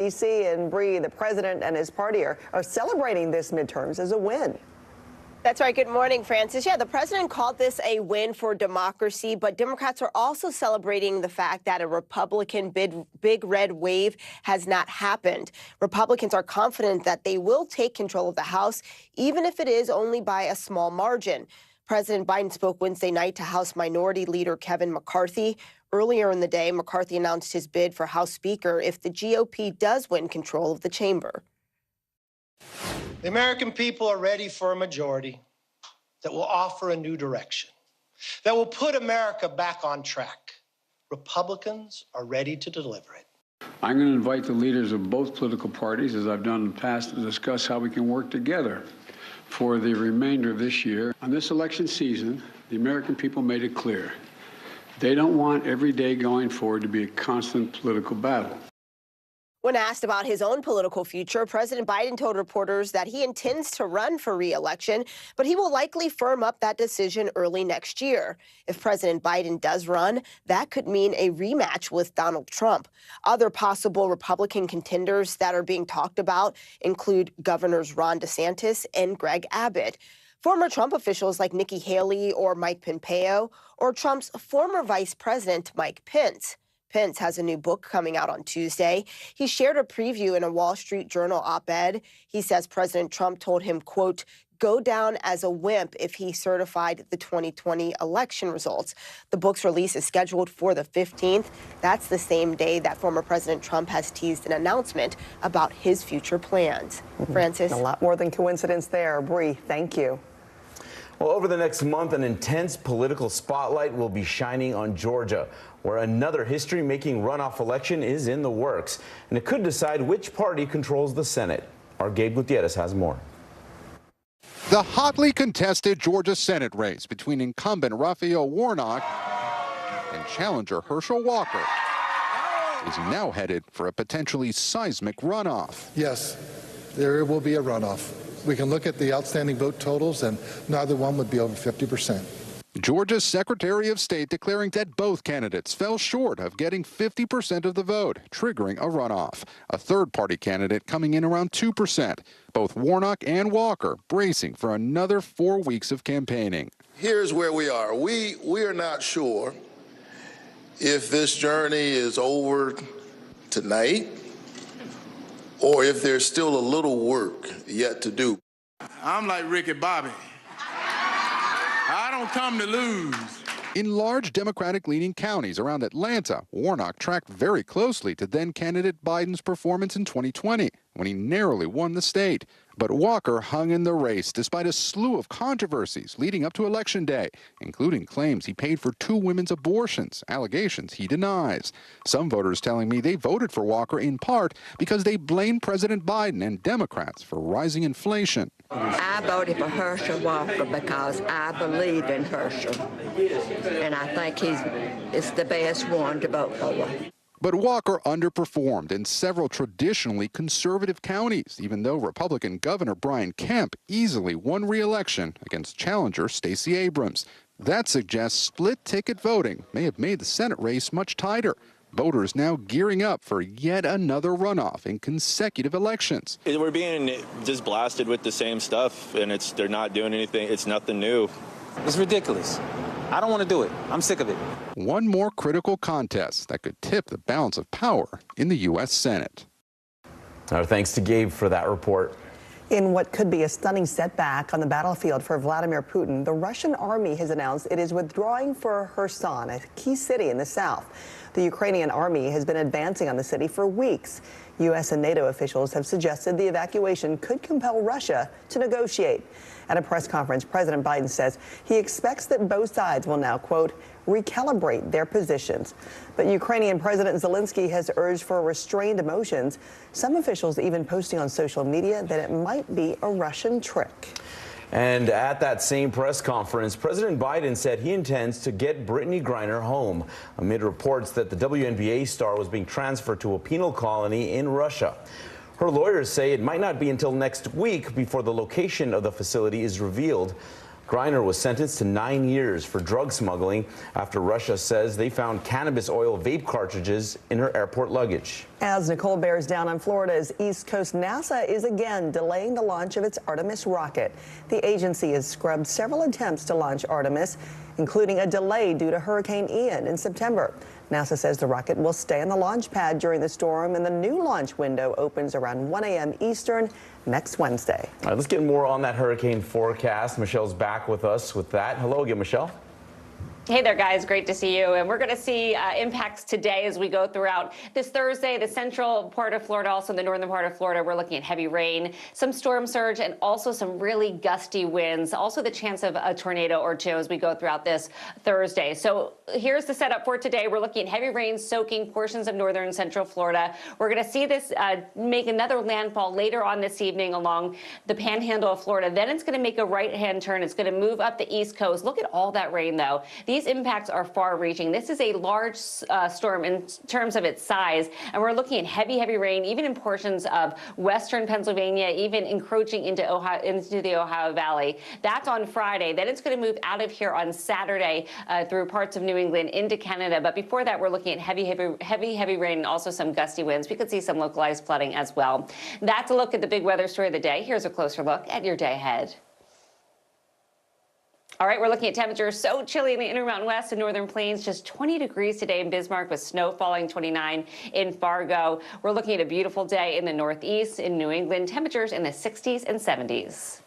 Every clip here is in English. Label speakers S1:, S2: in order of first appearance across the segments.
S1: D.C. and Bree, the president and his party are celebrating this midterms as a win.
S2: That's right. Good morning, Francis. Yeah, the president called this a win for democracy, but Democrats are also celebrating the fact that a Republican big red wave has not happened. Republicans are confident that they will take control of the House, even if it is only by a small margin. President Biden spoke Wednesday night to House Minority Leader Kevin McCarthy. Earlier in the day, McCarthy announced his bid for House Speaker if the GOP does win control of the chamber.
S3: The American people are ready for a majority that will offer a new direction, that will put America back on track. Republicans are ready to deliver it.
S4: I'm going to invite the leaders of both political parties, as I've done in the past, to discuss how we can work together for the remainder of this year. On this election season, the American people made it clear. They don't want every day going forward to be a constant political battle.
S2: When asked about his own political future, President Biden told reporters that he intends to run for re-election, but he will likely firm up that decision early next year. If President Biden does run, that could mean a rematch with Donald Trump. Other possible Republican contenders that are being talked about include Governors Ron DeSantis and Greg Abbott, former Trump officials like Nikki Haley or Mike Pompeo, or Trump's former Vice President Mike Pence. Pence has a new book coming out on Tuesday. He shared a preview in a Wall Street Journal op-ed. He says President Trump told him, quote, go down as a wimp if he certified the 2020 election results. The book's release is scheduled for the 15th. That's the same day that former President Trump has teased an announcement about his future plans. Francis?
S1: A lot more than coincidence there. Bree, thank you.
S5: Well, over the next month, an intense political spotlight will be shining on Georgia, where another history-making runoff election is in the works, and it could decide which party controls the Senate. Our Gabe Gutierrez has more.
S6: The hotly contested Georgia Senate race between incumbent Raphael Warnock and challenger Herschel Walker is now headed for a potentially seismic runoff.
S7: Yes, there will be a runoff. We can look at the outstanding vote totals, and neither one would be over 50%.
S6: Georgia's Secretary of State declaring that both candidates fell short of getting 50% of the vote, triggering a runoff. A third-party candidate coming in around 2%. Both Warnock and Walker bracing for another 4 weeks of campaigning.
S8: Here's where we are. We are not sure if this journey is over tonight or if there's still a little work yet to do.
S9: I'm like Ricky Bobby. I don't come to lose.
S6: In large Democratic-leaning counties around Atlanta, Warnock tracked very closely to then-candidate Biden's performance in 2020, when he narrowly won the state. But Walker hung in the race despite a slew of controversies leading up to Election Day, including claims he paid for 2 women's abortions, allegations he denies. Some voters telling me they voted for Walker in part because they blame President Biden and Democrats for rising inflation.
S10: I voted for Herschel Walker because I believe in Herschel, and I think it's the best one to vote for.
S6: But Walker underperformed in several traditionally conservative counties, even though Republican Governor Brian Kemp easily won re-election against challenger Stacey Abrams. That suggests split-ticket voting may have made the Senate race much tighter. Voters now gearing up for yet another runoff in consecutive elections.
S11: We're being just blasted with the same stuff, and they're not doing anything. It's nothing new.
S12: It's ridiculous. I don't want to do it. I'm sick of it.
S6: One more critical contest that could tip the balance of power in the U.S. Senate.
S5: Our thanks to Gabe for that report.
S1: In what could be a stunning setback on the battlefield for Vladimir Putin, the Russian army has announced it is withdrawing for Kherson, a key city in the south. The Ukrainian army has been advancing on the city for weeks. U.S. and NATO officials have suggested the evacuation could compel Russia to negotiate. At a press conference, President Biden says he expects that both sides will now, quote, recalibrate their positions. But Ukrainian President Zelensky has urged for restrained emotions, some officials even posting on social media that it might be a Russian trick.
S5: And at that same press conference, President Biden said he intends to get Brittany Griner home amid reports that the WNBA star was being transferred to a penal colony in Russia. Her lawyers say it might not be until next week before the location of the facility is revealed. Griner was sentenced to 9 years for drug smuggling after Russia says they found cannabis oil vape cartridges in her airport luggage.
S1: As Nicole bears down on Florida's East Coast, NASA is again delaying the launch of its Artemis rocket. The agency has scrubbed several attempts to launch Artemis, including a delay due to Hurricane Ian in September. NASA says the rocket will stay on the launch pad during the storm, and the new launch window opens around 1 a.m. Eastern next Wednesday.
S5: All right, let's get more on that hurricane forecast. Michelle's back with us with that. Hello again, Michelle.
S13: Hey there, guys. Great to see you. And we're going to see impacts today as we go throughout this Thursday. The central part of Florida, also the northern part of Florida, we're looking at heavy rain, some storm surge, and also some really gusty winds. Also the chance of a tornado or two as we go throughout this Thursday. So here's the setup for today. We're looking at heavy rain soaking portions of northern and central Florida. We're going to see this make another landfall later on this evening along the panhandle of Florida. Then it's going to make a right-hand turn. It's going to move up the East Coast. Look at all that rain, though. These impacts are far-reaching. This is a large storm in terms of its size, and we're looking at heavy rain, even in portions of western Pennsylvania, even encroaching into the Ohio Valley. That's on Friday. Then it's going to move out of here on Saturday through parts of New England into Canada. But before that, we're looking at heavy rain and also some gusty winds. We could see some localized flooding as well. That's a look at the big weather story of the day. Here's a closer look at your day ahead. All right, we're looking at temperatures so chilly in the Intermountain West and Northern Plains, just 20 degrees today in Bismarck with snow falling, 29 in Fargo. We're looking at a beautiful day in the Northeast, in New England, temperatures in the 60s and 70s.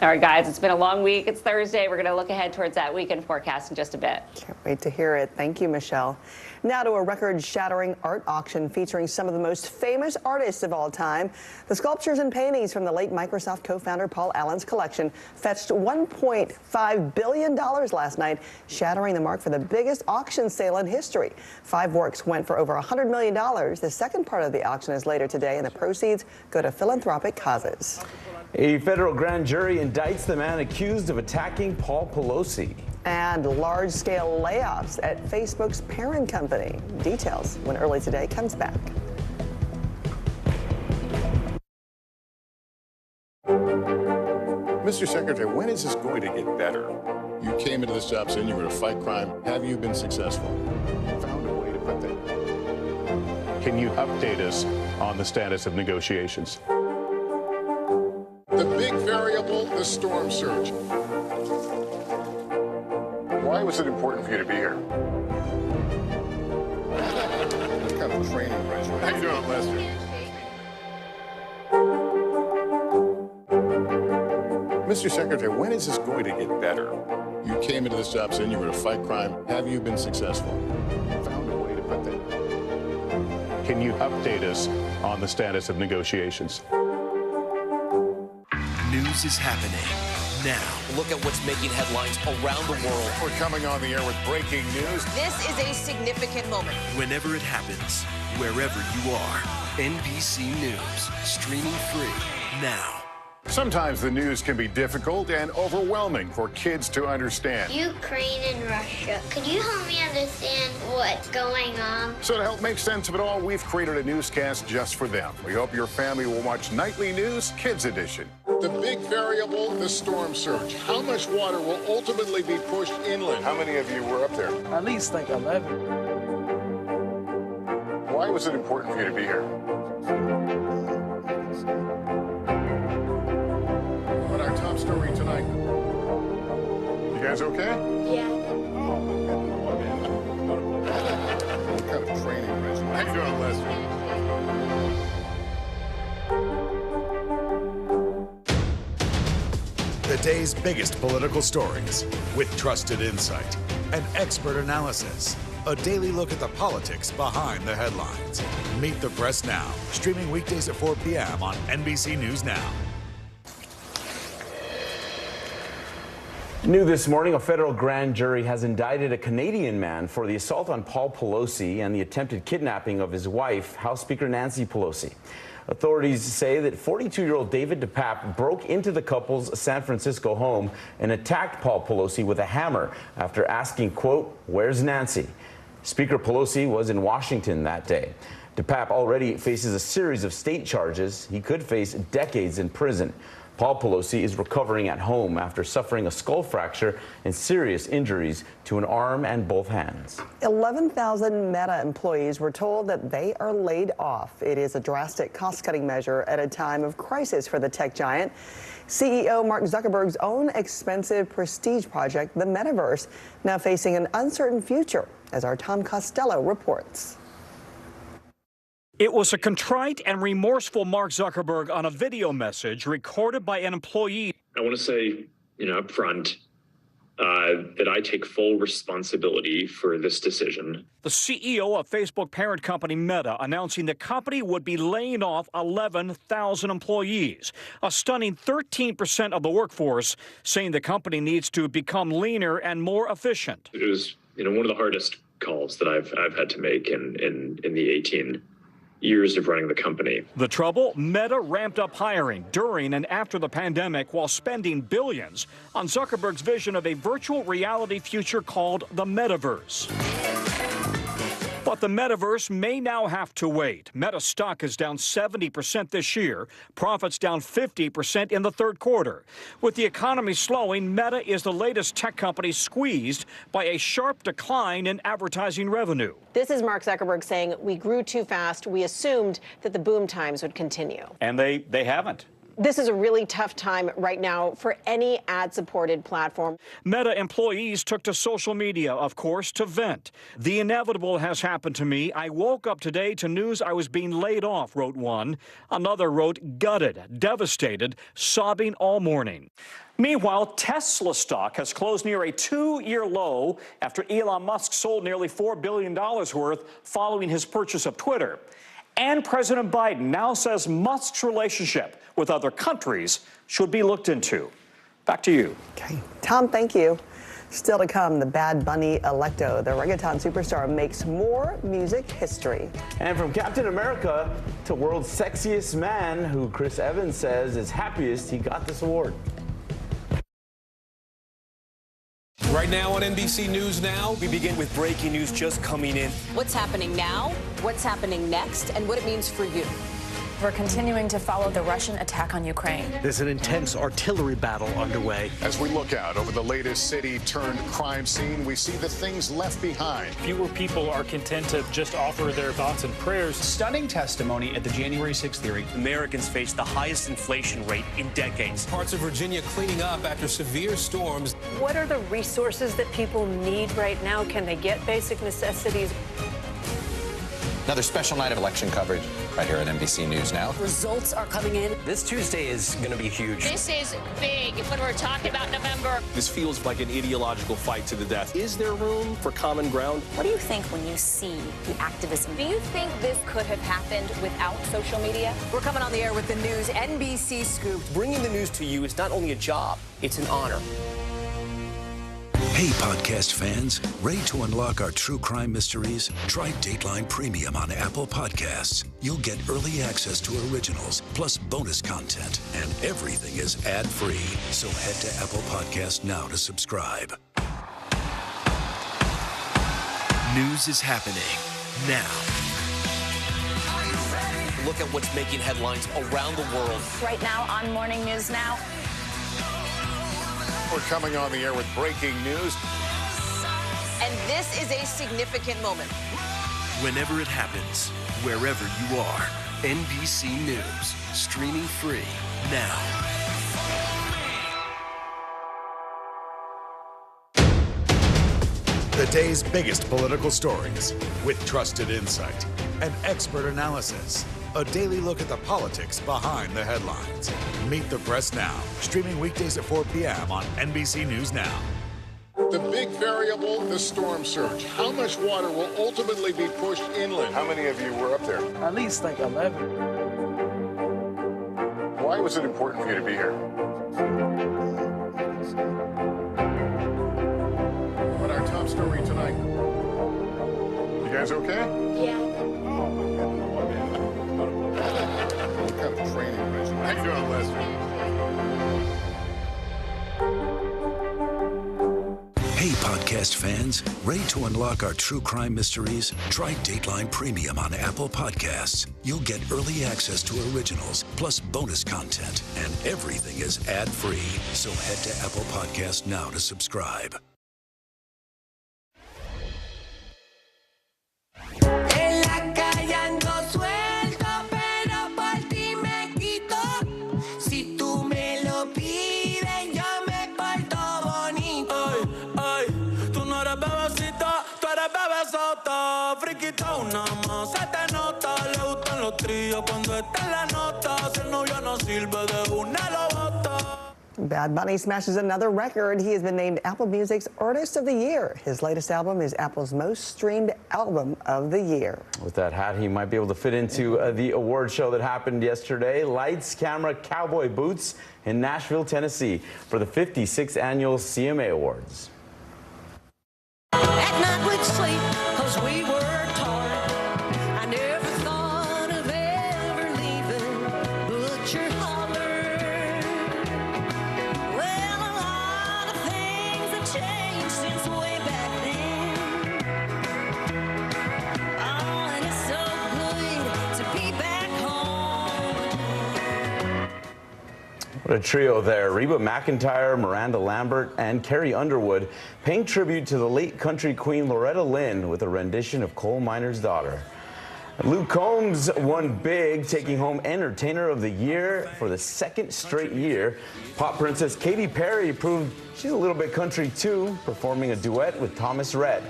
S13: All right, guys, it's been a long week. It's Thursday. We're going to look ahead towards that weekend forecast in just a bit.
S1: Can't wait to hear it. Thank you, Michelle. Now to a record-shattering art auction featuring some of the most famous artists of all time. The sculptures and paintings from the late Microsoft co-founder Paul Allen's collection fetched $1.5 billion last night, shattering the mark for the biggest auction sale in history. 5 works went for over $100 million. The second part of the auction is later today, and the proceeds go to philanthropic causes.
S5: A federal grand jury indicts the man accused of attacking Paul Pelosi.
S1: And large-scale layoffs at Facebook's parent company. Details when Early Today comes back.
S14: Mr. Secretary, when is this going to get better? You came into this job saying you were going to fight crime. Have you been successful? Found a way to put that.
S15: Can you update us on the status of negotiations?
S14: The big variable, the storm surge. Why was it important for you to be here? What kind of training regimen? How you doing, Lester? Mr. Secretary, when is this going to get better? You came into this job saying you were going to fight crime. Have you been successful? Found a way to put that.
S15: Can you update us on the status of negotiations?
S16: News is happening now. Look at what's making headlines around the world.
S14: We're coming on the air with breaking news.
S2: This is a significant moment.
S16: Whenever it happens, wherever you are, NBC News, streaming free now.
S14: Sometimes the news can be difficult and overwhelming for kids to understand.
S17: Ukraine and Russia. Could you help me understand what's going on?
S14: So to help make sense of it all, we've created a newscast just for them. We hope your family will watch Nightly News Kids Edition. The big variable, the storm surge. How much water will ultimately be pushed inland? How many of you were up there?
S18: At least like 11.
S14: Why was it important for you to be here? What our top story tonight? You guys okay?
S17: Yeah.
S14: What kind of training regimen? How you doing, Lester?
S19: The day's biggest political stories with trusted insight and expert analysis. A daily look at the politics behind the headlines. Meet the Press Now, streaming weekdays at 4 p.m. on NBC News Now.
S5: New this morning, a federal grand jury has indicted a Canadian man for the assault on Paul Pelosi and the attempted kidnapping of his wife, House Speaker Nancy Pelosi. Authorities say that 42-year-old David DePape broke into the couple's San Francisco home and attacked Paul Pelosi with a hammer after asking, quote, "Where's Nancy?" Speaker Pelosi was in Washington that day. DePape already faces a series of state charges. He could face decades in prison. Paul Pelosi is recovering at home after suffering a skull fracture and serious injuries to an arm and both hands.
S1: 11,000 Meta employees were told that they are laid off. It is a drastic cost-cutting measure at a time of crisis for the tech giant. CEO Mark Zuckerberg's own expensive prestige project, the Metaverse, now facing an uncertain future, as our Tom Costello reports.
S18: It was a contrite and remorseful Mark Zuckerberg on a video message recorded by an employee.
S20: I want to say, up front, that I take full responsibility for this decision.
S18: The CEO of Facebook parent company Meta announcing the company would be laying off 11,000 employees, a stunning 13% of the workforce, saying the company needs to become leaner and more efficient.
S20: It was, one of the hardest calls that I've had to make in the 18 years of running the company.
S18: The trouble? Meta ramped up hiring during and after the pandemic while spending billions on Zuckerberg's vision of a virtual reality future called the Metaverse. But the Metaverse may now have to wait. Meta stock is down 70% this year, profits down 50% in the third quarter. With the economy slowing, Meta is the latest tech company squeezed by a sharp decline in advertising revenue.
S2: This is Mark Zuckerberg saying, "We grew too fast. We assumed that the boom times would continue."
S18: And they haven't.
S2: This is a really tough time right now for any ad-supported platform.
S18: Meta employees took to social media, of course, to vent. "The inevitable has happened to me. I woke up today to news I was being laid off," wrote one. Another wrote, "Gutted, devastated, sobbing all morning." Meanwhile, Tesla stock has closed near a 2-year low after Elon Musk sold nearly $4 billion worth following his purchase of Twitter. And President Biden now says Musk's relationship with other countries should be looked into. Back to you.
S1: Okay. Tom, thank you. Still to come, the Bad Bunny Electo, the reggaeton superstar, makes more music history.
S5: And from Captain America to world's sexiest man, who Chris Evans says is happiest he got this award.
S21: Right now on NBC News Now, we begin with breaking news just coming in.
S22: What's happening now, what's happening next, and what it means for you.
S23: We're continuing to follow the Russian attack on Ukraine.
S21: There's an intense artillery battle underway.
S14: As we look out over the latest city-turned-crime scene, we see the things left behind.
S24: Fewer people are content to just offer their thoughts and prayers.
S25: Stunning testimony at the January 6th hearing.
S21: Americans face the highest inflation rate in decades. Parts of Virginia cleaning up after severe storms.
S23: What are the resources that people need right now? Can they get basic necessities?
S25: Another special night of election coverage right here at NBC News Now.
S22: Results are coming in.
S21: This Tuesday is going to be huge.
S26: This is big when we're talking about November.
S21: This feels like an ideological fight to the death. Is there room for common ground?
S22: What do you think when you see the activism? Do you think this could have happened without social media? We're coming on the air with the news NBC Scoop.
S21: Bringing the news to you is not only a job, it's an honor.
S19: Hey, podcast fans, ready to unlock our true crime mysteries? Try Dateline Premium on Apple Podcasts. You'll get early access to originals, plus bonus content, and everything is ad-free. So head to Apple Podcasts now to subscribe.
S16: News is happening now.
S21: Look at what's making headlines around the world.
S23: Right now on Morning News Now.
S14: We're coming on the air with breaking news.
S22: And this is a significant moment.
S16: Whenever it happens, wherever you are, NBC News, streaming free now.
S19: The day's biggest political stories with trusted insight and expert analysis. A daily look at the politics behind the headlines. Meet the Press Now, streaming weekdays at 4 p.m. on NBC News Now.
S14: The big variable, the storm surge. How much water will ultimately be pushed inland? How many of you were up there?
S27: At least like 11.
S14: Why was it important for you to be here? What our top story tonight? You guys okay?
S17: Yeah.
S14: What kind of training regimen? How you doing, Lester?
S19: Hey, podcast fans, ready to unlock our true crime mysteries? Try Dateline Premium on Apple Podcasts. You'll get early access to originals, plus bonus content, and everything is ad-free. So head to Apple Podcasts now to subscribe.
S1: Bad Bunny smashes another record. He has been named Apple Music's Artist of the Year. His latest album is Apple's most streamed album of the year.
S5: With that hat, he might be able to fit into the award show that happened yesterday. Lights, camera, cowboy boots in Nashville, Tennessee for the 56th annual CMA Awards.
S3: At night we'd sleep 'cause we worked hard. I never thought of ever leaving Butcher Holler. Well, a lot of things have changed since way back then. Oh, and it's so good to be back home.
S5: What a trio there. Reba McEntire, Miranda Lambert, and Carrie Underwood paying tribute to the late country queen Loretta Lynn with a rendition of Coal Miner's Daughter. Luke Combs won big, taking home Entertainer of the Year for the second straight year. Pop princess Katy Perry proved she's a little bit country too, performing a duet with Thomas Rhett.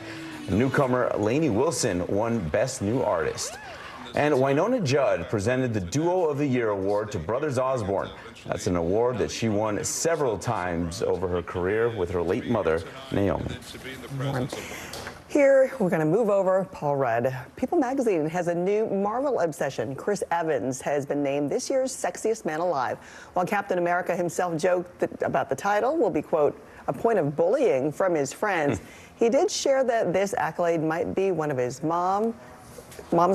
S5: Newcomer Lainey Wilson won Best New Artist. And Winona Judd presented the Duo of the Year award to Brothers Osborne. That's an award that she won several times over her career with her late mother, Naomi.
S1: Here, we're going to move over. Paul Rudd. People magazine has a new Marvel obsession. Chris Evans has been named this year's sexiest man alive. While Captain America himself joked about the title will be, quote, a point of bullying from his friends, he did share that this accolade might be one of his mom's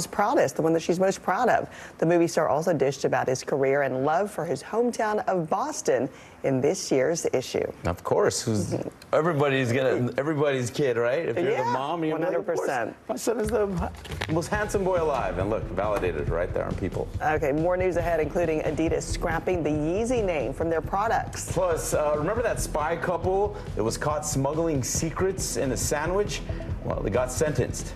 S1: proudest, the one that she's most proud of. The movie star also dished about his career and love for his hometown of Boston in this year's issue.
S5: Of course, everybody's kid, right? If you're the mom, you're
S1: 100%.
S5: My son is the most handsome boy alive, and look, validated right there on People.
S1: Okay, more news ahead, including Adidas scrapping the Yeezy name from their products.
S5: Plus, remember that spy couple that was caught smuggling secrets in a sandwich? Well, they got sentenced.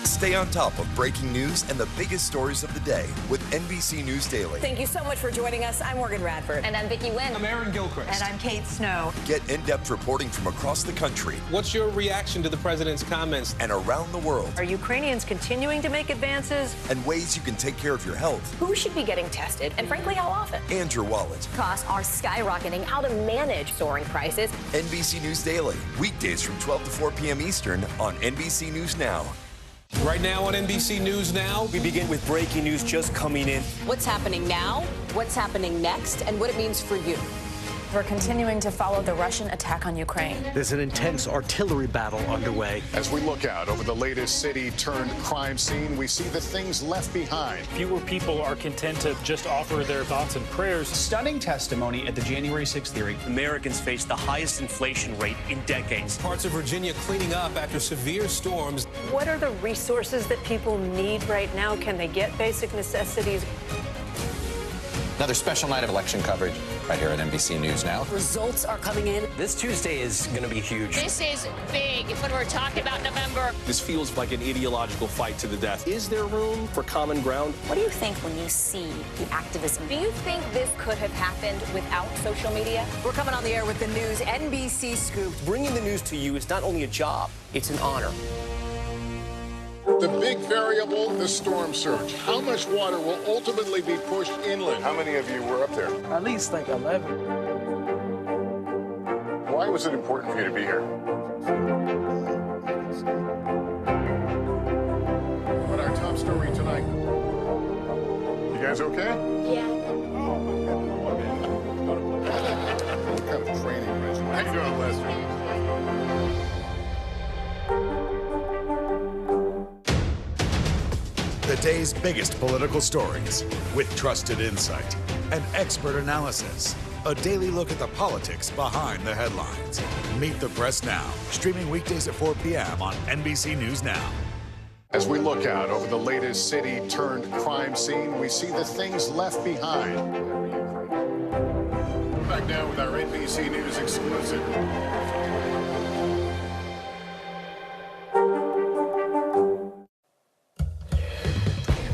S4: Stay on top of breaking news and the biggest stories of the day with NBC News Daily.
S22: Thank you so much for joining us. I'm Morgan Radford. And I'm Vicki Wynn.
S21: I'm Aaron Gilchrist.
S22: And I'm Kate Snow.
S4: Get in-depth reporting from across the country.
S21: What's your reaction to the president's comments?
S4: And around the world.
S23: Are Ukrainians continuing to make advances?
S4: And ways you can take care of your health.
S22: Who should be getting tested? And frankly, how often?
S4: And your wallet.
S22: Costs are skyrocketing. How to manage soaring prices.
S4: NBC News Daily. Weekdays from 12 to 4 p.m. Eastern on NBC News Now.
S21: Right now on NBC News Now, we begin with breaking news just coming in.
S22: What's happening now? What's happening next? And what it means for you.
S7: We're continuing to follow the Russian attack on Ukraine.
S21: There's an intense artillery battle underway.
S14: As we look out over the latest city-turned-crime scene, we see the things left behind.
S24: Fewer people are content to just offer their thoughts and prayers.
S21: Stunning testimony at the January 6th hearing. Americans face the highest inflation rate in decades. Parts of Virginia cleaning up after severe storms.
S23: What are the resources that people need right now? Can they get basic necessities?
S25: Another special night of election coverage right here at NBC News Now.
S22: Results are coming in.
S21: This Tuesday is going to be huge.
S26: This is big when we're talking about November.
S21: This feels like an ideological fight to the death. Is there room for common ground?
S22: What do you think when you see the activism? Do you think this could have happened without social media? We're coming on the air with the news NBC Scoop.
S21: Bringing the news to you is not only a job, it's an honor.
S14: The big variable, the storm surge. How much water will ultimately be pushed inland? How many of you were up there?
S8: At least like 11.
S14: Why was it important for you to be here? What our top story tonight? You guys okay?
S17: Yeah.
S14: What kind of training regimen? How you doing, Lester?
S19: The day's biggest political stories with trusted insight and expert analysis. a daily look at the politics behind the headlines. Meet the Press Now, streaming weekdays at 4 p.m. on NBC News Now.
S14: As we look out over the latest city-turned-crime scene, we see the things left behind. Back now with our NBC News exclusive.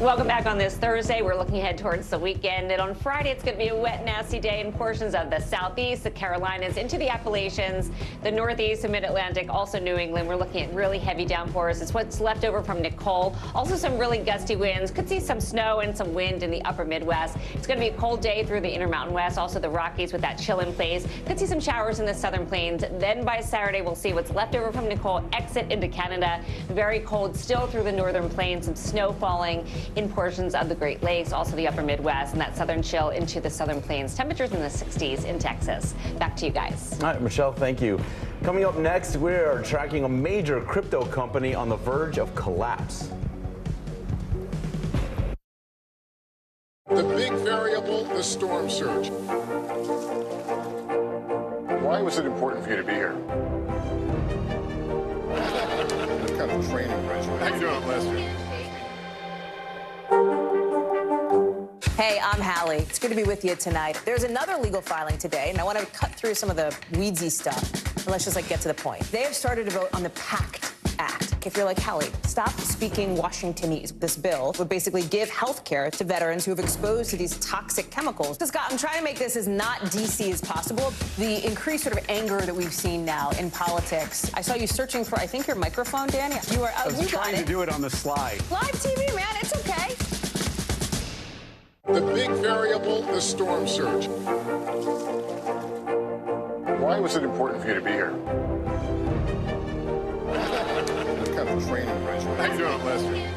S13: Welcome back on this Thursday. We're looking ahead towards the weekend. And on Friday, it's going to be a wet, nasty day in portions of the Southeast, the Carolinas, into the Appalachians, the Northeast, the Mid-Atlantic, also New England. We're looking at really heavy downpours. It's what's left over from Nicole. Also some really gusty winds. Could see some snow and some wind in the upper Midwest. It's going to be a cold day through the Intermountain West, also the Rockies with that chill in place. Could see some showers in the southern plains. Then by Saturday, we'll see what's left over from Nicole exit into Canada. Very cold still through the northern plains. Some snow falling in portions of the Great Lakes, also the upper Midwest, and that southern chill into the southern plains. Temperatures in the 60s in Texas. Back to you guys.
S5: All right, Michelle, thank you. Coming up next, we are tracking a major crypto company on the verge of collapse.
S14: The big variable, the storm surge. Why was it important for you to be here? What kind of training regimen? How you doing, Lester?
S22: Hey, I'm Hallie. It's good to be with you tonight. There's another legal filing today, and I want to cut through some of the weedsy stuff. And let's just get to the point. They have started to vote on the PACT Act. If you're like Hallie, stop speaking Washingtonese. This bill would basically give health care to veterans who have exposed to these toxic chemicals. So, Scott, I'm trying to make this as not DC as possible. The increased sort of anger that we've seen now in politics. I saw you searching for, I think, your microphone, Dan. You are.
S15: I was trying to do it on the slide.
S22: Live TV, man. It's okay.
S14: The big variable, the storm surge. Why was it important for you to be here? What kind of training regimen? How you doing, Lester?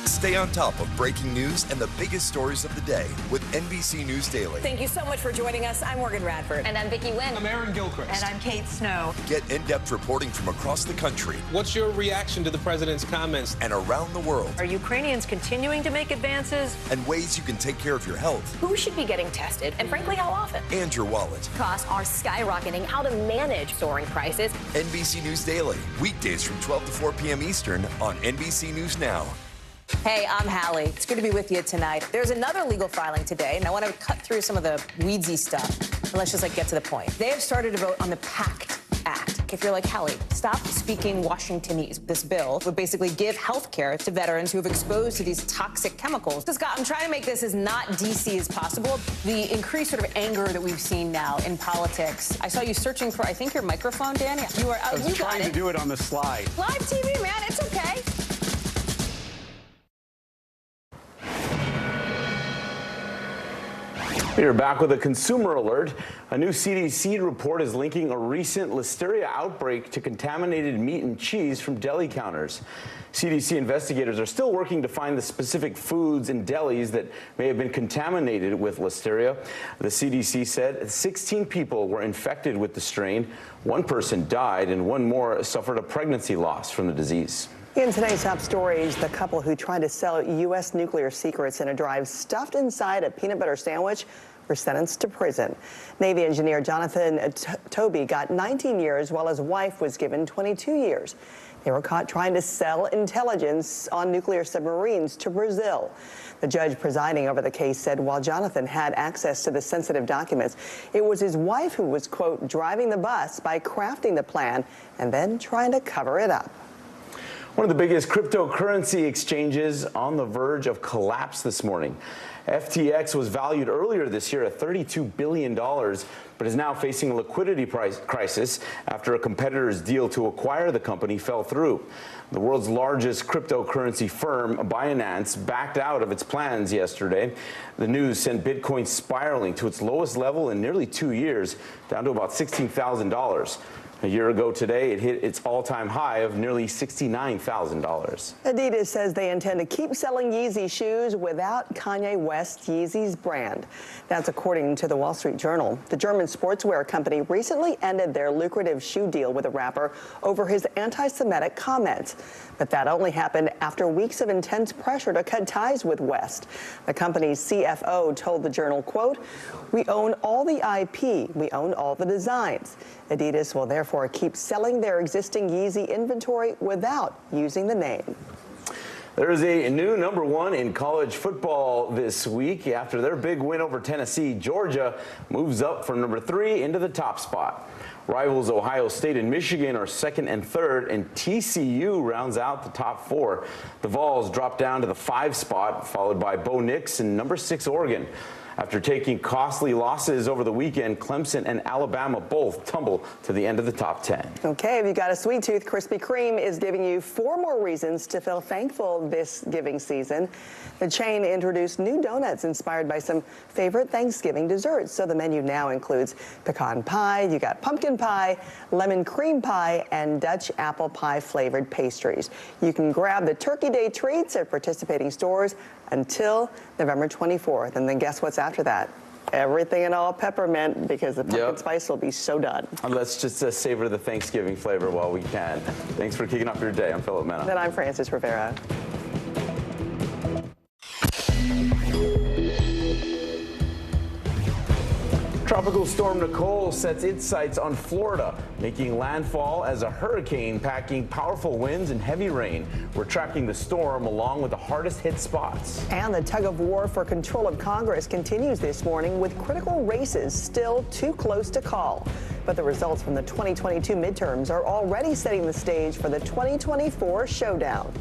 S4: Stay on top of breaking news and the biggest stories of the day with NBC News Daily.
S22: Thank you so much for joining us. I'm Morgan Radford. And I'm Vicki Wynn.
S21: I'm Aaron Gilchrist.
S22: And I'm Kate Snow.
S4: Get in-depth reporting from across the country.
S21: What's your reaction to the president's comments?
S4: And around the world.
S23: Are Ukrainians continuing to make advances?
S4: And ways you can take care of your health.
S22: Who should be getting tested? And frankly, how often?
S4: And your wallet.
S22: Costs are skyrocketing. How to manage soaring prices.
S4: NBC News Daily. Weekdays from 12 to 4 p.m. Eastern on NBC News Now.
S22: Hey, I'm Hallie. It's good to be with you tonight. There's another legal filing today, and I want to cut through some of the weedsy stuff. And let's just get to the point. They have started to vote on the PACT Act. If you're like Hallie, stop speaking Washingtonese. This bill would basically give health care to veterans who have exposed to these toxic chemicals. So, Scott, I'm trying to make this as not DC as possible. The increased sort of anger that we've seen now in politics. I saw you searching for, I think, your microphone, Dan. You are.
S15: I was trying to do it on the slide.
S22: Live TV, man. It's okay.
S5: We are back with a consumer alert. A new CDC report is linking a recent listeria outbreak to contaminated meat and cheese from deli counters. CDC investigators are still working to find the specific foods in delis that may have been contaminated with listeria. The CDC said 16 people were infected with the strain. One person died and one more suffered a pregnancy loss from the disease.
S1: In today's top stories, the couple who tried to sell U.S. nuclear secrets in a drive stuffed inside a peanut butter sandwich were sentenced to prison. Navy engineer Jonathan Toby got 19 years while his wife was given 22 years. They were caught trying to sell intelligence on nuclear submarines to Brazil. The judge presiding over the case said while Jonathan had access to the sensitive documents, it was his wife who was, quote, driving the bus by crafting the plan and then trying to cover it up.
S5: One of the biggest cryptocurrency exchanges on the verge of collapse this morning. FTX was valued earlier this year at $32 billion, but is now facing a liquidity crisis after a competitor's deal to acquire the company fell through. The world's largest cryptocurrency firm, Binance, backed out of its plans yesterday. The news sent Bitcoin spiraling to its lowest level in nearly 2 years, down to about $16,000. A year ago today, it hit its all-time high of nearly $69,000.
S1: Adidas says they intend to keep selling Yeezy shoes without Kanye West's Yeezy's brand. That's according to the Wall Street Journal. The German sportswear company recently ended their lucrative shoe deal with the rapper over his anti-Semitic comments. But that only happened after weeks of intense pressure to cut ties with West. The company's CFO told the Journal, quote, "We own all the IP. We own all the designs. Adidas will therefore keep selling their existing Yeezy inventory without using the name."
S5: There is a new #1 in college football this week. After their big win over Tennessee, Georgia moves up from #3 into the top spot. Rivals Ohio State and Michigan are 2nd and 3rd, and TCU rounds out the top 4. The Vols drop down to the 5 spot, followed by Bo Nix and #6 Oregon. After taking costly losses over the weekend, Clemson and Alabama both tumble to the end of the top 10.
S1: Okay, if you got a sweet tooth, Krispy Kreme is giving you 4 more reasons to feel thankful this giving season. The chain introduced new donuts inspired by some favorite Thanksgiving desserts. So the menu now includes pecan pie, you got pumpkin pie, lemon cream pie, and Dutch apple pie flavored pastries. You can grab the Turkey Day treats at participating stores until November 24th. And then guess what's after that? Everything and all peppermint, because the pumpkin spice will be so done.
S5: Let's just savor the Thanksgiving flavor while we can. Thanks for kicking off your day. I'm Philip Mena.
S1: And I'm Frances Rivera.
S5: Tropical storm Nicole sets its sights on Florida, making landfall as a hurricane packing powerful winds and heavy rain. We're tracking the storm along with the hardest hit spots.
S1: And the tug of war for control of Congress continues this morning with critical races still too close to call. But the results from the 2022 midterms are already setting the stage for the 2024 showdown.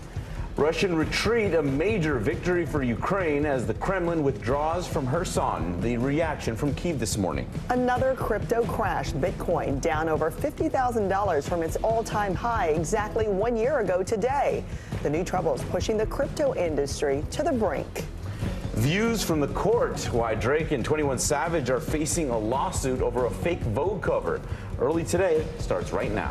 S5: Russian retreat, a major victory for Ukraine as the Kremlin withdraws from Kherson. The reaction from Kyiv this morning.
S1: Another crypto crash, Bitcoin down over $50,000 from its all-time high exactly 1 year ago today. The new troubles pushing the crypto industry to the brink.
S5: Views from the court, why Drake and 21 Savage are facing a lawsuit over a fake Vogue cover. Early today starts right now.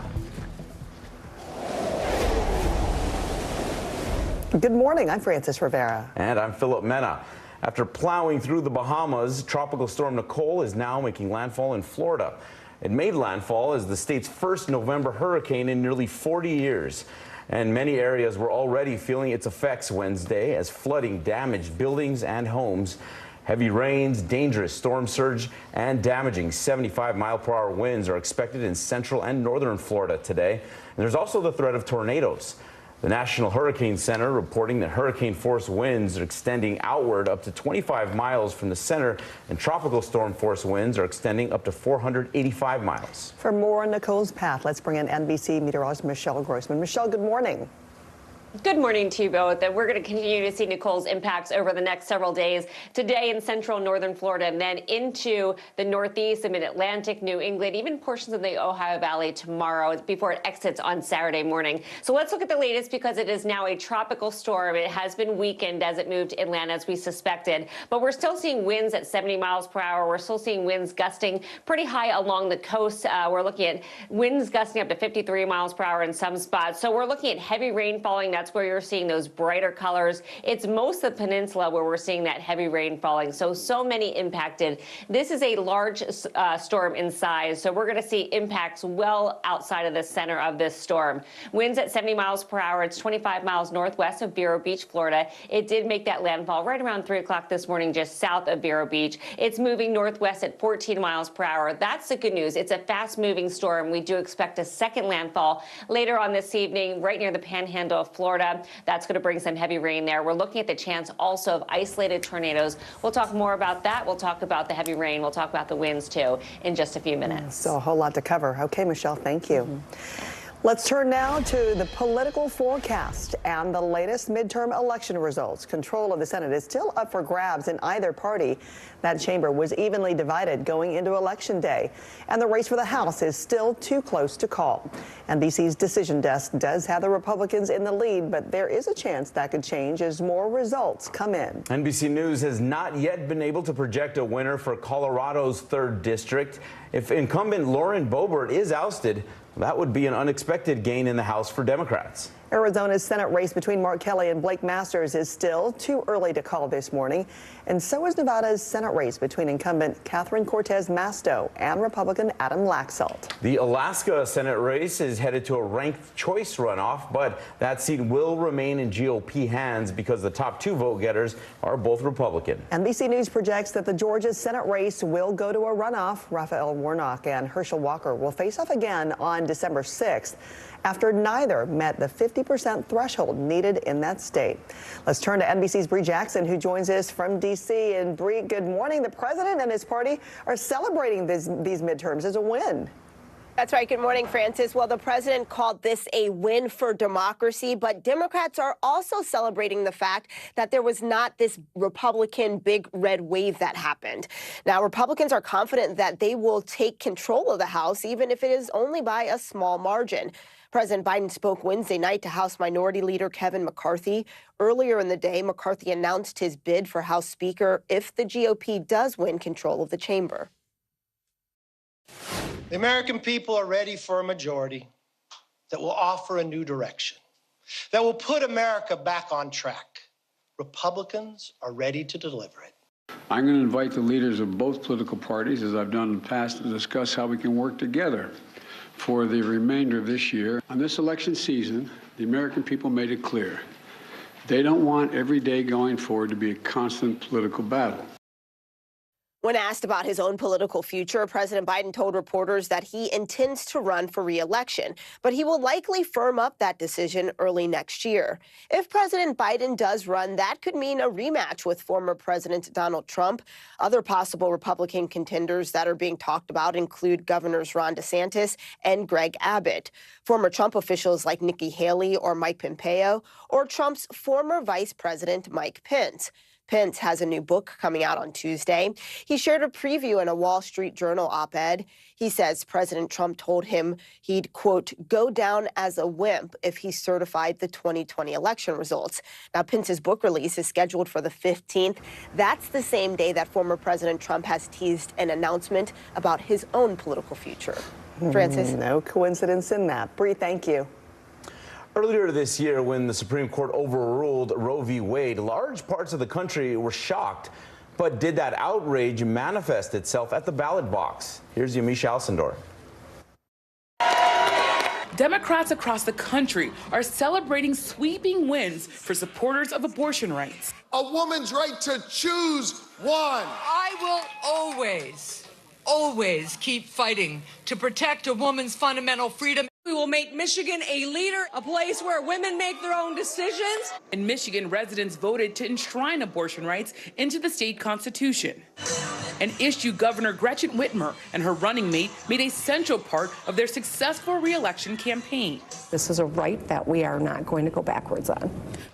S1: Good morning, I'm Frances Rivera.
S5: And I'm Philip Mena. After plowing through the Bahamas, Tropical Storm Nicole is now making landfall in Florida. It made landfall as the state's first November hurricane in nearly 40 years. And many areas were already feeling its effects Wednesday as flooding damaged buildings and homes. Heavy rains, dangerous storm surge, and damaging 75-mile-per-hour winds are expected in central and northern Florida today. And there's also the threat of tornadoes. The National Hurricane Center reporting that hurricane-force winds are extending outward up to 25 miles from the center, and tropical storm-force winds are extending up to 485 miles.
S1: For more on Nicole's path, let's bring in NBC meteorologist Michelle Grossman. Michelle, good morning.
S13: Good morning to you both. And we're going to continue to see Nicole's impacts over the next several days. Today in central northern Florida, and then into the northeast, the mid-Atlantic, New England, even portions of the Ohio Valley tomorrow before it exits on Saturday morning. So let's look at the latest because it is now a tropical storm. It has been weakened as it moved inland as we suspected. But we're still seeing winds at 70 miles per hour. We're still seeing winds gusting pretty high along the coast. We're looking at winds gusting up to 53 miles per hour in some spots. So we're looking at heavy rain falling. That's where you're seeing those brighter colors. It's most of the peninsula where we're seeing that heavy rain falling. So many impacted. This is a large storm in size, so we're going to see impacts well outside of the center of this storm. Winds at 70 miles per hour. It's 25 miles northwest of Vero Beach, Florida. It did make that landfall right around 3 o'clock this morning, just south of Vero Beach. It's moving northwest at 14 miles per hour. That's the good news. It's a fast-moving storm. We do expect a second landfall later on this evening, right near the panhandle of Florida. That's going to bring some heavy rain there. We're looking at the chance also of isolated tornadoes. We'll talk more about that. We'll talk about the heavy rain. We'll talk about the winds, too, in just a few minutes.
S1: So a whole lot to cover. Okay, Michelle, thank you. Let's turn now to the political forecast and the latest midterm election results. Control of the Senate is still up for grabs in either party. That chamber was evenly divided going into Election Day. And the race for the House is still too close to call. NBC's decision desk does have the Republicans in the lead, but there is a chance that could change as more results come in.
S5: NBC News has not yet been able to project a winner for Colorado's 3rd district. If incumbent Lauren Boebert is ousted, that would be an unexpected gain in the House for Democrats.
S1: Arizona's Senate race between Mark Kelly and Blake Masters is still too early to call this morning. And so is Nevada's Senate race between incumbent Catherine Cortez Masto and Republican Adam Laxalt.
S5: The Alaska Senate race is headed to a ranked choice runoff, but that seat will remain in GOP hands because the top two vote getters are both Republican.
S1: NBC News projects that the Georgia Senate race will go to a runoff. Raphael Warnock and Herschel Walker will face off again on December 6th. After neither met the 50% threshold needed in that state. Let's turn to NBC's Bree Jackson, who joins us from D.C. And Bree, good morning. The president and his party are celebrating these midterms as a win.
S2: That's right. Good morning, Francis. Well, the president called this a win for democracy, but Democrats are also celebrating the fact that there was not this Republican big red wave that happened. Now, Republicans are confident that they will take control of the House, even if it is only by a small margin. President Biden spoke Wednesday night to House Minority Leader Kevin McCarthy. Earlier in the day, McCarthy announced his bid for House Speaker if the GOP does win control of the chamber.
S6: The American people are ready for a majority that will offer a new direction, that will put America back on track. Republicans are ready to deliver it.
S8: I'm going to invite the leaders of both political parties, as I've done in the past, to discuss how we can work together for the remainder of this year. On this election season, the American people made it clear they don't want every day going forward to be a constant political battle.
S2: When asked about his own political future, President Biden told reporters that he intends to run for re-election, but he will likely firm up that decision early next year. If President Biden does run, that could mean a rematch with former President Donald Trump. Other possible Republican contenders that are being talked about include Governors Ron DeSantis and Greg Abbott, former Trump officials like Nikki Haley or Mike Pompeo, or Trump's former Vice President Mike Pence. Pence has a new book coming out on Tuesday. He shared a preview in a Wall Street Journal op-ed. He says President Trump told him he'd, quote, go down as a wimp if he certified the 2020 election results. Now, Pence's book release is scheduled for the 15th. That's the same day that former President Trump has teased an announcement about his own political future. Francis?
S1: No coincidence in that. Bree, thank you.
S5: Earlier this year, when the Supreme Court overruled Roe v. Wade, large parts of the country were shocked. But did that outrage manifest itself at the ballot box? Here's Yamiche Alcindor.
S9: Democrats across the country are celebrating sweeping wins for supporters of abortion rights.
S10: A woman's right to choose one.
S11: I will always keep fighting to protect a woman's fundamental freedom. We will make Michigan a leader, a place where women make their own decisions.
S9: In Michigan, residents voted to enshrine abortion rights into the state constitution, an issue Governor Gretchen Whitmer and her running mate made a central part of their successful re-election campaign.
S12: This is a right that we are not going to go backwards on.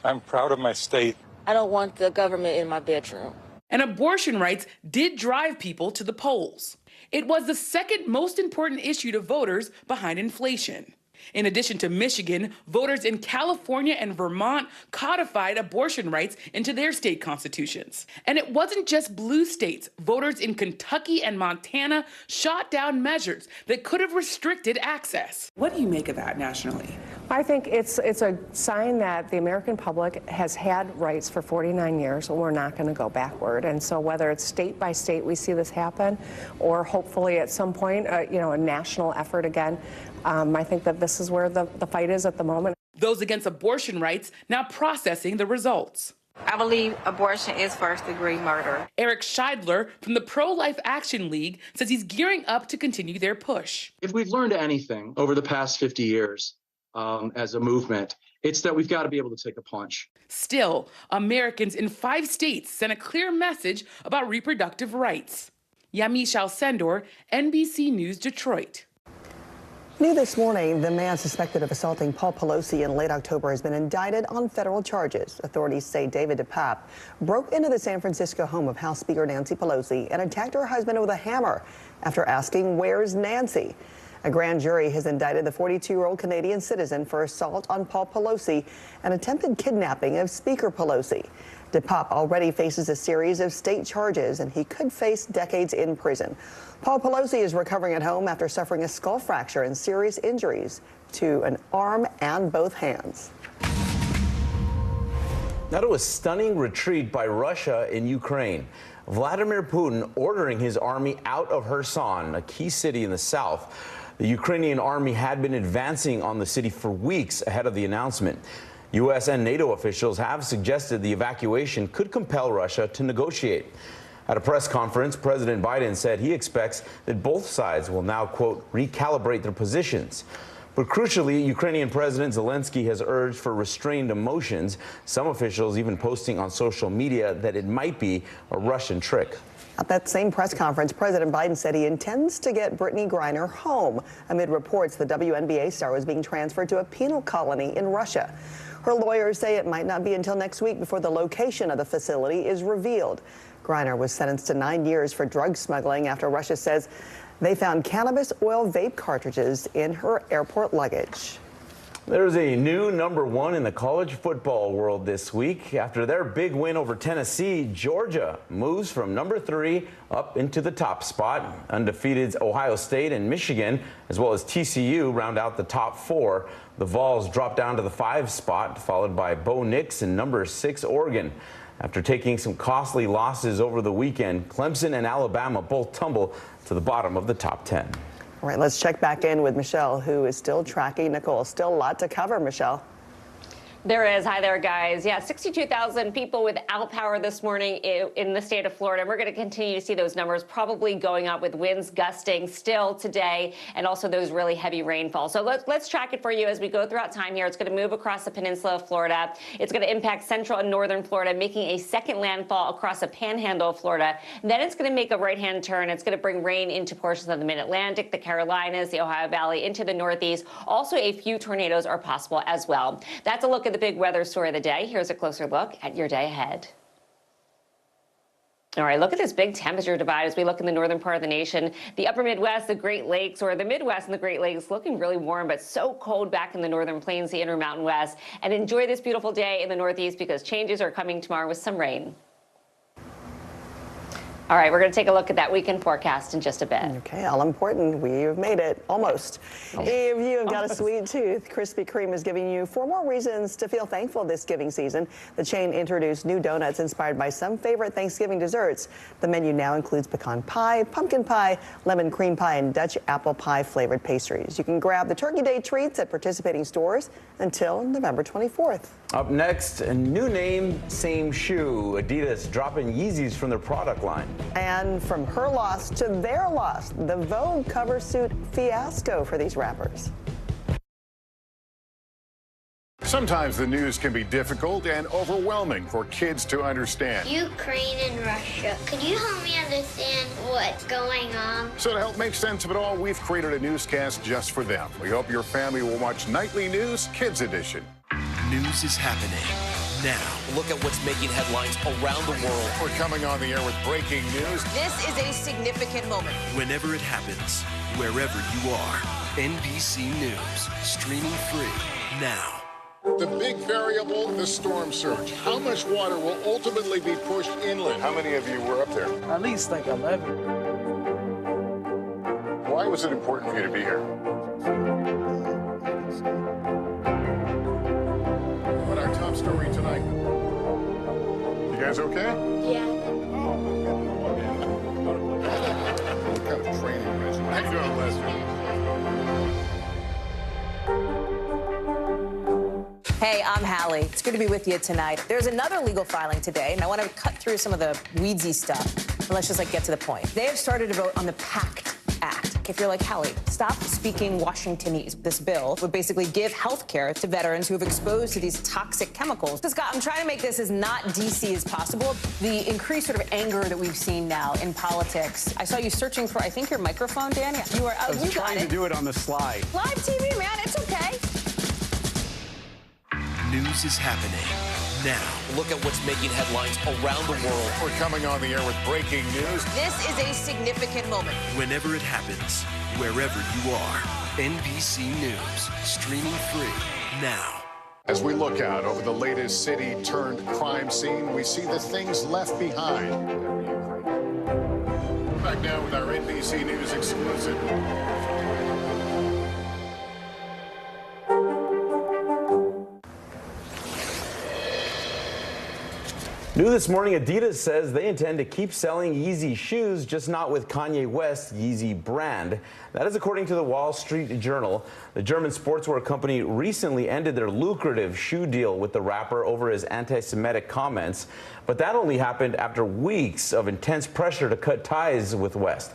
S27: I'm proud of my state.
S28: I don't want the government in my bedroom.
S9: And abortion rights did drive people to the polls. It was the second most important issue to voters behind inflation. In addition to Michigan, voters in California and Vermont codified abortion rights into their state constitutions. And it wasn't just blue states. Voters in Kentucky and Montana shot down measures that could have restricted access. What do you make of that nationally?
S12: I think it's a sign that the American public has had rights for 49 years, and we're not going to go backward. And so whether it's state by state we see this happen, or hopefully at some point, a national effort again, I think that this is where the fight is at the moment.
S9: Those against abortion rights now processing the results.
S28: I believe abortion is first-degree murder.
S9: Eric Scheidler from the Pro-Life Action League says he's gearing up to continue their push.
S29: If we've learned anything over the past 50 years as a movement, it's that we've got to be able to take a punch.
S9: Still, Americans in 5 states sent a clear message about reproductive rights. Yamiche Alcindor, NBC News Detroit.
S1: New this morning, the man suspected of assaulting Paul Pelosi in late October has been indicted on federal charges. Authorities say David DePape broke into the San Francisco home of House Speaker Nancy Pelosi and attacked her husband with a hammer after asking, "Where's Nancy?" A grand jury has indicted the 42-year-old Canadian citizen for assault on Paul Pelosi and attempted kidnapping of Speaker Pelosi. DePop already faces a series of state charges, and he could face decades in prison. Paul Pelosi is recovering at home after suffering a skull fracture and serious injuries to an arm and both hands.
S5: Now to a stunning retreat by Russia in Ukraine. Vladimir Putin ordering his army out of Kherson, a key city in the south. The Ukrainian army had been advancing on the city for weeks ahead of the announcement. U.S. and NATO officials have suggested the evacuation could compel Russia to negotiate. At a press conference, President Biden said he expects that both sides will now, quote, recalibrate their positions. But crucially, Ukrainian President Zelensky has urged for restrained emotions, some officials even posting on social media that it might be a Russian trick.
S1: At that same press conference, President Biden said he intends to get Brittany Griner home amid reports the WNBA star was being transferred to a penal colony in Russia. Her lawyers say it might not be until next week before the location of the facility is revealed. Griner was sentenced to 9 years for drug smuggling after Russia says they found cannabis oil vape cartridges in her airport luggage.
S5: There's a new #1 in the college football world this week. After their big win over Tennessee, Georgia moves from #3 up into the top spot. Undefeated Ohio State and Michigan, as well as TCU, round out the top 4. The Vols drop down to the 5 spot, followed by Bo Nix and #6 Oregon. After taking some costly losses over the weekend, Clemson and Alabama both tumble to the bottom of the top 10.
S1: All right, let's check back in with Michelle, who is still tracking Nicole. Still a lot to cover, Michelle.
S13: There is. Hi there, guys. Yeah, 62,000 people without power this morning in the state of Florida. We're going to continue to see those numbers probably going up with winds gusting still today and also those really heavy rainfall. So let's track it for you as we go throughout time here. It's going to move across the peninsula of Florida. It's going to impact central and northern Florida, making a second landfall across the panhandle of Florida. Then it's going to make a right-hand turn. It's going to bring rain into portions of the mid-Atlantic, the Carolinas, the Ohio Valley, into the Northeast. Also, a few tornadoes are possible as well. That's a look at the big weather story of the day. Here's a closer look at your day ahead. All right, look at this big temperature divide as we look in the northern part of the nation. The upper Midwest, the Great Lakes, or the Midwest and the Great Lakes looking really warm, but so cold back in the northern plains, the inner Mountain West. And enjoy this beautiful day in the Northeast because changes are coming tomorrow with some rain. All right, we're going to take a look at that weekend forecast in just a bit.
S1: Okay, all important. We've made it, almost. If you have got a sweet tooth, Krispy Kreme is giving you 4 more reasons to feel thankful this giving season. The chain introduced new donuts inspired by some favorite Thanksgiving desserts. The menu now includes pecan pie, pumpkin pie, lemon cream pie, and Dutch apple pie flavored pastries. You can grab the Turkey Day treats at participating stores until November 24th.
S5: Up next, a new name, same shoe. Adidas dropping Yeezys from their product line.
S1: And from her loss to their loss, the Vogue cover suit fiasco for these rappers.
S14: Sometimes the news can be difficult and overwhelming for kids to understand.
S3: Ukraine and Russia. Could you help me understand what's going on?
S14: So to help make sense of it all, we've created a newscast just for them. We hope your family will watch Nightly News Kids Edition.
S7: News is happening now.
S16: Look at what's making headlines around the world.
S14: We're coming on the air with breaking news.
S16: This is a significant moment.
S7: Whenever it happens, wherever you are, NBC News, streaming free now.
S14: The big variable, the storm surge. How much water will ultimately be pushed inland? How many of you were up there?
S17: At least like 11.
S14: Why was it important for you to be here? What our top story tonight? You guys okay?
S3: Yeah.
S14: What kind of training is How you doing, Lester?
S22: Hey, I'm Hallie. It's good to be with you tonight. There's another legal filing today, and I want to cut through some of the weedsy stuff. But let's just get to the point. They have started to vote on the PACT Act. If you're like Hallie, stop speaking Washingtonese. This bill would basically give health care to veterans who have exposed to these toxic chemicals. Scott, I'm trying to make this as not DC as possible. The increased sort of anger that we've seen now in politics. I saw you searching for, I think, your microphone, Danny. You are.
S18: I was trying to do it on the slide.
S22: Live TV, man. It's okay.
S7: News is happening now.
S16: Look at what's making headlines around the world.
S14: We're coming on the air with breaking news.
S16: This is a significant moment.
S7: Whenever it happens, wherever you are, NBC News, streaming free now.
S14: As we look out over the latest city-turned-crime scene, we see the things left behind. Back now with our NBC News exclusive.
S5: New this morning, Adidas says they intend to keep selling Yeezy shoes, just not with Kanye West's Yeezy brand. That is according to the Wall Street Journal. The German sportswear company recently ended their lucrative shoe deal with the rapper over his anti-Semitic comments, but that only happened after weeks of intense pressure to cut ties with West.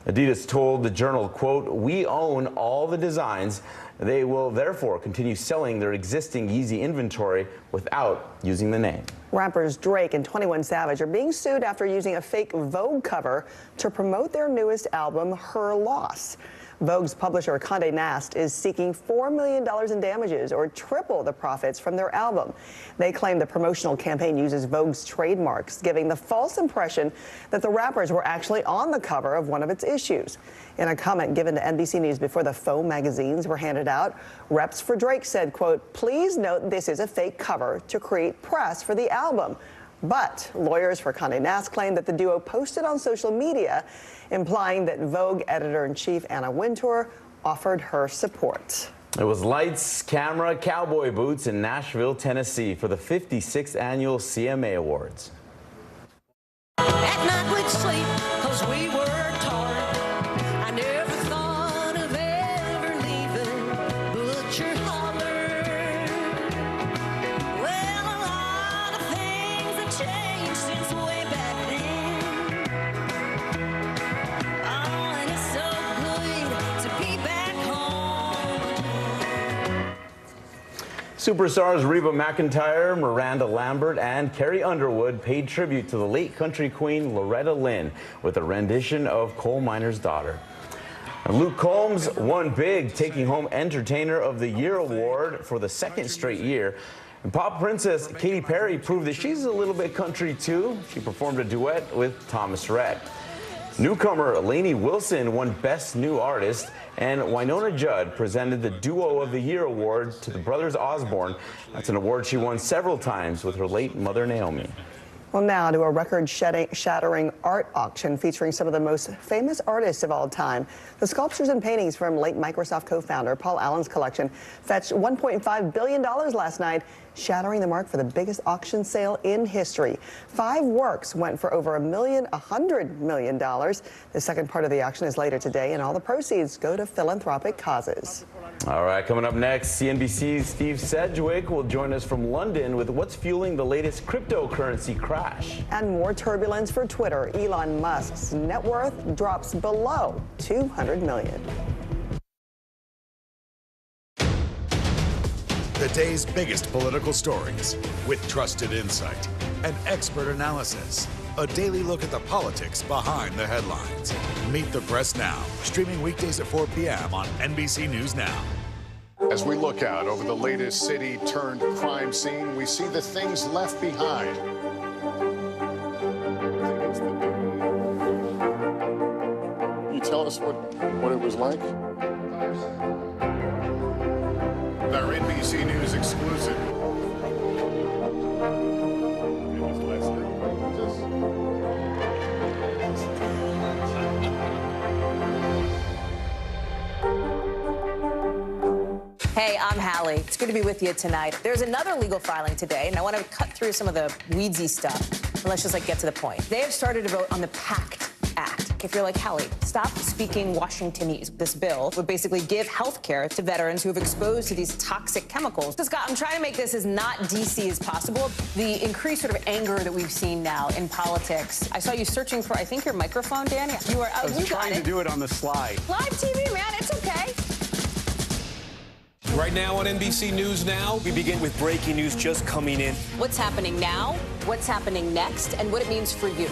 S5: Adidas told the Journal, quote, "We own all the designs. They will therefore continue selling their existing Yeezy inventory without using the name."
S1: Rappers Drake and 21 Savage are being sued after using a fake Vogue cover to promote their newest album, Her Loss. Vogue's publisher, Condé Nast, is seeking $4 million in damages, or triple the profits from their album. They claim the promotional campaign uses Vogue's trademarks, giving the false impression that the rappers were actually on the cover of one of its issues. In a comment given to NBC News before the faux magazines were handed out, reps for Drake said, quote, "Please note this is a fake cover to create press for the album." But lawyers for Condé Nast claim that the duo posted on social media, implying that Vogue editor-in-chief Anna Wintour offered her support.
S5: It was lights, camera, cowboy boots in Nashville, Tennessee for the 56th annual CMA Awards.
S4: At night we'd sleep 'cause we worked hard. I never thought of ever leaving Butcher Holler. Well, a lot of things have changed since way back then. Oh, and it's so good to be back home.
S5: Superstars Reba McEntire, Miranda Lambert, and Carrie Underwood paid tribute to the late country queen Loretta Lynn with a rendition of Coal Miner's Daughter. And Luke Combs won big, taking home Entertainer of the Year award for the second straight year. And pop princess Katy Perry proved that she's a little bit country too. She performed a duet with Thomas Rhett. Newcomer Lainey Wilson won Best New Artist, and Winona Judd presented the Duo of the Year award to the brothers Osborne. That's an award she won several times with her late mother Naomi.
S1: Well, now to a record-shattering art auction featuring some of the most famous artists of all time. The sculptures and paintings from late Microsoft co-founder Paul Allen's collection fetched $1.5 billion last night, shattering the mark for the biggest auction sale in history. 5 works went for over $100 million. The second part of the auction is later today, and all the proceeds go to philanthropic causes.
S5: All right, coming up next, CNBC's Steve Sedgwick will join us from London with what's fueling the latest cryptocurrency crash.
S1: And more turbulence for Twitter. Elon Musk's net worth drops below $200 million.
S17: The day's biggest political stories with trusted insight and expert analysis. A daily look at the politics behind the headlines. Meet the Press Now, streaming weekdays at 4 p.m. on NBC News Now.
S14: As we look out over the latest city-turned-crime scene, we see the things left behind. Can you tell us what it was like? Our NBC News exclusive.
S22: Hey, I'm Hallie. It's good to be with you tonight. There's another legal filing today, and I want to cut through some of the weedsy stuff. And let's just get to the point. They have started to vote on the PACT Act. If you're like, Hallie, stop speaking Washingtonese. This bill would basically give health care to veterans who have exposed to these toxic chemicals. So, Scott, I'm trying to make this as not DC as possible. The increased sort of anger that we've seen now in politics. I saw you searching for, I think, your microphone, Dan. You are.
S18: I was trying to do it on the slide.
S22: Live TV, man. It's okay.
S16: Right now on NBC News Now, we begin with breaking news just coming in.
S22: What's happening now, what's happening next, and what it means for you.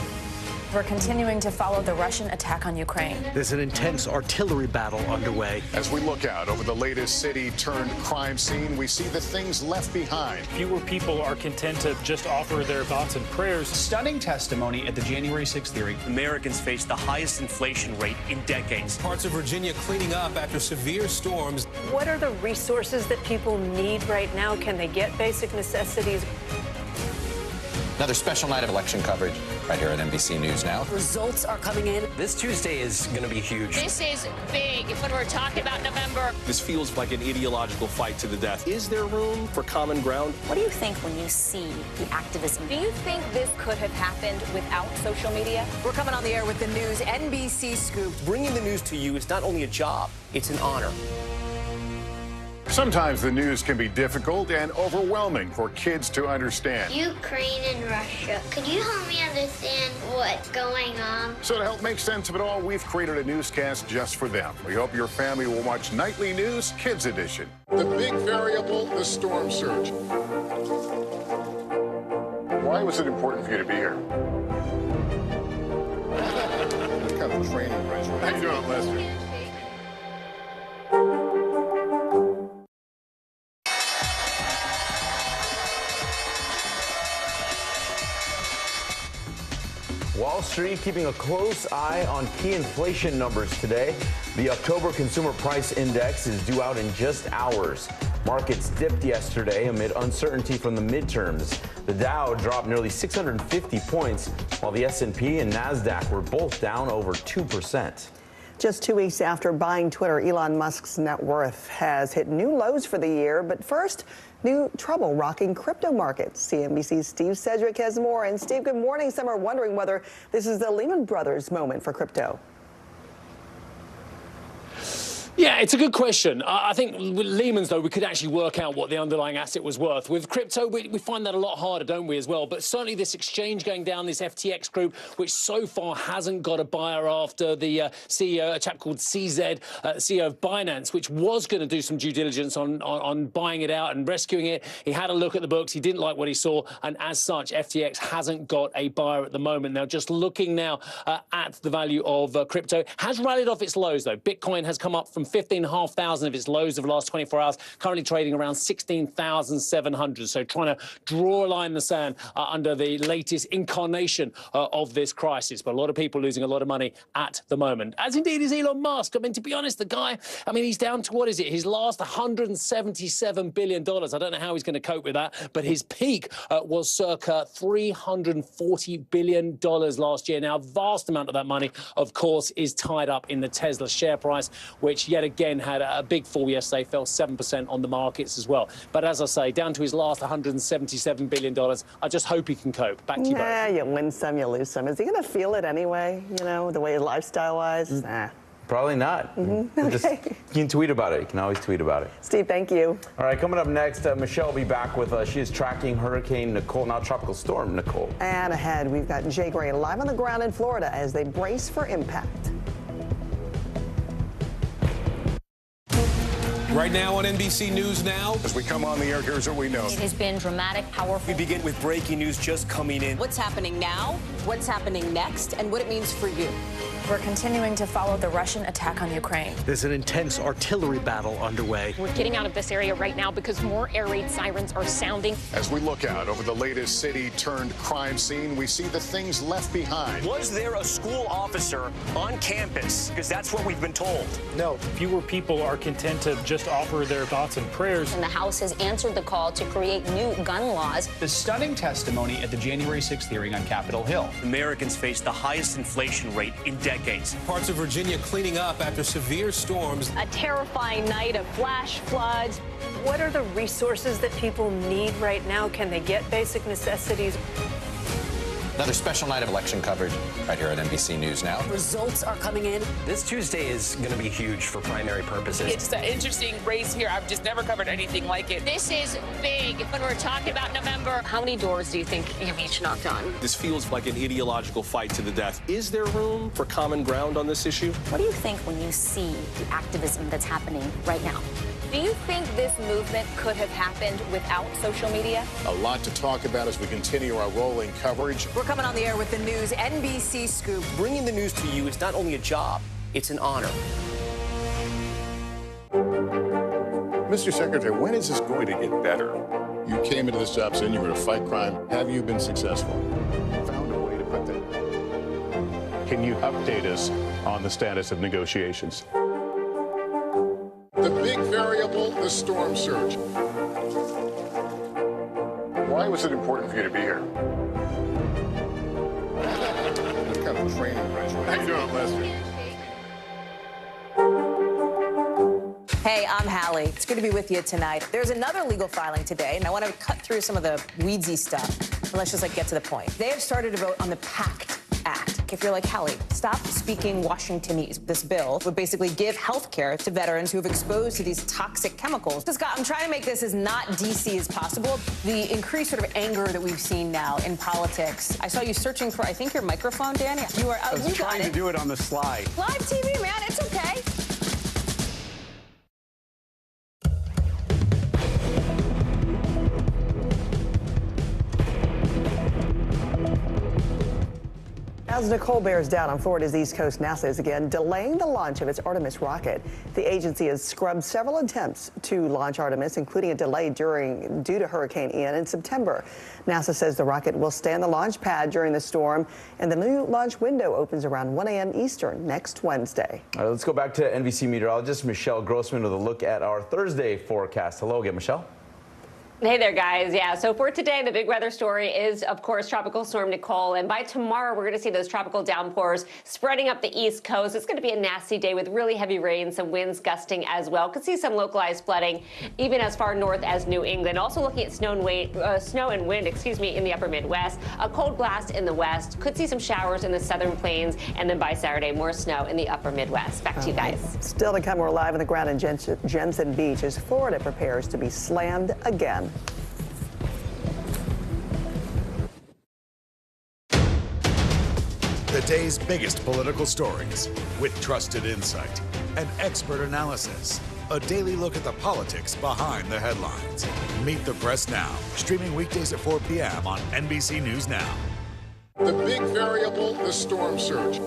S22: We're continuing to follow the Russian attack on Ukraine.
S16: There's an intense artillery battle underway.
S14: As we look out over the latest city-turned-crime scene, we see the things left behind.
S6: Fewer people are content to just offer their thoughts and prayers.
S15: Stunning testimony at the January 6th hearing.
S16: Americans face the highest inflation rate in decades.
S19: Parts of Virginia cleaning up after severe storms.
S20: What are the resources that people need right now? Can they get basic necessities?
S21: Another special night of election coverage right here at NBC News Now.
S23: Results are coming in.
S16: This Tuesday is going to be huge.
S24: This is big when we're talking about November.
S16: This feels like an ideological fight to the death. Is there room for common ground?
S22: What do you think when you see the activism? Do you think this could have happened without social media? We're coming on the air with the news NBC Scoop.
S16: Bringing the news to you is not only a job, it's an honor.
S14: Sometimes the news can be difficult and overwhelming for kids to understand.
S3: Ukraine and Russia. Could you help me understand what's going on?
S14: So to help make sense of it all, we've created a newscast just for them. We hope your family will watch Nightly News Kids Edition. The big variable, the storm surge. Why was it important for you to be here? What kind of training regimen? How you doing, Lester?
S5: Wall Street keeping a close eye on key inflation numbers today. The October Consumer Price Index is due out in just hours. Markets dipped yesterday amid uncertainty from the midterms. The Dow dropped nearly 650 points, while the S&P and NASDAQ were both down over 2%.
S1: Just 2 weeks after buying Twitter, Elon Musk's net worth has hit new lows for the year. But first, new trouble rocking crypto markets. CNBC's Steve Sedgwick has more. And Steve, good morning. Some are wondering whether this is the Lehman Brothers moment for crypto.
S6: Yeah, it's a good question. I think with Lehman's, though, we could actually work out what the underlying asset was worth. With crypto, we find that a lot harder, don't we, as well? But certainly this exchange going down, this FTX group, which so far hasn't got a buyer after the CEO, a chap called CZ, CEO of Binance, which was going to do some due diligence on buying it out and rescuing it. He had a look at the books. He didn't like what he saw. And as such, FTX hasn't got a buyer at the moment. Now, just looking now at the value of crypto, has rallied off its lows, though. Bitcoin has come up from 15,500 of its lows of the last 24 hours, currently trading around 16,700. So trying to draw a line in the sand under the latest incarnation of this crisis. But a lot of people losing a lot of money at the moment, as indeed is Elon Musk. I mean, to be honest, the guy, I mean, he's down to, what is it, his last $177 billion. I don't know how he's going to cope with that, but his peak was circa $340 billion last year. Now, a vast amount of that money, of course, is tied up in the Tesla share price, which yet again had a big fall yesterday, fell 7% on the markets as well. But as I say, down to his last $177 billion. I just hope he can cope. Back to you both.
S1: Yeah, you win some, you lose some. Is he going to feel it anyway, you know, the way lifestyle-wise? Nah.
S5: Probably not.
S1: Okay.
S5: Just, you can tweet about it. You can always tweet about it.
S1: Steve, thank you.
S5: All right, coming up next, Michelle will be back with us. She is tracking Hurricane Nicole, now Tropical Storm Nicole.
S1: And ahead, we've got Jay Gray live on the ground in Florida as they brace for impact.
S19: Right now on NBC News Now.
S14: As we come on the air, here's what we know.
S22: It has been dramatic, powerful.
S16: We begin with breaking news just coming in.
S23: What's happening now, what's happening next, and what it means for you.
S22: We're continuing to follow the Russian attack on Ukraine.
S16: There's an intense artillery battle underway.
S24: We're getting out of this area right now because more air raid sirens are sounding.
S14: As we look out over the latest city-turned-crime scene, we see the things left behind.
S16: Was there a school officer on campus? Because that's what we've been told.
S6: No, fewer people are content to just offer their thoughts and prayers.
S22: And the House has answered the call to create new gun laws.
S15: The stunning testimony at the January 6th hearing on Capitol Hill.
S16: Americans face the highest inflation rate in decades.
S19: Parts of Virginia cleaning up after severe storms.
S20: A terrifying night of flash floods. What are the resources that people need right now? Can they get basic necessities?
S21: Another special night of election coverage right here at NBC News Now.
S23: Results are coming in.
S16: This Tuesday is going to be huge for primary purposes.
S24: It's an interesting race here. I've just never covered anything like it. This is big when we're talking about November.
S20: How many doors do you think you've each knocked on?
S16: This feels like an ideological fight to the death. Is there room for common ground on this issue?
S22: What do you think when you see the activism that's happening right now?
S23: Do you think this movement could have happened without social media?
S14: A lot to talk about as we continue our rolling coverage.
S22: We're coming on the air with the news NBC scoop.
S16: Bringing the news to you is not only a job, it's an honor.
S14: Mr. Secretary, when is this going to get better? You came into this job saying you were going to fight crime. Have you been successful? Found a way to put that.
S18: Can you update us on the status of negotiations?
S14: The big variable, the storm surge. Why was it important for you to be here? What kind of training regiment? How you doing, Lester?
S22: Hey, I'm Hallie. It's good to be with you tonight. There's another legal filing today, and I want to cut through some of the weedsy stuff. And let's just get to the point. They have started to vote on the PACT Act. If you're like, Hallie, stop speaking Washingtonese. This bill would basically give health care to veterans who have exposed to these toxic chemicals. So, Scott, I'm trying to make this as not DC as possible. The increased sort of anger that we've seen now in politics. I saw you searching for, I think, your microphone, Dan. You are.
S18: I was trying to do it on the slide.
S22: Live TV, man. It's okay.
S1: As Nicole bears down on Florida's East Coast, NASA is again delaying the launch of its Artemis rocket. The agency has scrubbed several attempts to launch Artemis, including a delay due to Hurricane Ian in September. NASA says the rocket will stay on the launch pad during the storm, and the new launch window opens around 1 a.m. Eastern next Wednesday.
S5: All right, let's go back to NBC meteorologist Michelle Grossman with a look at our Thursday forecast. Hello again, Michelle.
S13: Hey there, guys. Yeah, so for today, the big weather story is, of course, Tropical Storm Nicole. And by tomorrow, we're going to see those tropical downpours spreading up the East Coast. It's going to be a nasty day with really heavy rain, some winds gusting as well. Could see some localized flooding, even as far north as New England. Also looking at snow and wind, in the upper Midwest. A cold blast in the west. Could see some showers in the southern plains. And then by Saturday, more snow in the upper Midwest. Back to you guys.
S1: Still to come, we're live on the ground in Jensen Beach as Florida prepares to be slammed again.
S17: The day's biggest political stories with trusted insight and expert analysis. A daily look at the politics behind the headlines. Meet the Press Now, streaming weekdays at 4 p.m. on NBC News Now.
S14: The big variable, the storm surge.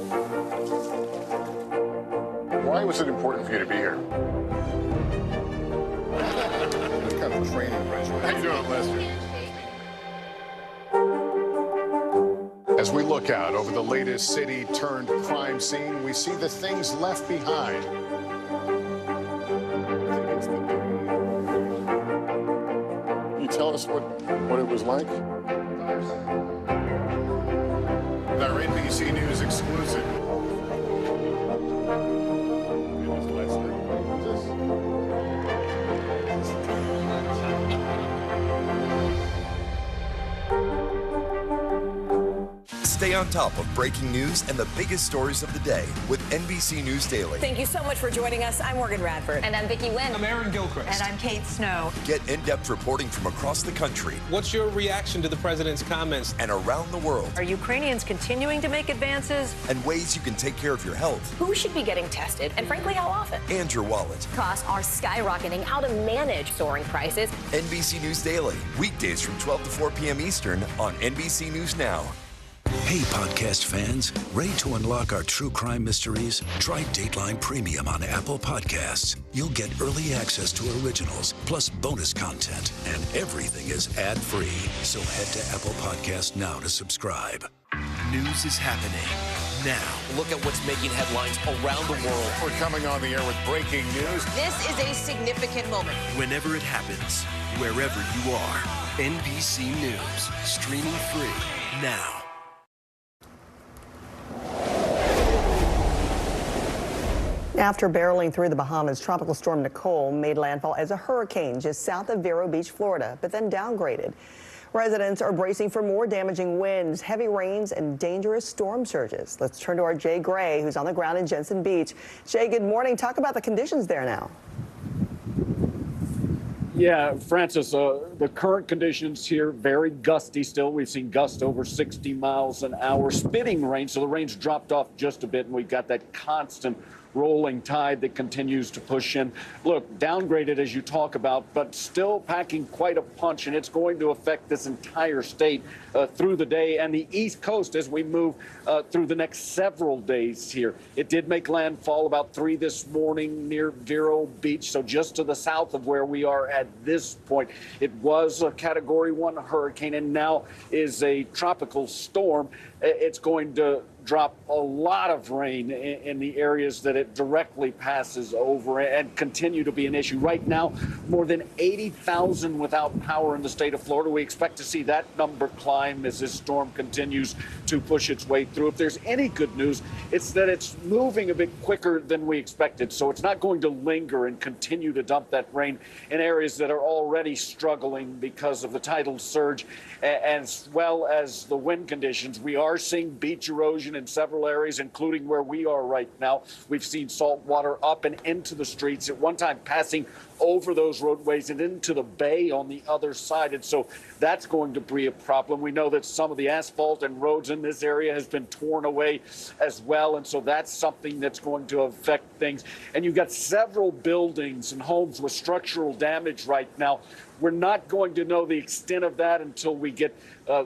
S14: Why was it important for you to be here? What kind of training regiment? How you doing, Lester? As we look out over the latest city-turned-crime scene, we see the things left behind. Can you tell us what it was like? Our NBC News exclusive.
S2: Stay on top of breaking news and the biggest stories of the day with NBC News Daily.
S22: Thank you so much for joining us. I'm Morgan Radford.
S23: And I'm Vicki Wynn.
S19: I'm Aaron Gilchrist.
S23: And I'm Kate Snow.
S2: Get in-depth reporting from across the country
S19: What's your reaction to the president's comments?
S2: and around the world,
S20: Are Ukrainians continuing to make advances?
S2: and ways you can take care of your health
S23: Who should be getting tested? And frankly, how often?
S2: and your wallet.
S23: Costs are skyrocketing. How to manage soaring prices.
S2: NBC News Daily, weekdays from 12 to 4 p.m. Eastern on NBC News Now.
S8: Hey, podcast fans, ready to unlock our true crime mysteries? Try Dateline Premium on Apple Podcasts. You'll get early access to originals, plus bonus content, and everything is ad-free. So head to Apple Podcasts now to subscribe.
S7: News is happening now.
S16: Look at what's making headlines around the world.
S14: We're coming on the air with breaking news.
S22: This is a significant moment.
S7: Whenever it happens, wherever you are, NBC News, streaming free now.
S1: After barreling through the Bahamas, Tropical Storm Nicole made landfall as a hurricane just south of Vero Beach, Florida, but then downgraded. Residents are bracing for more damaging winds, heavy rains, and dangerous storm surges. Let's turn to our Jay Gray, who's on the ground in Jensen Beach. Jay, good morning. Talk about the conditions there now.
S10: Yeah, Francis, the current conditions here, very gusty still. We've seen gusts over 60 miles an hour, spitting rain, so the rain's dropped off just a bit, and we've got that constant rolling tide that continues to push in. Look, downgraded as you talk about, but still packing quite a punch, and it's going to affect this entire state through the day and the East Coast as we move through the next several days here. It did make landfall about 3 this morning near Vero Beach, so just to the south of where we are at this point. It was a Category 1 hurricane and now is a tropical storm. It's going to drop a lot of rain in the areas that it directly passes over and continue to be an issue. Right now, more than 80,000 without power in the state of Florida. We expect to see that number climb as this storm continues to push its way through. If there's any good news, it's that it's moving a bit quicker than we expected. So it's not going to linger and continue to dump that rain in areas that are already struggling because of the tidal surge as well as the wind conditions. We are seeing beach erosion in several areas, including where we are right now. We've seen salt water up and into the streets, at one time passing over those roadways and into the bay on the other side. And so that's going to be a problem. We know that some of the asphalt and roads in this area has been torn away as well. And so that's something that's going to affect things. And you've got several buildings and homes with structural damage right now. We're not going to know the extent of that until we get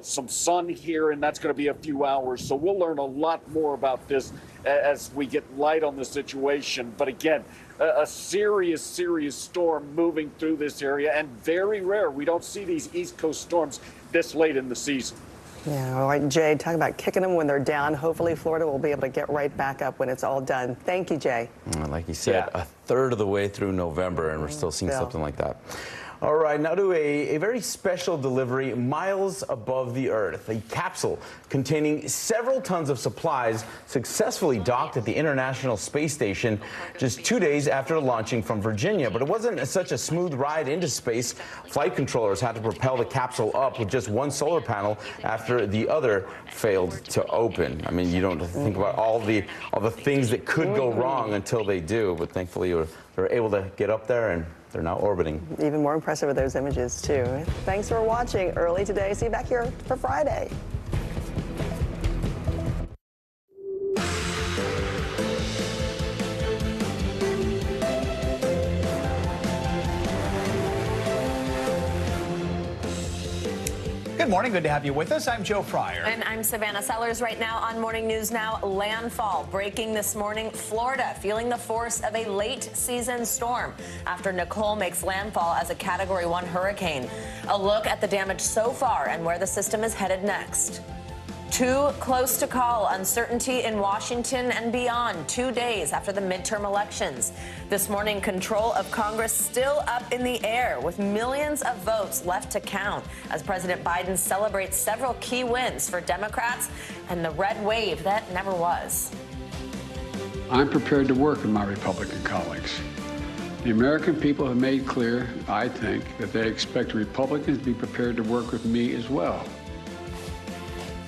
S10: some sun here, and that's going to be a few hours. So we'll learn a lot more about this as we get light on the situation. But again, a serious storm moving through this area, and very rare. We don't see these East Coast storms this late in the season.
S1: Yeah, all right, Jay, talk about kicking them when they're down. Hopefully Florida will be able to get right back up when it's all done. Thank you, Jay.
S5: Like you said, a third of the way through November, and we're still seeing something like that. All right, now to a very special delivery miles above the Earth. A capsule containing several tons of supplies successfully docked at the International Space Station just 2 days after launching from Virginia. But it wasn't such a smooth ride into space. Flight controllers had to propel the capsule up with just one solar panel after the other failed to open. I mean, you don't think about all the things that could go wrong until they do. But thankfully, they're able to get up there, and they're now orbiting.
S1: Even more impressive are those images, too. Thanks for watching early today. See you back here for Friday.
S15: Good morning. Good to have you with us. I'm Joe Fryer.
S23: And I'm Savannah Sellers. Right now on Morning News Now, landfall breaking this morning. Florida feeling the force of a late season storm after Nicole makes landfall as a Category 1 hurricane. A look at the damage so far and where the system is headed next. Too close to call. Uncertainty in Washington and beyond 2 days after the midterm elections. This morning, control of Congress still up in the air with millions of votes left to count as President Biden celebrates several key wins for Democrats and the red wave that never was.
S4: I'm prepared to work with my Republican colleagues. The American people have made clear, I think, that they expect Republicans to be prepared to work with me as well.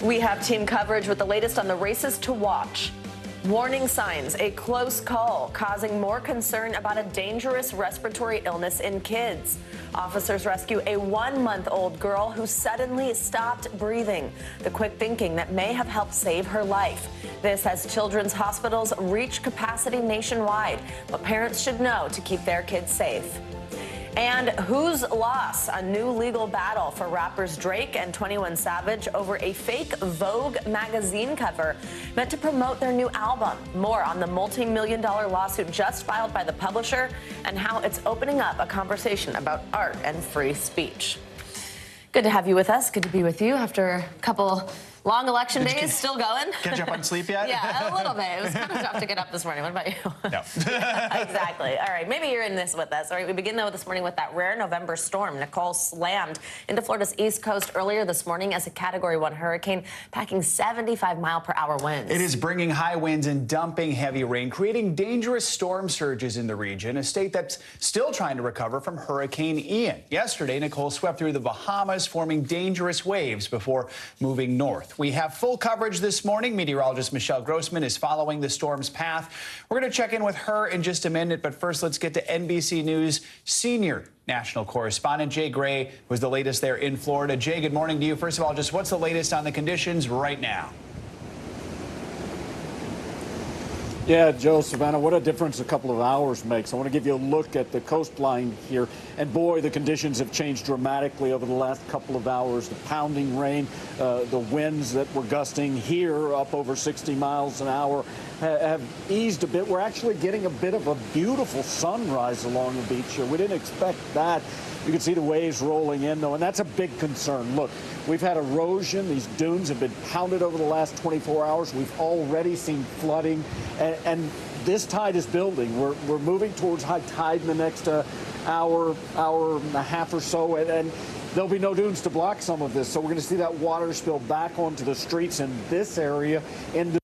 S23: We have team coverage with the latest on the races to watch. Warning signs, a close call causing more concern about a dangerous respiratory illness in kids. Officers rescue a 1-month-old girl who suddenly stopped breathing. The quick thinking that may have helped save her life. This as children's hospitals reach capacity nationwide. What parents should know to keep their kids safe. And whose loss? A new legal battle for rappers Drake and 21 Savage over a fake Vogue magazine cover meant to promote their new album. More on the multi-million-dollar lawsuit just filed by the publisher and how it's opening up a conversation about art and free speech. Good to have you with us. Good to be with you after a couple long election days, still going.
S15: Catch up on sleep yet?
S23: Yeah, a little bit. It was kind of tough to get up this morning. What about you?
S15: No.
S23: Exactly. All right, maybe you're in this with us. All right, we begin, though, this morning with that rare November storm. Nicole slammed into Florida's East Coast earlier this morning as a Category 1 hurricane, packing 75-mile-per-hour winds.
S15: It is bringing high winds and dumping heavy rain, creating dangerous storm surges in the region, a state that's still trying to recover from Hurricane Ian. Yesterday, Nicole swept through the Bahamas, forming dangerous waves before moving north. We have full coverage this morning. Meteorologist Michelle Grossman is following the storm's path. We're going to check in with her in just a minute, but first let's get to NBC News senior national correspondent Jay Gray, who's the latest there in Florida. Jay, good morning to you. First of all, just what's the latest on the conditions right now?
S10: Yeah, Joe, Savannah, what a difference a couple of hours makes. I want to give you a look at the coastline here. And boy, the conditions have changed dramatically over the last couple of hours. The pounding rain, the winds that were gusting here up over 60 miles an hour have eased a bit. We're actually getting a bit of a beautiful sunrise along the beach here. We didn't expect that. You can see the waves rolling in, though, and that's a big concern. Look, we've had erosion. These dunes have been pounded over the last 24 hours. We've already seen flooding, and this tide is building. We're moving towards high tide in the next hour and a half or so, and there'll be no dunes to block some of this. So we're going to see that water spill back onto the streets in this area, into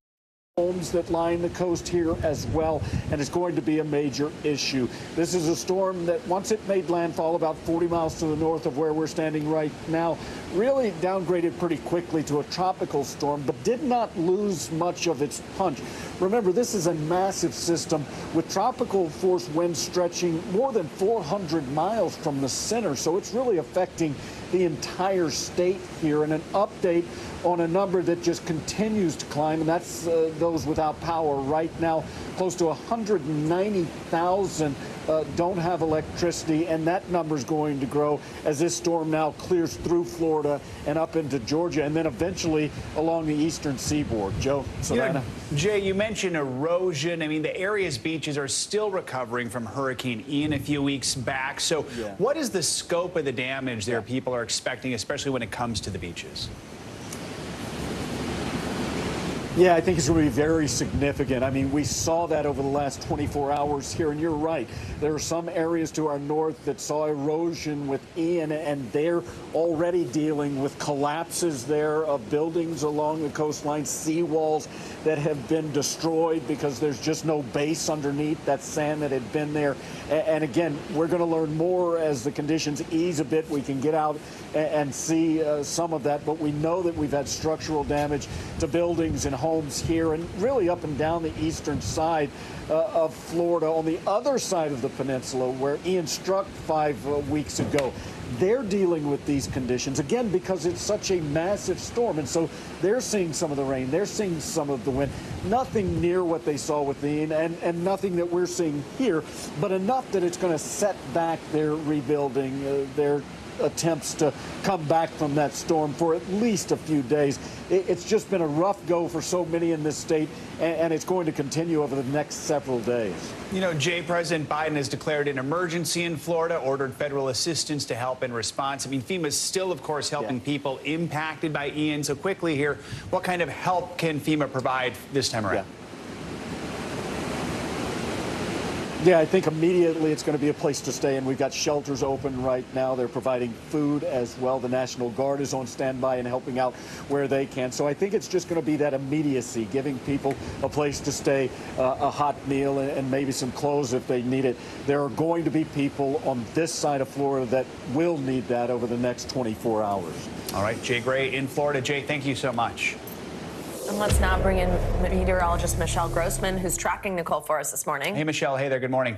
S10: homes that line the coast here as well, and it's going to be a major issue. This is a storm that, once it made landfall about 40 miles to the north of where we're standing right now, really downgraded pretty quickly to a tropical storm, but did not lose much of its punch. Remember, this is a massive system with tropical force winds stretching more than 400 miles from the center, so it's really affecting the entire state here. And an update on a number that just continues to climb, and that's those without power right now. Close to 190,000 don't have electricity, and that number is going to grow as this storm now clears through Florida and up into Georgia, and then eventually along the eastern seaboard. Joe, Savannah.
S15: Jay, you mentioned erosion. I mean, the area's beaches are still recovering from Hurricane Ian a few weeks back. So what is the scope of the damage there people are expecting, especially when it comes to the beaches?
S10: Yeah, I think it's going to be very significant. I mean, we saw that over the last 24 hours here, and you're right. There are some areas to our north that saw erosion with Ian, and they're already dealing with collapses there of buildings along the coastline, seawalls that have been destroyed because there's just no base underneath that sand that had been there. And again, we're going to learn more as the conditions ease a bit. We can get out and see some of that, but we know that we've had structural damage to buildings and homes here and really up and down the eastern side of Florida. On the other side of the peninsula where Ian struck 5 weeks ago, they're dealing with these conditions, again, because it's such a massive storm. And so they're seeing some of the rain, they're seeing some of the wind. Nothing near what they saw with Ian, and nothing that we're seeing here, but enough that it's going to set back their rebuilding, their attempts to come back from that storm for at least a few days. It's just been a rough go for so many in this state, and it's going to continue over the next several days.
S15: You know, Jay, President Biden has declared an emergency in Florida, ordered federal assistance to help in response. I mean, FEMA's still, of course, helping people impacted by Ian. So quickly here, what kind of help can FEMA provide this time around?
S10: Yeah, I think immediately it's going to be a place to stay, and we've got shelters open right now. They're providing food as well. The National Guard is on standby and helping out where they can. So I think it's just going to be that immediacy, giving people a place to stay, a hot meal, and maybe some clothes if they need it. There are going to be people on this side of Florida that will need that over the next 24 hours.
S15: All right, Jay Gray in Florida. Jay, thank you so much.
S23: And let's now bring in meteorologist Michelle Grossman, who's tracking Nicole for us this morning.
S15: Hey, Michelle. Hey there. Good morning.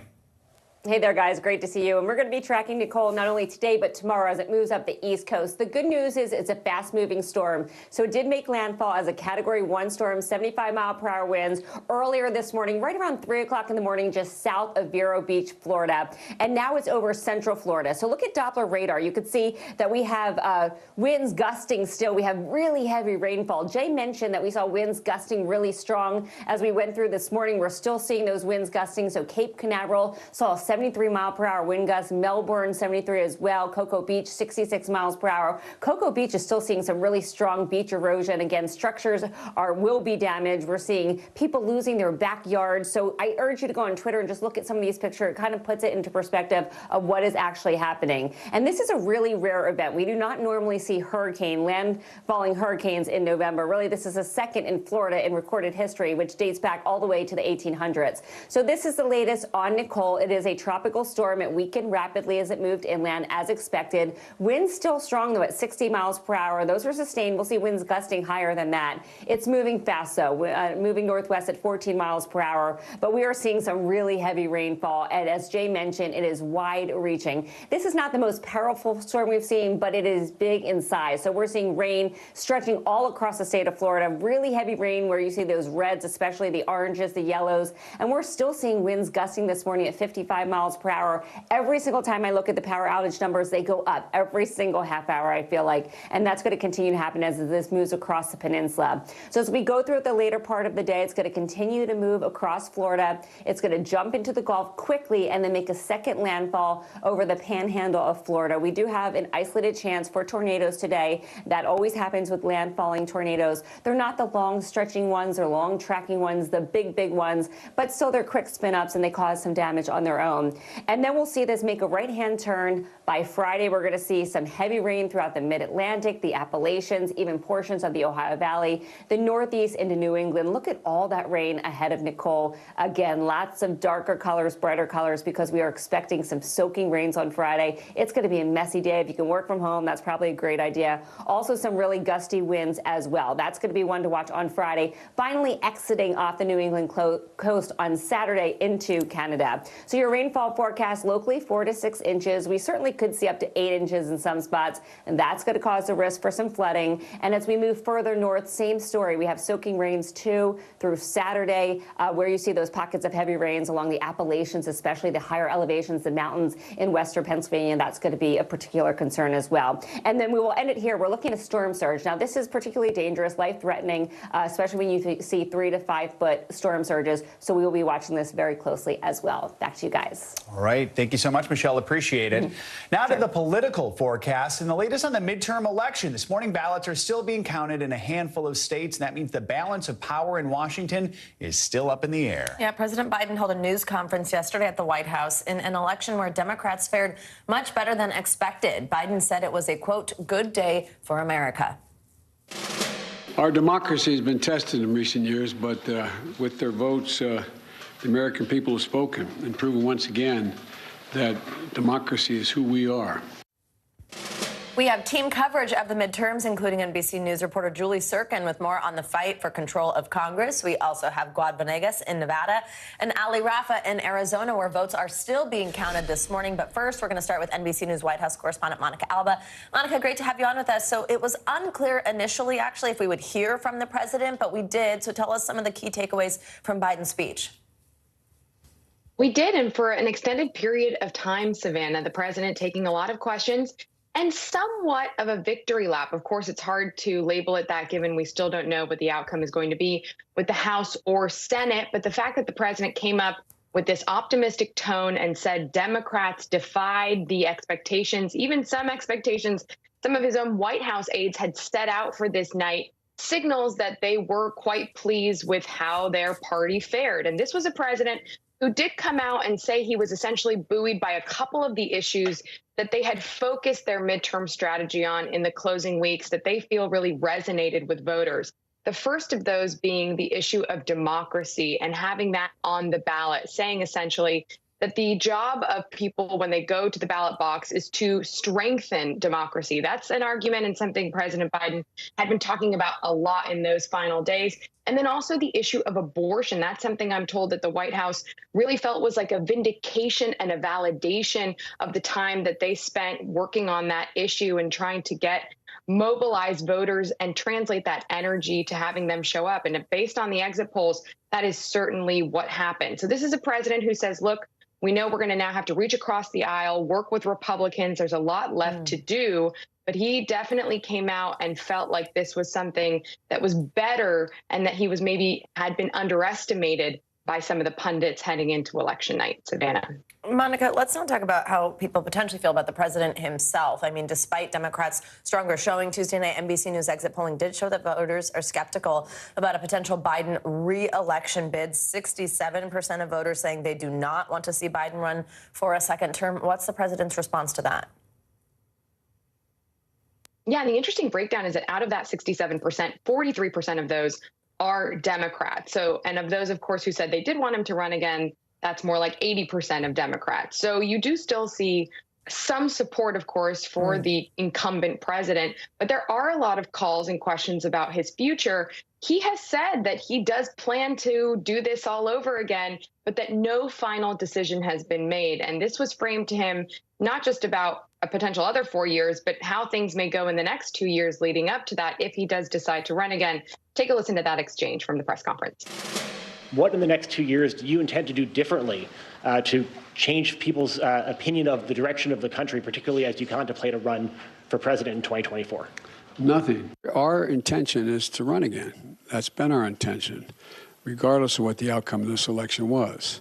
S13: Hey there, guys. Great to see you. And we're going to be tracking Nicole not only today, but tomorrow as it moves up the East Coast. The good news is it's a fast-moving storm. So it did make landfall as a Category 1 storm, 75-mile-per-hour winds earlier this morning, right around 3 o'clock in the morning, just south of Vero Beach, Florida. And now it's over central Florida. So look at Doppler radar. You can see that we have winds gusting still. We have really heavy rainfall. Jay mentioned that we saw winds gusting really strong as we went through this morning. We're still seeing those winds gusting. So Cape Canaveral saw a 73-mile-per-hour wind gusts. Melbourne, 73 as well. Cocoa Beach, 66 miles per hour. Cocoa Beach is still seeing some really strong beach erosion. Again, structures will be damaged. We're seeing people losing their backyards. So I urge you to go on Twitter and just look at some of these pictures. It kind of puts it into perspective of what is actually happening. And this is a really rare event. We do not normally see landfalling hurricanes in November. Really, this is a second in Florida in recorded history, which dates back all the way to the 1800s. So this is the latest on Nicole. It is a tropical storm. It weakened rapidly as it moved inland as expected. Winds still strong, though, at 60 miles per hour. Those are sustained. We'll see winds gusting higher than that. It's moving fast, though, moving northwest at 14 miles per hour. But we are seeing some really heavy rainfall. And as Jay mentioned, it is wide-reaching. This is not the most powerful storm we've seen, but it is big in size. So we're seeing rain stretching all across the state of Florida. Really heavy rain where you see those reds, especially the oranges, the yellows. And we're still seeing winds gusting this morning at 55 miles per hour. Every single time I look at the power outage numbers, they go up every single half hour, I feel like. And that's going to continue to happen as this moves across the peninsula. So as we go through the later part of the day, it's going to continue to move across Florida. It's going to jump into the Gulf quickly and then make a second landfall over the panhandle of Florida. We do have an isolated chance for tornadoes today. That always happens with landfalling tornadoes. They're not the long stretching ones or long tracking ones, the big ones, but still they're quick spin ups and they cause some damage on their own. And then we'll see this make a right-hand turn. By Friday, we're going to see some heavy rain throughout the mid-Atlantic, the Appalachians, even portions of the Ohio Valley, the Northeast into New England. Look at all that rain ahead of Nicole. Again, lots of darker colors, brighter colors, because we are expecting some soaking rains on Friday. It's going to be a messy day. If you can work from home, that's probably a great idea. Also, some really gusty winds as well. That's going to be one to watch on Friday. Finally, exiting off the New England coast on Saturday into Canada. So your rainfall forecast locally 4 to 6 inches. We certainly could see up to 8 inches in some spots, and that's going to cause a risk for some flooding. And as we move further north, same story. We have soaking rains too through Saturday, where you see those pockets of heavy rains along the Appalachians, especially the higher elevations, the mountains in western Pennsylvania. That's going to be a particular concern as well. And then we will end it here. We're looking at storm surge. Now, this is particularly dangerous, life-threatening, especially when you see 3 to 5 foot storm surges. So we will be watching this very closely as well. Back to you guys.
S15: All right. Thank you so much, Michelle. Appreciate it. Now to the political forecast and the latest on the midterm election. This morning, ballots are still being counted in a handful of states, and that means the balance of power in Washington is still up in the air.
S23: Yeah, President Biden held a news conference yesterday at the White House in an election where Democrats fared much better than expected. Biden said it was a, quote, good day for America.
S4: Our democracy has been tested in recent years, but with their votes, the American people have spoken and proven once again that democracy is who we are.
S23: We have team coverage of the midterms, including NBC News reporter Julie Sirkin with more on the fight for control of Congress. We also have Guad Venegas in Nevada and Ali Rafa in Arizona, where votes are still being counted this morning. But first, we're going to start with NBC News White House correspondent Monica Alba. Monica, great to have you on with us. So it was unclear initially, actually, if we would hear from the president, but we did. So tell us some of the key takeaways from Biden's speech.
S3: We did, and for an extended period of time, Savannah, the president taking a lot of questions and somewhat of a victory lap. Of course, it's hard to label it that, given we still don't know what the outcome is going to be with the House or Senate. But the fact that the president came up with this optimistic tone and said Democrats defied the expectations, even some expectations some of his own White House aides had set out for this night, signals that they were quite pleased with how their party fared. And this was a president who did come out and say he was essentially buoyed by a couple of the issues that they had focused their midterm strategy on in the closing weeks that they feel really resonated with voters. The first of those being the issue of democracy and having that on the ballot, saying essentially that the job of people when they go to the ballot box is to strengthen democracy. That's an argument and something President Biden had been talking about a lot in those final days. And then also the issue of abortion. That's something I'm told that the White House really felt was like a vindication and a validation of the time that they spent working on that issue and trying to mobilize voters and translate that energy to having them show up. And based on the exit polls, that is certainly what happened. So this is a president who says, look, we know we're going to now have to reach across the aisle, work with Republicans. There's a lot left to do. But he definitely came out and felt like this was something that was better and that he was maybe had been underestimated by some of the pundits heading into election night. Savannah.
S23: Monica, let's now talk about how people potentially feel about the president himself. I mean, despite Democrats' stronger showing Tuesday night, NBC News exit polling did show that voters are skeptical about a potential Biden re-election bid. 67% of voters saying they do not want to see Biden run for a second term. What's the president's response to that?
S3: Yeah, and the interesting breakdown is that out of that 67%, 43% of those are Democrats. So, and of those, of course, who said they did want him to run again, that's more like 80% of Democrats. So you do still see some support, of course, for the incumbent president, but there are a lot of calls and questions about his future. He has said that he does plan to do this all over again, but that no final decision has been made. And this was framed to him not just about a potential other 4 years, but how things may go in the next 2 years leading up to that if he does decide to run again. Take a listen to that exchange from the press conference.
S6: What in the next 2 years do you intend to do differently to change people's opinion of the direction of the country, particularly as you contemplate a run for president in 2024?
S4: Nothing. Our intention is to run again. That's been our intention, regardless of what the outcome of this election was.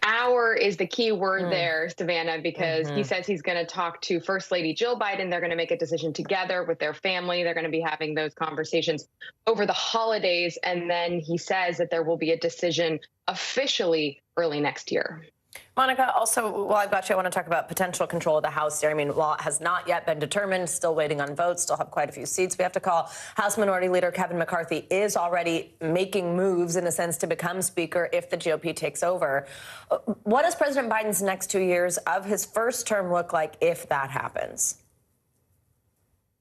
S3: Our is the key word there, Savannah, because he says he's going to talk to First Lady Jill Biden. They're going to make a decision together with their family. They're going to be having those conversations over the holidays. And then he says that there will be a decision officially early next year.
S23: Monica, also, while I've got you, I want to talk about potential control of the House here. I mean, while it has not yet been determined, still waiting on votes, still have quite a few seats we have to call. House Minority Leader Kevin McCarthy is already making moves, in a sense, to become Speaker if the GOP takes over. What does President Biden's next 2 years of his first term look like if that happens?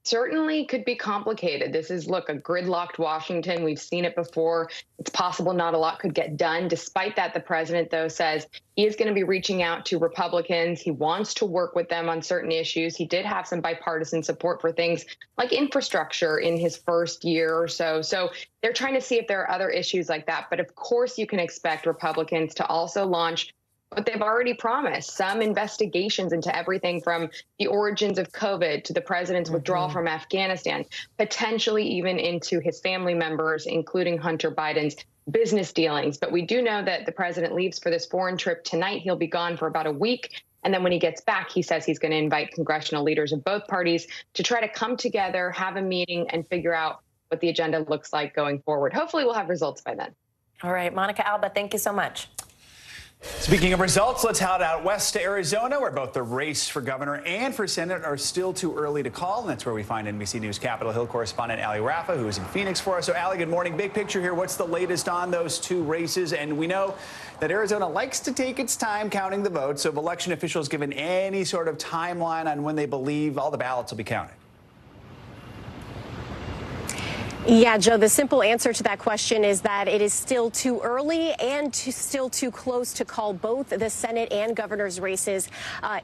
S3: Certainly could be complicated. This is, look, a gridlocked Washington. We've seen it before. It's possible not a lot could get done. Despite that, the president, though, says he is going to be reaching out to Republicans. He wants to work with them on certain issues. He did have some bipartisan support for things like infrastructure in his first year or so. So they're trying to see if there are other issues like that. But of course, you can expect Republicans to also launch what they've already promised, some investigations into everything from the origins of COVID to the president's withdrawal from Afghanistan, potentially even into his family members, including Hunter Biden's business dealings. But we do know that the president leaves for this foreign trip tonight. He'll be gone for about a week. And then when he gets back, he says he's going to invite congressional leaders of both parties to try to come together, have a meeting, and figure out what the agenda looks like going forward. Hopefully we'll have results by then.
S23: All right, Monica Alba, thank you so much.
S15: Speaking of results, let's head out west to Arizona, where both the race for governor and for Senate are still too early to call. And that's where we find NBC News Capitol Hill correspondent Ali Rafa, who is in Phoenix for us. So, Ali, good morning. Big picture here. What's the latest on those two races? And we know that Arizona likes to take its time counting the votes. So have election officials given any sort of timeline on when they believe all the ballots will be counted?
S9: Yeah, Joe, the simple answer to that question is that it is still too early and still too close to call both the Senate and governor's races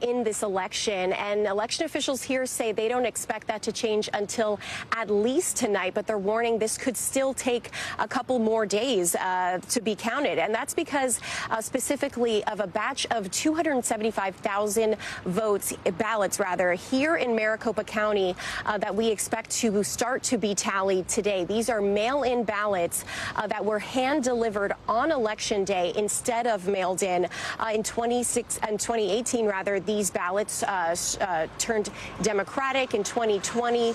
S9: in this election. And election officials here say they don't expect that to change until at least tonight, but they're warning this could still take a couple more days to be counted. And that's because specifically of a batch of 275,000 ballots here in Maricopa County that we expect to start to be tallied today. These are mail-in ballots that were hand-delivered on Election Day instead of mailed in. In 2018, these ballots turned Democratic. In 2020,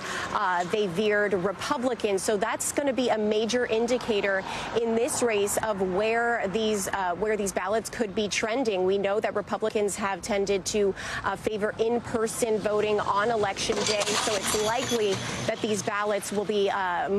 S9: they veered Republican. So that's going to be a major indicator in this race of where these ballots could be trending. We know that Republicans have tended to favor in-person voting on Election Day. So it's likely that these ballots will be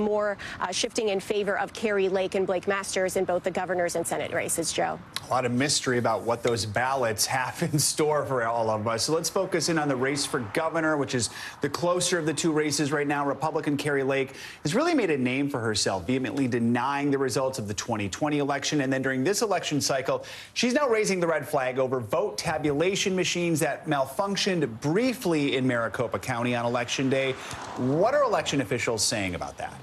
S9: more shifting in favor of Kari Lake and Blake Masters in both the governor's and Senate races, Joe.
S15: A lot of mystery about what those ballots have in store for all of us. So let's focus in on the race for governor, which is the closer of the two races right now. Republican Kari Lake has really made a name for herself, vehemently denying the results of the 2020 election. And then during this election cycle, she's now raising the red flag over vote tabulation machines that malfunctioned briefly in Maricopa County on Election Day. What are election officials saying about that?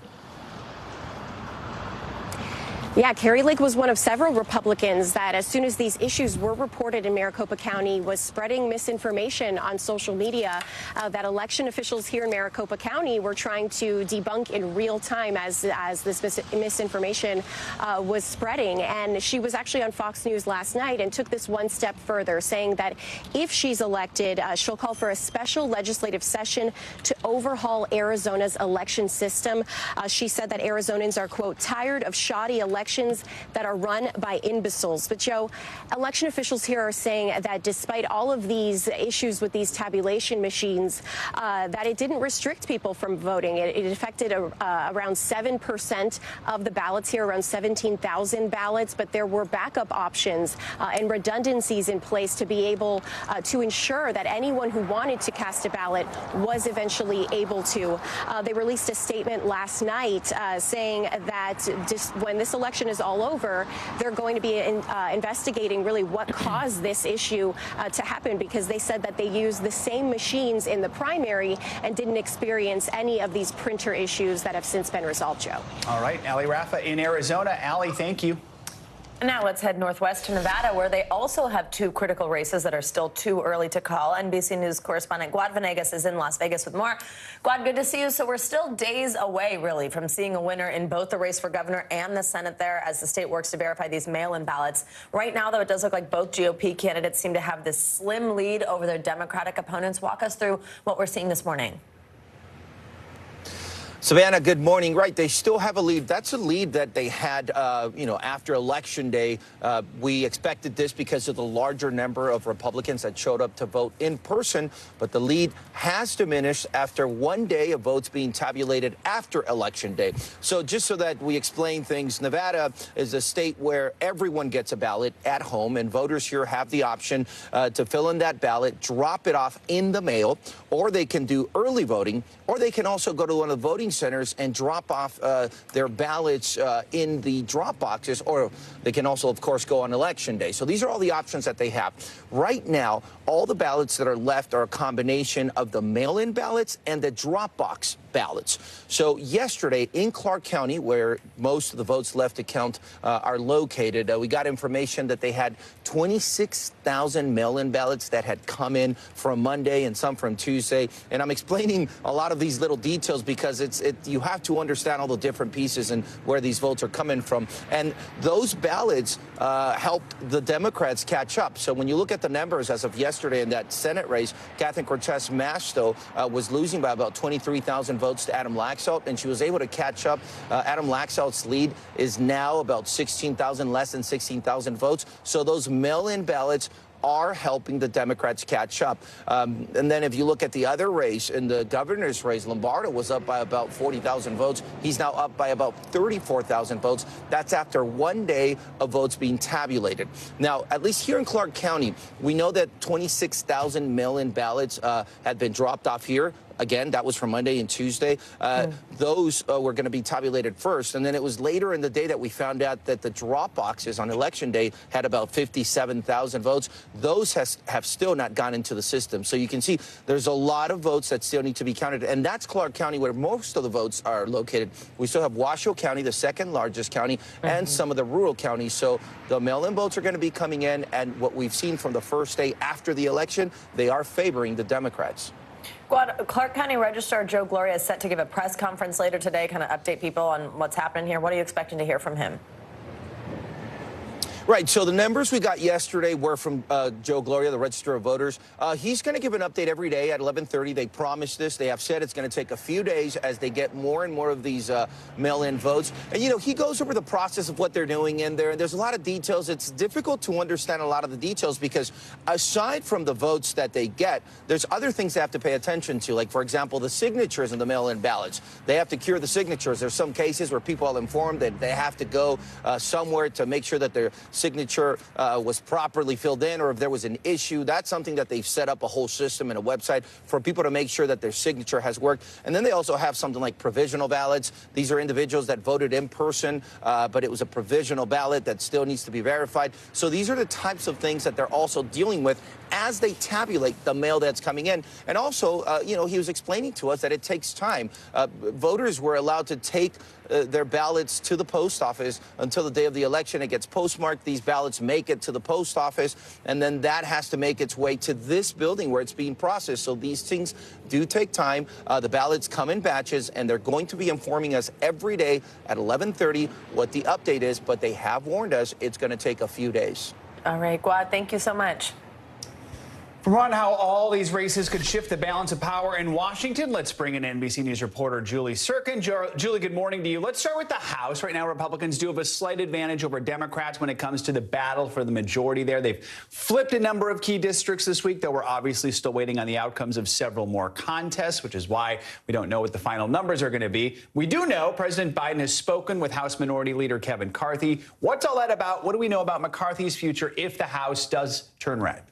S9: Yeah, Kari Lake was one of several Republicans that, as soon as these issues were reported in Maricopa County, was spreading misinformation on social media that election officials here in Maricopa County were trying to debunk in real time as this misinformation was spreading. And she was actually on Fox News last night and took this one step further, saying that if she's elected, she'll call for a special legislative session to overhaul Arizona's election system. She said that Arizonans are, quote, tired of shoddy election elections that are run by imbeciles. But, Joe, election officials here are saying that despite all of these issues with these tabulation machines, that it didn't restrict people from voting. It affected around 7% of the ballots here, around 17,000 ballots, but there were backup options and redundancies in place to be able to ensure that anyone who wanted to cast a ballot was eventually able to. They released a statement last night saying that when this election is all over, they're going to be investigating really what caused this issue to happen, because they said that they used the same machines in the primary and didn't experience any of these printer issues that have since been resolved, Joe.
S15: All right, Ali Rafa in Arizona. Ali, thank you.
S23: Now let's head northwest to Nevada, where they also have two critical races that are still too early to call. NBC News correspondent Guad Venegas is in Las Vegas with more. Guad, good to see you. So we're still days away, really, from seeing a winner in both the race for governor and the Senate there as the state works to verify these mail-in ballots. Right now, though, it does look like both GOP candidates seem to have this slim lead over their Democratic opponents. Walk us through what we're seeing this morning.
S11: Savannah, good morning. Right, they still have a lead. That's a lead that they had, after Election Day. We expected this because of the larger number of Republicans that showed up to vote in person, but the lead has diminished after one day of votes being tabulated after Election Day. So just so that we explain things, Nevada is a state where everyone gets a ballot at home, and voters here have the option to fill in that ballot, drop it off in the mail, or they can do early voting, or they can also go to one of the voting centers and drop off their ballots in the drop boxes, or they can also, of course, go on Election Day. So these are all the options that they have. Right now, all the ballots that are left are a combination of the mail-in ballots and the drop box ballots. So yesterday in Clark County, where most of the votes left to count are located, we got information that they had 26,000 mail-in ballots that had come in from Monday and some from Tuesday. And I'm explaining a lot of these little details because you have to understand all the different pieces and where these votes are coming from. And those ballots helped the Democrats catch up. So when you look at the numbers as of yesterday in that Senate race, Catherine Cortez Masto was losing by about 23,000 votes to Adam Laxalt, and she was able to catch up. Adam Laxalt's lead is now about 16,000, less than 16,000 votes. So those mail-in ballots are helping the Democrats catch up. And then if you look at the other race, in the governor's race, Lombardo was up by about 40,000 votes. He's now up by about 34,000 votes. That's after one day of votes being tabulated. Now, at least here in Clark County, we know that 26,000 mail-in ballots had been dropped off here. Again, that was from Monday and Tuesday. Those were going to be tabulated first. And then it was later in the day that we found out that the drop boxes on Election Day had about 57,000 votes. Those have still not gone into the system. So you can see there's a lot of votes that still need to be counted. And that's Clark County, where most of the votes are located. We still have Washoe County, the second largest county, and some of the rural counties. So the mail-in votes are going to be coming in. And what we've seen from the first day after the election, they are favoring the Democrats.
S23: Clark County Registrar Joe Gloria is set to give a press conference later today, kind of update people on what's happening here. What are you expecting to hear from him?
S11: Right. So the numbers we got yesterday were from Joe Gloria, the Register of Voters. He's going to give an update every day at 11:30. They promised this. They have said it's going to take a few days as they get more and more of these mail-in votes. And, he goes over the process of what they're doing in there. And there's a lot of details. It's difficult to understand a lot of the details because aside from the votes that they get, there's other things they have to pay attention to. Like, for example, the signatures in the mail-in ballots. They have to cure the signatures. There's some cases where people are informed that they have to go somewhere to make sure that their signature was properly filled in, or if there was an issue. That's something that they've set up a whole system and a website for people to make sure that their signature has worked. And then they also have something like provisional ballots. These are individuals that voted in person, but it was a provisional ballot that still needs to be verified. So these are the types of things that they're also dealing with as they tabulate the mail that's coming in. And also, he was explaining to us that it takes time. Voters were allowed to take their ballots to the post office until the day of the election. It gets postmarked. These ballots make it to the post office, and then that has to make its way to this building where it's being processed. So these things do take time. The ballots come in batches, and they're going to be informing us every day at 11:30 what the update is, but they have warned us it's going to take a few days.
S23: All right, Guad, thank you so much.
S15: From how all these races could shift the balance of power in Washington, let's bring in NBC News reporter Julie Sirkin. Julie, good morning to you. Let's start with the House. Right now, Republicans do have a slight advantage over Democrats when it comes to the battle for the majority there. They've flipped a number of key districts this week, though we're obviously still waiting on the outcomes of several more contests, which is why we don't know what the final numbers are going to be. We do know President Biden has spoken with House Minority Leader Kevin McCarthy. What's all that about? What do we know about McCarthy's future if the House does turn red?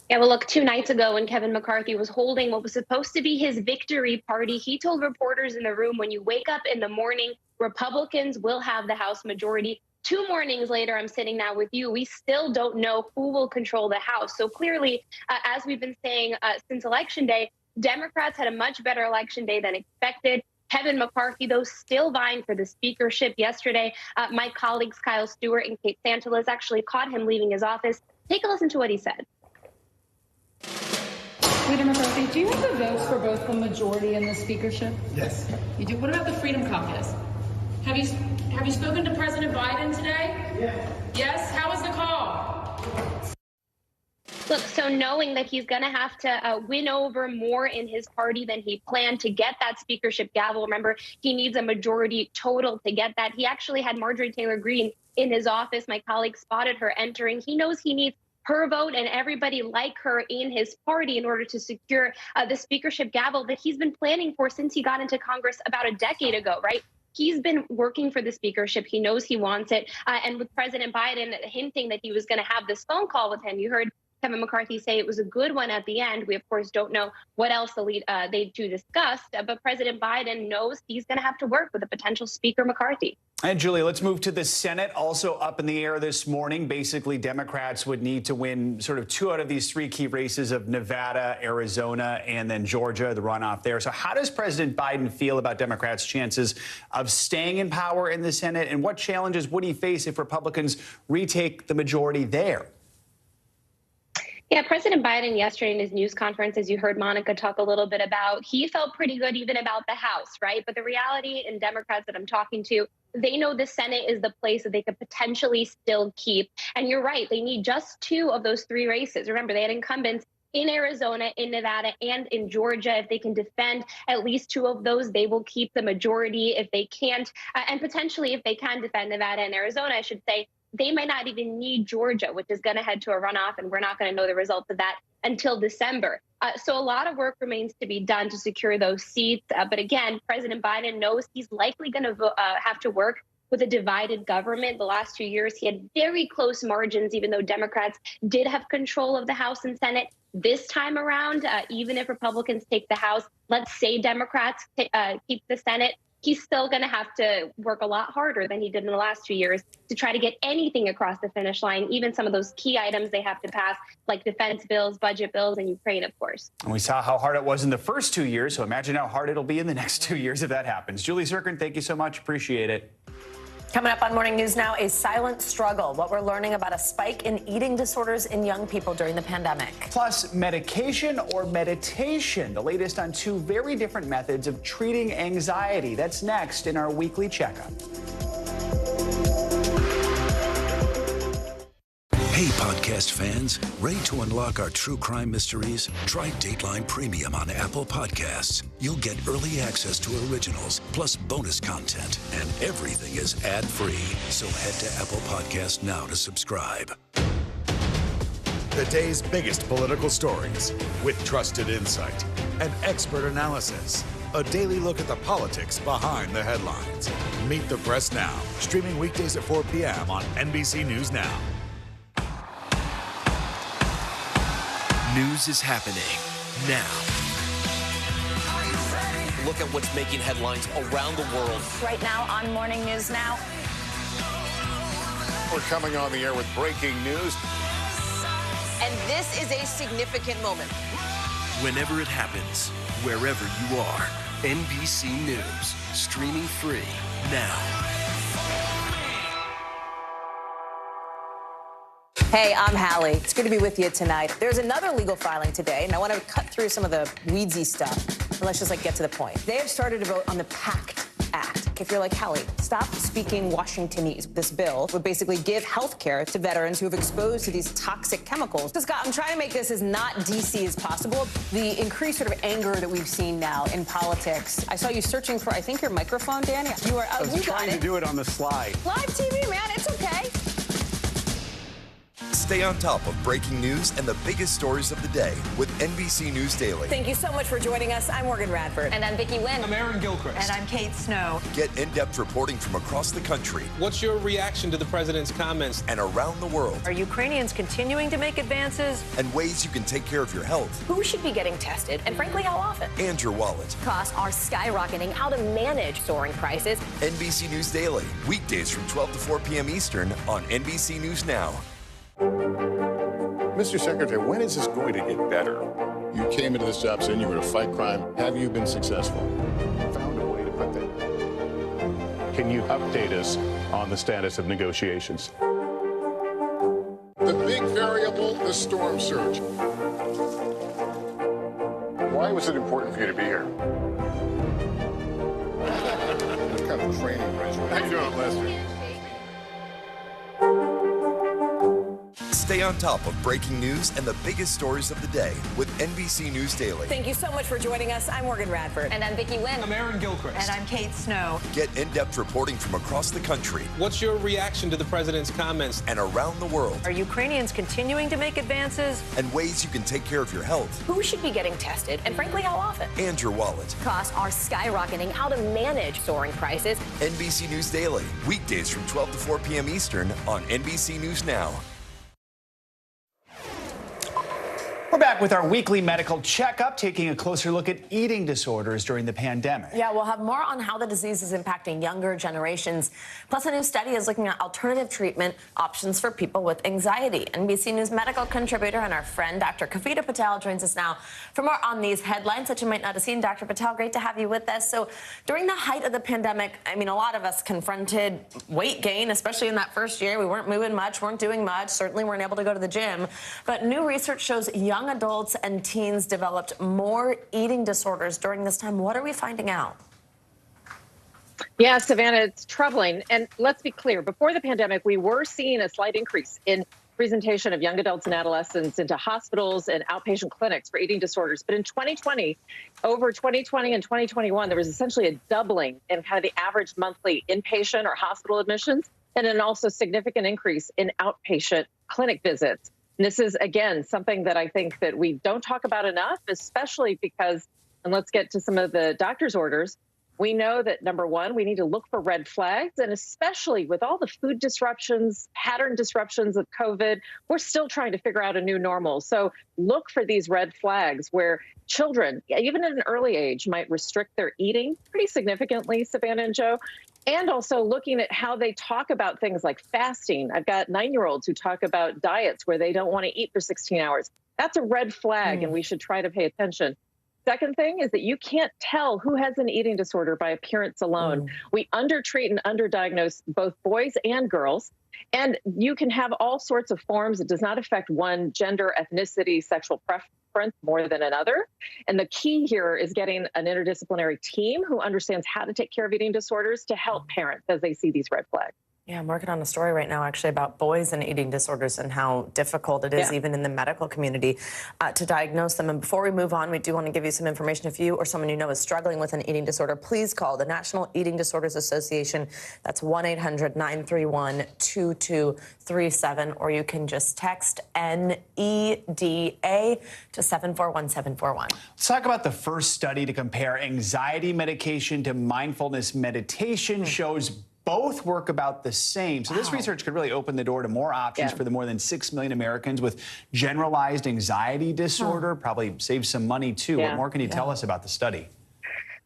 S12: Yeah, well, look, 2 nights ago when Kevin McCarthy was holding what was supposed to be his victory party, he told reporters in the room, when you wake up in the morning, Republicans will have the House majority. 2 mornings later, I'm sitting now with you, we still don't know who will control the House. So clearly, as we've been saying since Election Day, Democrats had a much better Election Day than expected. Kevin McCarthy, though, still vying for the speakership. Yesterday, my colleagues Kyle Stewart and Kate Santalas actually caught him leaving his office. Take a listen to what he said.
S18: Leader McCarthy, do you have the votes for both the majority and the speakership?
S21: Yes.
S18: You do. What about the Freedom Caucus? Have you spoken to President Biden today?
S21: Yes.
S18: Yes? How was the call?
S12: Look, so knowing that he's going to have to win over more in his party than he planned to get that speakership gavel. Remember, he needs a majority total to get that. He actually had Marjorie Taylor Greene in his office. My colleague spotted her entering. He knows he needs her vote and everybody like her in his party in order to secure the speakership gavel that he's been planning for since he got into Congress about a decade ago, right? He's been working for the speakership. He knows he wants it. And with President Biden hinting that he was going to have this phone call with him, you heard Kevin McCarthy say it was a good one at the end. We, of course, don't know what else they two discussed, but President Biden knows he's going to have to work with a potential Speaker McCarthy.
S15: And Julie, let's move to the Senate, also up in the air this morning. Basically, Democrats would need to win sort of 2 out of these 3 key races of Nevada, Arizona, and then Georgia, the runoff there. So how does President Biden feel about Democrats' chances of staying in power in the Senate? And what challenges would he face if Republicans retake the majority there?
S12: Yeah, President Biden yesterday in his news conference, as you heard Monica talk a little bit about, he felt pretty good even about the House, right? But the reality in Democrats that I'm talking to, they know the Senate is the place that they could potentially still keep. And you're right, they need just 2 of those 3 races. Remember, they had incumbents in Arizona, in Nevada, and in Georgia. If they can defend at least 2 of those, they will keep the majority. If they can't, and potentially if they can defend Nevada and Arizona, I should say, they might not even need Georgia, which is going to head to a runoff, and we're not going to know the results of that until December. So a lot of work remains to be done to secure those seats. But again, President Biden knows he's likely going to have to work with a divided government. The last 2 years, he had very close margins, even though Democrats did have control of the House and Senate. This time around, even if Republicans take the House, let's say Democrats keep the Senate, he's still going to have to work a lot harder than he did in the last 2 years to try to get anything across the finish line, even some of those key items they have to pass, like defense bills, budget bills, and Ukraine, of course.
S15: And we saw how hard it was in the first 2 years, so imagine how hard it'll be in the next 2 years if that happens. Julie Sirkin, thank you so much. Appreciate it.
S23: Coming up on Morning News Now, a silent struggle. What we're learning about a spike in eating disorders in young people during the pandemic.
S15: Plus, medication or meditation. The latest on 2 very different methods of treating anxiety. That's next in our weekly checkup.
S8: Hey, podcast fans, ready to unlock our true crime mysteries? Try Dateline Premium on Apple Podcasts. You'll get early access to originals, plus bonus content, and everything is ad-free. So head to Apple Podcasts now to subscribe.
S17: The day's biggest political stories with trusted insight and expert analysis. A daily look at the politics behind the headlines. Meet the Press Now, streaming weekdays at 4 p.m. on NBC News Now.
S7: News is happening now.
S16: Look at what's making headlines around the world.
S23: Right now on Morning News Now.
S14: We're coming on the air with breaking news.
S22: And this is a significant moment.
S7: Whenever it happens, wherever you are, NBC News, streaming free now.
S22: Hey, I'm Hallie. It's good to be with you tonight. There's another legal filing today, and I want to cut through some of the weedsy stuff. And let's just get to the point. They have started to vote on the PACT Act. If you're like, Hallie, stop speaking Washingtonese. This bill would basically give health care to veterans who have exposed to these toxic chemicals. So, Scott, I'm trying to make this as not DC as possible. The increased sort of anger that we've seen now in politics. I saw you searching for, I think, your microphone, Dan. You are.
S10: I was trying to do it on the slide.
S22: Live TV, man. It's okay.
S2: Stay on top of breaking news and the biggest stories of the day with NBC News Daily.
S22: Thank you so much for joining us. I'm Morgan Radford.
S23: And I'm Vicki Wynn.
S19: I'm Aaron Gilchrist.
S23: And I'm Kate Snow.
S2: Get in-depth reporting from across the country.
S19: What's your reaction to the president's comments?
S2: And around the world.
S23: Are Ukrainians continuing to make advances?
S2: And ways you can take care of your health.
S23: Who should be getting tested? And frankly, how often?
S2: And your wallet.
S23: Costs are skyrocketing. How to manage soaring prices.
S2: NBC News Daily. Weekdays from 12 to 4 p.m. Eastern on NBC News Now.
S14: Mr. Secretary, when is this going to get better? You came into this job saying you were to fight crime. Have you been successful? Found a way to put that. Can you update us on the status of negotiations? The big variable, the storm surge. Why was it important for you to be here? What kind of training regimen? How you doing, Lester?
S2: Stay on top of breaking news and the biggest stories of the day with NBC News Daily.
S22: Thank you so much for joining us. I'm Morgan Radford.
S23: And I'm Vicki Wynn.
S19: I'm Aaron Gilchrist.
S23: And I'm Kate Snow.
S2: Get in-depth reporting from across the country.
S19: What's your reaction to the president's comments?
S2: And around the world.
S23: Are Ukrainians continuing to make advances?
S2: And ways you can take care of your health.
S23: Who should be getting tested? And frankly, how often?
S2: And your wallet.
S23: Costs are skyrocketing. How to manage soaring prices.
S2: NBC News Daily. Weekdays from 12 to 4 p.m. Eastern on NBC News Now.
S15: We're back with our weekly medical checkup, taking a closer look at eating disorders during the pandemic.
S23: Yeah, we'll have more on how the disease is impacting younger generations. Plus, a new study is looking at alternative treatment options for people with anxiety. NBC News medical contributor and our friend, Dr. Kavita Patel, joins us now for more on these headlines that you might not have seen. Dr. Patel, great to have you with us. So during the height of the pandemic, I mean, a lot of us confronted weight gain, especially in that first year. We weren't moving much, weren't doing much, certainly weren't able to go to the gym. But new research shows young adults and teens developed more eating disorders during this time. What are we finding out?
S20: Yeah, Savannah, it's troubling. And let's be clear, before the pandemic, we were seeing a slight increase in presentation of young adults and adolescents into hospitals and outpatient clinics for eating disorders. But in 2020, over 2020 and 2021, there was essentially a doubling in kind of the average monthly inpatient or hospital admissions, and then also significant increase in outpatient clinic visits. And this is, again, something that I think that we don't talk about enough, especially because, and let's get to some of the doctor's orders, we know that, number one, we need to look for red flags, and especially with all the food disruptions, pattern disruptions of COVID, we're still trying to figure out a new normal. So look for these red flags where children, even at an early age, might restrict their eating pretty significantly, Savannah and Joe. And also looking at how they talk about things like fasting. I've got 9-year-olds who talk about diets where they don't want to eat for 16 hours. That's a red flag, and we should try to pay attention. Second thing is that you can't tell who has an eating disorder by appearance alone. We undertreat and underdiagnose both boys and girls. And you can have all sorts of forms. It does not affect one gender, ethnicity, sexual preference more than another. And the key here is getting an interdisciplinary team who understands how to take care of eating disorders to help parents as they see these red flags.
S23: Yeah, I'm working on a story right now, actually, about boys and eating disorders and how difficult it is, even in the medical community, to diagnose them. And before we move on, we do want to give you some information. If you or someone you know is struggling with an eating disorder, please call the National Eating Disorders Association. That's 1-800-931-2237, or you can just text NEDA to 741-741.
S15: Let's talk about the first study to compare anxiety medication to mindfulness meditation. Shows both work about the same. So this research could really open the door to more options for the more than 6 million Americans with generalized anxiety disorder. Probably save some money, too. What more can you tell us about the study?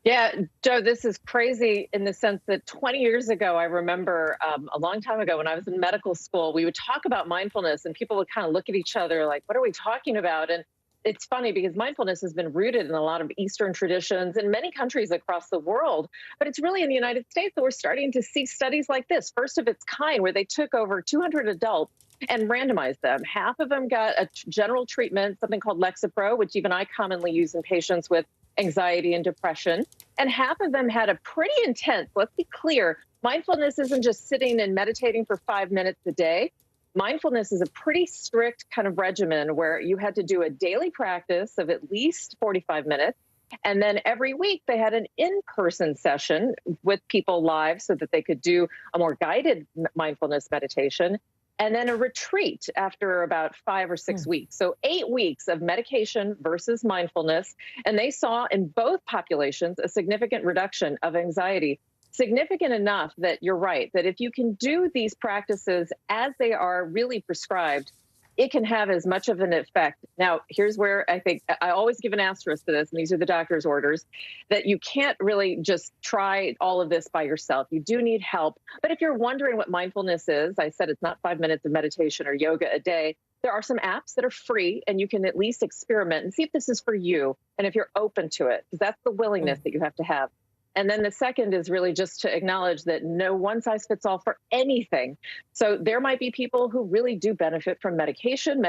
S20: Yeah, Joe, this is crazy in the sense that 20 years ago, I remember a long time ago when I was in medical school, we would talk about mindfulness and people would kind of look at each other like, what are we talking about? And it's funny because mindfulness has been rooted in a lot of Eastern traditions in many countries across the world, but it's really in the United States that we're starting to see studies like this, first of its kind, where they took over 200 adults and randomized them. Half of them got a general treatment, something called Lexapro, which even I commonly use in patients with anxiety and depression. And half of them had a pretty intense, let's be clear, mindfulness isn't just sitting and meditating for 5 minutes a day. Mindfulness is a pretty strict kind of regimen where you had to do a daily practice of at least 45 minutes. And then every week they had an in-person session with people live so that they could do a more guided mindfulness meditation. And then a retreat after about 5 or 6 weeks. So 8 weeks of medication versus mindfulness. And they saw in both populations a significant reduction of anxiety. Significant enough that you're right, that if you can do these practices as they are really prescribed, it can have as much of an effect. Now, here's where I think I always give an asterisk to this, and these are the doctor's orders, that you can't really just try all of this by yourself. You do need help. But if you're wondering what mindfulness is, I said it's not 5 minutes of meditation or yoga a day. There are some apps that are free, and you can at least experiment and see if this is for you and if you're open to it, because that's the willingness that you have to have. And then the second is really just to acknowledge that no one size fits all for anything. So there might be people who really do benefit from medication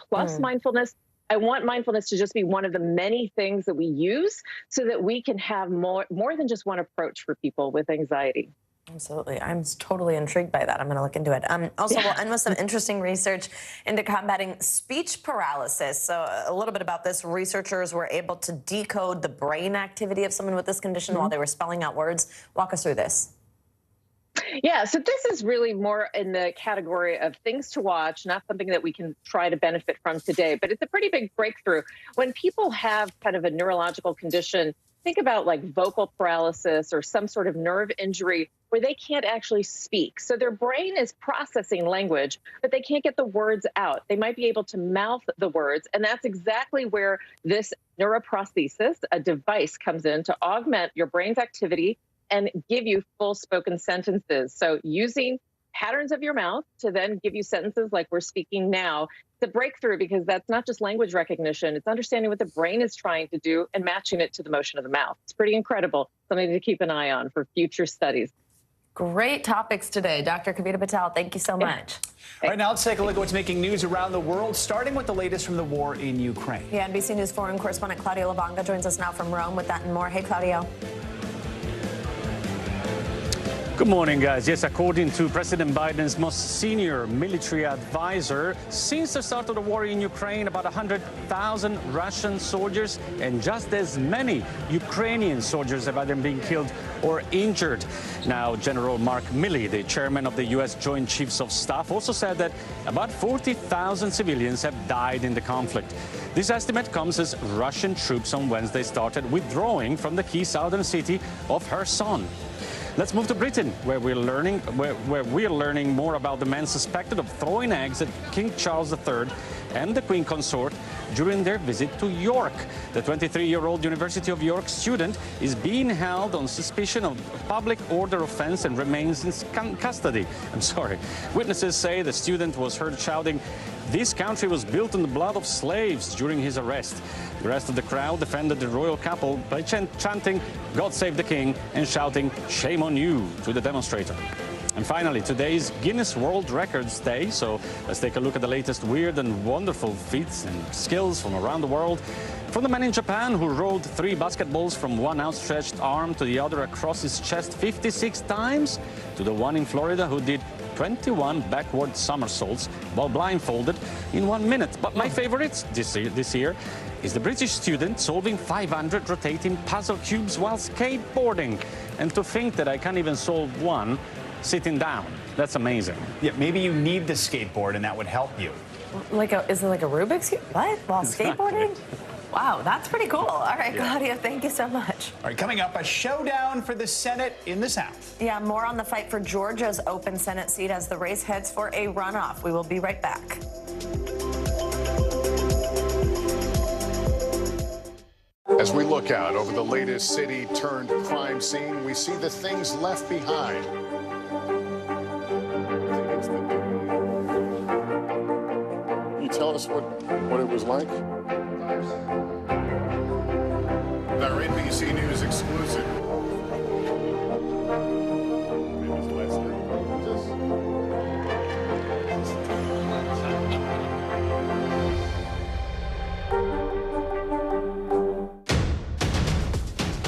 S20: plus mindfulness. I want mindfulness to just be one of the many things that we use so that we can have more than just one approach for people with anxiety.
S23: Absolutely. I'm totally intrigued by that. I'm going to look into it. Also, we'll end with some interesting research into combating speech paralysis. So a little bit about this. Researchers were able to decode the brain activity of someone with this condition while they were spelling out words. Walk us through this.
S20: Yeah, so this is really more in the category of things to watch, not something that we can try to benefit from today. But it's a pretty big breakthrough. When people have kind of a neurological condition, think about like vocal paralysis or some sort of nerve injury where they can't actually speak. So their brain is processing language, but they can't get the words out. They might be able to mouth the words. And that's exactly where this neuroprosthesis, a device, comes in to augment your brain's activity and give you full spoken sentences. So using patterns of your mouth to then give you sentences like we're speaking now. It's a breakthrough because that's not just language recognition. It's understanding what the brain is trying to do and matching it to the motion of the mouth. It's pretty incredible. Something to keep an eye on for future studies.
S23: Great topics today. Dr. Kavita Patel, thank you so much.
S15: All right, now let's take a look at what's making news around the world, starting with the latest from the war in Ukraine.
S23: Yeah, NBC News foreign correspondent Claudio Lavanga joins us now from Rome with that and more. Hey, Claudio.
S1: Good morning, guys. Yes, according to President Biden's most senior military advisor, since the start of the war in Ukraine, about 100,000 Russian soldiers and just as many Ukrainian soldiers have either been killed or injured. Now, General Mark Milley, the chairman of the U.S. Joint Chiefs of Staff, also said that about 40,000 civilians have died in the conflict. This estimate comes as Russian troops on Wednesday started withdrawing from the key southern city of Kherson. Let's move to Britain, where we're learning more about the man suspected of throwing eggs at King Charles III and the Queen Consort during their visit to York. The 23-year-old University of York student is being held on suspicion of public order offense and remains in custody. Witnesses say the student was heard shouting, "This country was built on the blood of slaves," during his arrest. The rest of the crowd defended the royal couple by chanting, "God save the king," and shouting, "Shame on you," to the demonstrator. And finally, today's Guinness World Records Day, so let's take a look at the latest weird and wonderful feats and skills from around the world. From the man in Japan who rolled 3 basketballs from one outstretched arm to the other across his chest 56 times, to the one in Florida who did 21 backward somersaults while blindfolded in 1 minute. But my favorite this year is the British student solving 500 rotating puzzle cubes while skateboarding. And to think that I can't even solve one sitting down. That's amazing.
S15: Yeah, maybe you need the skateboard and that would help you.
S23: Is it like a Rubik's Cube? What? While skateboarding? Wow, that's pretty cool. All right, Claudia, thank you so much.
S15: All right, coming up, a showdown for the Senate in the South.
S23: Yeah, more on the fight for Georgia's open Senate seat as the race heads for a runoff. We will be right back.
S14: As we look out over the latest city-turned-crime scene, we see the things left behind. Can you tell us what it was like? Our NBC News exclusive.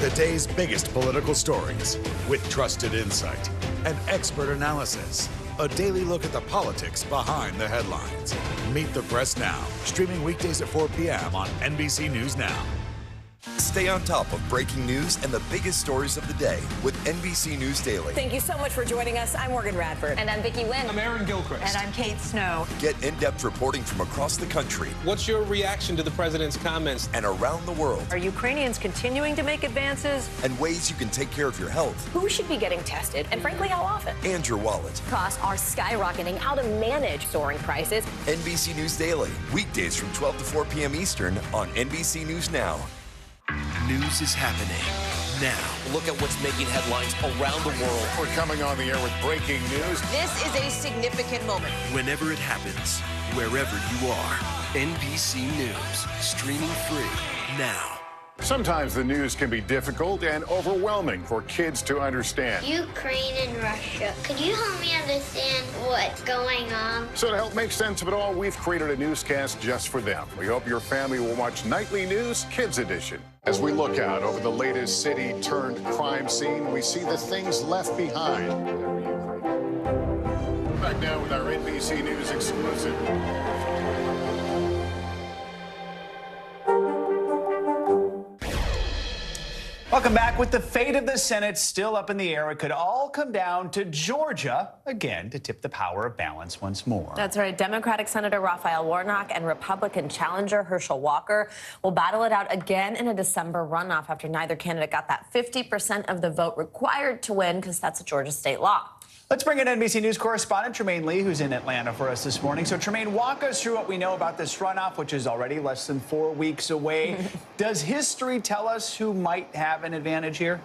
S17: The day's biggest political stories with trusted insight and expert analysis. A daily look at the politics behind the headlines. Meet the Press Now, streaming weekdays at 4 p.m. on NBC News Now.
S2: Stay on top of breaking news and the biggest stories of the day with NBC News Daily.
S22: Thank you so much for joining us. I'm Morgan Radford.
S23: And I'm Vicki Wynn.
S19: I'm Aaron Gilchrist.
S23: And I'm Kate Snow.
S2: Get in-depth reporting from across the country.
S19: What's your reaction to the president's comments?
S2: And around the world.
S23: Are Ukrainians continuing to make advances?
S2: And ways you can take care of your health.
S23: Who should be getting tested? And frankly, how often?
S2: And your wallet.
S23: Costs are skyrocketing. How to manage soaring prices.
S2: NBC News Daily. Weekdays from 12 to 4 p.m. Eastern on NBC News Now.
S7: News is happening now.
S11: Look at what's making headlines around the world.
S14: We're coming on the air with breaking news.
S22: This is a significant moment.
S7: Whenever it happens, wherever you are, NBC News, streaming free now.
S14: Sometimes the news can be difficult and overwhelming for kids to understand.
S5: Ukraine and Russia. Could you help me understand what's going on?
S14: So to help make sense of it all, we've created a newscast just for them. We hope your family will watch Nightly News Kids Edition. As we look out over the latest city-turned-crime scene, we see the things left behind. Back now with our NBC News exclusive.
S15: Welcome back. With the fate of the Senate still up in the air, it could all come down to Georgia, again, to tip the power of balance once more.
S23: That's right. Democratic Senator Raphael Warnock and Republican challenger Herschel Walker will battle it out again in a December runoff after neither candidate got that 50% of the vote required to win, because that's a Georgia state law.
S15: Let's bring in NBC News correspondent Tremaine Lee, who's in Atlanta for us this morning. So, Tremaine, walk us through what we know about this runoff, which is already less than 4 weeks away. Does history tell us who might have an advantage here?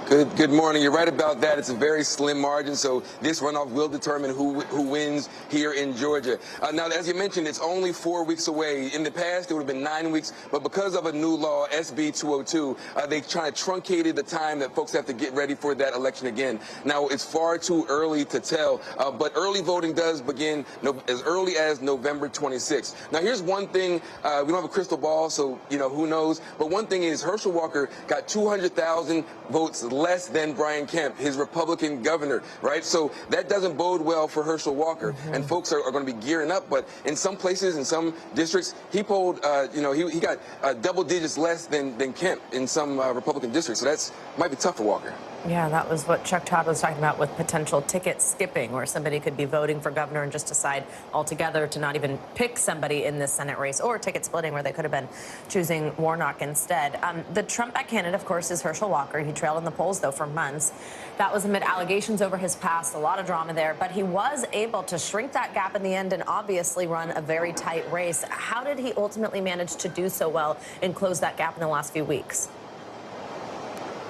S13: Good morning. You're right about that. It's a very slim margin, so this runoff will determine who wins here in Georgia. Now, as you mentioned, it's only 4 weeks away. In the past, it would have been 9 weeks, but because of a new law, SB 202, they kind of truncated the time that folks have to get ready for that election again. Now, it's far too early to tell, but early voting does begin as early as November 26th. Now, here's one thing. We don't have a crystal ball, so, who knows? But one thing is Herschel Walker got 200,000 votes less than Brian Kemp, his Republican governor, right? So that doesn't bode well for Herschel Walker, and folks are going to be gearing up. But in some places, in some districts, he polled, he got double digits less than Kemp in some Republican districts. So that's might be tough for Walker.
S23: Yeah, that was what Chuck Todd was talking about with potential ticket skipping, where somebody could be voting for governor and just decide altogether to not even pick somebody in this Senate race, or ticket splitting, where they could have been choosing Warnock instead. The Trump-backed candidate, of course, is Herschel Walker. He trailed in the polls, though, for months. That was amid allegations over his past, a lot of drama there, but he was able to shrink that gap in the end and obviously run a very tight race. How did he ultimately manage to do so well and close that gap in the last few weeks?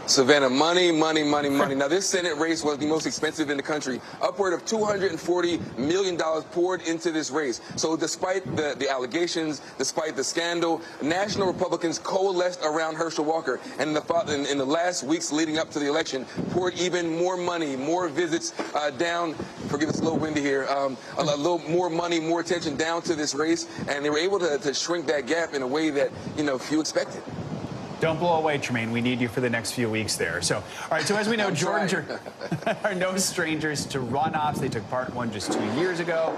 S13: Savannah, money. Now, this Senate race was the most expensive in the country. Upward of $240 million poured into this race. So despite the allegations, despite the scandal, national Republicans coalesced around Herschel Walker. And in the last weeks leading up to the election, poured even more money, more visits down, forgive it's a little windy here, a little more money, more attention down to this race. And they were able to shrink that gap in a way that, few expected.
S15: Don't blow away, Tremaine. We need you for the next few weeks there. So, all right, so as we know, Georgia are no strangers to runoffs. They took part in one just 2 years ago.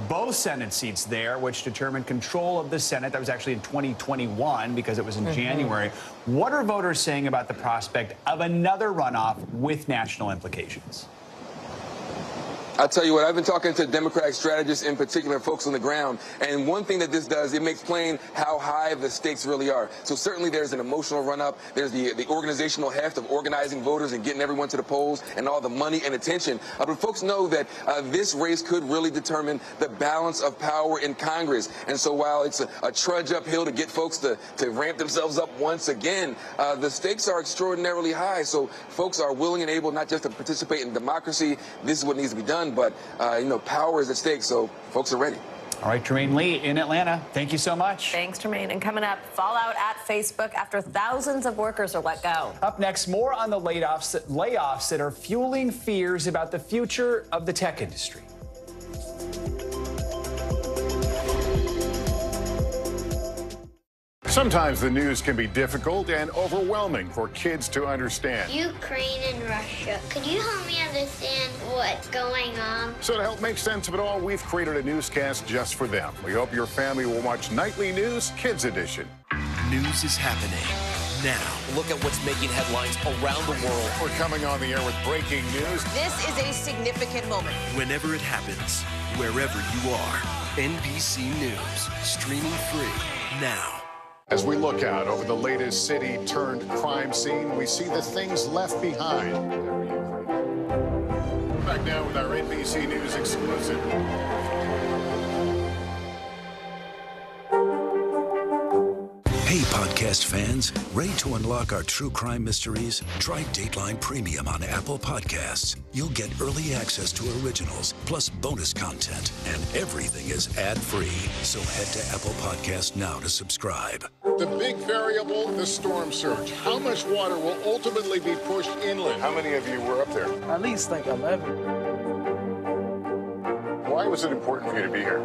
S15: Both Senate seats there, which determined control of the Senate. That was actually in 2021 because it was in January. What are voters saying about the prospect of another runoff with national implications?
S13: I'll tell you what, I've been talking to Democratic strategists in particular, folks on the ground, and one thing that this does, it makes plain how high the stakes really are. So certainly there's an emotional run-up, there's the organizational heft of organizing voters and getting everyone to the polls and all the money and attention. But folks know that this race could really determine the balance of power in Congress. And so while it's a trudge uphill to get folks to ramp themselves up once again, the stakes are extraordinarily high. So folks are willing and able not just to participate in democracy, this is what needs to be done, but power is at stake, so folks are ready.
S15: All right, Tremaine Lee in Atlanta, thank you so much.
S23: Thanks, Tremaine. And coming up, fallout at Facebook after thousands of workers are let go.
S15: Up next, more on the layoffs that are fueling fears about the future of the tech industry.
S14: Sometimes the news can be difficult and overwhelming for kids to understand.
S5: Ukraine and Russia. Could you help me understand what's going on?
S14: So to help make sense of it all, we've created a newscast just for them. We hope your family will watch Nightly News Kids Edition.
S7: News is happening now.
S4: Look at what's making headlines around the world.
S14: We're coming on the air with breaking news.
S22: This is a significant moment.
S7: Whenever it happens, wherever you are, NBC News, streaming free now.
S14: As we look out over the latest city-turned-crime scene, we see the things left behind. Back now with our NBC News exclusive.
S8: Hey, podcast fans, ready to unlock our true crime mysteries? Try Dateline Premium on Apple Podcasts. You'll get early access to originals, plus bonus content, and everything is ad-free. So head to Apple Podcasts now to subscribe.
S14: The big variable, the storm surge. How much water will ultimately be pushed inland? How many of you were up there?
S6: At least like 11.
S14: Why was it important for you to be here?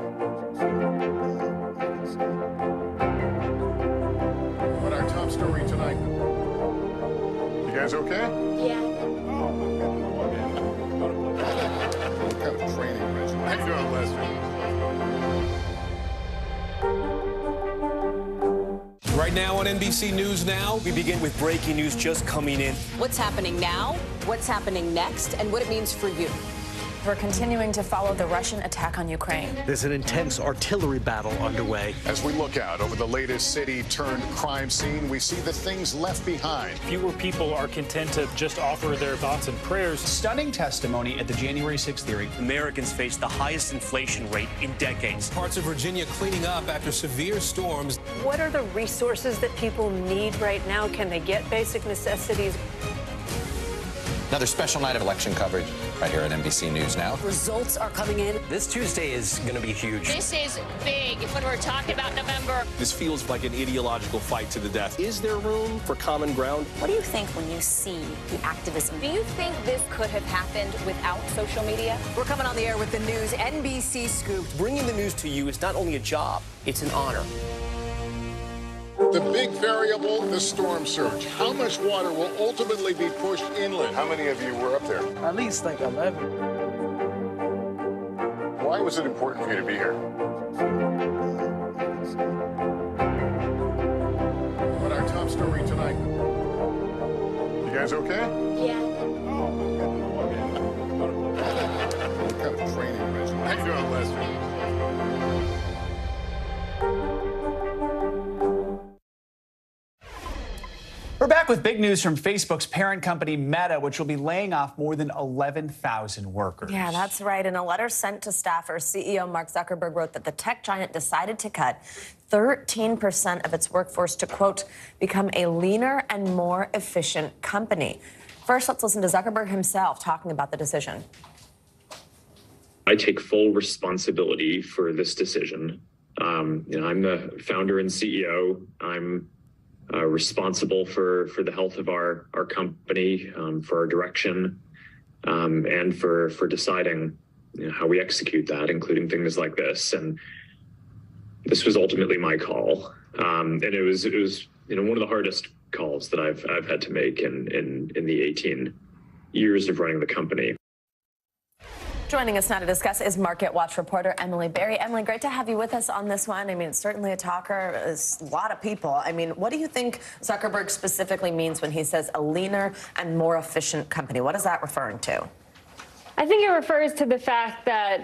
S14: What our top story tonight? You guys okay?
S5: Yeah.
S14: What kind of training regimen? How you doing, Leslie?
S19: Right now on NBC News Now,
S16: We begin with breaking news just coming in.
S22: What's happening now, what's happening next, and what it means for you.
S23: We're continuing to follow the Russian attack on Ukraine.
S16: There's an intense artillery battle underway.
S14: As we look out over the latest city-turned-crime scene, we see the things left behind.
S21: Fewer people are content to just offer their thoughts and prayers.
S15: Stunning testimony at the January 6th hearing.
S16: Americans face the highest inflation rate in decades.
S19: parts of Virginia cleaning up after severe storms.
S24: What are the resources that people need right now? Can they get basic necessities?
S25: Another special night of election coverage right here at NBC News Now.
S24: Results are coming in.
S16: This Tuesday is going to be huge.
S26: This is big when we're talking about November.
S16: This feels like an ideological fight to the death. Is there room for common ground?
S22: What do you think when you see the activism? Do you think this could have happened without social media? We're coming on the air with the news, NBC Scoop.
S16: Bringing the news to you is not only a job, it's an honor.
S14: The big variable, the storm surge. How much water will ultimately be pushed inland? How many of you were up there?
S6: At least like 11.
S14: Why was it important for you to be here? What our top story tonight? You guys okay?
S5: Yeah.
S14: What kind of training regimen? How you doing, Leslie?
S15: We're back with big news from Facebook's parent company Meta, which will be laying off more than 11,000 workers.
S23: Yeah, that's right. In a letter sent to staffers, CEO Mark Zuckerberg wrote that the tech giant decided to cut 13% of its workforce to, quote, become a leaner and more efficient company. First, let's listen to Zuckerberg himself talking about the decision.
S27: I take full responsibility for this decision. I'm the founder and CEO. I'm responsible for the health of our company, for our direction, and for deciding how we execute that, including things like this. And this was ultimately my call, and it was one of the hardest calls that I've had to make in the 18 years of running the company.
S23: Joining us now to discuss is Market Watch reporter Emily Berry. Emily, great to have you with us on this one. I mean, it's certainly a talker. It's a lot of people. I mean, what do you think Zuckerberg specifically means when he says a leaner and more efficient company? What is that referring to?
S28: I think it refers to the fact that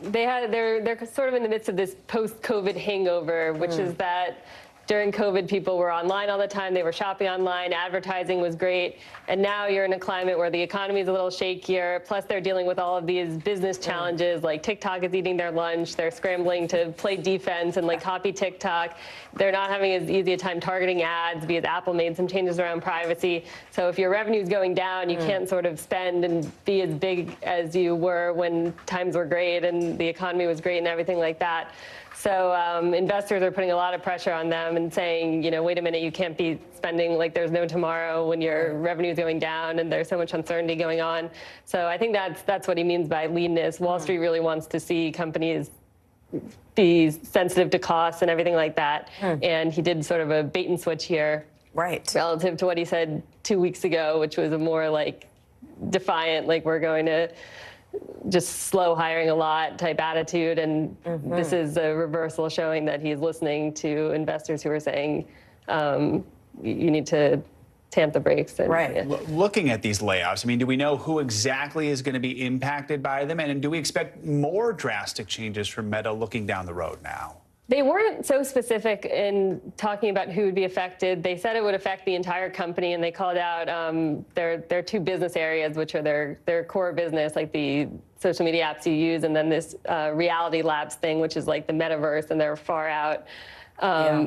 S28: they're sort of in the midst of this post-COVID hangover, which is that during COVID, people were online all the time. They were shopping online. Advertising was great. And now you're in a climate where the economy is a little shakier. Plus, they're dealing with all of these business challenges, like TikTok is eating their lunch. They're scrambling to play defense and copy TikTok. They're not having as easy a time targeting ads because Apple made some changes around privacy. So if your revenue is going down, you can't sort of spend and be as big as you were when times were great and the economy was great and everything like that. So investors are putting a lot of pressure on them and saying, wait a minute, you can't be spending like there's no tomorrow when your revenue is going down and there's so much uncertainty going on. So I think that's what he means by leanness. Wall Street really wants to see companies be sensitive to costs and everything like that. And he did sort of a bait and switch here.
S23: Right.
S28: Relative to what he said 2 weeks ago, which was a more like defiant, like we're going to just slow hiring a lot type attitude. And this is a reversal showing that he's listening to investors who are saying you need to tamp the brakes. And,
S15: right. Looking at these layoffs, I mean, do we know who exactly is going to be impacted by them? And do we expect more drastic changes from Meta looking down the road now?
S28: They weren't so specific in talking about who would be affected. They said it would affect the entire company, and they called out their two business areas, which are their core business, like the social media apps you use, and then this Reality Labs thing, which is like the metaverse, and their far out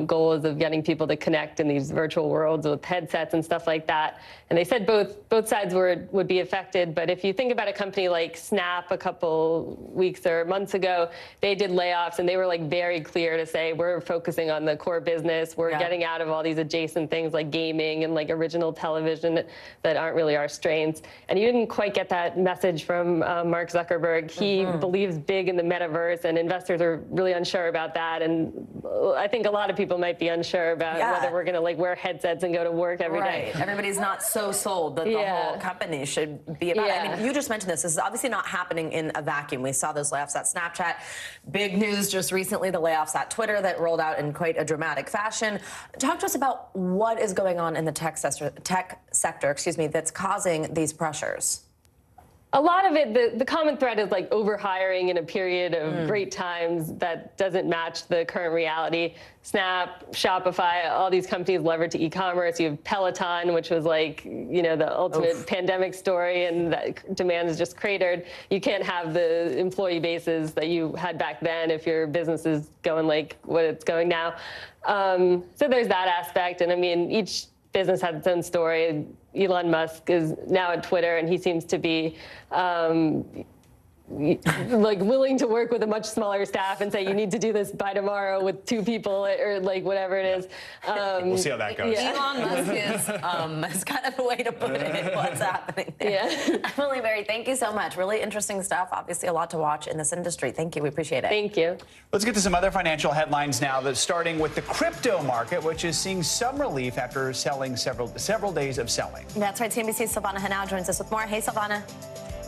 S28: goals of getting people to connect in these virtual worlds with headsets and stuff like that. And they said both sides would be affected. But if you think about a company like Snap a couple weeks or months ago, they did layoffs, and they were like very clear to say, we're focusing on the core business. We're getting out of all these adjacent things like gaming and like original television that aren't really our strengths. And you didn't quite get that message from Mark Zuckerberg. He believes big in the metaverse, and investors are really unsure about that. And I think a lot of people might be unsure about whether we're going to like wear headsets and go to work every day.
S23: Everybody's not so sold that the whole company should be about it. I mean, you just mentioned this. This is obviously not happening in a vacuum. We saw those layoffs at Snapchat. Big news just recently, the layoffs at Twitter that rolled out in quite a dramatic fashion. Talk to us about what is going on in the tech sector, that's causing these pressures.
S28: A lot of it, the common thread is like overhiring in a period of great times that doesn't match the current reality. Snap, Shopify, all these companies levered to e-commerce. You have Peloton, which was like, you know, the ultimate pandemic story, and that demand is just cratered. You can't have the employee bases that you had back then if your business is going like what it's going now. So there's that aspect. And I mean, each business has its own story. Elon Musk is now at Twitter, and he seems to be like willing to work with a much smaller staff and say you need to do this by tomorrow with 2 people or like whatever it is.
S15: We'll see how that goes.
S23: Elon Musk is kind of a way to put it, what's happening there. Emily Berry, thank you so much. Really interesting stuff. Obviously a lot to watch in this industry. Thank you. We appreciate it.
S28: Thank you.
S15: Let's get to some other financial headlines now, starting with the crypto market, which is seeing some relief after selling several days of selling.
S23: That's right. CNBC's Silvana Henao joins us with more. Hey, Silvana.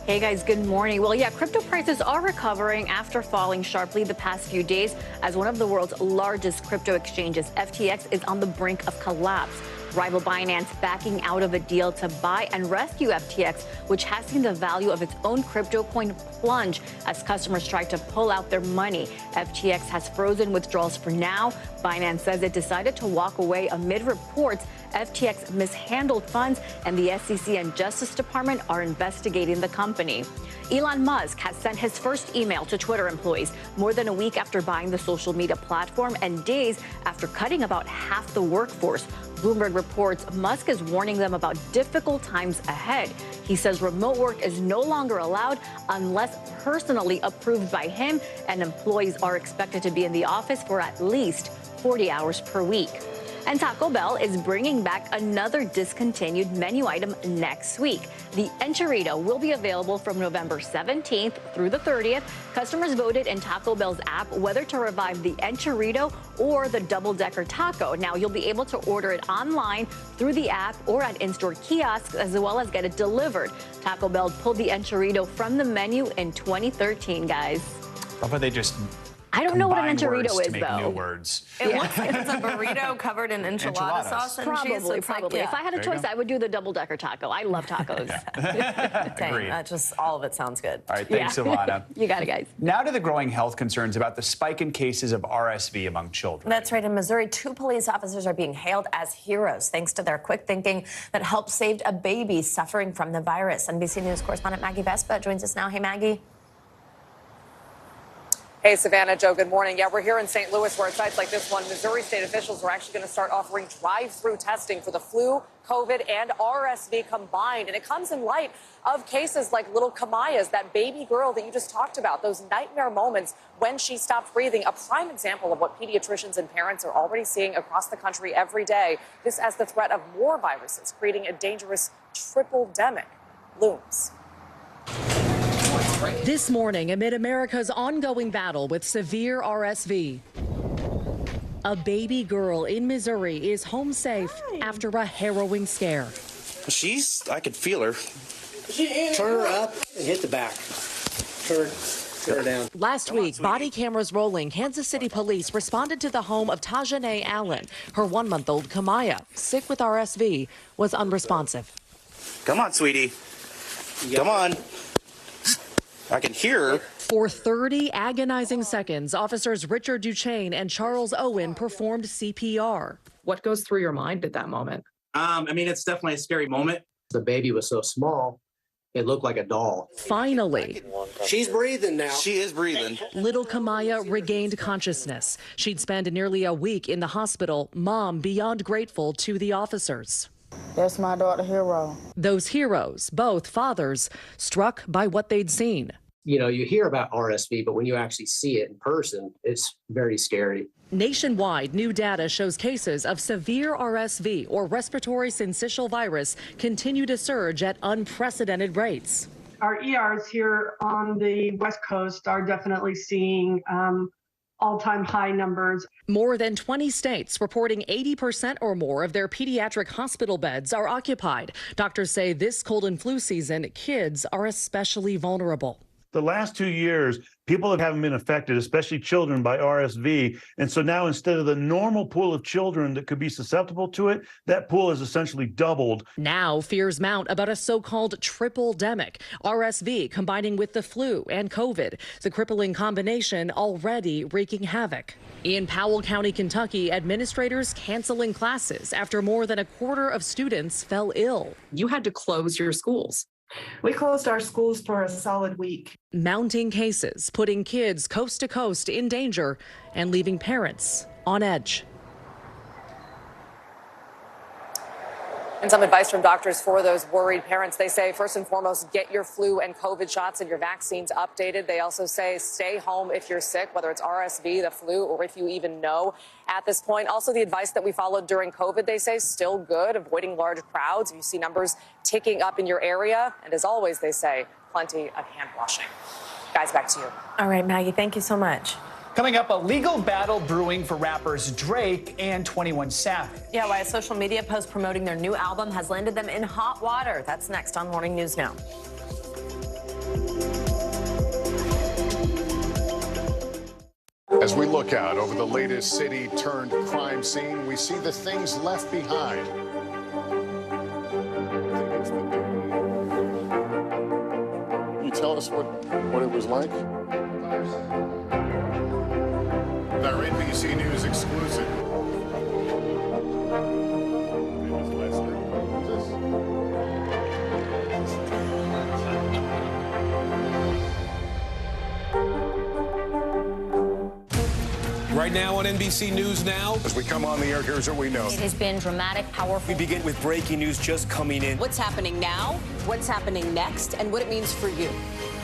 S1: Hey guys, good morning. Well, yeah, crypto prices are recovering after falling sharply the past few days as one of the world's largest crypto exchanges, FTX, is on the brink of collapse. Rival Binance backing out of a deal to buy and rescue FTX, which has seen the value of its own crypto coin plunge as customers try to pull out their money. FTX has frozen withdrawals for now. Binance says it decided to walk away amid reports FTX mishandled funds, and the SEC and Justice Department are investigating the company. Elon Musk has sent his first email to Twitter employees more than a week after buying the social media platform and days after cutting about half the workforce. Bloomberg reports Musk is warning them about difficult times ahead. He says remote work is no longer allowed unless personally approved by him, and employees are expected to be in the office for at least 40 hours per week. And Taco Bell is bringing back another discontinued menu item next week. The Enchilada will be available from November 17th through the 30th. Customers voted in Taco Bell's app whether to revive the Enchilada or the double-decker taco. Now, you'll be able to order it online through the app or at in-store kiosks, as well as get it delivered. Taco Bell pulled the Enchilada from the menu in 2013, guys.
S15: How about they just...
S1: I don't know what an
S15: enchilada
S1: is,
S15: to make
S1: though.
S15: New words.
S23: It looks like it's a burrito covered in enchilada sauce and cheese. So
S1: Probably. If I had a choice, I would do the double-decker taco. I love tacos.
S23: Dang, that just all of it sounds good.
S15: All right, thanks, Silvana.
S1: You got it, guys.
S15: Now to the growing health concerns about the spike in cases of RSV among children.
S23: That's right. In Missouri, 2 police officers are being hailed as heroes thanks to their quick thinking that helped save a baby suffering from the virus. NBC News correspondent Maggie Vespa joins us now. Hey, Maggie.
S3: Hey, Savannah, Joe, good morning. Yeah, we're here in St. Louis where at sites like this one, Missouri state officials are actually going to start offering drive-through testing for the flu, COVID, and RSV combined. And it comes in light of cases like little Kamaya's, that baby girl that you just talked about, those nightmare moments when she stopped breathing, a prime example of what pediatricians and parents are already seeing across the country every day. This as the threat of more viruses, creating a dangerous triple-demic looms.
S2: This morning, amid America's ongoing battle with severe RSV, a baby girl in Missouri is home safe after a harrowing scare.
S9: I could feel her. Turn her up and hit the back. Turn her down.
S2: Last week, body cameras rolling, Kansas City police responded to the home of Tajanae Allen. Her 1-month-old Kamaya, sick with RSV, was unresponsive.
S9: Come on, sweetie. Come on. I can hear her.
S2: For 30 agonizing seconds, officers Richard Duchesne and Charles Owen performed CPR. What goes through your mind at that moment?
S9: It's definitely a scary moment. The baby was so small, it looked like a doll.
S2: Finally,
S9: she's breathing now. She is breathing.
S2: little Kamaya regained consciousness. She'd spent nearly a week in the hospital, mom beyond grateful to the officers.
S10: That's my daughter, Hero.
S2: Those heroes, both fathers, struck by what they'd seen.
S9: You know, you hear about RSV, but when you actually see it in person, it's very scary.
S2: Nationwide, new data shows cases of severe RSV, or respiratory syncytial virus, continue to surge at unprecedented rates.
S11: Our ERs here on the West Coast are definitely seeing all-time high numbers.
S2: More than 20 states reporting 80% or more of their pediatric hospital beds are occupied. Doctors say this cold and flu season, kids are especially vulnerable.
S12: The last 2 years, people haven't been affected, especially children, by RSV. And so now, instead of the normal pool of children that could be susceptible to it, that pool has essentially doubled.
S2: Now fears mount about a so-called triple-demic, RSV combining with the flu and COVID, the crippling combination already wreaking havoc. In Powell County, Kentucky, administrators canceling classes after more than a quarter of students fell ill. You had to close your schools.
S11: We closed our schools for a solid week.
S2: Mounting cases, putting kids coast to coast in danger and leaving parents on edge.
S3: And some advice from doctors for those worried parents. They say, first and foremost, get your flu and COVID shots and your vaccines updated. They also say stay home if you're sick, whether it's RSV, the flu, or if you even know at this point. Also, the advice that we followed during COVID, they say, still good, avoiding large crowds if you see numbers ticking up in your area. And as always, they say, plenty of hand washing. Guys, back to you.
S23: All right, Maggie, thank you so much.
S15: Coming up, a legal battle brewing for rappers Drake and 21 Savage.
S23: Yeah, why a social media post promoting their new album has landed them in hot water. That's next on Morning News Now.
S14: As we look out over the latest city-turned-crime scene, we see the things left behind. Can you tell us what it was like? Our NBC News exclusive.
S19: Right now on NBC News Now.
S14: As we come on the air, here's what we know.
S17: It has been dramatic, powerful.
S16: We begin with breaking news just coming in.
S22: What's happening now, what's happening next, and what it means for you.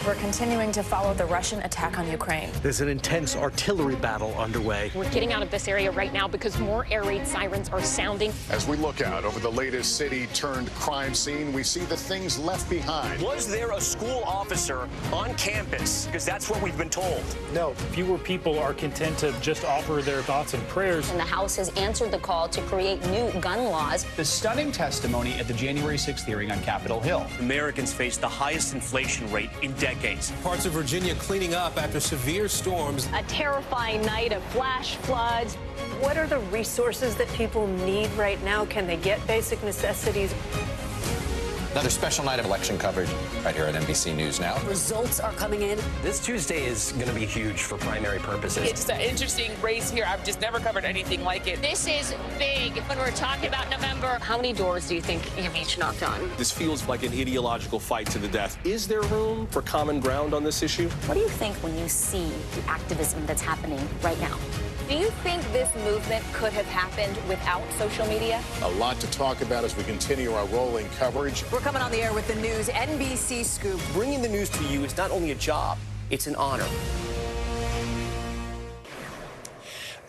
S23: We're continuing to follow the Russian attack on Ukraine.
S9: There's an intense artillery battle underway.
S26: We're getting out of this area right now because more air raid sirens are sounding.
S14: As we look out over the latest city-turned-crime scene, we see the things left behind.
S16: Was there a school officer on campus? Because that's what we've been told.
S21: No, fewer people are content to just offer their thoughts and prayers.
S17: And the House has answered the call to create new gun laws.
S15: The stunning testimony at the January 6th hearing on Capitol Hill.
S16: Americans face the highest inflation rate in decades.
S19: Parts of Virginia cleaning up after severe storms.
S24: A terrifying night of flash floods. What are the resources that people need right now? Can they get basic necessities?
S25: Another special night of election coverage right here at NBC News Now.
S22: Results are coming in.
S16: This Tuesday is going to be huge for primary purposes.
S26: It's an interesting race here. I've just never covered anything like it. This is big when we're talking about November. How many doors do you think you've each knocked on?
S4: This feels like an ideological fight to the death. Is there room for common ground on this issue?
S17: What do you think when you see the activism that's happening right now?
S26: Do you think this movement could have happened without social media?
S14: A lot to talk about as we continue our rolling coverage.
S22: We're coming on the air with the news NBC Scoop.
S16: Bringing the news to you is not only a job, it's an honor.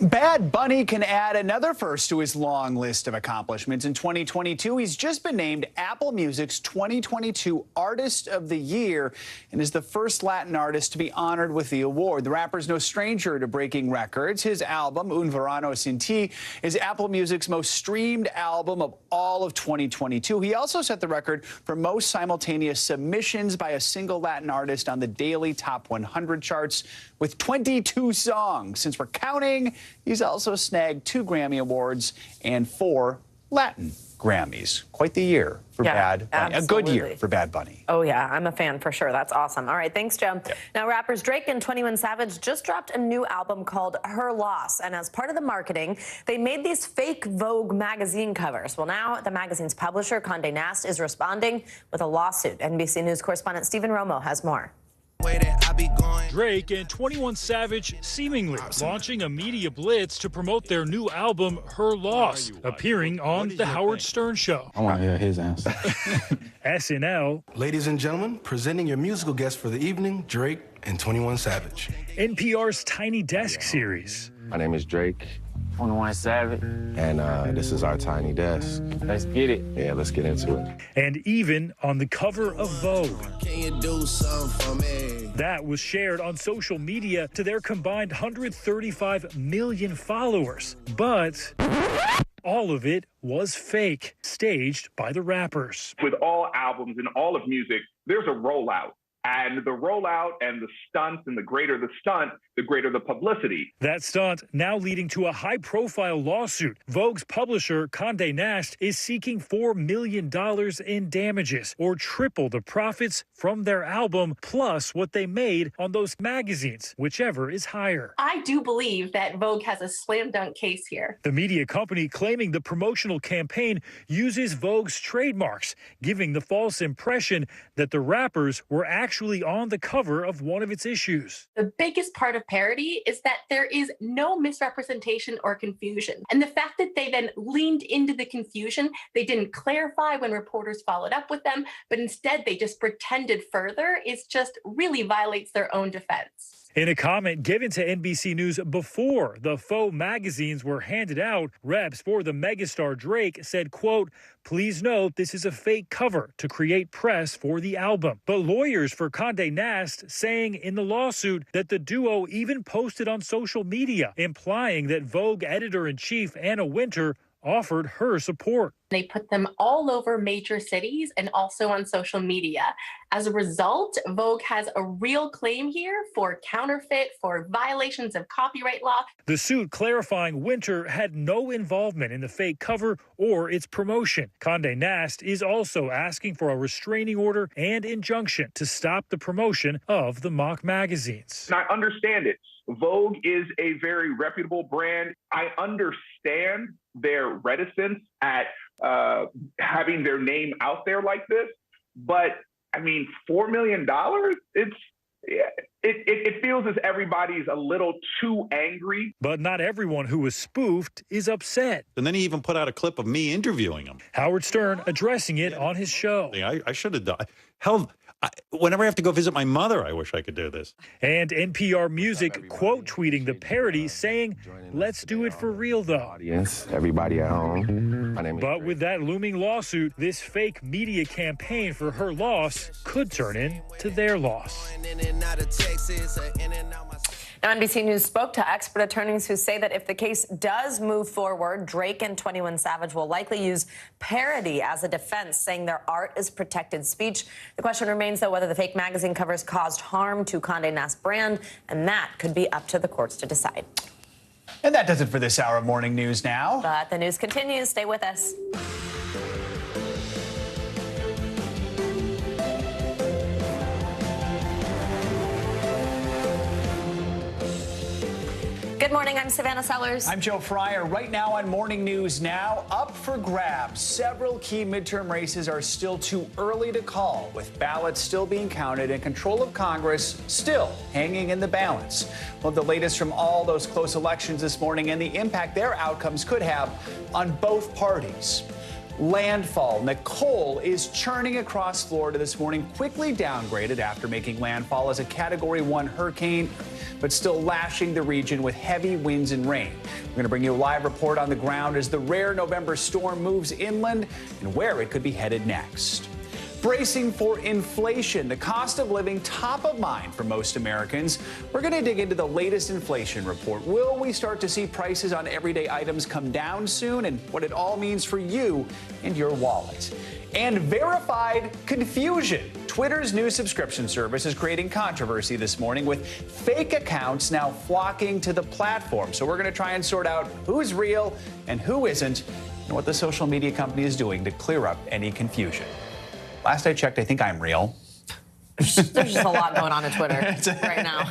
S15: Bad Bunny can add another first to his long list of accomplishments. In 2022, he's just been named Apple Music's 2022 Artist of the Year and is the first Latin artist to be honored with the award. The rapper's no stranger to breaking records. His album, Un Verano Sin Ti, is Apple Music's most streamed album of all of 2022. He also set the record for most simultaneous submissions by a single Latin artist on the daily Top 100 charts with 22 songs. Since we're counting, he's also snagged 2 Grammy Awards and 4 Latin Grammys. Quite the year for Bad Bunny.
S23: Absolutely.
S15: A good year for Bad Bunny.
S23: Oh, yeah. I'm a fan for sure. That's awesome. All right. Thanks, Joe.
S15: Yep.
S23: Now, rappers Drake and 21 Savage just dropped a new album called Her Loss. And as part of the marketing, they made these fake Vogue magazine covers. Well, now the magazine's publisher, Condé Nast, is responding with a lawsuit. NBC News correspondent Stephen Romo has more.
S21: Drake and 21 Savage seemingly launching a media blitz to promote their new album, Her Loss, appearing on The Howard Stern Show.
S5: I want to hear his answer.
S21: SNL.
S6: Ladies and gentlemen, presenting your musical guest for the evening, Drake and 21 Savage.
S21: NPR's Tiny Desk series.
S5: My name is Drake. 21 Savage. And this is our Tiny Desk. Let's get it. Yeah, let's get into it.
S21: And even on the cover of Vogue.
S6: Can you do something for me?
S21: That was shared on social media to their combined 135 million followers. But all of it was fake, staged by the rappers.
S7: With all albums and all of music, there's a rollout. And the rollout and the stunts, and the greater the stunt, the greater the publicity.
S21: That stunt now leading to a high-profile lawsuit. Vogue's publisher, Condé Nast, is seeking $4 million in damages, or triple the profits from their album, plus what they made on those magazines, whichever is higher.
S8: I do believe that Vogue has a slam dunk case here.
S21: The media company claiming the promotional campaign uses Vogue's trademarks, giving the false impression that the rappers were actually on the cover of one of its issues.
S8: The biggest part of parody is that there is no misrepresentation or confusion. And the fact that they then leaned into the confusion, they didn't clarify when reporters followed up with them, but instead they just pretended further, is just really violates their own defense.
S21: In a comment given to NBC News before the faux magazines were handed out, reps for the megastar Drake said, quote, "Please note this is a fake cover to create press for the album." But lawyers for Condé Nast saying in the lawsuit that the duo even posted on social media, implying that Vogue editor-in-chief Anna Wintour offered her support.
S8: They put them all over major cities and also on social media. As a result, Vogue has a real claim here for counterfeit, for violations of copyright law.
S21: The suit clarifying Wintour had no involvement in the fake cover or its promotion. Condé Nast is also asking for a restraining order and injunction to stop the promotion of the mock magazines.
S7: And I understand it. Vogue is a very reputable brand. I understand their reticence at having their name out there like this, but I mean, $4 million, it feels as everybody's a little too angry.
S21: But not everyone who was spoofed is upset.
S13: And then he even put out a clip of me interviewing him.
S21: Howard Stern addressing it on his show.
S13: I should have done. Hell, whenever I have to go visit my mother, I wish I could do this.
S21: And NPR Music quote tweeting the parody saying, "Let's do it for real, though."
S5: Audience, everybody at home. My name is
S21: But with that looming lawsuit, this fake media campaign for Her Loss could turn into their loss.
S23: Now, NBC News spoke to expert attorneys who say that if the case does move forward, Drake and 21 Savage will likely use parody as a defense, saying their art is protected speech. The question remains, though, whether the fake magazine covers caused harm to Condé Nast brand, and that could be up to the courts to decide.
S15: And that does it for this hour of Morning News Now.
S23: But the news continues. Stay with us. Good morning, I'm Savannah Sellers.
S15: I'm Joe Fryer. Right now on Morning News Now, up for grabs. Several key midterm races are still too early to call, with ballots still being counted and control of Congress still hanging in the balance. We'll have the latest from all those close elections this morning and the impact their outcomes could have on both parties. landfall. Nicole is churning across Florida this morning, quickly downgraded after making landfall as a Category 1 hurricane, but still lashing the region with heavy winds and rain. We're going to bring you a live report on the ground as the rare November storm moves inland and where it could be headed next. Bracing for inflation, the cost of living top of mind for most Americans. We're going to dig into the latest inflation report. Will we start to see prices on everyday items come down soon, and what it all means for you and your wallet? And verified confusion. Twitter's new subscription service is creating controversy this morning with fake accounts now flocking to the platform. So we're going to try and sort out who's real and who isn't, and what the social media company is doing to clear up any confusion. Last I checked, I think I'm real.
S22: There's just a lot going on Twitter right now.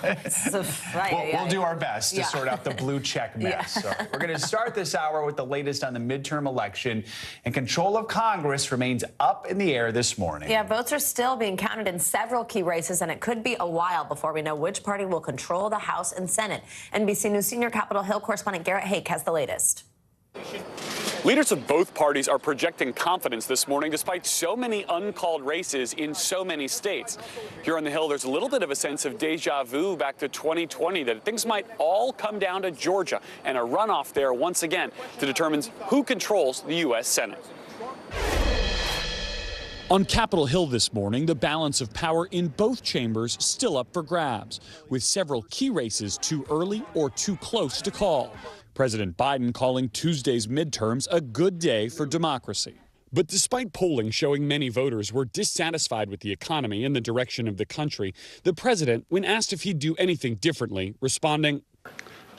S15: We'll do our best to sort out the blue check mess. So we're going to start this hour with the latest on the midterm election, and control of Congress remains up in the air this morning.
S22: Yeah, votes are still being counted in several key races, and it could be a while before we know which party will control the House and Senate. NBC News senior Capitol Hill correspondent Garrett Hake has the latest.
S1: Leaders of both parties are projecting confidence this morning despite so many uncalled races in so many states. Here on the Hill, there's a little bit of a sense of deja vu back to 2020, that things might all come down to Georgia and a runoff there once again to determine who controls the U.S. Senate. On Capitol Hill this morning, the balance of power in both chambers still up for grabs, with several key races too early or too close to call. President Biden calling Tuesday's midterms a good day for democracy. But despite polling showing many voters were dissatisfied with the economy and the direction of the country, the president, when asked if he'd do anything differently, responding,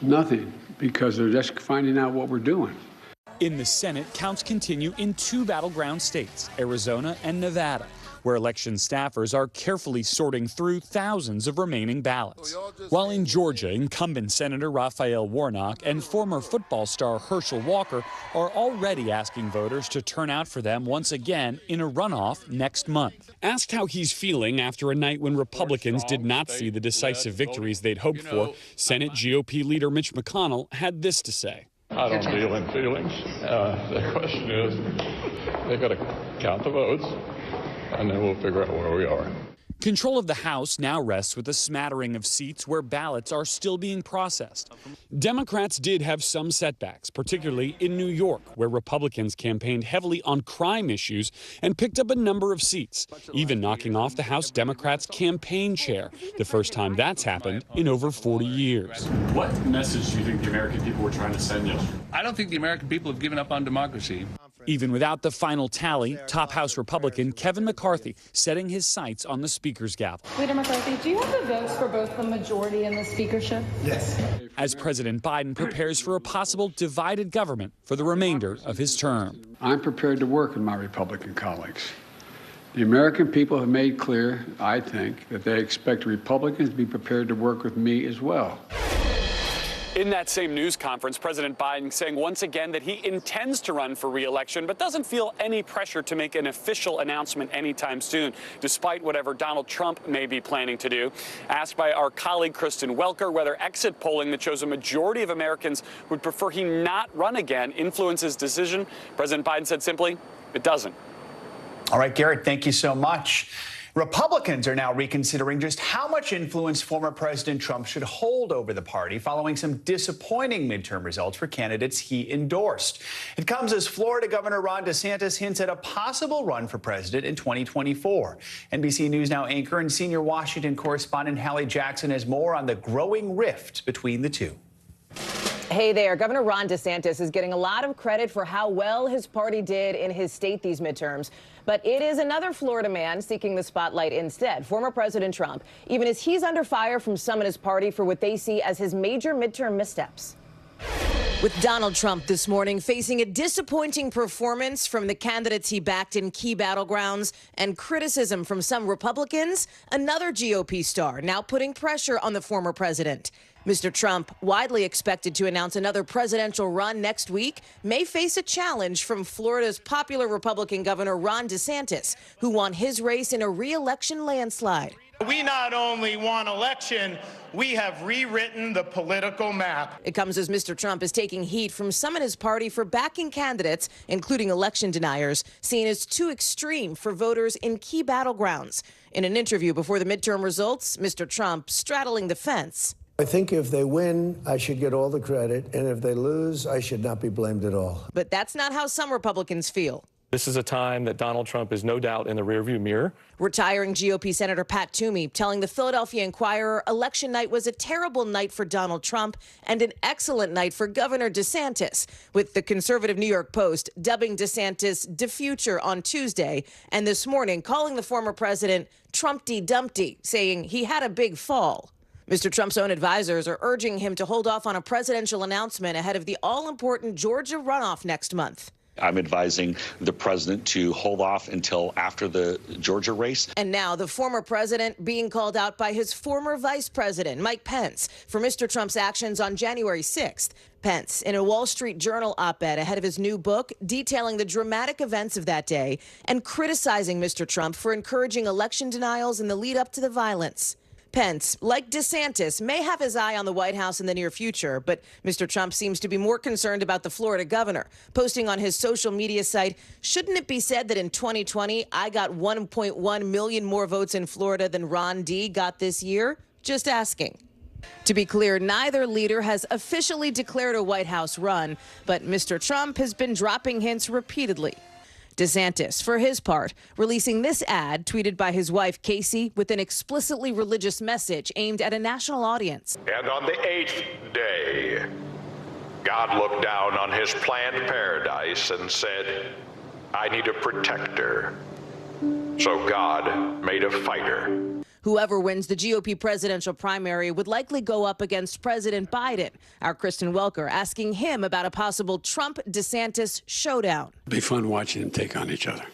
S10: "Nothing, because they're just finding out what we're doing."
S1: In the Senate, counts continue in two battleground states, Arizona and Nevada, where election staffers are carefully sorting through thousands of remaining ballots. While in Georgia, incumbent Senator Raphael Warnock and former football star Herschel Walker are already asking voters to turn out for them once again in a runoff next month. Asked how he's feeling after a night when Republicans did not see the decisive victories they'd hoped for, Senate GOP leader Mitch McConnell had this to say.
S11: I don't deal in feelings. The question is, they've got to count the votes, and then we'll figure out where we are.
S1: Control of the House now rests with a smattering of seats where ballots are still being processed. Democrats did have some setbacks, particularly in New York, where Republicans campaigned heavily on crime issues and picked up a number of seats, even knocking off the House Democrats' campaign chair, the first time that's happened in over 40 years.
S11: What message do you think the American people were trying to send yesterday? I don't think the American people have given up on democracy.
S1: Even without the final tally, top House Republican Kevin McCarthy setting his sights on the Speaker's gavel.
S12: Leader McCarthy, do you have the votes for both the majority and the speakership?
S10: Yes.
S1: As President Biden prepares for a possible divided government for the remainder of his term.
S10: I'm prepared to work with my Republican colleagues. The American people have made clear, I think, that they expect Republicans to be prepared to work with me as well.
S1: In that same news conference, President Biden saying once again that he intends to run for re-election, but doesn't feel any pressure to make an official announcement anytime soon, despite whatever Donald Trump may be planning to do. Asked by our colleague Kristen Welker whether exit polling that shows a majority of Americans would prefer he not run again influences decision, President Biden said simply, it doesn't.
S15: All right, Garrett, thank you so much. Republicans are now reconsidering just how much influence former President Trump should hold over the party following some disappointing midterm results for candidates he endorsed. It comes as Florida Governor Ron DeSantis hints at a possible run for president in 2024. NBC News Now anchor and senior Washington correspondent Hallie Jackson has more on the growing rift between the two.
S22: Hey there. Governor Ron DeSantis is getting a lot of credit for how well his party did in his state these midterms. But it is another Florida man seeking the spotlight instead, former President Trump, even as he's under fire from some in his party for what they see as his major midterm missteps. With Donald Trump this morning facing a disappointing performance from the candidates he backed in key battlegrounds and criticism from some Republicans, another GOP star now putting pressure on the former president. Mr. Trump, widely expected to announce another presidential run next week, may face a challenge from Florida's popular Republican Governor Ron DeSantis, who won his race in a re-election landslide.
S2: We not only won election, we have rewritten the political map.
S22: It comes as Mr. Trump is taking heat from some in his party for backing candidates, including election deniers, seen as too extreme for voters in key battlegrounds. In an interview before the midterm results, Mr. Trump straddling the fence.
S3: I think if they win, I should get all the credit, and if they lose, I should not be blamed at all.
S22: But that's not how some Republicans feel.
S4: This is a time that Donald Trump is no doubt in the rearview mirror.
S22: Retiring GOP Senator Pat Toomey telling the Philadelphia Inquirer election night was a terrible night for Donald Trump and an excellent night for Governor DeSantis, with the conservative New York Post dubbing DeSantis "de future" on Tuesday, and this morning calling the former president Trumpty Dumpty, saying he had a big fall. Mr. Trump's own advisors are urging him to hold off on a presidential announcement ahead of the all-important Georgia runoff next month.
S9: I'm advising the president to hold off until after the Georgia race.
S22: And now the former president being called out by his former vice president, Mike Pence, for Mr. Trump's actions on January 6th. Pence, in a Wall Street Journal op-ed ahead of his new book, detailing the dramatic events of that day and criticizing Mr. Trump for encouraging election denials in the lead up to the violence. Pence, like DeSantis, may have his eye on the White House in the near future, but Mr. Trump seems to be more concerned about the Florida governor, posting on his social media site, "Shouldn't it be said that in 2020, I got 1.1 million more votes in Florida than Ron D. got this year? Just asking." To be clear, neither leader has officially declared a White House run, but Mr. Trump has been dropping hints repeatedly. DeSantis, for his part, releasing this ad tweeted by his wife, Casey, with an explicitly religious message aimed at a national audience.
S18: And on the 8th day, God looked down on his planned paradise and said, I need a protector. So God made a fighter.
S22: Whoever wins the GOP presidential primary would likely go up against President Biden. Our Kristen Welker asking him about a possible Trump-DeSantis showdown.
S10: It'll be fun watching them take on each other.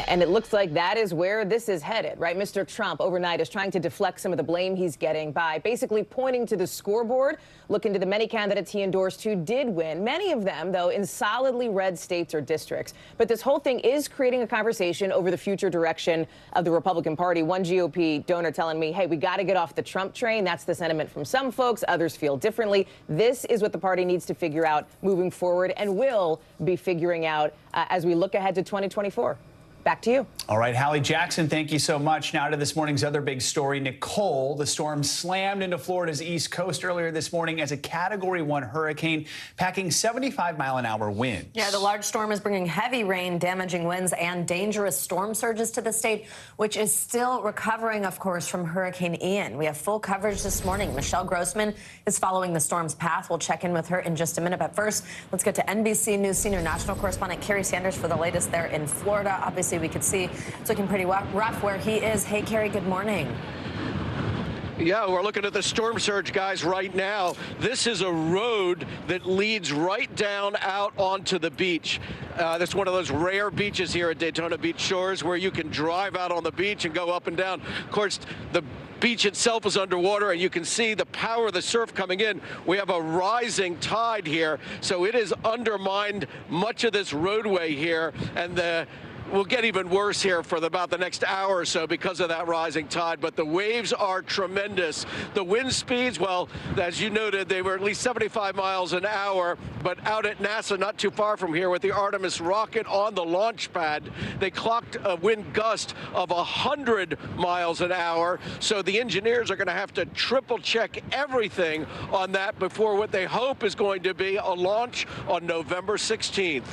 S22: And it looks like that is where this is headed, right? Mr. Trump overnight is trying to deflect some of the blame he's getting by basically pointing to the scoreboard, looking to the many candidates he endorsed who did win, many of them, though, in solidly red states or districts. But this whole thing is creating a conversation over the future direction of the Republican Party. One GOP donor telling me, hey, we got to get off the Trump train. That's the sentiment from some folks. Others feel differently. This is what the party needs to figure out moving forward and will be figuring out as we look ahead to 2024. Back to you.
S15: All right, Hallie Jackson, thank you so much. Now to this morning's other big story. Nicole, the storm slammed into Florida's east coast earlier this morning as a Category 1 hurricane, packing 75-mile-an-hour winds.
S23: Yeah, the large storm is bringing heavy rain, damaging winds, and dangerous storm surges to the state, which is still recovering, of course, from Hurricane Ian. We have full coverage this morning. Michelle Grossman is following the storm's path. We'll check in with her in just a minute. But first, let's get to NBC News senior national correspondent Kerry Sanders for the latest there in Florida. Obviously, we could see it's looking pretty rough where he is. Hey, Kerry, good morning.
S19: Yeah, we're looking at the storm surge, guys, right now. This is a road that leads right down out onto the beach. This is one of those rare beaches here at Daytona Beach Shores where you can drive out on the beach and go up and down. Of course, the beach itself is underwater, and you can see the power of the surf coming in. We have a rising tide here, so it has undermined much of this roadway here, and will get even worse here for about the next hour or so because of that rising tide. But the waves are tremendous. The wind speeds, well, as you noted, they were at least 75 miles an hour. But out at NASA, not too far from here, with the Artemis rocket on the launch pad, they clocked a wind gust of 100 miles an hour. So the engineers are going to have to triple check everything on that before what they hope is going to be a launch on November 16th.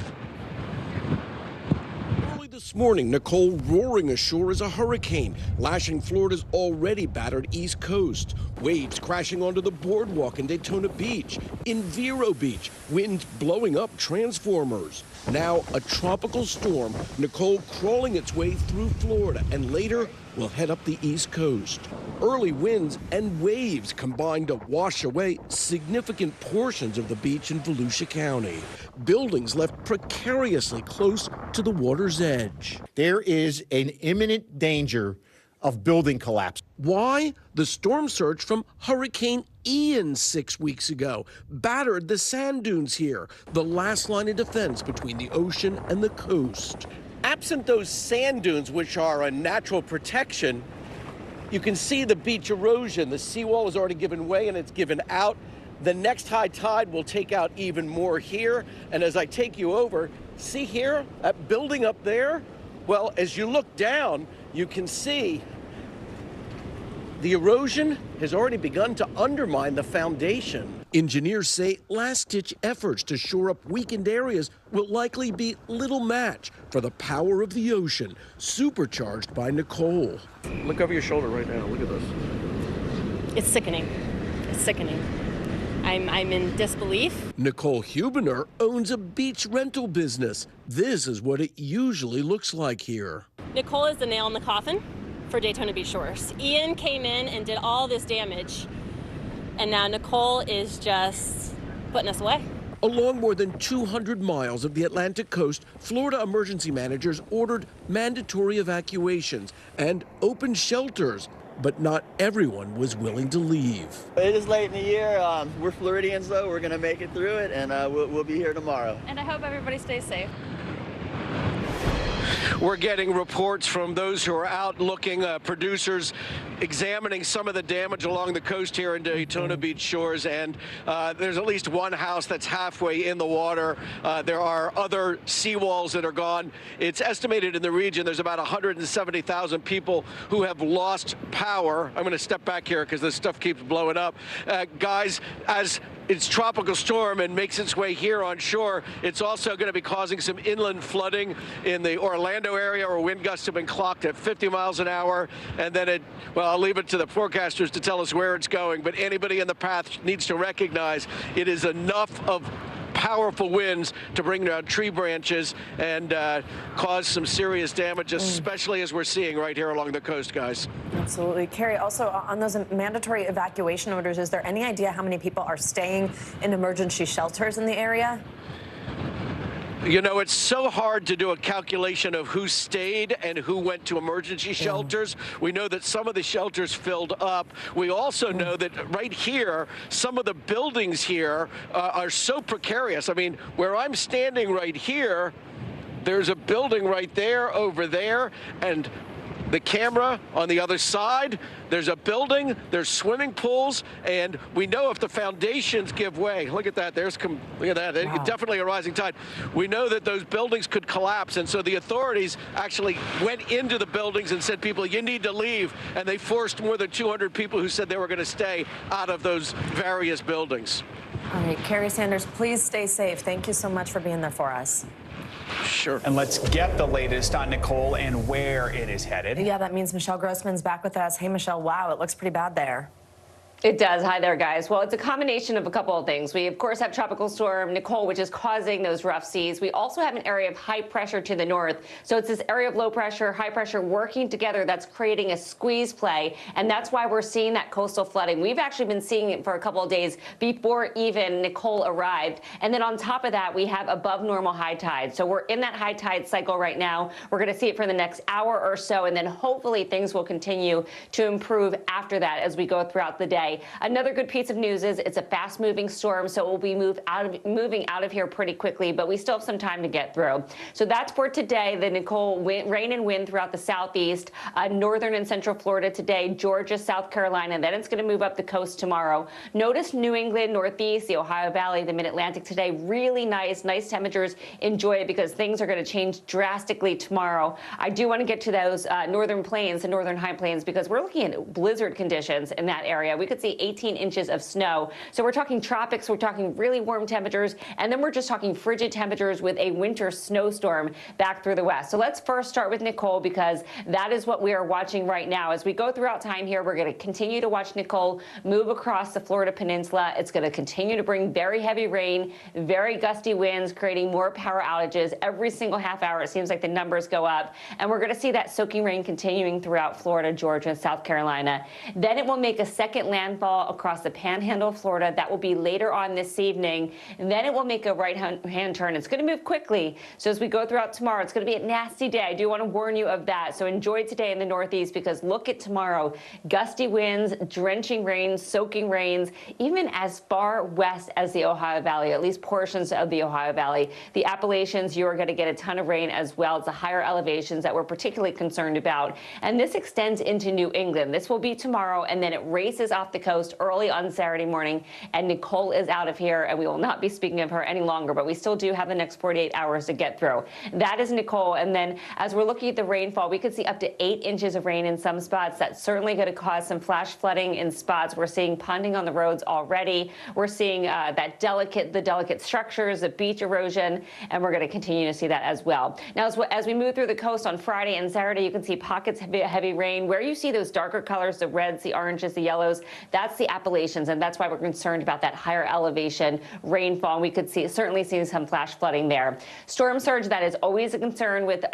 S20: This morning, Nicole roaring ashore as a hurricane, lashing Florida's already battered east coast. Waves crashing onto the boardwalk in Daytona Beach, in Vero Beach, winds blowing up transformers. Now a tropical storm, Nicole crawling its way through Florida and later will head up the east coast. Early winds and waves combined to wash away significant portions of the beach in Volusia County. Buildings left precariously close to the water's edge.
S27: There is an imminent danger of building collapse.
S20: Why? The storm surge from Hurricane Ian 6 weeks ago battered the sand dunes here, the last line of defense between the ocean and the coast.
S19: Absent those sand dunes, which are a natural protection,
S20: You can see the beach erosion. The seawall has already given way and it's given out. The next high tide will take out even more here. And as I take you over, see here, that building up there? Well, as you look down, you can see the erosion has already begun to undermine the foundation. Engineers say last-ditch efforts to shore up weakened areas will likely be little match for the power of the ocean, supercharged by Nicole. Look over your shoulder right now. Look at this.
S6: It's sickening. It's sickening. I'm in disbelief.
S20: Nicole Hubener owns a beach rental business. This is what it usually looks like here.
S6: Nicole is the nail in the coffin for Daytona Beach Shores. Ian came in and did all this damage, and now Nicole is just putting us away.
S20: Along more than 200 miles of the Atlantic coast, Florida emergency managers ordered mandatory evacuations and opened shelters, but not everyone was willing to leave.
S14: It is late in the year. We're Floridians, though. We're going to make it through it, and we'll be here tomorrow.
S6: And I hope everybody stays safe.
S19: We're getting reports from those who are out looking, producers examining some of the damage along the coast here in Daytona Beach Shores, and there's at least one house that's halfway in the water. There are other seawalls that are gone. It's estimated in the region there's about 170,000 people who have lost power. I'm going to step back here because this stuff keeps blowing up. Guys, as its tropical storm and makes its way here on shore, it's also going to be causing some inland flooding in the Orlando area, where wind gusts have been clocked at 50 miles an hour. And then well, I'll leave it to the forecasters to tell us where it's going, but anybody in the path needs to recognize it is enough of powerful winds to bring down tree branches and cause some serious damage, especially as we're seeing right here along the coast, guys.
S23: Absolutely. Carrie, also on those mandatory evacuation orders, is there any idea how many people are staying in emergency shelters in the area?
S19: You know, it's so hard to do a calculation of who stayed and who went to emergency shelters. We know that some of the shelters filled up. We also know that right here, some of the buildings here are so precarious. I mean, where I'm standing right here, there's a building right there, over there, and the camera on the other side, there's a building, there's swimming pools, and we know if the foundations give way, look at that, look at that, wow. Definitely a rising tide. We know that those buildings could collapse, and so the authorities actually went into the buildings and said, people, you need to leave, and they forced more than 200 people who said they were going to stay out of those various buildings.
S23: All right, Carrie Sanders, please stay safe. Thank you so much for being there for us.
S19: Sure.
S15: And let's get the latest on Nicole and where it is headed.
S23: Yeah, that means Michelle Grossman's back with us. Hey, Michelle, wow, it looks pretty bad there.
S16: It does. Hi there, guys. Well, it's a combination of a couple of things. We, of course, have Tropical Storm Nicole, which is causing those rough seas. We also have an area of high pressure to the north. So it's this area of low pressure, high pressure working together that's creating a squeeze play. And that's why we're seeing that coastal flooding. We've actually been seeing it for a couple of days before even Nicole arrived. And then on top of that, we have above normal high tide. So we're in that high tide cycle right now. We're going to see it for the next hour or so. And then hopefully things will continue to improve after that as we go throughout the day. Another good piece of news is it's a fast-moving storm, so it will be moving out of here pretty quickly, but we still have some time to get through. So that's for today. The Nicole rain and wind throughout the southeast, northern and central Florida today, Georgia, South Carolina. Then it's going to move up the coast tomorrow. Notice New England, Northeast, the Ohio Valley, the Mid-Atlantic today. Really nice temperatures. Enjoy it because things are going to change drastically tomorrow. I do want to get to those northern plains and northern high plains because we're looking at blizzard conditions in that area. We could see 18 inches of snow. So we're talking tropics, we're talking really warm temperatures, and then we're just talking frigid temperatures with a winter snowstorm back through the west. So let's first start with Nicole because that is what we are watching right now. As we go throughout time here, we're going to continue to watch Nicole move across the Florida peninsula. It's going to continue to bring very heavy rain, very gusty winds, creating more power outages. Every single half hour, it seems like the numbers go up. And we're going to see that soaking rain continuing throughout Florida, Georgia, and South Carolina. Then it will make a second landfall landfall across the panhandle of Florida. That will be later on this evening. And then it will make a right-hand turn. It's going to move quickly. So as we go throughout tomorrow, it's going to be a nasty day. I do want to warn you of that. So enjoy today in the Northeast, because look at tomorrow. Gusty winds, drenching rains, soaking rains, even as far west as the Ohio Valley, at least portions of the Ohio Valley. The Appalachians, you're going to get a ton of rain as well. It's the higher elevations that we're particularly concerned about. And this extends into New England. This will be tomorrow, and then it races off the coast early on Saturday morning. And Nicole is out of here, and we will not be speaking of her any longer, but we still do have the next 48 hours to get through. That is Nicole. And then as we're looking at the rainfall, we could see up to 8 inches of rain in some spots. That's certainly going to cause some flash flooding in spots. We're seeing ponding on the roads already. We're seeing the delicate structures, the beach erosion, and we're going to continue to see that as well. Now, as we move through the coast on Friday and Saturday, you can see pockets of heavy rain. Where you see those darker colors, the reds, the oranges, the yellows, that's the Appalachians, and that's why we're concerned about that higher elevation rainfall. We could certainly see some flash flooding there. Storm surge, that is always a concern with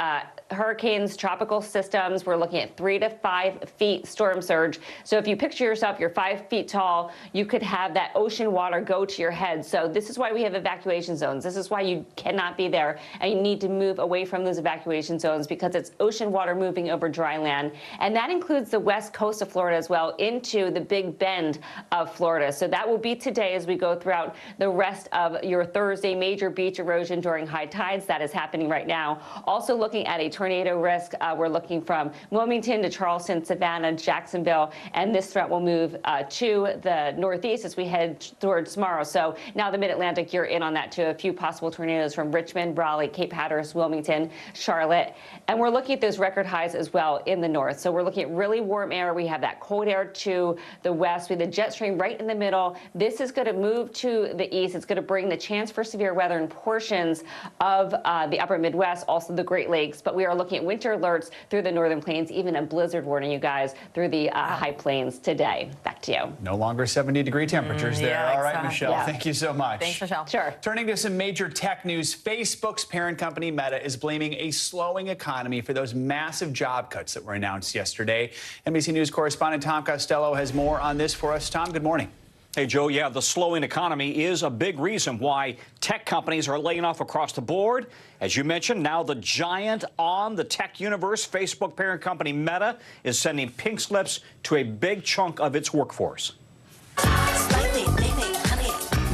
S16: hurricanes, tropical systems. We're looking at 3 to 5 feet storm surge. So if you picture yourself, you're 5 feet tall, you could have that ocean water go to your head. So this is why we have evacuation zones. This is why you cannot be there, and you need to move away from those evacuation zones, because it's ocean water moving over dry land. And that includes the west coast of Florida as well, into the Big Bend of Florida. So that will be today as we go throughout the rest of your Thursday. Major beach erosion during high tides. That is happening right now. Also looking at a tornado risk. We're looking from Wilmington to Charleston, Savannah, Jacksonville, and this threat will move to the northeast as we head towards tomorrow. So now the Mid-Atlantic, you're in on that too. A few possible tornadoes from Richmond, Raleigh, Cape Hatteras, Wilmington, Charlotte. And we're looking at those record highs as well in the north. So we're looking at really warm air. We have that cold air to the west. We have the jet stream right in the middle. This is going to move to the east. It's going to bring the chance for severe weather in portions of the upper Midwest, also the Great Lakes. But we are looking at winter alerts through the northern plains, even a blizzard warning, you guys, through the high plains today. Back to you.
S15: No longer 70-degree temperatures there.
S23: Yeah,
S15: all right,
S23: exactly.
S15: Michelle,
S23: Yeah.
S15: thank you so much.
S23: Thanks, Michelle.
S16: Sure.
S15: Turning to some major tech news, Facebook's parent company Meta is blaming a slowing economy for those massive job cuts that were announced yesterday. NBC News correspondent Tom Costello has more on this for us. Tom, good morning.
S7: Hey, Joe, yeah, the slowing economy is a big reason why tech companies are laying off across the board. As you mentioned, now the giant on the tech universe, Facebook parent company Meta, is sending pink slips to a big chunk of its workforce.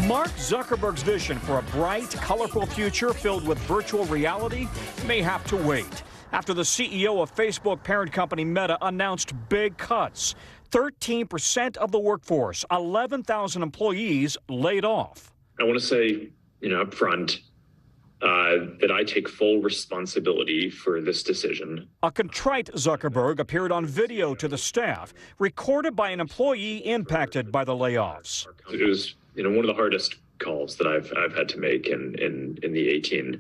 S7: Mark Zuckerberg's vision for a bright, colorful future filled with virtual reality may have to wait after the CEO of Facebook parent company Meta announced big cuts. 13% of the workforce, 11,000 employees laid off.
S8: I want to say, up front, that I take full responsibility for this decision.
S7: A contrite Zuckerberg appeared on video to the staff, recorded by an employee impacted by the layoffs.
S8: It was, one of the hardest calls that I've had to make in the 18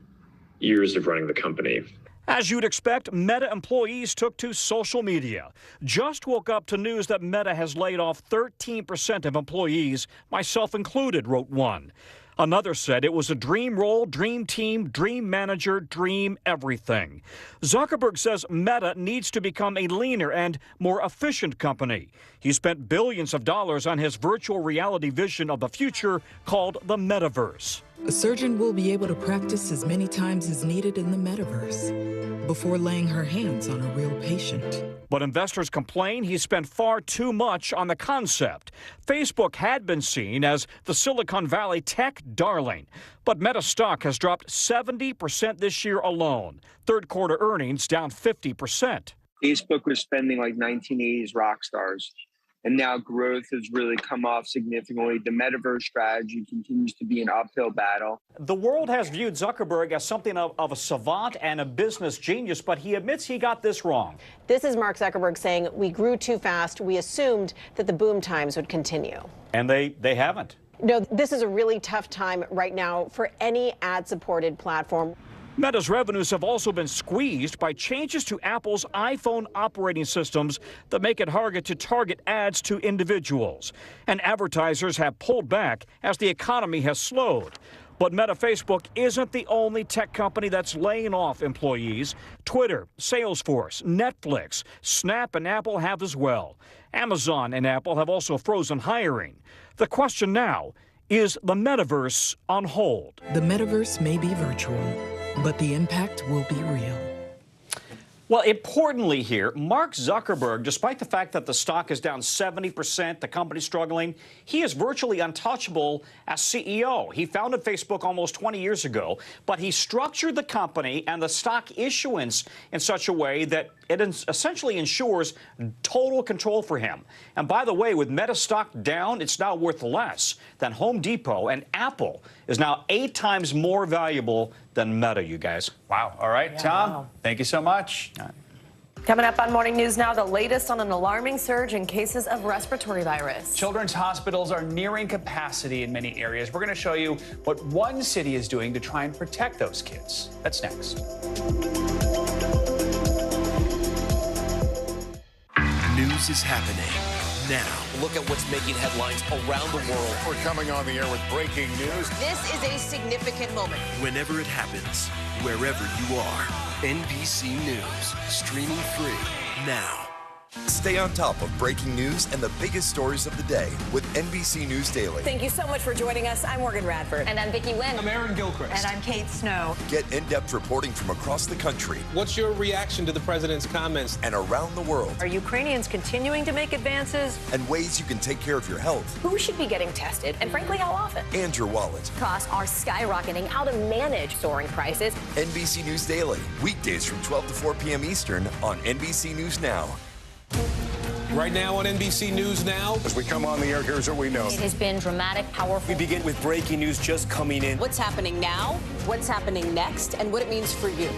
S8: years of running the company.
S7: As you'd expect, Meta employees took to social media. Just woke up to news that Meta has laid off 13% of employees, myself included, wrote one. Another said it was a dream role, dream team, dream manager, dream everything. Zuckerberg says Meta needs to become a leaner and more efficient company. He spent billions of dollars on his virtual reality vision of the future called the metaverse.
S13: A surgeon will be able to practice as many times as needed in the metaverse before laying her hands on a real patient.
S7: But investors complain he spent far too much on the concept. Facebook had been seen as the Silicon Valley tech darling, but Meta stock has dropped 70% this year alone. Third quarter earnings down 50%.
S17: Facebook was spending like 1980s rock stars. And now growth has really come off significantly. The metaverse strategy continues to be an uphill battle.
S7: The world has viewed Zuckerberg as something of a savant and a business genius, but he admits he got this wrong.
S23: This is Mark Zuckerberg saying, we grew too fast. We assumed that the boom times would continue.
S7: And they haven't.
S23: No, this is a really tough time right now for any ad-supported platform.
S7: Meta's revenues have also been squeezed by changes to Apple's iPhone operating systems that make it harder to target ads to individuals. And advertisers have pulled back as the economy has slowed. But Meta Facebook isn't the only tech company that's laying off employees. Twitter, Salesforce, Netflix, Snap, and Apple have as well. Amazon and Apple have also frozen hiring. The question now, is the metaverse on hold?
S13: The metaverse may be virtual, but the impact will be real.
S7: Well, importantly here, Mark Zuckerberg, despite the fact that the stock is down 70%, the company's struggling, he is virtually untouchable as CEO. He founded Facebook almost 20 years ago, but he structured the company and the stock issuance in such a way that it essentially ensures total control for him. And by the way, with Meta stock down, it's now worth less than Home Depot, and Apple is now 8 times more valuable than Meta, you guys.
S15: Wow. All right,
S23: Yeah,
S15: Tom,
S23: wow.
S15: thank you so much.
S23: Coming up on Morning News Now, the latest on an alarming surge in cases of respiratory virus.
S15: Children's hospitals are nearing capacity in many areas. We're going to show you what one city is doing to try and protect those kids. That's next.
S5: News is happening now.
S4: Look at what's making headlines around the world.
S5: We're coming on the air with breaking news.
S11: This is a significant moment.
S5: Whenever it happens, wherever you are. NBC News, streaming free now.
S12: Stay on top of breaking news and the biggest stories of the day with NBC News Daily.
S11: Thank you so much for joining us. I'm Morgan Radford.
S23: And I'm Vicki Wynn.
S21: I'm Aaron Gilchrist.
S11: And I'm Kate Snow.
S12: Get in-depth reporting from across the country.
S21: What's your reaction to the president's comments?
S12: And around the world.
S23: Are Ukrainians continuing to make advances?
S12: And ways you can take care of your health.
S11: Who should be getting tested? And frankly, how often?
S12: And your wallet.
S11: Costs are skyrocketing. How to manage soaring prices.
S12: NBC News Daily. Weekdays from 12 to 4 p.m. Eastern on NBC News Now.
S21: Right now on NBC News Now.
S5: As we come on the air, here's what we know.
S11: It has been dramatic, powerful.
S4: We begin with breaking news just coming in.
S11: What's happening now, what's happening next, and what it means for you.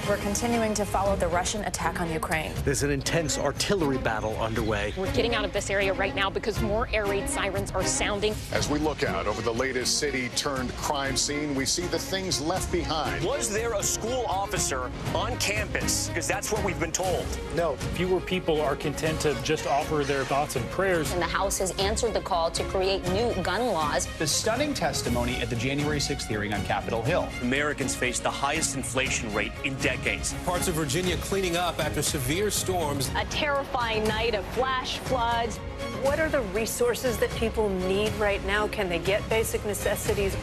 S23: We're continuing to follow the Russian attack on Ukraine.
S4: There's an intense artillery battle underway.
S24: We're getting out of this area right now because more air raid sirens are sounding.
S5: As we look out over the latest city-turned-crime scene, we see the things left behind.
S4: Was there a school officer on campus? Because that's what we've been told.
S25: No. Fewer people are content to just offer their thoughts and prayers.
S11: And the House has answered the call to create new gun laws.
S15: The stunning testimony at the January 6th hearing on Capitol Hill.
S4: Americans face the highest inflation rate in decades.
S21: Parts of Virginia cleaning up after severe storms.
S23: A terrifying night of flash floods. What are the resources that people need right now? Can they get basic necessities?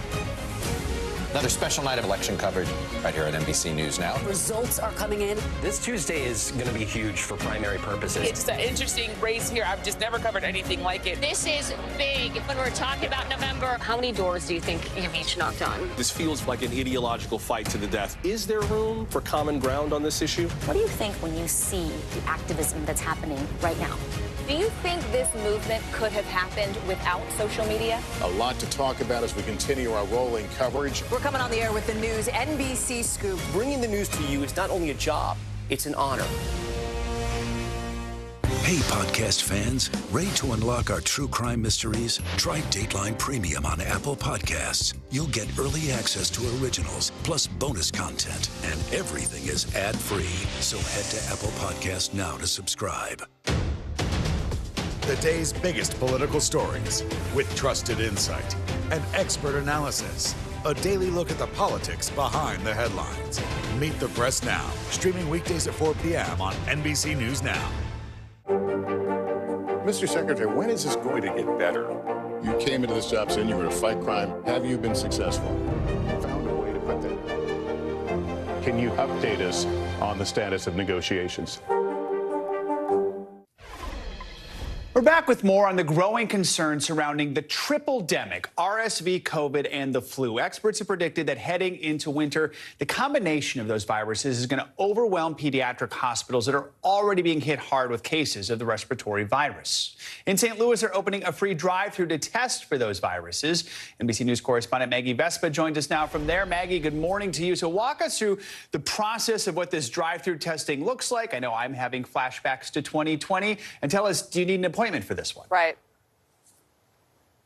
S26: Another special night of election coverage right here at NBC News Now.
S11: Results are coming in.
S4: This Tuesday is going to be huge for primary purposes.
S28: It's an interesting race here. I've just never covered anything like it.
S24: This is big. When we're talking about November,
S11: How many doors do you think you've each knocked on?
S4: This feels like an ideological fight to the death. Is there room for common ground on this issue?
S11: What do you think when you see the activism that's happening right now?
S24: do you think this movement could have happened without social media?
S5: A lot to talk about as we continue our rolling coverage.
S11: We're coming on the air with the news NBC Scoop.
S4: Bringing the news to you is not only a job, it's an honor.
S29: Hey, podcast fans, ready to unlock our true crime mysteries? Try Dateline Premium on Apple Podcasts. You'll get early access to originals, plus bonus content, and everything is ad-free. So head to Apple Podcasts now to subscribe.
S30: The day's biggest political stories, with trusted insight and expert analysis. A daily look at the politics behind the headlines. Meet the Press Now, streaming weekdays at 4 p.m. on NBC News Now.
S5: Mr. Secretary, when is this going to get better? You came into this job saying you were to fight crime. Have you been successful? Found a way to put that.
S31: Can you update us on the status of negotiations?
S15: We're back with more on the growing concern surrounding the triple-demic, RSV, COVID, and the flu. Experts have predicted that heading into winter, the combination of those viruses is going to overwhelm pediatric hospitals that are already being hit hard with cases of the respiratory virus. In St. Louis, they're opening a free drive-through to test for those viruses. NBC News correspondent Maggie Vespa joins us now from there. Maggie, good morning to you. So walk us through the process of what this drive-through testing looks like. I know I'm having flashbacks to 2020. And tell us, do you need an appointment for this one?
S23: Right.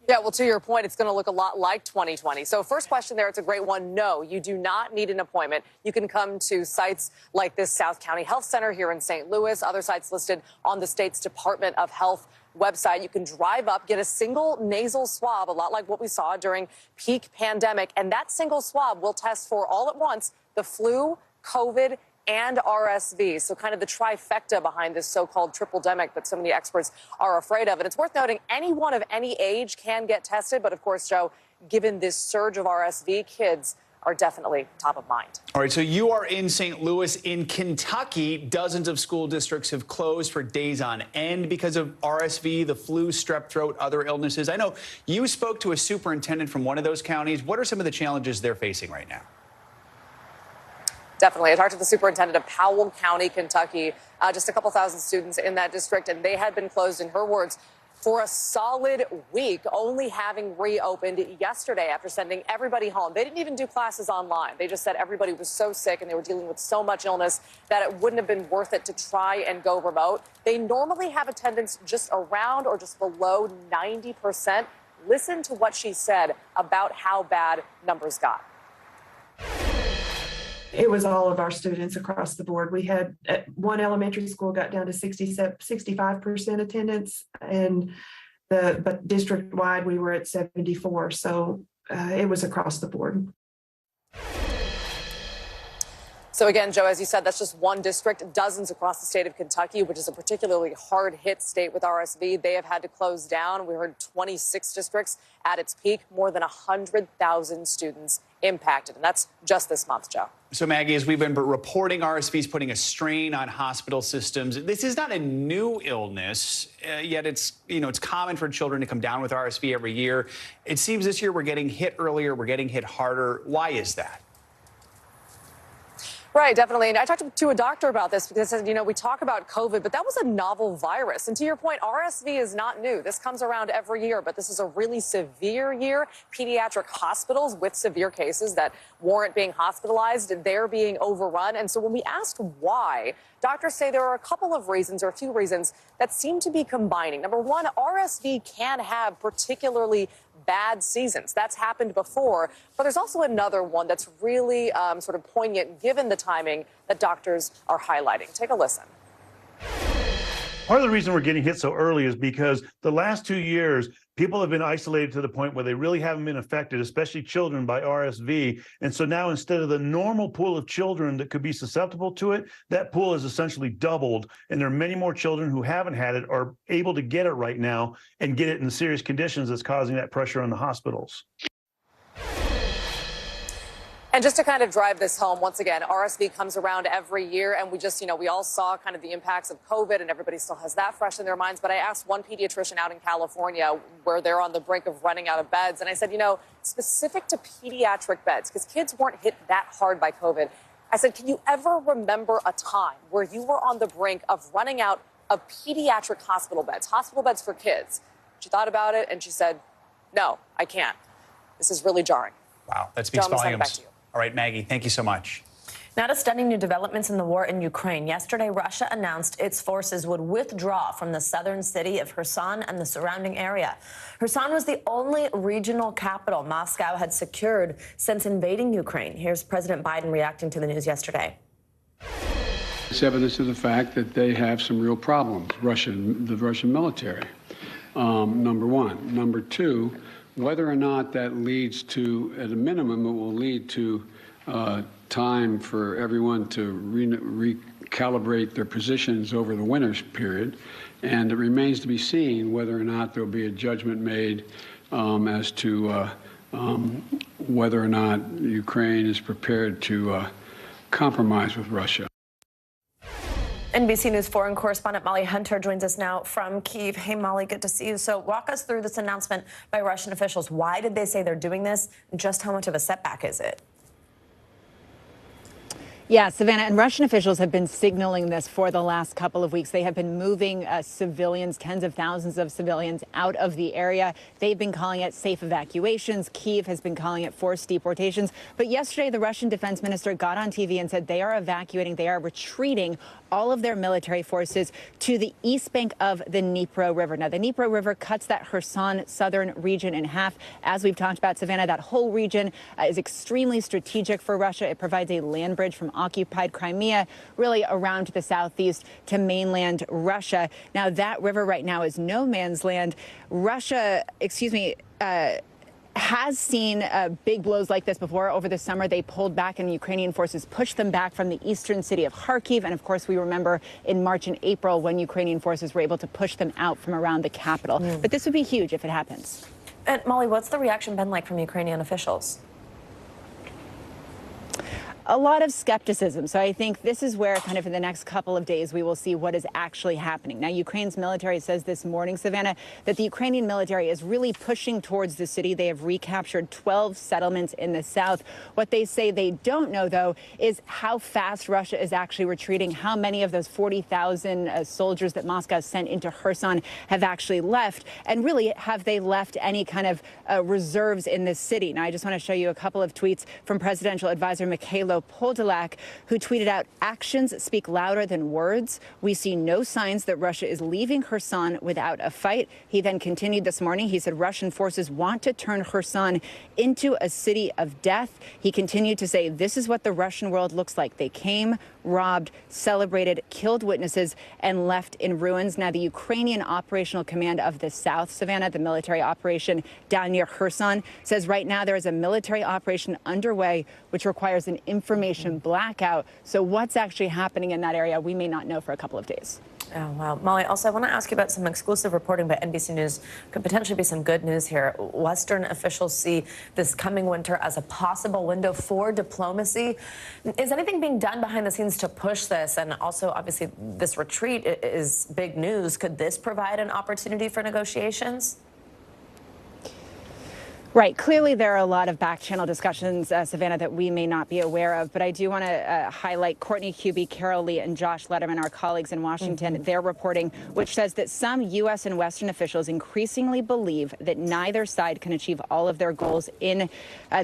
S1: Yeah, well, to your point, it's going to look a lot like 2020. So first question there, it's a great one. No, you do not need an appointment. You can come to sites like this South County Health Center here in St. Louis, other sites listed on the state's Department of Health website. You can drive up, get a single nasal swab, a lot like what we saw during peak pandemic. And that single swab will test for all at once the flu, COVID, and RSV. So kind of the trifecta behind this so-called triple-demic that so many experts are afraid of. And it's worth noting anyone of any age can get tested. But of course, Joe, given this surge of RSV, kids are definitely top of mind.
S15: All right, so you are in St. Louis. In Kentucky, dozens of school districts have closed for days on end because of RSV, the flu, strep throat, other illnesses. I know you spoke to a superintendent from one of those counties. What are some of the challenges they're facing right now?
S1: Definitely. I talked to the superintendent of Powell County, Kentucky, just a couple thousand students in that district, and they had been closed, in her words, for a solid week, only having reopened yesterday after sending everybody home. They didn't even do classes online. They just said everybody was so sick and they were dealing with so much illness that it wouldn't have been worth it to try and go remote. They normally have attendance just around or just below 90%. Listen to what she said about how bad numbers got.
S2: It was all of our students across the board. We had one elementary school got down to 65% attendance, and but district-wide we were at 74. So it was across the board.
S1: So again, Joe, as you said, that's just one district. Dozens across the state of Kentucky, which is a particularly hard-hit state with RSV. They have had to close down. We heard 26 districts at its peak, more than 100,000 students impacted. And that's just this month, Joe.
S15: So, Maggie, as we've been reporting, RSV is putting a strain on hospital systems. This is not a new illness, yet it's common for children to come down with RSV every year. It seems this year we're getting hit earlier, we're getting hit harder. Why is that?
S1: Right, definitely. And I talked to a doctor about this because, we talk about COVID, but that was a novel virus. And to your point, RSV is not new. This comes around every year, but this is a really severe year. Pediatric hospitals with severe cases that warrant being hospitalized, they're being overrun. And so when we asked why, doctors say there are a couple of reasons or a few reasons that seem to be combining. Number one, RSV can have particularly bad seasons. That's happened before. But there's also another one that's really sort of poignant given the timing that doctors are highlighting. Take a listen.
S3: Part of the reason we're getting hit so early is because the last 2 years, people have been isolated to the point where they really haven't been affected, especially children, by RSV. And so now instead of the normal pool of children that could be susceptible to it, that pool is essentially doubled. And there are many more children who haven't had it or able to get it right now and get it in serious conditions that's causing that pressure on the hospitals.
S1: And just to kind of drive this home, once again, RSV comes around every year, and we just, we all saw kind of the impacts of COVID, and everybody still has that fresh in their minds. But I asked one pediatrician out in California where they're on the brink of running out of beds, and I said, specific to pediatric beds, because kids weren't hit that hard by COVID, I said, can you ever remember a time where you were on the brink of running out of pediatric hospital beds for kids? She thought about it, and she said, no, I can't. This is really jarring.
S15: Wow, that speaks volumes.
S1: Back to you.
S15: All right, Maggie, thank you so much.
S23: Now to stunning new developments in the war in Ukraine. Yesterday, Russia announced its forces would withdraw from the southern city of Kherson and the surrounding area. Kherson was the only regional capital Moscow had secured since invading Ukraine. Here's President Biden reacting to the news yesterday.
S6: It's evidence of the fact that they have some real problems, the Russian military, number one. Number two, whether or not that leads to, at a minimum, it will lead to time for everyone to recalibrate their positions over the winter period. And it remains to be seen whether or not there will be a judgment made as to whether or not Ukraine is prepared to compromise with Russia.
S23: NBC News foreign correspondent Molly Hunter joins us now from Kyiv. Hey, Molly, good to see you. So walk us through this announcement by Russian officials. Why did they say they're doing this? Just how much of a setback is it?
S8: Yeah, Savannah, and Russian officials have been signaling this for the last couple of weeks. They have been moving civilians, tens of thousands of civilians, out of the area. They've been calling it safe evacuations. Kyiv has been calling it forced deportations. But yesterday, the Russian defense minister got on TV and said they are evacuating, they are retreating all of their military forces to the east bank of the Dnipro River. Now, the Dnipro River cuts that Kherson southern region in half. As we've talked about, Savannah, that whole region is extremely strategic for Russia. It provides a land bridge from occupied Crimea, really around the southeast to mainland Russia. Now, that river right now is no man's land. Russia, has seen big blows like this before. Over the summer, they pulled back and Ukrainian forces pushed them back from the eastern city of Kharkiv. And of course, we remember in March and April when Ukrainian forces were able to push them out from around the capital. But this would be huge if it happens.
S23: And Molly, what's the reaction been like from Ukrainian officials?
S8: A lot of skepticism. So I think this is where kind of in the next couple of days we will see what is actually happening. Now, Ukraine's military says this morning, Savannah, that the Ukrainian military is really pushing towards the city. They have recaptured 12 settlements in the south. What they say they don't know, though, is how fast Russia is actually retreating, how many of those 40,000 soldiers that Moscow sent into Kherson have actually left, and really have they left any kind of reserves in this city. Now, I just want to show you a couple of tweets from presidential advisor Mikhailo Podolak, who tweeted out, "Actions speak louder than words. We see no signs that Russia is leaving Kherson without a fight." He then continued this morning. He said Russian forces want to turn Kherson into a city of death. He continued to say, this is what the Russian world looks like. They came, robbed, celebrated, killed witnesses, and left in ruins. Now, the Ukrainian Operational Command of the South, Savannah, the military operation down near Kherson, says right now there is a military operation underway which requires an information blackout. So what's actually happening in that area, we may not know for a couple of days.
S23: Oh, wow. Molly, also, I want to ask you about some exclusive reporting by NBC News. Could potentially be some good news here. Western officials see this coming winter as a possible window for diplomacy. Is anything being done behind the scenes to push this? And also, obviously, this retreat is big news. Could this provide an opportunity for negotiations?
S8: Right. Clearly, there are a lot of back-channel discussions, Savannah, that we may not be aware of. But I do want to highlight Courtney Kuby, Carol Lee, and Josh Letterman, our colleagues in Washington, their reporting, which says that some U.S. and Western officials increasingly believe that neither side can achieve all of their goals in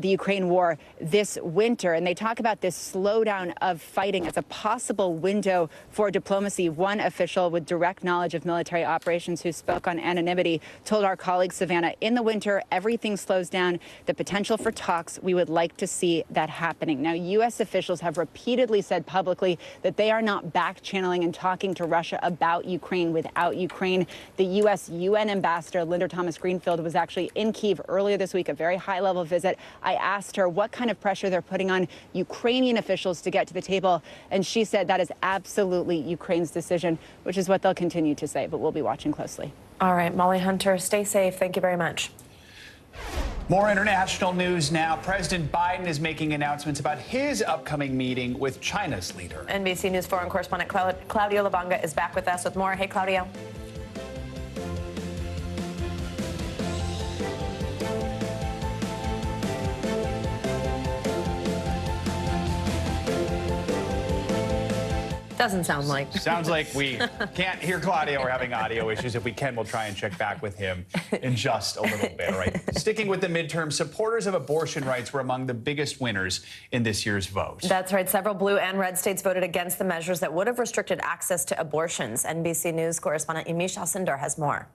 S8: the Ukraine war this winter. And they talk about this slowdown of fighting as a possible window for diplomacy. One official with direct knowledge of military operations who spoke on anonymity told our colleague, Savannah, in the winter, everything slows down. The potential for talks, we would like to see that happening. Now, U.S. officials have repeatedly said publicly that they are not back-channeling and talking to Russia about Ukraine without Ukraine. The U.S. UN ambassador, Linda Thomas-Greenfield, was actually in Kyiv earlier this week, a very high-level visit. I asked her what kind of pressure they're putting on Ukrainian officials to get to the table, and she said that is absolutely Ukraine's decision, which is what they'll continue to say, but we'll be watching closely.
S23: All right, Molly Hunter, stay safe. Thank you very much.
S15: More international news now. President Biden is making announcements about his upcoming meeting with China's leader.
S23: NBC News foreign correspondent Claudio Lubanga is back with us with more. Hey, Claudio. Doesn't sound like.
S15: Sounds like we can't hear Claudio. We're having audio issues. If we can, we'll try and check back with him in just a little bit. All right. Sticking with the midterm, supporters of abortion rights were among the biggest winners in this year's vote.
S23: That's right. Several blue and red states voted against the measures that would have restricted access to abortions. NBC News correspondent Yamiche Alcindor has more.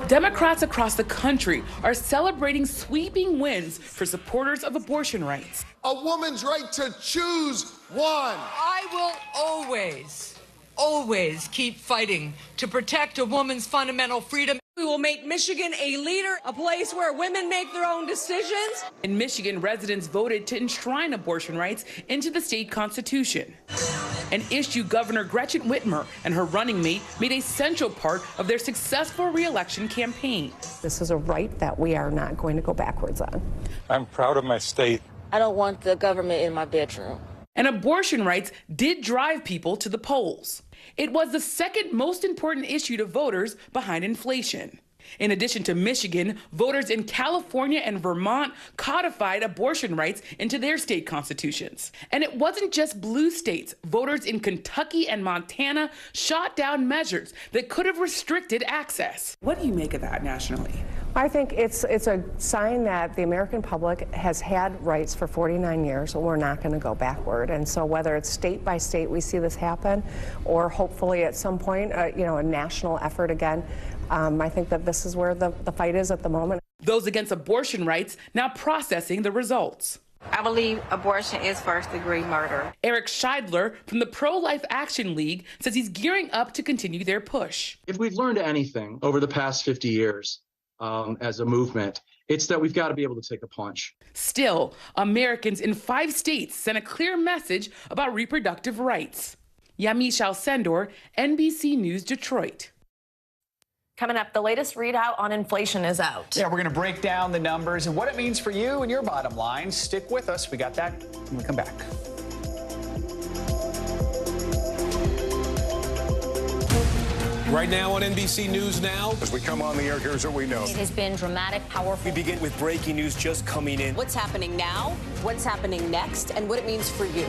S9: Democrats across the country are celebrating sweeping wins for supporters of abortion rights.
S10: A woman's right to choose one.
S14: I will always keep fighting to protect a woman's fundamental freedom. We will make Michigan a leader, a place where women make their own decisions.
S9: In Michigan, residents voted to enshrine abortion rights into the state constitution, an issue Governor Gretchen Whitmer and her running mate made a central part of their successful re-election campaign.
S16: This is a right that we are not going to go backwards on.
S17: I'm proud of my state.
S18: I don't want the government in my bedroom.
S9: And abortion rights did drive people to the polls. It was the second most important issue to voters behind inflation. In addition to Michigan, voters in California and Vermont codified abortion rights into their state constitutions. And it wasn't just blue states. Voters in Kentucky and Montana shot down measures that could have restricted access. What do you make of that nationally?
S16: I think it's a sign that the American public has had rights for 49 years, and we're not going to go backward. And so whether it's state by state we see this happen, or hopefully at some point, a national effort again, I think that this is where the fight is at the moment.
S9: Those against abortion rights now processing the results.
S7: I believe abortion is first-degree murder.
S9: Eric Scheidler from the Pro-Life Action League says he's gearing up to continue their push.
S12: If we've learned anything over the past 50 years as a movement, it's that we've got to be able to take a punch.
S9: Still, Americans in 5 states sent a clear message about reproductive rights. Yamiche Alcindor, NBC News Detroit.
S23: Coming up, the latest readout on inflation is out.
S15: Yeah, we're going to break down the numbers and what it means for you and your bottom line. Stick with us. We got that when we come back.
S4: Right now on NBC News Now.
S30: As we come on the air, here's what we know.
S11: It has been dramatic, powerful.
S4: We begin with breaking news just coming in.
S1: What's happening now, what's happening next, and what it means for you.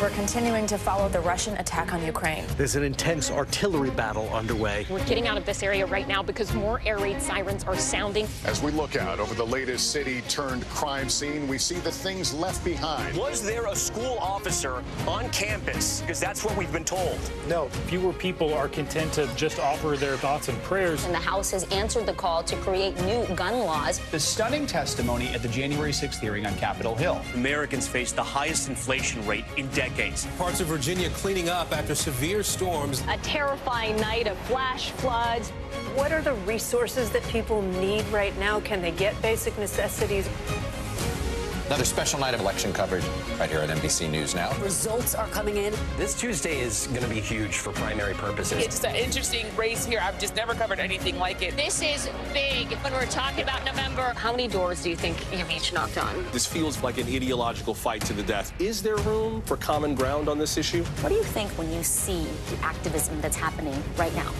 S23: We're continuing to follow the Russian attack on Ukraine.
S13: There's an intense artillery battle underway.
S24: We're getting out of this area right now because more air raid sirens are sounding.
S5: As we look out over the latest city-turned-crime scene, we see the things left behind.
S13: Was there a school officer on campus? Because that's what we've been told.
S17: No, fewer people are content to just offer their thoughts and prayers.
S11: And the House has answered the call to create new gun laws.
S15: The stunning testimony at the January 6th hearing on Capitol Hill.
S13: Americans face the highest inflation rate in decades.
S4: Parts of Virginia cleaning up after severe storms.
S24: A terrifying night of flash floods.
S19: What are the resources that people need right now? Can they get basic necessities?
S20: Another special night of election coverage right here at NBC News Now.
S19: Results are coming in.
S13: This Tuesday is going to be huge for primary purposes.
S9: It's an interesting race here. I've just never covered anything like it.
S24: This is big when we're talking about November.
S1: How many doors do you think you've each knocked on?
S4: This feels like an ideological fight to the death. Is there room for common ground on this issue?
S11: What do you think when you see the activism that's happening right now?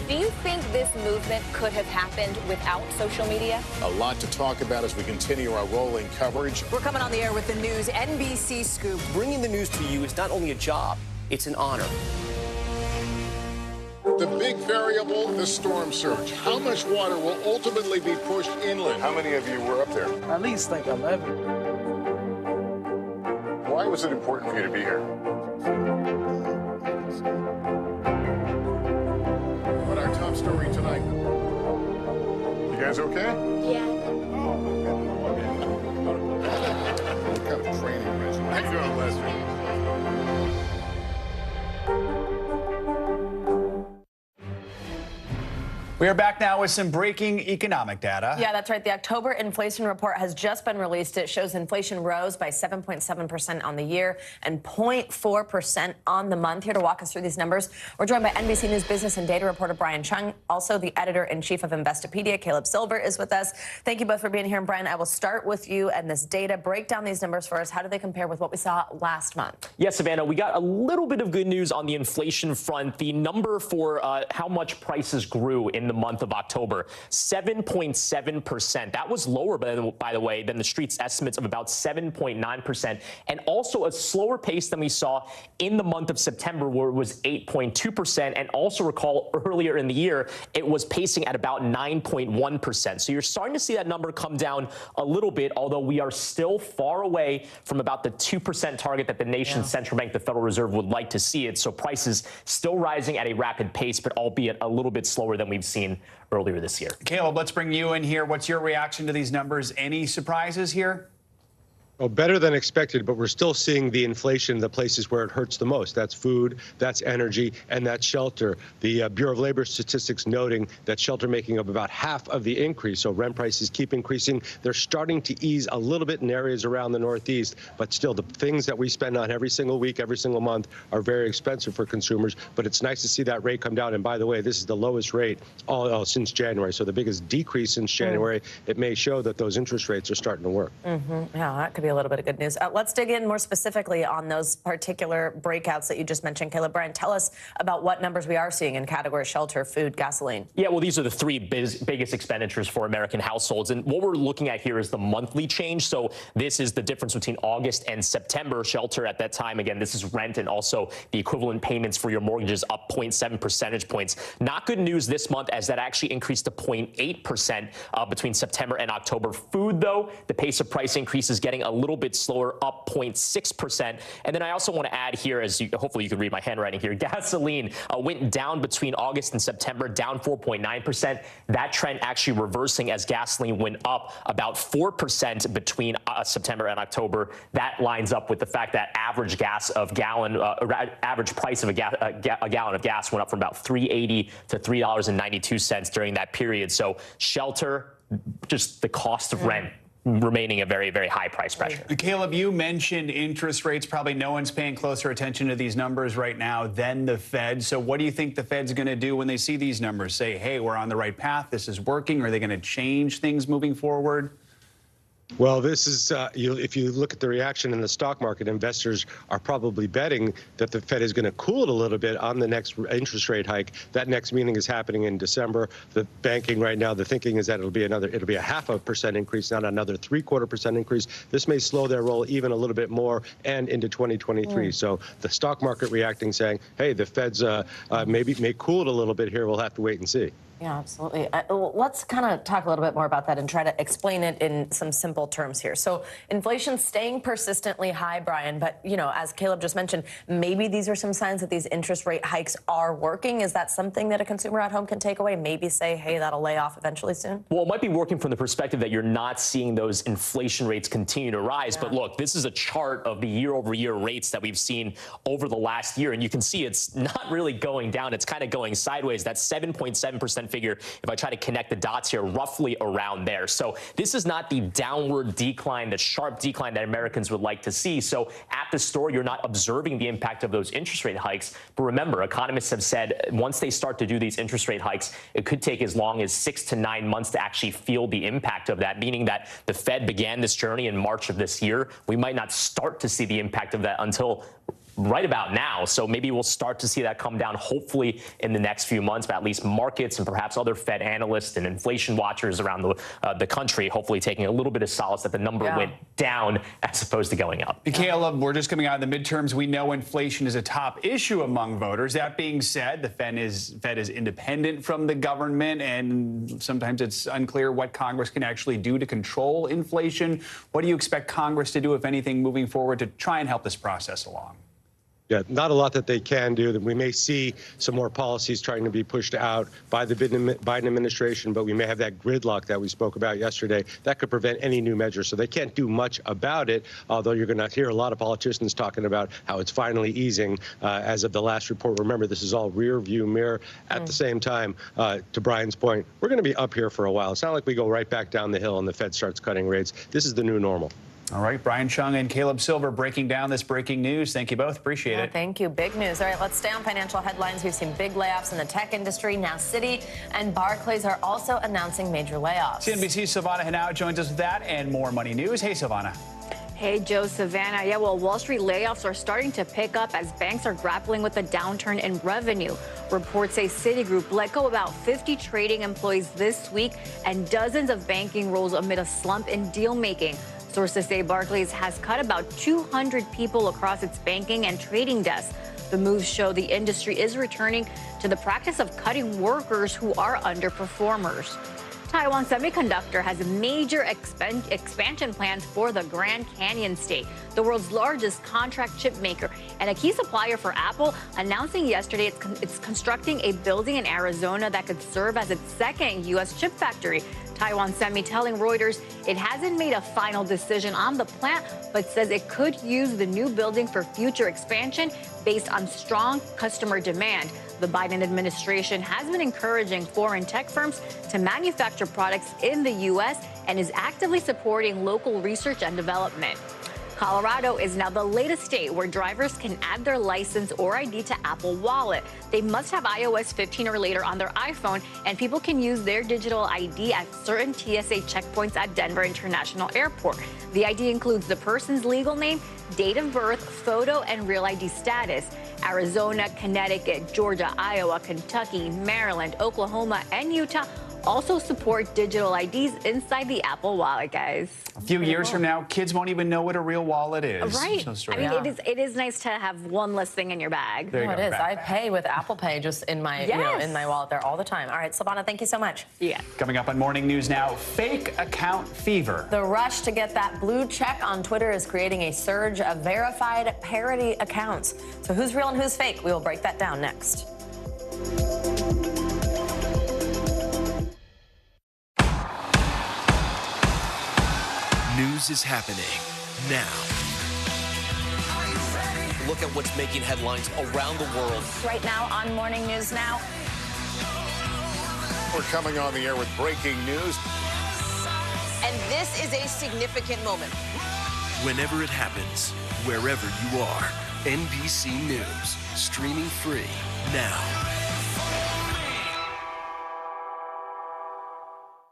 S24: Do you think this movement could have happened without social media?
S5: A lot to talk about as we continue our rolling coverage.
S1: We're coming on the air with the news NBC Scoop.
S13: Bringing the news to you is not only a job, it's an honor.
S5: The big variable, the storm surge. How much water will ultimately be pushed inland? How many of you were up there?
S13: At least like 11.
S5: Why was it important for you to be here? What our top story tonight? You guys okay?
S24: Yeah.
S5: What kind of training is it? How you doing, Leslie?
S15: We are back now with some breaking economic data.
S23: Yeah, that's right. The October inflation report has just been released. It shows inflation rose by 7.7% on the year and 0.4% on the month. Here to walk us through these numbers, we're joined by NBC News business and data reporter Brian Chung. Also, the editor-in-chief of Investopedia, Caleb Silver, is with us. Thank you both for being here. And Brian, I will start with you and this data. Break down these numbers for us. How do they compare with what we saw last month?
S21: Yes, Savannah, we got a little bit of good news on the inflation front. The number for how much prices grew in the month of October, 7.7%. That was lower, by the way, than the street's estimates of about 7.9%, and also a slower pace than we saw in the month of September, where it was 8.2%. And also recall earlier in the year, it was pacing at about 9.1%. So you're starting to see that number come down a little bit, although we are still far away from about the 2% target that the nation's central bank, the Federal Reserve, would like to see it. So prices still rising at a rapid pace, but albeit a little bit slower than we've seen earlier this year.
S15: Caleb, let's bring you in here. What's your reaction to these numbers? Any surprises here?
S22: Well, better than expected, but we're still seeing the inflation in the places where it hurts the most. That's food, that's energy, and that's shelter. The Bureau of Labor Statistics noting that shelter making up about half of the increase. So rent prices keep increasing. They're starting to ease a little bit in areas around the Northeast, but still the things that we spend on every single week, every single month are very expensive for consumers. But it's nice to see that rate come down. And by the way, this is the lowest rate since January. So the biggest decrease since January. It may show that those interest rates are starting to work.
S23: Yeah, that could maybe a little bit of good news. Let's dig in more specifically on those particular breakouts that you just mentioned, Caleb. Brian, tell us about what numbers we are seeing in categories shelter, food, gasoline.
S21: Yeah, well, these are the three biggest expenditures for American households. And what we're looking at here is the monthly change. So this is the difference between August and September. Shelter at that time, again, this is rent and also the equivalent payments for your mortgages up 0.7 percentage points. Not good news this month, as that actually increased to 0.8% between September and October. Food, though, the pace of price increase is getting a little bit slower, up 0.6%. And then I also want to add here, as hopefully you can read my handwriting here, gasoline went down between August and September, down 4.9%. That trend actually reversing as gasoline went up about 4% between September and October. That lines up with the fact that average price of a gallon of gas went up from about $3.80 to $3.92 during that period. So shelter, just the cost of rent remaining a very, very high price pressure.
S15: Caleb, you mentioned interest rates. Probably no one's paying closer attention to these numbers right now than the Fed. So what do you think the Fed's going to do when they see these numbers? Say, hey, we're on the right path. This is working. Are they going to change things moving forward?
S22: Well, this is, if you look at the reaction in the stock market, investors are probably betting that the Fed is going to cool it a little bit on the next interest rate hike. That next meeting is happening in December. The banking right now, the thinking is that it'll be a 0.5% increase, not another 0.75% increase. This may slow their roll even a little bit more and into 2023. So the stock market reacting, saying, hey, the Fed's may cool it a little bit here. We'll have to wait and see.
S23: Yeah, absolutely. Let's kind of talk a little bit more about that and try to explain it in some simple terms here. So inflation staying persistently high, Brian, but, you know, as Caleb just mentioned, maybe these are some signs that these interest rate hikes are working. Is that something that a consumer at home can take away? Maybe say, hey, that'll lay off eventually soon?
S21: Well, it might be working from the perspective that you're not seeing those inflation rates continue to rise. But look, this is a chart of the year-over-year rates that we've seen over the last year. And you can see it's not really going down. It's kind of going sideways. That 7.7% figure, if I try to connect the dots here, roughly around there. So this is not the downward decline, the sharp decline that Americans would like to see. So at the store, you're not observing the impact of those interest rate hikes. But remember, economists have said once they start to do these interest rate hikes, it could take as long as 6 to 9 months to actually feel the impact of that, meaning that the Fed began this journey in March of this year. We might not start to see the impact of that until right about now. So maybe we'll start to see that come down, hopefully in the next few months, but at least markets and perhaps other Fed analysts and inflation watchers around the country hopefully taking a little bit of solace that the number went down as opposed to going up.
S15: Caleb, we're just coming out of the midterms. We know inflation is a top issue among voters. That being said, the Fed is independent from the government, and sometimes it's unclear what Congress can actually do to control inflation. What do you expect Congress to do, if anything, moving forward to try and help this process along?
S22: Yeah, not a lot that they can do. We may see some more policies trying to be pushed out by the Biden administration, but we may have that gridlock that we spoke about yesterday. That could prevent any new measures. So they can't do much about it, although you're going to hear a lot of politicians talking about how it's finally easing as of the last report. Remember, this is all rear view mirror. At the same time, to Brian's point, we're going to be up here for a while. It's not like we go right back down the hill and the Fed starts cutting rates. This is the new normal.
S15: All right, Brian Chung and Caleb Silver breaking down this breaking news. Thank you both. Appreciate it.
S23: Thank you. Big news. All right, let's stay on financial headlines. We've seen big layoffs in the tech industry. Now Citi and Barclays are also announcing major layoffs.
S15: CNBC's Silvana Henao joins us with that and more money news. Hey, Silvana.
S2: Hey, Joe, Savannah. Yeah, well, Wall Street layoffs are starting to pick up as banks are grappling with a downturn in revenue. Reports say Citigroup let go about 50 trading employees this week and dozens of banking roles amid a slump in deal making. Sources say Barclays has cut about 200 people across its banking and trading desks. The moves show the industry is returning to the practice of cutting workers who are underperformers. Taiwan Semiconductor has major expansion plans for the Grand Canyon state, the world's largest contract chip maker and a key supplier for Apple, announcing yesterday it's constructing a building in Arizona that could serve as its second U.S. chip factory. Taiwan Semi telling Reuters it hasn't made a final decision on the plant, but says it could use the new building for future expansion based on strong customer demand. The Biden administration has been encouraging foreign tech firms to manufacture products in the U.S. and is actively supporting local research and development. Colorado is now the latest state where drivers can add their license or ID to Apple Wallet. They must have iOS 15 or later on their iPhone, and people can use their digital ID at certain TSA checkpoints at Denver International Airport. The ID includes the person's legal name, date of birth, photo, and real ID status. Arizona, Connecticut, Georgia, Iowa, Kentucky, Maryland, Oklahoma, and Utah also support digital IDs inside the Apple Wallet, guys.
S15: A few years from now, kids won't even know what a real wallet is.
S2: Right. I mean, it is nice to have one less thing in your bag.
S23: There you go. It is. I pay with Apple Pay just in my in my wallet there all the time. All right, Silvana, thank you so much.
S2: Yeah.
S15: Coming up on Morning News Now, fake account fever.
S23: The rush to get that blue check on Twitter is creating a surge of verified parody accounts. So who's real and who's fake? We will break that down next.
S3: News is happening now.
S13: Look at what's making headlines around the world.
S23: Right now on Morning News Now.
S5: We're coming on the air with breaking news.
S1: And this is a significant moment.
S3: Whenever it happens, wherever you are, NBC News, streaming free now.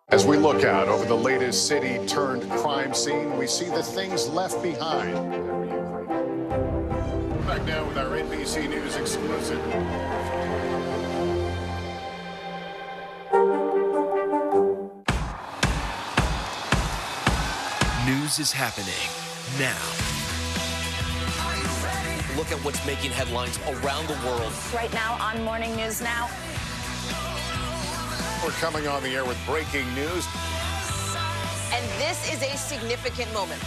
S5: As we look out over the latest city-turned-crime scene, we see the things left behind. Back now with our NBC News exclusive.
S3: News is happening now.
S13: Look at what's making headlines around the world.
S23: Right now on Morning News Now.
S5: We're coming on the air with breaking news.
S1: And this is a significant moment.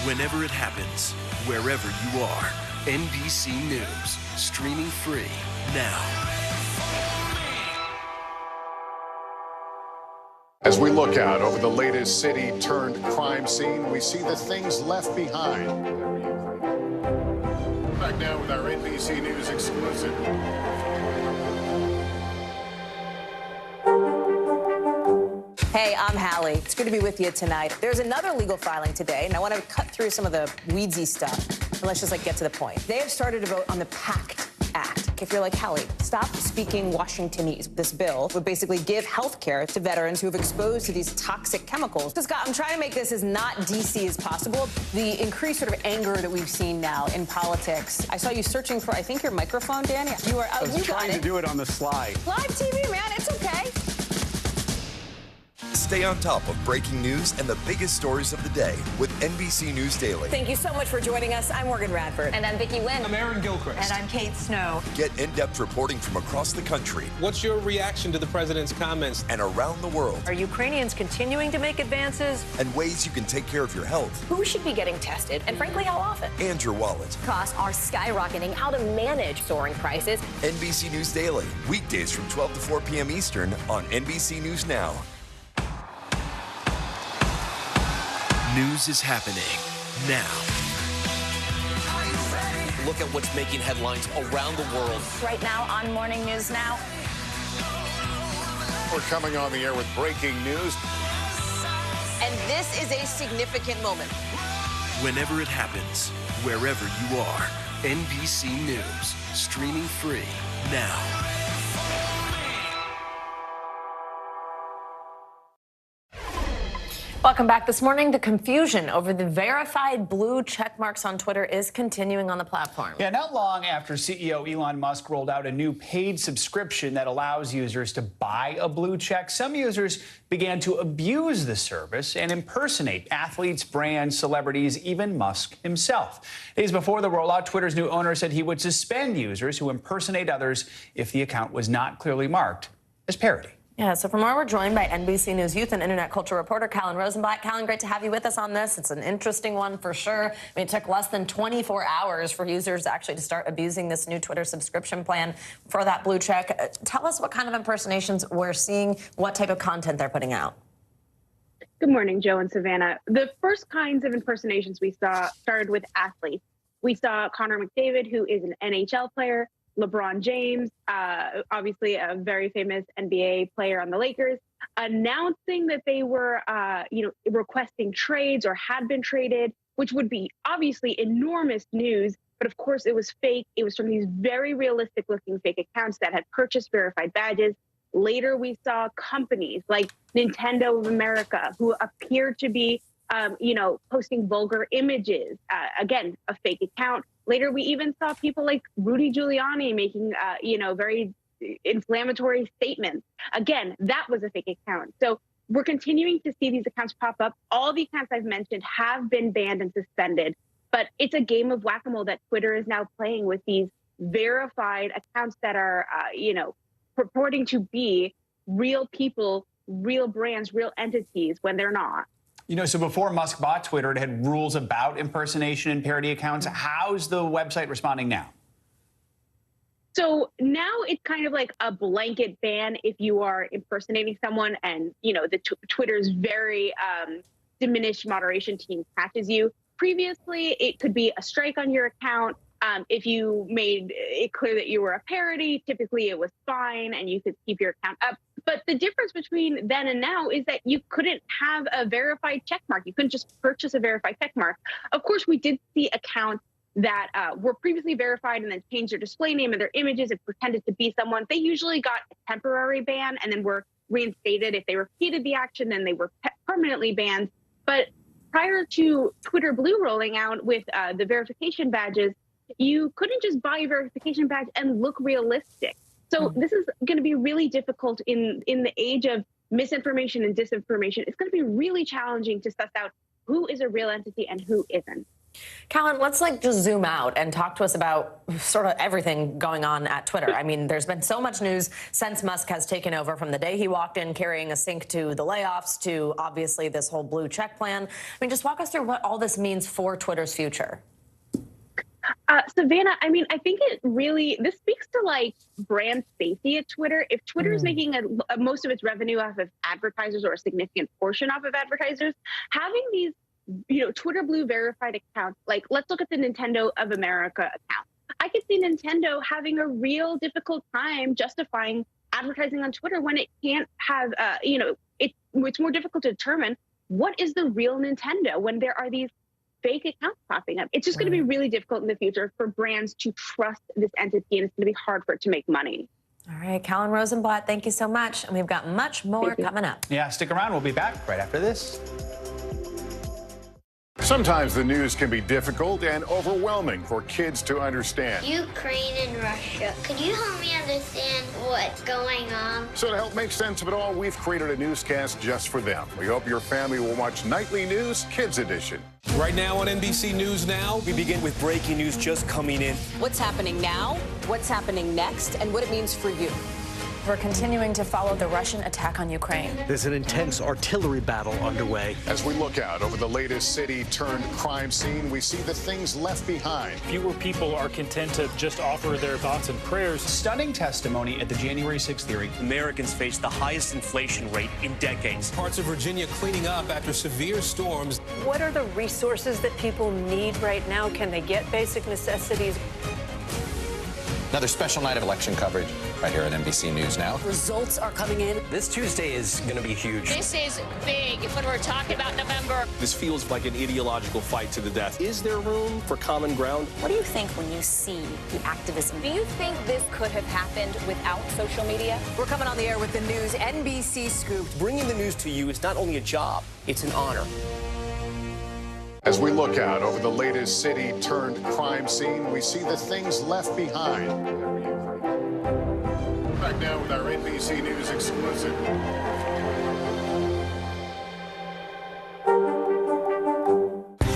S3: Whenever it happens, wherever you are, NBC News, streaming free now.
S5: As we look out over the latest city-turned-crime scene, we see the things left behind. Back now with our NBC News exclusive.
S1: Hey, I'm Hallie. It's good to be with you tonight. There's another legal filing today, and I want to cut through some of the weedsy stuff. And let's just get to the point. They have started to vote on the PACT Act. If you're like, Hallie, stop speaking Washingtonese. This bill would basically give health care to veterans who have exposed to these toxic chemicals. So, Scott, I'm trying to make this as not DC as possible. The increased sort of anger that we've seen now in politics. I saw you searching for, I think, your microphone, Dan. You are.
S6: I was trying to do it on the slide.
S1: Live TV, man. It's okay.
S8: Stay on top of breaking news and the biggest stories of the day with NBC News Daily.
S1: Thank you so much for joining us. I'm Morgan Radford.
S23: And I'm Vicki Wynn.
S6: I'm Aaron Gilchrist.
S23: And I'm Kate Snow.
S8: Get in-depth reporting from across the country.
S4: What's your reaction to the president's comments?
S8: And around the world.
S19: Are Ukrainians continuing to make advances?
S8: And ways you can take care of your health.
S19: Who should be getting tested? And frankly, how often?
S8: And your wallet.
S19: Costs are skyrocketing. How to manage soaring prices.
S8: NBC News Daily. Weekdays from 12 to 4 p.m. Eastern on NBC News Now.
S3: News is happening now.
S13: Look at what's making headlines around the world.
S23: Right now on Morning News Now.
S5: We're coming on the air with breaking news.
S1: And this is a significant moment.
S3: Whenever it happens, wherever you are, NBC News, streaming free now.
S23: Welcome back this morning. The confusion over the verified blue check marks on Twitter is continuing on the platform.
S15: Yeah, not long after CEO Elon Musk rolled out a new paid subscription that allows users to buy a blue check, some users began to abuse the service and impersonate athletes, brands, celebrities, even Musk himself. Days before the rollout, Twitter's new owner said he would suspend users who impersonate others if the account was not clearly marked as parody.
S23: Yeah, so from where we're joined by NBC News youth and internet culture reporter Callan Rosenblatt. Callan, great to have you with us on this. It's an interesting one for sure. I mean, it took less than 24 hours for users actually to start abusing this new Twitter subscription plan for that blue check. Tell us what kind of impersonations we're seeing, what type of content they're putting out.
S10: Good morning, Joe and Savannah. The first kinds of impersonations we saw started with athletes. We saw Connor McDavid, who is an NHL player, LeBron James, obviously a very famous NBA player on the Lakers, announcing that they were, requesting trades or had been traded. which would be obviously enormous news. But of course, it was fake. It was from these very realistic looking fake accounts that had purchased verified badges. Later, we saw companies like Nintendo of America who appeared to be, posting vulgar images. Again, a fake account. Later, we even saw people like Rudy Giuliani making, very inflammatory statements. Again, that was a fake account. So we're continuing to see these accounts pop up. All the accounts I've mentioned have been banned and suspended. But it's a game of whack-a-mole that Twitter is now playing with these verified accounts that are, purporting to be real people, real brands, real entities when they're not.
S15: So before Musk bought Twitter, it had rules about impersonation and parody accounts. How's the website responding now?
S10: So now it's kind of like a blanket ban if you are impersonating someone and, Twitter's very diminished moderation team catches you. Previously, it could be a strike on your account. If you made it clear that you were a parody, typically it was fine and you could keep your account up. But the difference between then and now is that you couldn't have a verified checkmark. You couldn't just purchase a verified checkmark. Of course, we did see accounts that were previously verified and then changed their display name and their images and pretended to be someone. They usually got a temporary ban and then were reinstated. If they repeated the action, then they were permanently banned. But prior to Twitter Blue rolling out with the verification badges, you couldn't just buy a verification badge and look realistic. So this is going to be really difficult in the age of misinformation and disinformation. It's going to be really challenging to suss out who is a real entity and who isn't.
S23: Callan, let's just zoom out and talk to us about sort of everything going on at Twitter. I mean, there's been so much news since Musk has taken over, from the day he walked in carrying a sink to the layoffs to obviously this whole blue check plan. I mean, just walk us through what all this means for Twitter's future.
S10: Savannah, I mean, I think this speaks to brand safety at Twitter. If Twitter is making most of its revenue off of advertisers or a significant portion off of advertisers, having these Twitter Blue verified accounts, let's look at the Nintendo of America account. I could see Nintendo having a real difficult time justifying advertising on Twitter when it can't have, it's more difficult to determine what is the real Nintendo when there are these fake accounts popping up. It's just going to be really difficult in the future for brands to trust this entity, and it's going to be hard for it to make money.
S23: All right, Callan Rosenblatt, thank you so much. And we've got much more coming up.
S15: Yeah, stick around. We'll be back right after this.
S5: Sometimes the news can be difficult and overwhelming for kids to understand.
S7: Ukraine and Russia. Could you help me understand what's going on?
S5: So to help make sense of it all, we've created a newscast just for them. We hope your family will watch Nightly News Kids Edition.
S12: Right now on NBC News Now, we begin with breaking news just coming in.
S1: What's happening now, what's happening next, and what it means for you.
S23: We're continuing to follow the Russian attack on Ukraine.
S12: There's an intense artillery battle underway.
S5: As we look out over the latest city-turned-crime scene, we see the things left behind.
S17: Fewer people are content to just offer their thoughts and prayers.
S15: Stunning testimony at the January 6th hearing.
S13: Americans face the highest inflation rate in decades.
S12: Parts of Virginia cleaning up after severe storms.
S19: What are the resources that people need right now? Can they get basic necessities?
S20: Another special night of election coverage right here at NBC News Now.
S1: Results are coming in.
S13: This Tuesday is going to be huge.
S14: This is big when we're talking about November.
S4: This feels like an ideological fight to the death. Is there room for common ground?
S11: What do you think when you see the activism?
S24: Do you think this could have happened without social media?
S1: We're coming on the air with the news NBC Scoop.
S13: Bringing the news to you is not only a job, it's an honor.
S5: As we look out over the latest city-turned-crime scene, we see the things left behind. Back now with our NBC News exclusive.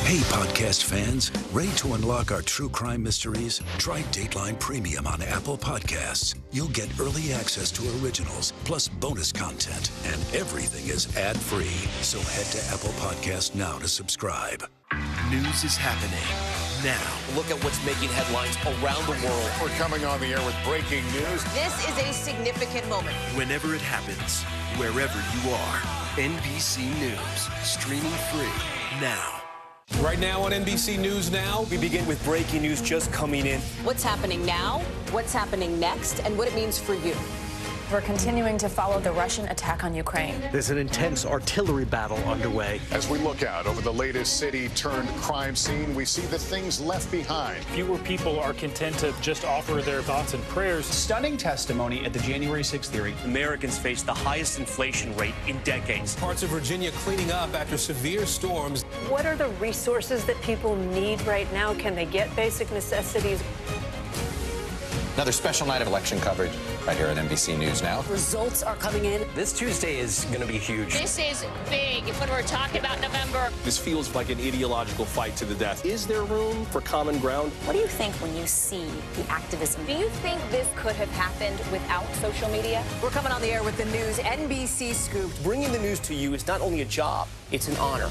S30: Hey, podcast fans, ready to unlock our true crime mysteries? Try Dateline Premium on Apple Podcasts. You'll get early access to originals, plus bonus content, and everything is ad-free. So head to Apple Podcasts now to subscribe.
S3: News is happening now.
S13: Look at what's making headlines around the world.
S5: We're coming on the air with breaking news.
S1: This is a significant moment.
S3: Whenever it happens, wherever you are, NBC News, streaming free now.
S12: Right now on NBC News Now,
S13: We begin with breaking news just coming in.
S1: What's happening now, what's happening next, and what it means for you.
S24: We're continuing to follow the Russian attack on Ukraine.
S12: There's an intense artillery battle underway.
S5: As we look out over the latest city-turned-crime scene, we see the things left behind.
S17: Fewer people are content to just offer their thoughts and prayers.
S15: Stunning testimony at the January 6th hearing.
S13: Americans face the highest inflation rate in decades.
S12: Parts of Virginia cleaning up after severe storms.
S19: What are the resources that people need right now? Can they get basic necessities?
S20: Another special night of election coverage right here at NBC News Now.
S14: Results are coming in.
S13: This Tuesday is going to be huge.
S14: This is big when we're talking about November.
S4: This feels like an ideological fight to the death. Is there room for common ground?
S11: What do you think when you see the activism?
S24: Do you think this could have happened without social media?
S14: We're coming on the air with the news. NBC Scoop.
S13: Bringing the news to you is not only a job, it's an honor.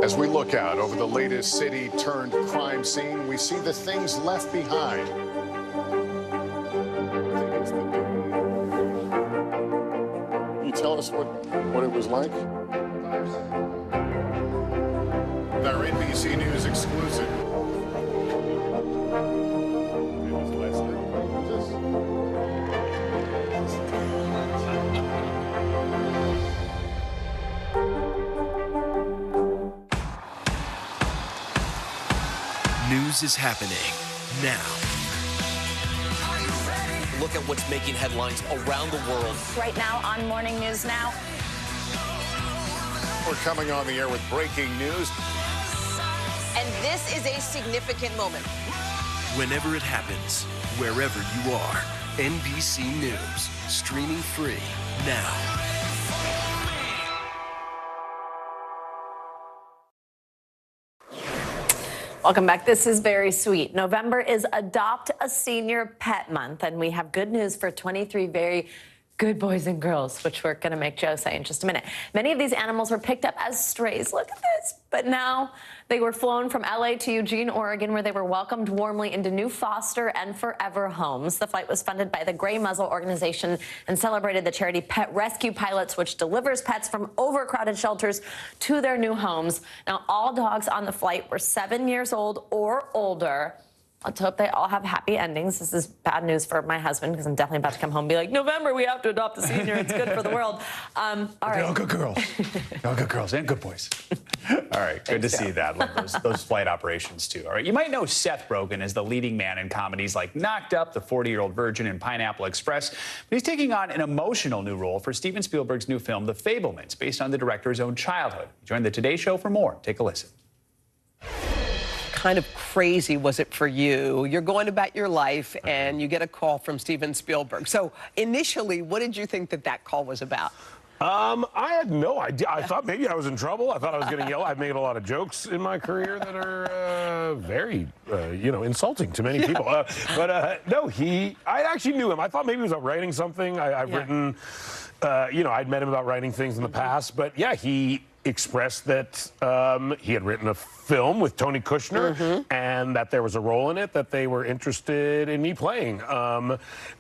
S5: As we look out over the latest city-turned-crime scene, we see the things left behind. Can you tell us what it was like? Our NBC News exclusive.
S3: News is happening now.
S13: Look at what's making headlines around the world.
S24: Right now on Morning News Now.
S5: We're coming on the air with breaking news.
S14: And this is a significant moment.
S3: Whenever it happens, wherever you are, NBC News, streaming free now.
S23: Welcome back. This is very sweet. November is Adopt a Senior Pet Month, and we have good news for 23 very good boys and girls, which we're going to make Joe say in just a minute. Many of these animals were picked up as strays. Look at this. But now they were flown from LA to Eugene, Oregon, where they were welcomed warmly into new foster and forever homes. The flight was funded by the Gray Muzzle organization and celebrated the charity Pet Rescue Pilots, which delivers pets from overcrowded shelters to their new homes. Now, all dogs on the flight were 7 years old or older. Let's hope they all have happy endings. This is bad news for my husband because I'm definitely about to come home and be like, November, we have to adopt a senior. It's good for the world. All right.
S15: All good girls. All good girls and good boys. All right. Good to see that. Love those flight operations, too. All right. You might know Seth Rogen as the leading man in comedies like Knocked Up, The 40-Year-Old Virgin, and Pineapple Express. But he's taking on an emotional new role for Steven Spielberg's new film, The Fabelmans, based on the director's own childhood. Join the Today Show for more. Take a listen.
S9: Kind of crazy was it for you? You're going about your life and you get a call from Steven Spielberg. So initially, what did you think that call was about?
S16: I had no idea. I thought maybe I was in trouble. I thought I was getting yelled. I've made a lot of jokes in my career that are very, insulting to many people. No, I actually knew him. I thought maybe he was writing something. I've written, I'd met him about writing things in the past. But yeah, he expressed that he had written a film with Tony Kushner and that there was a role in it that they were interested in me playing.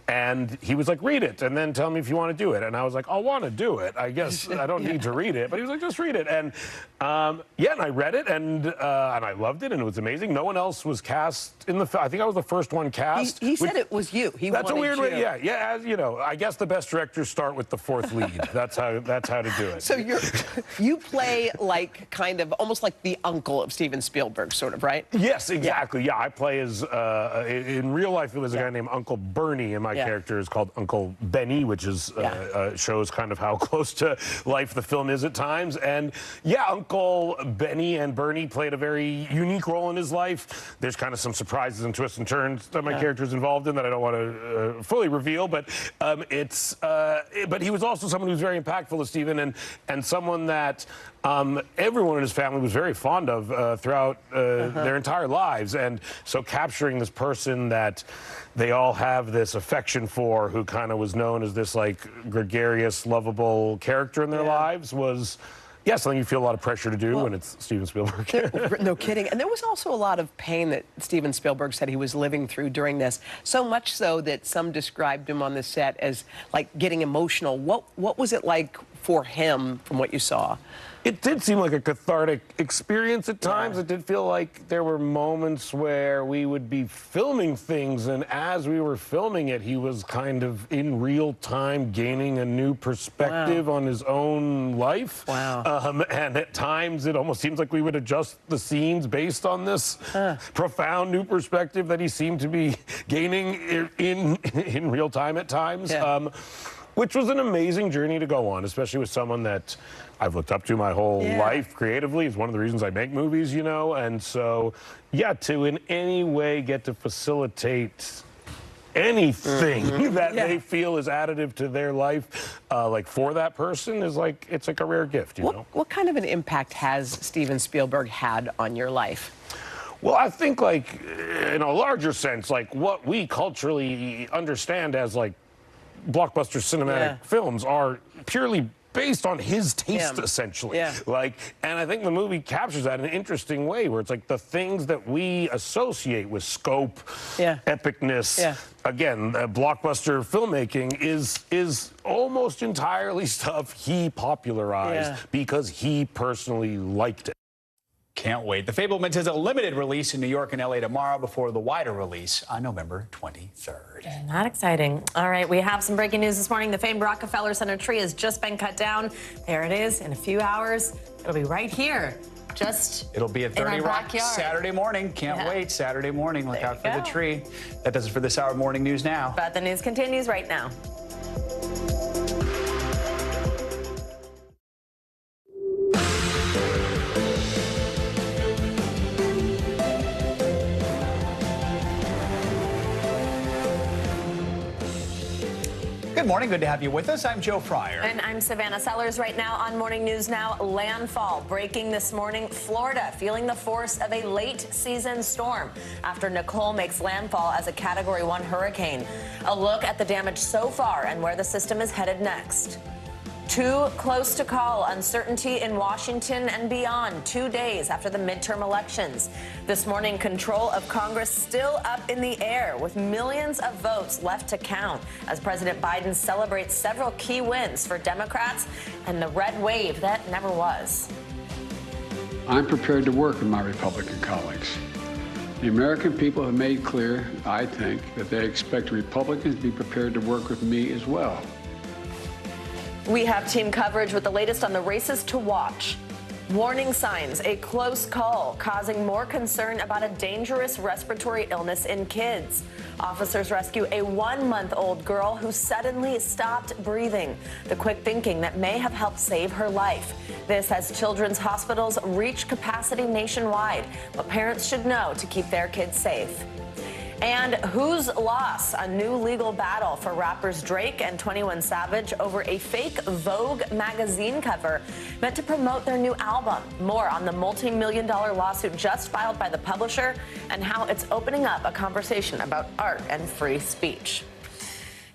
S16: And he was like, read it and then tell me if you want to do it. And I was like, I want to do it. I guess I don't need to read it. But he was like, just read it. And and I read it and I loved it and it was amazing. No one else was cast in the film. I think I was the first one cast.
S9: He said it was you.
S16: That's a weird way. Yeah. As you know, I guess the best directors start with the fourth lead. That's how to do it.
S9: So you play like kind of almost like the uncle of Steven Spielberg, sort of, right?
S16: Yes, exactly. Yeah, I play as in real life. It was a guy named Uncle Bernie, and my character is called Uncle Benny, which is shows kind of how close to life the film is at times. And yeah, Uncle Benny and Bernie played a very unique role in his life. There's kind of some surprises and twists and turns that my character is involved in that I don't want to fully reveal. But but he was also someone who was very impactful to Steven and someone that everyone in his family was very fond of throughout their entire lives. And so capturing this person that they all have this affection for, who kind of was known as this like gregarious, lovable character in their lives was, something you feel a lot of pressure to do when it's Steven Spielberg.
S9: No kidding. And there was also a lot of pain that Steven Spielberg said he was living through during this. So much so that some described him on the set as like getting emotional. What was it like for him from what you saw?
S16: It did seem like a cathartic experience at times. It did feel like there were moments where we would be filming things, and as we were filming it, he was kind of in real time gaining a new perspective on his own life. And at times, it almost seems like we would adjust the scenes based on this profound new perspective that he seemed to be gaining in real time at times. Which was an amazing journey to go on, especially with someone that I've looked up to my whole life creatively. It's one of the reasons I make movies, you know. And so, yeah, to in any way get to facilitate anything that they feel is additive to their life, like for that person, is like, it's like a rare gift, you know.
S9: What kind of an impact has Steven Spielberg had on your life?
S16: Well, I think, like, in a larger sense, like what we culturally understand as like blockbuster cinematic films are purely based on his taste, essentially. Like, and I think the movie captures that in an interesting way, where it's like the things that we associate with scope, epicness. Again, blockbuster filmmaking is almost entirely stuff he popularized because he personally liked it.
S15: Can't wait. The Fabelmans has a limited release in New York and LA tomorrow before the wider release on November 23rd.
S23: Not exciting. All right, we have some breaking news this morning. The famed Rockefeller Center tree has just been cut down. There it is in a few hours. It'll be right here.
S15: It'll be at 30 Rock Saturday morning. Can't wait. Saturday morning. Look out for the tree. That does it for this hour of Morning News Now.
S23: But the news continues right now.
S15: Good morning. Good to have you with us. I'm Joe Fryer.
S23: And I'm Savannah Sellers. Right now on Morning News Now, landfall breaking this morning. Florida feeling the force of a late season storm after Nicole makes landfall as a Category 1 hurricane. A look at the damage so far and where the system is headed next. Too close to call. Uncertainty in Washington and beyond 2 days after the midterm elections. This morning, control of Congress still up in the air with millions of votes left to count as President Biden celebrates several key wins for Democrats and the red wave that never was.
S2: I'm prepared to work with my Republican colleagues. The American people have made clear, I think, that they expect Republicans to be prepared to work with me as well.
S23: We have team coverage with the latest on the races to watch. Warning signs, a close call causing more concern about a dangerous respiratory illness in kids. Officers rescue a 1-month-old girl who suddenly stopped breathing. The quick thinking that may have helped save her life. This as children's hospitals reach capacity nationwide. What parents should know to keep their kids safe. And whose loss? A new legal battle for rappers Drake and 21 Savage over a fake Vogue magazine cover meant to promote their new album. More on the multi-million-dollar lawsuit just filed by the publisher and how it's opening up a conversation about art and free speech.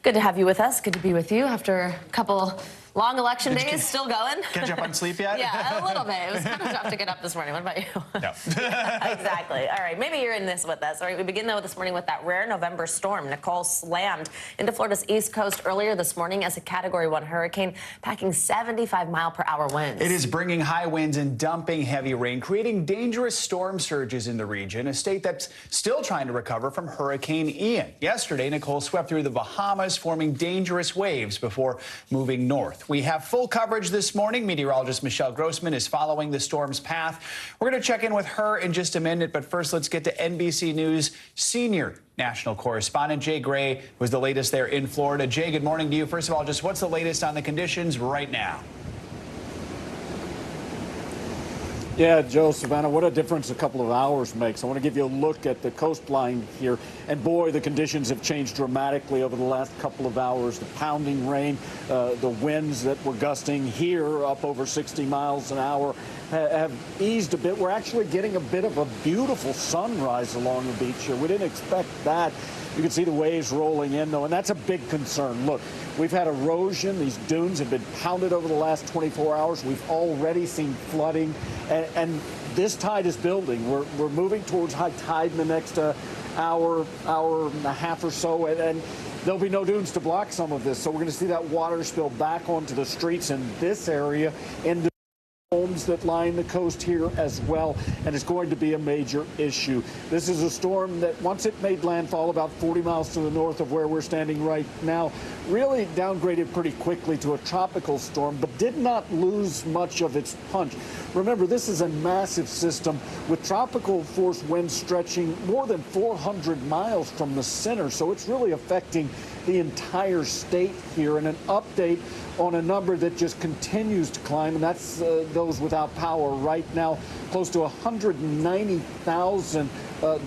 S23: Good to have you with us. Good to be with you after a couple long election days, still going.
S15: Catch up on sleep yet?
S23: Yeah, a little bit. It was kind of tough to get up this morning. What about you? No. Exactly. All right, maybe you're in this with us. All right, we begin, though, this morning with that rare November storm. Nicole slammed into Florida's east coast earlier this morning as a Category 1 hurricane, packing 75-mile-per-hour winds.
S15: It is bringing high winds and dumping heavy rain, creating dangerous storm surges in the region, a state that's still trying to recover from Hurricane Ian. Yesterday, Nicole swept through the Bahamas, forming dangerous waves before moving north. We have full coverage this morning. Meteorologist Michelle Grossman is following the storm's path. We're going to check in with her in just a minute, but first let's get to NBC News senior national correspondent Jay Gray, who's the latest there in Florida. Jay, good morning to you. First of all, just what's the latest on the conditions right now?
S6: Yeah, Joe, Savannah, what a difference a couple of hours makes. I want to give you a look at the coastline here. And boy, the conditions have changed dramatically over the last couple of hours. The pounding rain, the winds that were gusting here up over 60 miles an hour have eased a bit. We're actually getting a bit of a beautiful sunrise along the beach here. We didn't expect that. You can see the waves rolling in, though, and that's a big concern. Look, we've had erosion. These dunes have been pounded over the last 24 hours. We've already seen flooding, and this tide is building. We're moving towards high tide in the next hour and a half or so, and there'll be no dunes to block some of this. So we're going to see that water spill back onto the streets in this area into homes that line the coast here as well, and it's going to be a major issue. This is a storm that, once it made landfall about 40 miles to the north of where we're standing right now, really downgraded pretty quickly to a tropical storm, but did not lose much of its punch. Remember, this is a massive system with tropical force winds stretching more than 400 miles from the center, so it's really affecting the entire state here. And an update on a number that just continues to climb, and that's those without power right now. Close to 190,000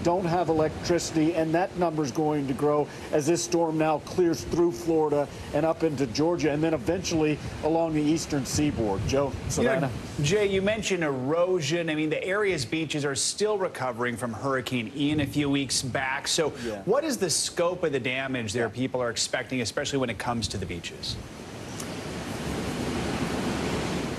S6: don't have electricity, and that number is going to grow as this storm now clears through Florida and up into Georgia, and then eventually along the eastern seaboard. Joe, Savannah.
S15: Jay, you mentioned erosion. I mean, the area's beaches are still recovering from Hurricane Ian a few weeks back. So what is the scope of the damage there people are expecting, especially when it comes to the beaches?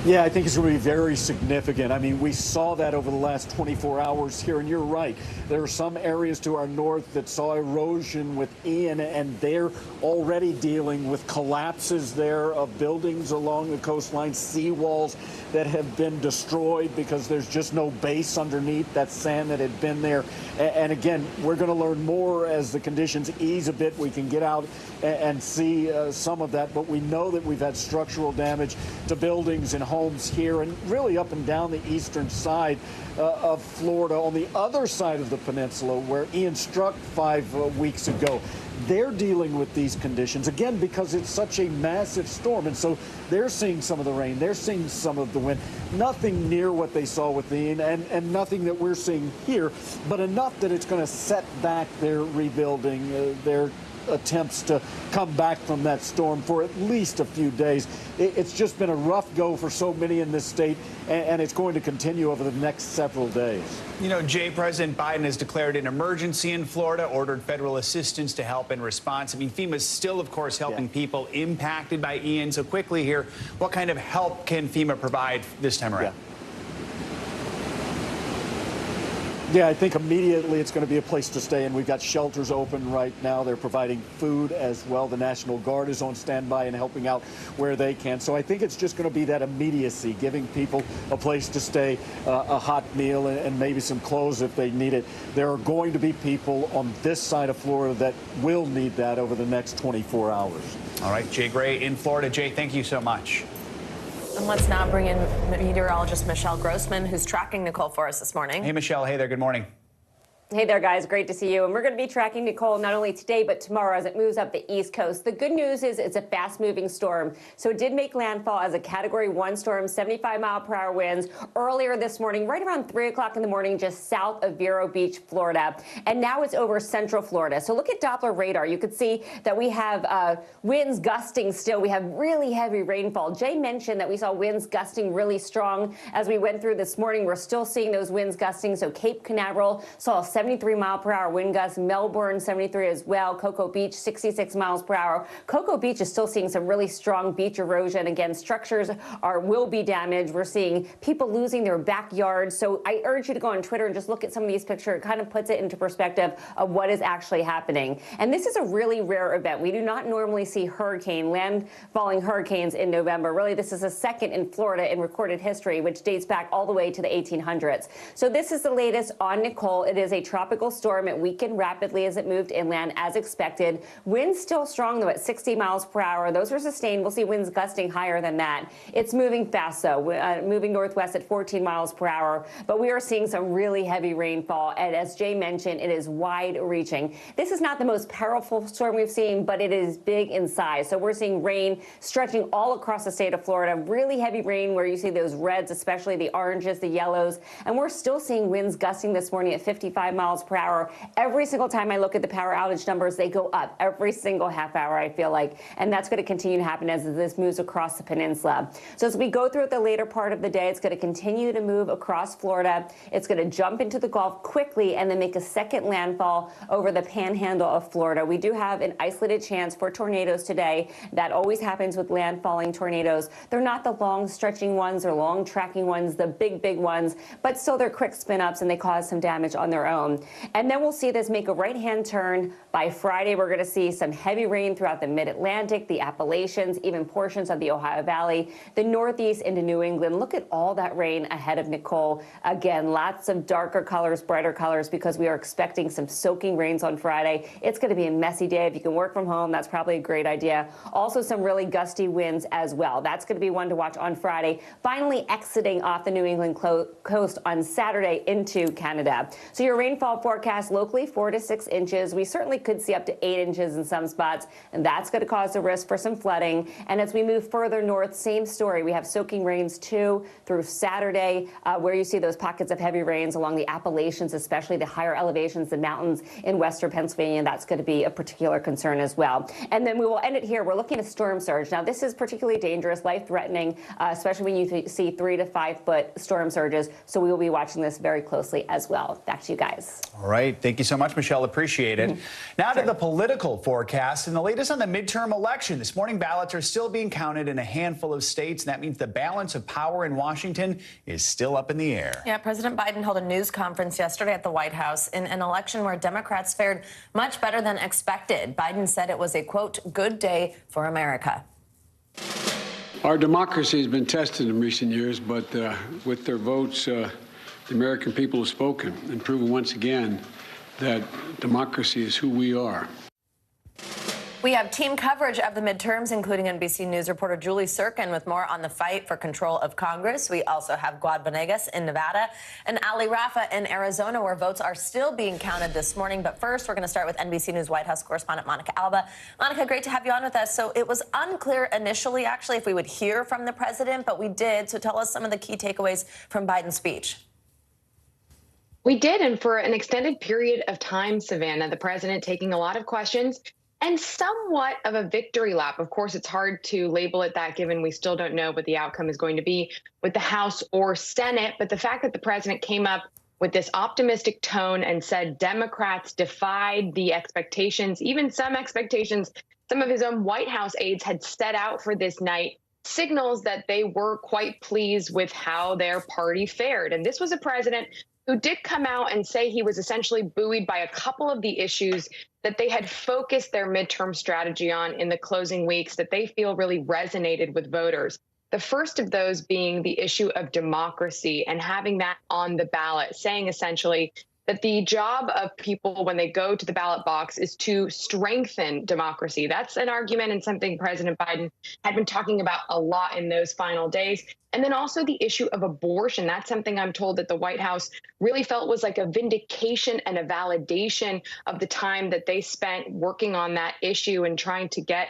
S6: Yeah, I think it's going to be very significant. I mean, we saw that over the last 24 hours here, and you're right. There are some areas to our north that saw erosion with Ian, and they're already dealing with collapses there of buildings along the coastline, seawalls that have been destroyed because there's just no base underneath that sand that had been there. And again, we're going to learn more as the conditions ease a bit. We can get out and see some of that, but we know that we've had structural damage to buildings and homes here and really up and down the eastern side of Florida. On the other side of the peninsula where Ian struck 5 weeks ago, they're dealing with these conditions, again, because it's such a massive storm. And so they're seeing some of the rain, they're seeing some of the wind. Nothing near what they saw with Ian, and nothing that we're seeing here, but enough that it's going to set back their rebuilding, their attempts to come back from that storm for at least a few days. It's just been a rough go for so many in this state, and it's going to continue over the next several days.
S15: You know, Jay, President Biden has declared an emergency in Florida, ordered federal assistance to help in response. I mean, FEMA's still, of course, helping people impacted by Ian. So quickly here, what kind of help can FEMA provide this time around?
S6: Yeah, I think immediately it's going to be a place to stay, and we've got shelters open right now. They're providing food as well. The National Guard is on standby and helping out where they can. So I think it's just going to be that immediacy, giving people a place to stay, a hot meal, and maybe some clothes if they need it. There are going to be people on this side of Florida that will need that over the next 24 hours.
S15: All right, Jay Gray in Florida. Jay, thank you so much.
S23: And let's now bring in meteorologist Michelle Grossman, who's tracking Nicole for us this morning.
S15: Hey, Michelle. Hey there. Good morning.
S8: Hey there, guys. Great to see you. And we're going to be tracking Nicole not only today, but tomorrow as it moves up the East Coast. The good news is it's a fast-moving storm. So it did make landfall as a Category 1 storm, 75-mile-per-hour winds earlier this morning, right around 3 o'clock in the morning, just south of Vero Beach, Florida. And now it's over central Florida. So look at Doppler radar. You can see that we have winds gusting still. We have really heavy rainfall. Jay mentioned that we saw winds gusting really strong as we went through this morning. We're still seeing those winds gusting. So Cape Canaveral saw a 73-mile-per-hour wind gust. Melbourne, 73 as well. Cocoa Beach, 66 miles per hour. Cocoa Beach is still seeing some really strong beach erosion. Again, structures will be damaged. We're seeing people losing their backyards. So I urge you to go on Twitter and just look at some of these pictures. It kind of puts it into perspective of what is actually happening. And this is a really rare event. We do not normally see landfalling hurricanes in November. Really, this is a second in Florida in recorded history, which dates back all the way to the 1800s. So this is the latest on Nicole. It is a tropical storm. It weakened rapidly as it moved inland as expected. Winds still strong, though, at 60 miles per hour. Those are sustained. We'll see winds gusting higher than that. It's moving fast, though, moving northwest at 14 miles per hour. But we are seeing some really heavy rainfall. And as Jay mentioned, it is wide-reaching. This is not the most powerful storm we've seen, but it is big in size. So we're seeing rain stretching all across the state of Florida. Really heavy rain where you see those reds, especially the oranges, the yellows. And we're still seeing winds gusting this morning at 55 miles per hour. Every single time I look at the power outage numbers, they go up every single half hour, I feel like. And that's going to continue to happen as this moves across the peninsula. So as we go through the later part of the day, it's going to continue to move across Florida. It's going to jump into the Gulf quickly and then make a second landfall over the panhandle of Florida. We do have an isolated chance for tornadoes today. That always happens with landfalling tornadoes. They're not the long stretching ones or long tracking ones, the big ones, but still they're quick spin ups and they cause some damage on their own. zone. And then we'll see this make a right-hand turn. By Friday, we're going to see some heavy rain throughout the mid-Atlantic, the Appalachians, even portions of the Ohio Valley, the Northeast into New England. Look at all that rain ahead of Nicole. Again, lots of darker colors, brighter colors, because we are expecting some soaking rains on Friday. It's going to be a messy day. If you can work from home, that's probably a great idea. Also, some really gusty winds as well. That's going to be one to watch on Friday. Finally, exiting off the New England coast on Saturday into Canada. So your rainfall forecast locally 4 to 6 inches. We certainly could see up to 8 inches in some spots, and that's going to cause a risk for some flooding. And as we move further north, same story. We have soaking rains too through Saturday, where you see those pockets of heavy rains along the Appalachians, especially the higher elevations, the mountains in western Pennsylvania. That's going to be a particular concern as well. And then we will end it here. We're looking at storm surge. Now, this is particularly dangerous, life-threatening, especially when you see 3 to 5 foot storm surges. So we will be watching this very closely as well. Back to you guys.
S15: All right. Thank you so much, Michelle. Appreciate it. Now to the political forecast and the latest on the midterm election. This morning, ballots are still being counted in a handful of states, and that means the balance of power in Washington is still up in the air.
S23: Yeah, President Biden held a news conference yesterday at the White House in an election where Democrats fared much better than expected. Biden said it was a, quote, good day for America.
S2: Our democracy has been tested in recent years, but with their votes, the American people have spoken and proven once again that democracy is who we are.
S23: We have team coverage of the midterms, including NBC News reporter Julie Sirkin with more on the fight for control of Congress. We also have Guad Venegas in Nevada and Ali Rafa in Arizona, where votes are still being counted this morning. But first, we're going to start with NBC News White House correspondent Monica Alba. Monica, great to have you on with us. So it was unclear initially, actually, if we would hear from the president, but we did. So tell us some of the key takeaways from Biden's speech.
S7: We did, and for an extended period of time, Savannah, the president taking a lot of questions and somewhat of a victory lap. Of course, it's hard to label it that, given we still don't know what the outcome is going to be with the House or Senate. But the fact that the president came up with this optimistic tone and said Democrats defied the expectations, even some expectations some of his own White House aides had set out for this night, signals that they were quite pleased with how their party fared. And this was a president who did come out and say he was essentially buoyed by a couple of the issues that they had focused their midterm strategy on in the closing weeks that they feel really resonated with voters. The first of those being the issue of democracy and having that on the ballot, saying essentially that the job of people when they go to the ballot box is to strengthen democracy. That's an argument and something President Biden had been talking about a lot in those final days. And then also the issue of abortion. That's something I'm told that the White House really felt was like a vindication and a validation of the time that they spent working on that issue and trying to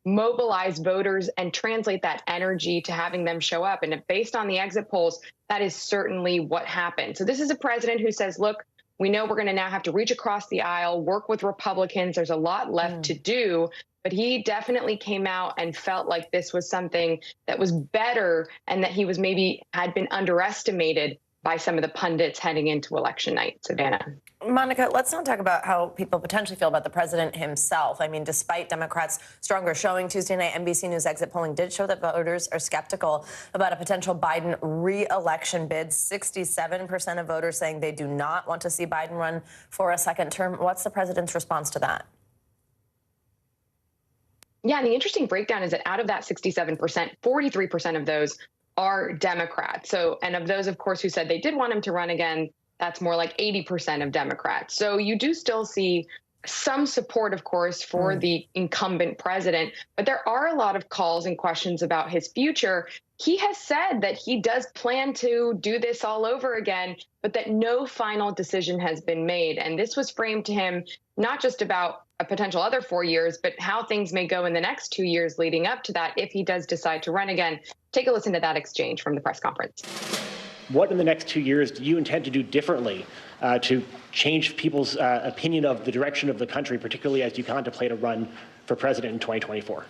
S7: mobilize voters and translate that energy to having them show up. And based on the exit polls, that is certainly what happened. So this is a president who says, look, we know we're going to now have to reach across the aisle, work with Republicans. There's a lot left to do. But he definitely came out and felt like this was something that was better and that he was had been underestimated by some of the pundits heading into election night. Savannah.
S23: Monica, let's not talk about how people potentially feel about the president himself. I mean, despite Democrats' stronger showing Tuesday night, NBC News exit polling did show that voters are skeptical about a potential Biden re-election bid. 67% of voters saying they do not want to see Biden run for a second term. What's the president's response to that?
S7: Yeah, and the interesting breakdown is that out of that 67%, 43% of those are Democrats. So, and of those, of course, who said they did want him to run again, that's more like 80% of Democrats. So you do still see some support, of course, for the incumbent president, but there are a lot of calls and questions about his future. He has said that he does plan to do this all over again, but that no final decision has been made. And this was framed to him not just about a potential other 4 years, but how things may go in the next 2 years leading up to that if he does decide to run again. Take a listen to that exchange from the press conference.
S10: What in the next 2 years do you intend to do differently to change people's opinion of the direction of the country, particularly as you contemplate a run for president in 2024?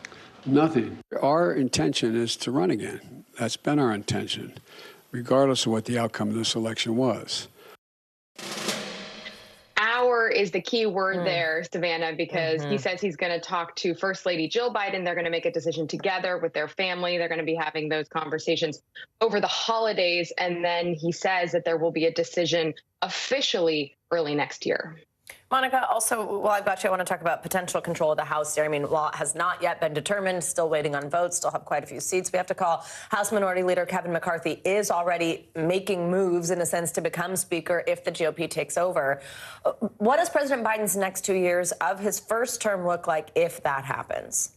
S2: Nothing. Our intention is to run again. That's been our intention, regardless of what the outcome of this election was.
S7: Our is the key word there, Savannah, because he says he's going to talk to First Lady Jill Biden. They're going to make a decision together with their family. They're going to be having those conversations over the holidays. And then he says that there will be a decision officially early next year.
S23: Monica, also, while I've got you, I want to talk about potential control of the House here. I mean, while it has not yet been determined, still waiting on votes, still have quite a few seats we have to call. House Minority Leader Kevin McCarthy is already making moves, in a sense, to become Speaker if the GOP takes over. What does President Biden's next 2 years of his first term look like if that happens?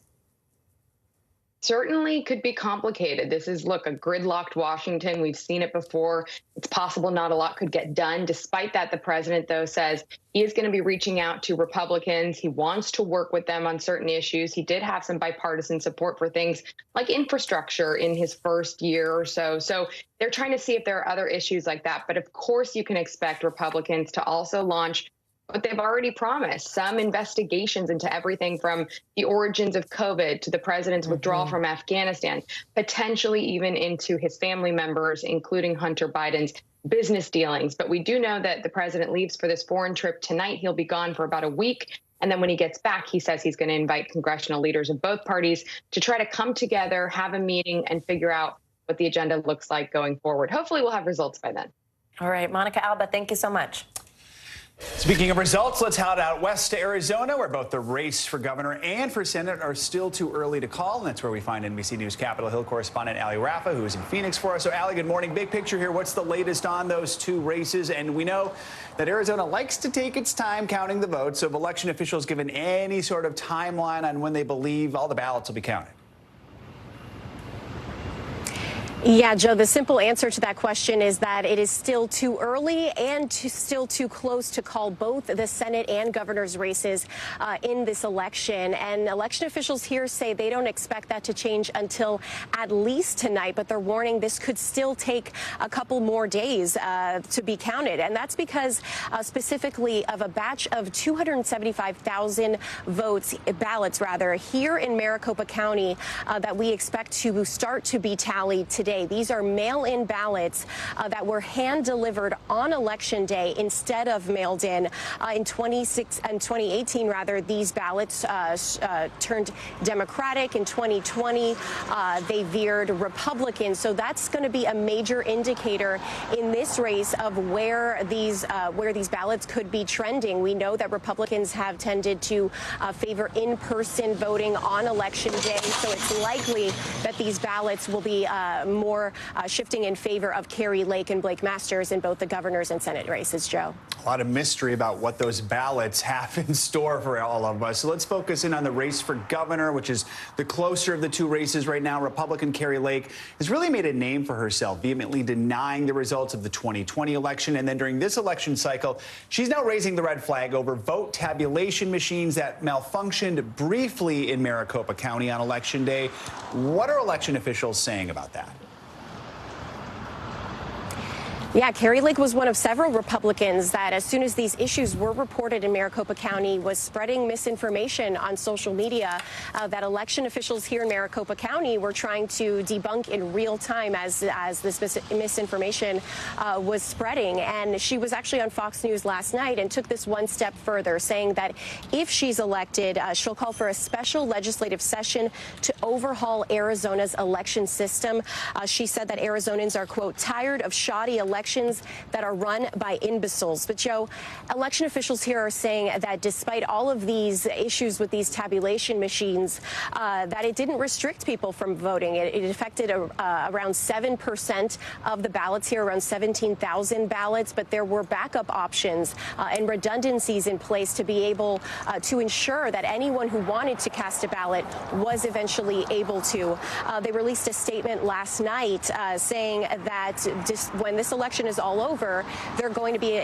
S7: Certainly could be complicated. This is, look, a gridlocked Washington. We've seen it before. It's possible not a lot could get done. Despite that, the president, though, says he is going to be reaching out to Republicans. He wants to work with them on certain issues. He did have some bipartisan support for things like infrastructure in his first year or so. So they're trying to see if there are other issues like that. But of course, you can expect Republicans to also launch what they've already promised, some investigations into everything from the origins of COVID to the president's withdrawal from Afghanistan, potentially even into his family members, including Hunter Biden's business dealings. But we do know that the president leaves for this foreign trip tonight. He'll be gone for about a week. And then when he gets back, he says he's going to invite congressional leaders of both parties to try to come together, have a meeting, and figure out what the agenda looks like going forward. Hopefully we'll have results by then.
S23: All right, Monica Alba, thank you so much.
S15: Speaking of results, let's head out west to Arizona, where both the race for governor and for Senate are still too early to call. And that's where we find NBC News Capitol Hill correspondent Ali Rafa, who is in Phoenix for us. So, Ali, good morning. Big picture here. What's the latest on those two races? And we know that Arizona likes to take its time counting the votes. So, have election officials given any sort of timeline on when they believe all the ballots will be counted?
S1: Yeah, Joe, the simple answer to that question is that it is still too early and still too close to call both the Senate and governor's races in this election. And election officials here say they don't expect that to change until at least tonight, but they're warning this could still take a couple more days to be counted. And that's because specifically of a batch of 275,000 ballots here in Maricopa County that we expect to start to be tallied today. These are mail-in ballots that were hand-delivered on Election Day instead of mailed in. In 2018, these ballots turned Democratic. In 2020, they veered Republican. So that's going to be a major indicator in this race of where these ballots could be trending. We know that Republicans have tended to favor in-person voting on Election Day. So it's likely that these ballots will be more shifting in favor of Kari Lake and Blake Masters in both the governor's and Senate races, Joe.
S15: A lot of mystery about what those ballots have in store for all of us. So let's focus in on the race for governor, which is the closer of the two races right now. Republican Kari Lake has really made a name for herself, vehemently denying the results of the 2020 election. And then during this election cycle, she's now raising the red flag over vote tabulation machines that malfunctioned briefly in Maricopa County on Election Day. What are election officials saying about that?
S1: Yeah, Kari Lake was one of several Republicans that, as soon as these issues were reported in Maricopa County, was spreading misinformation on social media that election officials here in Maricopa County were trying to debunk in real time as this misinformation was spreading. And she was actually on Fox News last night and took this one step further, saying that if she's elected, she'll call for a special legislative session to overhaul Arizona's election system. She said that Arizonans are, quote, tired of shoddy elections that are run by imbeciles. But, Joe, election officials here are saying that despite all of these issues with these tabulation machines, that it didn't restrict people from voting. It affected around 7% of the ballots here, around 17,000 ballots, but there were backup options and redundancies in place to be able to ensure that anyone who wanted to cast a ballot was eventually able to. They released a statement last night saying that when this election is all over, they're going to be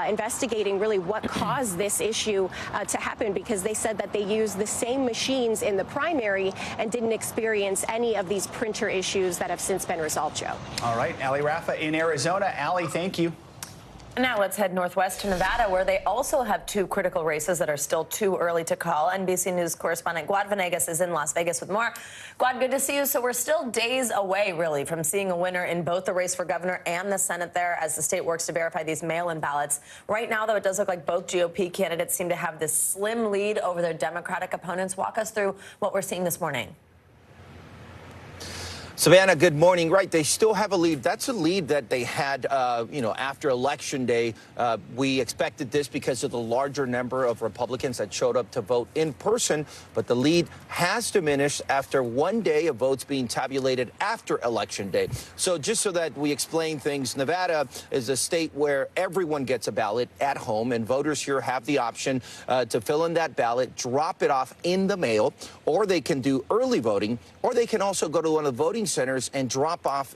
S1: investigating really what caused this issue to happen, because they said that they used the same machines in the primary and didn't experience any of these printer issues that have since been resolved, Joe.
S15: All right, Ali Rafa in Arizona. Ali, thank you.
S23: Now let's head northwest to Nevada, where they also have two critical races that are still too early to call. NBC News correspondent Guad Venegas is in Las Vegas with more. Guad, good to see you. So we're still days away, really, from seeing a winner in both the race for governor and the Senate there as the state works to verify these mail-in ballots. Right now, though, it does look like both GOP candidates seem to have this slim lead over their Democratic opponents. Walk us through what we're seeing this morning.
S17: Savannah, good morning. Right, they still have a lead. That's a lead that they had, after Election Day. We expected this because of the larger number of Republicans that showed up to vote in person. But the lead has diminished after one day of votes being tabulated after Election Day. So just so that we explain things, Nevada is a state where everyone gets a ballot at home, and voters here have the option to fill in that ballot, drop it off in the mail, or they can do early voting, or they can also go to one of the voting centers and drop off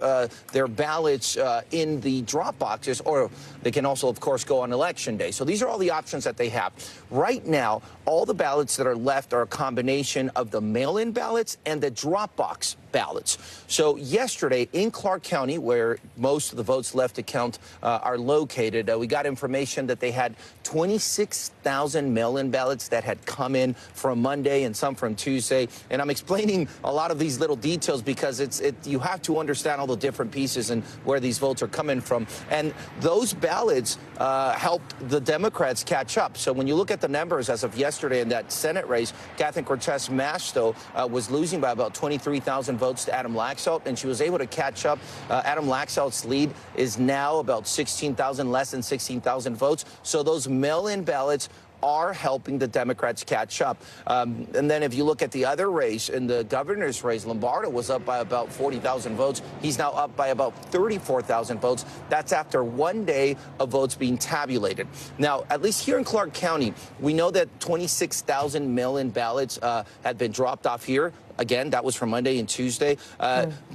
S17: their ballots in the drop boxes, or they can also, of course, go on Election Day. So these are all the options that they have. Right now, all the ballots that are left are a combination of the mail-in ballots and the drop box ballots. So yesterday in Clark County, where most of the votes left to count are located, we got information that they had 26,000 mail-in ballots that had come in from Monday and some from Tuesday. And I'm explaining a lot of these little details because you have to understand all the different pieces and where these votes are coming from. And those ballots helped the Democrats catch up. So when you look at the numbers as of yesterday in that Senate race, Catherine Cortez Masto was losing by about 23,000 votes to Adam Laxalt, and she was able to catch up. Adam Laxalt's lead is now about 16,000, less than 16,000 votes. So those mail-in ballots are helping the Democrats catch up. And then if you look at the other race, in the governor's race, Lombardo was up by about 40,000 votes. He's now up by about 34,000 votes. That's after one day of votes being tabulated. Now, at least here in Clark County, we know that 26,000 mail-in ballots had been dropped off here. Again, that was from Monday and Tuesday.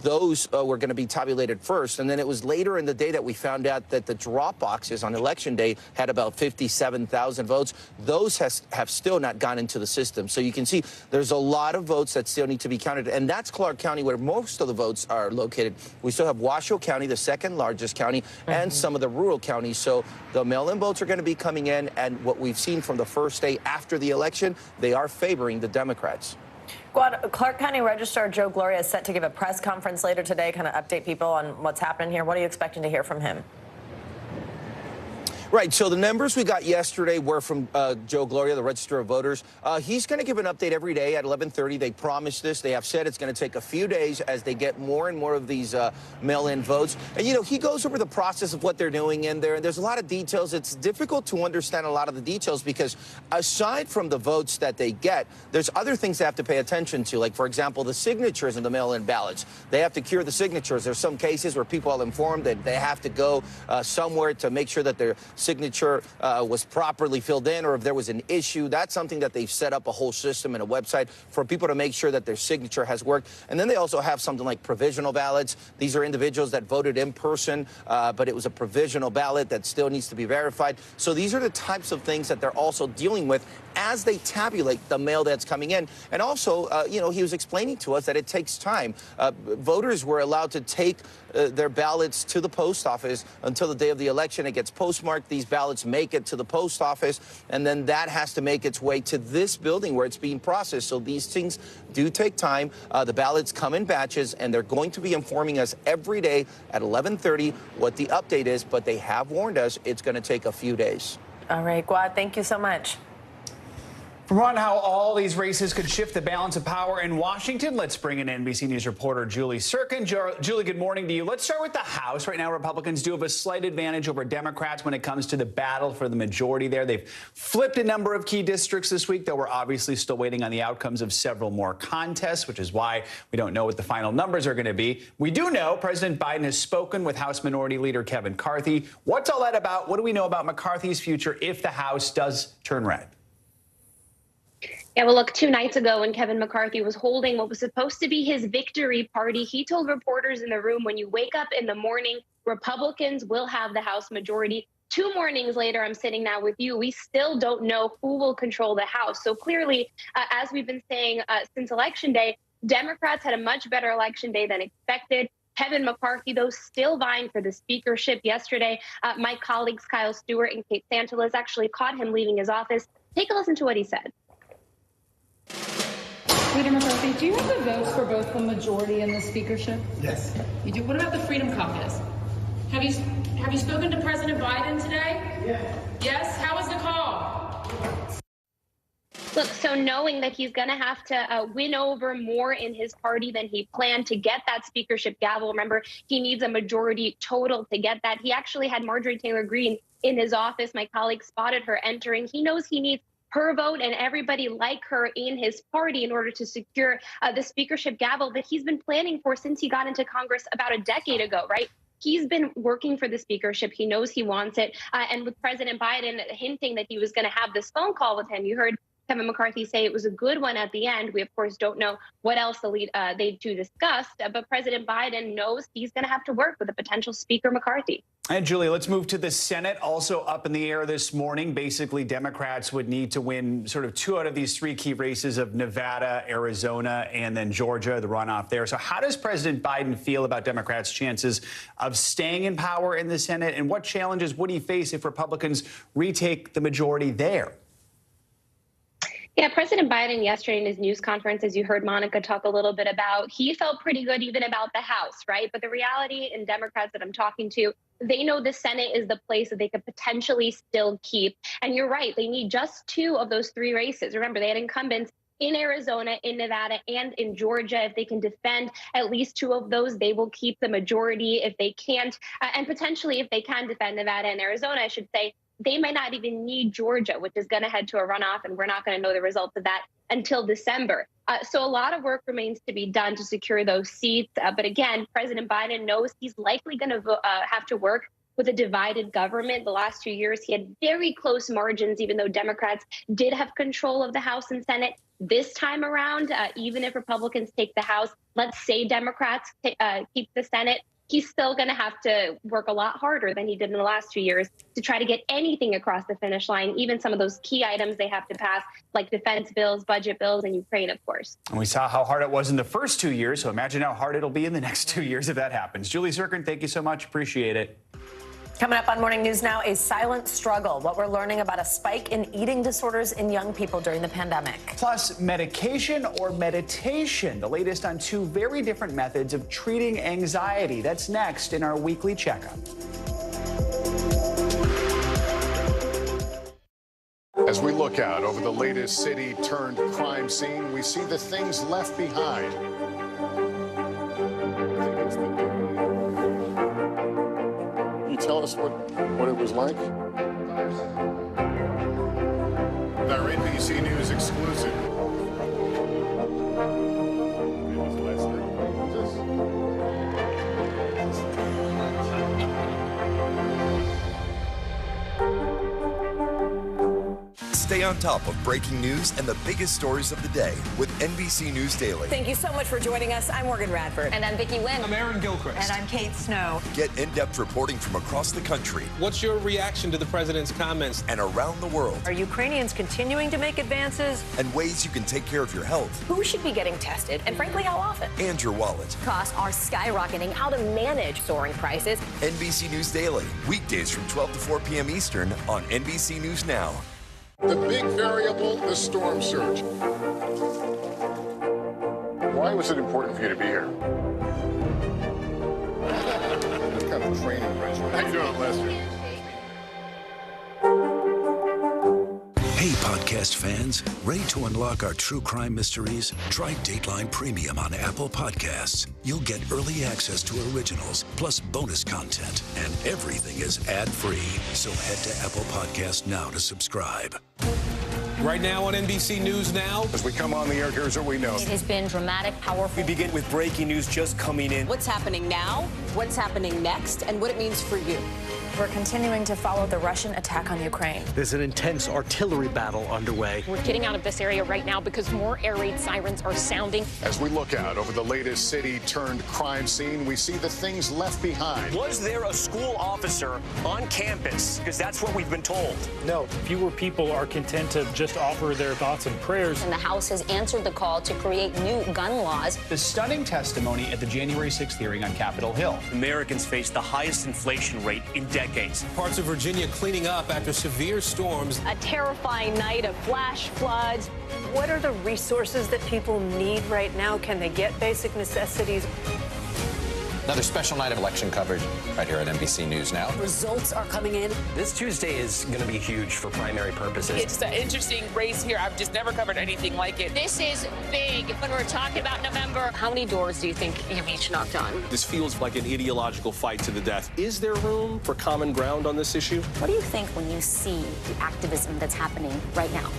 S17: Those were going to be tabulated first. And then it was later in the day that we found out that the drop boxes on Election Day had about 57,000 votes. Those have still not gone into the system. So you can see there's a lot of votes that still need to be counted. And that's Clark County, where most of the votes are located. We still have Washoe County, the second largest county, and some of the rural counties. So the mail-in votes are going to be coming in. And what we've seen from the first day after the election, they are favoring the Democrats.
S23: Clark County Registrar Joe Gloria is set to give a press conference later today, kind of update people on what's happening here. What are you expecting to hear from him?
S17: Right. So the numbers we got yesterday were from Joe Gloria, the Register of Voters. He's going to give an update every day at 11:30. They promised this. They have said it's going to take a few days as they get more and more of these mail-in votes. And, he goes over the process of what they're doing in there. And there's a lot of details. It's difficult to understand a lot of the details because aside from the votes that they get, there's other things they have to pay attention to. Like, for example, the signatures in the mail-in ballots. They have to cure the signatures. There's some cases where people are informed that they have to go somewhere to make sure that their signature was properly filled in, or if there was an issue. That's something that they've set up a whole system and a website for people to make sure that their signature has worked. And then they also have something like provisional ballots. These are individuals that voted in person, but it was a provisional ballot that still needs to be verified. So these are the types of things that they're also dealing with as they tabulate the mail that's coming in. And also, he was explaining to us that it takes time. Voters were allowed to take their ballots to the post office until the day of the election. It gets postmarked. These ballots make it to the post office, and then that has to make its way to this building where it's being processed. So these things do take time. The ballots come in batches, and they're going to be informing us every day at 11:30 what the update is, but they have warned us it's going to take a few days.
S23: All right, Guad, thank you so much.
S15: From on how all these races could shift the balance of power in Washington, let's bring in NBC News reporter Julie Sirkin. Julie, good morning to you. Let's start with the House. Right now, Republicans do have a slight advantage over Democrats when it comes to the battle for the majority there. They've flipped a number of key districts this week, though we're obviously still waiting on the outcomes of several more contests, which is why we don't know what the final numbers are going to be. We do know President Biden has spoken with House Minority Leader Kevin McCarthy. What's all that about? What do we know about McCarthy's future if the House does turn red?
S18: Yeah, well, look, 2 nights ago when Kevin McCarthy was holding what was supposed to be his victory party, he told reporters in the room, when you wake up in the morning, Republicans will have the House majority. 2 mornings later, I'm sitting now with you, we still don't know who will control the House. So clearly, as we've been saying since Election Day, Democrats had a much better Election Day than expected. Kevin McCarthy, though, still vying for the speakership. Yesterday, my colleagues Kyle Stewart and Kate Santelas actually caught him leaving his office. Take a listen to what he said.
S21: Leader McCarthy, do you have the votes for both the majority and the speakership?
S22: Yes.
S21: You do. What about the Freedom Caucus? Have you spoken to President Biden today?
S22: Yeah.
S21: Yes? How was the call?
S18: Look, so knowing that he's going to have to win over more in his party than he planned to get that speakership gavel. Remember, he needs a majority total to get that. He actually had Marjorie Taylor Greene in his office. My colleague spotted her entering. He knows he needs her vote and everybody like her in his party in order to secure the speakership gavel that he's been planning for since he got into Congress about a decade ago, right? He's been working for the speakership. He knows he wants it. And with President Biden hinting that he was going to have this phone call with him, you heard Kevin McCarthy say it was a good one at the end. We, of course, don't know what else they do discuss, but President Biden knows he's going to have to work with a potential Speaker McCarthy.
S15: And Julie, let's move to the Senate. Also up in the air this morning. Basically, Democrats would need to win sort of 2 out of these 3 key races of Nevada, Arizona, and then Georgia, the runoff there. So how does President Biden feel about Democrats' chances of staying in power in the Senate? And what challenges would he face if Republicans retake the majority there?
S18: Yeah, President Biden yesterday in his news conference, as you heard Monica talk a little bit about, he felt pretty good even about the House, right? But the reality in Democrats that I'm talking to, they know the Senate is the place that they could potentially still keep. And you're right, they need just 2 of those 3 races. Remember, they had incumbents in Arizona, in Nevada, and in Georgia. If they can defend at least 2 of those, they will keep the majority. If they can't, and potentially if they can defend Nevada and Arizona, I should say, they might not even need Georgia, which is going to head to a runoff, and we're not going to know the results of that until December. So a lot of work remains to be done to secure those seats. But again, President Biden knows he's likely going to have to work with a divided government. The last 2 years, he had very close margins, even though Democrats did have control of the House and Senate. This time around, even if Republicans take the House, let's say Democrats keep the Senate, he's still going to have to work a lot harder than he did in the last 2 years to try to get anything across the finish line, even some of those key items they have to pass, like defense bills, budget bills, and Ukraine, of course.
S15: And we saw how hard it was in the first 2 years, so imagine how hard it'll be in the next 2 years if that happens. Julie Zirkin, thank you so much. Appreciate it.
S23: Coming up on Morning News Now, a silent struggle. What we're learning about a spike in eating disorders in young people during the pandemic.
S15: Plus, medication or meditation. The latest on 2 very different methods of treating anxiety. That's next in our weekly checkup.
S5: As we look out over the latest city-turned-crime scene, we see the things left behind. Can you tell us what it was like? Our NBC News exclusive.
S12: Stay on top of breaking news and the biggest stories of the day with NBC News Daily.
S23: Thank you so much for joining us. I'm Morgan Radford.
S24: And I'm Vicki Wynn.
S12: I'm Aaron Gilchrist.
S23: And I'm Kate Snow.
S12: Get in-depth reporting from across the country.
S4: What's your reaction to the president's comments?
S12: And around the world.
S23: Are Ukrainians continuing to make advances?
S12: And ways you can take care of your health.
S23: Who should be getting tested? And frankly, how often?
S12: And your wallet.
S23: Costs are skyrocketing. How to manage soaring prices.
S12: NBC News Daily. Weekdays from 12 to 4 p.m. Eastern on NBC News Now.
S5: The big variable, the storm surge. Why was it important for you to be here? What kind of training regimen? How you doing, Lester?
S19: Hey, podcast fans, ready to unlock our true crime mysteries? Try Dateline Premium on Apple Podcasts. You'll get early access to originals, plus bonus content, and everything is ad-free. So head to Apple Podcasts now to subscribe.
S4: Right now on NBC News Now.
S5: As we come on the air, here's what we know.
S11: It has been dramatic, powerful.
S13: We begin with breaking news just coming in.
S14: What's happening now, what's happening next, and what it means for you.
S23: We're continuing to follow the Russian attack on Ukraine.
S13: There's an intense artillery battle underway.
S21: We're getting out of this area right now because more air raid sirens are sounding.
S5: As we look out over the latest city-turned-crime scene, we see the things left behind.
S13: Was there a school officer on campus? Because that's what we've been told.
S10: No, fewer people are content to just offer their thoughts and prayers.
S11: And the House has answered the call to create new gun laws.
S15: The stunning testimony at the January 6th hearing on Capitol Hill.
S13: Americans face the highest inflation rate in decades.
S4: Parts of Virginia cleaning up after severe storms.
S21: A terrifying night of flash floods.
S23: What are the resources that people need right now? Can they get basic necessities?
S3: Another special night of election coverage right here at NBC News Now.
S9: Results are coming in.
S13: This Tuesday is going to be huge for primary purposes.
S20: It's an interesting race here. I've just never covered anything like it.
S22: This is big when we're talking about November.
S24: How many doors do you think you've each knocked on?
S4: This feels like an ideological fight to the death. Is there room for common ground on this issue?
S11: What do you think when you see the activism that's happening right now?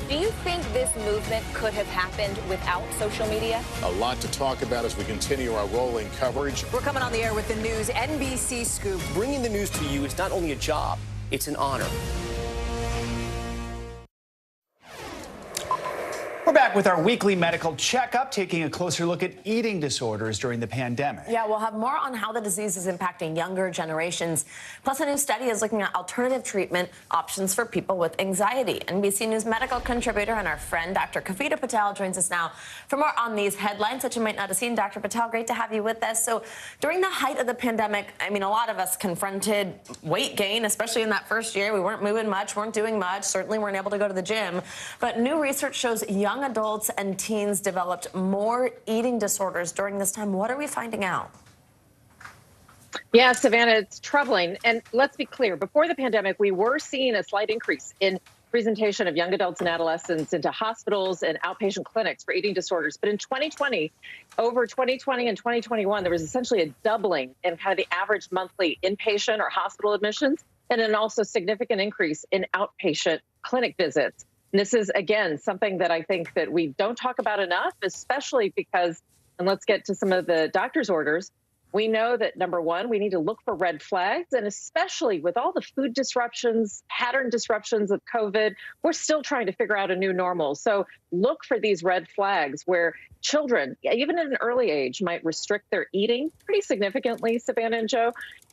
S24: Do you think this movement could have happened without social media?
S5: A lot to talk about as we continue our rolling coverage.
S9: We're coming on the air with the news NBC Scoop.
S13: Bringing the news to you is not only a job, it's an honor.
S15: We're back with our weekly medical checkup, taking a closer look at eating disorders during the pandemic.
S8: Yeah, we'll have more on how the disease is impacting younger generations. Plus, a new study is looking at alternative treatment options for people with anxiety. NBC News medical contributor and our friend, Dr. Kavita Patel, joins us now for more on these headlines that you might not have seen. Dr. Patel, great to have you with us. So during the height of the pandemic, I mean, a lot of us confronted weight gain, especially in that first year. We weren't moving much, weren't doing much, certainly weren't able to go to the gym. But new research shows young adults and teens developed more eating disorders during this time. What are we finding out?
S25: Yeah, Savannah, it's troubling. And let's be clear, before the pandemic, we were seeing a slight increase in presentation of young adults and adolescents into hospitals and outpatient clinics for eating disorders. But in 2020, over 2020 and 2021, there was essentially a doubling in kind of the average monthly inpatient or hospital admissions, and an also significant increase in outpatient clinic visits. And this is, again, something that I think that we don't talk about enough, especially because, and let's get to some of the doctor's orders, we know that, number one, we need to look for red flags, and especially with all the food disruptions, pattern disruptions of COVID, we're still trying to figure out a new normal. So look for these red flags where children, even at an early age, might restrict their eating pretty significantly, Savannah and Joe.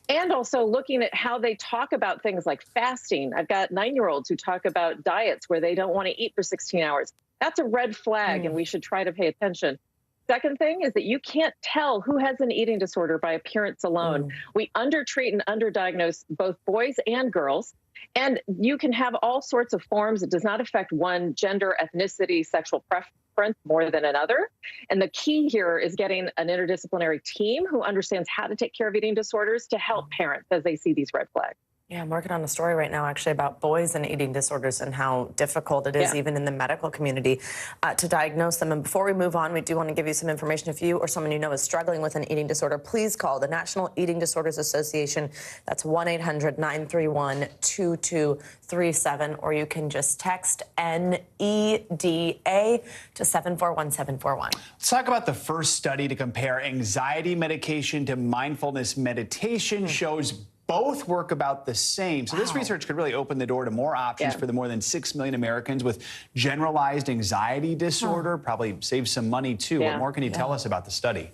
S25: And also looking at how they talk about things like fasting. I've got 9-year-olds who talk about diets where they don't want to eat for 16 hours. That's a red flag, and we should try to pay attention. Second thing is that you can't tell who has an eating disorder by appearance alone. We undertreat and underdiagnose both boys and girls. And you can have all sorts of forms. It does not affect one gender, ethnicity, sexual preference more than another. And the key here is getting an interdisciplinary team who understands how to take care of eating disorders to help parents as they see these red flags.
S8: Yeah, I'm working on a story right now actually about boys and eating disorders and how difficult it is even in the medical community to diagnose them. And before we move on, we do want to give you some information. If you or someone you know is struggling with an eating disorder, please call the National Eating Disorders Association. That's 1-800-931-2237, or you can just text NEDA to 741-741.
S15: Let's talk about the first study to compare anxiety medication to mindfulness meditation. Shows both work about the same. So this research could really open the door to more options for the more than 6 million Americans with generalized anxiety disorder. Probably save some money, too. What more can you tell us about the study?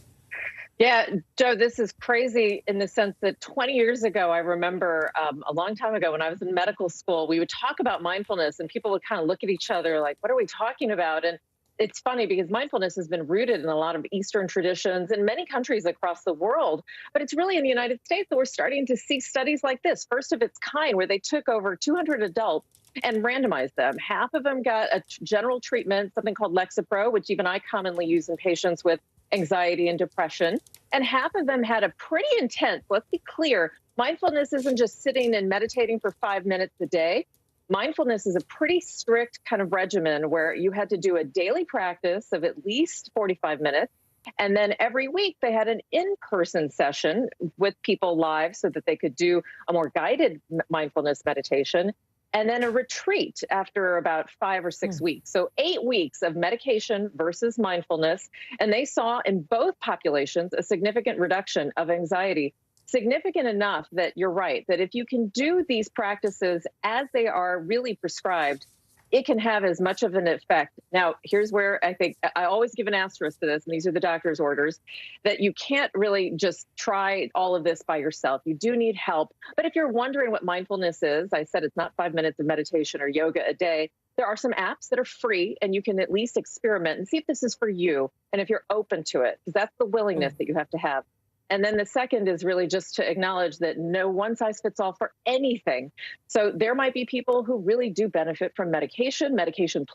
S25: Yeah, Joe, this is crazy in the sense that 20 years ago, I remember a long time ago when I was in medical school, we would talk about mindfulness and people would kind of look at each other like, what are we talking about? And it's funny because mindfulness has been rooted in a lot of Eastern traditions in many countries across the world, but it's really in the United States that we're starting to see studies like this, first of its kind, where they took over 200 adults and randomized them. Half of them got a general treatment, something called Lexapro, which even I commonly use in patients with anxiety and depression, and half of them had a pretty intense, let's be clear, mindfulness isn't just sitting and meditating for 5 minutes a day. Mindfulness is a pretty strict kind of regimen where you had to do a daily practice of at least 45 minutes. And then every week they had an in-person session with people live so that they could do a more guided mindfulness meditation. And then a retreat after about 5 or 6 weeks. So 8 weeks of medication versus mindfulness. And they saw in both populations a significant reduction of anxiety. Significant enough that you're right, that if you can do these practices as they are really prescribed, it can have as much of an effect. Now, here's where I think I always give an asterisk to this, and these are the doctor's orders, that you can't really just try all of this by yourself. You do need help. But if you're wondering what mindfulness is, I said it's not 5 minutes of meditation or yoga a day. There are some apps that are free, and you can at least experiment and see if this is for you and if you're open to it, because that's the willingness that you have to have. And then the second is really just to acknowledge that no one size fits all for anything. So there might be people who really do benefit from medication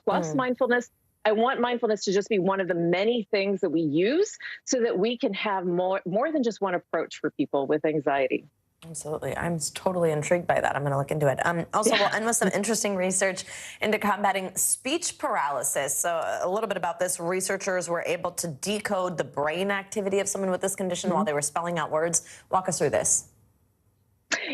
S25: plus mindfulness. I want mindfulness to just be one of the many things that we use so that we can have more than just one approach for people with anxiety.
S23: Absolutely. I'm totally intrigued by that. I'm going to look into it. Also, we'll end with some interesting research into combating speech paralysis. So a little bit about this. Researchers were able to decode the brain activity of someone with this condition while they were spelling out words. Walk us through this.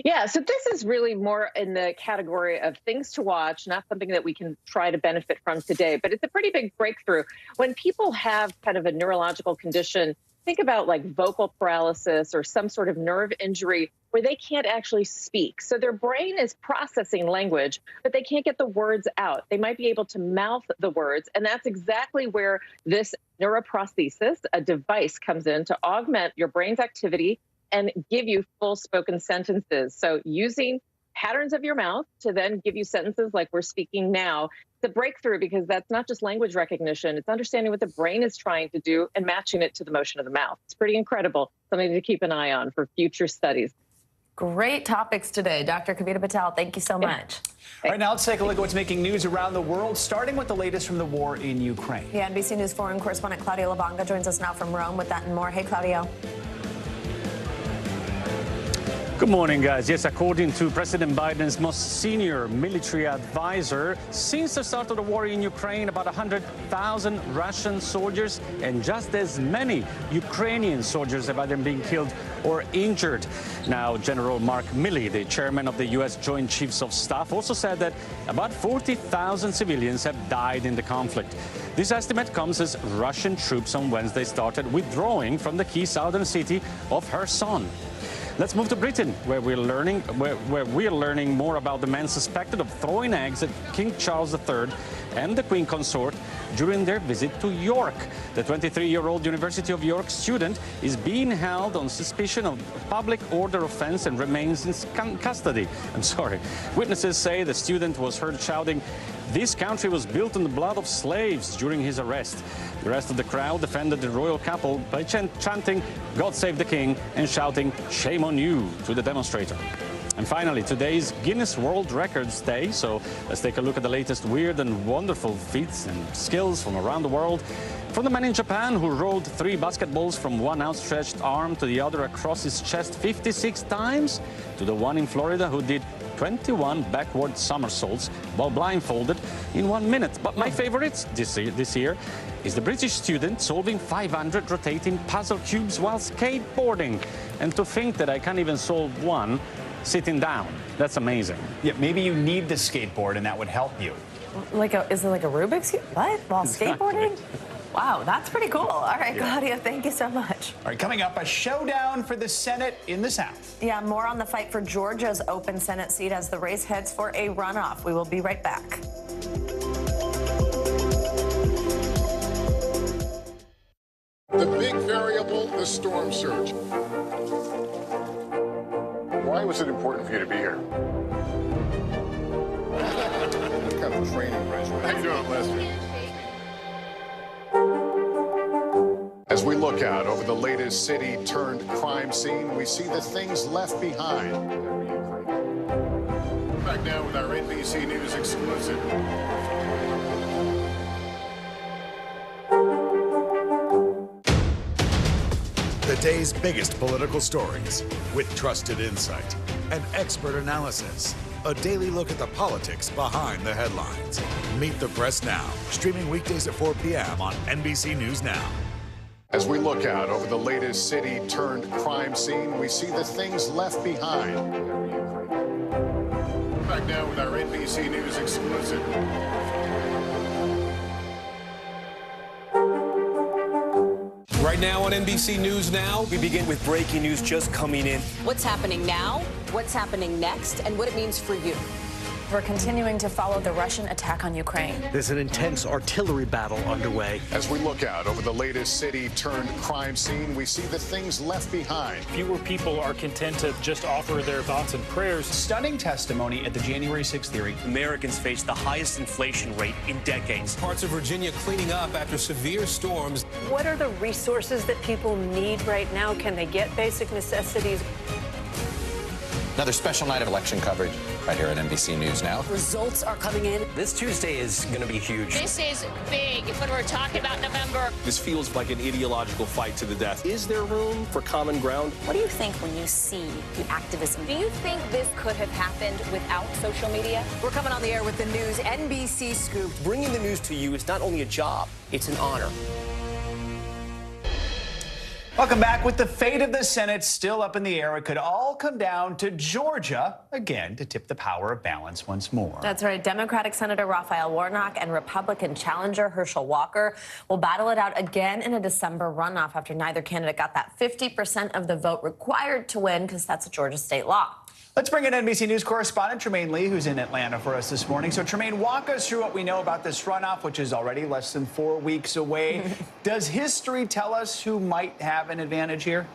S25: Yeah, so this is really more in the category of things to watch, not something that we can try to benefit from today, but it's a pretty big breakthrough. When people have kind of a neurological condition, think about like vocal paralysis or some sort of nerve injury where they can't actually speak. So their brain is processing language, but they can't get the words out. They might be able to mouth the words, and that's exactly where this neuroprosthesis, a device, comes in to augment your brain's activity and give you full spoken sentences. So using patterns of your mouth to then give you sentences like we're speaking now. It's a breakthrough because that's not just language recognition. It's understanding what the brain is trying to do and matching it to the motion of the mouth. It's pretty incredible. Something to keep an eye on for future studies.
S23: Great topics today. Dr. Kavita Patel, thank you so much.
S15: All right, now let's take a look at what's making news around the world, starting with the latest from the war in Ukraine.
S23: Yeah, NBC News foreign correspondent Claudio Labonga joins us now from Rome with that and more. Hey, Claudio.
S1: Good morning, guys. Yes, according to President Biden's most senior military advisor, since the start of the war in Ukraine, about 100,000 Russian soldiers and just as many Ukrainian soldiers have either been killed or injured. Now, General Mark Milley, the chairman of the U.S. Joint Chiefs of Staff, also said that about 40,000 civilians have died in the conflict. This estimate comes as Russian troops on Wednesday started withdrawing from the key southern city of Kherson. Let's move to Britain, where we're learning more about the men suspected of throwing eggs at King Charles III and the Queen Consort during their visit to York. The 23-year-old University of York student is being held on suspicion of public order offense and remains in custody. Witnesses say the student was heard shouting, "This country was built on the blood of slaves," during his arrest. The rest of the crowd defended the royal couple by chanting, "God save the king," and shouting, "Shame on you," to the demonstrator. And finally, today's Guinness World Records Day, so let's take a look at the latest weird and wonderful feats and skills from around the world. From the man in Japan who rolled 3 basketballs from one outstretched arm to the other across his chest 56 times, to the one in Florida who did 21 backward somersaults while blindfolded in 1 minute. But my favorite this year is the British student solving 500 rotating puzzle cubes while skateboarding. And to think that I can't even solve one sitting down. That's amazing.
S15: Yeah, maybe you need the skateboard and that would help you.
S23: Is it like a Rubik's Cube? What? While skateboarding? Wow, that's pretty cool. All right, Claudia, thank you so much.
S15: All right, coming up, a showdown for the Senate in the South.
S23: Yeah, more on the fight for Georgia's open Senate seat as the race heads for a runoff. We will be right back.
S5: The big variable, the storm surge. Why was it important for you to be here? What kind of training regimen? How you doing, Leslie? As we look out over the latest city-turned-crime scene, we see the things left behind. Back now with our NBC News exclusive.
S2: The day's biggest political stories with trusted insight and expert analysis. A daily look at the politics behind the headlines. Meet the Press Now, streaming weekdays at 4 p.m. on NBC News Now.
S5: As we look out over the latest city-turned-crime scene, we see the things left behind. Back now with our NBC News exclusive.
S6: Right now on NBC News Now, we begin with breaking news just coming in.
S14: What's happening now, what's happening next, and what it means for you.
S23: We're continuing to follow the Russian attack on Ukraine.
S6: There's an intense artillery battle underway.
S5: As we look out over the latest city-turned-crime scene, we see the things left behind.
S7: Fewer people are content to just offer their thoughts and prayers.
S15: Stunning testimony at the January 6th hearing.
S13: Americans face the highest inflation rate in decades.
S6: Parts of Virginia cleaning up after severe storms.
S16: What are the resources that people need right now? Can they get basic necessities?
S3: Another special night of election coverage right here at NBC News Now.
S9: Results are coming in.
S6: This Tuesday is going to be huge.
S22: This is big when we're talking about November.
S4: This feels like an ideological fight to the death. Is there room for common ground?
S11: What do you think when you see the activism?
S24: Do you think this could have happened without social media?
S9: We're coming on the air with the news NBC Scoop.
S6: Bringing the news to you is not only a job, it's an honor.
S15: Welcome back. With the fate of the Senate still up in the air, it could all come down to Georgia, again, to tip the power of balance once more.
S23: That's right. Democratic Senator Raphael Warnock and Republican challenger Herschel Walker will battle it out again in a December runoff after neither candidate got that 50% of the vote required to win, because that's a Georgia state law.
S15: Let's bring in NBC News correspondent Tremaine Lee, who's in Atlanta for us this morning. So, Tremaine, walk us through what we know about this runoff, which is already less than 4 weeks away. Does history tell us who might have an advantage here?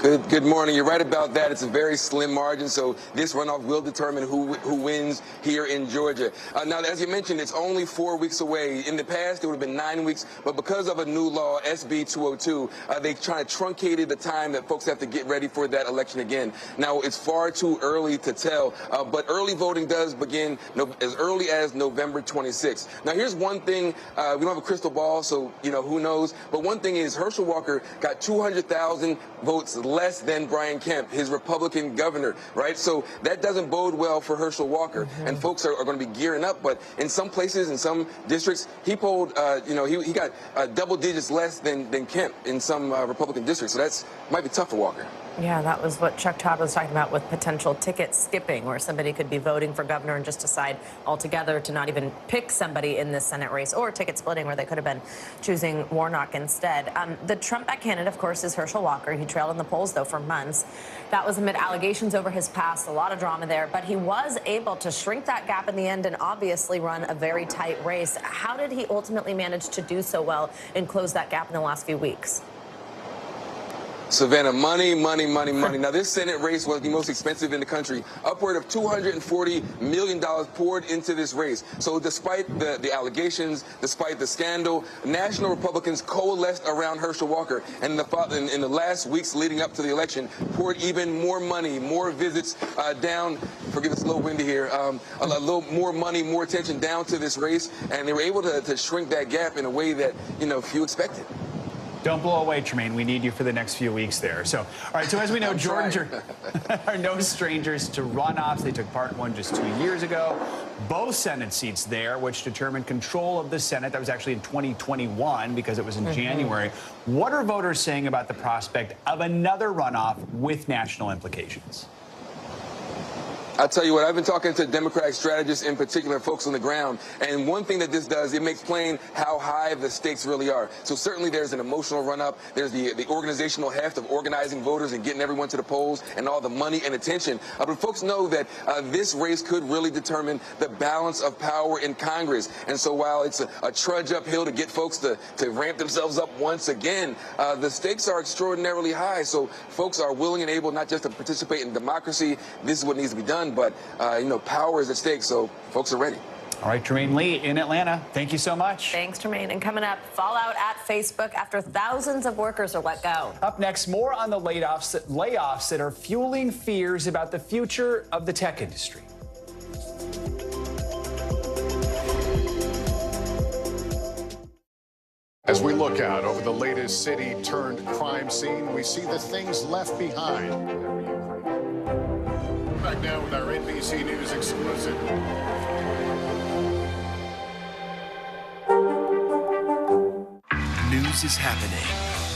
S10: Good morning. You're right about that. It's a very slim margin, so this runoff will determine who wins here in Georgia. Now, as you mentioned, it's only 4 weeks away. In the past, it would have been 9 weeks, but because of a new law, SB 202, they try to truncated the time that folks have to get ready for that election again. Now, it's far too early to tell, but early voting does begin as early as November 26th. Now, here's one thing. We don't have a crystal ball, so, who knows? But one thing is Herschel Walker got 200,000 votes less than Brian Kemp, his Republican governor, right? So that doesn't bode well for Herschel Walker, and folks are going to be gearing up. But in some places, in some districts, he polled, he got double digits less than Kemp in some Republican districts. So that's might be tough for Walker.
S23: Yeah, that was what Chuck Todd was talking about with potential ticket skipping, where somebody could be voting for governor and just decide altogether to not even pick somebody in this Senate race, or ticket splitting, where they could have been choosing Warnock instead. The Trump-backed candidate, of course, is Herschel Walker. He trailed in the polls, though, for months. That was amid allegations over his past, a lot of drama there, but he was able to shrink that gap in the end and obviously run a very tight race. How did he ultimately manage to do so well and close that gap in the last few weeks?
S10: Savannah, money. Now, this Senate race was the most expensive in the country. Upward of $240 million poured into this race. So despite the allegations, despite the scandal, national Republicans coalesced around Herschel Walker. And in the last weeks leading up to the election, poured even more money, more visits down, forgive it's a little windy here, a little more money, more attention down to this race. And they were able to shrink that gap in a way that, few expected.
S15: Don't blow away, Tremaine. We need you for the next few weeks there. So, all right, so as we know, Georgia are no strangers to runoffs. They took part in one just 2 years ago. Both Senate seats there, which determined control of the Senate. That was actually in 2021 because it was in January. What are voters saying about the prospect of another runoff with national implications?
S10: I'll tell you what, I've been talking to Democratic strategists, in particular, folks on the ground, and one thing that this does, it makes plain how high the stakes really are. So certainly there's an emotional run-up. There's the organizational heft of organizing voters and getting everyone to the polls and all the money and attention. But folks know that this race could really determine the balance of power in Congress. And so while it's a trudge uphill to get folks to ramp themselves up once again, the stakes are extraordinarily high. So folks are willing and able not just to participate in democracy, this is what needs to be done, but power is at stake, so folks are ready.
S15: All right, Tremaine Lee in Atlanta. Thank you so much.
S23: Thanks, Tremaine. And coming up, fallout at Facebook after thousands of workers are let go.
S15: Up next, more on the layoffs that are fueling fears about the future of the tech industry.
S5: As we look out over the latest city-turned-crime scene, we see the things left behind. Back now with our NBC News exclusive.
S12: News is happening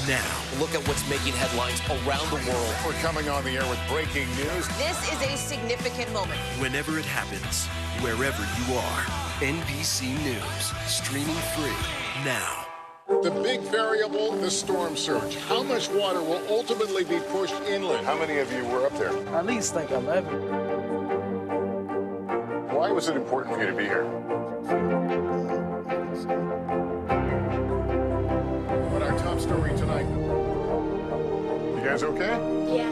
S12: now.
S6: Look at what's making headlines around the world.
S5: We're coming on the air with breaking news.
S14: This is a significant moment.
S12: Whenever it happens, wherever you are, NBC News, streaming free now.
S5: The big variable, the storm surge. How much water will ultimately be pushed inland? How many of you were up there?
S17: At least like 11.
S5: Why was it important for you to be here? What our top story tonight? You guys okay?
S22: Yeah.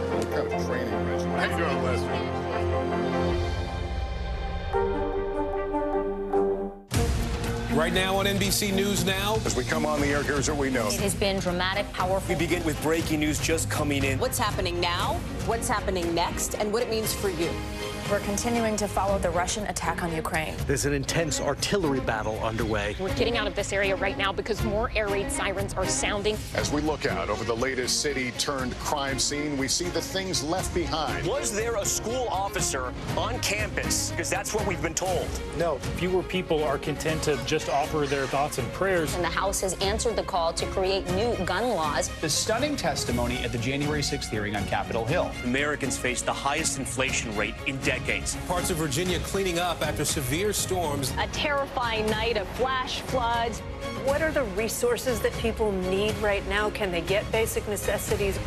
S5: What kind of training regimen? How you doing, Leslie?
S6: Right now on NBC News Now.
S5: As we come on the air, here's what we know.
S11: It has been dramatic, powerful.
S6: We begin with breaking news just coming in.
S9: What's happening now, what's happening next, and what it means for you.
S23: We're continuing to follow the Russian attack on Ukraine.
S17: There's an intense artillery battle underway.
S22: We're getting out of this area right now because more air raid sirens are sounding.
S5: As we look out over the latest city-turned-crime scene, we see the things left behind.
S13: Was there a school officer on campus? Because that's what we've been told.
S7: No. Fewer people are content to just offer their thoughts and prayers.
S11: And the House has answered the call to create new gun laws.
S15: The stunning testimony at the January 6th hearing on Capitol Hill.
S13: Americans face the highest inflation rate in decades.
S6: Parts of Virginia cleaning up after severe storms.
S24: A terrifying night of flash floods.
S16: What are the resources that people need right now? Can they get basic necessities?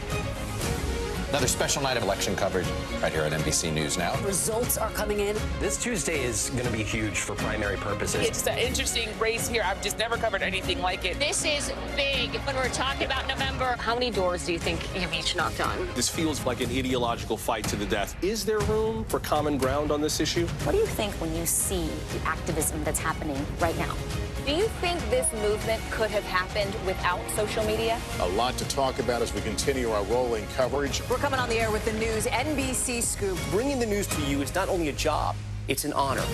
S3: Another special night of election coverage right here at NBC News Now.
S9: Results are coming in.
S17: This Tuesday is going to be huge for primary purposes.
S18: It's an interesting race here. I've just never covered anything like it.
S22: This is big when we're talking about November.
S9: How many doors do you think you've each knocked on?
S4: This feels like an ideological fight to the death. Is there room for common ground on this issue?
S11: What do you think when you see the activism that's happening right now?
S24: Do you think this movement could have happened without social media?
S5: A lot to talk about as we continue our rolling coverage.
S9: We're coming on the air with the news NBC Scoop.
S17: Bringing the news to you is not only a job, it's an honor.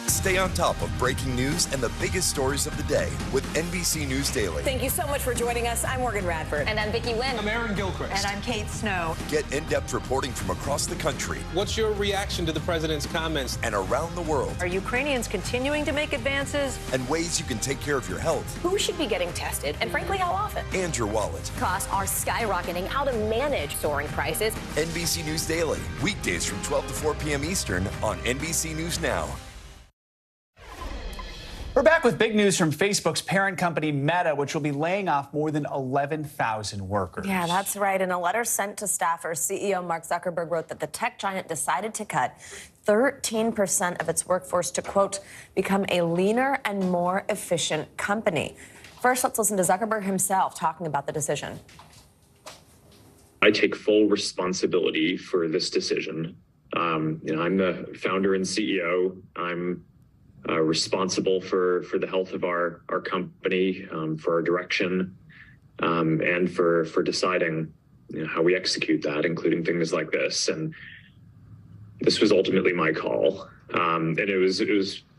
S19: Stay on top of breaking news and the biggest stories of the day with NBC News Daily.
S9: Thank you so much for joining us. I'm Morgan Radford.
S11: And I'm Vicki Wynn.
S6: I'm Aaron Gilchrist.
S9: And I'm Kate Snow.
S19: Get in-depth reporting from across the country.
S6: What's your reaction to the president's comments?
S19: And around the world.
S16: Are Ukrainians continuing to make advances?
S19: And ways you can take care of your health.
S24: Who should be getting tested, and frankly, how often?
S19: And your wallet.
S24: Costs are skyrocketing. How to manage soaring prices.
S19: NBC News Daily. Weekdays from 12 to 4 p.m. Eastern on NBC News Now.
S15: We're back with big news from Facebook's parent company Meta, which will be laying off more than 11,000 workers.
S23: Yeah, that's right. In a letter sent to staffers, CEO Mark Zuckerberg wrote that the tech giant decided to cut 13% of its workforce to, quote, become a leaner and more efficient company. First, let's listen to Zuckerberg himself talking about the decision.
S20: I take full responsibility for this decision. I'm the founder and CEO. I'm responsible for the health of our company, for our direction, and for deciding how we execute that, including things like this. And this was ultimately my call, and it was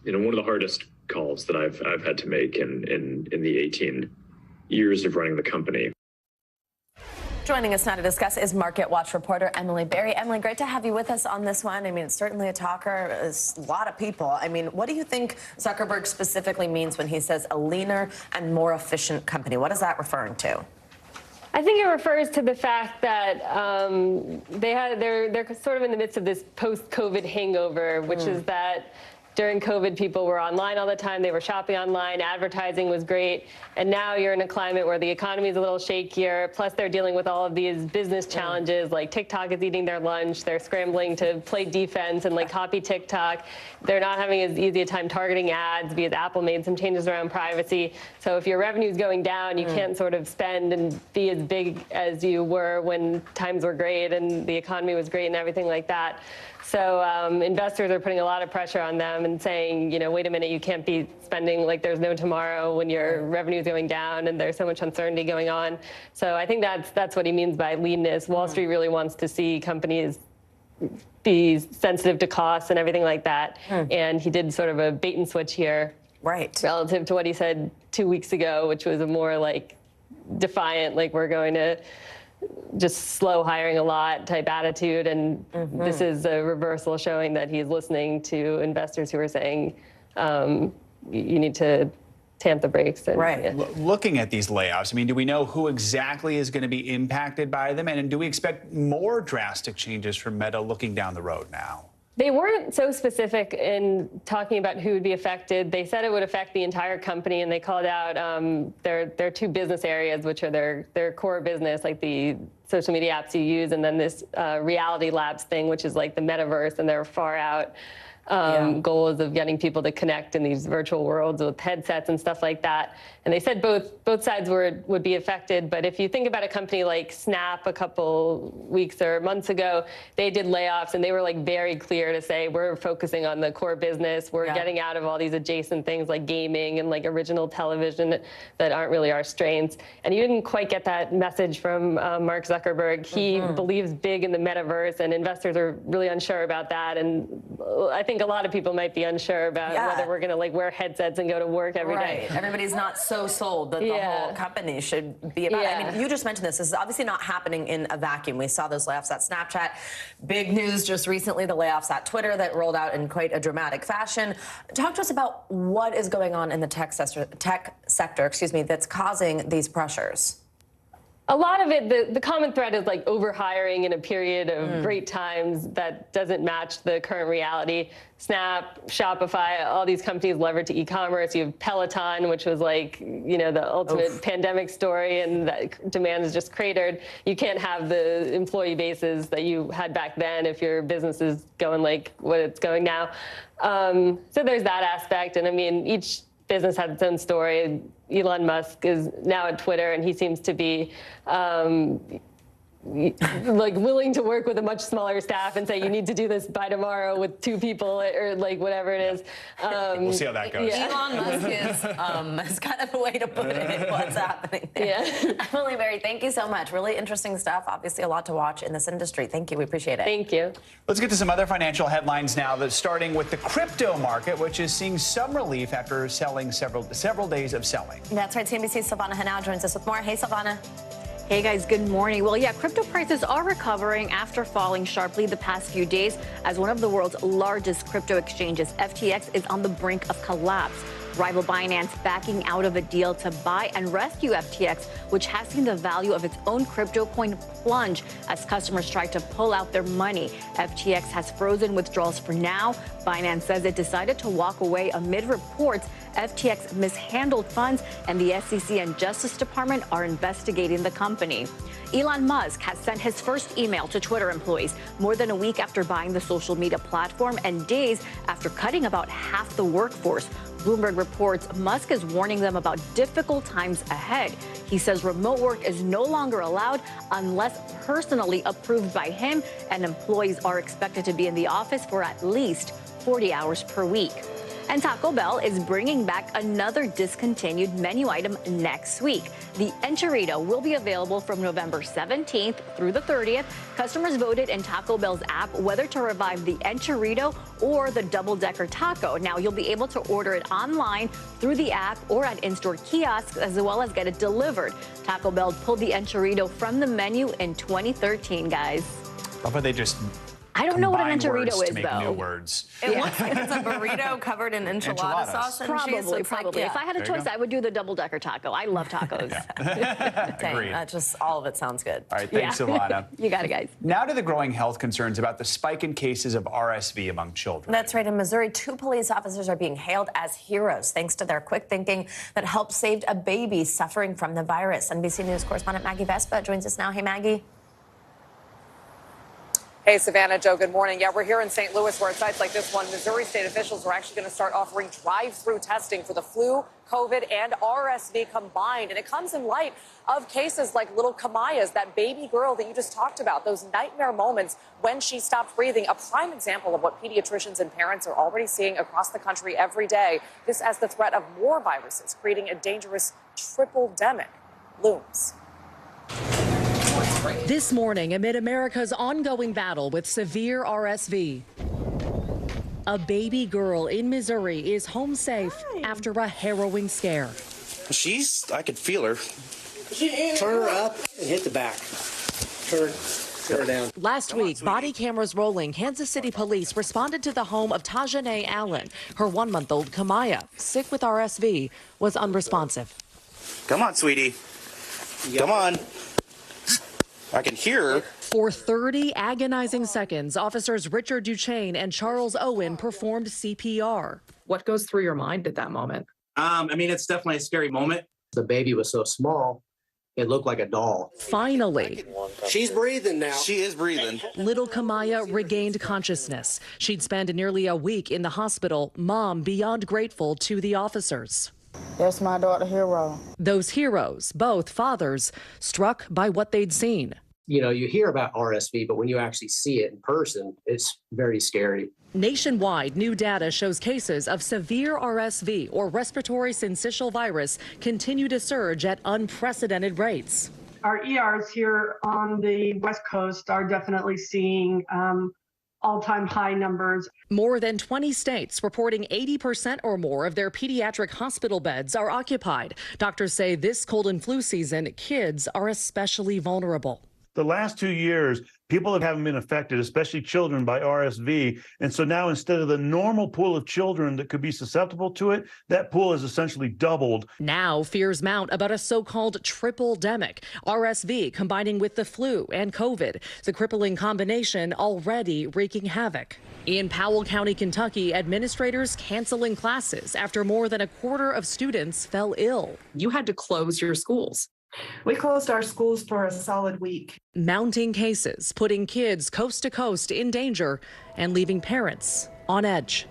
S20: one of the hardest calls that I've had to make in the 18 years of running the company.
S23: Joining us now to discuss is Market Watch reporter Emily Berry. Emily, great to have you with us on this one. I mean, it's certainly a talker. It's a lot of people. I mean, what do you think Zuckerberg specifically means when he says a leaner and more efficient company? What is that referring to?
S21: I think it refers to the fact that they're sort of in the midst of this post-COVID hangover, which is that during COVID, people were online all the time. They were shopping online. Advertising was great. And now you're in a climate where the economy is a little shakier. Plus, they're dealing with all of these business challenges, like TikTok is eating their lunch. They're scrambling to play defense and copy TikTok. They're not having as easy a time targeting ads because Apple made some changes around privacy. So if your revenue is going down, you can't sort of spend and be as big as you were when times were great and the economy was great and everything like that. So investors are putting a lot of pressure on them and saying, wait a minute, you can't be spending like there's no tomorrow when your revenue is going down and there's so much uncertainty going on. So I think that's what he means by leanness. Wall Street really wants to see companies be sensitive to costs and everything like that. And he did sort of a bait and switch here.
S23: Right.
S21: Relative to what he said 2 weeks ago, which was a more defiant, we're going to just slow hiring a lot type attitude. And this is a reversal showing that he's listening to investors who are saying you need to tamp the brakes.
S15: Looking at these layoffs, I mean, do we know who exactly is going to be impacted by them? And do we expect more drastic changes from Meta looking down the road now?
S21: They weren't so specific in talking about who would be affected. They said it would affect the entire company, and they called out their two business areas, which are their core business, like the social media apps you use, and then this Reality Labs thing, which is like the metaverse, and they're far out. goals of getting people to connect in these virtual worlds with headsets and stuff like that. And they said both sides would be affected. But if you think about a company like Snap a couple weeks or months ago, they did layoffs and they were like very clear to say, we're focusing on the core business. We're getting out of all these adjacent things like gaming and like original television that aren't really our strengths. And you didn't quite get that message from Mark Zuckerberg. He believes big in the metaverse, and investors are really unsure about that. And I think a lot of people might be unsure about whether we're going to like wear headsets and go to work every day.
S23: Everybody's not so sold that the whole company should be about it. I mean, you just mentioned this. This is obviously not happening in a vacuum. We saw those layoffs at Snapchat. Big news just recently, the layoffs at Twitter that rolled out in quite a dramatic fashion. Talk to us about what is going on in the tech sector, that's causing these pressures.
S21: A lot of it, the common thread is like overhiring in a period of great times that doesn't match the current reality. Snap, Shopify, all these companies levered to e-commerce. You have Peloton, which was like, the ultimate pandemic story, and that demand is just cratered. You can't have the employee bases that you had back then if your business is going like what it's going now. So there's that aspect. And I mean, each business has its own story. Elon Musk is now at Twitter, and he seems to be like willing to work with a much smaller staff and say you need to do this by tomorrow with 2 people or like whatever it is.
S15: We'll see how that goes.
S23: Elon Musk is kind of a way to put it, what's happening there. Emily Berry, thank you so much. Really interesting stuff. Obviously a lot to watch in this industry. Thank you. We appreciate it.
S21: Thank you.
S15: Let's get to some other financial headlines now, starting with the crypto market, which is seeing some relief after selling several days of selling.
S23: That's right. CNBC's Silvana Henao joins us with more. Hey, Silvana.
S1: Hey guys, good morning. Well, yeah, crypto prices are recovering after falling sharply the past few days as one of the world's largest crypto exchanges, FTX, is on the brink of collapse. Rival Binance backing out of a deal to buy and rescue FTX, which has seen the value of its own crypto coin plunge as customers try to pull out their money. FTX has frozen withdrawals for now. Binance says it decided to walk away amid reports FTX mishandled funds, and the SEC and Justice Department are investigating the company. Elon Musk has sent his first email to Twitter employees more than a week after buying the social media platform and days after cutting about half the workforce. Bloomberg reports Musk is warning them about difficult times ahead. He says remote work is no longer allowed unless personally approved by him, and employees are expected to be in the office for at least 40 hours per week. And Taco Bell is bringing back another discontinued menu item next week. The Enchilada will be available from November 17th through the 30th. Customers voted in Taco Bell's app whether to revive the Enchilada or the double-decker taco. Now, you'll be able to order it online through the app or at in-store kiosks, as well as get it delivered. Taco Bell pulled the Enchilada from the menu in 2013, guys.
S15: How about they just
S1: I don't know what an enchilada is,
S15: to make
S1: though.
S15: New words.
S23: It looks like it's a burrito covered in enchilada sauce and cheese.
S1: Probably. If I had a choice, I would do the double-decker taco. I love tacos.
S23: Agreed. Just all of it sounds good.
S15: All right, thanks, Silvana.
S1: You got it, guys.
S15: Now to the growing health concerns about the spike in cases of RSV among children.
S23: That's right. In Missouri, 2 police officers are being hailed as heroes thanks to their quick thinking that helped save a baby suffering from the virus. NBC News correspondent Maggie Vespa joins us now. Hey, Maggie.
S2: Hey, Savannah, Joe, good morning. Yeah, we're here in St. Louis where at sites like this one, Missouri state officials are actually going to start offering drive-through testing for the flu, COVID, and RSV combined. And it comes in light of cases like little Kamaya's, that baby girl that you just talked about, those nightmare moments when she stopped breathing, a prime example of what pediatricians and parents are already seeing across the country every day. This as the threat of more viruses creating a dangerous triple-demic looms.
S8: This morning, amid America's ongoing battle with severe RSV, a baby girl in Missouri is home safe after a harrowing scare.
S10: I could feel her. Turn her up and hit the back. Turn her down.
S8: Last week, body cameras rolling, Kansas City police responded to the home of Tajane Allen. Her 1-month-old Kamaya, sick with RSV, was unresponsive.
S10: Come on, sweetie. Come on. I can hear her.
S8: For 30 agonizing seconds, officers Richard Duchesne and Charles Owen performed CPR.
S25: What goes through your mind at that moment?
S10: I mean, it's definitely a scary moment.
S26: The baby was so small,
S10: It looked like a doll.
S8: Finally,
S10: She's breathing now.
S17: She is breathing.
S8: little Kamaya regained consciousness. She'd spent nearly a week in the hospital, mom beyond grateful to the officers.
S7: That's my daughter, Hero.
S8: Those heroes, both fathers, struck by what they'd seen.
S10: You know, you hear about RSV, but when you actually see it in person, it's very scary.
S8: Nationwide, new data shows cases of severe RSV, or respiratory syncytial virus, continue to surge at unprecedented rates.
S12: Our ERs here on the West Coast are definitely seeing all-time high numbers.
S8: More than 20 states reporting 80% or more of their pediatric hospital beds are occupied. Doctors say this cold and flu season, kids are especially vulnerable.
S13: The last 2 years, people haven't been affected, especially children, by RSV. And so now instead of the normal pool of children that could be susceptible to it, that pool has essentially doubled.
S8: Now fears mount about a so-called triple-demic, RSV combining with the flu and COVID, the crippling combination already wreaking havoc. In Powell County, Kentucky, administrators canceling classes after more than a quarter of students fell ill.
S14: You had to close your schools.
S12: We closed our schools for a solid week.
S8: Mounting cases, putting kids coast to coast in danger and leaving parents on edge.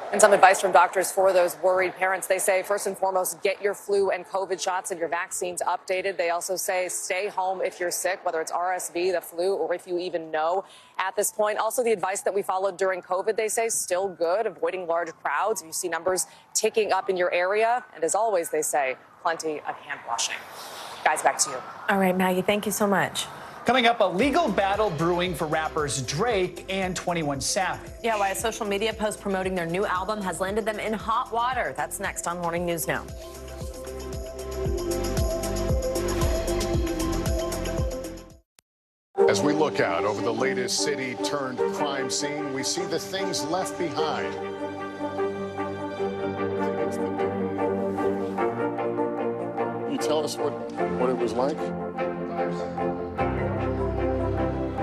S2: And some advice from doctors for those worried parents. They say, first and foremost, get your flu and COVID shots and your vaccines updated. They also say stay home if you're sick, whether it's RSV, the flu, or if you even know at this point. Also, the advice that we followed during COVID, they say, still good, avoiding large crowds. You see numbers ticking up in your area. And as always, they say, plenty of hand washing. Guys, back to you.
S23: All right, Maggie, thank you so much.
S15: Coming up, a legal battle brewing for rappers Drake and 21 Savage.
S23: Yeah, why a social media post promoting their new album has landed them in hot water. That's next on Morning News Now.
S5: As we look out over the latest city-turned-crime scene, we see the things left behind. Can you tell us what it was like?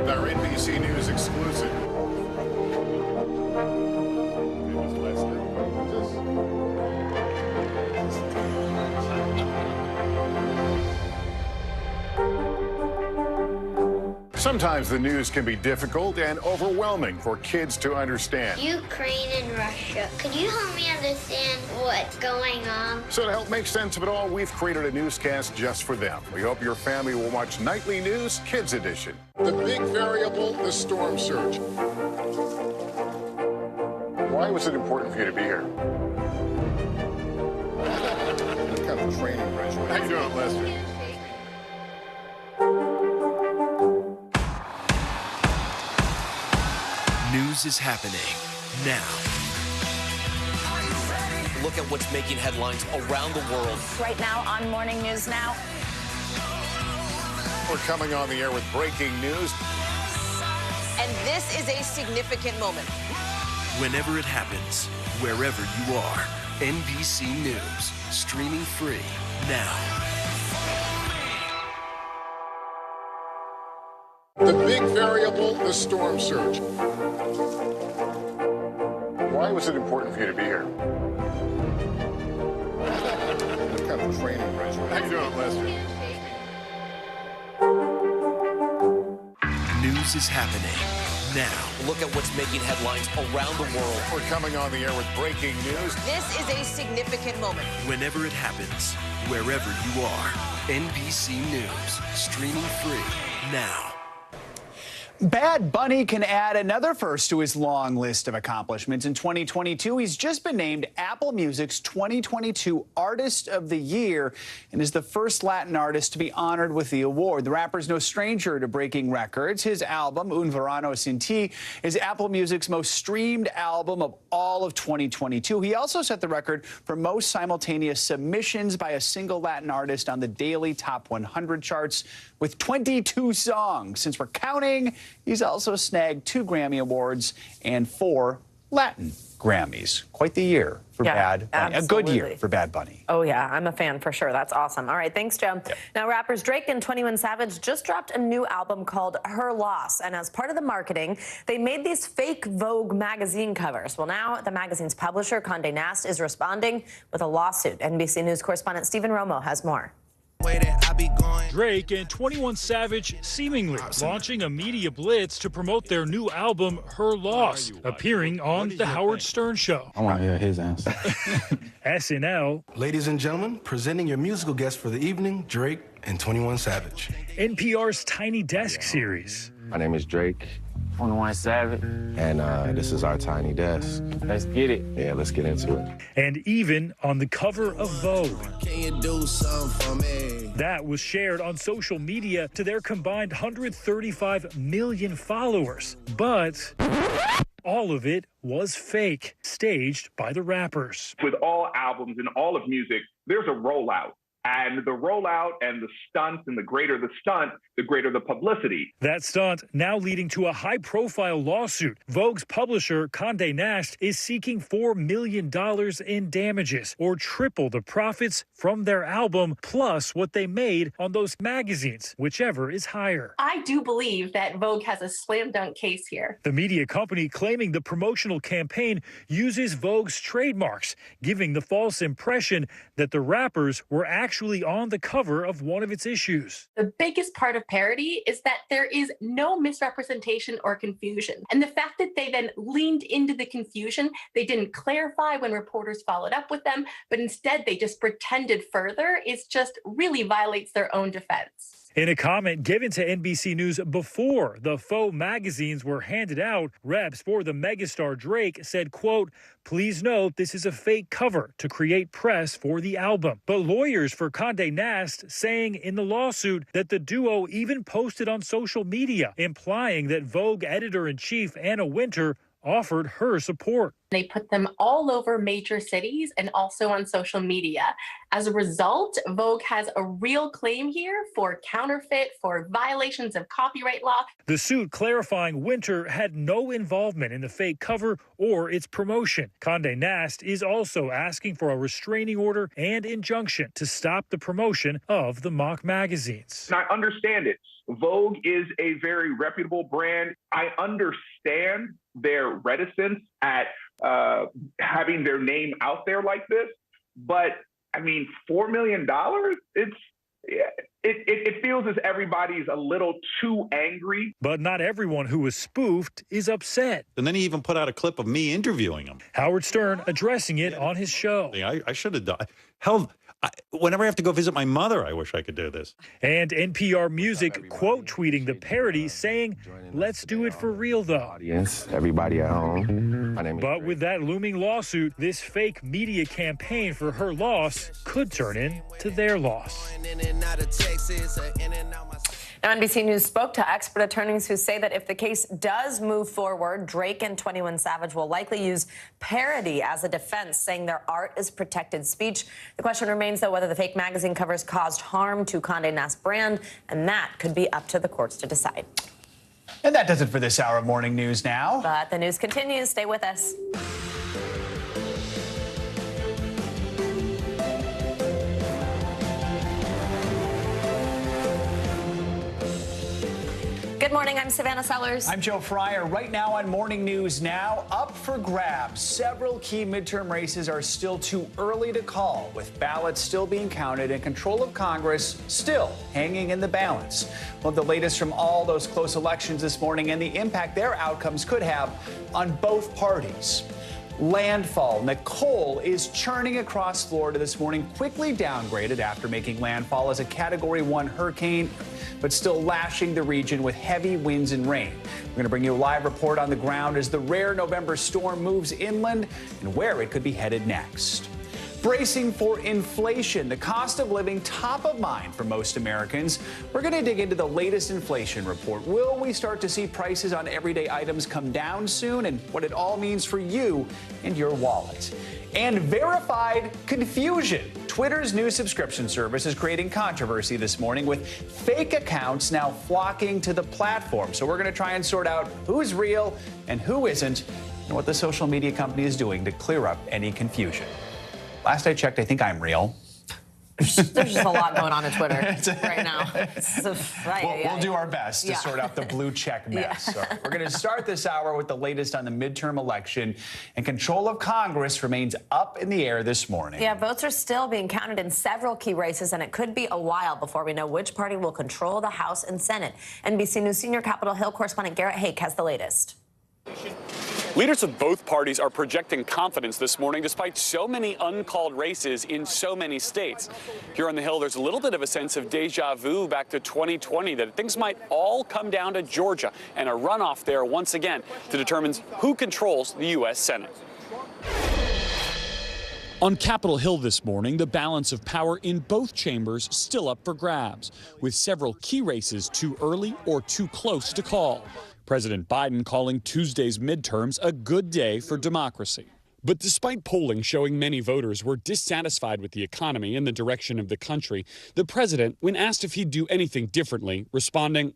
S5: Our NBC News exclusive. Sometimes the news can be difficult and overwhelming for kids to understand.
S25: Ukraine and Russia. Could you help me understand what's going on?
S5: So to help make sense of it all, we've created a newscast just for them. We hope your family will watch Nightly News Kids Edition. The big variable, the storm surge. Why was it important for you to be here? What kind of training regimen? How you doing, Lester?
S26: News is happening now.
S17: Look at what's making headlines around the world.
S24: Right now on Morning News Now.
S5: We're coming on the air with breaking news.
S9: And this is a significant moment.
S26: Whenever it happens, wherever you are, NBC News, streaming free now.
S5: The big variable, the storm surge. Why was it important for you to be here? What kind of training regimen? How you doing, Lester?
S26: News is happening now.
S17: Look at what's making headlines around the world.
S5: We're coming on the air with breaking news.
S9: This is a significant moment.
S26: Whenever it happens, wherever you are, NBC News, streaming free now.
S15: Bad Bunny can add another first to his long list of accomplishments. In 2022, he's just been named Apple Music's 2022 Artist of the Year and is the first Latin artist to be honored with the award. The rapper's no stranger to breaking records. His album, Un Verano Sin Ti, is Apple Music's most streamed album of all of 2022. He also set the record for most simultaneous submissions by a single Latin artist on the daily Top 100 charts with 22 songs. Since we're counting, he's also snagged 2 Grammy Awards and 4 Latin Grammys. Quite the year for Bad Bunny.
S23: Absolutely.
S15: A good year for Bad Bunny.
S23: Oh, yeah, I'm a fan for sure. That's awesome. All right, thanks, Joe.
S15: Yep.
S23: Now, rappers Drake and 21 Savage just dropped a new album called Her Loss. And as part of the marketing, they made these fake Vogue magazine covers. Well, now the magazine's publisher, Condé Nast, is responding with a lawsuit. NBC News correspondent Stephen Romo has more.
S3: Drake and 21 Savage seemingly launching a media blitz to promote their new album, Her Loss, appearing on The Howard Stern Show.
S4: I want to hear his answer.
S3: SNL.
S6: Ladies and gentlemen, presenting your musical guest for the evening, Drake and 21 Savage.
S3: NPR's Tiny Desk series.
S4: My name is Drake. 21 Savage. And this is our Tiny Desk. Let's get it. Yeah, let's get into it.
S3: And even on the cover of Vogue.
S6: Can you do something for me?
S3: That was shared on social media to their combined 135 million followers. But all of it was fake, staged by the rappers.
S11: With all albums and all of music, there's a rollout. And the rollout and the stunt, and the greater the stunt, the greater the publicity.
S3: That stunt now leading to a high-profile lawsuit. Vogue's publisher, Condé Nast, is seeking $4 million in damages, or triple the profits from their album, plus what they made on those magazines, whichever is higher.
S18: I do believe that Vogue has a slam dunk case here.
S3: The media company claiming the promotional campaign uses Vogue's trademarks, giving the false impression that the rappers were actually on the cover of one of its issues.
S18: The biggest part of parody is that there is no misrepresentation or confusion. And the fact that they then leaned into the confusion, they didn't clarify when reporters followed up with them, but instead they just pretended further, is just really violates their own defense.
S3: In a comment given to NBC News before the faux magazines were handed out, reps for the megastar Drake said, quote, "Please note this is a fake cover to create press for the album." But lawyers for Condé Nast saying in the lawsuit that the duo even posted on social media, implying that Vogue editor-in-chief Anna Wintour offered her support.
S18: They put them all over major cities and also on social media. As a result, Vogue has a real claim here for counterfeit, for violations of copyright law.
S3: The suit clarifying Wintour had no involvement in the fake cover or its promotion. Condé Nast is also asking for a restraining order and injunction to stop the promotion of the mock magazines.
S11: And I understand it. Vogue is a very reputable brand. I understand their reticence at having their name out there like this, but I mean, $4 million, it feels as everybody's a little too angry.
S3: But not everyone who was spoofed is upset.
S22: And then he even put out a clip of me interviewing him.
S3: Howard Stern addressing it on his show.
S22: I should have done. Hell, whenever I have to go visit my mother, I wish I could do this.
S3: And NPR Music quote tweeting the parody saying, "Let's do it for real, though."
S4: Audience, everybody at home. My name is
S3: But with that looming lawsuit, this fake media campaign for her loss could turn into their loss.
S23: Now, NBC News spoke to expert attorneys who say that if the case does move forward, Drake and 21 Savage will likely use parody as a defense, saying their art is protected speech. The question remains, though, whether the fake magazine covers caused harm to Condé Nast brand, and that could be up to the courts to decide.
S15: And that does it for this hour of Morning News Now.
S23: But the news continues. Stay with us. Good morning, I'm Savannah Sellers.
S15: I'm Joe Fryer. Right now on Morning News Now, up for grabs. Several key midterm races are still too early to call, with ballots still being counted and control of Congress still hanging in the balance. We'll have the latest from all those close elections this morning and the impact their outcomes could have on both parties. Landfall. Nicole is churning across Florida this morning, quickly downgraded after making landfall as a Category 1 hurricane, but still lashing the region with heavy winds and rain. We're going to bring you a live report on the ground as the rare November storm moves inland and where it could be headed next. Bracing for inflation, the cost of living top of mind for most Americans. We're going to dig into the latest inflation report. Will we start to see prices on everyday items come down soon, and what it all means for you and your wallet? And verified confusion. Twitter's new subscription service is creating controversy this morning with fake accounts now flocking to the platform. So we're going to try and sort out who's real and who isn't and what the social media company is doing to clear up any confusion. Last I checked, I think I'm real.
S23: There's just a lot going on Twitter right now.
S15: We'll do our best to sort out the blue check mess. Right, we're going to start this hour with the latest on the midterm election, and control of Congress remains up in the air this morning.
S23: Yeah, votes are still being counted in several key races, and it could be a while before we know which party will control the House and Senate. NBC News senior Capitol Hill correspondent Garrett Hake has the latest.
S1: Leaders of both parties are projecting confidence this morning despite so many uncalled races in so many states. Here on the Hill, there's a little bit of a sense of deja vu back to 2020, that things might all come down to Georgia and a runoff there once again to determine who controls the U.S. Senate. On Capitol Hill this morning, the balance of power in both chambers still up for grabs, with several key races too early or too close to call. President Biden calling Tuesday's midterms a good day for democracy. But despite polling showing many voters were dissatisfied with the economy and the direction of the country, the president, when asked if he'd do anything differently, responding,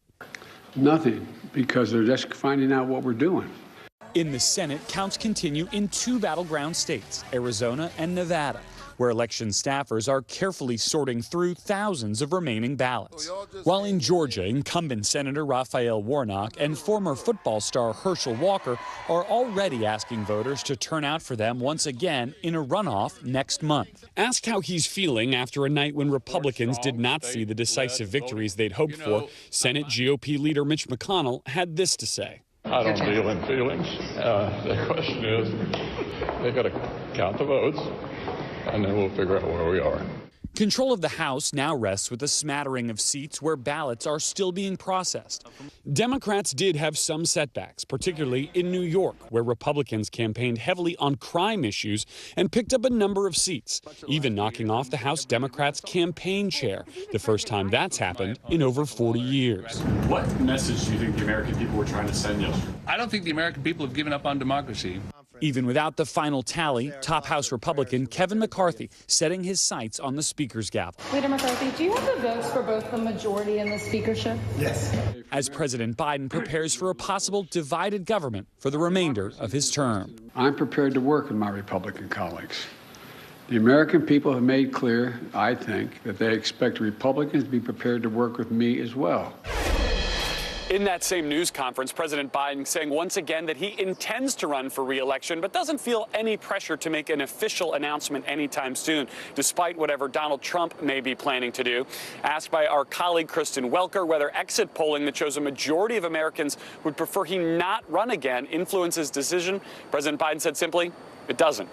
S7: "Nothing, because they're just finding out what we're doing."
S1: In the Senate, counts continue in two battleground states, Arizona and Nevada, where election staffers are carefully sorting through thousands of remaining ballots. While in Georgia, incumbent Senator Raphael Warnock and former football star Herschel Walker are already asking voters to turn out for them once again in a runoff next month. Asked how he's feeling after a night when Republicans did not see the decisive victories they'd hoped for, Senate GOP leader Mitch McConnell had this to say.
S16: I don't deal in feelings. The question is, they got to count the votes, and then we'll figure out where we are.
S1: Control of the House now rests with a smattering of seats where ballots are still being processed. Democrats did have some setbacks, particularly in New York, where Republicans campaigned heavily on crime issues and picked up a number of seats, even knocking off the House Democrats' campaign chair, the first time that's happened in over 40 years.
S19: What message do you think the American people were trying to send yesterday?
S20: I don't think the American people have given up on democracy.
S1: Even without the final tally, top House Republican Kevin McCarthy setting his sights on the Speaker's gavel.
S21: Leader McCarthy, do you have the votes for both the majority and the speakership?
S7: Yes.
S1: As President Biden prepares for a possible divided government for the remainder of his term.
S7: I'm prepared to work with my Republican colleagues. The American people have made clear, I think, that they expect Republicans to be prepared to work with me as well.
S1: In that same news conference, President Biden saying once again that he intends to run for re-election, but doesn't feel any pressure to make an official announcement anytime soon, despite whatever Donald Trump may be planning to do. Asked by our colleague Kristen Welker whether exit polling that shows a majority of Americans would prefer he not run again influences his decision, President Biden said simply, it doesn't.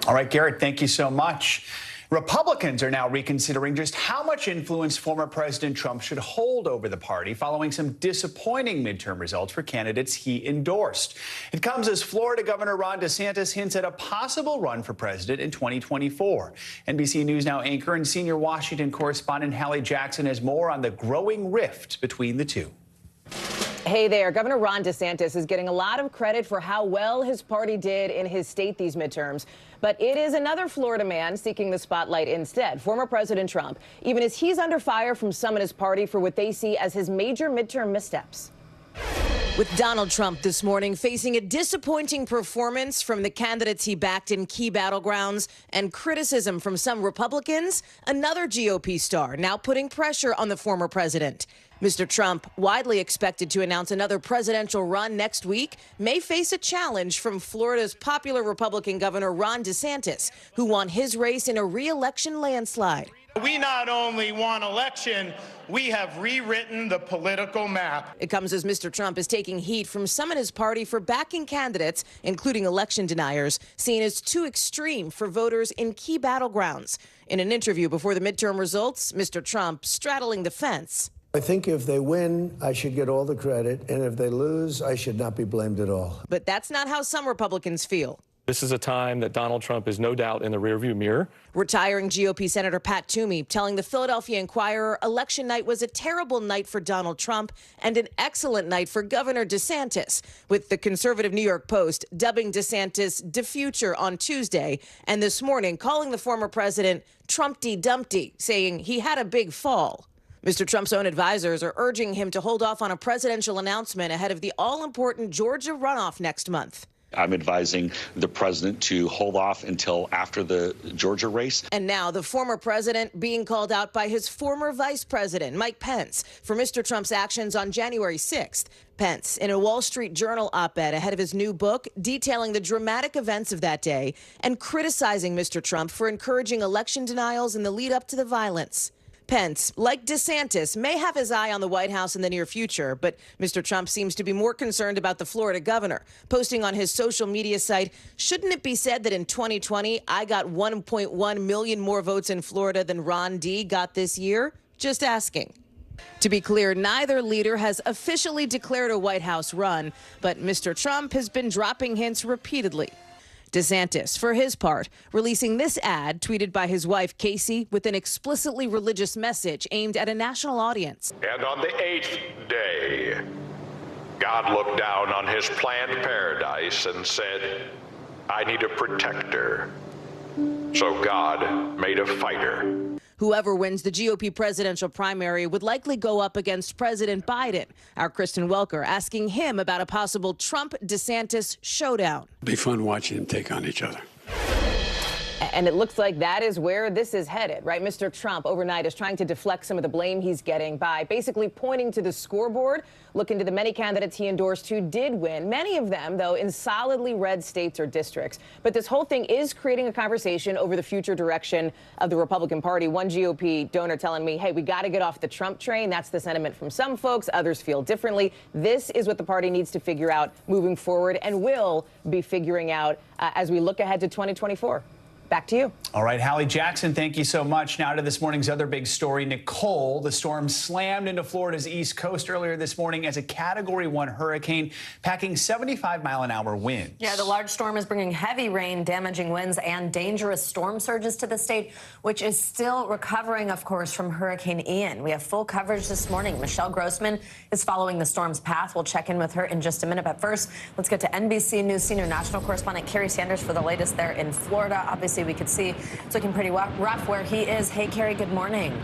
S15: All right, Garrett, thank you so much. Republicans are now reconsidering just how much influence former President Trump should hold over the party following some disappointing midterm results for candidates he endorsed. It comes as Florida Governor Ron DeSantis hints at a possible run for president in 2024. NBC News Now anchor and senior Washington correspondent Hallie Jackson has more on the growing rift between the two.
S27: Hey there. Governor Ron DeSantis is getting a lot of credit for how well his party did in his state these midterms. But it is another Florida man seeking the spotlight instead, former President Trump, even as he's under fire from some in his party for what they see as his major midterm missteps.
S28: With Donald Trump this morning facing a disappointing performance from the candidates he backed in key battlegrounds and criticism from some Republicans, another GOP star now putting pressure on the former president. Mr. Trump, widely expected to announce another presidential run next week, may face a challenge from Florida's popular Republican Governor Ron DeSantis, who won his race in a re-election landslide.
S29: We not only won election, we have rewritten the political map.
S28: It comes as Mr. Trump is taking heat from some in his party for backing candidates, including election deniers, seen as too extreme for voters in key battlegrounds. In an interview before the midterm results, Mr. Trump straddling the fence.
S30: I think if they win, I should get all the credit, and if they lose, I should not be blamed at all.
S28: But that's not how some Republicans feel.
S31: This is a time that Donald Trump is no doubt in the rearview mirror.
S28: Retiring GOP Senator Pat Toomey telling the Philadelphia Inquirer election night was a terrible night for Donald Trump and an excellent night for Governor DeSantis, with the conservative New York Post dubbing DeSantis "de future" on Tuesday, and this morning calling the former president Trumpty Dumpty, saying he had a big fall. Mr. Trump's own advisors are urging him to hold off on a presidential announcement ahead of the all-important Georgia runoff next month.
S2: I'm advising the president to hold off until after the Georgia race.
S28: And now the former president being called out by his former vice president, Mike Pence, for Mr. Trump's actions on January 6th. Pence, in a Wall Street Journal op-ed ahead of his new book, detailing the dramatic events of that day and criticizing Mr. Trump for encouraging election denials in the lead up to the violence. Pence, like DeSantis, may have his eye on the White House in the near future, but Mr. Trump seems to be more concerned about the Florida governor, posting on his social media site, "Shouldn't it be said that in 2020, I got 1.1 million more votes in Florida than Ron D. got this year? Just asking." To be clear, neither leader has officially declared a White House run, but Mr. Trump has been dropping hints repeatedly. DeSantis, for his part, releasing this ad tweeted by his wife, Casey, with an explicitly religious message aimed at a national audience.
S5: And on the 8th day, God looked down on his planned paradise and said, I need a protector. So God made a fighter.
S28: Whoever wins the GOP presidential primary would likely go up against President Biden. Our Kristen Welker asking him about a possible Trump-DeSantis showdown.
S7: It'll be fun watching them take on each other.
S27: And it looks like that is where this is headed, right? Mr. Trump overnight is trying to deflect some of the blame he's getting by basically pointing to the scoreboard, looking to the many candidates he endorsed who did win, many of them, though, in solidly red states or districts. But this whole thing is creating a conversation over the future direction of the Republican Party. One GOP donor telling me, hey, we got to get off the Trump train. That's the sentiment from some folks. Others feel differently. This is what the party needs to figure out moving forward and will be figuring out as we look ahead to 2024. Back to you.
S15: All right, Hallie Jackson, thank you so much. Now to this morning's other big story, Nicole. The storm slammed into Florida's east coast earlier this morning as a Category 1 hurricane, packing 75-mile-an-hour winds.
S23: Yeah, the large storm is bringing heavy rain, damaging winds, and dangerous storm surges to the state, which is still recovering, of course, from Hurricane Ian. We have full coverage this morning. Michelle Grossman is following the storm's path. We'll check in with her in just a minute. But first, let's get to NBC News senior national correspondent Kerry Sanders for the latest there in Florida. Obviously, we could see it's looking pretty rough where he is. Hey, Kerry, good morning.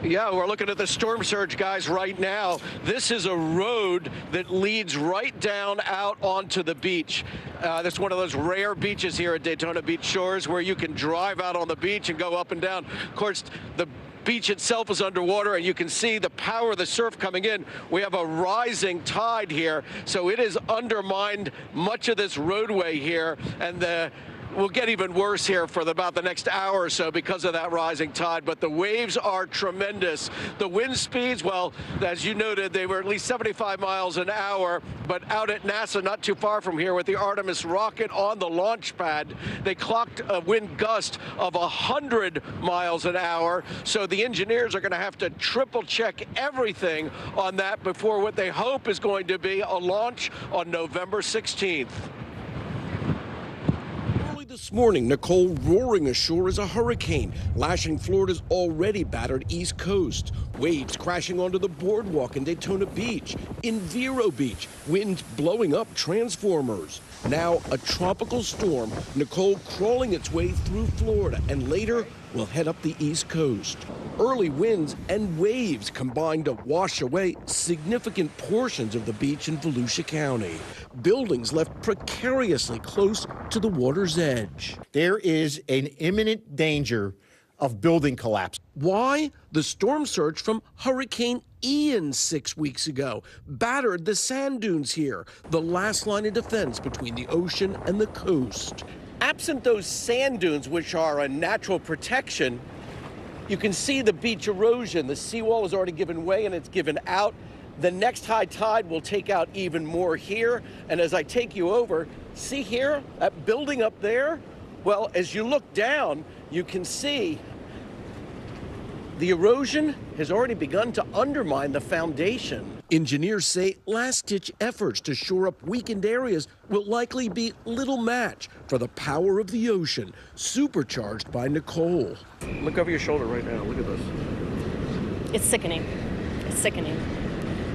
S8: Yeah, we're looking at the storm surge, guys, right now. This is a road that leads right down out onto the beach. That's one of those rare beaches here at Daytona Beach Shores where you can drive out on the beach and go up and down. Of course, the beach itself is underwater, and you can see the power of the surf coming in. We have a rising tide here, so it has undermined much of this roadway here, and will get even worse here for about the next hour or so because of that rising tide. But the waves are tremendous. The wind speeds, well, as you noted, they were at least 75 miles an hour. But out at NASA, not too far from here, with the Artemis rocket on the launch pad, they clocked a wind gust of 100 miles an hour. So the engineers are going to have to triple check everything on that before what they hope is going to be a launch on November 16th.
S9: This morning, Nicole roaring ashore as a hurricane, lashing Florida's already battered east coast. Waves crashing onto the boardwalk in Daytona Beach, in Vero Beach, winds blowing up transformers. Now a tropical storm, Nicole crawling its way through Florida and later will head up the east coast. Early winds and waves combined to wash away significant portions of the beach in Volusia County. Buildings left precariously close to the water's edge.
S10: There is an imminent danger of building collapse.
S9: Why? The storm surge from Hurricane Ian 6 weeks ago battered the sand dunes here, the last line of defense between the ocean and the coast. Absent those sand dunes, which are a natural protection, you can see the beach erosion. The seawall has already given way and it's given out. The next high tide will take out even more here. And as I take you over, see here, that building up there? Well, as you look down, you can see the erosion has already begun to undermine the foundation. Engineers say last-ditch efforts to shore up weakened areas will likely be little match for the power of the ocean, supercharged by Nicole.
S8: Look over your shoulder right now. Look at this.
S12: It's sickening. It's sickening.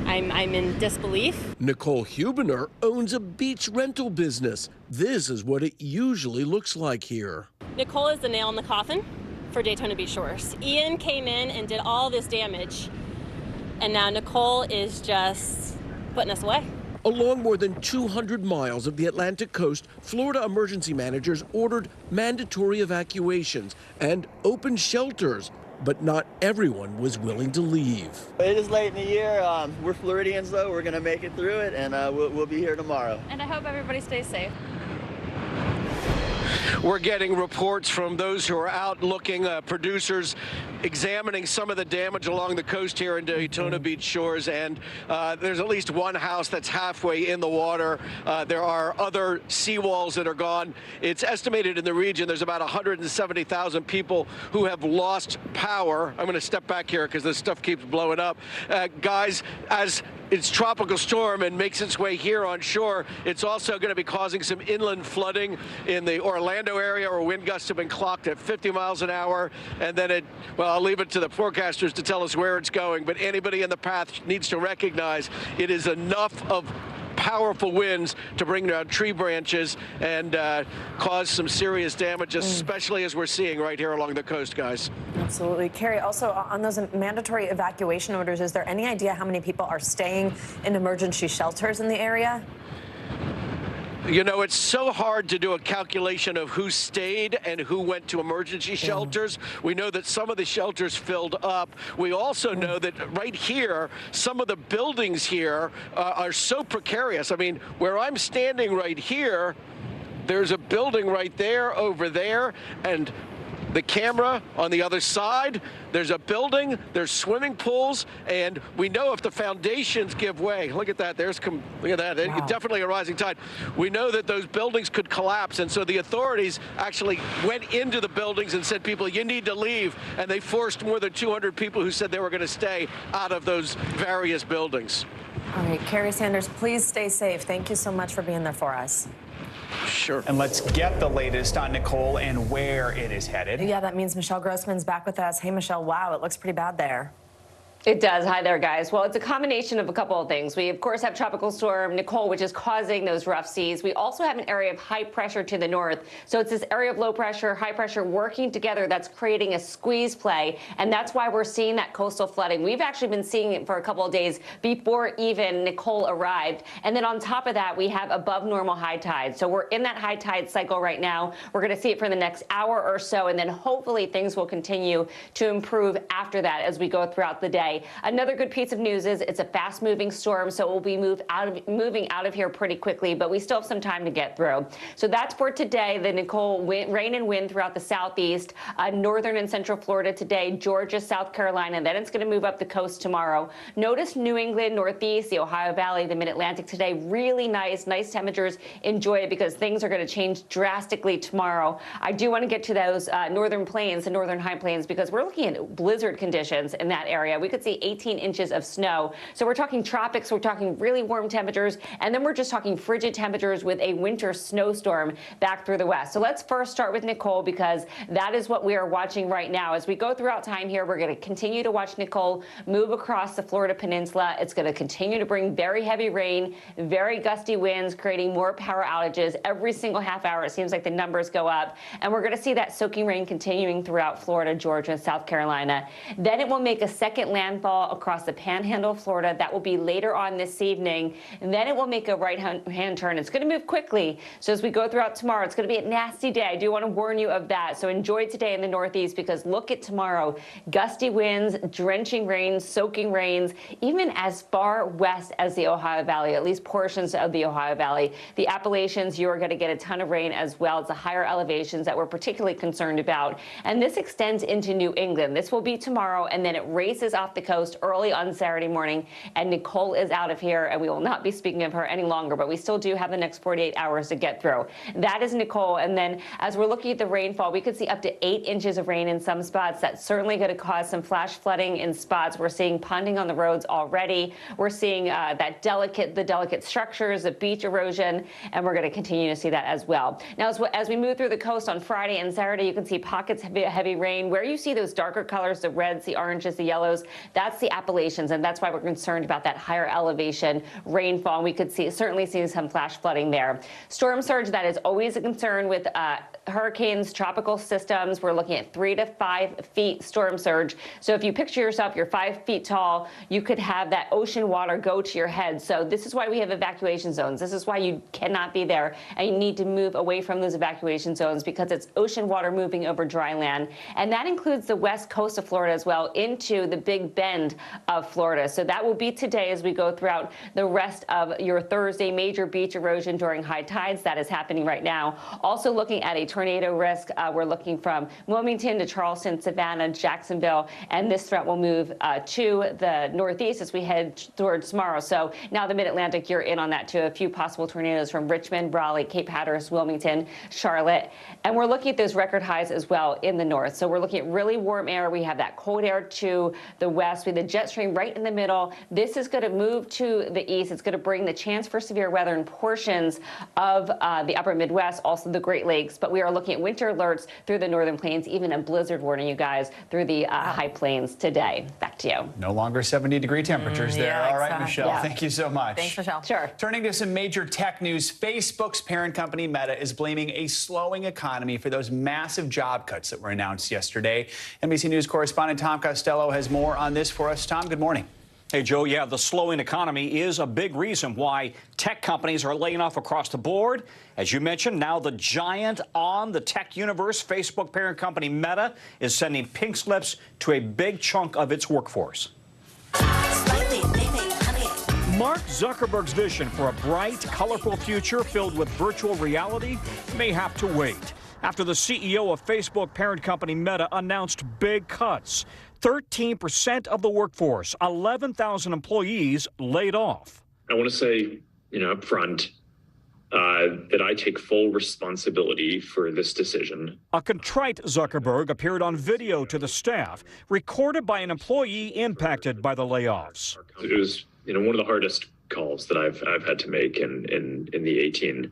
S12: I'm in disbelief.
S9: Nicole Hubener owns a beach rental business. This is what it usually looks like here.
S12: Nicole is the nail in the coffin for Daytona Beach Shores. Ian came in and did all this damage, and now Nicole is just putting us away.
S9: Along more than 200 miles of the Atlantic coast, Florida emergency managers ordered mandatory evacuations and open shelters, but not everyone was willing to leave.
S4: It is late in the year. We're Floridians, though. We're going to make it through it, and we'll be here tomorrow.
S12: And I hope everybody stays safe.
S8: We're getting reports from those who are out looking, producers examining some of the damage along the coast here in Daytona Beach shores, and there's at least one house that's halfway in the water. There are other seawalls that are gone. It's estimated in the region there's about 170,000 people who have lost power. I'm going to step back here because this stuff keeps blowing up. Guys, as its tropical storm and makes its way here on shore, it's also going to be causing some inland flooding in the Orlando area, where wind gusts have been clocked at 50 miles an hour. And then I'll leave it to the forecasters to tell us where it's going, but anybody in the path needs to recognize it is enough of powerful winds to bring down tree branches and cause some serious damage, especially as we're seeing right here along the coast, guys.
S23: Absolutely. Carrie, also on those mandatory evacuation orders, is there any idea how many people are staying in emergency shelters in the area?
S8: You know, it's so hard to do a calculation of who stayed and who went to emergency shelters. We know that some of the shelters filled up. We also know that right here, some of the buildings here are so precarious. I mean, where I'm standing right here, there's a building right there, over there, and the camera on the other side, there's a building, there's swimming pools, and we know if the foundations give way, look at that, look at that, wow. Definitely a rising tide. We know that those buildings could collapse, and so the authorities actually went into the buildings and said, people, you need to leave, and they forced more than 200 people who said they were going to stay out of those various buildings.
S23: All right, Carrie Sanders, please stay safe. Thank you so much for being there for us.
S8: Sure.
S15: And let's get the latest on Nicole and where it is headed.
S23: Yeah, that means Michelle Grossman's back with us. Hey, Michelle, wow, it looks pretty bad there.
S6: It does. Hi there, guys. Well, it's a combination of a couple of things. We, of course, have Tropical Storm Nicole, which is causing those rough seas. We also have an area of high pressure to the north. So it's this area of low pressure, high pressure working together that's creating a squeeze play. And that's why we're seeing that coastal flooding. We've actually been seeing it for a couple of days before even Nicole arrived. And then on top of that, we have above normal high tide. So we're in that high tide cycle right now. We're going to see it for the next hour or so. And then hopefully things will continue to improve after that as we go throughout the day. Another good piece of news is it's a fast-moving storm, so it will be moving out of here pretty quickly, but we still have some time to get through. So that's for today. The Nicole rain and wind throughout the southeast, northern and central Florida today, Georgia, South Carolina. Then it's going to move up the coast tomorrow. Notice New England, Northeast, the Ohio Valley, the Mid-Atlantic today. Really nice temperatures. Enjoy it because things are going to change drastically tomorrow. I do want to get to those northern plains, the northern high plains, because we're looking at blizzard conditions in that area. We could see 18 inches of snow. So we're talking tropics, we're talking really warm temperatures, and then we're just talking frigid temperatures with a winter snowstorm back through the west. So let's first start with Nicole because that is what we are watching right now. As we go throughout time here, we're going to continue to watch Nicole move across the Florida peninsula. It's going to continue to bring very heavy rain, very gusty winds, creating more power outages every single half hour. It seems like the numbers go up, and we're going to see that soaking rain continuing throughout Florida, Georgia, and South Carolina. Then it will make a second landfall across the panhandle of Florida. That will be later on this evening. And then it will make a right-hand turn. It's going to move quickly. So as we go throughout tomorrow, it's going to be a nasty day. I do want to warn you of that. So enjoy today in the Northeast because look at tomorrow. Gusty winds, drenching rains, soaking rains, even as far west as the Ohio Valley, at least portions of the Ohio Valley. The Appalachians, you are going to get a ton of rain as well. It's the higher elevations that we're particularly concerned about. And this extends into New England. This will be tomorrow, and then it races off the coast early on Saturday morning. And Nicole is out of here, and we will not be speaking of her any longer, but we still do have the next 48 hours to get through. That is Nicole. And then as we're looking at the rainfall, we could see up to 8 inches of rain in some spots. That's certainly going to cause some flash flooding in spots. We're seeing ponding on the roads already. We're seeing the delicate structures, the beach erosion, and we're going to continue to see that as well. Now, as we move through the coast on Friday and Saturday, you can see pockets of heavy rain. Where you see those darker colors, the reds, the oranges, the yellows, That's the Appalachians, and that's why we're concerned about that higher elevation rainfall. We could certainly see some flash flooding there. Storm surge, that is always a concern with hurricanes, tropical systems. We're looking at 3 to 5 feet storm surge. So if you picture yourself, you're 5 feet tall, you could have that ocean water go to your head. So this is why we have evacuation zones. This is why you cannot be there, and you need to move away from those evacuation zones because it's ocean water moving over dry land. And that includes the west coast of Florida as well into the Big Bend of Florida. So that will be today as we go throughout the rest of your Thursday. Major beach erosion during high tides. That is happening right now. Also looking at a tornado risk. We're looking from Wilmington to Charleston, Savannah, Jacksonville, and this threat will move to the northeast as we head towards tomorrow. So now the Mid-Atlantic, you're in on that too. A few possible tornadoes from Richmond, Raleigh, Cape Hatteras, Wilmington, Charlotte. And we're looking at those record highs as well in the north. So we're looking at really warm air. We have that cold air to the west. We have the jet stream right in the middle. This is going to move to the east. It's going to bring the chance for severe weather in portions of the upper Midwest, also the Great Lakes. But we are looking at winter alerts through the northern plains, even a blizzard warning, you guys, through the high plains today. Back to you.
S15: No longer 70-degree temperatures there.
S23: Yeah,
S15: All right,
S23: exactly.
S15: Michelle, thank you so much.
S23: Thanks, Michelle.
S6: Sure.
S15: Turning to some major tech news, Facebook's parent company Meta is blaming a slowing economy for those massive job cuts that were announced yesterday. NBC News correspondent Tom Costello has more on this for us. Tom, good morning.
S3: Hey, Joe, yeah, the slowing economy is a big reason why tech companies are laying off across the board. As you mentioned, now the giant on the tech universe, Facebook parent company Meta, is sending pink slips to a big chunk of its workforce. Mark Zuckerberg's vision for a bright, colorful future filled with virtual reality may have to wait after the CEO of Facebook parent company Meta announced big cuts. 13% of the workforce, 11,000 employees laid off.
S11: I want to say, up front, that I take full responsibility for this decision.
S3: A contrite Zuckerberg appeared on video to the staff, recorded by an employee impacted by the layoffs.
S11: It was, one of the hardest calls that I've had to make in the 18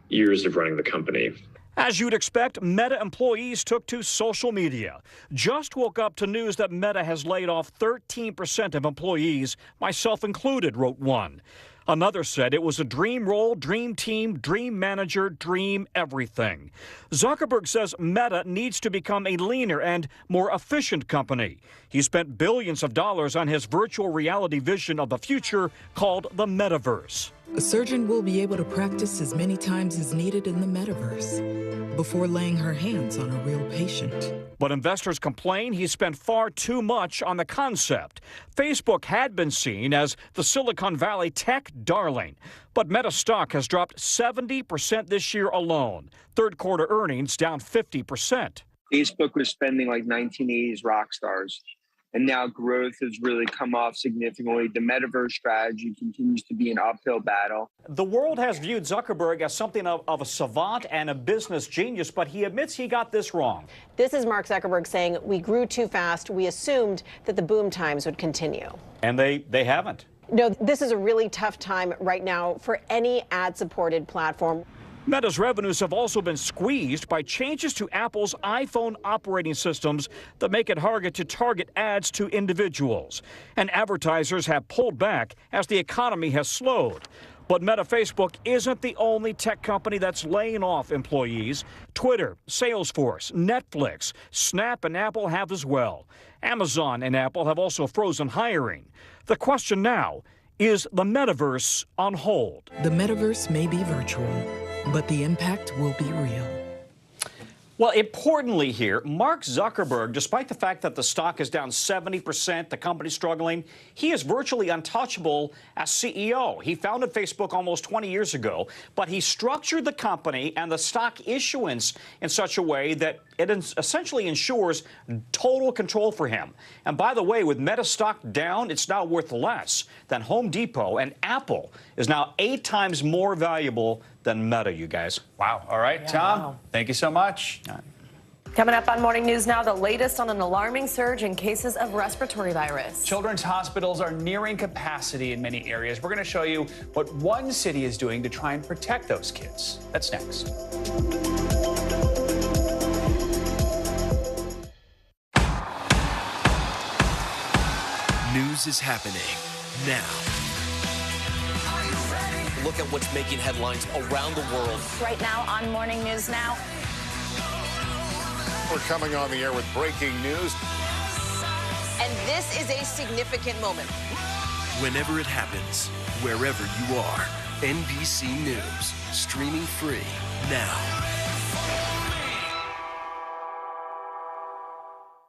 S11: years of running the company.
S3: As you'd expect, Meta employees took to social media. Just woke up to news that Meta has laid off 13% of employees, myself included, wrote one. Another said it was a dream role, dream team, dream manager, dream everything. Zuckerberg says Meta needs to become a leaner and more efficient company. He spent billions of dollars on his virtual reality vision of the future called the metaverse.
S13: A surgeon will be able to practice as many times as needed in the metaverse before laying her hands on a real patient.
S3: But investors complain he spent far too much on the concept. Facebook had been seen as the Silicon Valley tech darling, but Meta stock has dropped 70% this year alone. Third quarter earnings down 50%.
S14: Facebook was spending like 1980s rock stars. And now growth has really come off significantly. The metaverse strategy continues to be an uphill battle.
S3: The world has viewed Zuckerberg as something of a savant and a business genius, but he admits he got this wrong.
S16: This is Mark Zuckerberg saying, we grew too fast. We assumed that the boom times would continue.
S3: And they haven't.
S16: No, this is a really tough time right now for any ad-supported platform.
S3: Meta's revenues have also been squeezed by changes to Apple's iPhone operating systems that make it harder to target ads to individuals. And advertisers have pulled back as the economy has slowed. But Meta Facebook isn't the only tech company that's laying off employees. Twitter, Salesforce, Netflix, Snap, and Apple have as well. Amazon and Apple have also frozen hiring. The question now, is the metaverse on hold?
S13: The metaverse may be virtual, but the impact will be real.
S3: Well, importantly here, Mark Zuckerberg, despite the fact that the stock is down 70%, the company's struggling, he is virtually untouchable as CEO. He founded Facebook almost 20 years ago, but he structured the company and the stock issuance in such a way that it essentially ensures total control for him. And by the way, with Meta stock down, it's now worth less than Home Depot, and Apple is now 8 times more valuable than Meta, you guys.
S15: Wow. All right, Tom, thank you so much.
S23: Coming up on Morning News Now, the latest on an alarming surge in cases of respiratory virus.
S15: Children's hospitals are nearing capacity in many areas. We're going to show you what one city is doing to try and protect those kids. That's next.
S1: news is happening now.
S17: Look at what's making headlines around the world.
S18: Right now on Morning News Now.
S19: We're coming on the air with breaking news.
S28: And this is a significant moment.
S1: Whenever it happens, wherever you are, NBC News, streaming free now.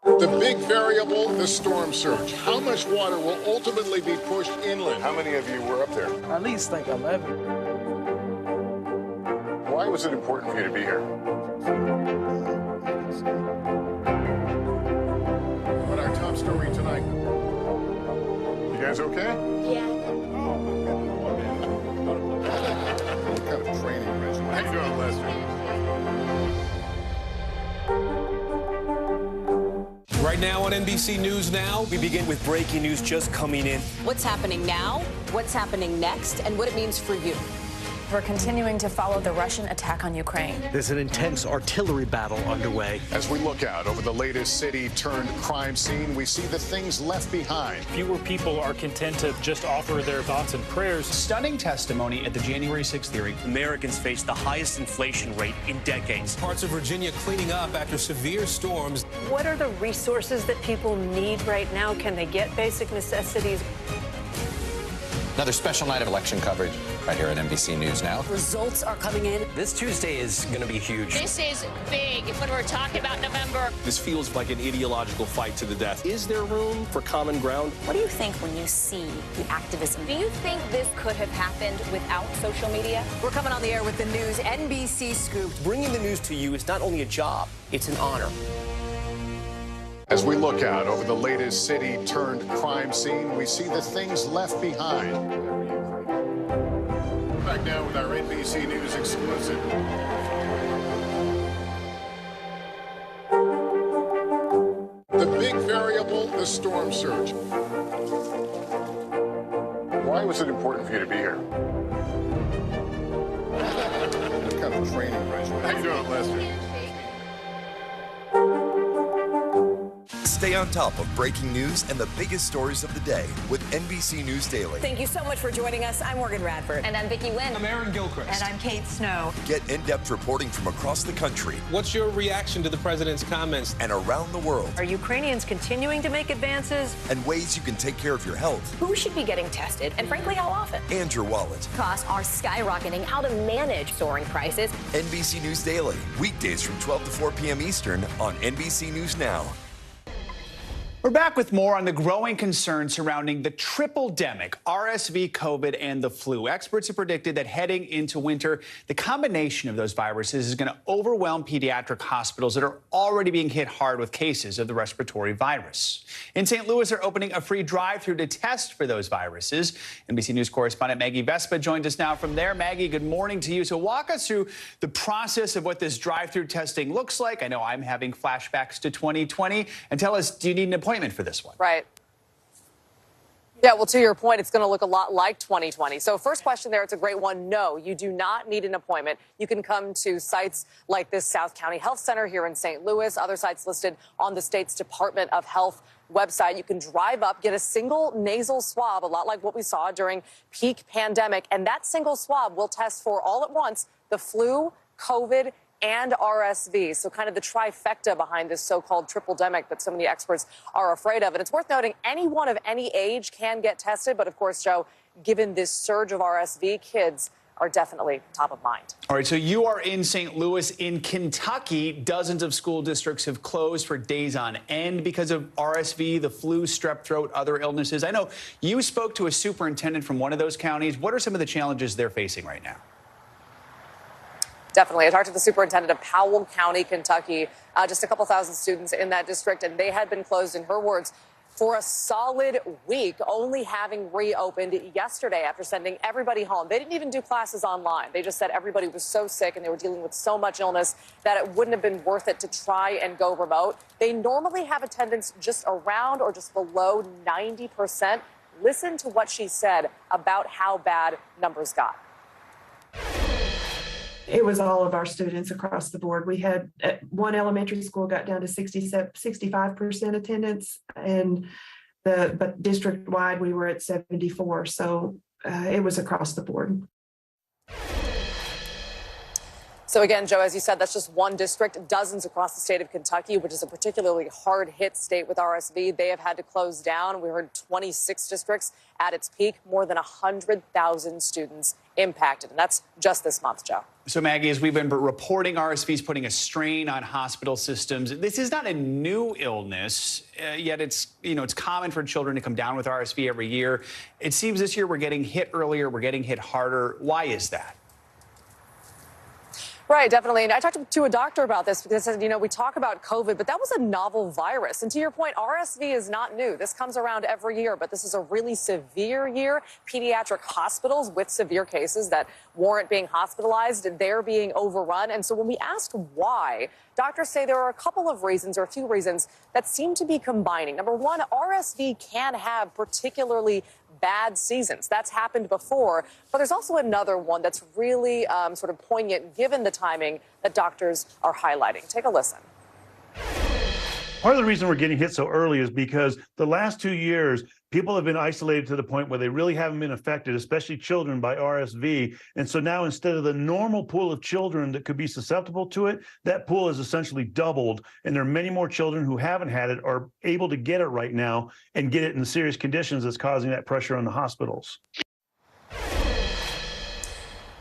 S19: The big variable, the storm surge. How much water will ultimately be pushed inland? How many of you were up there?
S20: At least like 11.
S19: Why was it important for you to be here? What our top story tonight? You guys okay?
S18: Yeah.
S19: What kind of training regimen? How you doing, Lester?
S21: Right now on NBC News Now, we begin with breaking news just coming in.
S28: What's happening now, what's happening next, and what it means for you.
S23: We're continuing to follow the Russian attack on Ukraine.
S22: There's an intense artillery battle underway.
S19: As we look out over the latest city-turned-crime scene, we see the things left behind.
S20: Fewer people are content to just offer their thoughts and prayers.
S15: Stunning testimony at the January 6th hearing.
S21: Americans face the highest inflation rate in decades. Parts of Virginia cleaning up after severe storms.
S22: What are the resources that people need right now? Can they get basic necessities?
S23: Another special night of election coverage right here at NBC News Now.
S22: Results are coming in.
S21: This Tuesday is going to be huge.
S18: This is big when we're talking about November.
S21: This feels like an ideological fight to the death. Is there room for common ground?
S18: What do you think when you see the activism? Do you think this could have happened without social media?
S28: We're coming on the air with the news NBC Scoop.
S21: Bringing the news to you is not only a job, it's an honor.
S19: As we look out over the latest city-turned-crime scene, we see the things left behind. Back now with our NBC News exclusive. The big variable, the storm surge. Why was it important for you to be here? What kind of training regimen? How you doing, Lester?
S24: Stay on top of breaking news and the biggest stories of the day with NBC News Daily.
S28: Thank you so much for joining us. I'm Morgan Radford.
S18: And I'm Vicki Wynn.
S21: I'm Aaron Gilchrist.
S22: And I'm Kate Snow.
S24: Get in-depth reporting from across the country.
S21: What's your reaction to the president's comments?
S24: And around the world.
S22: Are Ukrainians continuing to make advances?
S24: And ways you can take care of your health.
S18: Who should be getting tested, and frankly, how often?
S24: And your wallet.
S18: Costs are skyrocketing. How to manage soaring prices.
S24: NBC News Daily. Weekdays from 12 to 4 p.m. Eastern on NBC News Now.
S15: We're back with more on the growing concern surrounding the triple-demic, RSV, COVID, and the flu. Experts have predicted that heading into winter, the combination of those viruses is going to overwhelm pediatric hospitals that are already being hit hard with cases of the respiratory virus. In St. Louis, they're opening a free drive-through to test for those viruses. NBC News correspondent Maggie Vespa joins us now from there. Maggie, good morning to you. So walk us through the process of what this drive-through testing looks like. I know I'm having flashbacks to 2020. And tell us, do you need an appointment for this one?
S27: Right. Yeah, well, to your point, it's going to look a lot like 2020. So first question there, it's a great one. No, you do not need an appointment. You can come to sites like this South County Health Center here in St. Louis, other sites listed on the state's Department of Health website. You can drive up, get a single nasal swab, a lot like what we saw during peak pandemic. And that single swab will test for all at once the flu, COVID, and RSV. So kind of the trifecta behind this so-called triple-demic that so many experts are afraid of. And it's worth noting anyone of any age can get tested. But of course, Joe, given this surge of RSV, kids are definitely top of mind.
S15: All right, so you are in St. Louis. In Kentucky, dozens of school districts have closed for days on end because of RSV, the flu, strep throat, other illnesses. I know you spoke to a superintendent from one of those counties. What are some of the challenges they're facing right now?
S27: Definitely. I talked to the superintendent of Powell County, Kentucky, just a couple thousand students in that district, and they had been closed, in her words, for a solid week, only having reopened yesterday after sending everybody home. They didn't even do classes online. They just said everybody was so sick and they were dealing with so much illness that it wouldn't have been worth it to try and go remote. They normally have attendance just around or just below 90%. Listen to what she said about how bad numbers got.
S25: It was all of our students across the board. We had one elementary school got down to 65% attendance, and but district-wide, we were at 74. So it was across the board.
S2: So again, Joe, as you said, that's just one district, dozens across the state of Kentucky, which is a particularly hard-hit state with RSV. They have had to close down. We heard 26 districts at its peak, more than 100,000 students impacted. And that's just this month, Joe.
S15: So, Maggie, as we've been reporting, RSV is putting a strain on hospital systems. This is not a new illness, yet it's common for children to come down with RSV every year. It seems this year we're getting hit earlier, we're getting hit harder. Why is that?
S2: Right, definitely. And I talked to a doctor about this because, we talk about COVID, but that was a novel virus. And to your point, RSV is not new. This comes around every year, but this is a really severe year. Pediatric hospitals with severe cases that warrant being hospitalized, they're being overrun. And so when we asked why, doctors say there are a couple of reasons or a few reasons that seem to be combining. Number one, RSV can have particularly bad seasons. That's happened before. But there's also another one that's really sort of poignant given the timing that doctors are highlighting. Take a listen.
S4: Part of the reason we're getting hit so early is because the last 2 years, people have been isolated to the point where they really haven't been affected, especially children, by RSV. And so now instead of the normal pool of children that could be susceptible to it, that pool is essentially doubled. And there are many more children who haven't had it are able to get it right now and get it in the serious conditions that's causing that pressure on the hospitals.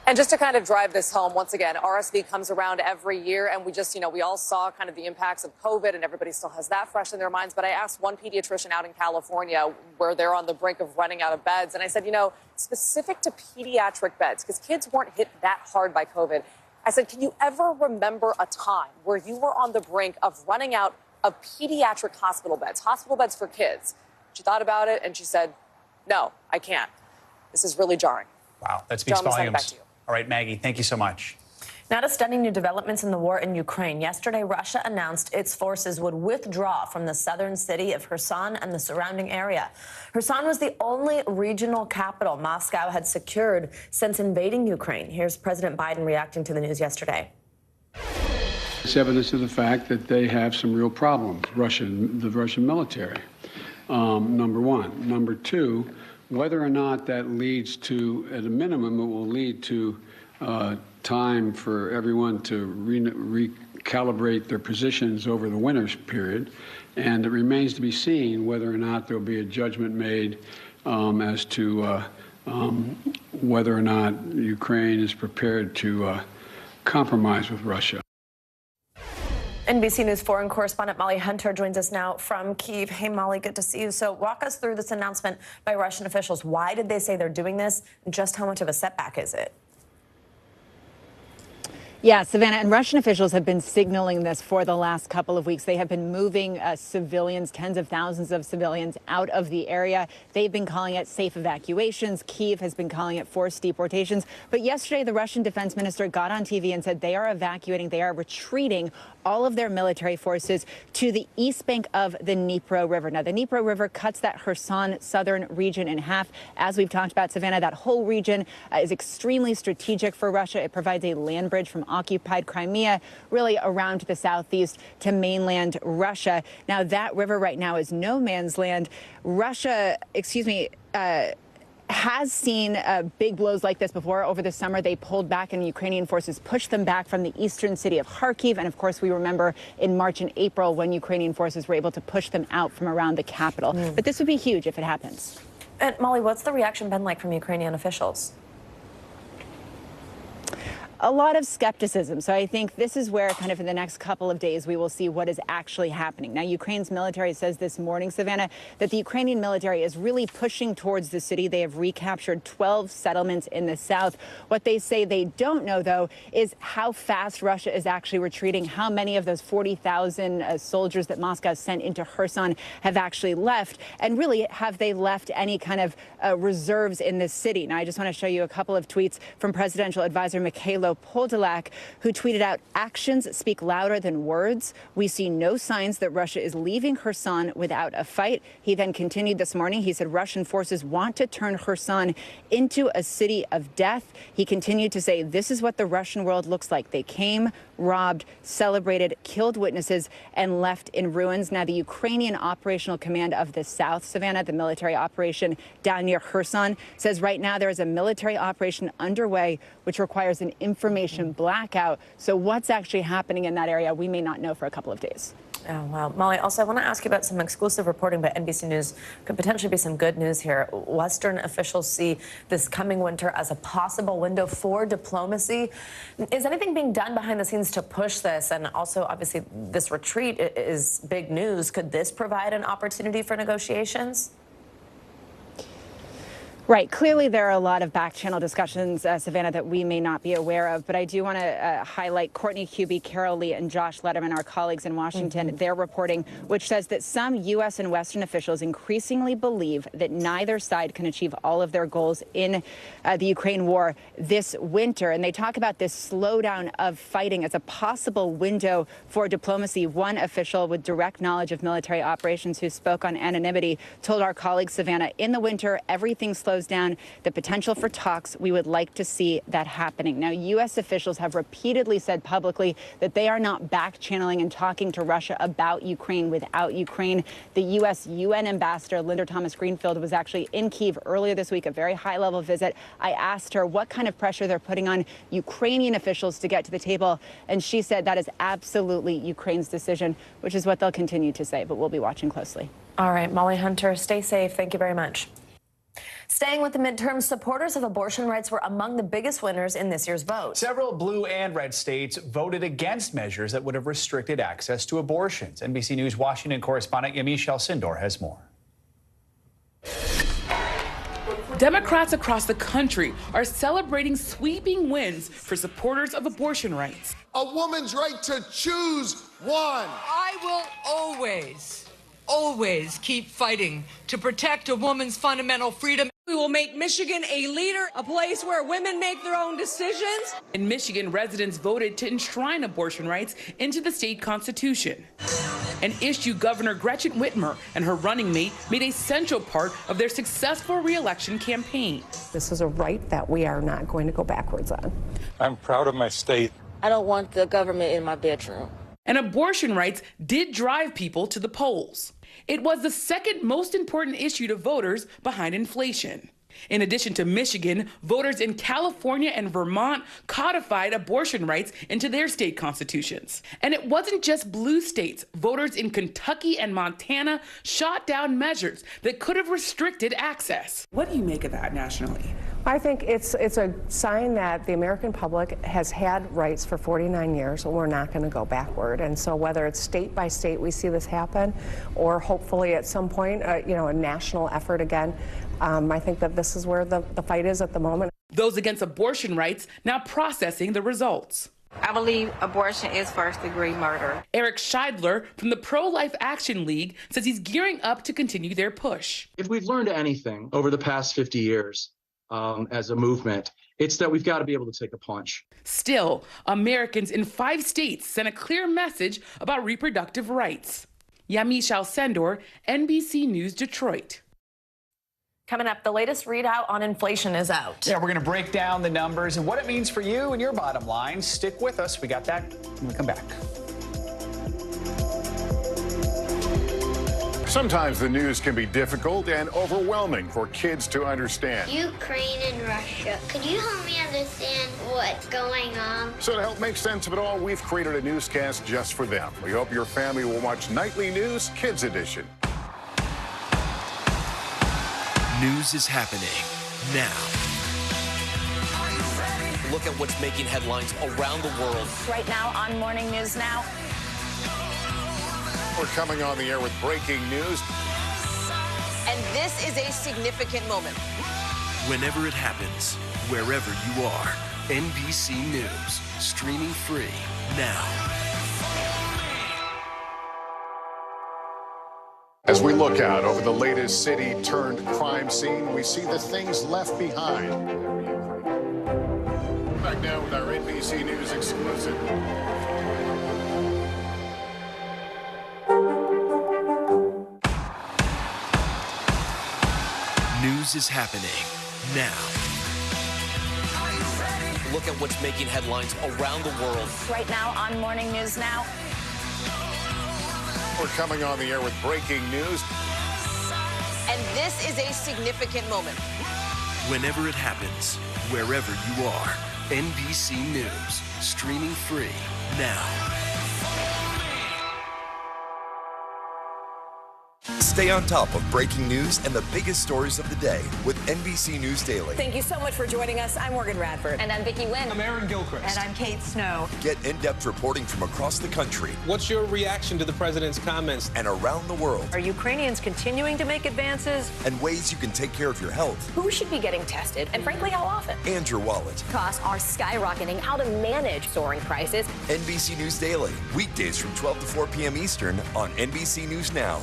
S2: And just to kind of drive this home, once again, RSV comes around every year, and we just, we all saw kind of the impacts of COVID, and everybody still has that fresh in their minds. But I asked one pediatrician out in California where they're on the brink of running out of beds, and I said, specific to pediatric beds, because kids weren't hit that hard by COVID, I said, can you ever remember a time where you were on the brink of running out of pediatric hospital beds for kids? She thought about it, and she said, no, I can't. This is really jarring.
S15: Wow, that speaks volumes.
S2: Back to you.
S15: All right, Maggie, thank you so much.
S23: Now to stunning new developments in the war in Ukraine. Yesterday, Russia announced its forces would withdraw from the southern city of Kherson and the surrounding area. Kherson was the only regional capital Moscow had secured since invading Ukraine. Here's President Biden reacting to the news yesterday.
S5: It's evidence of the fact that they have some real problems, the Russian military, number one. Number two, whether or not that leads to, at a minimum, it will lead to time for everyone to recalibrate their positions over the winter period. And it remains to be seen whether or not there will be a judgment made as to whether or not Ukraine is prepared to compromise with Russia.
S23: NBC News foreign correspondent Molly Hunter joins us now from Kyiv. Hey, Molly, good to see you. So walk us through this announcement by Russian officials. Why did they say they're doing this? And just how much of a setback is it?
S7: Yeah, Savannah, and Russian officials have been signaling this for the last couple of weeks. They have been moving civilians, tens of thousands of civilians out of the area. They've been calling it safe evacuations. Kyiv has been calling it forced deportations. But yesterday, the Russian defense minister got on TV and said they are evacuating, they are retreating all of their military forces to the east bank of the Dnipro River. Now, the Dnipro River cuts that Kherson southern region in half. As we've talked about, Savannah, that whole region is extremely strategic for Russia. It provides a land bridge from occupied Crimea, really around to the southeast to mainland Russia. Now, that river right now is no man's land. Russia, has seen big blows like this before. Over the summer, they pulled back and Ukrainian forces pushed them back from the eastern city of Kharkiv. And of course, we remember in March and April when Ukrainian forces were able to push them out from around the capital. But this would be huge if it happens.
S23: And Molly, what's the reaction been like from Ukrainian officials?
S7: A lot of skepticism. So I think this is where kind of in the next couple of days we will see what is actually happening. Now, Ukraine's military says this morning, Savannah, that the Ukrainian military is really pushing towards the city. They have recaptured 12 settlements in the south. What they say they don't know, though, is how fast Russia is actually retreating, how many of those 40,000 soldiers that Moscow sent into Kherson have actually left, and really have they left any kind of reserves in this city. Now, I just want to show you a couple of tweets from presidential advisor Mikhailo Mykhailo Podolak, who tweeted out, "Actions speak louder than words. We see no signs that Russia is leaving Kherson without a fight." He then continued this morning. He said Russian forces want to turn Kherson into a city of death. He continued to say, "This is what the Russian world looks like. They came, robbed, celebrated, killed witnesses, and left in ruins." Now, the Ukrainian Operational Command of the South, Savannah, the military operation down near Kherson, says right now there is a military operation underway which requires an information blackout. So what's actually happening in that area, we may not know for a couple of days.
S23: Oh, wow. Molly, also, I want to ask you about some exclusive reporting by NBC News. Could potentially be some good news here. Western officials see this coming winter as a possible window for diplomacy. Is anything being done behind the scenes to push this? And also, obviously, this retreat is big news. Could this provide an opportunity for negotiations?
S7: Right. Clearly, there are a lot of back-channel discussions, Savannah, that we may not be aware of. But I do want to highlight Courtney Kube, Carol Lee, and Josh Letterman, our colleagues in Washington, their reporting, which says that some U.S. and Western officials increasingly believe that neither side can achieve all of their goals in the Ukraine war this winter. And they talk about this slowdown of fighting as a possible window for diplomacy. One official with direct knowledge of military operations who spoke on anonymity told our colleague, Savannah, in the winter, everything slows down. The potential for talks, we would like to see that happening. Now, U.S. officials have repeatedly said publicly that they are not back-channeling and talking to Russia about Ukraine without Ukraine. The U.S. UN ambassador, Linda Thomas-Greenfield, was actually in Kyiv earlier this week, a very high-level visit. I asked her what kind of pressure they're putting on Ukrainian officials to get to the table, and she said that is absolutely Ukraine's decision, which is what they'll continue to say, but we'll be watching closely.
S23: All right, Molly Hunter, stay safe. Thank you very much. Staying with the midterms, supporters of abortion rights were among the biggest winners in this year's vote.
S15: Several blue and red states voted against measures that would have restricted access to abortions. NBC News Washington correspondent Yamiche Alcindor has more.
S6: Democrats across the country are celebrating sweeping wins for supporters of abortion rights.
S8: A woman's right to choose one.
S9: I will always keep fighting to protect a woman's fundamental freedom. We will make Michigan a leader, a place where women make their own decisions.
S6: In Michigan, residents voted to enshrine abortion rights into the state constitution, an issue Governor Gretchen Whitmer and her running mate made a central part of their successful re-election campaign.
S10: This is a right that we are not going to go backwards on.
S11: I'm proud of my state.
S12: I don't want the government in my bedroom.
S6: And abortion rights did drive people to the polls. It was the second most important issue to voters behind inflation. In addition to Michigan, voters in California and Vermont codified abortion rights into their state constitutions. And it wasn't just blue states. Voters in Kentucky and Montana shot down measures that could have restricted access.
S9: What do you make of that nationally?
S10: I think it's a sign that the American public has had rights for 49 years, and we're not going to go backward. And so whether it's state by state we see this happen, or hopefully at some point, a national effort again, I think that this is where the fight is at the moment.
S6: Those against abortion rights now processing the results.
S12: I believe abortion is first-degree murder.
S6: Eric Scheidler from the Pro-Life Action League says he's gearing up to continue their push.
S14: If we've learned anything over the past 50 years as a movement, it's that we've got to be able to take a punch.
S6: Still, Americans in 5 states sent a clear message about reproductive rights. Yamiche Alcindor, NBC News Detroit.
S23: Coming up, the latest readout on inflation is out.
S15: Yeah, we're going to break down the numbers and what it means for you and your bottom line. Stick with us. We got that when we come back.
S19: Sometimes the news can be difficult and overwhelming for kids to understand.
S26: Ukraine and Russia. Could you help me understand what's going on?
S19: So to help make sense of it all, we've created a newscast just for them. We hope your family will watch Nightly News Kids Edition.
S1: News is happening now.
S17: Look at what's making headlines around the world.
S18: Right now on Morning News Now.
S19: We're coming on the air with breaking news.
S28: And this is a significant moment.
S1: Whenever it happens, wherever you are, NBC News, streaming free now.
S19: As we look out over the latest city-turned crime scene, we see the things left behind. back now with our NBC News exclusive.
S1: News is happening now.
S17: Look at what's making headlines around the world.
S18: Right now on Morning News Now.
S19: We're coming on the air with breaking news.
S28: And this is a significant moment.
S1: Whenever it happens, wherever you are, NBC News, streaming free now.
S3: Stay on top of breaking news and the biggest stories of the day with NBC News Daily.
S23: Thank you so much for joining us. I'm Morgan Radford.
S18: And I'm Vicki Wynn.
S3: I'm Aaron Gilchrist.
S23: And I'm Kate Snow.
S3: Get in-depth reporting from across the country.
S13: What's your reaction to the president's comments?
S3: And around the world.
S23: Are Ukrainians continuing to make advances?
S3: And ways you can take care of your health.
S18: Who should be getting tested? And frankly, how often?
S3: And your wallet.
S18: Costs are skyrocketing. How to manage soaring prices.
S3: NBC News Daily. Weekdays from 12 to 4 p.m. Eastern on NBC News Now.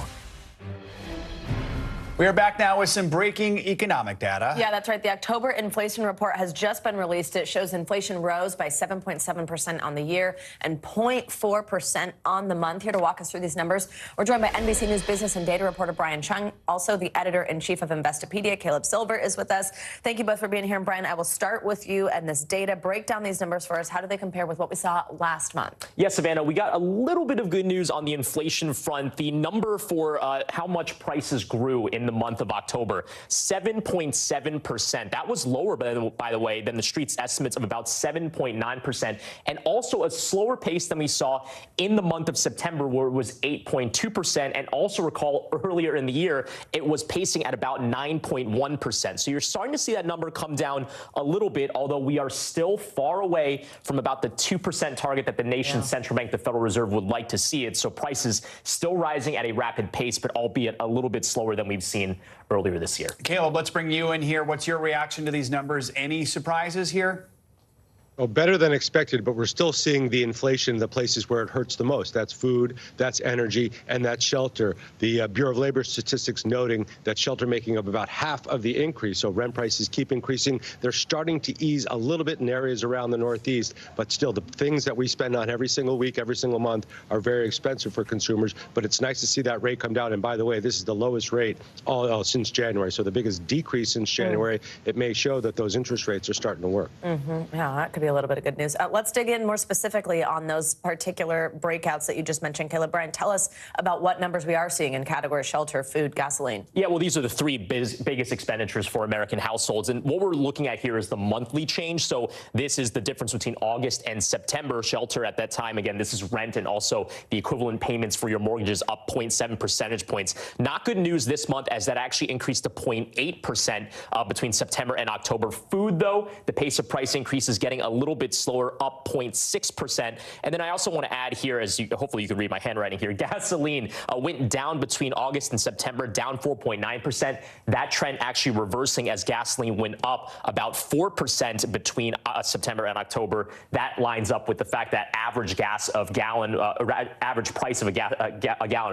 S15: We are back now with some breaking economic data.
S23: Yeah, that's right. The October inflation report has just been released. It shows inflation rose by 7.7% on the year and 0.4% on the month. Here to walk us through these numbers, we're joined by NBC News business and data reporter Brian Chung. Also, the editor-in-chief of Investopedia, Caleb Silver, is with us. Thank you both for being here. And Brian, I will start with you and this data. Break down these numbers for us. How do they compare with what we saw last month?
S16: Yes, Savannah, we got a little bit of good news on the inflation front. The number for how much prices grew in the month of October, 7.7%. That was lower, by the way, than the street's estimates of about 7.9%, and also a slower pace than we saw in the month of September, where it was 8.2%. And also recall earlier in the year, it was pacing at about 9.1%. So you're starting to see that number come down a little bit, although we are still far away from about the 2% target that the nation's central bank, the Federal Reserve, would like to see it. So prices still rising at a rapid pace, but albeit a little bit slower than we've seen earlier this year.
S15: Caleb, let's bring you in here. What's your reaction to these numbers? Any surprises here?
S11: Well, better than expected, but we're still seeing the inflation in the places where it hurts the most. That's food, that's energy, and that's shelter. The Bureau of Labor Statistics noting that shelter making up about half of the increase. So rent prices keep increasing. They're starting to ease a little bit in areas around the Northeast, but still the things that we spend on every single week, every single month are very expensive for consumers. But it's nice to see that rate come down. And by the way, this is the lowest rate all since January. So the biggest decrease since January. It may show that those interest rates are starting to work.
S23: Yeah, that could be a little bit of good news. Let's dig in more specifically on those particular breakouts that you just mentioned. Caleb, Brian, tell us about what numbers we are seeing in categories shelter, food, gasoline.
S16: Yeah, well, these are the three biggest expenditures for American households. And what we're looking at here is the monthly change. So this is the difference between August and September. Shelter at that time, again, this is rent and also the equivalent payments for your mortgages up 0.7 percentage points. Not good news this month, as that actually increased to 0.8% between September and October. Food, though, the pace of price increase is getting a little bit slower, up 0.6%. And then I also want to add here, hopefully you can read my handwriting here, gasoline went down between August and September, down 4.9%. That trend actually reversing as gasoline went up about 4% between September and October. That lines up with the fact that average price of a gallon of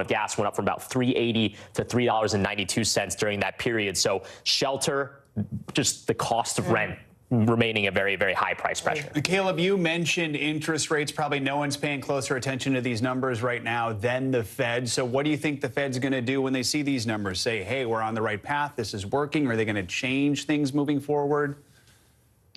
S16: gas went up from about $3.80 to $3.92 during that period. So shelter, just the cost of rent remaining a very, very high price pressure.
S15: Caleb, you mentioned interest rates. Probably no one's paying closer attention to these numbers right now than the Fed. So what do you think the Fed's going to do when they see these numbers? Say, hey, we're on the right path. This is working. Are they going to change things moving forward?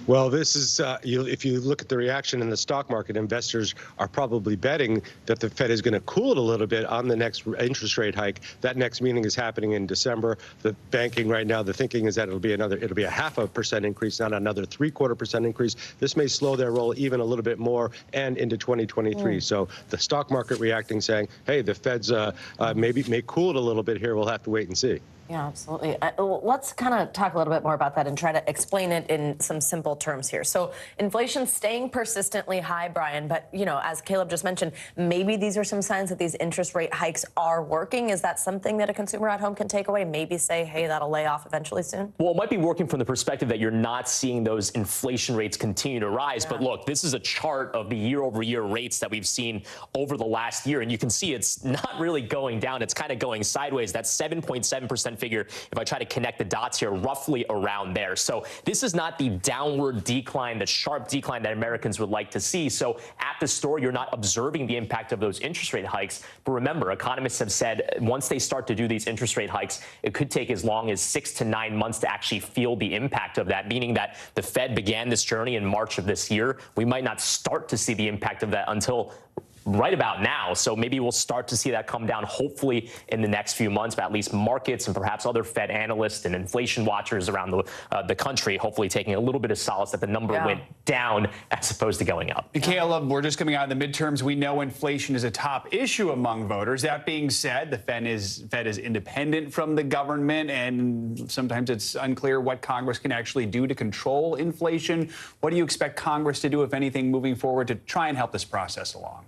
S11: Well, this is, if you look at the reaction in the stock market, investors are probably betting that the Fed is going to cool it a little bit on the next interest rate hike. That next meeting is happening in December. The banking right now, the thinking is that it'll be a 0.5% increase, not another 0.75% increase. This may slow their roll even a little bit more and into 2023. So the stock market reacting, saying, hey, the Fed's may cool it a little bit here. We'll have to wait and see.
S23: Yeah, absolutely. Let's kind of talk a little bit more about that and try to explain it in some simple terms here. So inflation staying persistently high, Brian, but, you know, as Caleb just mentioned, maybe these are some signs that these interest rate hikes are working. Is that something that a consumer at home can take away? Maybe say, hey, that'll lay off eventually soon?
S16: Well, it might be working from the perspective that you're not seeing those inflation rates continue to rise. But look, this is a chart of the year-over-year rates that we've seen over the last year. And you can see it's not really going down. It's kind of going sideways. That 7.7% figure, if I try to connect the dots here, roughly around there. So this is not the downward downward decline, the sharp decline that Americans would like to see. So at the store, you're not observing the impact of those interest rate hikes. But remember, economists have said once they start to do these interest rate hikes, it could take as long as 6 to 9 months to actually feel the impact of that, meaning that the Fed began this journey in March of this year. We might not start to see the impact of that until right about now. So maybe we'll start to see that come down, hopefully in the next few months, but at least markets and perhaps other Fed analysts and inflation watchers around the country, hopefully taking a little bit of solace that the number went down as opposed to going up.
S15: Caleb, we're just coming out of the midterms. We know inflation is a top issue among voters. That being said, the Fed is independent from the government, and sometimes it's unclear what Congress can actually do to control inflation. What do you expect Congress to do, if anything, moving forward to try and help this process along?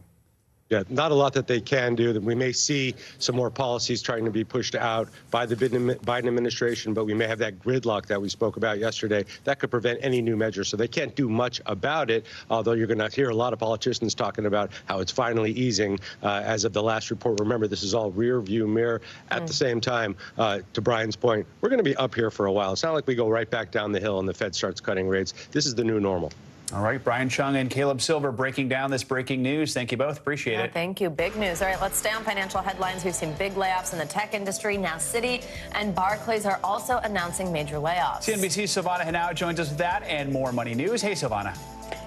S11: Yeah, not a lot that they can do. We may see some more policies trying to be pushed out by the Biden administration, but we may have that gridlock that we spoke about yesterday that could prevent any new measures. So they can't do much about it, although you're going to hear a lot of politicians talking about how it's finally easing as of the last report. Remember, this is all rear view mirror. At the same time, to Brian's point, we're going to be up here for a while. It's not like we go right back down the hill and the Fed starts cutting rates. This is the new normal.
S15: All right, Brian Chung and Caleb Silver breaking down this breaking news. Thank you both. Appreciate it.
S23: Thank you. Big news. All right, let's stay on financial headlines. We've seen big layoffs in the tech industry. Now Citi and Barclays are also announcing major layoffs.
S15: CNBC's Silvana Henao joins us with that and more money news. Hey, Silvana.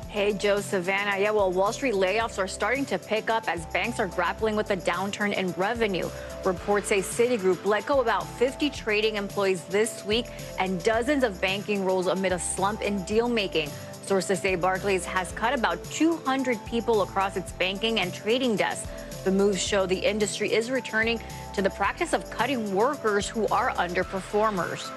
S2: Hey, Joe, Savannah. Yeah, well, Wall Street layoffs are starting to pick up as banks are grappling with a downturn in revenue. Reports say Citigroup let go about 50 trading employees this week and dozens of banking roles amid a slump in deal making. Sources say Barclays has cut about 200 people across its banking and trading desks. The moves show the industry is returning to the practice of cutting workers who are underperformers.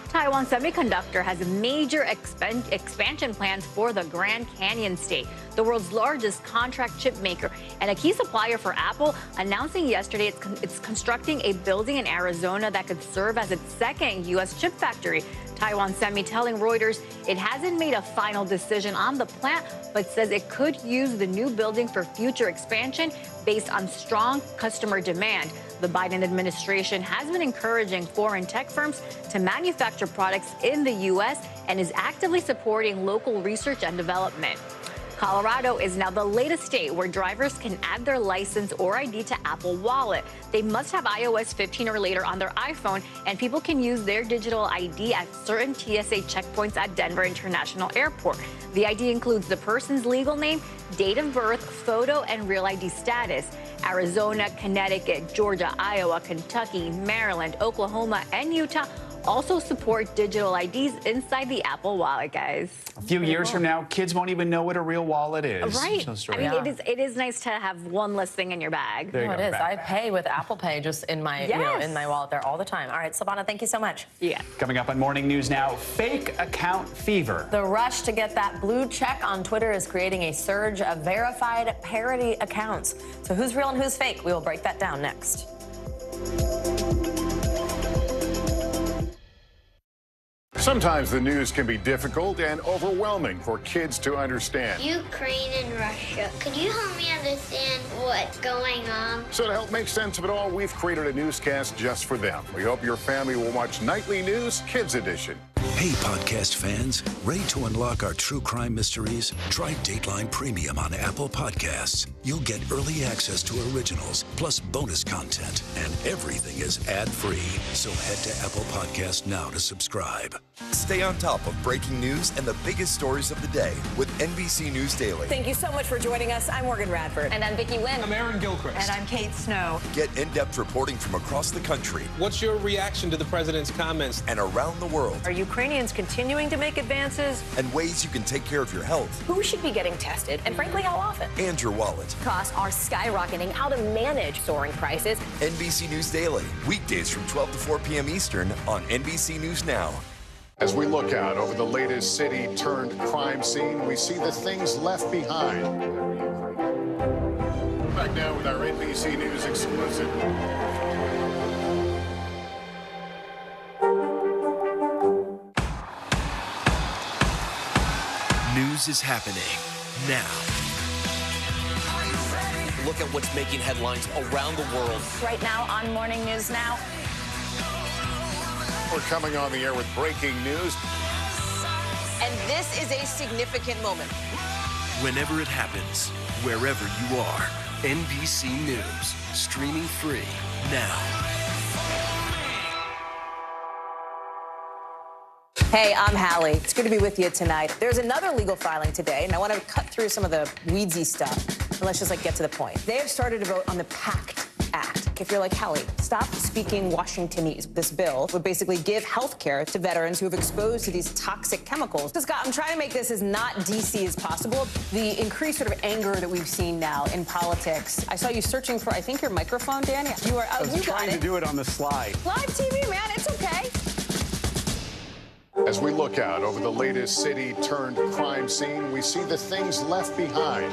S2: Taiwan Semiconductor has major expansion plans for the Grand Canyon state, the world's largest contract chip maker and a key supplier for Apple, announcing yesterday it's constructing a building in Arizona that could serve as its second U.S. chip factory. Taiwan Semi telling Reuters it hasn't made a final decision on the plant, but says it could use the new building for future expansion based on strong customer demand. The Biden administration has been encouraging foreign tech firms to manufacture products in the U.S. and is actively supporting local research and development. Colorado is now the latest state where drivers can add their license or ID to Apple Wallet. They must have iOS 15 or later on their iPhone, and people can use their digital ID at certain TSA checkpoints at Denver International Airport. The ID includes the person's legal name, date of birth, photo, and real ID status. Arizona, Connecticut, Georgia, Iowa, Kentucky, Maryland, Oklahoma, and Utah also support digital IDs inside the Apple Wallet, guys.
S15: A few years from now, kids won't even know what a real wallet is.
S2: Right. I mean, it is nice to have one less thing in your bag.
S23: It is. I pay with Apple Pay just in my in my wallet there all the time. All right, Silvana, thank you so much.
S2: Yeah.
S15: Coming up on Morning News Now, fake account fever.
S23: The rush to get that blue check on Twitter is creating a surge of verified parody accounts. So who's real and who's fake? We will break that down next.
S19: Sometimes the news can be difficult and overwhelming for kids to understand.
S26: Ukraine and Russia. Could you help me understand what's going on?
S19: So to help make sense of it all, we've created a newscast just for them. We hope your family will watch Nightly News Kids Edition.
S4: Hey, podcast fans, ready to unlock our true crime mysteries? Try Dateline Premium on Apple Podcasts. You'll get early access to originals, plus bonus content, and everything is ad-free. So head to Apple Podcasts now to subscribe.
S3: Stay on top of breaking news and the biggest stories of the day with NBC News Daily.
S23: Thank you so much for joining us. I'm Morgan Radford.
S18: And I'm Vicki Wynn.
S13: I'm Aaron Gilchrist.
S23: And I'm Kate Snow.
S3: Get in-depth reporting from across the country.
S13: What's your reaction to the president's comments?
S3: And around the world.
S23: Are Ukrainians continuing to make advances?
S3: And ways you can take care of your health.
S18: Who should be getting tested? And frankly, how often?
S3: And your wallet.
S18: Costs are skyrocketing. How to manage soaring prices.
S3: NBC News Daily. Weekdays from 12 to 4 p.m. Eastern on NBC News Now.
S19: As we look out over the latest city-turned-crime scene, we see the things left behind. Back now with our NBC News exclusive.
S1: News is happening now.
S17: Look at what's making headlines around the world.
S18: Right now on Morning News Now.
S19: We're coming on the air with breaking news.
S28: and this is a significant moment.
S1: Whenever it happens, wherever you are, NBC News, streaming free now.
S28: Hey, I'm Hallie. It's good to be with you tonight. There's another legal filing today, and I want to cut through some of the weedsy stuff. And let's just get to the point. They have started to vote on the PACT Act. If you're like, Hallie, stop speaking Washingtonese. This bill would basically give health care to veterans who have exposed to these toxic chemicals. So, Scott, I'm trying to make this as not DC as possible. The increased sort of anger that we've seen now in politics. I saw you searching for, I think, your microphone, Danny. You are out.
S5: I was trying to do it on the slide.
S28: Live TV, man. It's okay.
S19: As we look out over the latest city-turned-crime scene, we see the things left behind.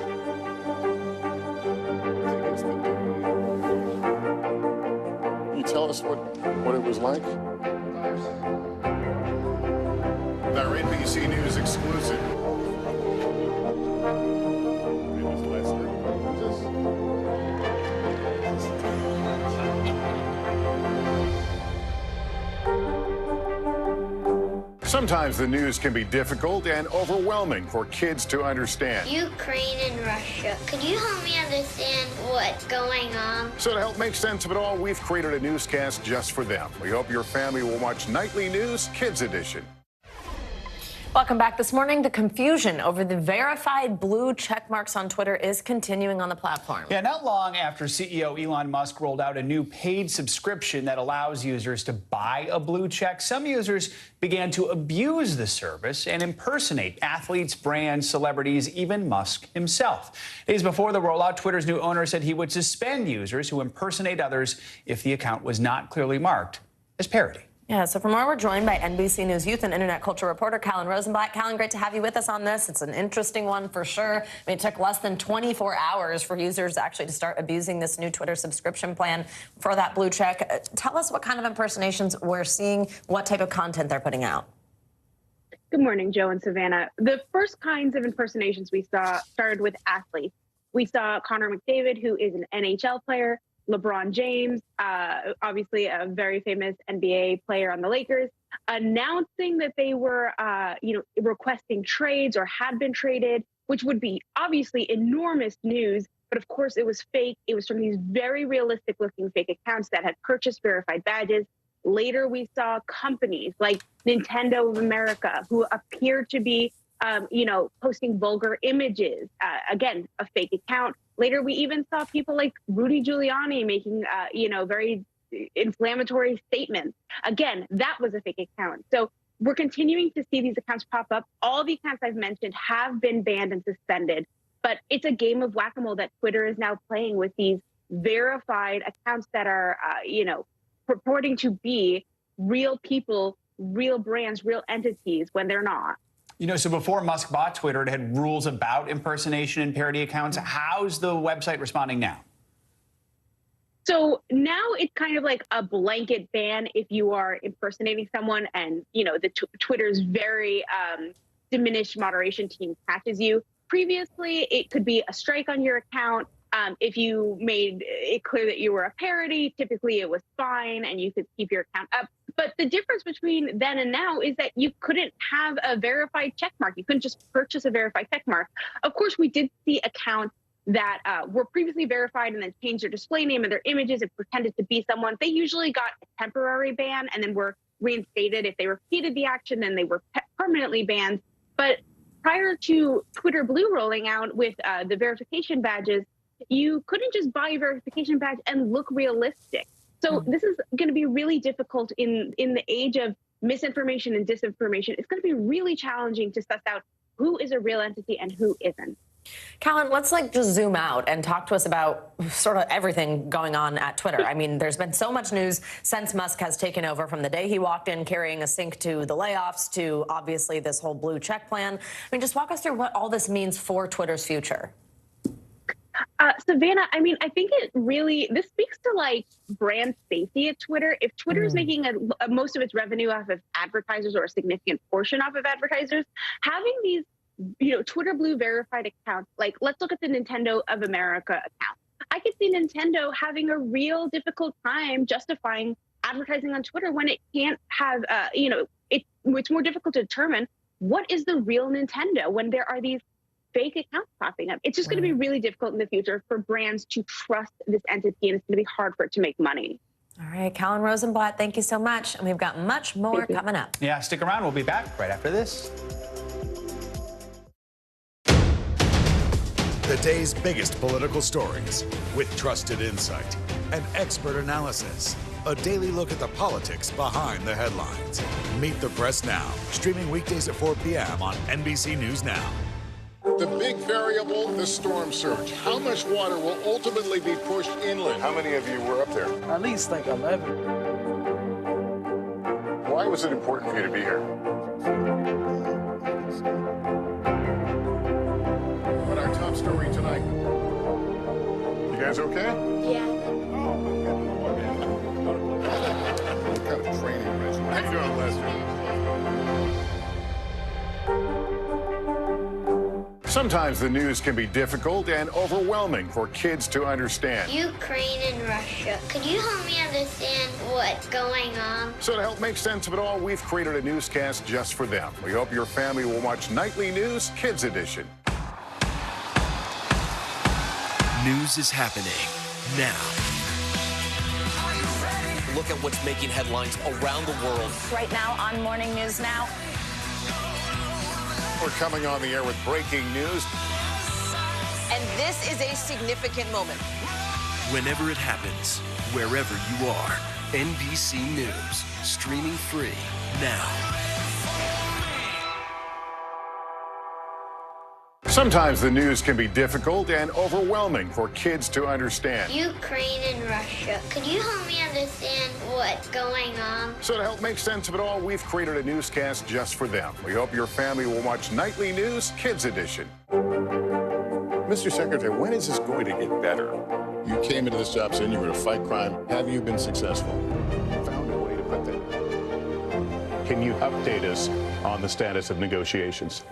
S19: Can you tell us what it was like? Our NBC News exclusive. Sometimes the news can be difficult and overwhelming for kids to understand.
S26: Ukraine and Russia. Could you help me understand what's going on?
S19: So to help make sense of it all, we've created a newscast just for them. We hope your family will watch Nightly News Kids Edition.
S23: Welcome back this morning. The confusion over the verified blue check marks on Twitter is continuing on the platform.
S15: Yeah, not long after CEO Elon Musk rolled out a new paid subscription that allows users to buy a blue check, some users began to abuse the service and impersonate athletes, brands, celebrities, even Musk himself. Days before the rollout, Twitter's new owner said he would suspend users who impersonate others if the account was not clearly marked as parody.
S23: Yeah, so for more, we're joined by NBC News youth and internet culture reporter Callan Rosenblatt. Callan, great to have you with us on this. It's an interesting one for sure. I mean, it took less than 24 hours for users actually to start abusing this new Twitter subscription plan for that blue check. Tell us what kind of impersonations we're seeing, what type of content they're putting out.
S7: Good morning, Joe and Savannah. The first kinds of impersonations we saw started with athletes. We saw Connor McDavid, who is an NHL player, LeBron James, obviously a very famous NBA player on the Lakers, announcing that they were, requesting trades or had been traded, which would be obviously enormous news. But of course, it was fake. It was from these very realistic looking fake accounts that had purchased verified badges. Later, we saw companies like Nintendo of America who appeared to be, posting vulgar images. Again, a fake account. Later, we even saw people like Rudy Giuliani making, very inflammatory statements. Again, that was a fake account. So we're continuing to see these accounts pop up. All the accounts I've mentioned have been banned and suspended. But it's a game of whack-a-mole that Twitter is now playing with these verified accounts that are, purporting to be real people, real brands, real entities when they're not.
S15: So before Musk bought Twitter, it had rules about impersonation and parody accounts. How's the website responding now?
S7: So now it's kind of like a blanket ban if you are impersonating someone and, Twitter's very diminished moderation team catches you. Previously, it could be a strike on your account. If you made it clear that you were a parody, typically it was fine and you could keep your account up. But the difference between then and now is that you couldn't have a verified check mark. You couldn't just purchase a verified check mark. Of course, we did see accounts that were previously verified and then changed their display name and their images and pretended to be someone. They usually got a temporary ban and then were reinstated. If they repeated the action, then they were permanently banned. But prior to Twitter Blue rolling out with the verification badges, you couldn't just buy a verification badge and look realistic. So this is going to be really difficult in the age of misinformation and disinformation. It's going to be really challenging to suss out who is a real entity and who isn't.
S23: Callan, let's just zoom out and talk to us about sort of everything going on at Twitter. I mean, there's been so much news since Musk has taken over, from the day he walked in carrying a sink to the layoffs to obviously this whole blue check plan. I mean, just walk us through what all this means for Twitter's future.
S7: Savannah, I mean, I think this speaks to brand safety at Twitter. If Twitter is making most of its revenue off of advertisers or a significant portion off of advertisers, having these, Twitter Blue verified accounts, let's look at the Nintendo of America account. I could see Nintendo having a real difficult time justifying advertising on Twitter when it can't have, it's more difficult to determine what is the real Nintendo when there are these fake accounts popping up? It's just going to be really difficult in the future for brands to trust this entity, and it's going to be hard for it to make money.
S23: All right, Colin Rosenblatt, thank you so much. And we've got much more coming up.
S15: Yeah, stick around. We'll be back right after this.
S8: The day's biggest political stories with trusted insight and expert analysis. A daily look at the politics behind the headlines. Meet the Press Now, streaming weekdays at 4 p.m. on NBC News Now.
S19: The big variable, the storm surge. How much water will ultimately be pushed inland? How many of you were up there?
S9: At least like 11.
S19: Why was it important for you to be here? What our top story tonight? You guys okay?
S26: Yeah.
S19: What kind of training regimen? How you doing, Lester? Sometimes the news can be difficult and overwhelming for kids to understand.
S26: Ukraine and Russia. Could you help me understand what's going on?
S19: So to help make sense of it all, we've created a newscast just for them. We hope your family will watch Nightly News Kids Edition.
S1: News is happening now.
S17: Look at what's making headlines around the world.
S18: Right now on Morning News Now.
S19: We're coming on the air with breaking news.
S28: And this is a significant moment.
S1: Whenever it happens, wherever you are, NBC News, streaming free now.
S19: Sometimes the news can be difficult and overwhelming for kids to understand.
S26: Ukraine and Russia. Could you help me understand what's going on?
S19: So to help make sense of it all, we've created a newscast just for them. We hope your family will watch Nightly News Kids Edition. Mr. Secretary, when is this going to get better? You came into this job saying you were going to fight crime. Have you been successful? Found a way to put that. Can you update us on the status of negotiations?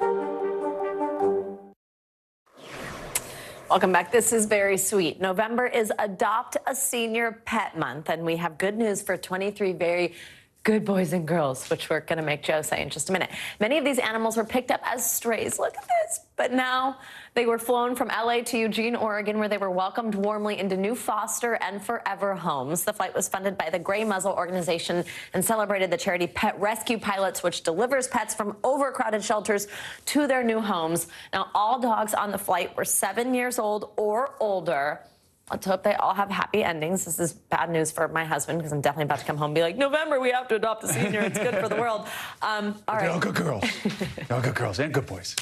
S23: Welcome back. This is very sweet. November is Adopt a Senior Pet Month, and we have good news for 23 very good boys and girls, which we're going to make Joe say in just a minute. Many of these animals were picked up as strays. Look at this. But now they were flown from LA to Eugene, Oregon, where they were welcomed warmly into new foster and forever homes. The flight was funded by the Gray Muzzle organization and celebrated the charity Pet Rescue Pilots, which delivers pets from overcrowded shelters to their new homes. Now, all dogs on the flight were 7 years old or older. Let's hope they all have happy endings. This is bad news for my husband, because I'm definitely about to come home and be like, November, we have to adopt a senior. It's good for the world. All right.
S15: All good girls. All good girls and good boys.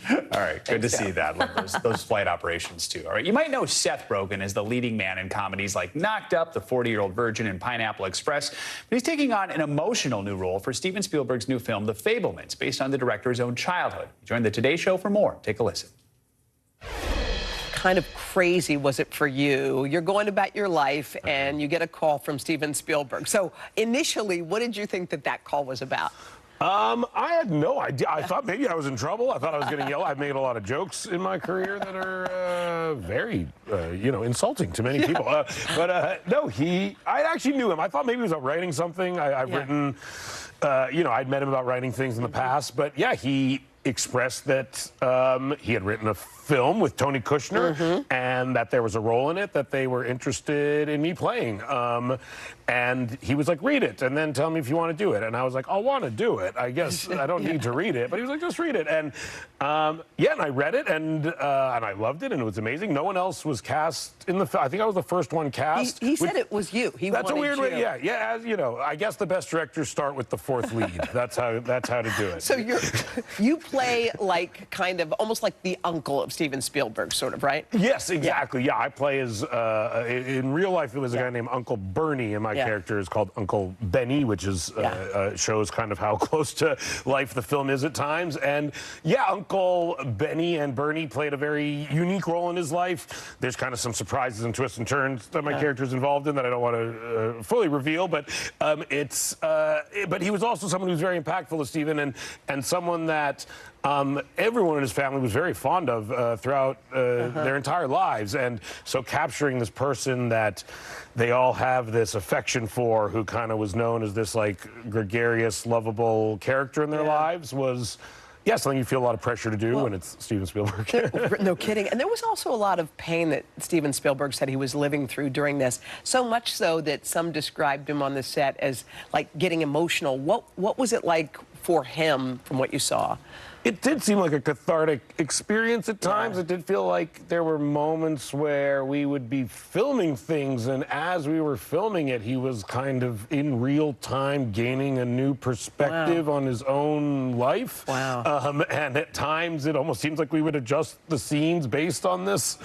S15: All right. Good to see that. Love those flight operations, too. All right. You might know Seth Rogen as the leading man in comedies like Knocked Up, The 40-Year-Old Virgin, and Pineapple Express. But he's taking on an emotional new role for Steven Spielberg's new film, The Fabelmans, based on the director's own childhood. Join the Today Show for more. Take a listen.
S9: Kind of crazy was it for you? You're going about your life and you get a call from Steven Spielberg. So initially, what did you think that call was about?
S20: I had no idea. I thought maybe I was in trouble. I thought I was getting yelled. I've made a lot of jokes in my career that are very, insulting to many people. No, I actually knew him. I thought maybe he was out writing something. I've written, I'd met him about writing things in the past. But yeah, he expressed that he had written a film with Tony Kushner and that there was a role in it that they were interested in me playing. And he was like, read it and then tell me if you want to do it. And I was like, I want to do it. I guess I don't need to read it. But he was like, just read it. And and I read it and I loved it and it was amazing. No one else was cast in the film. I think I was the first one cast.
S9: He said it was you.
S20: That's a weird way. Yeah. As you know, I guess the best directors start with the fourth lead. That's how to do it.
S9: So you play like kind of almost like the uncle of Steven Spielberg, sort of, right?
S20: Yes, exactly. Yeah, I play as in real life it was a guy named Uncle Bernie, and my character is called Uncle Benny, which is shows kind of how close to life the film is at times. And yeah, Uncle Benny and Bernie played a very unique role in his life. There's kind of some surprises and twists and turns that my character's involved in that I don't want to fully reveal, but but he was also someone who's very impactful to Steven and someone that everyone in his family was very fond of throughout their entire lives. And so capturing this person that they all have this affection for, who kind of was known as this like gregarious, lovable character in their lives, was Yeah, something you feel a lot of pressure to do when it's Steven Spielberg.
S9: No kidding. And there was also a lot of pain that Steven Spielberg said he was living through during this. So much so that some described him on the set as like getting emotional. What was it like for him from what you saw?
S20: It did seem like a cathartic experience at times. It did feel like there were moments where we would be filming things, and as we were filming it, he was kind of in real time gaining a new perspective on his own life.
S9: Wow.
S20: And at times, it almost seems like we would adjust the scenes based on this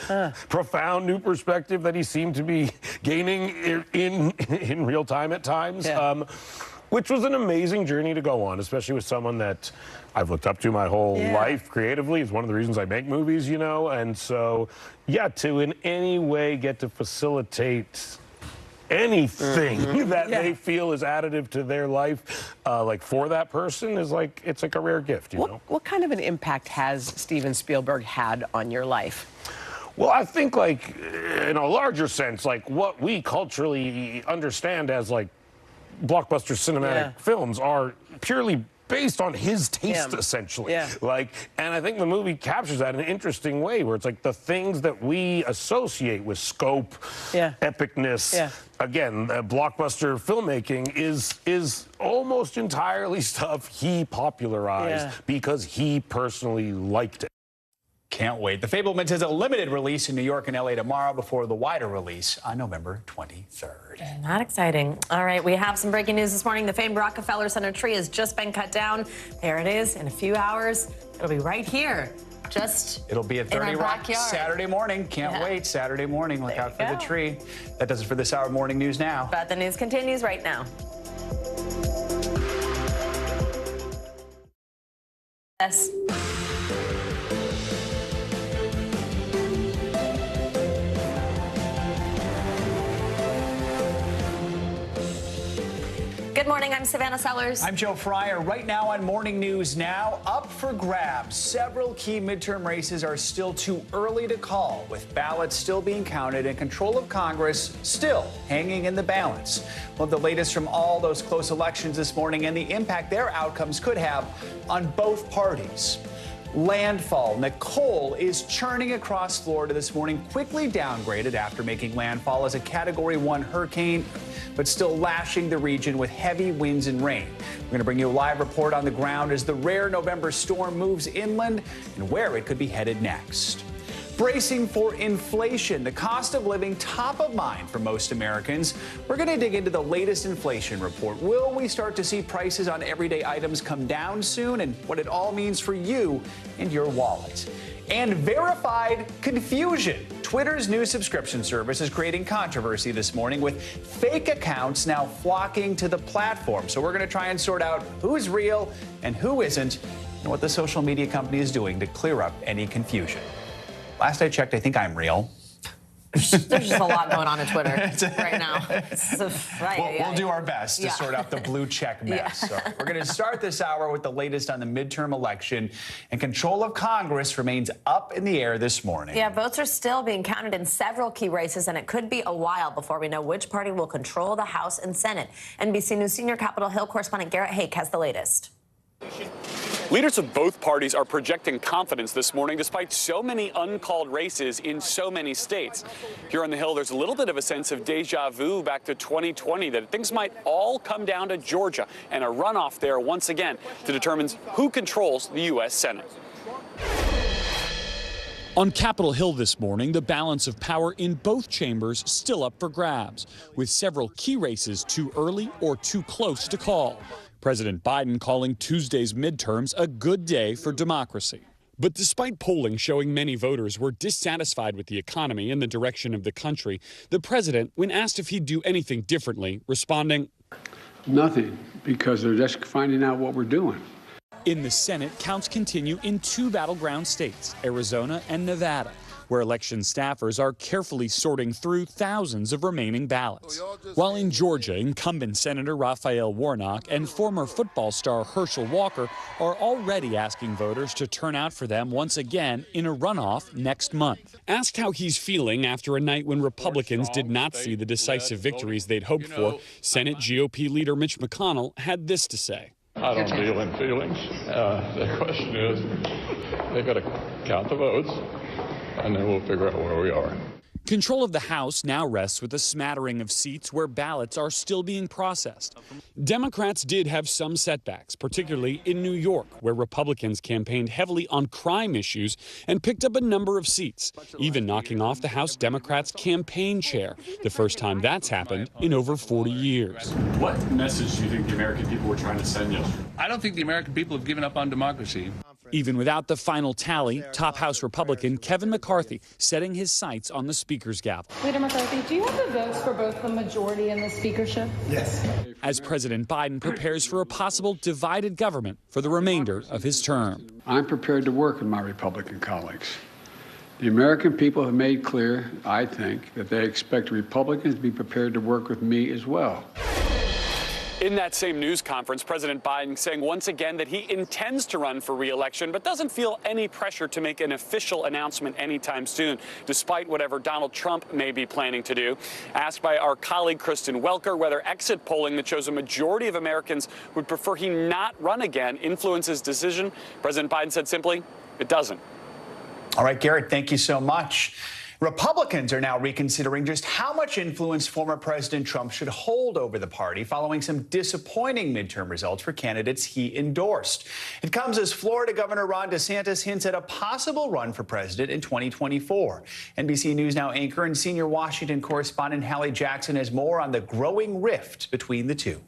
S20: profound new perspective that he seemed to be gaining in real time at times. Which was an amazing journey to go on, especially with someone that I've looked up to my whole life creatively. It's one of the reasons I make movies, you know, and so, yeah, to in any way get to facilitate anything that they feel is additive to their life, like for that person, is like, it's like a rare gift, you know?
S9: What kind of an impact has Steven Spielberg had on your life?
S20: Well, I think, like, in a larger sense, like, what we culturally understand as, like, blockbuster cinematic films are purely based on his taste, essentially. Like, and I think the movie captures that in an interesting way, where it's like the things that we associate with scope, epicness. Again, blockbuster filmmaking is almost entirely stuff he popularized because he personally liked it.
S15: Can't wait. The Fablemans has a limited release in New York and LA tomorrow before the wider release on November 23rd.
S23: Not exciting. All right, we have some breaking news this morning. The famed Rockefeller Center tree has just been cut down. There it is in a few hours. It'll be right here.
S15: It'll be at 30 Rock Saturday morning. Can't wait. Saturday morning. Look out for the tree. That does it for this hour of Morning News Now.
S23: But the news continues right now. Yes. Good morning, I'm Savannah Sellers.
S15: I'm Joe Fryer. Right now on Morning News Now, up for grabs. Several key midterm races are still too early to call, with ballots still being counted and control of Congress still hanging in the balance. We'll have the latest from all those close elections this morning and the impact their outcomes could have on both parties. Landfall. Nicole is churning across Florida this morning, quickly downgraded after making landfall as a Category 1 hurricane, but still lashing the region with heavy winds and rain. We're going to bring you a live report on the ground as the rare November storm moves inland and where it could be headed next. Bracing for inflation, the cost of living top of mind for most Americans. We're going to dig into the latest inflation report. Will we start to see prices on everyday items come down soon, and what it all means for you and your wallet? And verified confusion. Twitter's new subscription service is creating controversy this morning with fake accounts now flocking to the platform. So we're going to try and sort out who's real and who isn't, and what the social media company is doing to clear up any confusion. Last I checked, I think I'm real.
S23: There's just a lot going on Twitter right now.
S15: We'll do our best to sort out the blue check mess. So we're going to start this hour with the latest on the midterm election, and control of Congress remains up in the air this morning.
S23: Yeah, votes are still being counted in several key races, and it could be a while before we know which party will control the House and Senate. NBC News senior Capitol Hill correspondent Garrett Hake has the latest.
S10: Leaders of both parties are projecting confidence this morning despite so many uncalled races in so many states. Here on the Hill, there's a little bit of a sense of deja vu back to 2020, that things might all come down to Georgia and a runoff there once again to determine who controls the U.S. Senate.
S12: On Capitol Hill this morning, the balance of power in both chambers still up for grabs, with several key races too early or too close to call. President Biden calling Tuesday's midterms a good day for democracy. But despite polling showing many voters were dissatisfied with the economy and the direction of the country, the president, when asked if he'd do anything differently, responding,
S14: "Nothing, because they're just finding out what we're doing."
S12: In the Senate, counts continue in two battleground states, Arizona and Nevada, where election staffers are carefully sorting through thousands of remaining ballots. While in Georgia, incumbent Senator Raphael Warnock and former football star Herschel Walker are already asking voters to turn out for them once again in a runoff next month. Asked how he's feeling after a night when Republicans did not see the decisive victories they'd hoped for, Senate GOP leader Mitch McConnell had this to say.
S6: I don't deal in feelings. The question is, they got to count the votes, and then we'll figure out where we are.
S12: Control of the House now rests with a smattering of seats where ballots are still being processed. Democrats did have some setbacks, particularly in New York, where Republicans campaigned heavily on crime issues and picked up a number of seats, even knocking off the House Democrats' campaign chair, the first time that's happened in over 40 years.
S11: What message do you think the American people were trying to send yesterday?
S16: I don't think the American people have given up on democracy.
S12: Even without the final tally, top House Republican Kevin McCarthy setting his sights on the Speaker's gavel.
S21: Leader McCarthy, do you have the votes for both the majority and the speakership?
S12: Yes. As President Biden prepares for a possible divided government for the remainder of his term.
S14: I'm prepared to work with my Republican colleagues. The American people have made clear, I think, that they expect Republicans to be prepared to work with me as well.
S10: In that same news conference, President Biden saying once again that he intends to run for re-election, but doesn't feel any pressure to make an official announcement anytime soon, despite whatever Donald Trump may be planning to do. Asked by our colleague Kristen Welker whether exit polling that shows a majority of Americans would prefer he not run again influences decision, President Biden said simply, it doesn't.
S15: All right, Garrett, thank you so much. Republicans are now reconsidering just how much influence former President Trump should hold over the party following some disappointing midterm results for candidates he endorsed. It comes as Florida Governor Ron DeSantis hints at a possible run for president in 2024. NBC News Now anchor and senior Washington correspondent Hallie Jackson has more on the growing rift between the two.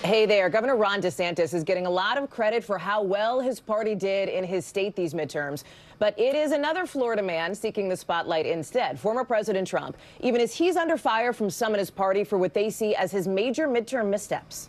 S28: Hey there. Governor Ron DeSantis is getting a lot of credit for how well his party did in his state these midterms. But it is another Florida man seeking the spotlight instead, former President Trump, even as he's under fire from some in his party for what they see as his major midterm missteps.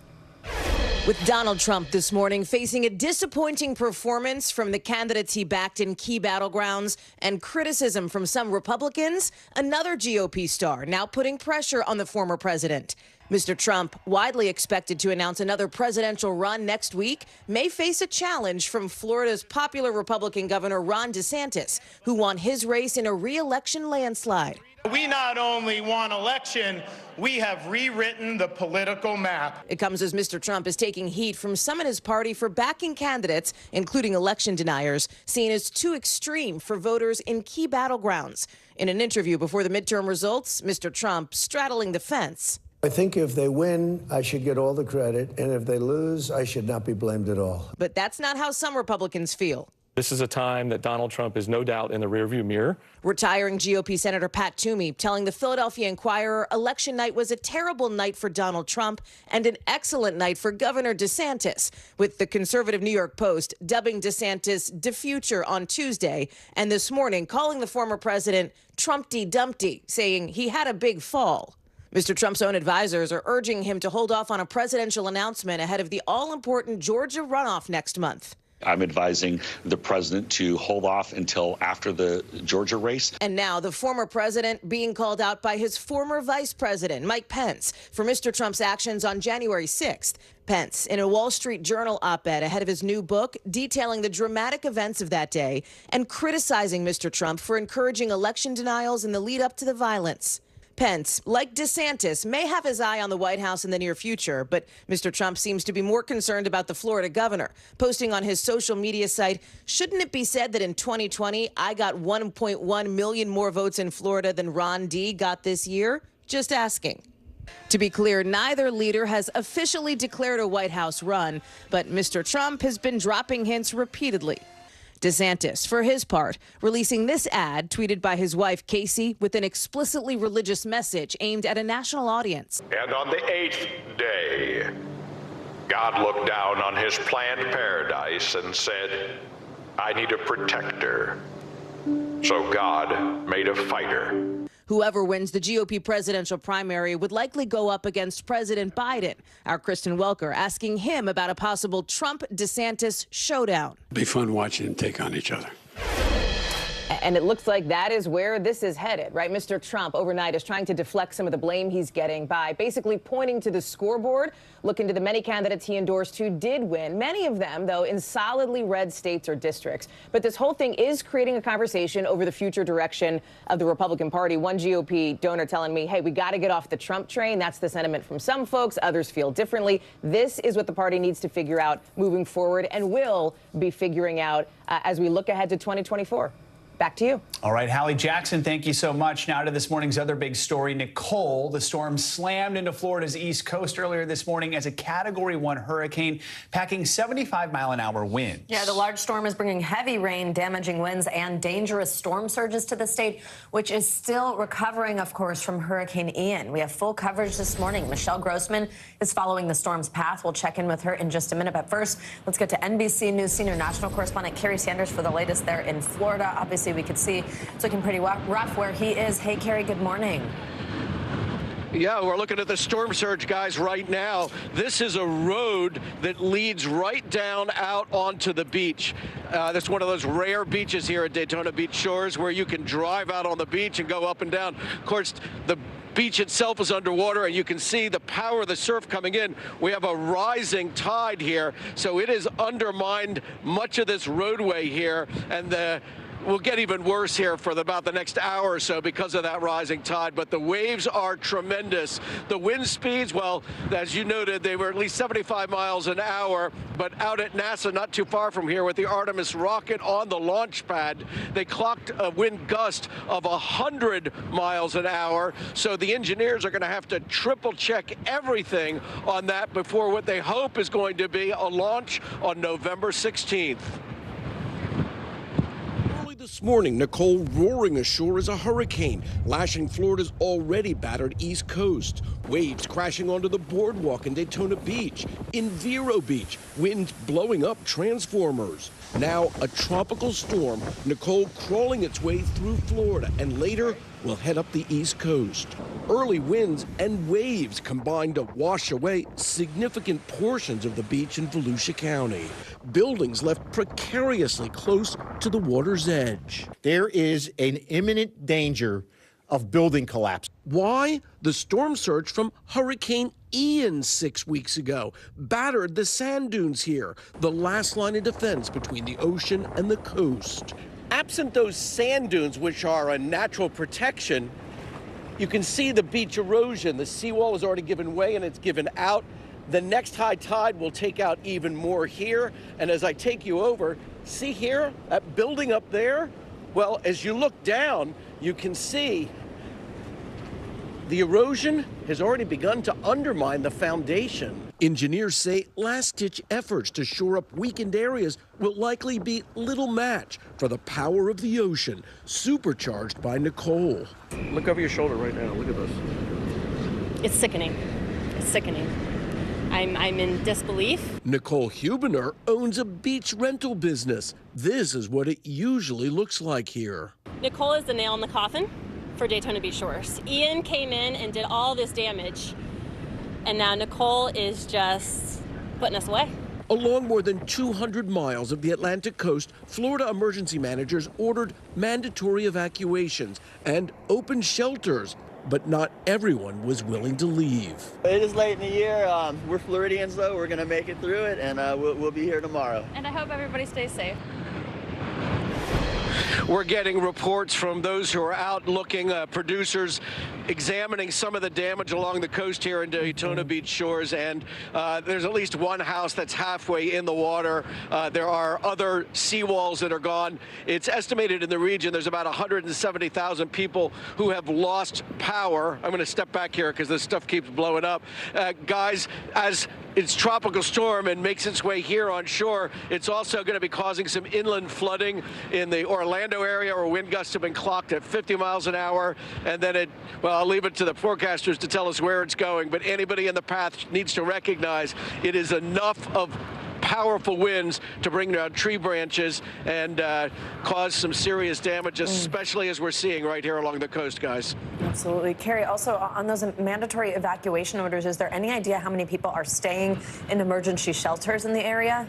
S28: With Donald Trump this morning facing a disappointing performance from the candidates he backed in key battlegrounds and criticism from some Republicans, another GOP star now putting pressure on the former president. Mr. Trump, widely expected to announce another presidential run next week, may face a challenge from Florida's popular Republican Governor Ron DeSantis, who won his race in a re-election landslide.
S22: We not only won election, we have rewritten the political map.
S28: It comes as Mr. Trump is taking heat from some in his party for backing candidates, including election deniers, seen as too extreme for voters in key battlegrounds. In an interview before the midterm results, Mr. Trump straddling the fence.
S24: I think if they win, I should get all the credit, and if they lose, I should not be blamed at all.
S28: But that's not how some Republicans feel.
S25: This is a time that Donald Trump is no doubt in the rearview mirror.
S28: Retiring GOP Senator Pat Toomey telling the Philadelphia Inquirer election night was a terrible night for Donald Trump and an excellent night for Governor DeSantis, with the conservative New York Post dubbing DeSantis "de future" on Tuesday, and this morning calling the former president Trumpty Dumpty, saying he had a big fall. Mr. Trump's own advisors are urging him to hold off on a presidential announcement ahead of the all-important Georgia runoff next month.
S27: I'm advising the president to hold off until after the Georgia race.
S28: And now the former president being called out by his former vice president, Mike Pence, for Mr. Trump's actions on January 6th. Pence, in a Wall Street Journal op-ed ahead of his new book, detailing the dramatic events of that day and criticizing Mr. Trump for encouraging election denials in the lead up to the violence. Pence, like DeSantis, may have his eye on the White House in the near future, but Mr. Trump seems to be more concerned about the Florida governor, posting on his social media site, "Shouldn't it be said that in 2020, I got 1.1 million more votes in Florida than Ron D. got this year? Just asking." To be clear, neither leader has officially declared a White House run, but Mr. Trump has been dropping hints repeatedly. DeSantis, for his part, releasing this ad tweeted by his wife, Casey, with an explicitly religious message aimed at a national audience.
S29: And on the 8th day, God looked down on his planned paradise and said, I need a protector. So God made a fighter.
S28: Whoever wins the GOP presidential primary would likely go up against President Biden. Our Kristen Welker asking him about a possible Trump-DeSantis showdown.
S14: It'll be fun watching them take on each other.
S2: And it looks like that is where this is headed, right? Mr. Trump overnight is trying to deflect some of the blame he's getting by basically pointing to the scoreboard, looking to the many candidates he endorsed who did win, many of them, though, in solidly red states or districts. But this whole thing is creating a conversation over the future direction of the Republican Party. One GOP donor telling me, hey, we got to get off the Trump train. That's the sentiment from some folks. Others feel differently. This is what the party needs to figure out moving forward and will be figuring out as we look ahead to 2024. Back to you.
S15: All right, Hallie Jackson, thank you so much. Now to this morning's other big story, Nicole. The storm slammed into Florida's east coast earlier this morning as a Category 1 hurricane, packing 75-mile-an-hour winds.
S23: Yeah, the large storm is bringing heavy rain, damaging winds, and dangerous storm surges to the state, which is still recovering, of course, from Hurricane Ian. We have full coverage this morning. Michelle Grossman is following the storm's path. We'll check in with her in just a minute. But first, let's get to NBC News senior national correspondent Kerry Sanders for the latest there in Florida. Obviously, we could see it's looking pretty rough where he is. Hey, Kerry, good morning.
S3: Yeah, we're looking at the storm surge, guys, right now. This is a road that leads right down out onto the beach. That's one of those rare beaches here at Daytona Beach Shores where you can drive out on the beach and go up and down. Of course, the beach itself is underwater, and you can see the power of the surf coming in. We have a rising tide here, so it has undermined much of this roadway here, and will get even worse here for about the next hour or so because of that rising tide. But the waves are tremendous. The wind speeds, well, as you noted, they were at least 75 miles an hour. But out at NASA, not too far from here, with the Artemis rocket on the launch pad, they clocked a wind gust of 100 miles an hour. So the engineers are going to have to triple check everything on that before what they hope is going to be a launch on November 16th.
S4: This morning, Nicole roaring ashore as a hurricane, lashing Florida's already battered east coast. Waves crashing onto the boardwalk in Daytona Beach. In Vero Beach, winds blowing up transformers. Now a tropical storm, Nicole crawling its way through Florida and later will head up the east coast. Early winds and waves combined to wash away significant portions of the beach in Volusia County. Buildings left precariously close to the water's edge.
S5: There is an imminent danger of building collapse.
S4: Why? The storm surge from Hurricane Ian 6 weeks ago battered the sand dunes here, the last line of defense between the ocean and the coast. Absent those sand dunes, which are a natural protection, you can see the beach erosion. The seawall has already given way and it's given out. The next high tide will take out even more here. And as I take you over, see here, that building up there? Well, as you look down, you can see the erosion has already begun to undermine the foundation. Engineers say last-ditch efforts to shore up weakened areas will likely be little match for the power of the ocean, supercharged by Nicole. Look over your shoulder right now. Look at this.
S7: It's sickening. It's sickening. I'm in disbelief.
S4: Nicole Hubener owns a beach rental business. This is what it usually looks like here.
S7: Nicole is the nail in the coffin for Daytona Beach Shores. Ian came in and did all this damage, and now Nicole is just putting us away.
S4: Along more than 200 miles of the Atlantic coast, Florida emergency managers ordered mandatory evacuations and opened shelters, but not everyone was willing to leave.
S8: It is late in the year. We're Floridians, though. We're going to make it through it, and we'll be here tomorrow.
S7: And I hope everybody stays safe.
S3: We're getting reports from those who are out looking, producers examining some of the damage along the coast here in Daytona Beach Shores, and there's at least one house that's halfway in the water. There are other seawalls that are gone. It's estimated in the region there's about 170,000 people who have lost power. I'm going to step back here because this stuff keeps blowing up. Guys, as its tropical storm and makes its way here on shore, it's also going to be causing some inland flooding in the Orlando area, where wind gusts have been clocked at 50 miles an hour. And then I'll leave it to the forecasters to tell us where it's going, but anybody in the path needs to recognize it is enough of powerful winds to bring down tree branches and cause some serious damage, especially as we're seeing right here along the coast, guys.
S23: Absolutely. Kerry, also on those mandatory evacuation orders, is there any idea how many people are staying in emergency shelters in the area?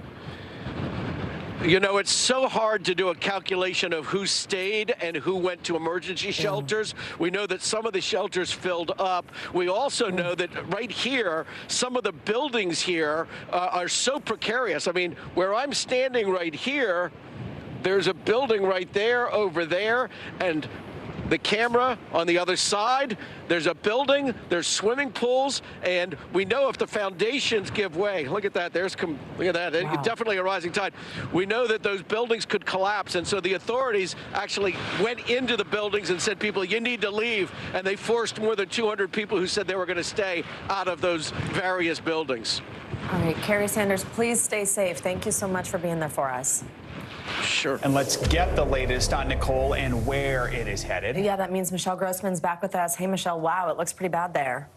S3: You know, it's so hard to do a calculation of who stayed and who went to emergency shelters. We know that some of the shelters filled up. We also know that right here, some of the buildings here are so precarious. I mean, where I'm standing right here, there's a building right there, over there, and the camera on the other side, there's a building, there's swimming pools, and we know if the foundations give way, look at that, look at that, wow. Definitely a rising tide. We know that those buildings could collapse, and so the authorities actually went into the buildings and said, people, you need to leave, and they forced more than 200 people who said they were going to stay out of those various buildings.
S23: All right, Carrie Sanders, please stay safe. Thank you so much for being there for us.
S3: Sure.
S15: And let's get the latest on Nicole and where it is headed.
S23: Yeah, that means Michelle Grossman's back with us. Hey, Michelle, wow, it looks pretty bad there.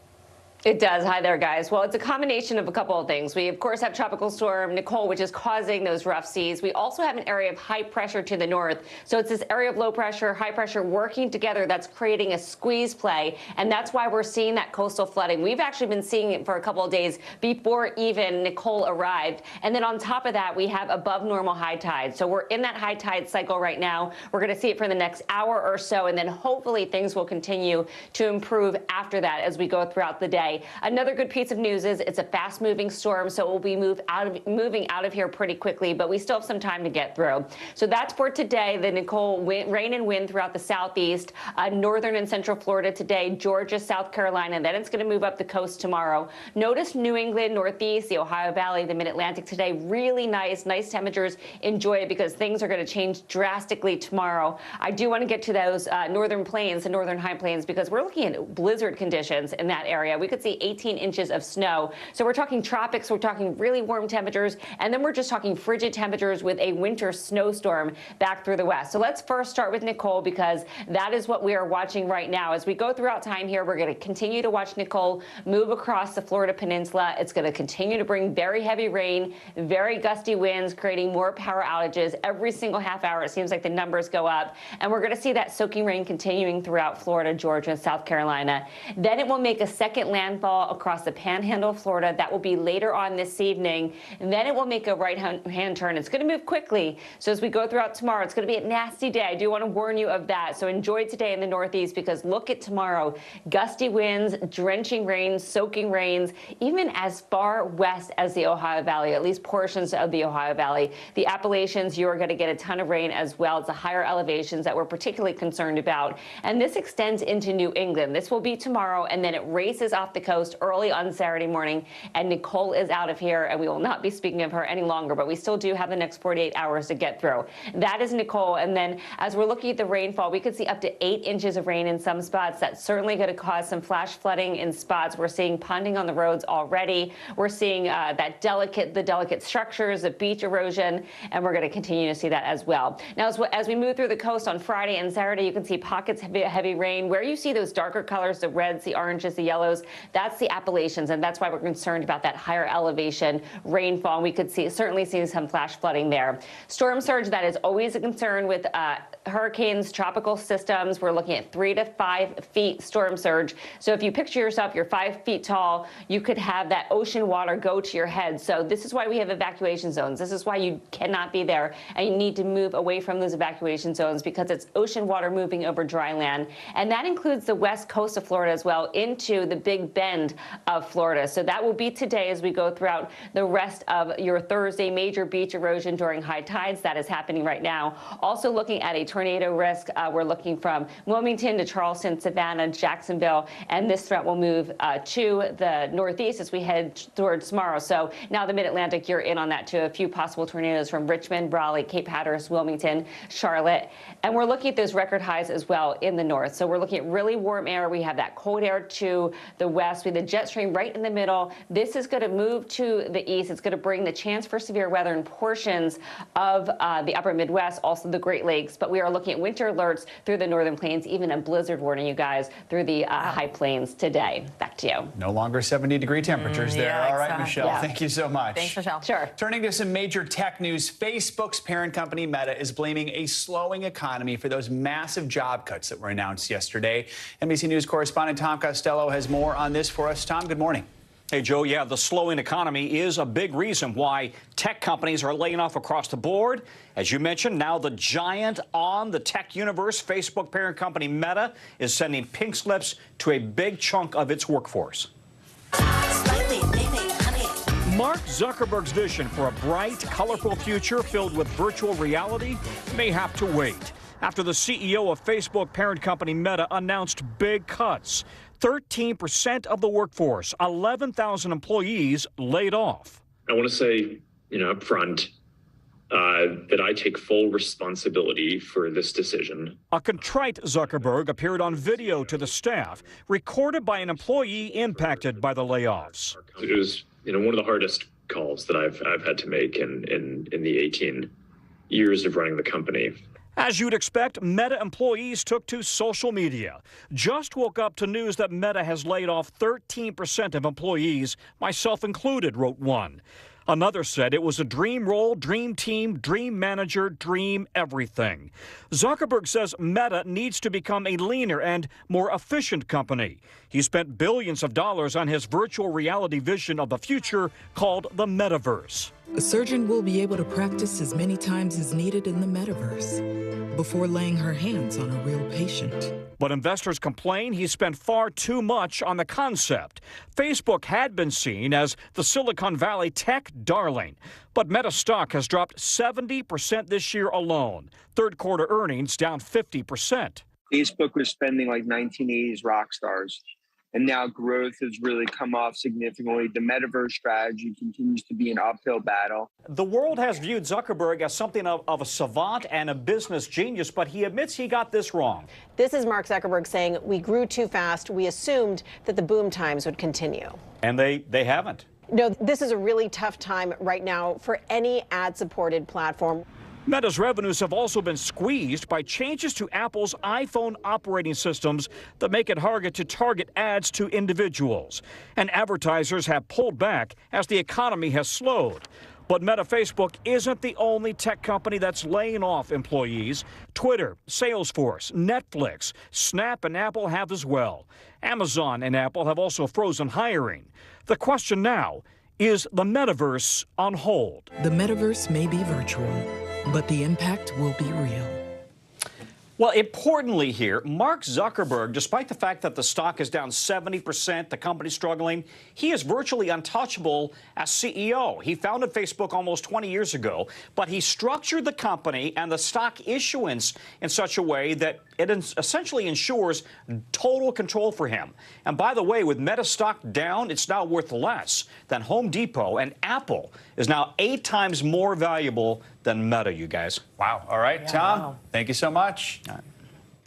S1: It does. Hi there, guys. Well, it's a combination of a couple of things. We, of course, have Tropical Storm Nicole, which is causing those rough seas. We also have an area of high pressure to the north. So it's this area of low pressure, high pressure working together that's creating a squeeze play. And that's why we're seeing that coastal flooding. We've actually been seeing it for a couple of days before even Nicole arrived. And then on top of that, we have above normal high tide. So we're in that high tide cycle right now. We're going to see it for the next hour or so. And then hopefully things will continue to improve after that as we go throughout the day. Another good piece of news is it's a fast-moving storm, so it will be moving out of here pretty quickly, but we still have some time to get through. So that's for today. The Nicole rain and wind throughout the southeast, northern and central Florida today, Georgia, South Carolina, and then it's going to move up the coast tomorrow. Notice New England, Northeast, the Ohio Valley, the Mid-Atlantic today. Really nice temperatures. Enjoy it because things are going to change drastically tomorrow. I do want to get to those northern plains, the northern high plains, because we're looking at blizzard conditions in that area. We could see 18 inches of snow. So we're talking tropics, we're talking really warm temperatures, and then we're just talking frigid temperatures with a winter snowstorm back through the west. So let's first start with Nicole because that is what we are watching right now. As we go throughout time here, we're going to continue to watch Nicole move across the Florida peninsula. It's going to continue to bring very heavy rain, very gusty winds, creating more power outages every single half hour. It seems like the numbers go up, and we're going to see that soaking rain continuing throughout Florida, Georgia, and South Carolina. Then it will make a second landfall across the panhandle of Florida. That will be later on this evening. And then it will make a right-hand turn. It's going to move quickly. So as we go throughout tomorrow, it's going to be a nasty day. I do want to warn you of that. So enjoy today in the Northeast because look at tomorrow. Gusty winds, drenching rains, soaking rains, even as far west as the Ohio Valley, at least portions of the Ohio Valley. The Appalachians, you are going to get a ton of rain as well. It's the higher elevations that we're particularly concerned about. And this extends into New England. This will be tomorrow, and then it races off the coast early on Saturday morning, and Nicole is out of here, and we will not be speaking of her any longer, but we still do have the next 48 hours to get through. That is Nicole, and then as we're looking at the rainfall, we could see up to 8 inches of rain in some spots. That's certainly going to cause some flash flooding in spots. We're seeing ponding on the roads already. We're seeing the delicate structures, the beach erosion, and we're going to continue to see that as well. Now, as we move through the coast on Friday and Saturday, you can see pockets of heavy rain. Where you see those darker colors, the reds, the oranges, the yellows, that's the Appalachians, and that's why we're concerned about that higher elevation rainfall. And we could certainly see some flash flooding there. Storm surge, that is always a concern with hurricanes, tropical systems. We're looking at 3 to 5 feet storm surge. So if you picture yourself, you're 5 feet tall, you could have that ocean water go to your head. So this is why we have evacuation zones. This is why you cannot be there, and you need to move away from those evacuation zones because it's ocean water moving over dry land. And that includes the west coast of Florida as well into the Big Bend of Florida. So that will be today as we go throughout the rest of your Thursday. Major beach erosion during high tides. That is happening right now. Also looking at a tornado risk. We're looking from Wilmington to Charleston, Savannah, Jacksonville, and this threat will move to the northeast as we head towards tomorrow. So now the Mid-Atlantic, you're in on that too. A few possible tornadoes from Richmond, Raleigh, Cape Hatteras, Wilmington, Charlotte. And we're looking at those record highs as well in the north. So we're looking at really warm air. We have that cold air to the west. We have the jet stream right in the middle. This is going to move to the east. It's going to bring the chance for severe weather in portions of the upper Midwest, also the Great Lakes. But we are looking at winter alerts through the northern plains, even a blizzard warning, you guys, through the high plains today. Back to you.
S15: No longer 70-degree temperatures there.
S23: Yeah,
S15: all right,
S23: exactly.
S15: Michelle,
S23: Yeah.
S15: thank you so much.
S23: Thanks, Michelle.
S1: Sure.
S15: Turning to some major tech news, Facebook's parent company Meta is blaming a slowing economy for those massive job cuts that were announced yesterday. NBC News correspondent Tom Costello has more on this for us. Tom, good morning.
S6: Hey, Joe, yeah, the slowing economy is a big reason why tech companies are laying off across the board. As you mentioned, now the giant on the tech universe, Facebook parent company Meta, is sending pink slips to a big chunk of its workforce. Mark Zuckerberg's vision for a bright, colorful future filled with virtual reality may have to wait after the CEO of Facebook parent company Meta announced big cuts. 13% of the workforce, 11,000 employees laid off.
S9: I want to say, up front, that I take full responsibility for this decision.
S6: A contrite Zuckerberg appeared on video to the staff, recorded by an employee impacted by the layoffs.
S9: It was, one of the hardest calls that I've had to make in the 18 years of running the company.
S6: As you'd expect, Meta employees took to social media. Just woke up to news that Meta has laid off 13% of employees, myself included, wrote one. Another said it was a dream role, dream team, dream manager, dream everything. Zuckerberg says Meta needs to become a leaner and more efficient company. He spent billions of dollars on his virtual reality vision of the future called the metaverse.
S11: A surgeon will be able to practice as many times as needed in the metaverse before laying her hands on a real patient.
S6: But investors complain he spent far too much on the concept. Facebook had been seen as the Silicon Valley tech darling, but Meta stock has dropped 70% this year alone. Third quarter earnings down 50%.
S13: Facebook was spending like 1980s rock stars. And now growth has really come off significantly. The metaverse strategy continues to be an uphill battle.
S6: The world has viewed Zuckerberg as something of a savant and a business genius, but he admits he got this wrong.
S17: This is Mark Zuckerberg saying, we grew too fast. We assumed that the boom times would continue.
S6: And they haven't.
S17: No, this is a really tough time right now for any ad-supported platform.
S6: Meta's revenues have also been squeezed by changes to Apple's iPhone operating systems that make it harder to target ads to individuals. And advertisers have pulled back as the economy has slowed. But Meta Facebook isn't the only tech company that's laying off employees. Twitter, Salesforce, Netflix, Snap, and Apple have as well. Amazon and Apple have also frozen hiring. The question now, is the metaverse on hold?
S11: The metaverse may be virtual, but the impact will be real.
S6: Well, importantly here, Mark Zuckerberg, despite the fact that the stock is down 70%, the company's struggling, he is virtually untouchable as CEO. He founded Facebook almost 20 years ago, but he structured the company and the stock issuance in such a way that it essentially ensures total control for him. And by the way, with Meta stock down, it's now worth less than Home Depot, and Apple is now 8 times more valuable than Meta, you guys.
S15: Wow. All right, Tom, thank you so much.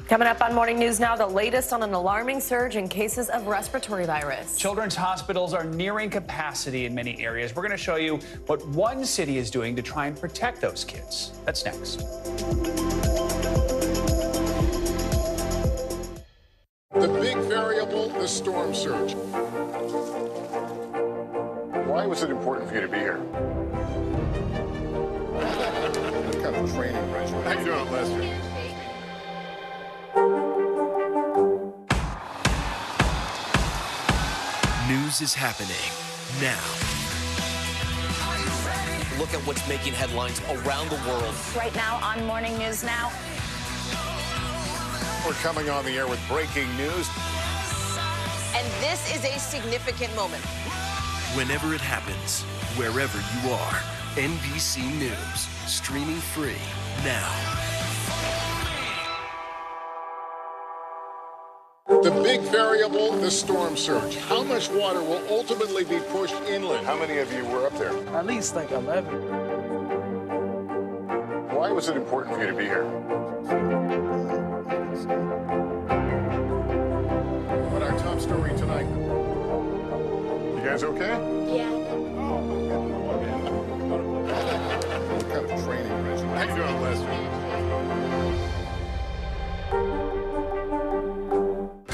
S23: Coming up on Morning News Now, the latest on an alarming surge in cases of respiratory virus.
S15: Children's hospitals are nearing capacity in many areas. We're going to show you what one city is doing to try and protect those kids. That's next.
S18: The big variable, the storm surge. Why was it important for you to be here? What kind of training regimen? How you doing, Lester?
S19: News is happening now. Look at what's making headlines around the world.
S23: Right now on Morning News Now.
S18: We're coming on the air with breaking news.
S28: And this is a significant moment.
S19: Whenever it happens, wherever you are, NBC News, streaming free now.
S18: The big variable, the storm surge. How much water will ultimately be pushed inland? How many of you were up there?
S20: At least like 11.
S18: Why was it important for you to be here? What our top story tonight? You guys okay?
S23: Yeah.
S18: What kind of training regimen? How you doing, Lester?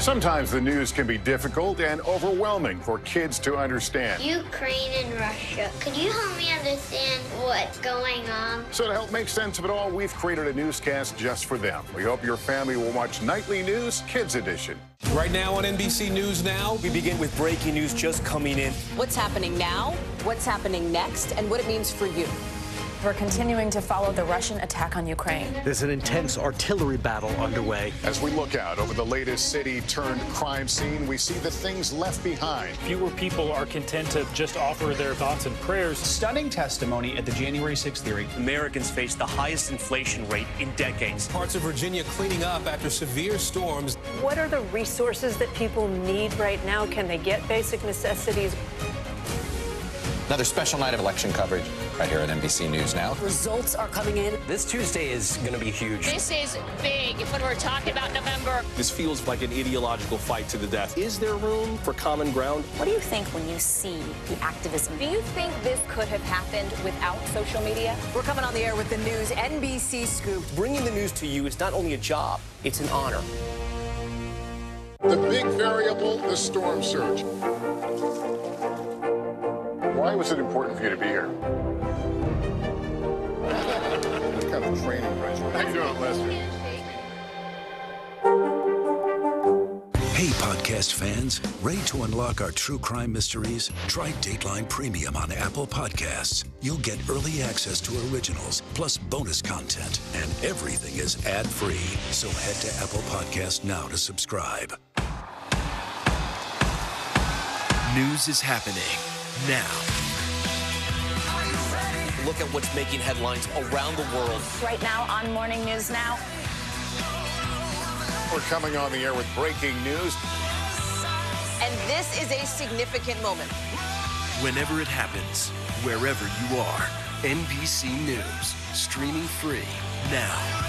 S18: Sometimes the news can be difficult and overwhelming for kids to understand.
S10: Ukraine and Russia. Could you help me understand what's going on?
S18: So to help make sense of it all, we've created a newscast just for them. We hope your family will watch Nightly News Kids Edition.
S12: Right now on NBC News Now, we begin with breaking news just coming in.
S28: What's happening now, what's happening next, and what it means for you.
S23: We're continuing to follow the Russian attack on Ukraine.
S12: There's an intense artillery battle underway.
S18: As we look out over the latest city turned crime scene, we see the things left behind.
S16: Fewer people are content to just offer their thoughts and prayers.
S15: Stunning testimony at the January 6th hearing.
S12: Americans face the highest inflation rate in decades. Parts of Virginia cleaning up after severe storms.
S20: What are the resources that people need right now? Can they get basic necessities?
S21: Another special night of election coverage right here at NBC News Now.
S28: Results are coming in.
S12: This Tuesday is going to be huge.
S22: This is big when we're talking about November.
S12: This feels like an ideological fight to the death. Is there room for common ground?
S23: What do you think when you see the activism?
S24: Do you think this could have happened without social media?
S28: We're coming on the air with the news NBC Scoop.
S12: Bringing the news to you is not only a job, it's an honor.
S18: The big variable, the storm surge. Why was it important for you to be here? What kind of training, right? How you doing, Lester?
S24: Hey, podcast fans, ready to unlock our true crime mysteries? Try Dateline Premium on Apple Podcasts. You'll get early access to originals, plus bonus content, and everything is ad-free. So head to Apple Podcasts now to subscribe. News is happening now.
S12: Look at what's making headlines around the world.
S23: Right now on Morning News Now.
S18: We're coming on the air with breaking news.
S28: And this is a significant moment.
S19: Whenever it happens, wherever you are, NBC News, streaming free now.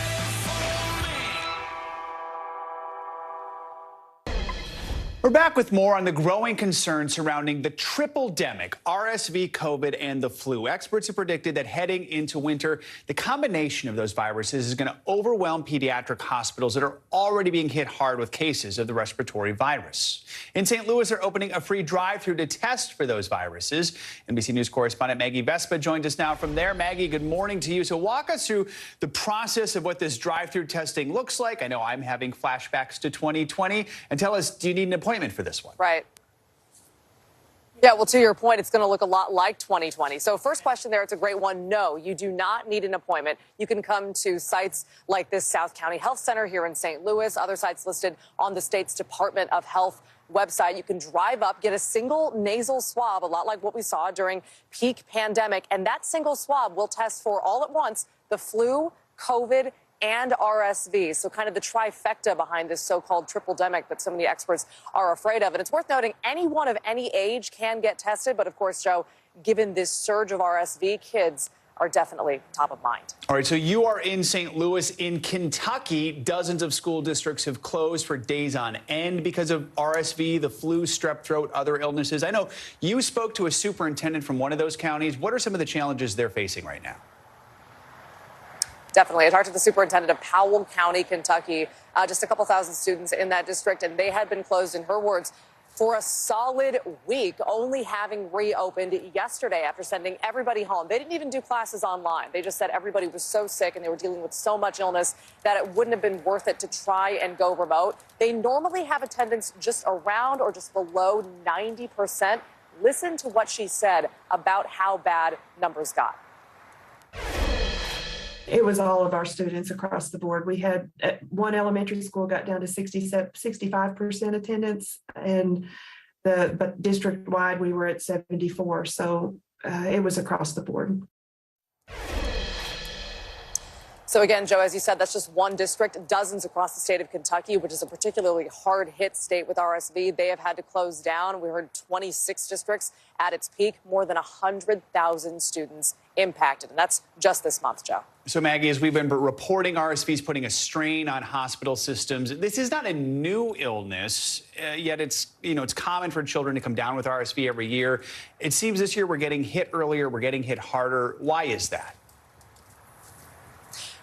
S15: We're back with more on the growing concern surrounding the triple-demic, RSV, COVID, and the flu. Experts have predicted that heading into winter, the combination of those viruses is going to overwhelm pediatric hospitals that are already being hit hard with cases of the respiratory virus. In St. Louis, they're opening a free drive-through to test for those viruses. NBC News correspondent Maggie Vespa joins us now from there. Maggie, good morning to you. So walk us through the process of what this drive-through testing looks like. I know I'm having flashbacks to 2020. And tell us, do you need an appointment for this one?
S25: Right. Yeah, well, to your point, it's going to look a lot like 2020. So first question there, it's a great one. No, you do not need an appointment. You can come to sites like this South County Health Center here in St. Louis, other sites listed on the state's Department of Health website. You can drive up, get a single nasal swab, a lot like what we saw during peak pandemic. And that single swab will test for all at once the flu, COVID, and RSV. So kind of the trifecta behind this so-called triple-demic that so many experts are afraid of. And it's worth noting anyone of any age can get tested. But of course, Joe, given this surge of RSV, kids are definitely top of mind.
S15: All right, so you are in St. Louis. In Kentucky, dozens of school districts have closed for days on end because of RSV, the flu, strep throat, other illnesses. I know you spoke to a superintendent from one of those counties. What are some of the challenges they're facing right now?
S25: Definitely. I talked to the superintendent of Powell County, Kentucky, just a couple thousand students in that district, and they had been closed, in her words, for a solid week, only having reopened yesterday after sending everybody home. They didn't even do classes online. They just said everybody was so sick and they were dealing with so much illness that it wouldn't have been worth it to try and go remote. They normally have attendance just around or just below 90%. Listen to what she said about how bad numbers got.
S26: It was all of our students across the board. We had one elementary school got down to 65% attendance, but district-wide we were at 74. So it was across the board.
S25: So again, Joe, as you said, that's just one district. Dozens across the state of Kentucky, which is a particularly hard-hit state with RSV. They have had to close down. We heard 26 districts at its peak, more than 100,000 students impacted. And that's just this month, Joe.
S15: So, Maggie, as we've been reporting, RSV is putting a strain on hospital systems. This is not a new illness, yet it's common for children to come down with RSV every year. It seems this year we're getting hit earlier, we're getting hit harder. Why is that?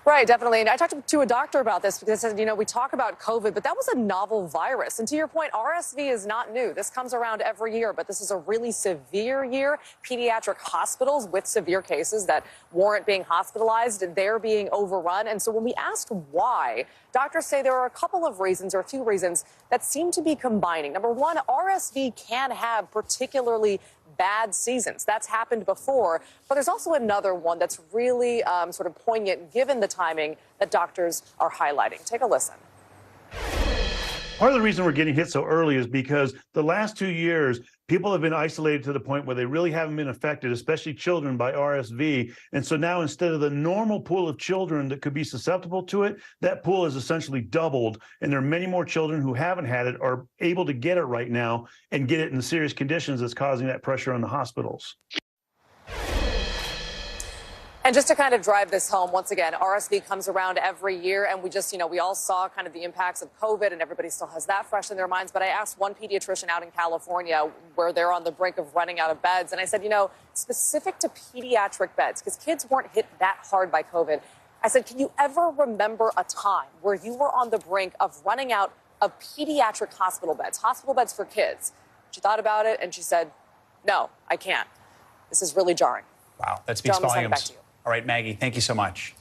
S25: Right, definitely. And I talked to a doctor about this because I said, we talk about COVID, but that was a novel virus. And to your point, RSV is not new. This comes around every year, but this is a really severe year. Pediatric hospitals with severe cases that warrant being hospitalized, they're being overrun. And so when we ask why, doctors say there are a couple of reasons or a few reasons that seem to be combining. Number one, RSV can have particularly bad seasons. That's happened before. But there's also another one that's really sort of poignant given the timing that doctors are highlighting. Take a listen.
S2: Part of the reason we're getting hit so early is because the last 2 years, people have been isolated to the point where they really haven't been affected, especially children, by RSV. And so now instead of the normal pool of children that could be susceptible to it, that pool is essentially doubled. And there are many more children who haven't had it are able to get it right now and get it in serious conditions that's causing that pressure on the hospitals.
S25: And just to kind of drive this home, once again, RSV comes around every year, and we just, we all saw kind of the impacts of COVID, and everybody still has that fresh in their minds. But I asked one pediatrician out in California where they're on the brink of running out of beds, and I said, specific to pediatric beds, because kids weren't hit that hard by COVID, I said, can you ever remember a time where you were on the brink of running out of pediatric hospital beds for kids? She thought about it, and she said, no, I can't. This is really jarring.
S15: Wow, that speaks
S25: John,
S15: volumes.
S25: back to you.
S15: All right, Maggie, thank you so much.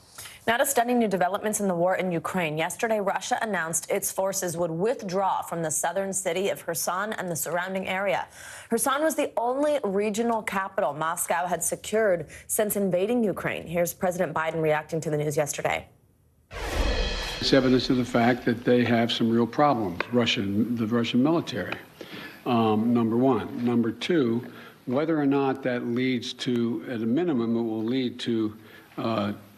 S23: Now to stunning new developments in the war in Ukraine. Yesterday, Russia announced its forces would withdraw from the southern city of Kherson and the surrounding area. Kherson was the only regional capital Moscow had secured since invading Ukraine. Here's President Biden reacting to the news yesterday.
S3: It's evidence of the fact that they have some real problems, the Russian military, number one. Number two, whether or not that leads to, at a minimum, it will lead to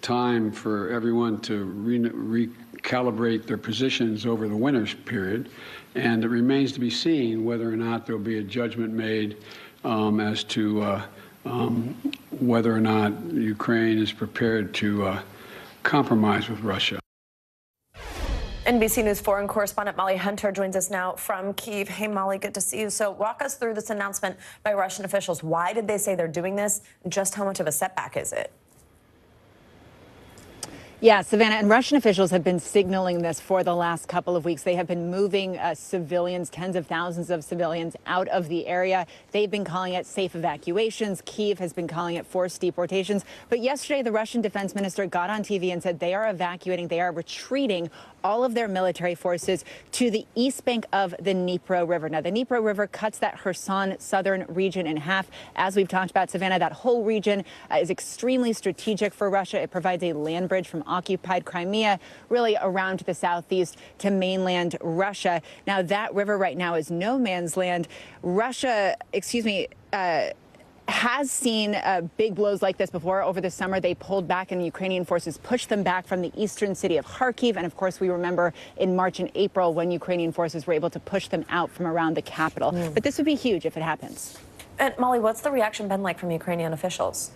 S3: time for everyone to recalibrate their positions over the winter period. And it remains to be seen whether or not there will be a judgment made as to whether or not Ukraine is prepared to compromise with Russia.
S23: NBC News foreign correspondent Molly Hunter joins us now from Kyiv. Hey, Molly, good to see you. So walk us through this announcement by Russian officials. Why did they say they're doing this? Just how much of a setback is it?
S4: Yeah, Savannah, and Russian officials have been signaling this for the last couple of weeks. They have been moving civilians, tens of thousands of civilians, out of the area. They've been calling it safe evacuations. Kyiv has been calling it forced deportations. But yesterday, the Russian defense minister got on TV and said they are evacuating, they are retreating all of their military forces to the east bank of the Dnipro River. Now, the Dnipro River cuts that Kherson southern region in half. As we've talked about, Savannah, that whole region is extremely strategic for Russia. It provides a land bridge from occupied Crimea, really around to the southeast to mainland Russia. Now, that river right now is no man's land. Russia, has seen big blows like this before. Over the summer, they pulled back and Ukrainian forces pushed them back from the eastern city of Kharkiv. And of course, we remember in March and April when Ukrainian forces were able to push them out from around the capital. But this would be huge if it happens.
S23: And Molly, what's the reaction been like from Ukrainian officials?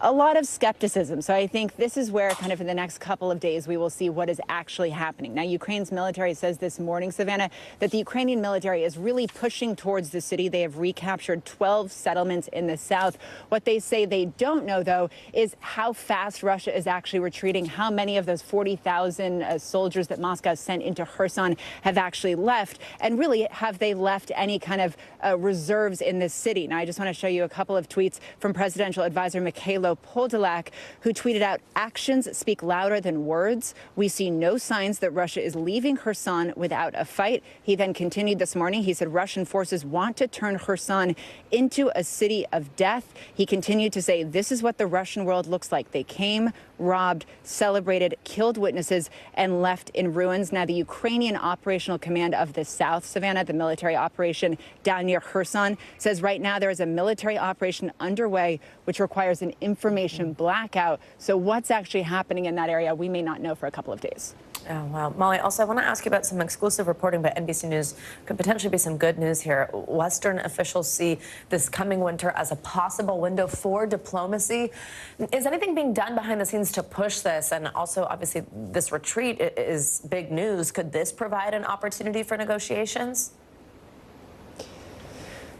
S4: A lot of skepticism. So I think this is where kind of in the next couple of days we will see what is actually happening. Now, Ukraine's military says this morning, Savannah, that the Ukrainian military is really pushing towards the city. They have recaptured 12 settlements in the south. What they say they don't know, though, is how fast Russia is actually retreating, how many of those 40,000 soldiers that Moscow sent into Kherson have actually left, and really have they left any kind of reserves in this city. Now, I just want to show you a couple of tweets from presidential advisor Mikhailo Podolak, who tweeted out, "Actions speak louder than words. We see no signs that Russia is leaving Kherson without a fight." He then continued this morning. He said Russian forces want to turn Kherson into a city of death. He continued to say, this is what the Russian world looks like. They came, robbed, celebrated, killed witnesses, and left in ruins. Now, the Ukrainian Operational Command of the South, Savannah, the military operation down near Kherson, says right now there is a military operation underway which requires an information blackout. So what's actually happening in that area, we may not know for a couple of days.
S23: Oh, wow. Molly, also, I want to ask you about some exclusive reporting by NBC News. Could potentially be some good news here. Western officials see this coming winter as a possible window for diplomacy. Is anything being done behind the scenes to push this? And also, obviously, this retreat is big news. Could this provide an opportunity for negotiations?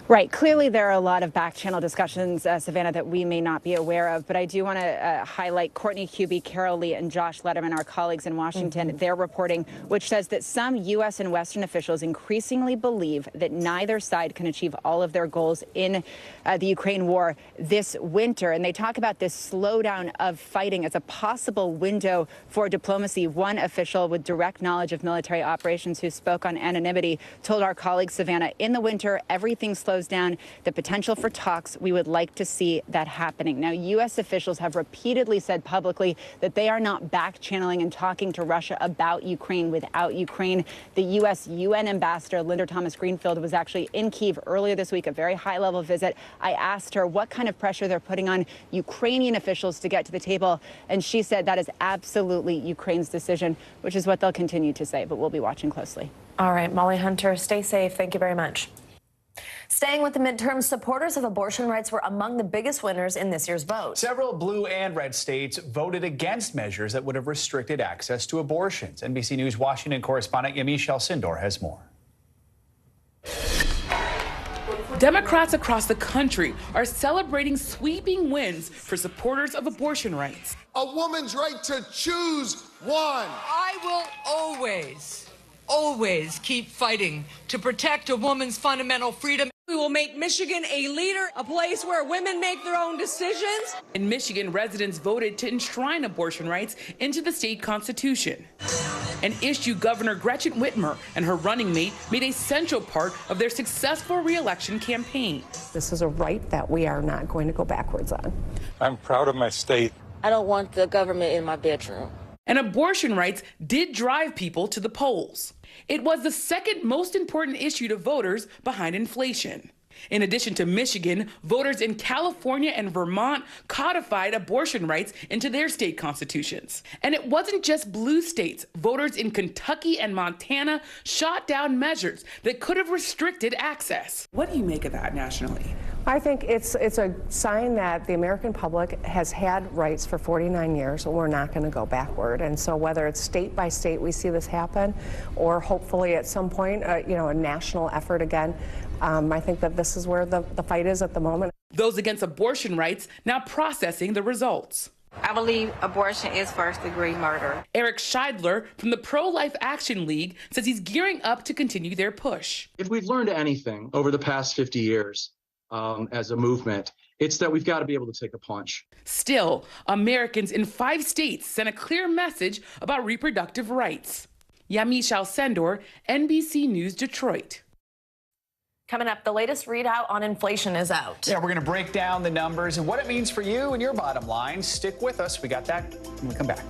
S4: Right. Clearly, there are a lot of back-channel discussions, Savannah, that we may not be aware of. But I do want to highlight Courtney Kuby, Carol Lee, and Josh Letterman, our colleagues in Washington, their reporting, which says that some U.S. and Western officials increasingly believe that neither side can achieve all of their goals in the Ukraine war this winter. And they talk about this slowdown of fighting as a possible window for diplomacy. One official with direct knowledge of military operations who spoke on anonymity told our colleague Savannah, in the winter, everything slows down. The potential for talks, we would like to see that happening. Now, U.S. officials have repeatedly said publicly that they are not back-channeling and talking to Russia about Ukraine without Ukraine. The U.S. UN ambassador, Linda Thomas-Greenfield, was actually in Kyiv earlier this week, a very high-level visit. I asked her what kind of pressure they're putting on Ukrainian officials to get to the table, and she said that is absolutely Ukraine's decision, which is what they'll continue to say, but we'll be watching closely.
S23: All right, Molly Hunter, stay safe. Thank you very much. Staying with the midterms, supporters of abortion rights were among the biggest winners in this year's vote.
S15: Several blue and red states voted against measures that would have restricted access to abortions. NBC News Washington correspondent Yamiche Alcindor has more.
S1: Democrats across the country are celebrating sweeping wins for supporters of abortion rights.
S18: A woman's right to choose one.
S5: I will always keep fighting to protect a woman's fundamental freedom. We will make Michigan a leader, a place where women make their own decisions.
S1: In Michigan, residents voted to enshrine abortion rights into the state constitution, an issue Governor Gretchen Whitmer and her running mate made a central part of their successful re-election campaign.
S7: This is a right that we are not going to go backwards on.
S8: I'm proud of my state.
S7: I don't want the government in my bedroom.
S1: And abortion rights did drive people to the polls. It was the second most important issue to voters behind inflation. In addition to Michigan, voters in California and Vermont codified abortion rights into their state constitutions. And it wasn't just blue states. Voters in Kentucky and Montana shot down measures that could have restricted access. What do you make of that nationally?
S7: I think it's a sign that the American public has had rights for 49 years, and we're not going to go backward. And so whether it's state by state we see this happen, or hopefully at some point, a national effort again, I think that this is where the fight is at the moment.
S1: Those against abortion rights now processing the results.
S7: I believe abortion is first-degree murder.
S1: Eric Scheidler from the Pro-Life Action League says he's gearing up to continue their push.
S9: If we've learned anything over the past 50 years as a movement, it's that we've got to be able to take a punch.
S1: Still, Americans in 5 states sent a clear message about reproductive rights. Yamiche Alcindor, NBC News Detroit.
S23: Coming up, the latest readout on inflation is out.
S15: Yeah, we're going to break down the numbers and what it means for you and your bottom line. Stick with us. We got that when we come back.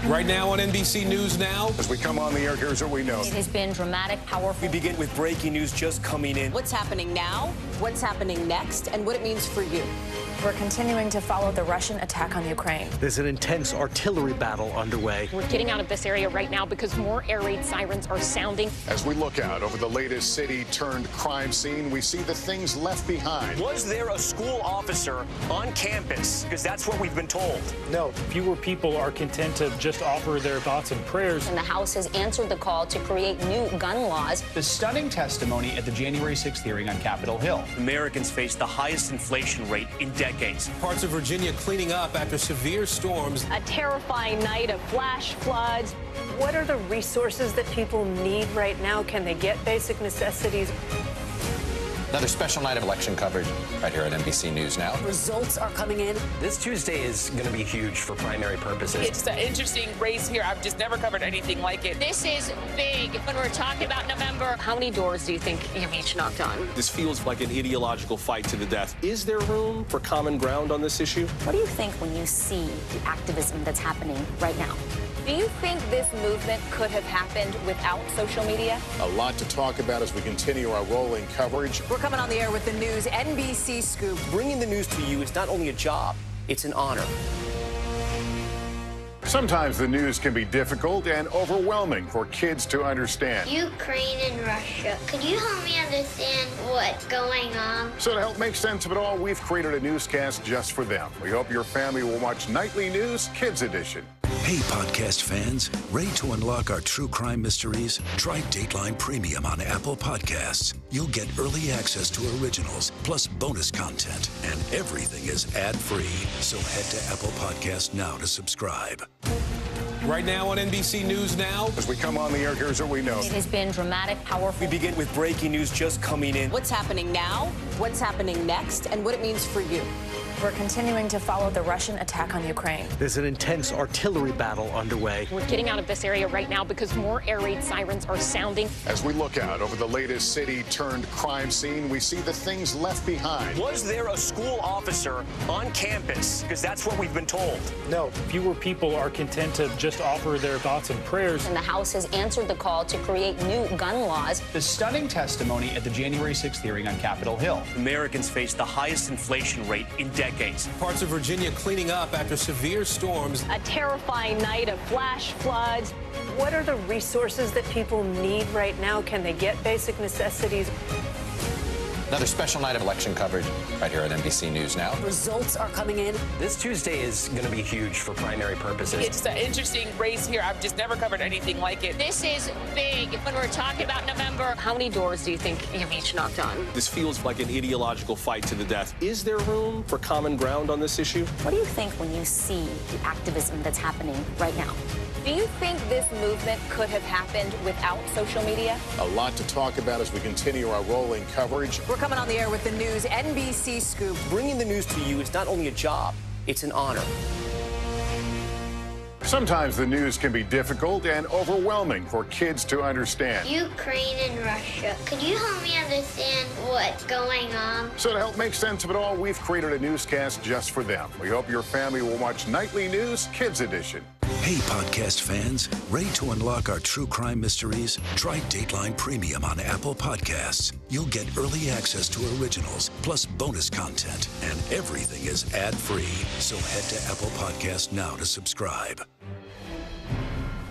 S12: Right now on NBC News Now.
S18: As we come on the air, here's what we know.
S13: It has been dramatic, powerful.
S12: We begin with breaking news just coming in.
S28: What's happening now, what's happening next, and what it means for you.
S23: We're continuing to follow the Russian attack on Ukraine.
S12: There's an intense artillery battle underway.
S22: We're getting out of this area right now because more air raid sirens are sounding.
S18: As we look out over the latest city-turned-crime scene, we see the things left behind.
S12: Was there a school officer on campus? Because that's what we've been told.
S16: No, fewer people are content to just offer their thoughts and prayers.
S13: And the House has answered the call to create new gun laws.
S15: The stunning testimony at the January 6th hearing on Capitol Hill.
S12: Americans face the highest inflation rate in decades. Parts of Virginia cleaning up after severe storms.
S22: A terrifying night of flash floods.
S20: What are the resources that people need right now? Can they get basic necessities?
S21: Another special night of election coverage right here at NBC News Now.
S28: Results are coming in.
S12: This Tuesday is going to be huge for primary purposes.
S1: It's an interesting race here. I've just never covered anything like it.
S22: This is big when we're talking about November.
S13: How many doors do you think Yamiche knocked on?
S12: This feels like an ideological fight to the death. Is there room for common ground on this issue?
S13: What do you think when you see the activism that's happening right now?
S22: Do you think this movement could have happened without social media?
S18: A lot to talk about as we continue our rolling coverage.
S28: We're coming on the air with the news NBC Scoop.
S12: Bringing the news to you is not only a job, it's an honor.
S18: Sometimes the news can be difficult and overwhelming for kids to understand.
S10: Ukraine and Russia. Could you help me understand what's going on?
S18: So to help make sense of it all, we've created a newscast just for them. We hope your family will watch Nightly News Kids Edition.
S6: Hey, podcast fans, ready to unlock our true crime mysteries? Try Dateline Premium on Apple Podcasts. You'll get early access to originals, plus bonus content, and everything is ad-free. So head to Apple Podcasts now to subscribe.
S12: Right now on NBC News Now.
S18: As we come on the air, here's what we know.
S22: It has been dramatic, powerful.
S12: We begin with breaking news just coming in.
S28: What's happening now, what's happening next, and what it means for you.
S23: We're continuing to follow the Russian attack on Ukraine.
S12: There's an intense artillery battle underway.
S11: We're getting out of this area right now because more air raid sirens are sounding.
S18: As we look out over the latest city-turned-crime scene, we see the things left behind.
S12: Was there a school officer on campus? Because that's what we've been told.
S16: No, fewer people are content to just offer their thoughts and prayers.
S22: And the House has answered the call to create new gun laws.
S15: The stunning testimony at the January 6th hearing on Capitol Hill.
S12: Americans face the highest inflation rate in decades. Parts of Virginia cleaning up after severe storms.
S11: A terrifying night of flash floods.
S20: What are the resources that people need right now? Can they get basic necessities?
S21: Another special night of election coverage right here at NBC News Now.
S14: Results are coming in.
S12: This Tuesday is going to be huge for primary purposes.
S1: It's an interesting race here. I've just never covered anything like it.
S11: This is big when we're talking about November.
S22: How many doors do you think you've each knocked on?
S12: This feels like an ideological fight to the death. Is there room for common ground on this issue?
S13: What do you think when you see the activism that's happening right now?
S22: Do you think this movement could have happened without social media?
S18: A lot to talk about as we continue our rolling coverage.
S28: We're coming on the air with the news NBC Scoop.
S12: Bringing the news to you is not only a job, it's an honor.
S18: Sometimes the news can be difficult and overwhelming for kids to understand.
S10: Ukraine and Russia. Could you help me understand what's going on?
S18: So to help make sense of it all, we've created a newscast just for them. We hope your family will watch Nightly News Kids Edition.
S6: Hey, podcast fans, ready to unlock our true crime mysteries? Try Dateline Premium on Apple Podcasts. You'll get early access to originals, plus bonus content, and everything is ad-free. So head to Apple Podcasts now to subscribe.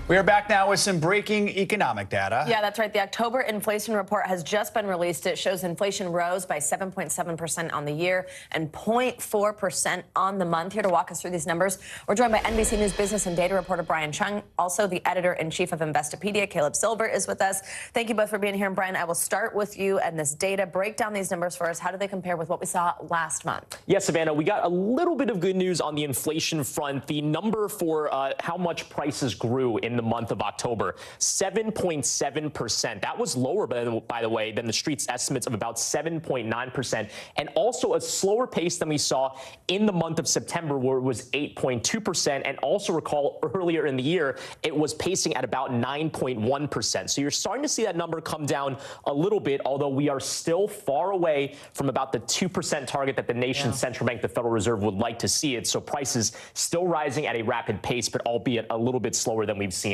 S15: We are back now with some breaking economic data.
S23: Yeah, that's right. The October inflation report has just been released. It shows inflation rose by 7.7% on the year and 0.4% on the month. Here to walk us through these numbers, we're joined by NBC News business and data reporter Brian Chung. Also, the editor-in-chief of Investopedia, Caleb Silver, is with us. Thank you both for being here. And Brian, I will start with you and this data. Break down these numbers for us. How do they compare with what we saw last month?
S17: Yes, Savannah, we got a little bit of good news on the inflation front. The number for how much prices grew in the month of October, 7.7%. That was lower, by the way, than the street's estimates of about 7.9%, and also a slower pace than we saw in the month of September, where it was 8.2%. And also recall earlier in the year, it was pacing at about 9.1%. So you're starting to see that number come down a little bit, although we are still far away from about the 2% target that the nation's central bank, the Federal Reserve, would like to see it. So prices still rising at a rapid pace, but albeit a little bit slower than we've seen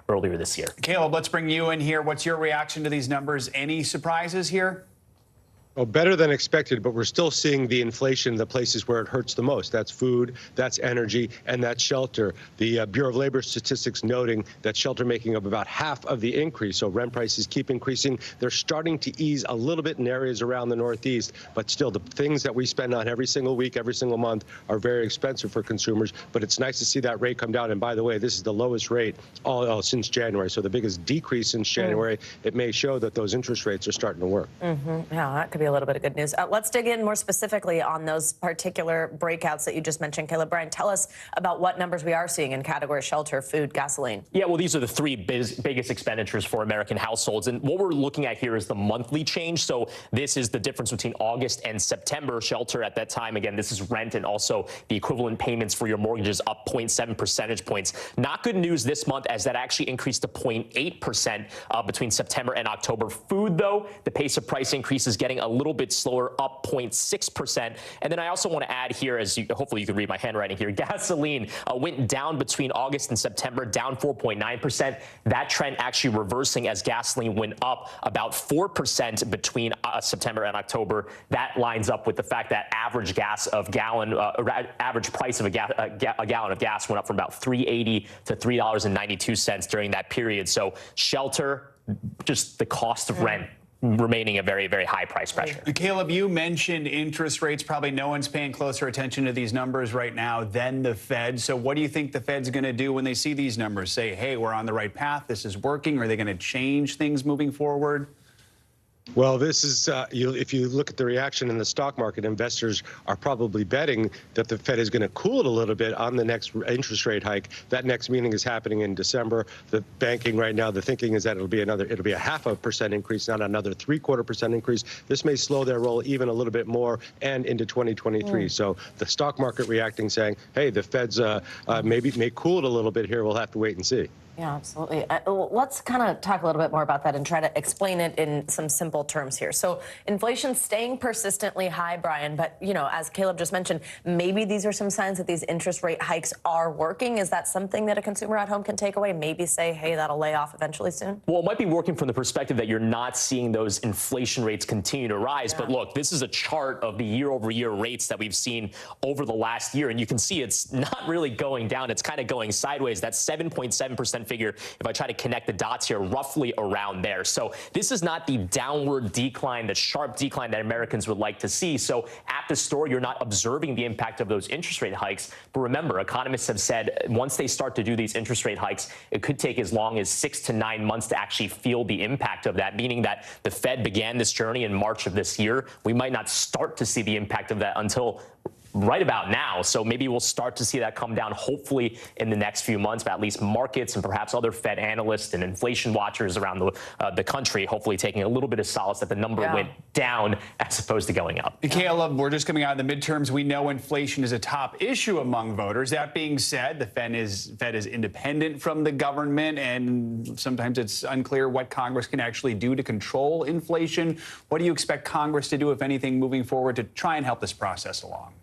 S17: earlier this year.
S15: Caleb, let's bring you in here. What's your reaction to these numbers? Any surprises here?
S19: Well, better than expected, but we're still seeing the inflation in the places where it hurts the most. That's food, that's energy, and that's shelter. The Bureau of Labor Statistics noting that shelter making up about half of the increase. So rent prices keep increasing. They're starting to ease a little bit in areas around the Northeast, but still the things that we spend on every single week, every single month are very expensive for consumers. But it's nice to see that rate come down. And by the way, this is the lowest rate all since January. So the biggest decrease since January. It may show that those interest rates are starting to work.
S23: Yeah, that could be a little bit of good news. Let's dig in more specifically on those particular breakouts that you just mentioned. Caleb, Brian, tell us about what numbers we are seeing in categories shelter, food, gasoline.
S17: Yeah, well, these are the three biggest expenditures for American households. And what we're looking at here is the monthly change. So this is the difference between August and September. Shelter at that time, again, this is rent and also the equivalent payments for your mortgages up 0.7 percentage points. Not good news this month, as that actually increased to 0.8% between September and October. Food, though, the pace of price increase is getting a little bit slower, up 0.6%. And then I also want to add here, as hopefully you can read my handwriting here, gasoline went down between August and September, down 4.9%. That trend actually reversing as gasoline went up about 4% between September and October. That lines up with the fact that average price of a gallon of gas went up from about $3.80 to $3.92 during that period. So shelter, just the cost of rent remaining a very, very high price pressure.
S15: Caleb, you mentioned interest rates. Probably no one's paying closer attention to these numbers right now than the Fed. So what do you think the Fed's going to do when they see these numbers? Say, hey, we're on the right path. This is working. Are they going to change things moving forward?
S19: Well, this is, if you look at the reaction in the stock market, investors are probably betting that the Fed is going to cool it a little bit on the next interest rate hike. That next meeting is happening in December. The banking right now, the thinking is that it'll be a 0.5% increase, not another 0.75% increase. This may slow their roll even a little bit more and into 2023. So the stock market reacting, saying, hey, the Fed's maybe may cool it a little bit here. We'll have to wait and see.
S23: Yeah, absolutely. Let's kind of talk a little bit more about that and try to explain it in some simple terms here. So inflation staying persistently high, Brian, but, you know, as Caleb just mentioned, maybe these are some signs that these interest rate hikes are working. Is that something that a consumer at home can take away? Maybe say, hey, that'll lay off eventually soon?
S17: Well, it might be working from the perspective that you're not seeing those inflation rates continue to rise. Yeah. But look, this is a chart of the year-over-year rates that we've seen over the last year, and you can see it's not really going down. It's kind of going sideways. That 7.7% figure, if I try to connect the dots here, roughly around there. So this is not the downward decline, the sharp decline that Americans would like to see. So at the store, you're not observing the impact of those interest rate hikes. But remember, economists have said once they start to do these interest rate hikes, it could take as long as 6 to 9 months to actually feel the impact of that, meaning that the Fed began this journey in March of this year. We might not start to see the impact of that until right about now. So maybe we'll start to see that come down, hopefully in the next few months, but at least markets and perhaps other Fed analysts and inflation watchers around the country, hopefully taking a little bit of solace that the number went down as opposed to going up.
S15: Caleb, we're just coming out of the midterms. We know inflation is a top issue among voters. That being said, the Fed is independent from the government, and sometimes it's unclear what Congress can actually do to control inflation. What do you expect Congress to do, if anything, moving forward to try and help this process along?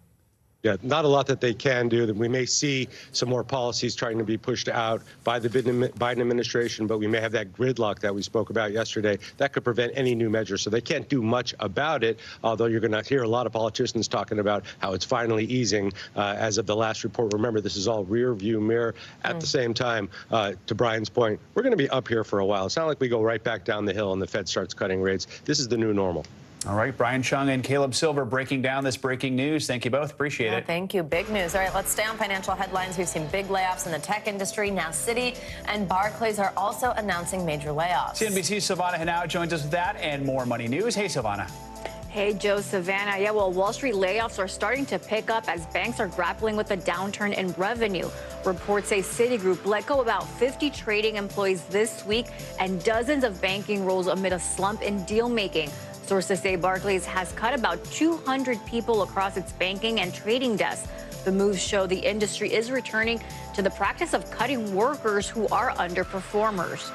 S19: Yeah, not a lot that they can do. That we may see some more policies trying to be pushed out by the Biden administration, but we may have that gridlock that we spoke about yesterday that could prevent any new measures. So they can't do much about it, although you're going to hear a lot of politicians talking about how it's finally easing as of the last report. Remember, this is all rear view mirror. At the same time, to Brian's point, we're going to be up here for a while. It's not like we go right back down the hill and the Fed starts cutting rates. This is the new normal.
S15: All right, Brian Chung and Caleb Silver breaking down this breaking news. Thank you both. Appreciate it.
S23: Thank you. Big news. All right, let's stay on financial headlines. We've seen big layoffs in the tech industry. Now Citi and Barclays are also announcing major layoffs.
S15: CNBC's Silvana Henao joins us with that and more money news. Hey, Silvana.
S2: Hey, Joe, Savannah. Yeah, well, Wall Street layoffs are starting to pick up as banks are grappling with a downturn in revenue. Reports say Citigroup let go about 50 trading employees this week and dozens of banking roles amid a slump in deal making. Sources say Barclays has cut about 200 people across its banking and trading desks. The moves show the industry is returning to the practice of cutting workers who are underperformers.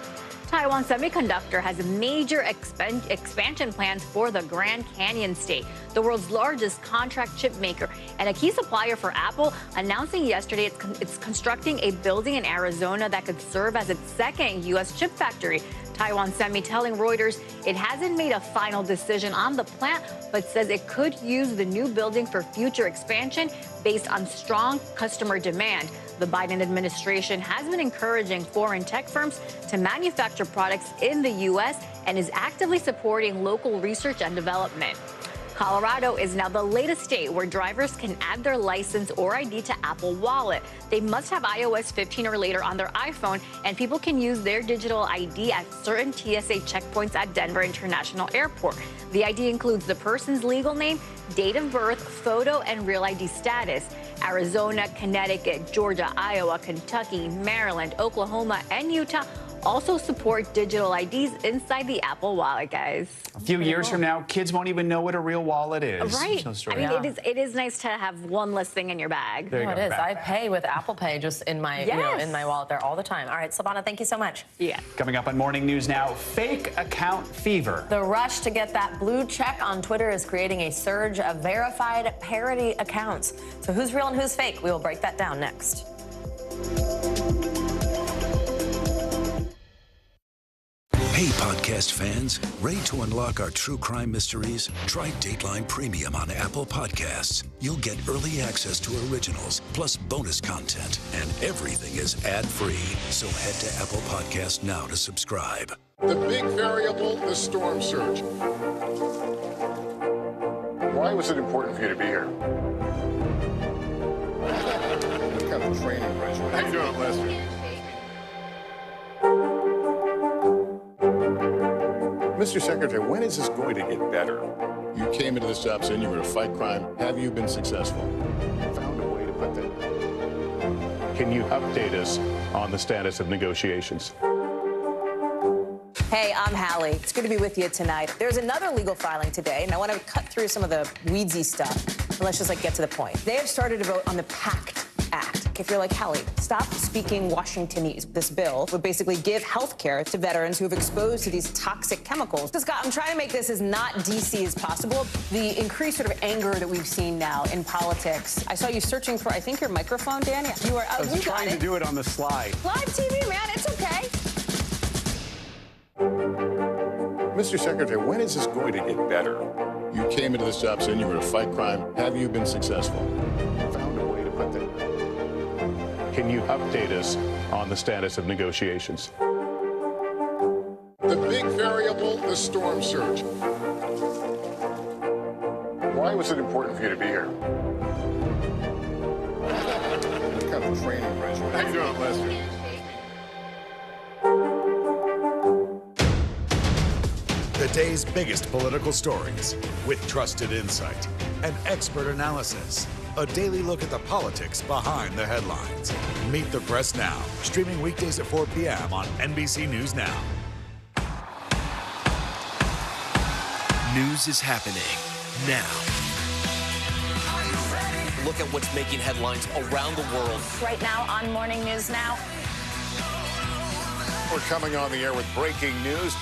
S2: Taiwan Semiconductor has major expansion plans for the Grand Canyon State, the world's largest contract chip maker and a key supplier for Apple, announcing yesterday it's constructing a building in Arizona that could serve as its second U.S. chip factory. Taiwan Semi telling Reuters it hasn't made a final decision on the plant, but says it could use the new building for future expansion based on strong customer demand. The Biden administration has been encouraging foreign tech firms to manufacture products in the U.S. and is actively supporting local research and development. Colorado is now the latest state where drivers can add their license or ID to Apple Wallet. They must have iOS 15 or later on their iPhone, and people can use their digital ID at certain TSA checkpoints at Denver International Airport. The ID includes the person's legal name, date of birth, photo, and real ID status. Arizona, Connecticut, Georgia, Iowa, Kentucky, Maryland, Oklahoma, and Utah also support digital IDs inside the Apple Wallet, guys.
S15: A few years from now, kids won't even know what a real wallet is.
S2: Right. I mean, it is nice to have one less thing in your bag.
S23: It is. I pay with Apple Pay just in my in my wallet there all the time. All right, Silvana, thank you so much.
S2: Yeah.
S15: Coming up on Morning News Now, fake account fever.
S23: The rush to get that blue check on Twitter is creating a surge of verified parody accounts. So who's real and who's fake? We will break that down next.
S6: Hey, podcast fans, ready to unlock our true crime mysteries? Try Dateline Premium on Apple Podcasts. You'll get early access to originals, plus bonus content, and everything is ad-free. So head to Apple Podcasts now to subscribe.
S18: The big variable, the storm surge. Why was it important for you to be here? What kind of training regimen? How you doing, Lester? Mr. Secretary, when is this going to get better? You came into this job saying you were going to fight crime. Have you been successful? Found a way to put that.
S3: Can you update us on the status of negotiations?
S28: Hey, I'm Hallie. It's good to be with you tonight. There's another legal filing today, and I want to cut through some of the weedsy stuff. And let's just get to the point. They have started to vote on the PACT Act. If you're like, Hallie, stop speaking Washingtonese. This bill would basically give health care to veterans who have exposed to these toxic chemicals. So, Scott, I'm trying to make this as not DC as possible. The increased sort of anger that we've seen now in politics. I saw you searching for, I think, your microphone, Dan. You are.
S3: I was trying to do it on the slide.
S28: Live TV, man. It's okay.
S18: Mr. Secretary, when is this going to get better? You came into this job saying you were going to fight crime. Have you been successful? Found a way to put that.
S3: Can you update us on the status of negotiations?
S18: The big variable, the storm surge. Why was it important for you to be here? What kind of training regimen? How you doing, Lester?
S4: The day's biggest political stories with trusted insight and expert analysis. A daily look at the politics behind the headlines. Meet the Press Now, streaming weekdays at 4 p.m. on NBC News Now.
S5: News is happening now. Look at what's making headlines around the world.
S22: Right now on Morning News Now.
S18: We're coming on the air with breaking news.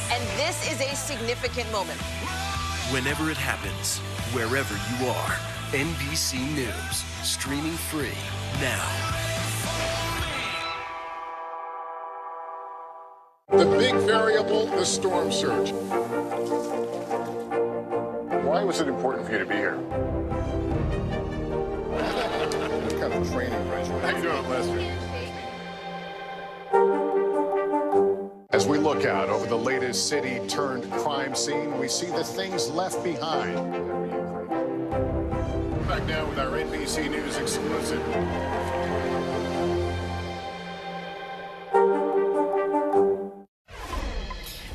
S28: And this is a significant moment.
S5: Whenever it happens, wherever you are, NBC News, streaming free now.
S18: The big variable, the storm surge. Why was it important for you to be here? What kind of training regimen? How you doing, Lester? As we look out over the latest city-turned-crime scene, we see the things left behind. Back now with our NBC News exclusive.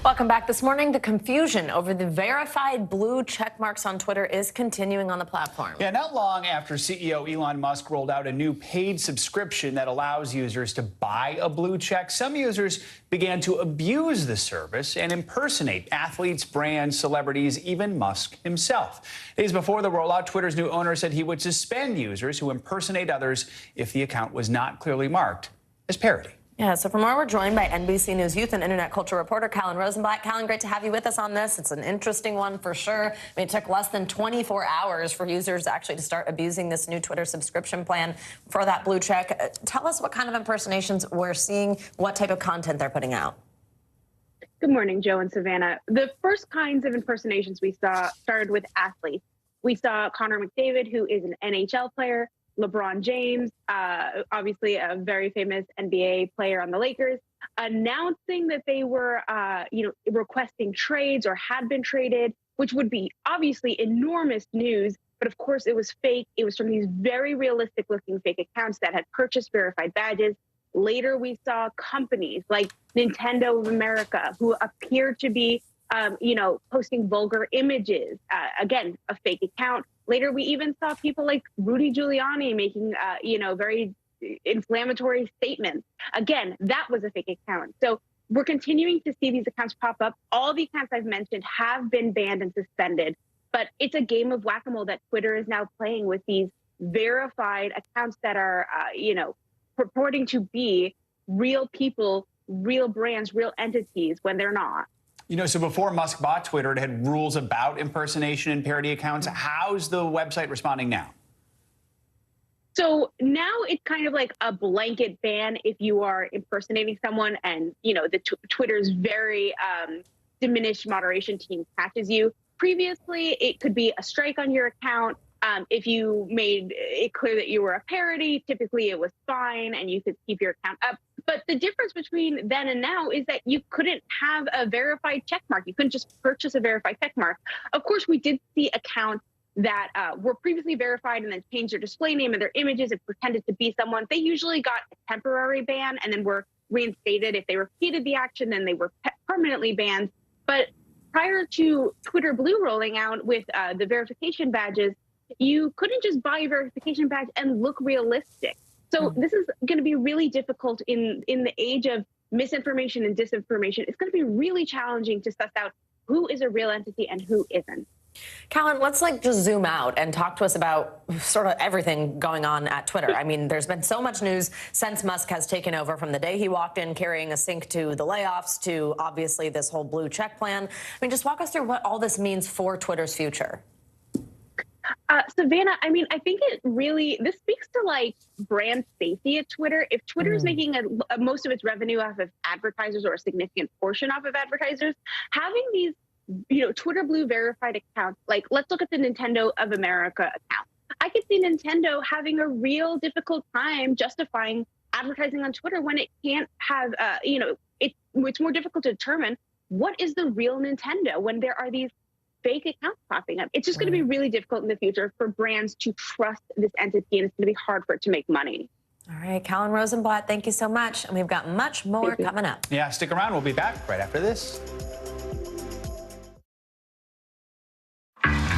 S23: Welcome back this morning. The confusion over the verified blue check marks on Twitter is continuing on the platform.
S15: Yeah, not long after CEO Elon Musk rolled out a new paid subscription that allows users to buy a blue check, some users began to abuse the service and impersonate athletes, brands, celebrities, even Musk himself. Days before the rollout, Twitter's new owner said he would suspend users who impersonate others if the account was not clearly marked as parody.
S23: Yeah, so from where we're joined by NBC News youth and internet culture reporter Callan Rosenblatt. Callan, great to have you with us on this. It's an interesting one for sure. I mean, it took less than 24 hours for users actually to start abusing this new Twitter subscription plan for that blue check. Tell us what kind of impersonations we're seeing, what type of content they're putting out.
S14: Good morning, Joe and Savannah. The first kinds of impersonations we saw started with athletes. We saw Connor McDavid, who is an NHL player, LeBron James, obviously a very famous NBA player on the Lakers, announcing that they were, requesting trades or had been traded, which would be obviously enormous news. But of course, it was fake. It was from these very realistic looking fake accounts that had purchased verified badges. Later, we saw companies like Nintendo of America who appeared to be, posting vulgar images. Again, a fake account. Later, we even saw people like Rudy Giuliani making, very inflammatory statements. Again, that was a fake account. So we're continuing to see these accounts pop up. All the accounts I've mentioned have been banned and suspended. But it's a game of whack-a-mole that Twitter is now playing with these verified accounts that are, purporting to be real people, real brands, real entities when they're not.
S15: So before Musk bought Twitter, it had rules about impersonation and parody accounts. How's the website responding now?
S14: So now it's kind of like a blanket ban if you are impersonating someone and, Twitter's very diminished moderation team catches you. Previously, it could be a strike on your account. If you made it clear that you were a parody, typically it was fine and you could keep your account up. But the difference between then and now is that you couldn't have a verified check mark. You couldn't just purchase a verified check mark. Of course, we did see accounts that were previously verified and then changed their display name and their images and pretended to be someone. They usually got a temporary ban and then were reinstated. If they repeated the action, then they were permanently banned. But prior to Twitter Blue rolling out with the verification badges, you couldn't just buy a verification badge and look realistic. So this is going to be really difficult in the age of misinformation and disinformation. It's going to be really challenging to suss out who is a real entity and who isn't.
S23: Callan, let's just zoom out and talk to us about sort of everything going on at Twitter. I mean, there's been so much news since Musk has taken over, from the day he walked in carrying a sink to the layoffs to obviously this whole blue check plan. I mean, just walk us through what all this means for Twitter's future.
S14: Savannah, I mean, I think this speaks to like brand safety at Twitter. If Twitter is making most of its revenue off of advertisers, or a significant portion off of advertisers, having these Twitter Blue verified accounts, like let's look at the Nintendo of America account. I could see Nintendo having a real difficult time justifying advertising on Twitter when it can't have, it's more difficult to determine what is the real Nintendo when there are these fake accounts popping up. It's just going to be really difficult in the future for brands to trust this entity, and it's going to be hard for it to make money.
S23: All right, Callan Rosenblatt, thank you so much. And we've got much more coming up.
S15: Yeah, stick around. We'll be back right after this.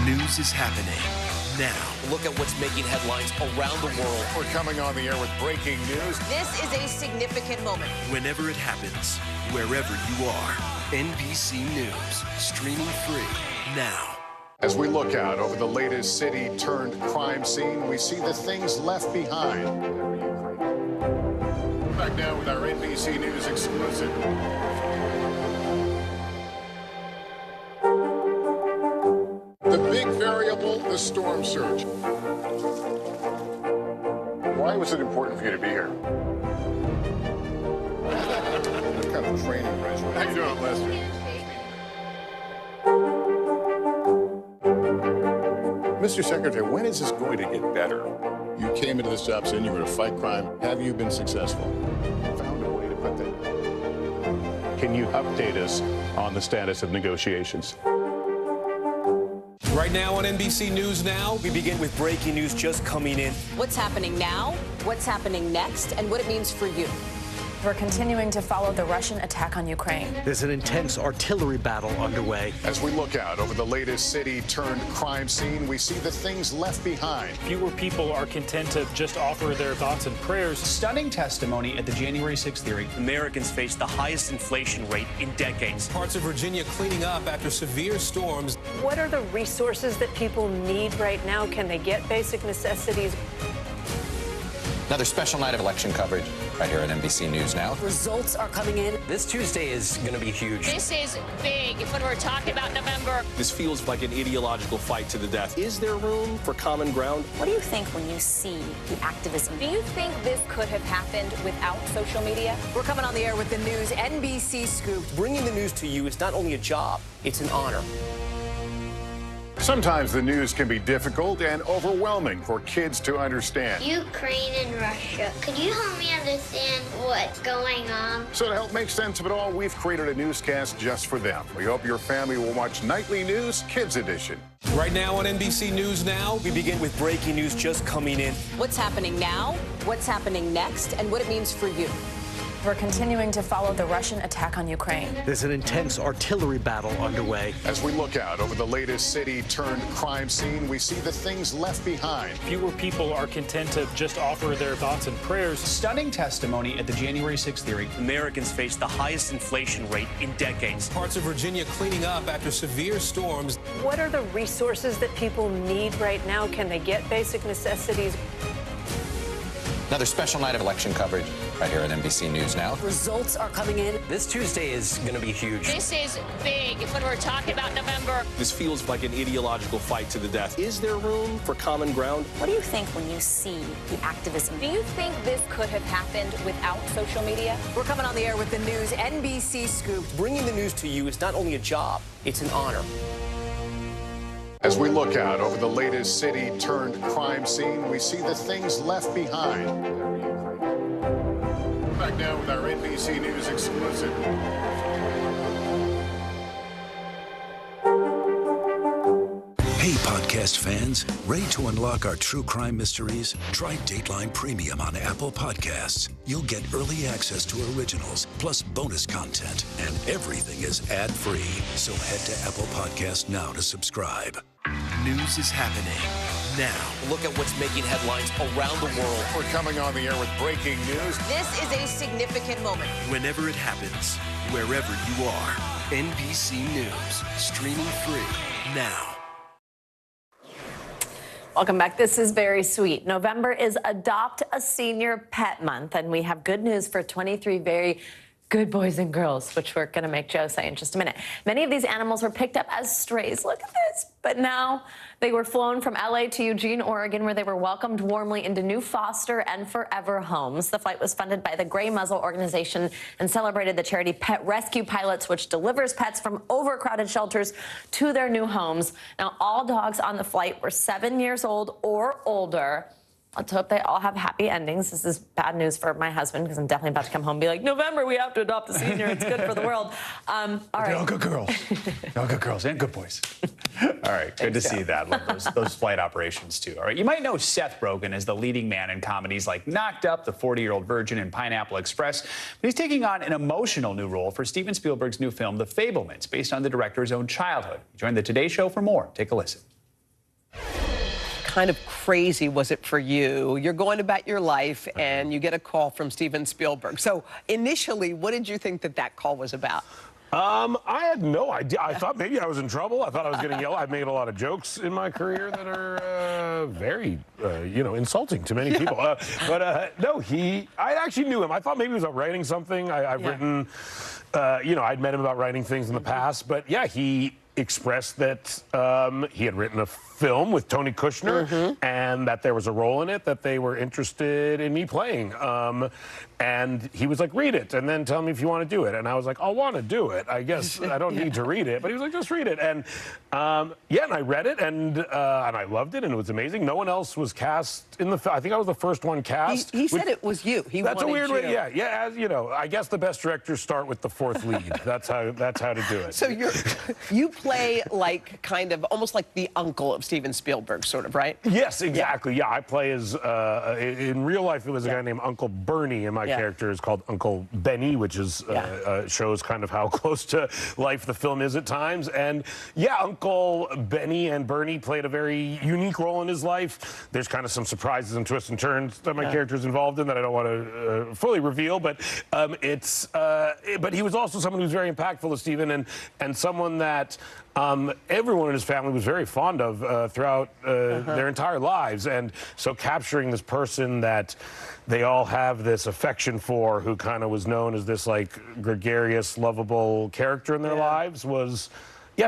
S5: News is happening now.
S12: Look at what's making headlines around the world.
S18: We're coming on the air with breaking news.
S28: This is a significant moment.
S5: Whenever it happens, wherever you are, NBC News, streaming free now.
S18: As we look out over the latest city-turned-crime scene, we see the things left behind. Back now with our NBC News exclusive. The big variable, the storm surge. Why was it important for you to be here? What kind of training regimen? How you doing, Lester? Mr. Secretary, when is this going to get better? You came into this job saying you were to fight crime. Have you been successful? Found a way to put that.
S3: Can you update us on the status of negotiations?
S12: Right now on NBC News Now, we begin with breaking news just coming in.
S28: What's happening now, what's happening next, and what it means for you.
S23: We're continuing to follow the Russian attack on Ukraine.
S7: There's an intense artillery battle underway.
S18: As we look out over the latest city-turned-crime scene, we see the things left behind.
S8: Fewer people are content to just offer their thoughts and prayers.
S15: Stunning testimony at the January 6th hearing.
S12: Americans face the highest inflation rate in decades. Parts of Virginia cleaning up after severe storms.
S20: What are the resources that people need right now? Can they get basic necessities?
S21: Another special night of election coverage right here at NBC News Now.
S28: Results are coming in.
S12: This Tuesday is going to be huge.
S22: This is big when we're talking about November.
S12: This feels like an ideological fight to the death. Is there room for common ground?
S13: What do you think when you see the activism?
S22: Do you think this could have happened without social media?
S28: We're coming on the air with the news NBC Scoop.
S12: Bringing the news to you is not only a job, it's an honor.
S18: Sometimes the news can be difficult and overwhelming for kids to understand.
S10: Ukraine and Russia. Could you help me understand what's going on?
S18: So to help make sense of it all, we've created a newscast just for them. We hope your family will watch Nightly News Kids Edition.
S12: Right now on NBC News Now, we begin with breaking news just coming in.
S28: What's happening now, what's happening next, and what it means for you.
S23: We're continuing to follow the Russian attack on Ukraine.
S7: There's an intense artillery battle underway.
S18: As we look out over the latest city-turned-crime scene, we see the things left behind.
S8: Fewer people are content to just offer their thoughts and prayers.
S15: Stunning testimony at the January 6th hearing.
S12: Americans face the highest inflation rate in decades. Parts of Virginia cleaning up after severe storms.
S20: What are the resources that people need right now? Can they get basic necessities?
S21: Another special night of election coverage right here at NBC News Now.
S28: Results are coming in.
S12: This Tuesday is going to be huge.
S22: This is big when we're talking about November.
S12: This feels like an ideological fight to the death. Is there room for common ground?
S13: What do you think when you see the activism?
S22: Do you think this could have happened without social media?
S28: We're coming on the air with the news NBC Scoop.
S12: Bringing the news to you is not only a job, it's an honor.
S18: As we look out over the latest city-turned-crime scene, we see the things left behind. back now with our NBC News exclusive.
S6: Hey, podcast fans, ready to unlock our true crime mysteries? Try Dateline Premium on Apple Podcasts. You'll get early access to originals, plus bonus content, and everything is ad-free. So head to Apple Podcasts now to subscribe.
S5: News is happening now.
S12: Look at what's making headlines around the world.
S18: We're coming on the air with breaking news.
S28: This is a significant moment.
S5: Whenever it happens, wherever you are, NBC News, streaming free now.
S23: Welcome back. This is very sweet. November is Adopt a Senior Pet Month, and we have good news for 23 very good boys and girls, which we're going to make Joe say in just a minute. Many of these animals were picked up as strays. Look at this. But now they were flown from LA to Eugene, Oregon, where they were welcomed warmly into new foster and forever homes. The flight was funded by the Gray Muzzle organization and celebrated the charity Pet Rescue Pilots, which delivers pets from overcrowded shelters to their new homes. Now, all dogs on the flight were 7 years old or older. Let's hope they all have happy endings. This is bad news for my husband, because I'm definitely about to come home and be like, November, we have to adopt a senior. It's good for the world. All right.
S15: They're all good girls. They're all good girls and good boys. All right. Good to see that. Love those flight operations, too. All right. You might know Seth Rogen as the leading man in comedies like Knocked Up, The 40-Year-Old Virgin, and Pineapple Express. But he's taking on an emotional new role for Steven Spielberg's new film, The Fabelmans, based on the director's own childhood. Join the Today Show for more. Take a listen.
S1: Kind of crazy was it for you? You're going about your life and you get a call from Steven Spielberg. So initially, what did you think that call was about?
S9: I had no idea. I thought maybe I was in trouble. I thought I was getting yelled. I've made a lot of jokes in my career that are very, insulting to many people. No, I actually knew him. I thought maybe he was out writing something. I've written, I'd met him about writing things in the past. But yeah, he expressed that he had written a film with Tony Kushner and that there was a role in it that they were interested in me playing. And he was like, read it and then tell me if you want to do it. And I was like, I want to do it. I guess I don't need to read it. But he was like, just read it. And and I read it and I loved it and it was amazing. No one else was cast in the film. I think I was the first one cast.
S1: He said it was you.
S9: That's a weird way. Yeah. As, I guess the best directors start with the fourth lead. That's how to do it.
S1: So you play like kind of almost like the uncle of Steven Spielberg, sort of, right?
S9: Yes, exactly. Yeah, I play as in real life it was a guy named Uncle Bernie, and my character is called Uncle Benny, which is shows kind of how close to life the film is at times. And yeah, Uncle Benny and Bernie played a very unique role in his life. There's kind of some surprises and twists and turns that my character is involved in that I don't want to fully reveal, but but he was also someone who was very impactful to Steven and someone that everyone in his family was very fond of throughout their entire lives. And so capturing this person that they all have this affection for, who kind of was known as this like gregarious, lovable character in their lives, was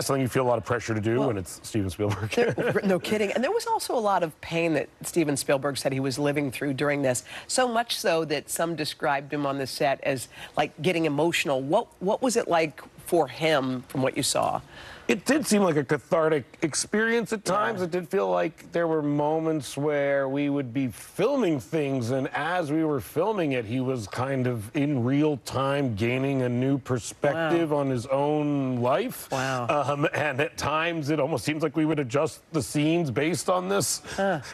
S9: something you feel a lot of pressure to do when it's Steven Spielberg.
S1: No kidding. And there was also a lot of pain that Steven Spielberg said he was living through during this. So much so that some described him on the set as like getting emotional. What was it like for him from what you saw?
S9: It did seem like a cathartic experience at times. It did feel like there were moments where we would be filming things, and as we were filming it, he was kind of in real time gaining a new perspective on his own life. Wow. And at times, it almost seems like we would adjust the scenes based on this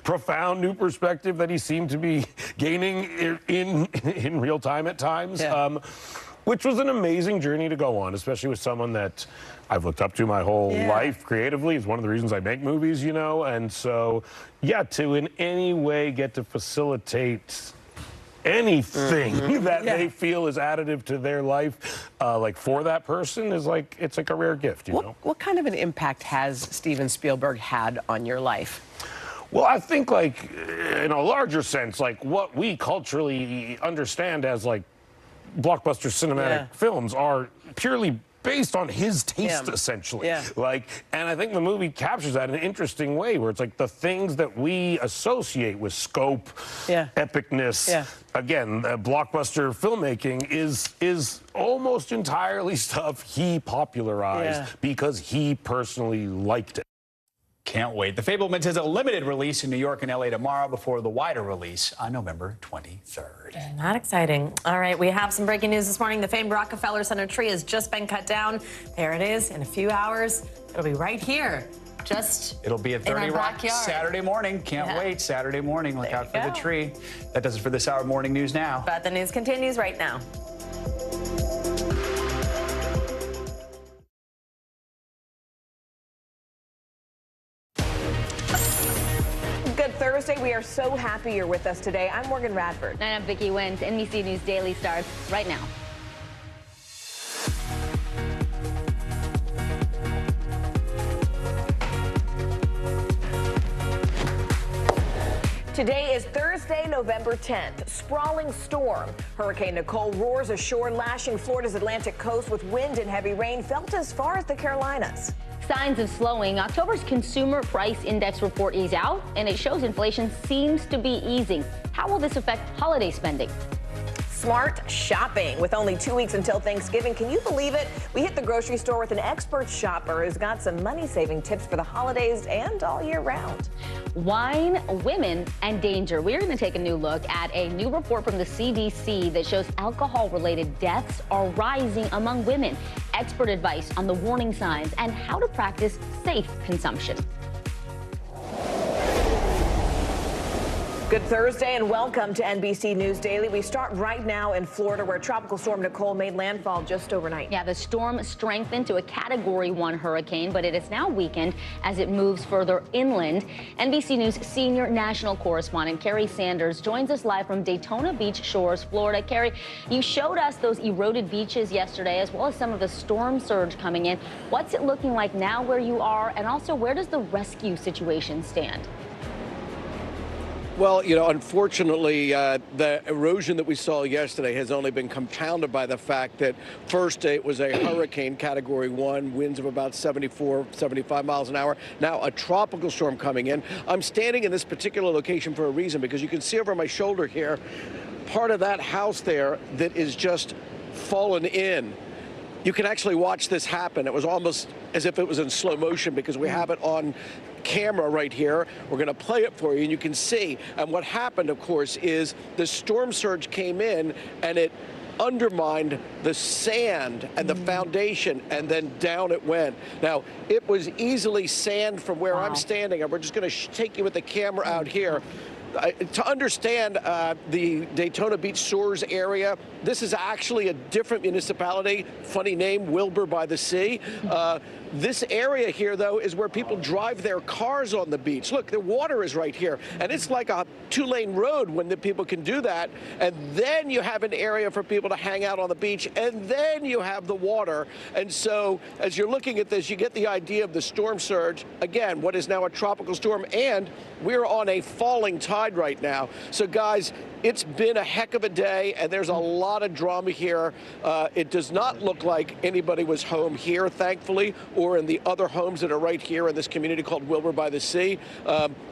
S9: profound new perspective that he seemed to be gaining in real time at times. Which was an amazing journey to go on, especially with someone that I've looked up to my whole life creatively. It's one of the reasons I make movies, and so, to in any way get to facilitate anything that they feel is additive to their life, like for that person, is like, it's like a rare gift, you know?
S1: What kind of an impact has Steven Spielberg had on your life?
S9: Well, I think, like, in a larger sense, like, what we culturally understand as, like, blockbuster cinematic films are purely based on his taste, essentially. And I think the movie captures that in an interesting way, where it's like the things that we associate with scope, epicness. Again, blockbuster filmmaking is almost entirely stuff he popularized because he personally liked it.
S15: Can't wait. The Fablemans has a limited release in New York and LA tomorrow before the wider release on November 23rd.
S23: Not exciting. All right, we have some breaking news this morning. The famed Rockefeller Center tree has just been cut down. There it is in a few hours. It'll be right here.
S15: It'll be at 30 Rock Saturday morning. Can't wait. Saturday morning. Look out for the tree. That does it for this hour of Morning News Now.
S23: But the news continues right now.
S28: Good Thursday. We are so happy you're with us today. I'm Morgan Radford.
S2: And I'm Vicki Wentz. NBC News Daily starts right now.
S28: Today is Thursday, November 10th. Sprawling storm. Hurricane Nicole roars ashore, lashing Florida's Atlantic coast with wind and heavy rain felt as far as the Carolinas.
S11: Signs of slowing. October's consumer price index report is out, and it shows inflation seems to be easing. How will this affect holiday spending?
S28: Smart shopping. With only 2 weeks until Thanksgiving, can you believe it? We hit the grocery store with an expert shopper who's got some money-saving tips for the holidays and all year round.
S11: Wine, women, and danger. We're going to take a new look at a new report from the CDC that shows alcohol-related deaths are rising among women. Expert advice on the warning signs and how to practice safe consumption.
S28: Good Thursday and welcome to NBC News Daily. We start right now in Florida where Tropical Storm Nicole made landfall just overnight.
S11: Yeah, the storm strengthened to a Category 1 hurricane, but it is now weakened as it moves further inland. NBC News senior national correspondent Carrie Sanders joins us live from Daytona Beach Shores, Florida. Carrie, you showed us those eroded beaches yesterday as well as some of the storm surge coming in. What's it looking like now where you are, and also where does the rescue situation stand?
S16: Well, you know, unfortunately, the erosion that we saw yesterday has only been compounded by the fact that first it was a hurricane Category 1, winds of about 74, 75 miles an hour. Now a tropical storm coming in. I'm standing in this particular location for a reason, because you can see over my shoulder here, part of that house there that is just fallen in. You can actually watch this happen. It was almost as if it was in slow motion because we have it on camera right here. We're going to play it for you, and you can see. And what happened, of course, is the storm surge came in and it undermined the sand and the foundation, and then down it went. Now, it was easily sand from where I'm standing, and we're just going to take you with the camera out here. To understand the Daytona Beach Shores area, this is actually a different municipality. Funny name, Wilbur by the Sea. This area here, though, is where people drive their cars on the beach. Look, the water is right here, and it's like a two-lane road when the people can do that. And then you have an area for people to hang out on the beach, and then you have the water. And so, as you're looking at this, you get the idea of the storm surge. Again, what is now a tropical storm, and we're on a falling tide right now. So, guys, it's been a heck of a day, and there's a lot of drama here. It does not look like anybody was home here, thankfully, or in the other homes that are right here in this community called Wilbur by the Sea.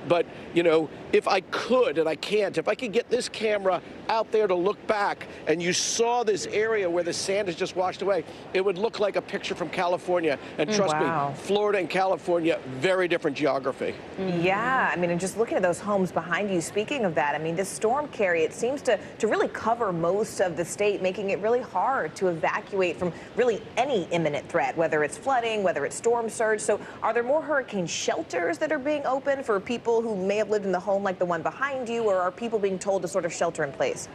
S16: But, you know, if I could, and I can't, if I could get this camera out there to look back and you saw this area where the sand is just washed away, it would look like a picture from California. And trust me, Florida and California, very different geography.
S28: Yeah, I mean, and just looking at those homes behind you, speaking of that, I mean, this storm, Carrie, it seems to really cover most of the state, making it really hard to evacuate from really any imminent threat, whether it's flooding, whether it's storm surge. So are there more hurricane shelters that are being opened for people who may have lived in the home like the one behind you, or are people being told to sort of shelter in place?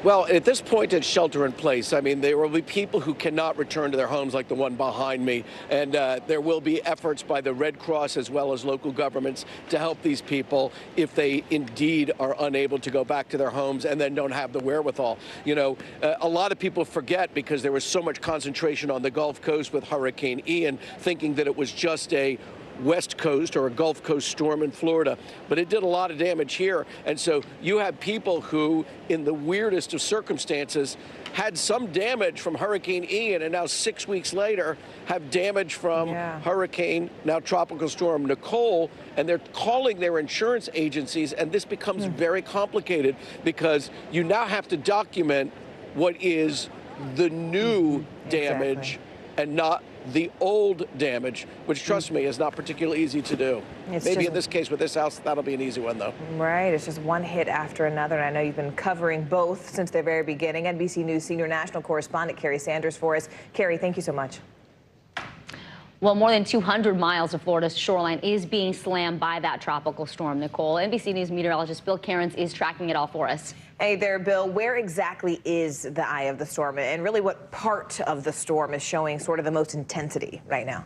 S16: Well, at this point, it's shelter in place. I mean, there will be people who cannot return to their homes like the one behind me. And there will be efforts by the Red Cross as well as local governments to help these people if they indeed are unable to go back to their homes and then don't have the wherewithal. You know, a lot of people forget, because there was so much concentration on the Gulf Coast with Hurricane Ian, thinking that it was just a West Coast or a Gulf Coast storm in Florida, but it did a lot of damage here. And so you have people who, in the weirdest of circumstances, had some damage from Hurricane Ian, and now 6 weeks later have damage from Hurricane, now Tropical Storm Nicole, and they're calling their insurance agencies, and this becomes very complicated because you now have to document what is the new damage and not the old damage, which, trust me, is not particularly easy to do. Maybe in this case with this house, that'll be an easy one, though.
S4: Right. It's just one hit after another. And I know you've been covering both since the very beginning. NBC News senior national correspondent Carrie Sanders for us. Carrie, thank you so much.
S11: Well, more than 200 miles of Florida's shoreline is being slammed by that tropical storm, Nicole. NBC News meteorologist Bill Cairns is tracking it all for us.
S4: Hey there, Bill. Where exactly is the eye of the storm? And really, what part of the storm is showing sort of the most intensity right now?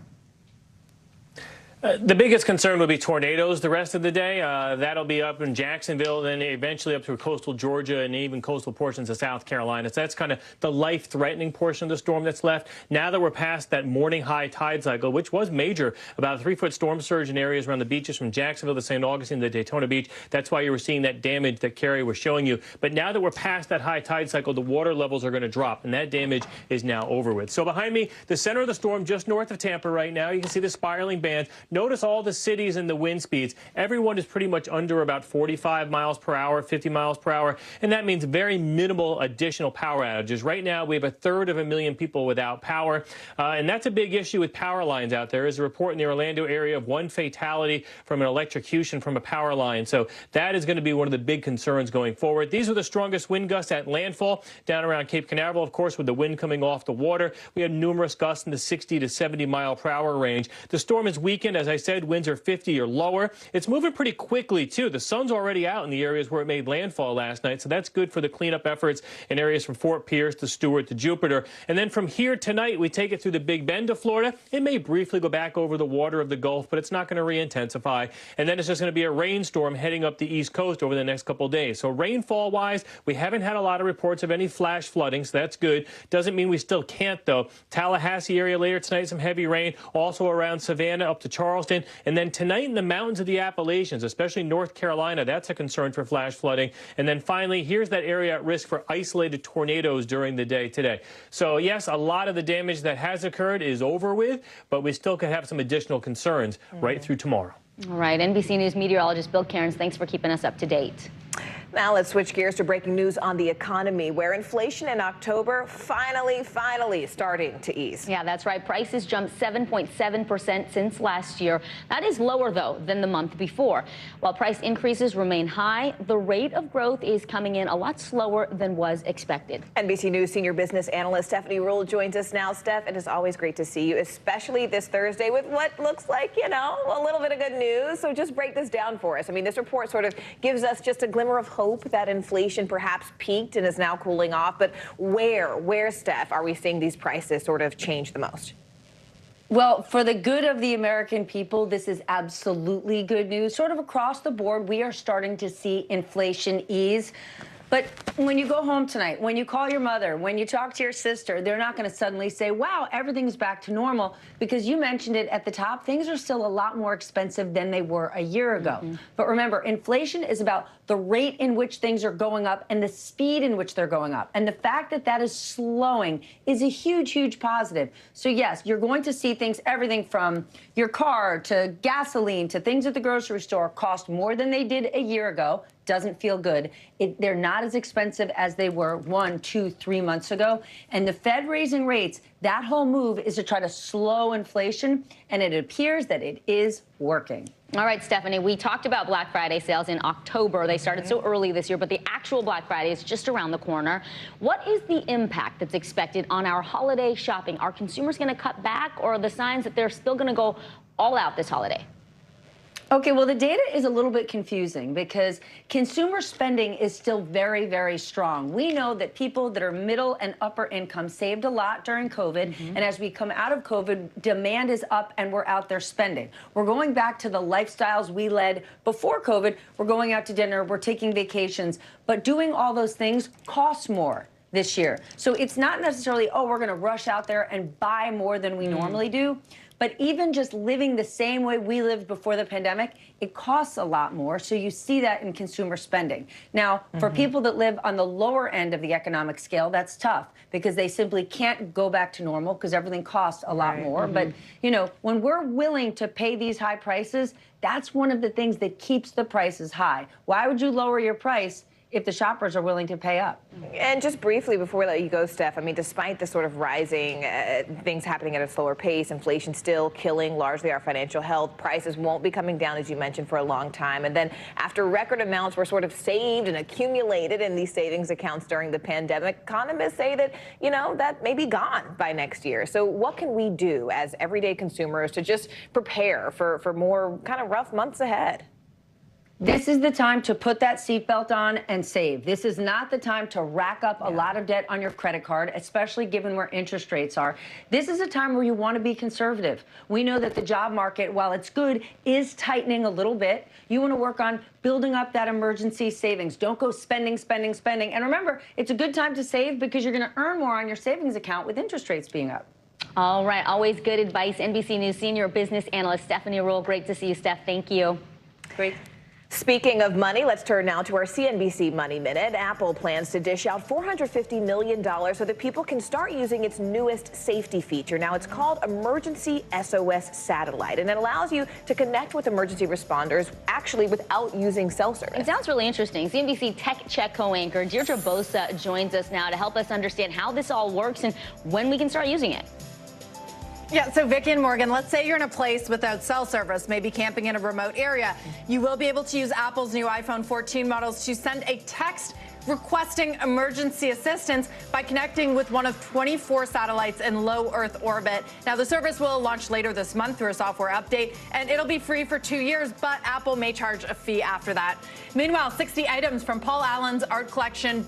S8: The biggest concern would be tornadoes the rest of the day. That'll be up in Jacksonville, then eventually up through coastal Georgia and even coastal portions of South Carolina. So that's kind of the life-threatening portion of the storm that's left. Now that we're past that morning high tide cycle, which was major, about a 3-foot storm surge in areas around the beaches from Jacksonville to St. Augustine to Daytona Beach. That's why you were seeing that damage that Carrie was showing you. But now that we're past that high tide cycle, the water levels are going to drop, and that damage is now over with. So behind me, the center of the storm just north of Tampa right now, you can see the spiraling bands. Notice all the cities and the wind speeds. Everyone is pretty much under about 45 miles per hour, 50 miles per hour, and that means very minimal additional power outages. Right now, we have 1/3 people without power, and that's a big issue with power lines out there. There's a report in the Orlando area of 1 fatality from an electrocution from a power line, so that is going to be one of the big concerns going forward. These are the strongest wind gusts at landfall down around Cape Canaveral, of course, with the wind coming off the water. We had numerous gusts in the 60 to 70 mile per hour range. The storm is weakened, as I said, winds are 50 or lower. It's moving pretty quickly, too. The sun's already out in the areas where it made landfall last night, so that's good for the cleanup efforts in areas from Fort Pierce to Stewart to Jupiter. And then from here tonight, we take it through the Big Bend to Florida. It may briefly go back over the water of the Gulf, but it's not going to re-intensify. And then it's just going to be a rainstorm heading up the East Coast over the next couple of days. So rainfall-wise, we haven't had a lot of reports of any flash flooding, so that's good. Doesn't mean we still can't, though. Tallahassee area later tonight, some heavy rain. Also around Savannah up to Charleston. And then tonight in the mountains of the Appalachians, especially North Carolina, that's a concern for flash flooding. And then finally, here's that area at risk for isolated tornadoes during the day today. So yes, a lot of the damage that has occurred is over with, but we still could have some additional concerns right through tomorrow.
S11: All right, NBC News meteorologist Bill Cairns, thanks for keeping us up to date.
S4: Now let's switch gears to breaking news on the economy, where inflation in October finally starting to ease.
S11: Yeah, that's right. Prices jumped 7.7% since last year. That is lower, though, than the month before. While price increases remain high, the rate of growth is coming in a lot slower than was expected.
S4: NBC News senior business analyst Stephanie Ruhle joins us now. Steph, it is always great to see you, especially this Thursday with what looks like, you know, a little bit of good news. So just break this down for us. I mean, this report sort of gives us just a glimmer of hope that inflation perhaps peaked and is now cooling off. But where, Steph, are we seeing these prices sort of change the most?
S14: Well, for the good of the American people, this is absolutely good news. Sort of across the board, we are starting to see inflation ease. But when you go home tonight, when you call your mother, when you talk to your sister, they're not going to suddenly say, wow, everything's back to normal, because you mentioned it at the top. Things are still a lot more expensive than they were a year ago. But remember, inflation is about the rate in which things are going up and the speed in which they're going up. And the fact that that is slowing is a huge, huge positive. So yes, you're going to see things, everything from your car to gasoline to things at the grocery store cost more than they did a year ago. Doesn't feel good. They're not as expensive as they were 1, 2, 3 months ago. And the Fed raising rates, that whole move is to try to slow inflation, and it appears that it is working.
S11: All right, Stephanie, we talked about Black Friday sales in October. They started so early this year, but the actual Black Friday is just around the corner. What is the impact that's expected on our holiday shopping? Are consumers going to cut back, or are the signs that they're still going to go all out this holiday?
S14: Okay, well, the data is a little bit confusing because consumer spending is still very, very strong. We know that people that are middle and upper income saved a lot during COVID, and as we come out of COVID, demand is up and we're out there spending. We're going back to the lifestyles we led before COVID. We're going out to dinner, we're taking vacations, but doing all those things costs more this year. So it's not necessarily, oh, we're going to rush out there and buy more than we normally do. But even just living the same way we lived before the pandemic, it costs a lot more. So you see that in consumer spending. Now, for people that live on the lower end of the economic scale, that's tough because they simply can't go back to normal because everything costs a lot more. But, you know, when we're willing to pay these high prices, that's one of the things that keeps the prices high. Why would you lower your price if the shoppers are willing to pay up.
S4: And just briefly before we let you go, Steph, I mean, despite the sort of rising things happening at a slower pace, inflation still killing largely our financial health, prices won't be coming down, as you mentioned, for a long time. And then after record amounts were sort of saved and accumulated in these savings accounts during the pandemic, economists say that, you know, that may be gone by next year. So what can we do as everyday consumers to just prepare for more kind of rough months ahead?
S14: This is the time to put that seatbelt on and save. This is not the time to rack up a lot of debt on your credit card, especially given where interest rates are. This is a time where you want to be conservative. We know that the job market, while it's good, is tightening a little bit. You want to work on building up that emergency savings. Don't go spending, spending, spending. And remember, it's a good time to save because you're going to earn more on your savings account with interest rates being up.
S11: All right, always good advice. NBC News senior business analyst Stephanie Ruhle. Great to see you, Steph. Thank you.
S14: Great.
S4: Speaking of money, let's turn now to our CNBC Money Minute. Apple plans to dish out $450 million so that people can start using its newest safety feature. Now, it's called Emergency SOS Satellite, and it allows you to connect with emergency responders actually without using cell service.
S11: It sounds really interesting. CNBC Tech Check co-anchor Deirdre Bosa joins us now to help us understand how this all works and when we can start using it.
S3: Yeah, so Vicki and Morgan, let's say you're in a place without cell service, maybe camping in a remote area. You will be able to use Apple's new iPhone 14 models to send a text requesting emergency assistance by connecting with one of 24 satellites in low Earth orbit. Now, the service will launch later this month through a software update, and it'll be free for 2 years, but Apple may charge a fee after that. Meanwhile, 60 items from Paul Allen's art collection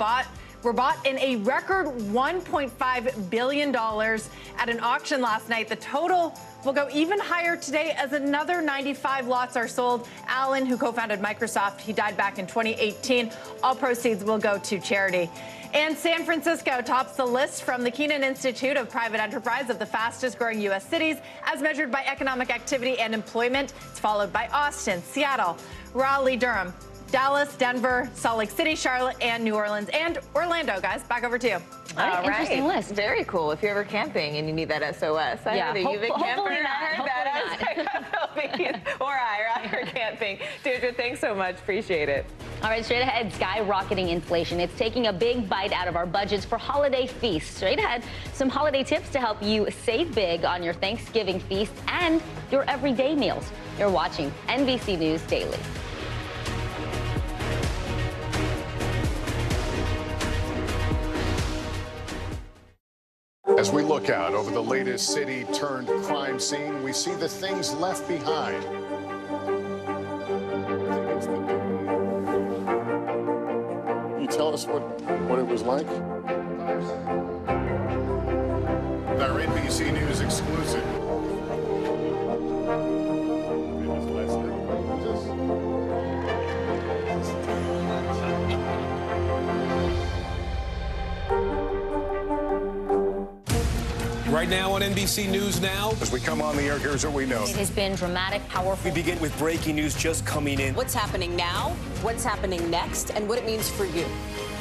S3: were bought in a record $1.5 billion at an auction last night. The total will go even higher today as another 95 lots are sold. Allen, who co-founded Microsoft, he died back in 2018. All proceeds will go to charity. And San Francisco tops the list from the Kenan Institute of Private Enterprise of the fastest growing U.S. cities as measured by economic activity and employment. It's followed by Austin, Seattle, Raleigh, Durham, Dallas, Denver, Salt Lake City, Charlotte, and New Orleans, and Orlando, guys. Back over to you.
S4: All right.
S11: Interesting list.
S4: Very cool. If you're ever camping and you need that SOS. I heard that you've been camping. Or I heard camping. Deirdre, thanks so much. Appreciate it.
S11: All right, straight ahead, skyrocketing inflation. It's taking a big bite out of our budgets for holiday feasts. Straight ahead, some holiday tips to help you save big on your Thanksgiving feast and your everyday meals. You're watching NBC News Daily.
S18: As we look out over the latest city-turned-crime scene, we see the things left behind. Can you tell us what it was like? Our NBC News exclusive.
S12: Right now on NBC News Now.
S18: As we come on the air, here's what we know.
S11: It has been dramatic, powerful.
S12: We begin with breaking news just coming in.
S28: What's happening now, what's happening next, and what it means for you.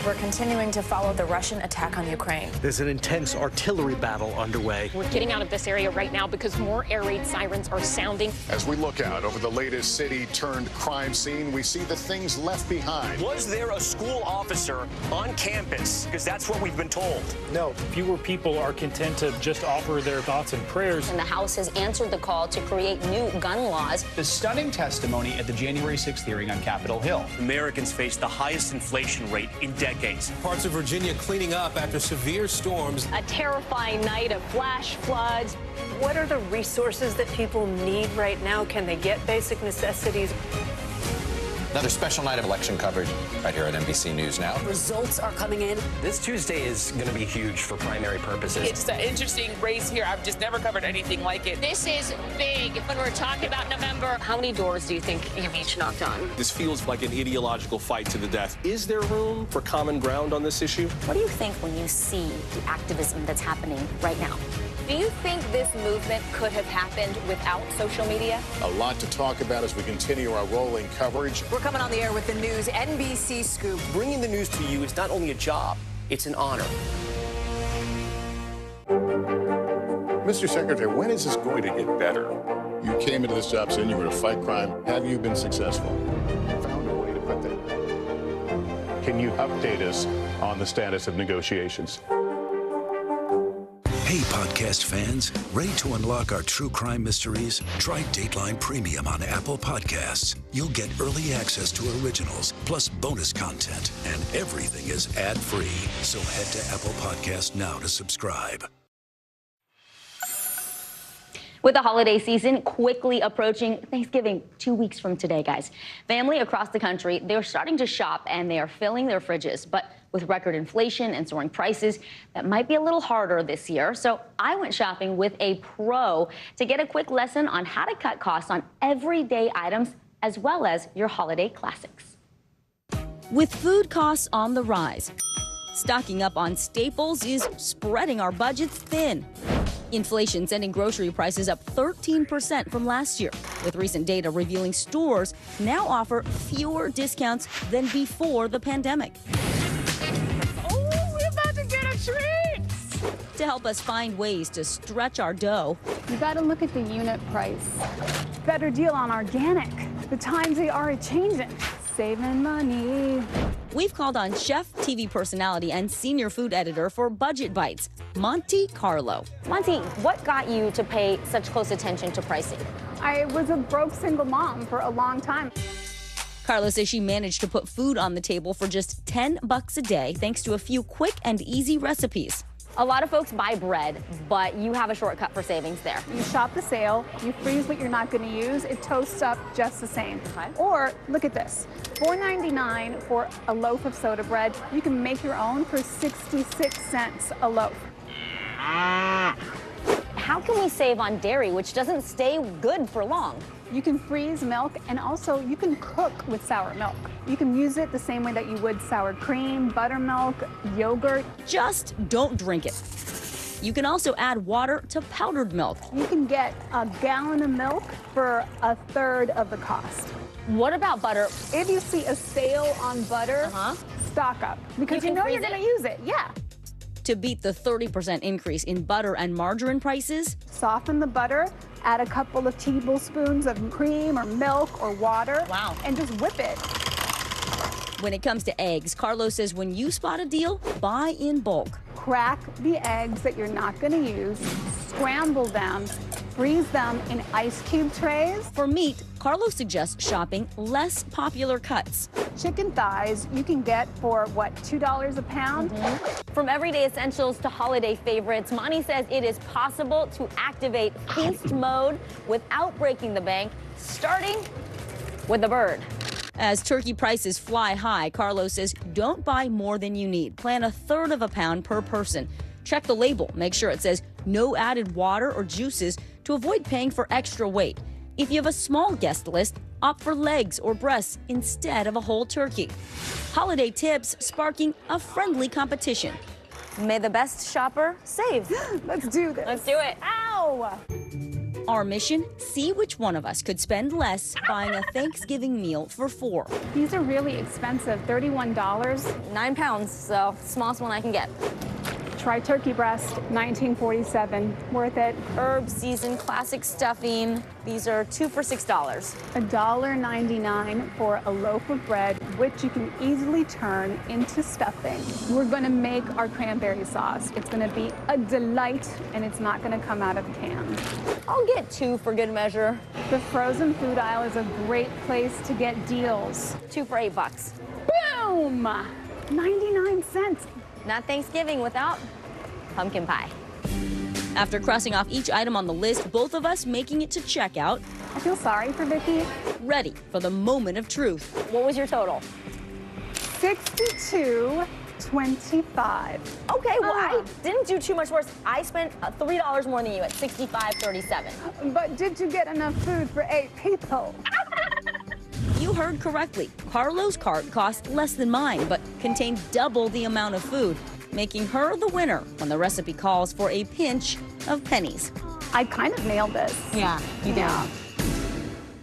S22: We're continuing to follow the Russian attack on Ukraine.
S7: There's an intense artillery battle underway.
S10: We're getting out of this area right now because more air raid sirens are sounding.
S18: As we look out over the latest city-turned-crime scene, we see the things left behind.
S12: Was there a school officer on campus? Because that's what we've been told.
S17: No. Fewer people are content to just offer their thoughts and prayers.
S11: And the House has answered the call to create new gun laws.
S15: The stunning testimony at the January 6th hearing on Capitol Hill.
S12: Americans face the highest inflation rate in decades. Parts of Virginia cleaning up after severe storms.
S10: A terrifying night of flash floods.
S20: What are the resources that people need right now? Can they get basic necessities?
S21: Another special night of election coverage right here at NBC News Now.
S19: Results are coming in.
S12: This Tuesday is going to be huge for primary purposes.
S24: It's an interesting race here. I've just never covered anything like it. This is big. When we're talking about November,
S10: How many doors do you think you've each knocked on?
S12: This feels like an ideological fight to the death. Is there room for common ground on this issue?
S13: What do you think when you see the activism that's happening right now?
S22: Do you think this movement could have happened without social media?
S18: A lot to talk about as we continue our rolling coverage.
S28: We're coming on the air with the news NBC Scoop.
S12: Bringing the news to you is not only a job, it's an honor.
S18: Mr. Secretary, when is this going to get better? You came into this job saying you were going to fight crime. Have you been successful? Found a way to put that. Can you update us on the status of negotiations?
S1: Hey, podcast fans, ready to unlock our true crime mysteries? Try Dateline Premium on Apple Podcasts. You'll get early access to originals, plus bonus content, and everything is ad-free. So head to Apple Podcasts now to subscribe.
S11: With the holiday season quickly approaching, Thanksgiving 2 weeks from today, guys. Family across the country, they're starting to shop and they are filling their fridges. But with record inflation and soaring prices, that might be a little harder this year. So I went shopping with a pro to get a quick lesson on how to cut costs on everyday items as well as your holiday classics. With food costs on the rise, stocking up on staples is spreading our budgets thin. Inflation sending grocery prices up 13% from last year, with recent data revealing stores now offer fewer discounts than before the pandemic.
S5: Oh, we're about to get a treat!
S11: To help us find ways to stretch our dough,
S5: You gotta look at the unit price. Better deal on organic. The times they are a-changing. Saving money.
S11: we've called on chef, TV personality, and senior food editor for Budget Bites, Monty Carlo.
S13: Monty, what got you to pay such close attention to pricing?
S5: I was a broke single mom for a long time.
S11: Carlo says she managed to put food on the table for just $10 a day thanks to a few quick and easy recipes.
S13: A lot of folks buy bread, but you have a shortcut for savings there.
S5: You shop the sale, you freeze what you're not going to use, it toasts up just the same. Okay. Or look at this, $4.99 for a loaf of soda bread. You can make your own for 66 cents a loaf.
S13: How can we save on dairy, which doesn't stay good for long?
S5: You can freeze milk, and also you can cook with sour milk. You can use it the same way that you would sour cream, buttermilk, yogurt.
S11: Just don't drink it. You can also add water to powdered milk.
S5: You can get a gallon of milk for a third of the cost.
S13: What about butter?
S5: If you see a sale on butter, stock up, because you know you're going to use it. Yeah.
S11: To beat the 30% increase in butter and margarine prices,
S5: soften the butter, add a couple of tablespoons of cream or milk or water, and just whip it.
S11: When it comes to eggs, Carlos says when you spot a deal, buy in bulk.
S5: Crack the eggs that you're not going to use, scramble them, freeze them in ice cube trays.
S11: For meat, Carlos suggests shopping less popular cuts.
S5: Chicken thighs you can get for, what, $2 a pound?
S13: From everyday essentials to holiday favorites, Monty says it is possible to activate feast mode without breaking the bank, starting with the bird.
S11: As turkey prices fly high, Carlos says don't buy more than you need. Plan a third of a pound per person. Check the label. Make sure it says no added water or juices to avoid paying for extra weight. If you have a small guest list, opt for legs or breasts instead of a whole turkey. Holiday tips sparking a friendly competition.
S13: May the best shopper save.
S5: Let's do this.
S13: Let's do it.
S5: Ow!
S11: Our mission, see which one of us could spend less buying a Thanksgiving meal for 4.
S5: These are really expensive, $31.
S13: 9 pounds, so smallest one I can get.
S5: Try turkey breast, $19.47. Worth it.
S13: Herb seasoned classic stuffing. These are 2 for $6.
S5: $1.99 for a loaf of bread, which you can easily turn into stuffing. We're going to make our cranberry sauce. It's going to be a delight, and it's not going to come out of a can.
S13: I'll get 2 for good measure.
S5: The frozen food aisle is a great place to get deals.
S13: 2 for $8.
S5: Boom! 99 cents.
S13: Not Thanksgiving without pumpkin pie.
S11: After crossing off each item on the list, both of us making it to checkout.
S5: I feel sorry for Vicky.
S11: Ready for the moment of truth.
S13: What was your total?
S5: $62.25.
S13: Okay, well, I didn't do too much worse. I spent $3 more than you at $65.37.
S5: But did you get enough food for 8 people?
S11: You heard correctly. Carlo's cart cost less than mine, but contained double the amount of food, making her the winner when the recipe calls for a pinch of pennies.
S5: I kind of nailed this.
S11: Yeah, you did.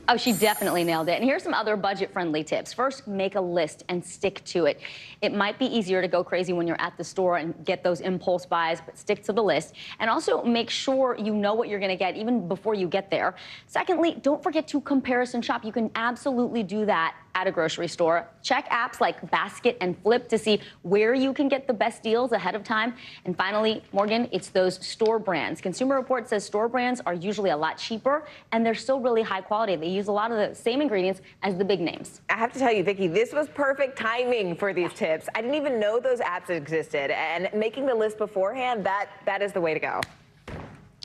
S11: Oh, she definitely nailed it. And here's some other budget-friendly tips. First, make a list and stick to it. It might be easier to go crazy when you're at the store and get those impulse buys, but stick to the list. And also make sure you know what you're going to get even before you get there. Secondly, don't forget to comparison shop. You can absolutely do that at a grocery store. Check apps like Basket and Flip to see where you can get the best deals ahead of time. And finally, Morgan, it's those store brands. Consumer Reports says store brands are usually a lot cheaper, and they're still really high quality. They use a lot of the same ingredients as the big names.
S4: I have to tell you, Vicki, this was perfect timing for these tips. I didn't even know those apps existed, and making the list beforehand, that is the way to go.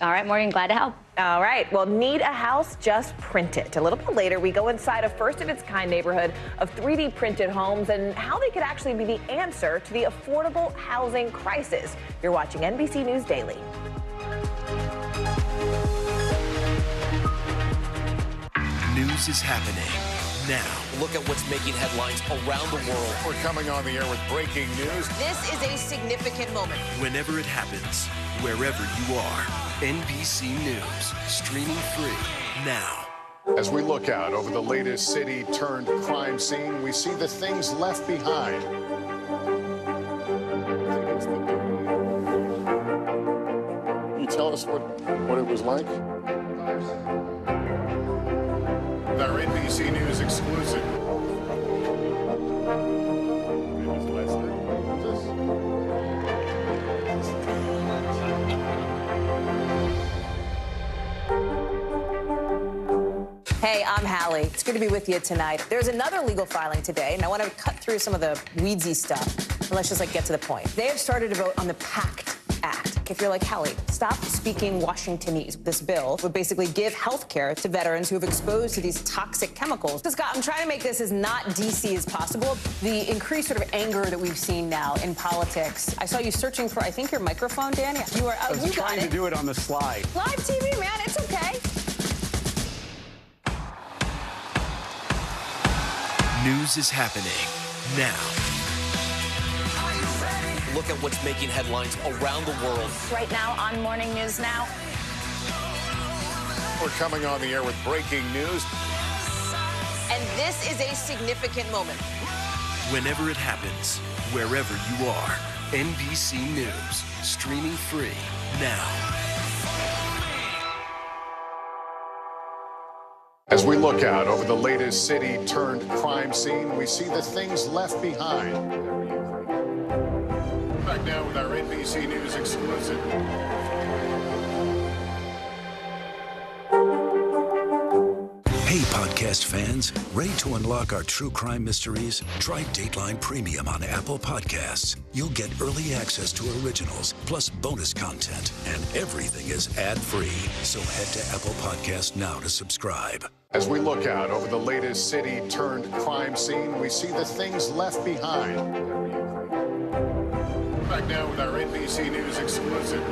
S11: All right, Morgan, glad to help.
S4: All right, well, need a house? Just print it. A little bit later, we go inside a first-of-its-kind neighborhood of 3D printed homes and how they could actually be the answer to the affordable housing crisis. You're watching NBC News Daily.
S2: News is happening now.
S12: Look at what's making headlines around the world.
S18: We're coming on the air with breaking news.
S28: This is a significant moment.
S2: Whenever it happens, wherever you are, NBC News, streaming free now.
S18: As we look out over the latest city-turned-crime scene, we see the things left behind. Can you tell us what it was like? Our NBC News exclusive.
S6: Hey, I'm Hallie. It's good to be with you tonight. There's another legal filing today, and I want to cut through some of the weedsy stuff. And let's just get to the point. They have started to vote on the PACT Act. If you're like, Hallie, stop speaking Washingtonese. This bill would basically give health care to veterans who have exposed to these toxic chemicals. So, Scott, I'm trying to make this as not DC as possible. The increased sort of anger that we've seen now in politics. I saw you searching for, I think, your microphone, Dan. You are.
S15: I was trying to do it on the slide.
S6: Live TV, man. It's okay.
S2: News is happening now.
S12: Look at what's making headlines around the world.
S22: Right now on Morning News Now.
S18: We're coming on the air with breaking news.
S28: And this is a significant moment.
S2: Whenever it happens, wherever you are, NBC News, streaming free now.
S18: As we look out over the latest city-turned-crime scene, we see the things left behind. Back now with our NBC News exclusive.
S1: Hey, podcast fans, ready to unlock our true crime mysteries? Try Dateline Premium on Apple Podcasts. You'll get early access to originals, plus bonus content, and everything is ad-free. So head to Apple Podcasts now to subscribe.
S18: As we look out over the latest city-turned-crime scene, we see the things left behind. Back now with our NBC News exclusive.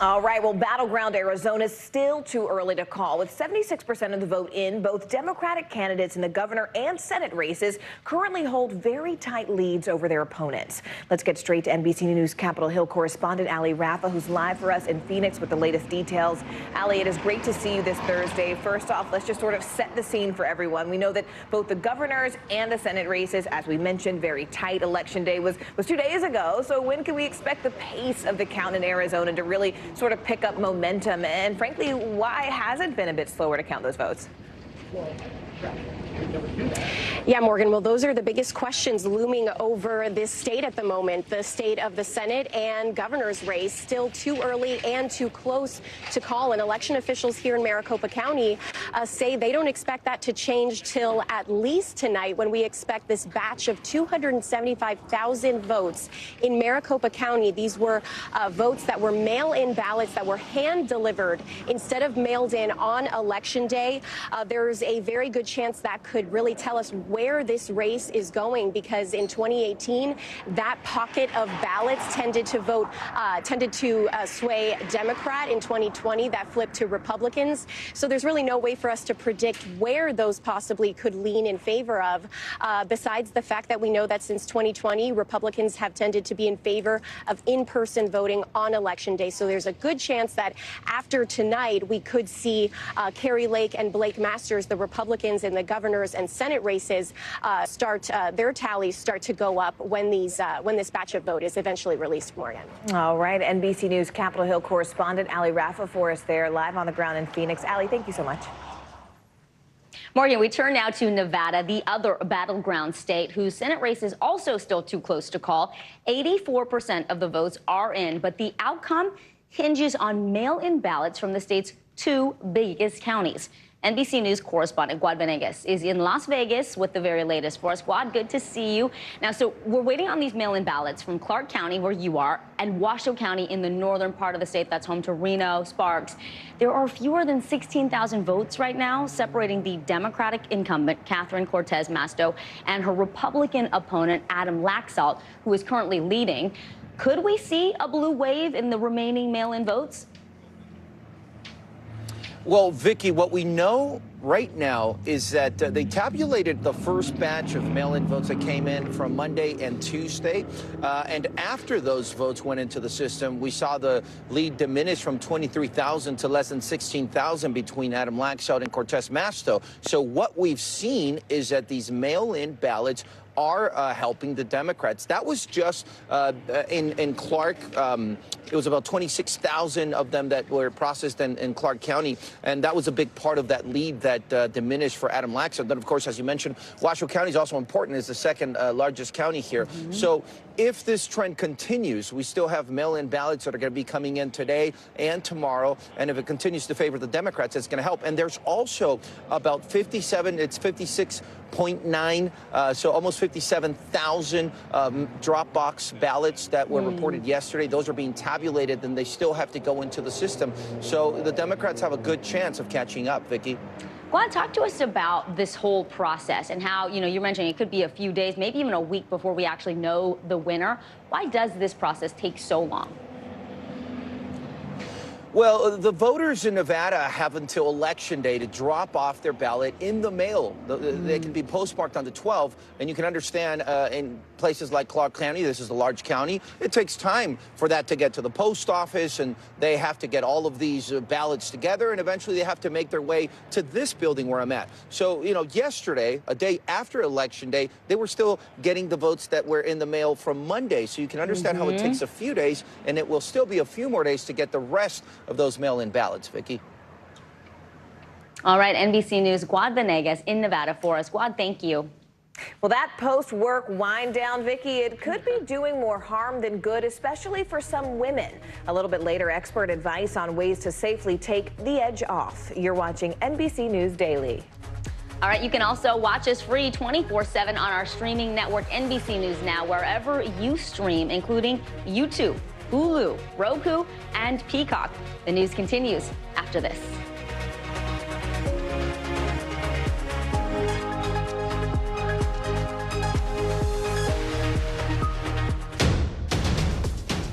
S4: All right, well, battleground Arizona is still too early to call. With 76% of the vote in, both Democratic candidates in the governor and Senate races currently hold very tight leads over their opponents. Let's get straight to NBC News Capitol Hill correspondent Ali Rafa, who's live for us in Phoenix with the latest details. Ali, it is great to see you this Thursday. First off, let's just sort of set the scene for everyone. We know that both the governor's and the Senate races, as we mentioned, very tight. Election day was 2 days ago. So when can we expect the pace of the count in Arizona to really sort of pick up momentum? And frankly, why has it been a bit slower to count those votes?
S9: Yeah, Morgan, well, those are the biggest questions looming over this state at the moment. The state of the Senate and governor's race, still too early and too close to call. And election officials here in Maricopa County say they don't expect that to change till at least tonight, when we expect this batch of 275,000 votes in Maricopa County. These were votes that were mail-in ballots that were hand-delivered instead of mailed in on Election Day. There's a very good chance that could really tell us where where this race is going, because in 2018, that pocket of ballots tended to sway Democrat. In 2020, that flipped to Republicans. So there's really no way for us to predict where those possibly could lean in favor of, besides the fact that we know that since 2020, Republicans have tended to be in favor of in-person voting on Election Day. So there's a good chance that after tonight, we could see Kari Lake and Blake Masters, the Republicans in the governor's and Senate races, their tallies start to go up when this batch of vote is eventually released, Morgan.
S4: All right, NBC News Capitol Hill correspondent Ali Rafa for us there, live on the ground in Phoenix. Ali, thank you so much.
S11: Morgan, we turn now to Nevada, the other battleground state whose Senate race is also still too close to call. 84% of the votes are in, but the outcome hinges on mail-in ballots from the state's two biggest counties. NBC News correspondent Guad Venegas is in Las Vegas with the very latest for us. Guad, good to see you. Now, so we're waiting on these mail-in ballots from Clark County, where you are, and Washoe County in the northern part of the state that's home to Reno, Sparks. There are fewer than 16,000 votes right now separating the Democratic incumbent, Catherine Cortez Masto, and her Republican opponent, Adam Laxalt, who is currently leading. Could we see a blue wave in the remaining mail-in votes?
S8: Well, Vicky, what we know right now is that they tabulated the first batch of mail-in votes that came in from Monday and Tuesday. And after those votes went into the system, we saw the lead diminish from 23,000 to less than 16,000 between Adam Laxalt and Cortez Masto. So what we've seen is that these mail-in ballots are helping the Democrats. That was just in Clark. It was about 26,000 of them that were processed in Clark County, and that was a big part of that lead that diminished for Adam Laxalt. Then, of course, as you mentioned, Washoe County is also important. It's the second largest county here. Mm-hmm. So if this trend continues, we still have mail-in ballots that are going to be coming in today and tomorrow, and if it continues to favor the Democrats, it's going to help. And there's also about 56.9, so almost 57,000 drop box ballots that were reported yesterday. Those are being tabulated, and they still have to go into the system. So the Democrats have a good chance of catching up, Vicky.
S11: Guad, talk to us about this whole process and how, you mentioned it could be a few days, maybe even a week before we actually know the winner. Why does this process take so long?
S8: Well, the voters in Nevada have until Election Day to drop off their ballot in the mail. They can be postmarked on the 12th, and you can understand in places like Clark County, this is a large county, it takes time for that to get to the post office, and they have to get all of these ballots together, and eventually they have to make their way to this building where I'm at. So, yesterday, a day after Election Day, they were still getting the votes that were in the mail from Monday. So you can understand how it takes a few days, and it will still be a few more days to get the rest of those mail-in ballots, Vicky.
S11: All right, NBC News, Guad Venegas in Nevada for us. Guad, thank you.
S4: Well, that post-work wind down, Vicky, it could be doing more harm than good, especially for some women. A little bit later, expert advice on ways to safely take the edge off. You're watching NBC News Daily.
S11: All right, you can also watch us free 24/7 on our streaming network, NBC News Now, wherever you stream, including YouTube, Hulu, Roku, and Peacock. The news continues after this.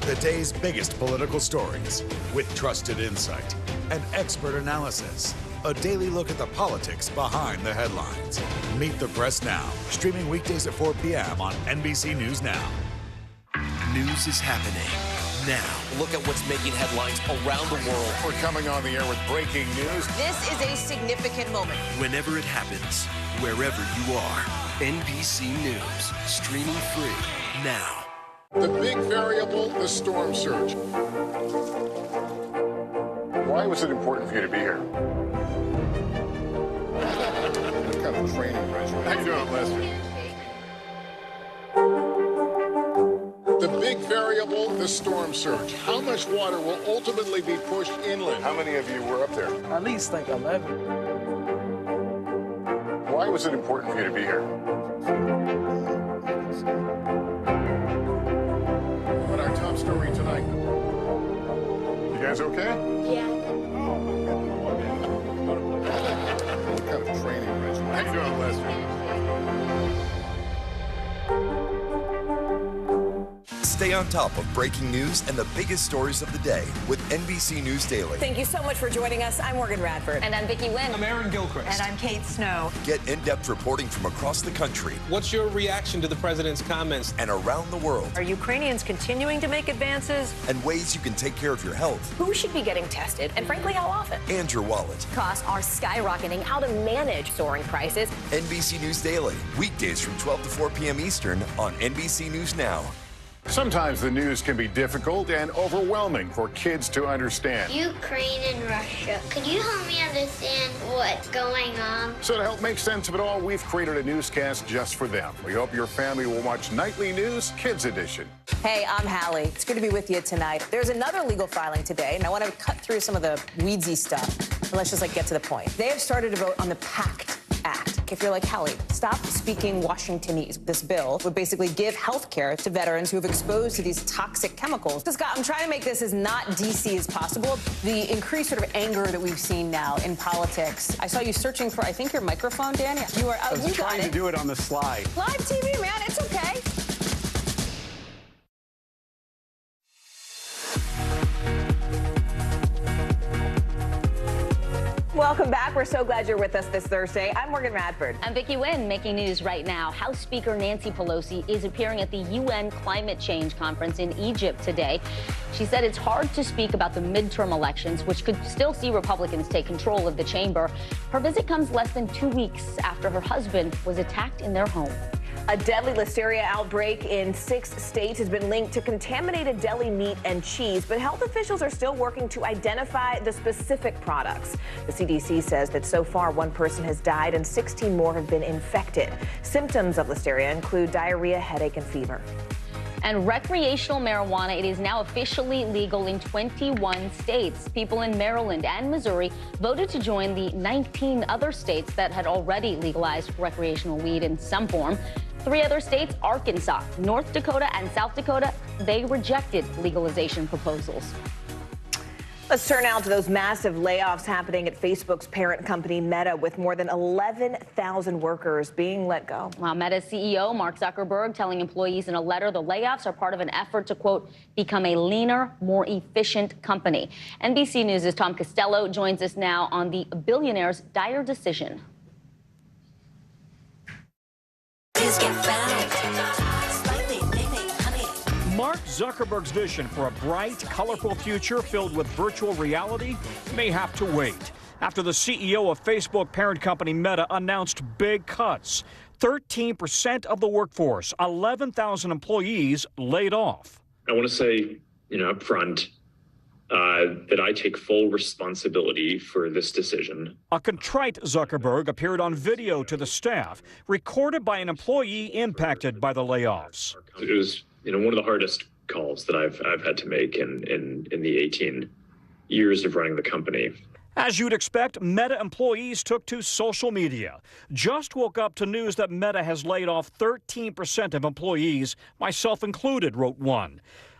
S14: The day's biggest political stories with trusted insight and expert analysis. A daily look at the politics behind the headlines. Meet the Press Now, streaming weekdays at 4 p.m. on NBC News Now.
S2: News is happening now.
S16: Look at what's making headlines around the world.
S18: We're coming on the air with breaking news.
S6: This is a significant moment.
S2: Whenever it happens, wherever you are, NBC News, streaming free now.
S18: The big variable, the storm surge. Why was it important for you to be here? What kind of training regimen? How you doing, Lester? The big variable, the storm surge. How much water will ultimately be pushed inland? How many of you were up there?
S19: At least like 11.
S18: Why was it important for you to be here? What our top story tonight? You guys okay?
S19: Yeah.
S18: What kind of training regimen? How you doing, Lester?
S3: Stay on top of breaking news and the biggest stories of the day with NBC News Daily.
S4: Thank you so much for joining us. I'm Morgan Radford.
S22: And I'm Vicki Wynn.
S12: I'm Aaron Gilchrist.
S22: And I'm Kate Snow.
S3: Get in-depth reporting from across the country.
S12: What's your reaction to the president's comments?
S3: And around the world.
S20: Are Ukrainians continuing to make advances?
S3: And ways you can take care of your health.
S22: Who should be getting tested? And frankly, how often?
S3: And your wallet.
S22: Costs are skyrocketing. How to manage soaring prices.
S3: NBC News Daily. Weekdays from 12 to 4 p.m. Eastern on NBC News Now.
S18: Sometimes the news can be difficult and overwhelming for kids to understand.
S7: Ukraine and Russia. Could you help me understand what's going on?
S18: So to help make sense of it all, we've created a newscast just for them. We hope your family will watch Nightly News Kids Edition.
S6: Hey, I'm Hallie. It's good to be with you tonight. There's another legal filing today, and I want to cut through some of the weedsy stuff. And let's just get to the point. They have started to vote on the PACT Act. If you're like, Hallie, stop speaking Washingtonese. This bill would basically give health care to veterans who have exposed to these toxic chemicals. Scott, I'm trying to make this as not DC as possible. The increased sort of anger that we've seen now in politics. I saw you searching for, I think, your microphone, Danny. You are out.
S17: I was trying to do it on the slide.
S6: Live TV, man. It's okay.
S4: Welcome back. We're so glad you're with us this Thursday. I'm Morgan Radford.
S11: I'm Vicki Wynn, making news right now. House Speaker Nancy Pelosi is appearing at the UN Climate Change Conference in Egypt today. She said it's hard to speak about the midterm elections, which could still see Republicans take control of the chamber. Her visit comes less than 2 weeks after her husband was attacked in their home.
S4: A deadly listeria outbreak in 6 states has been linked to contaminated deli meat and cheese, but health officials are still working to identify the specific products. The CDC says that so far 1 person has died and 16 more have been infected. Symptoms of listeria include diarrhea, headache, and fever.
S11: And recreational marijuana, it is now officially legal in 21 states. People in Maryland and Missouri voted to join the 19 other states that had already legalized recreational weed in some form. 3 other states, Arkansas, North Dakota, and South Dakota, they rejected legalization proposals.
S4: Let's turn now to those massive layoffs happening at Facebook's parent company, Meta, with more than 11,000 workers being let go.
S11: Well, Meta's CEO, Mark Zuckerberg, telling employees in a letter the layoffs are part of an effort to, quote, become a leaner, more efficient company. NBC News' Tom Costello joins us now on the billionaire's dire decision.
S19: Mark Zuckerberg's vision for a bright, colorful future filled with virtual reality may have to wait after the CEO of Facebook parent company Meta announced big cuts. 13% of the workforce, 11,000 employees laid off.
S23: I want to say, up front, that I take full responsibility for this decision.
S19: A contrite Zuckerberg appeared on video to the staff, recorded by an employee impacted by the layoffs.
S23: It was, one of the hardest calls that I've had to make in the 18 years of running the company.
S19: As you'd expect, Meta employees took to social media. Just woke up to news that Meta has laid off 13% of employees, myself included, wrote one.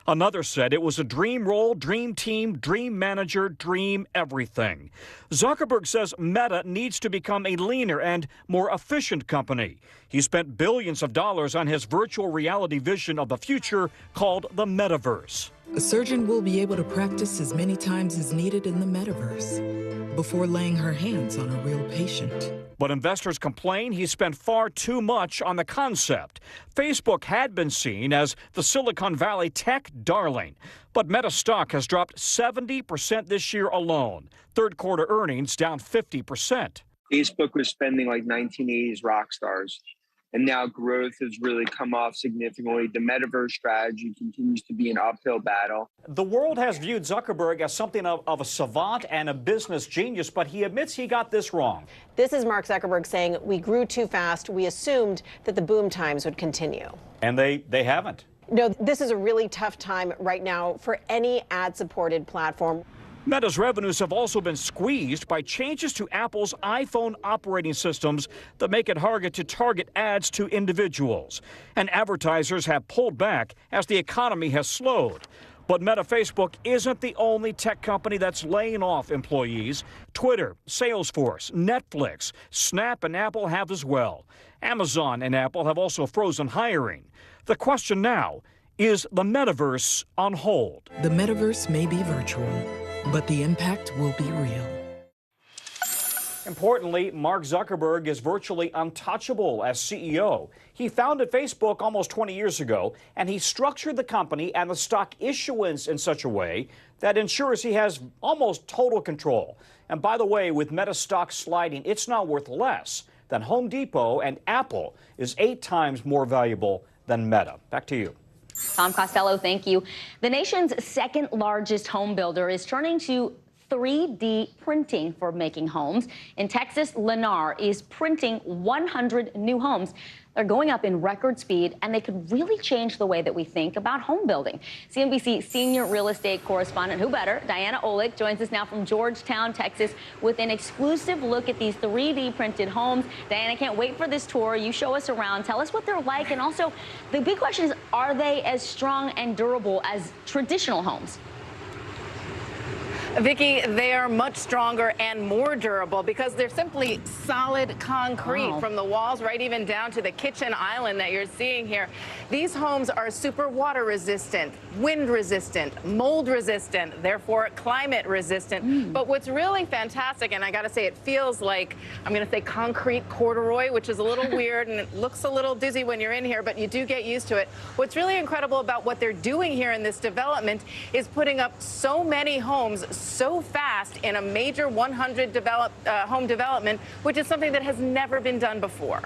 S19: Another said it was a dream role, dream team, dream manager, dream everything. Zuckerberg says Meta needs to become a leaner and more efficient company. He spent billions of dollars on his virtual reality vision of the future called the metaverse.
S25: A surgeon will be able to practice as many times as needed in the metaverse before laying her hands on a real patient.
S19: But investors complain he spent far too much on the concept. Facebook had been seen as the Silicon Valley tech darling, but Meta stock has dropped 70% this year alone. Third quarter earnings down 50%.
S26: Facebook was spending like 1980s rock stars, and now growth has really come off significantly. The metaverse strategy continues to be an uphill battle.
S19: The world has viewed Zuckerberg as something of a savant and a business genius, but he admits he got this wrong.
S27: This is Mark Zuckerberg saying, we grew too fast. We assumed that the boom times would continue.
S19: And they haven't.
S27: No, this is a really tough time right now for any ad-supported platform.
S19: Meta's revenues have also been squeezed by changes to Apple's iPhone operating systems that make it harder to target ads to individuals. And advertisers have pulled back as the economy has slowed. But Meta Facebook isn't the only tech company that's laying off employees. Twitter, Salesforce, Netflix, Snap, and Apple have as well. Amazon and Apple have also frozen hiring. The question now, Is the metaverse on hold?
S25: The metaverse may be virtual, but the impact will be real.
S19: Importantly, Mark Zuckerberg is virtually untouchable as CEO. He founded Facebook almost 20 years ago, and he structured the company and the stock issuance in such a way that ensures he has almost total control. And by the way, with Meta stock sliding, it's now worth less than Home Depot, and Apple is 8 times more valuable than Meta. Back to you.
S11: Tom Costello, thank you. The nation's second largest home builder is turning to 3D printing for making homes. In Texas, Lennar is printing 100 new homes. They're going up in record speed, and they could really change the way that we think about home building. CNBC senior real estate correspondent, who better, Diana Olick, joins us now from Georgetown, Texas, with an exclusive look at these 3D printed homes. Diana, I can't wait for this tour. You show us around. Tell us what they're like, and also the big question is, are they as strong and durable as traditional homes?
S1: Vicki, they are much stronger and more durable because they're simply solid concrete from the walls right even down to the kitchen island that you're seeing here. These homes are super water resistant, wind resistant, mold resistant, therefore climate resistant. But what's really fantastic, and I got to say, it feels like, I'm going to say concrete corduroy, which is a little weird and it looks a little dizzy when you're in here, but you do get used to it. What's really incredible about what they're doing here in this development is putting up so many homes so fast in a major 100 home development, which is something that has never been done before.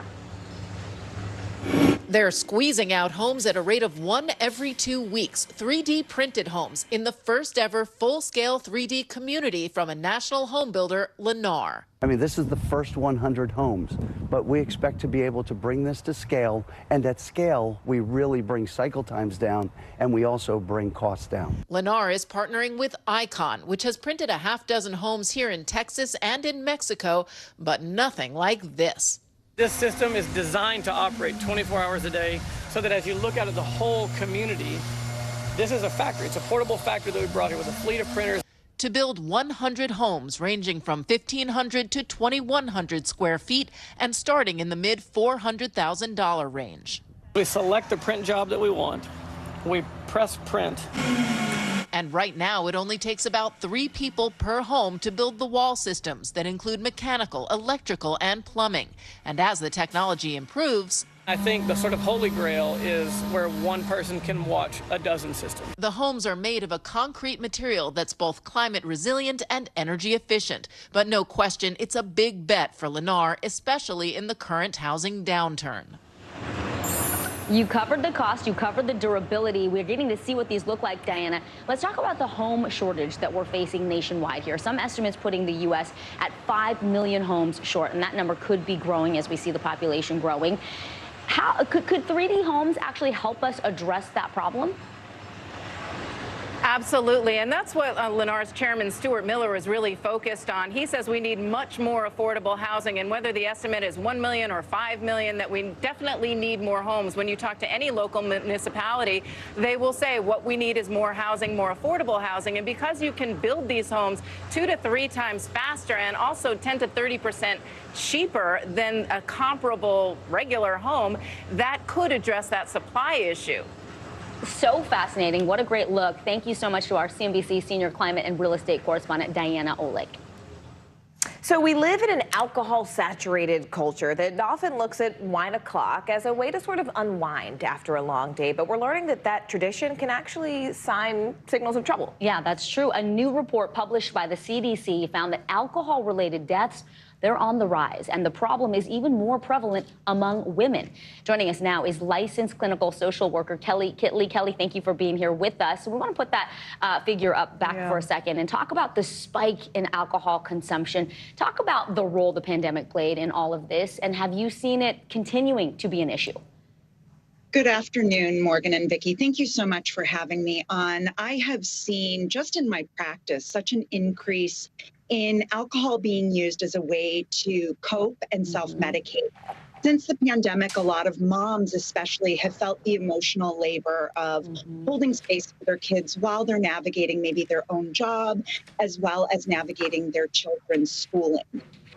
S5: They're squeezing out homes at a rate of 1 every 2 weeks, 3D printed homes in the first ever full-scale 3D community from a national home builder, Lennar.
S10: I mean, this is the first 100 homes, but we expect to be able to bring this to scale, and at scale, we really bring cycle times down, and we also bring costs down.
S5: Lennar is partnering with Icon, which has printed a half-dozen homes here in Texas and in Mexico, but nothing like this.
S13: This system is designed to operate 24 hours a day so that as you look out at the whole community, this is a factory. It's a portable factory that we brought here with a fleet of printers.
S5: To build 100 homes ranging from 1,500 to 2,100 square feet and starting in the mid $400,000 range.
S13: We select the print job that we want. We press print.
S5: And right now, it only takes about 3 people per home to build the wall systems that include mechanical, electrical, and plumbing. And as the technology improves,
S13: I think the sort of holy grail is where one person can watch a dozen systems.
S5: The homes are made of a concrete material that's both climate resilient and energy efficient. But no question, it's a big bet for Lennar, especially in the current housing downturn.
S11: You covered the cost, you covered the durability. We're getting to see what these look like, Diana. Let's talk about the home shortage that we're facing nationwide here. Some estimates putting the U.S. at 5 million homes short, and that number could be growing as we see the population growing. How could 3D homes actually help us address that problem?
S1: Absolutely, and that's what Lennar's chairman, Stuart Miller, is really focused on. He says we need much more affordable housing, and whether the estimate is 1 million or 5 million, that we definitely need more homes. When you talk to any local municipality, they will say what we need is more housing, more affordable housing, and because you can build these homes 2 to 3 times faster and also 10 to 30% cheaper than a comparable regular home, that could address that supply issue.
S11: So fascinating. What a great look. Thank you so much to our CNBC senior climate and real estate correspondent, Diana Olick.
S4: So we live in an alcohol-saturated culture that often looks at wine o'clock as a way to sort of unwind after a long day. But we're learning that that tradition can actually sign signals of trouble.
S11: Yeah, that's true. A new report published by the CDC found that alcohol-related deaths, they're on the rise, and the problem is even more prevalent among women. Joining us now is licensed clinical social worker Kelly Kitley. Kelly, thank you for being here with us. So we want to put that figure up back for a second and talk about the spike in alcohol consumption. Talk about the role the pandemic played in all of this, and have you seen it continuing to be an issue?
S15: Good afternoon, Morgan and Vicki. Thank you so much for having me on. I have seen just in my practice such an increase in alcohol being used as a way to cope and self-medicate. Since the pandemic, a lot of moms especially have felt the emotional labor of holding space for their kids while they're navigating maybe their own job, as well as navigating their children's schooling.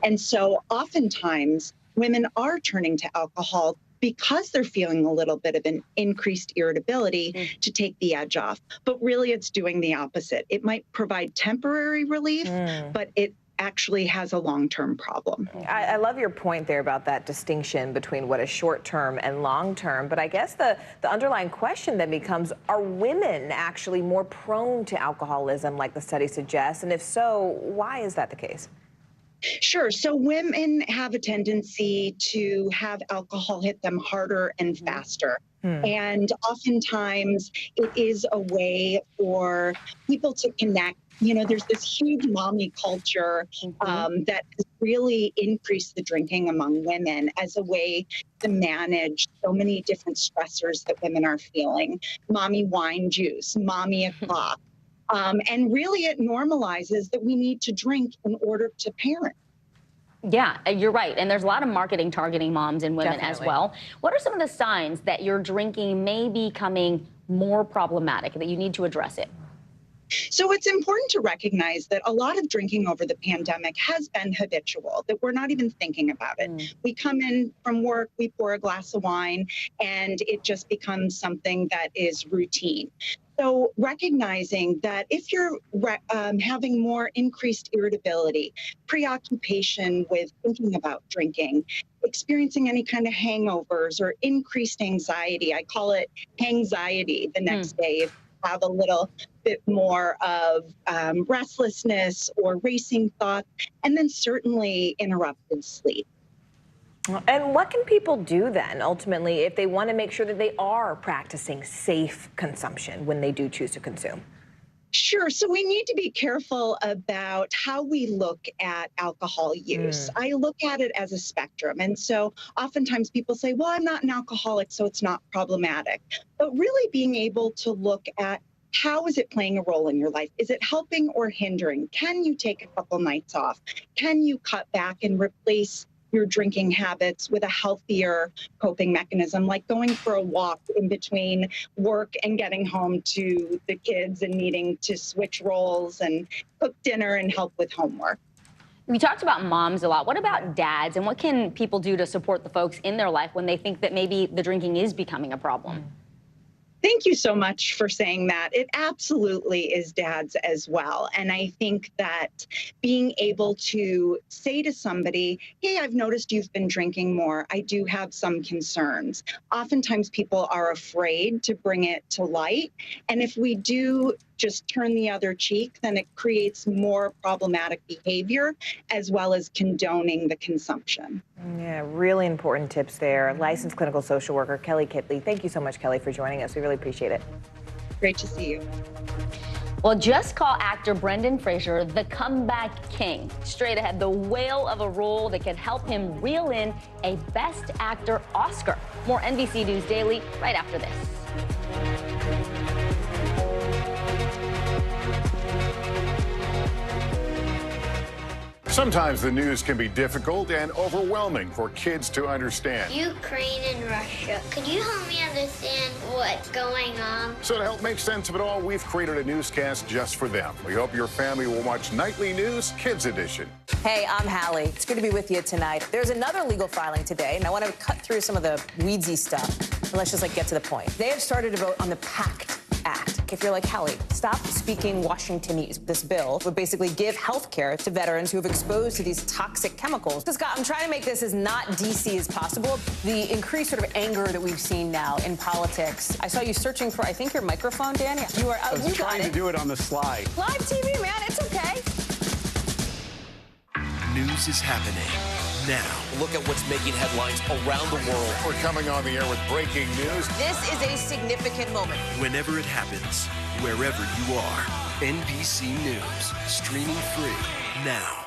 S15: And so oftentimes women are turning to alcohol because they're feeling a little bit of an increased irritability to take the edge off. But really, it's doing the opposite. It might provide temporary relief, but it actually has a long-term problem.
S4: I love your point there about that distinction between what is short-term and long-term, but I guess the underlying question then becomes, are women actually more prone to alcoholism like the study suggests? And if so, why is that the case?
S15: Sure. So women have a tendency to have alcohol hit them harder and faster. And oftentimes it is a way for people to connect. You know, there's this huge mommy culture that has really increased the drinking among women as a way to manage so many different stressors that women are feeling. Mommy wine juice, mommy o'clock. And really it normalizes that we need to drink in order to parent.
S11: Yeah, you're right. And there's a lot of marketing targeting moms and women as
S4: Definitely.
S11: well. What are some of the signs that your drinking may be becoming more problematic, that you need to address it?
S15: So it's important to recognize that a lot of drinking over the pandemic has been habitual, that we're not even thinking about it. We come in from work, we pour a glass of wine, and it just becomes something that is routine. So recognizing that if you're having more increased irritability, preoccupation with thinking about drinking, experiencing any kind of hangovers or increased anxiety, I call it hangxiety the next day, if you have a little bit more of restlessness or racing thoughts, and then certainly interrupted sleep.
S4: And what can people do then, ultimately, if they want to make sure that they are practicing safe consumption when they do choose to consume?
S15: Sure. So we need to be careful about how we look at alcohol use. I look at it as a spectrum. And so oftentimes people say, well, I'm not an alcoholic, so it's not problematic. But really being able to look at how is it playing a role in your life? Is it helping or hindering? Can you take a couple nights off? Can you cut back and replace your drinking habits with a healthier coping mechanism, like going for a walk in between work and getting home to the kids and needing to switch roles and cook dinner and help with homework?
S11: We talked about moms a lot. What about dads? And what can people do to support the folks in their life when they think that maybe the drinking is becoming a problem?
S15: Thank you so much for saying that. It absolutely is dads as well. And I think that being able to say to somebody, hey, I've noticed you've been drinking more. I do have some concerns. Oftentimes people are afraid to bring it to light. And if we do just turn the other cheek, then it creates more problematic behavior as well as condoning the consumption.
S4: Yeah, really important tips there. Licensed clinical social worker Kelly Kitley. Thank you so much, Kelly, for joining us. We really appreciate it.
S15: Great to see you.
S11: Well, just call actor Brendan Fraser the comeback king. Straight ahead, the whale of a role that could help him reel in a Best Actor Oscar. More NBC News Daily right after this.
S18: Sometimes the news can be difficult and overwhelming for kids to understand.
S7: Ukraine and Russia. Could you help me understand what's going on?
S18: So to help make sense of it all, we've created a newscast just for them. We hope your family will watch Nightly News Kids Edition.
S6: Hey, I'm Hallie. It's good to be with you tonight. There's another legal filing today, and I want to cut through some of the weedsy stuff. And let's just get to the point. They have started to vote on the PACT Act. If you're like, Hallie, stop speaking Washingtonese. This bill would basically give health care to veterans who have exposed to these toxic chemicals. So, Scott, I'm trying to make this as not DC as possible. The increased sort of anger that we've seen now in politics. I saw you searching for, I think, your microphone, Dan. You are.
S17: I was trying to do it on the slide.
S6: Live TV, man. It's okay.
S2: News is happening now. Look at what's making headlines around the world.
S18: We're coming on the air with breaking news.
S6: This is a significant moment.
S2: Whenever it happens, wherever you are. NBC News, streaming free now.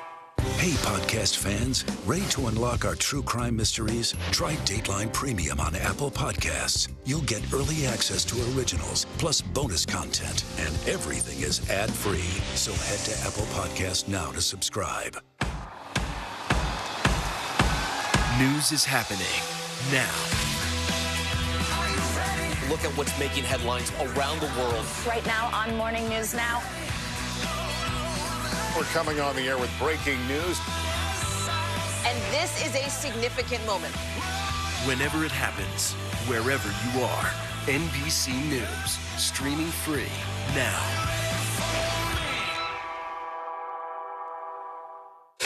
S8: Hey, podcast fans, ready to unlock our true crime mysteries? Try Dateline Premium on Apple Podcasts. You'll get early access to originals, plus bonus content, and everything is ad-free. So head to Apple Podcasts now to subscribe.
S2: News is happening now. Look at what's making headlines around the world.
S22: Right now on Morning News Now.
S18: We're coming on the air with breaking news.
S6: And this is a significant moment.
S2: Whenever it happens, wherever you are, NBC News, streaming free now.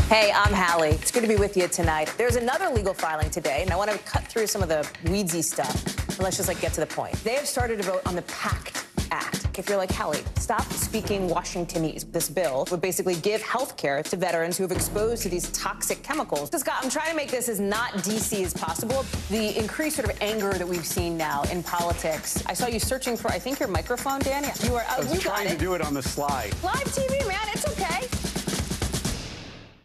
S6: Hey, I'm Hallie. It's good to be with you tonight. There's another legal filing today, and I want to cut through some of the weedsy stuff. And let's just get to the point. They have started to vote on the PACT Act. If you're like, Hallie, stop speaking Washingtonese. This bill would basically give health care to veterans who have exposed to these toxic chemicals. So, Scott, I'm trying to make this as not DC as possible. The increased sort of anger that we've seen now in politics. I saw you searching for, I think, your microphone, Dan. Yeah. You are.
S17: I was trying to do it on the slide.
S6: Live TV, man. It's okay.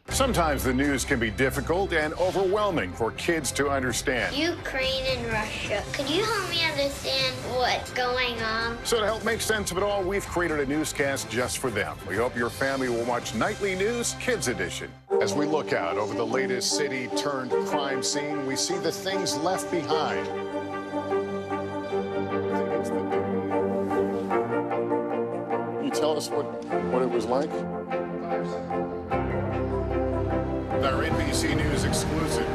S18: Sometimes the news can be difficult and overwhelming for kids to understand.
S7: Ukraine and Russia. Could you help me understand what's going on?
S18: So to help make sense of it all, we've created a newscast just for them. We hope your family will watch Nightly News Kids Edition. As we look out over the latest city-turned-crime scene, we see the things left behind. Can you tell us what it was like? Our NBC News exclusive.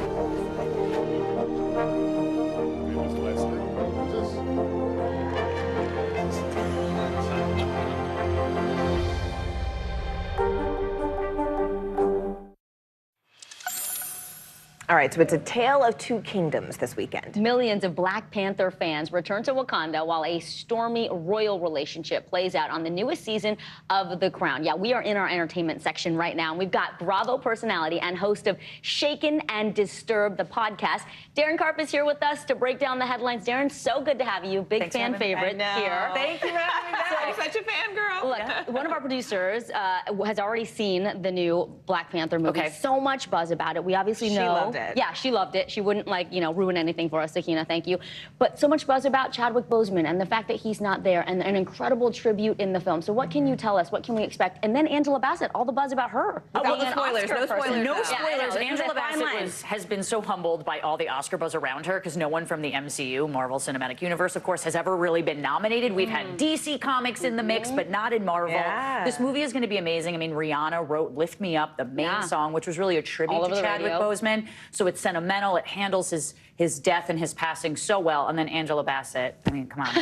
S4: All right, so it's a tale of two kingdoms this weekend.
S11: Millions of Black Panther fans return to Wakanda while a stormy royal relationship plays out on the newest season of The Crown. Yeah, we are in our entertainment section right now, and we've got Bravo personality and host of Shaken and Disturbed, the podcast. Darren Karp is here with us to break down the headlines. Darren, so good to have you. Big fan favorite here.
S4: Thank you for having me back. I'm such a fangirl.
S11: Look, one of our producers has already seen the new Black Panther movie.
S4: Okay.
S11: So much buzz about it. We obviously know.
S4: She loved it.
S11: Yeah, she loved it. She wouldn't ruin anything for us, Sakina. Thank you. But so much buzz about Chadwick Boseman and the fact that he's not there, and an incredible tribute in the film. So what can you tell us? What can we expect? And then Angela Bassett, all the buzz about her.
S4: Without the spoilers. No spoilers.
S9: No
S4: though.
S9: spoilers.
S11: Yeah,
S9: Angela Bassett has been so humbled by all the Oscar buzz around her because no one from the MCU, Marvel Cinematic Universe, of course, has ever really been nominated. We've had DC Comics in the mix, but not in Marvel.
S4: Yeah.
S9: This movie is going to be amazing. I mean, Rihanna wrote "Lift Me Up," the main song, which was really a tribute to Chadwick Boseman. So it's sentimental. It handles his death and his passing so well. And then Angela Bassett, I mean, come on.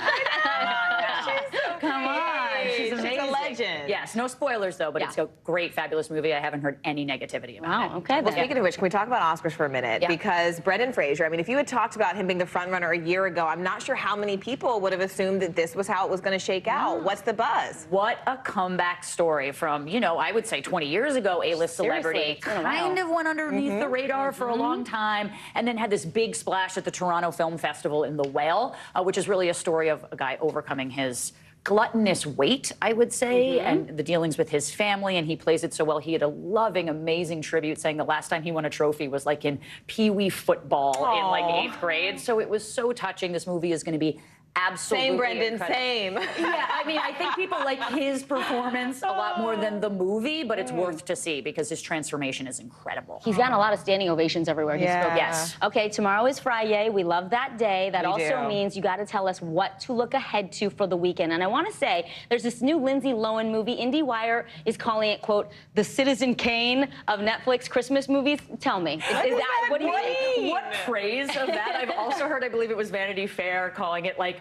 S9: Come on. She's amazing.
S4: She's a legend.
S9: Yes, no spoilers though, but it's a great, fabulous movie. I haven't heard any negativity about it.
S11: Wow, okay.
S4: Well, speaking of which, can we talk about Oscars for a minute?
S9: Yeah.
S4: Because Brendan Fraser, I mean, if you had talked about him being the front runner a year ago, I'm not sure how many people would have assumed that this was how it was going to shake out. What's the buzz?
S9: What a comeback story from, I would say 20 years ago, A-list celebrity. Kind of went underneath the radar for a long time, and then had this big splash at the Toronto Film Festival in The Whale, which is really a story of a guy overcoming his gluttonous weight, I would say, and the dealings with his family, and he plays it so well. He had a loving, amazing tribute saying the last time he won a trophy was like in Pee-wee football in like 8th grade. So it was so touching. This movie is going to be absolutely
S4: Same, Brendan,
S9: incredible.
S4: same.
S9: Yeah, I mean, I think people like his performance a lot more than the movie, but it's worth to see because his transformation is incredible.
S11: He's gotten a lot of standing ovations everywhere he's spoken.
S9: Yes.
S11: Okay, tomorrow is Friday. We love that day. That
S4: We
S11: also
S4: do.
S11: means you got to tell us what to look ahead to for the weekend. And I want to say there's this new Lindsay Lohan movie. IndieWire is calling it, quote, the Citizen Kane of Netflix Christmas movies. Tell me, is that what do you think?
S9: What praise of that? I've also heard, I believe it was Vanity Fair calling it like,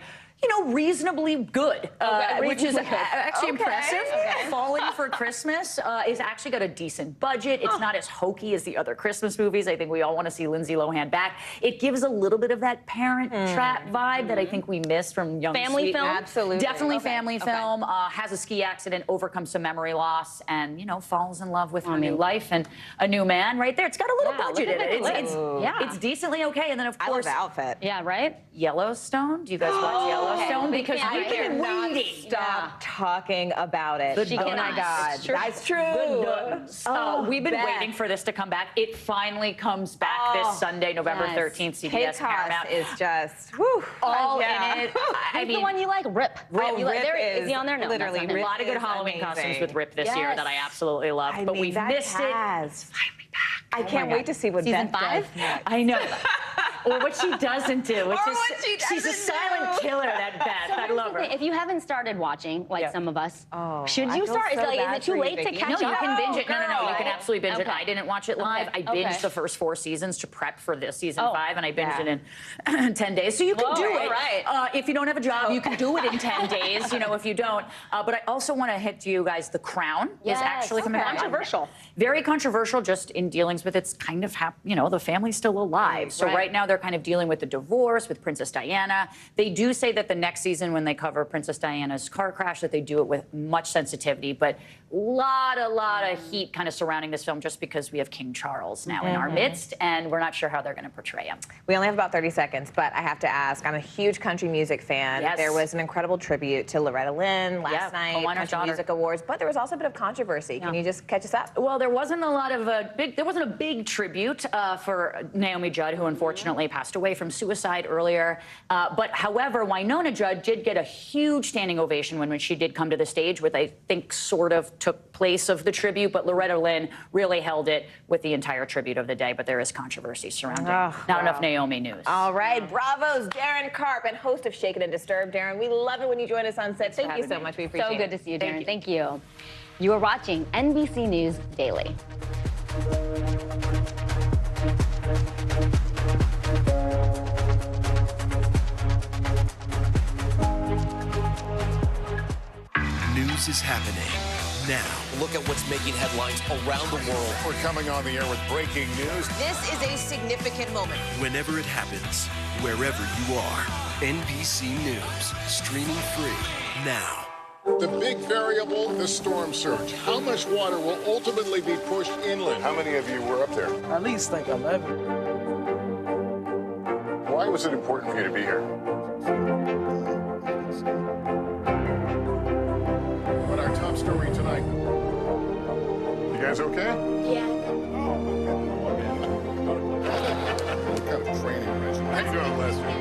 S9: reasonably good, which is actually impressive. Falling for Christmas is actually got a decent budget. It's not as hokey as the other Christmas movies. I think we all want to see Lindsay Lohan back. It gives a little bit of that Parent Trap vibe that I think we missed from Young
S11: Family
S9: Sweet.
S11: film?
S4: Absolutely.
S9: Definitely family film. Has a ski accident, overcomes some memory loss, and falls in love with her new life and a new man. Right there, it's got a little budget in it. It's decently okay. And then of course,
S4: I love the outfit.
S11: Yeah, right?
S9: Yellowstone. Do you guys watch Yellowstone?
S11: Okay.
S9: Because
S11: I
S9: we've been
S4: cannot
S9: waiting.
S4: stop talking about it.
S9: She
S4: oh my
S9: cannot.
S4: God,
S9: It's true.
S4: that's true.
S9: We've been
S4: Beth.
S9: waiting for this to come back. It finally comes back this Sunday, November 13th, CBS Paramount.
S4: is just whew,
S9: all in it.
S11: Who's the one you like? Rip.
S9: Rip.
S11: You like,
S4: Rip
S11: is he on there? No,
S4: literally,
S11: that's not him.
S9: A lot of good
S4: is
S9: Halloween
S4: amazing.
S9: costumes with Rip this year that I absolutely love.
S4: I
S9: But
S4: mean,
S9: we've
S4: that
S9: missed it.
S4: cast.
S9: Finally back.
S4: I can't wait to see what
S11: Season
S4: Beth
S11: 5?
S4: does next.
S9: I know. Or what she doesn't do. Which
S27: Or
S9: is,
S27: what she
S9: she's a
S27: doesn't
S9: silent
S27: do.
S9: killer, that Beth. I love her.
S11: If you haven't started watching, like some of us, should
S4: I
S11: you
S4: feel
S11: start?
S4: so
S11: Is
S4: bad
S11: it
S4: for
S11: too
S4: you,
S11: late to
S4: Vicky.
S11: catch
S9: No,
S11: up?
S9: you can binge it. No, you can
S11: Girl.
S9: absolutely binge it.
S11: Okay.
S9: I didn't watch it live. I binged the first 4 seasons to prep for this season 5, and I binged it in 10 days. So you can do it.
S11: Right.
S9: If you don't have a job, you can do it in 10 days, you know, if you don't. But I also want to hit to you guys, The Crown is actually coming back.
S11: Controversial.
S9: Very controversial just in dealings with it's kind of, you know, the family's still alive. So right now they're kind of dealing with the divorce with Princess Diana. They do say that the next season when they cover Princess Diana's car crash that they do it with much sensitivity, but a lot of heat kind of surrounding this film just because we have King Charles now in our midst and we're not sure how they're going to portray him.
S4: We only have about 30 seconds, but I have to ask, I'm a huge country music fan.
S9: Yes.
S4: There was an incredible tribute to Loretta Lynn last night,
S9: Hawaiian
S4: Country Music Awards, but there was also a bit of controversy. Can you just catch us up?
S9: Well, there wasn't a big tribute for Naomi Judd, who unfortunately passed away from suicide earlier. But however, Winona Judd did get a huge standing ovation when she did come to the stage, which I think sort of took place of the tribute, but Loretta Lynn really held it with the entire tribute of the day, but there is controversy surrounding not enough Naomi news.
S4: All right, bravos, Darren Karp, and host of Shaken and Disturbed. Darren, we love it when you join us on set. Thank you so much. We appreciate it.
S11: So good to see you, Darren. Thank you. You are watching NBC News Daily.
S2: News is happening now.
S3: Look at what's making headlines around the world.
S18: We're coming on the air with breaking news.
S3: This is a significant moment.
S2: Whenever it happens, wherever you are, NBC News, streaming free now.
S18: The big variable, the storm surge. How much water will ultimately be pushed inland? How many of you were up there?
S12: At least like 11.
S18: Why was it important for you to be here? What our top story tonight? You guys okay?
S7: Yeah.
S18: What kind of training is it? How you doing, Lester?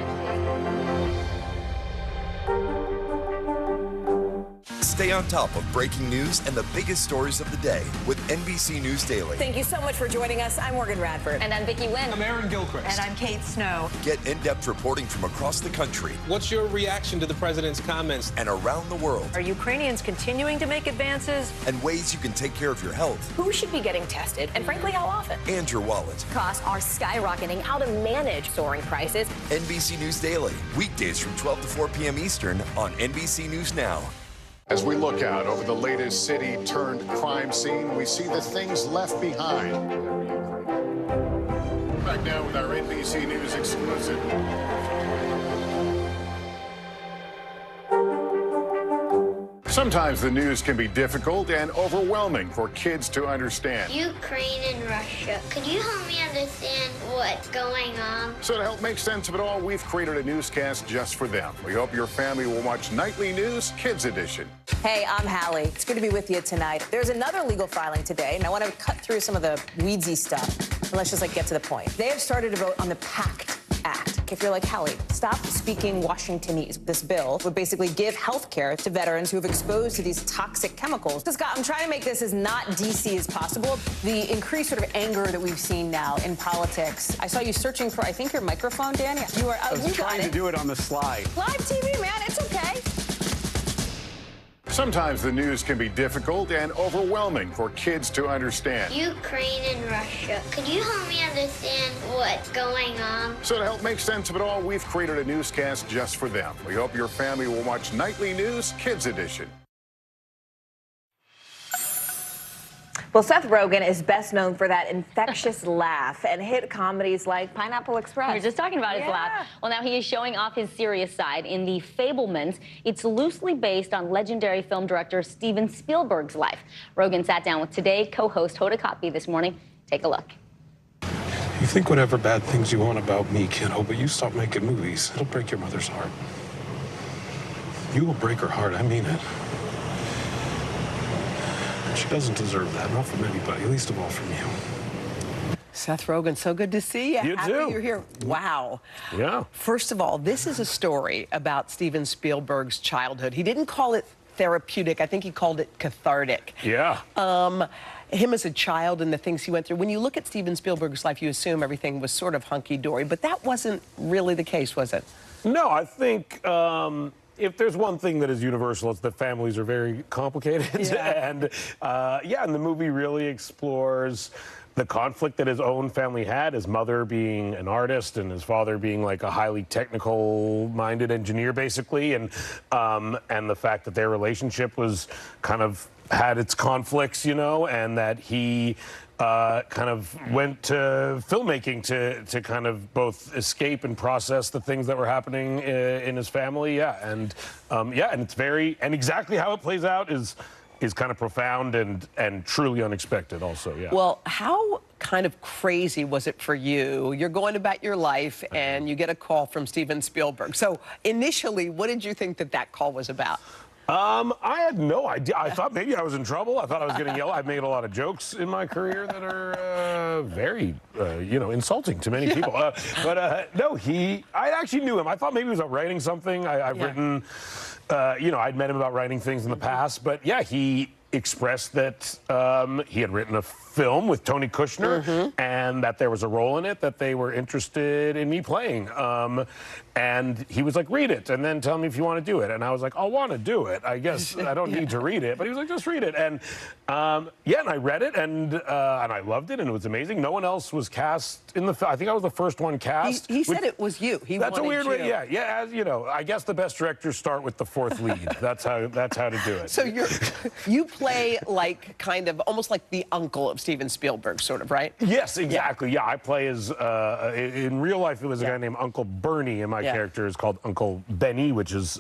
S14: Stay on top of breaking news and the biggest stories of the day with NBC News Daily.
S4: Thank you so much for joining us. I'm Morgan Radford.
S11: And I'm Vicki Wynn.
S12: I'm Aaron Gilchrist.
S16: And I'm Kate Snow.
S14: Get in-depth reporting from across the country.
S12: What's your reaction to the president's comments?
S14: And around the world.
S16: Are Ukrainians continuing to make advances?
S14: And ways you can take care of your health.
S16: Who should be getting tested? And frankly, how often?
S14: And your wallet.
S16: Costs are skyrocketing. How to manage soaring prices.
S14: NBC News Daily. Weekdays from 12 to 4 p.m. Eastern on NBC News Now.
S18: As we look out over the latest city-turned-crime scene, we see the things left behind. Back now with our NBC News exclusive. Sometimes the news can be difficult and overwhelming for kids to understand.
S7: Ukraine and Russia. Could you help me understand what's going on?
S18: So to help make sense of it all, we've created a newscast just for them. We hope your family will watch Nightly News Kids Edition.
S6: Hey, I'm Hallie. It's good to be with you tonight. There's another legal filing today, and I want to cut through some of the weedsy stuff. And let's just get to the point. They have started to vote on the PACT Act. If you're like, Hallie, stop speaking Washingtonese. This bill would basically give health care to veterans who have exposed to these toxic chemicals. So, Scott, I'm trying to make this as not DC as possible. The increased sort of anger that we've seen now in politics. I saw you searching for, I think, your microphone, Dan. You are.
S17: I was trying to do it on the slide.
S6: Live TV, man. It's okay.
S18: Sometimes the news can be difficult and overwhelming for kids to understand.
S7: Ukraine and Russia. Could you help me understand what's going on?
S18: So to help make sense of it all, we've created a newscast just for them. We hope your family will watch Nightly News Kids Edition.
S4: Well, Seth Rogen is best known for that infectious laugh and hit comedies like Pineapple Express.
S11: We were just talking about his laugh. Well, now he is showing off his serious side in The Fabelmans. It's loosely based on legendary film director Steven Spielberg's life. Rogen sat down with Today co-host Hoda Kotb this morning. Take a look.
S20: You think whatever bad things you want about me, kiddo, but you stop making movies, it'll break your mother's heart. You will break her heart, I mean it. She doesn't deserve that, not from anybody, least of all from you.
S16: Seth Rogen, so good to see you.
S20: You
S16: Happy
S20: too.
S16: you're here. Wow.
S20: Yeah.
S16: First of all, this is a story about Steven Spielberg's childhood. He didn't call it
S10: therapeutic. I think he called it cathartic.
S20: Yeah.
S10: Him as a child and the things he went through. When you look at Steven Spielberg's life, you assume everything was sort of hunky-dory, but that wasn't really the case, was it?
S20: No, I think if there's one thing that is universal, it's that families are very complicated.
S10: Yeah.
S20: And and the movie really explores the conflict that his own family had, his mother being an artist and his father being like a highly technical-minded engineer, basically, and the fact that their relationship was kind of had its conflicts, you know, and that he kind of went to filmmaking to kind of both escape and process the things that were happening in his family. And it's very, and exactly how it plays out is kind of profound and truly unexpected also, yeah.
S10: Well, how kind of crazy was it for you? You're going about your life and you get a call from Steven Spielberg. So initially, what did you think that call was about?
S20: I had no idea. I thought maybe I was in trouble. I thought I was getting yelled. I've made a lot of jokes in my career that are very, insulting to many people. No, I actually knew him. I thought maybe he was out writing something. I've written, I'd met him about writing things in the past. But yeah, he expressed that he had written a film with Tony Kushner and that there was a role in it that they were interested in me playing. And he was like, read it and then tell me if you want to do it. And I was like, I want to do it. I guess I don't need to read it. But he was like, just read it. And and I read it and I loved it and it was amazing. No one else was cast in the film. I think I was the first one cast.
S10: He said it was you.
S20: That's a weird way. Yeah. As you know, I guess the best directors start with the fourth lead. That's how to do it.
S10: So you play like kind of almost like the uncle of Steven Spielberg, sort of, right?
S20: Yes, exactly. Yeah, I play as in real life it was a guy named Uncle Bernie, and my character is called Uncle Benny, which is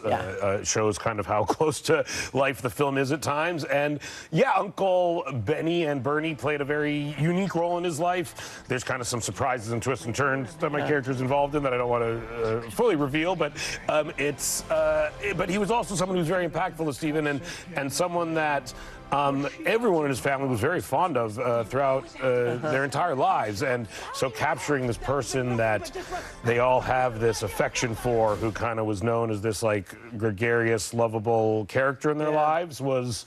S20: shows kind of how close to life the film is at times. And yeah, Uncle Benny and Bernie played a very unique role in his life. There's kind of some surprises and twists and turns that my character's involved in that I don't want to fully reveal, but but he was also someone who was very impactful to Steven and someone that everyone in his family was very fond of throughout their entire lives. And so capturing this person that they all have this affection for, who kind of was known as this like gregarious, lovable character in their lives, was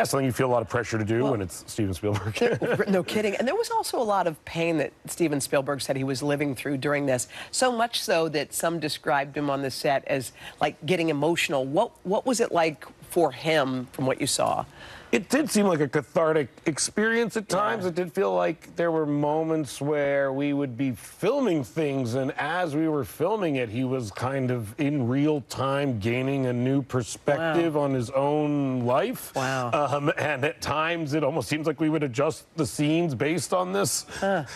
S20: something you feel a lot of pressure to do when it's Steven Spielberg.
S10: No kidding. And there was also a lot of pain that Steven Spielberg said he was living through during this. So much so that some described him on the set as like getting emotional. What was it like for him from what you saw?
S20: It did seem like a cathartic experience at times. It did feel like there were moments where we would be filming things, and as we were filming it, he was kind of in real time gaining a new perspective on his own life.
S10: Wow.
S20: And at times, it almost seems like we would adjust the scenes based on this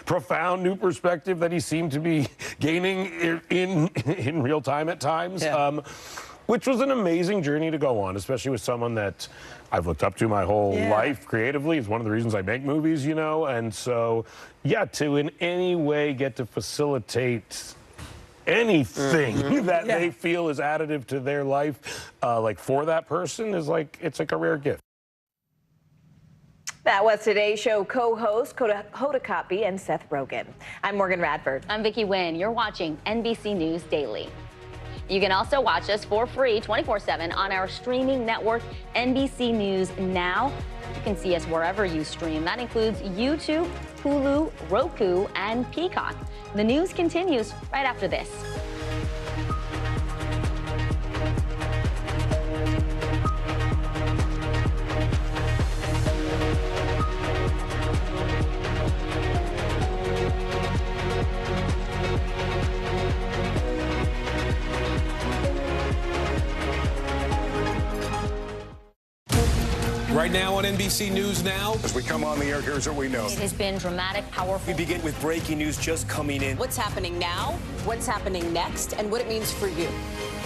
S20: profound new perspective that he seemed to be gaining in real time at times. Which was an amazing journey to go on, especially with someone that I've looked up to my whole life creatively. It's one of the reasons I make movies, you know. And so, to in any way get to facilitate anything that they feel is additive to their life, like for that person, is like, it's like a rare gift.
S4: That was today's show co-host Hoda Kotb and Seth Rogen. I'm Morgan Radford.
S11: I'm Vicki Nguyen. You're watching NBC News Daily. You can also watch us for free 24/7 on our streaming network, NBC News Now. You can see us wherever you stream. That includes YouTube, Hulu, Roku, and Peacock. The news continues right after this.
S12: Right now on NBC News Now.
S18: As we come on the air, here's what we know.
S11: It has been dramatic, powerful.
S3: We begin with breaking news just coming in.
S6: What's happening now, what's happening next, and what it means for you.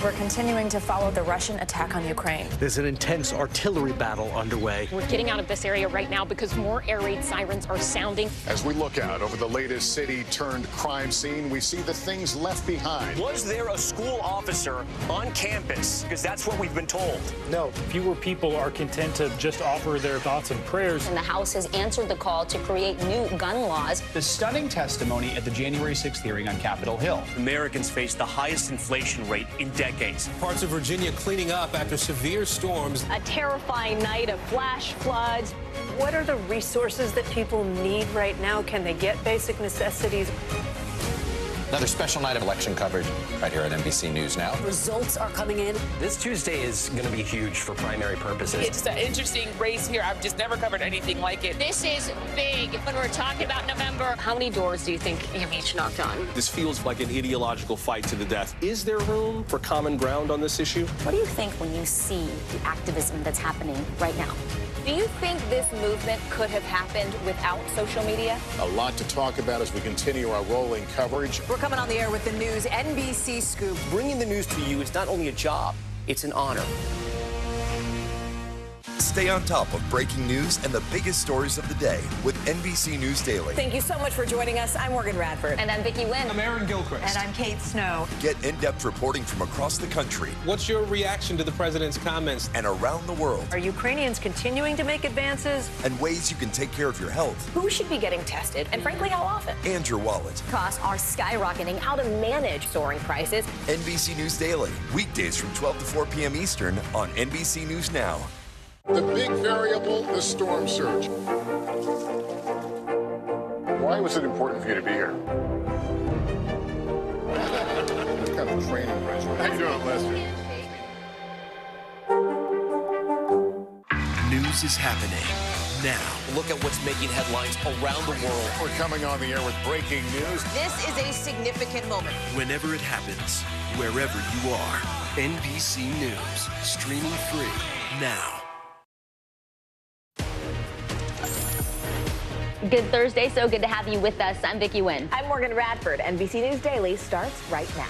S19: We're continuing to follow the Russian attack on Ukraine.
S3: There's an intense artillery battle underway.
S21: We're getting out of this area right now because more air raid sirens are sounding.
S18: As we look out over the latest city-turned-crime scene, we see the things left behind.
S3: Was there a school officer on campus? Because that's what we've been told.
S23: No, fewer people are content to just offer their thoughts and prayers.
S11: And the House has answered the call to create new gun laws.
S24: The stunning testimony at the January 6th hearing on Capitol Hill.
S3: Americans face the highest inflation rate in decades. decades.
S12: Parts of Virginia cleaning up after severe storms.
S22: A terrifying night of flash floods.
S1: What are the resources that people need right now? Can they get basic necessities?
S5: Another special night of election coverage right here at NBC News Now.
S13: Results are coming in.
S3: This Tuesday is going to be huge for primary purposes.
S15: It's an interesting race here. I've just never covered anything like it.
S21: This is big when we're talking about November.
S1: How many doors do you think you've each knocked on?
S12: This feels like an ideological fight to the death. Is there room for common ground on this issue?
S11: What do you think when you see the activism that's happening right now?
S22: Do you think this movement could have happened without social media?
S18: A lot to talk about as we continue our rolling coverage.
S6: We're coming on the air with the news NBC Scoop.
S3: Bringing the news to you is not only a job, it's an honor.
S14: Stay on top of breaking news and the biggest stories of the day with NBC News Daily.
S6: Thank you so much for joining us. I'm Morgan Radford.
S11: And I'm Vicki Wynn.
S12: I'm Aaron Gilchrist.
S6: And I'm Kate Snow.
S14: Get in-depth reporting from across the country.
S12: What's your reaction to the president's comments?
S14: And around the world.
S1: Are Ukrainians continuing to make advances?
S14: And ways you can take care of your health.
S16: Who should be getting tested, and frankly, how often?
S14: And your wallet.
S16: Costs are skyrocketing. How to manage soaring prices.
S14: NBC News Daily. Weekdays from 12 to 4 p.m. Eastern on NBC News Now.
S18: The big variable, the storm surge. Why was it important for you to be here? What kind of training regimen? How you doing, Lester?
S2: News is happening now.
S3: Look at what's making headlines around the world.
S18: We're coming on the air with breaking news.
S6: This is a significant moment.
S2: Whenever it happens, wherever you are, NBC News, streaming free now.
S11: Good Thursday. So good to have you with us. I'm Vicki Wynn.
S4: I'm Morgan Radford. NBC News Daily starts right now.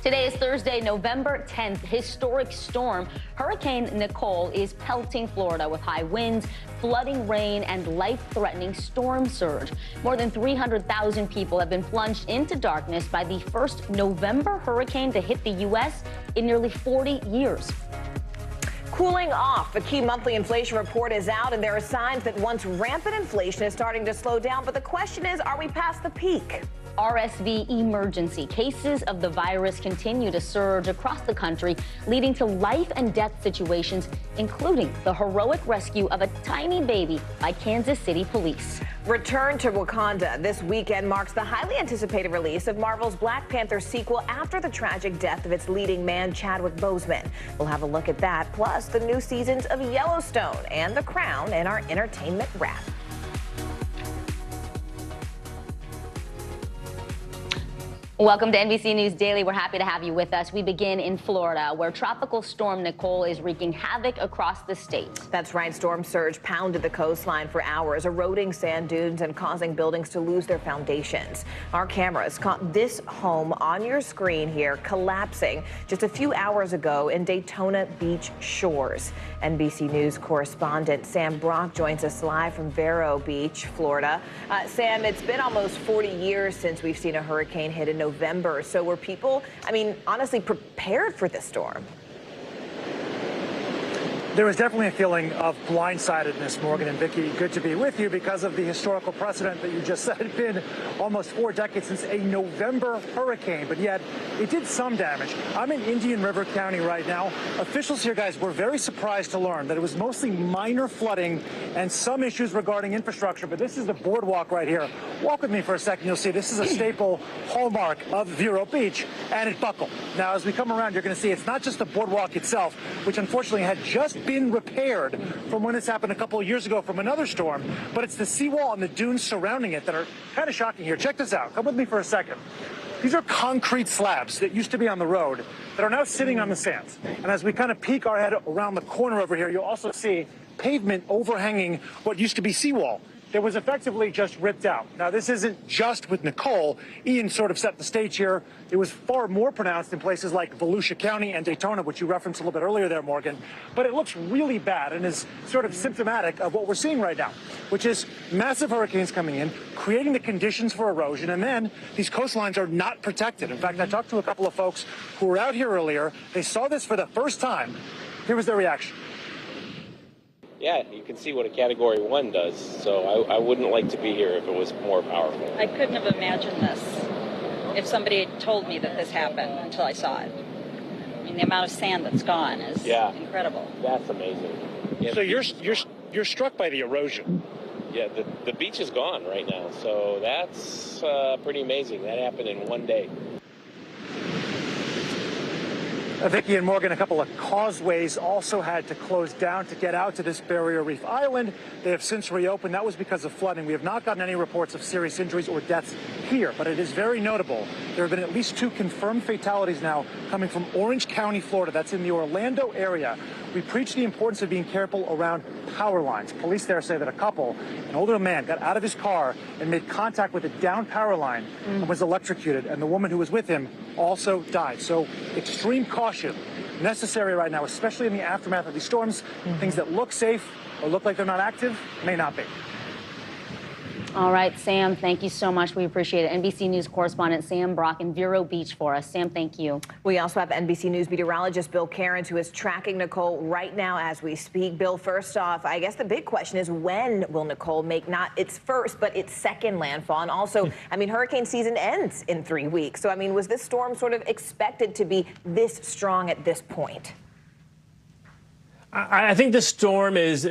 S11: Today is Thursday, November 10th. Historic storm Hurricane Nicole is pelting Florida with high winds, flooding rain, and life-threatening storm surge. More than 300,000 people have been plunged into darkness by the first November hurricane to hit the U.S. in nearly 40 years.
S4: Cooling off. A key monthly inflation report is out, and there are signs that once rampant inflation is starting to slow down. But the question is, are we past the peak?
S11: RSV emergency. Cases of the virus continue to surge across the country, leading to life and death situations, including the heroic rescue of a tiny baby by Kansas City police.
S4: Return to Wakanda this weekend marks the highly anticipated release of Marvel's Black Panther sequel after the tragic death of its leading man, Chadwick Boseman. We'll have a look at that, plus the new seasons of Yellowstone and The Crown in our entertainment wrap.
S11: Welcome to NBC News Daily. We're happy to have you with us. We begin in Florida, where Tropical Storm Nicole is wreaking havoc across the state.
S4: That's right. Storm surge pounded the coastline for hours, eroding sand dunes and causing buildings to lose their foundations. Our cameras caught this home on your screen here collapsing just a few hours ago in Daytona Beach shores. NBC News correspondent Sam Brock joins us live from Vero Beach, Florida. Sam, it's been almost 40 years since we've seen a hurricane hit in November. So were people, honestly prepared for this storm?
S23: There was definitely a feeling of blindsidedness, Morgan and Vicki. Good to be with you because of the historical precedent that you just said. It's been almost 4 decades since a November hurricane, but yet it did some damage. I'm in Indian River County right now. Officials here, guys, were very surprised to learn that it was mostly minor flooding and some issues regarding infrastructure, but this is the boardwalk right here. Walk with me for a second. You'll see this is a staple hallmark of Vero Beach, and it buckled. Now, as we come around, you're going to see it's not just the boardwalk itself, which unfortunately had just been repaired from when this happened a couple of years ago from another storm, but it's the seawall and the dunes surrounding it that are kind of shocking here. Check this out. Come with me for a second. These are concrete slabs that used to be on the road that are now sitting on the sands. And as we kind of peek our head around the corner over here, you'll also see pavement overhanging what used to be seawall that was effectively just ripped out. Now, this isn't just with Nicole. Ian sort of set the stage here. It was far more pronounced in places like Volusia County and Daytona, which you referenced a little bit earlier there, Morgan. But it looks really bad and is sort of symptomatic of what we're seeing right now, which is massive hurricanes coming in, creating the conditions for erosion, and then these coastlines are not protected. In fact, I talked to a couple of folks who were out here earlier. They saw this for the first time. Here was their reaction.
S8: Yeah, you can see what a Category 1 does, so I wouldn't like to be here if it was more powerful.
S9: I couldn't have imagined this if somebody had told me that this happened until I saw it. I mean, the amount of sand that's gone is incredible.
S8: That's amazing. Yeah,
S23: so you're struck by the erosion.
S8: Yeah, the beach is gone right now, so that's pretty amazing. That happened in one day.
S23: Vicki and Morgan, a couple of causeways also had to close down to get out to this Barrier Reef Island. They have since reopened. That was because of flooding. We have not gotten any reports of serious injuries or deaths here, but it is very notable. There have been at least 2 confirmed fatalities now coming from Orange County, Florida. That's in the Orlando area. We preach the importance of being careful around power lines. Police there say that a couple, an older man, got out of his car and made contact with a down power line and was electrocuted, and the woman who was with him also died. So extreme caution necessary right now, especially in the aftermath of these storms. Things that look safe or look like they're not active may not be.
S11: All right, Sam, thank you so much. We appreciate it. NBC News correspondent Sam Brock in Vero Beach for us. Sam, thank you.
S4: We also have NBC News meteorologist Bill Cairns, who is tracking Nicole right now as we speak. Bill, first off, I guess the big question is, when will Nicole make not its first, but its second landfall? And also, I mean, hurricane season ends in 3 weeks. So, I mean, was this storm sort of expected to be this strong at this point?
S13: I think this storm is,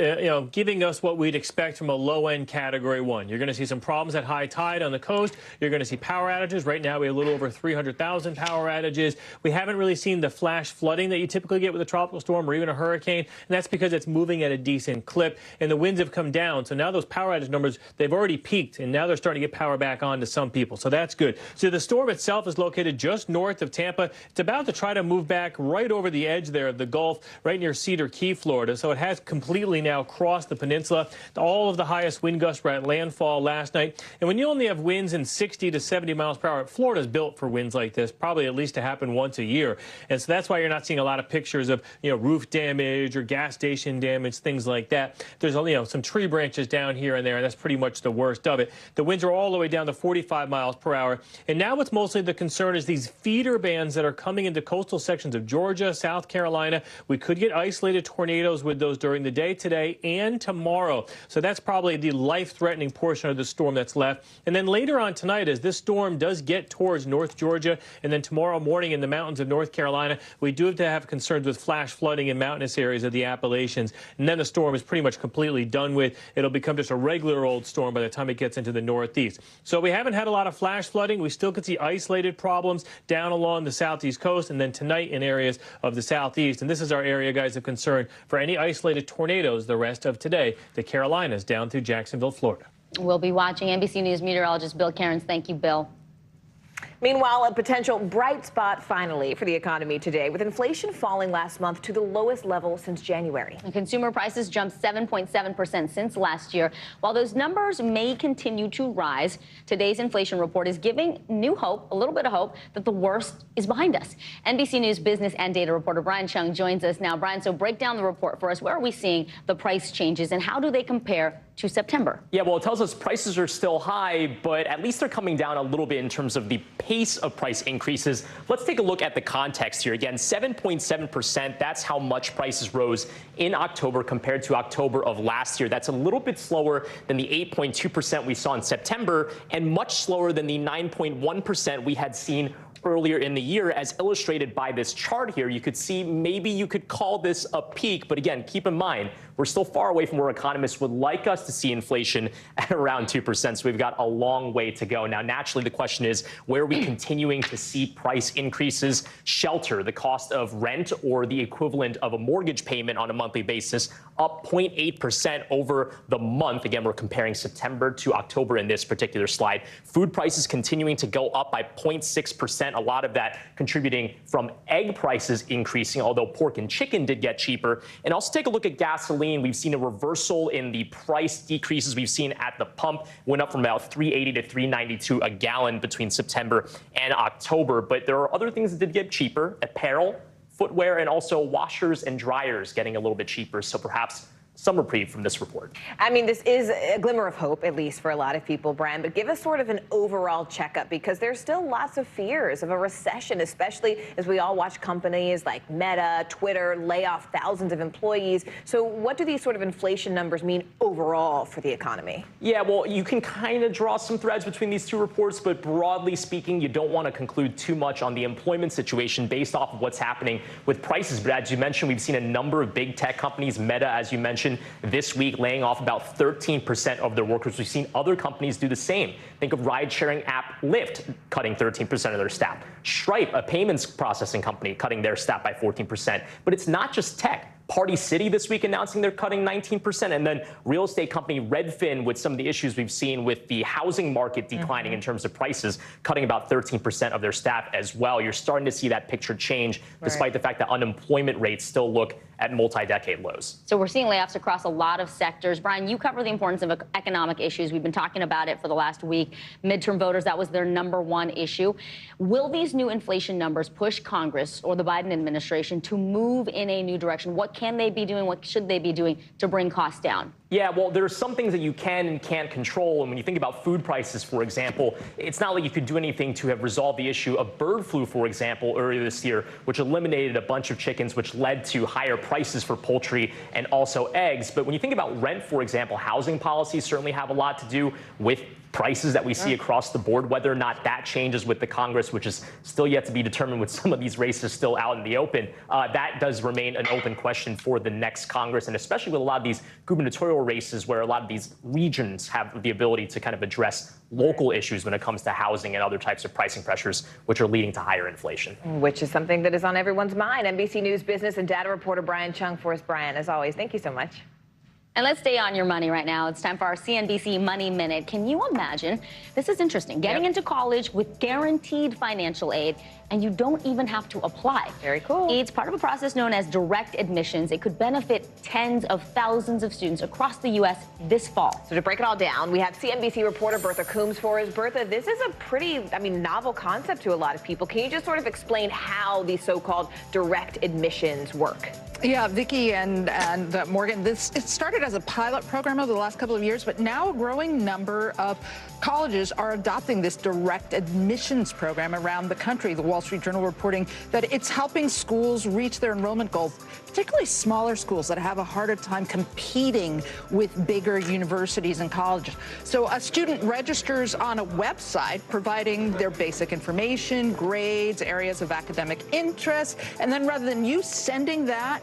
S13: giving us what we'd expect from a low-end Category 1. You're going to see some problems at high tide on the coast. You're going to see power outages. Right now, we have a little over 300,000 power outages. We haven't really seen the flash flooding that you typically get with a tropical storm or even a hurricane, and that's because it's moving at a decent clip, and the winds have come down. So now those power outage numbers, they've already peaked, and now they're starting to get power back on to some people. So that's good. So the storm itself is located just north of Tampa. It's about to try to move back right over the edge there of the Gulf, right near Cedar Key, Florida. So it has completely now crossed the peninsula. All of the highest wind gusts were at landfall last night. And when you only have winds in 60 to 70 miles per hour, Florida's built for winds like this, probably at least to happen once a year. And so that's why you're not seeing a lot of pictures of, roof damage or gas station damage, things like that. There's, some tree branches down here and there, and that's pretty much the worst of it. The winds are all the way down to 45 miles per hour. And now what's mostly the concern is these feeder bands that are coming into coastal sections of Georgia, South Carolina. We could get isolated tornadoes with those during the day today and tomorrow. So that's probably the life-threatening portion of the storm that's left. And then later on tonight, as this storm does get towards North Georgia, and then tomorrow morning in the mountains of North Carolina, we do have to have concerns with flash flooding in mountainous areas of the Appalachians. And then the storm is pretty much completely done with. It'll become just a regular old storm by the time it gets into the Northeast. So we haven't had a lot of flash flooding. We still could see isolated problems down along the southeast coast, and then tonight in areas of the southeast. And this is our area, guys, of concern for any isolated tornadoes the rest of today, the Carolinas down through Jacksonville, Florida.
S11: We'll be watching. NBC News meteorologist Bill Cairns. Thank you, Bill.
S4: Meanwhile, a potential bright spot finally for the economy today, with inflation falling last month to the lowest level since January.
S11: And consumer prices jumped 7.7% since last year. While those numbers may continue to rise, today's inflation report is giving new hope, a little bit of hope, that the worst is behind us. NBC News business and data reporter Brian Chung joins us now. Brian, so break down the report for us. Where are we seeing the price changes, and how do they compare to September?
S24: Yeah, well, it tells us prices are still high, but at least they're coming down a little bit in terms of the pace of price increases. Let's take a look at the context here. Again, 7.7%, that's how much prices rose in October compared to October of last year. That's a little bit slower than the 8.2% we saw in September, and much slower than the 9.1% we had seen earlier in the year. As illustrated by this chart here, you could see maybe you could call this a peak, but again, keep in mind, we're still far away from where economists would like us to see inflation at around 2%, so we've got a long way to go. Now, naturally, the question is, where are we continuing to see price increases shelter the cost of rent or the equivalent of a mortgage payment on a monthly basis, up 0.8% over the month? Again, we're comparing September to October in this particular slide. Food prices continuing to go up by 0.6%, a lot of that contributing from egg prices increasing, although pork and chicken did get cheaper. And also take a look at gasoline. We've seen a reversal in the price decreases we've seen at the pump. Went up from about $3.80 to $3.92 a gallon between September and October. But there are other things that did get cheaper: apparel, footwear, and also washers and dryers getting a little bit cheaper. So perhaps some reprieve from this report.
S4: I mean, this is a glimmer of hope, at least for a lot of people, Brian, but give us sort of an overall checkup, because there's still lots of fears of a recession, especially as we all watch companies like Meta, Twitter lay off thousands of employees. So what do these sort of inflation numbers mean overall for the economy?
S24: Yeah, well, you can kind of draw some threads between these two reports, but broadly speaking, you don't want to conclude too much on the employment situation based off of what's happening with prices. But as you mentioned, we've seen a number of big tech companies, Meta, as you mentioned, this week laying off about 13% of their workers. We've seen other companies do the same. Think of ride-sharing app Lyft cutting 13% of their staff. Stripe, a payments processing company, cutting their staff by 14%. But it's not just tech. Party City this week announcing they're cutting 19%. And then real estate company Redfin, with some of the issues we've seen with the housing market declining in terms of prices, cutting about 13% of their staff as well. You're starting to see that picture change, despite the fact that unemployment rates still look at multi-decade lows.
S11: So we're seeing layoffs across a lot of sectors. Brian, you cover the importance of economic issues. We've been talking about it for the last week. Midterm voters, that was their #1 issue. Will these new inflation numbers push Congress or the Biden administration to move in a new direction? What can they be doing? What should they be doing to bring costs down?
S24: Yeah, well, there are some things that you can and can't control. And when you think about food prices, for example, it's not like you could do anything to have resolved the issue of bird flu, for example, earlier this year, which eliminated a bunch of chickens, which led to higher prices for poultry and also eggs. But when you think about rent, for example, housing policies certainly have a lot to do with prices that we see across the board. Whether or not that changes with the Congress, which is still yet to be determined with some of these races still out in the open, that does remain an open question for the next Congress, and especially with a lot of these gubernatorial races where a lot of these regions have the ability to kind of address local issues when it comes to housing and other types of pricing pressures, which are leading to higher inflation.
S4: Which is something that is on everyone's mind. NBC News business and data reporter Brian Chung for us. Brian, as always, thank you so much.
S11: And let's stay on your money right now. It's time for our CNBC Money Minute. Can you imagine? This is interesting. Getting into college with guaranteed financial aid, and you don't even have to apply.
S4: Very cool.
S11: It's part of a process known as direct admissions. It could benefit tens of thousands of students across the U.S. this fall.
S4: So to break it all down, we have CNBC reporter Bertha Coombs for us. Bertha, this is a pretty, novel concept to a lot of people. Can you just sort of explain how these so-called direct admissions work?
S7: Yeah, Vicki and Morgan, it started as a pilot program over the last couple of years, but now a growing number of colleges are adopting this direct admissions program around the country. The Wall Street Journal reporting that it's helping schools reach their enrollment goals, particularly smaller schools that have a harder time competing with bigger universities and colleges. So a student registers on a website providing their basic information, grades, areas of academic interest, and then rather than you sending that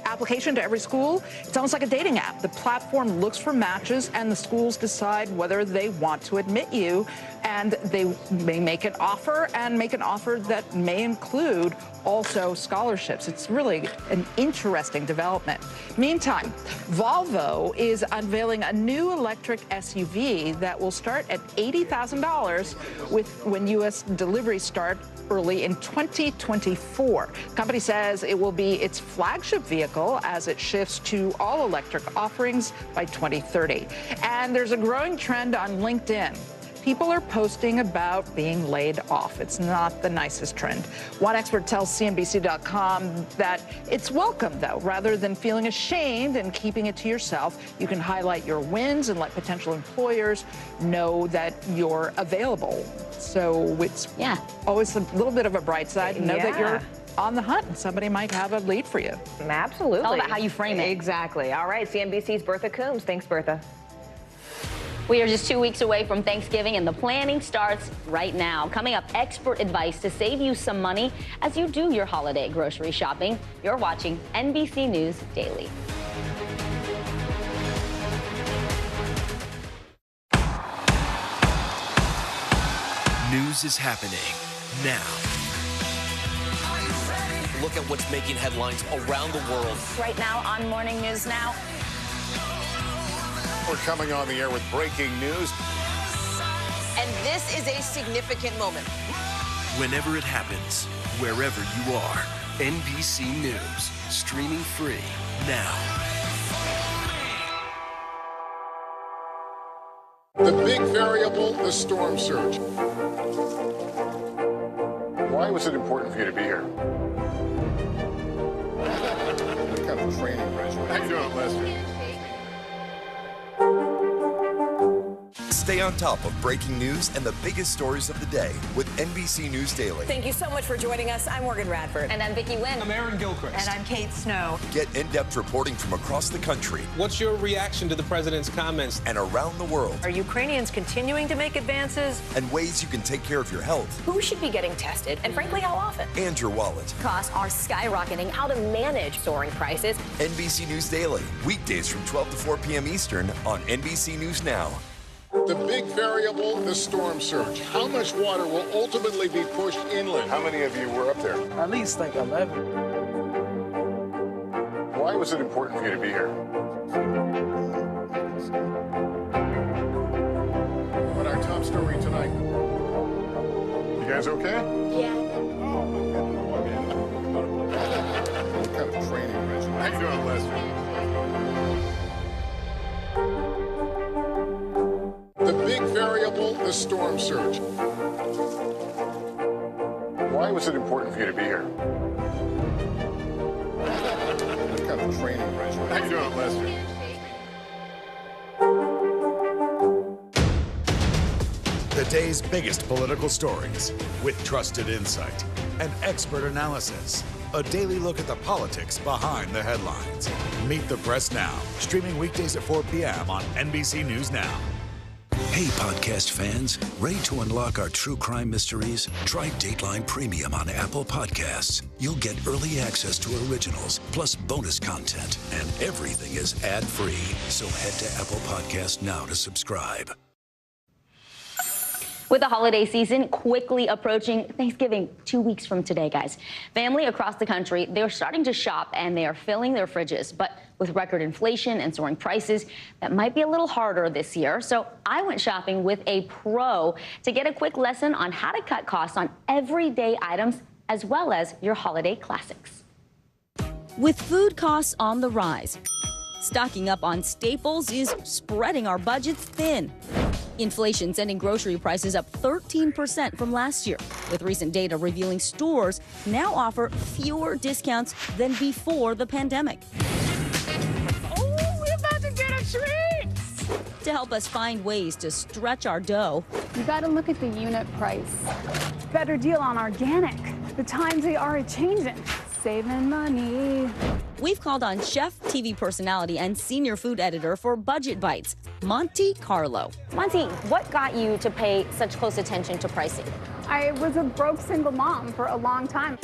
S7: application to every school, it's almost like a dating app. The platform looks for matches and the schools decide whether they want to admit you, and they may make an offer that may include also scholarships. It's really an interesting development. Meantime, Volvo is unveiling a new electric SUV that will start at $80,000 when U.S. deliveries start early in 2024. The company says it will be its flagship vehicle as it shifts to all electric offerings by 2030. And there's a growing trend on LinkedIn. People are posting about being laid off. It's not the nicest trend. One expert tells CNBC.com that it's welcome, though. Rather than feeling ashamed and keeping it to yourself, you can highlight your wins and let potential employers know that you're available. So it's always a little bit of a bright side. Know that you're on the hunt and somebody might have a lead for you.
S4: Absolutely.
S11: It's all about how you frame it.
S4: Exactly. All right, CNBC's Bertha Coombs. Thanks, Bertha.
S11: We are just 2 weeks away from Thanksgiving, and the planning starts right now. Coming up, expert advice to save you some money as you do your holiday grocery shopping. You're watching NBC News Daily.
S2: News is happening now.
S3: Look at what's making headlines around the world.
S22: Right now on Morning News Now.
S18: We're coming on the air with breaking news.
S6: And this is a significant moment.
S2: Whenever it happens, wherever you are, NBC News, streaming free now.
S18: The big variable, the storm surge. Why was it important for you to be here? What kind of training resume? How you doing, Leslie?
S14: Stay on top of breaking news and the biggest stories of the day with NBC News Daily.
S4: Thank you so much for joining us. I'm Morgan Radford.
S16: And I'm Vicki Wynn.
S10: I'm Aaron Gilchrist.
S16: And I'm Kate Snow.
S14: Get in-depth reporting from across the country.
S10: What's your reaction to the president's comments?
S14: And around the world.
S1: Are Ukrainians continuing to make advances?
S14: And ways you can take care of your health.
S22: Who should be getting tested, and frankly, how often?
S14: And your wallet.
S16: Costs are skyrocketing. How to manage soaring prices.
S14: NBC News Daily. Weekdays from 12 to 4 p.m. Eastern on NBC News Now.
S18: The big variable, the storm surge. How much water will ultimately be pushed inland? How many of you were up there?
S10: At least like 11.
S18: Why was it important for you to be here? What our top story tonight? You guys okay?
S16: Yeah.
S18: What kind of training regimen? How you doing, Lester? The big variable, the storm surge. Why was it important for you to be here? What kind of training regimen? How you doing, Lester?
S17: The day's biggest political stories with trusted insight and expert analysis. A daily look at the politics behind the headlines. Meet the Press Now, streaming weekdays at 4 p.m. on NBC News Now.
S19: Hey, podcast fans, ready to unlock our true crime mysteries? Try Dateline Premium on Apple Podcasts. You'll get early access to originals, plus bonus content, and everything is ad-free. So head to Apple Podcasts now to subscribe.
S11: With the holiday season quickly approaching, Thanksgiving 2 weeks from today, guys. Family across the country, they're starting to shop and they are filling their fridges. But with record inflation and soaring prices, that might be a little harder this year. So I went shopping with a pro to get a quick lesson on how to cut costs on everyday items as well as your holiday classics.
S20: With food costs on the rise, stocking up on staples is spreading our budgets thin. Inflation sending grocery prices up 13% from last year, with recent data revealing stores now offer fewer discounts than before the pandemic.
S21: Oh, we're about to get a treat!
S20: To help us find ways to stretch our dough,
S25: you got to look at the unit price. Better deal on organic. The times they are a-changing. Saving money.
S20: We've called on chef, TV personality, and senior food editor for Budget Bites, Monty Carlo.
S11: Monty, what got you to pay such close attention to pricing?
S25: I was a broke single mom for a long time.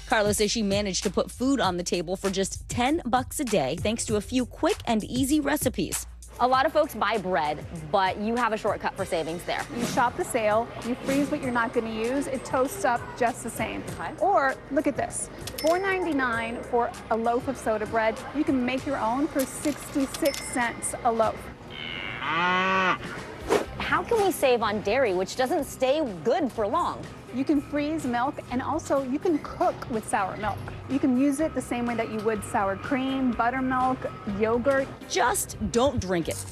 S20: Carlo says she managed to put food on the table for just $10 a day thanks to a few quick and easy recipes.
S11: A lot of folks buy bread, but you have a shortcut for savings there.
S25: You shop the sale, you freeze what you're not going to use, it toasts up just the same. Okay. Or look at this, $4.99 for a loaf of soda bread. You can make your own for 66 cents a loaf.
S11: How can we save on dairy, which doesn't stay good for long?
S25: You can freeze milk, and also you can cook with sour milk. You can use it the same way that you would sour cream, buttermilk, yogurt.
S20: Just don't drink it.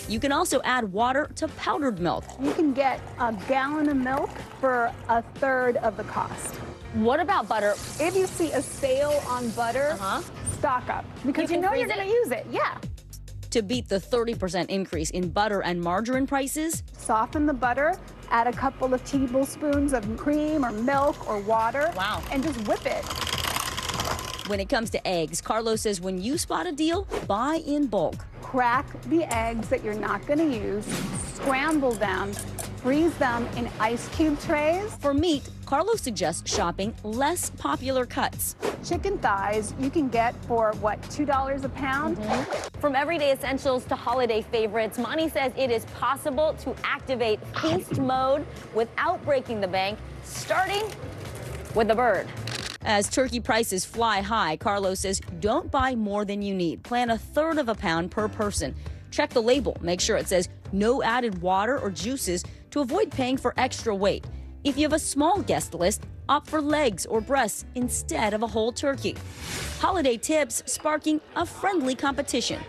S20: You can also add water to powdered milk.
S25: You can get a gallon of milk for a third of the cost.
S11: What about butter?
S25: If you see a sale on butter, stock up, because you know you're going to use it. Yeah.
S20: To beat the 30% increase in butter and margarine prices,
S25: soften the butter, add a couple of tablespoons of cream or milk or water.
S11: Wow.
S25: And just whip it.
S20: When it comes to eggs, Carlos says when you spot a deal, buy in bulk.
S25: Crack the eggs that you're not going to use, scramble them, freeze them in ice cube trays.
S20: For meat, Carlos suggests shopping less popular cuts.
S25: Chicken thighs you can get for, what, $2 a pound?
S11: From everyday essentials to holiday favorites, Monty says it is possible to activate feast mode without breaking the bank, starting with the bird.
S20: As turkey prices fly high, Carlos says don't buy more than you need. Plan a third of a pound per person. Check the label. Make sure it says no added water or juices to avoid paying for extra weight. If you have a small guest list, opt for legs or breasts instead of a whole turkey. Holiday tips sparking a friendly competition.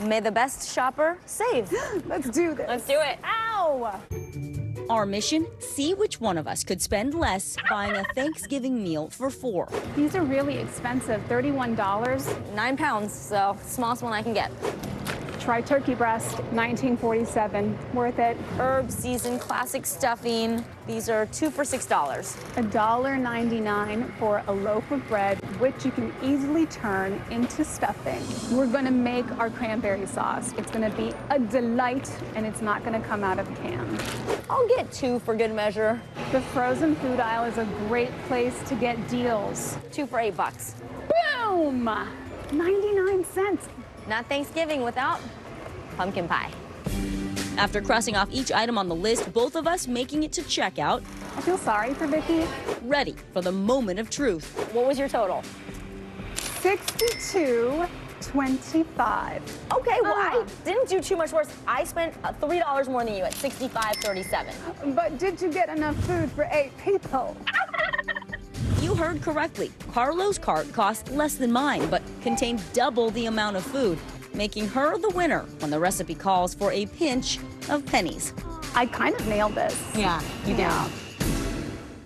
S11: May the best shopper save.
S25: Let's do this.
S11: Let's do it.
S25: Ow!
S20: Our mission, see which one of us could spend less buying a Thanksgiving meal for 4.
S25: These are really expensive, $31.
S11: 9 pounds, so smallest one I can get.
S25: Try turkey breast, 1947. Worth it.
S20: Herb seasoned classic stuffing. These are 2 for $6.
S25: $1.99 for a loaf of bread, which you can easily turn into stuffing. We're going to make our cranberry sauce. It's going to be a delight, and it's not going to come out of a can.
S20: I'll get 2 for good measure.
S25: The frozen food aisle is a great place to get deals.
S20: 2 for $8.
S25: Boom! 99 cents.
S20: Not Thanksgiving without pumpkin pie. After crossing off each item on the list, both of us making it to checkout.
S25: I feel sorry for Vicky.
S20: Ready for the moment of truth. What was your total?
S25: $62.25.
S20: Okay, well, I didn't do too much worse. I spent $3 more than you at $65.37.
S25: But did you get enough food for 8 people?
S20: You heard correctly. Carlo's cart cost less than mine, but contained double the amount of food, making her the winner when the recipe calls for a pinch of pennies.
S25: I kind of nailed this.
S20: Yeah, you did.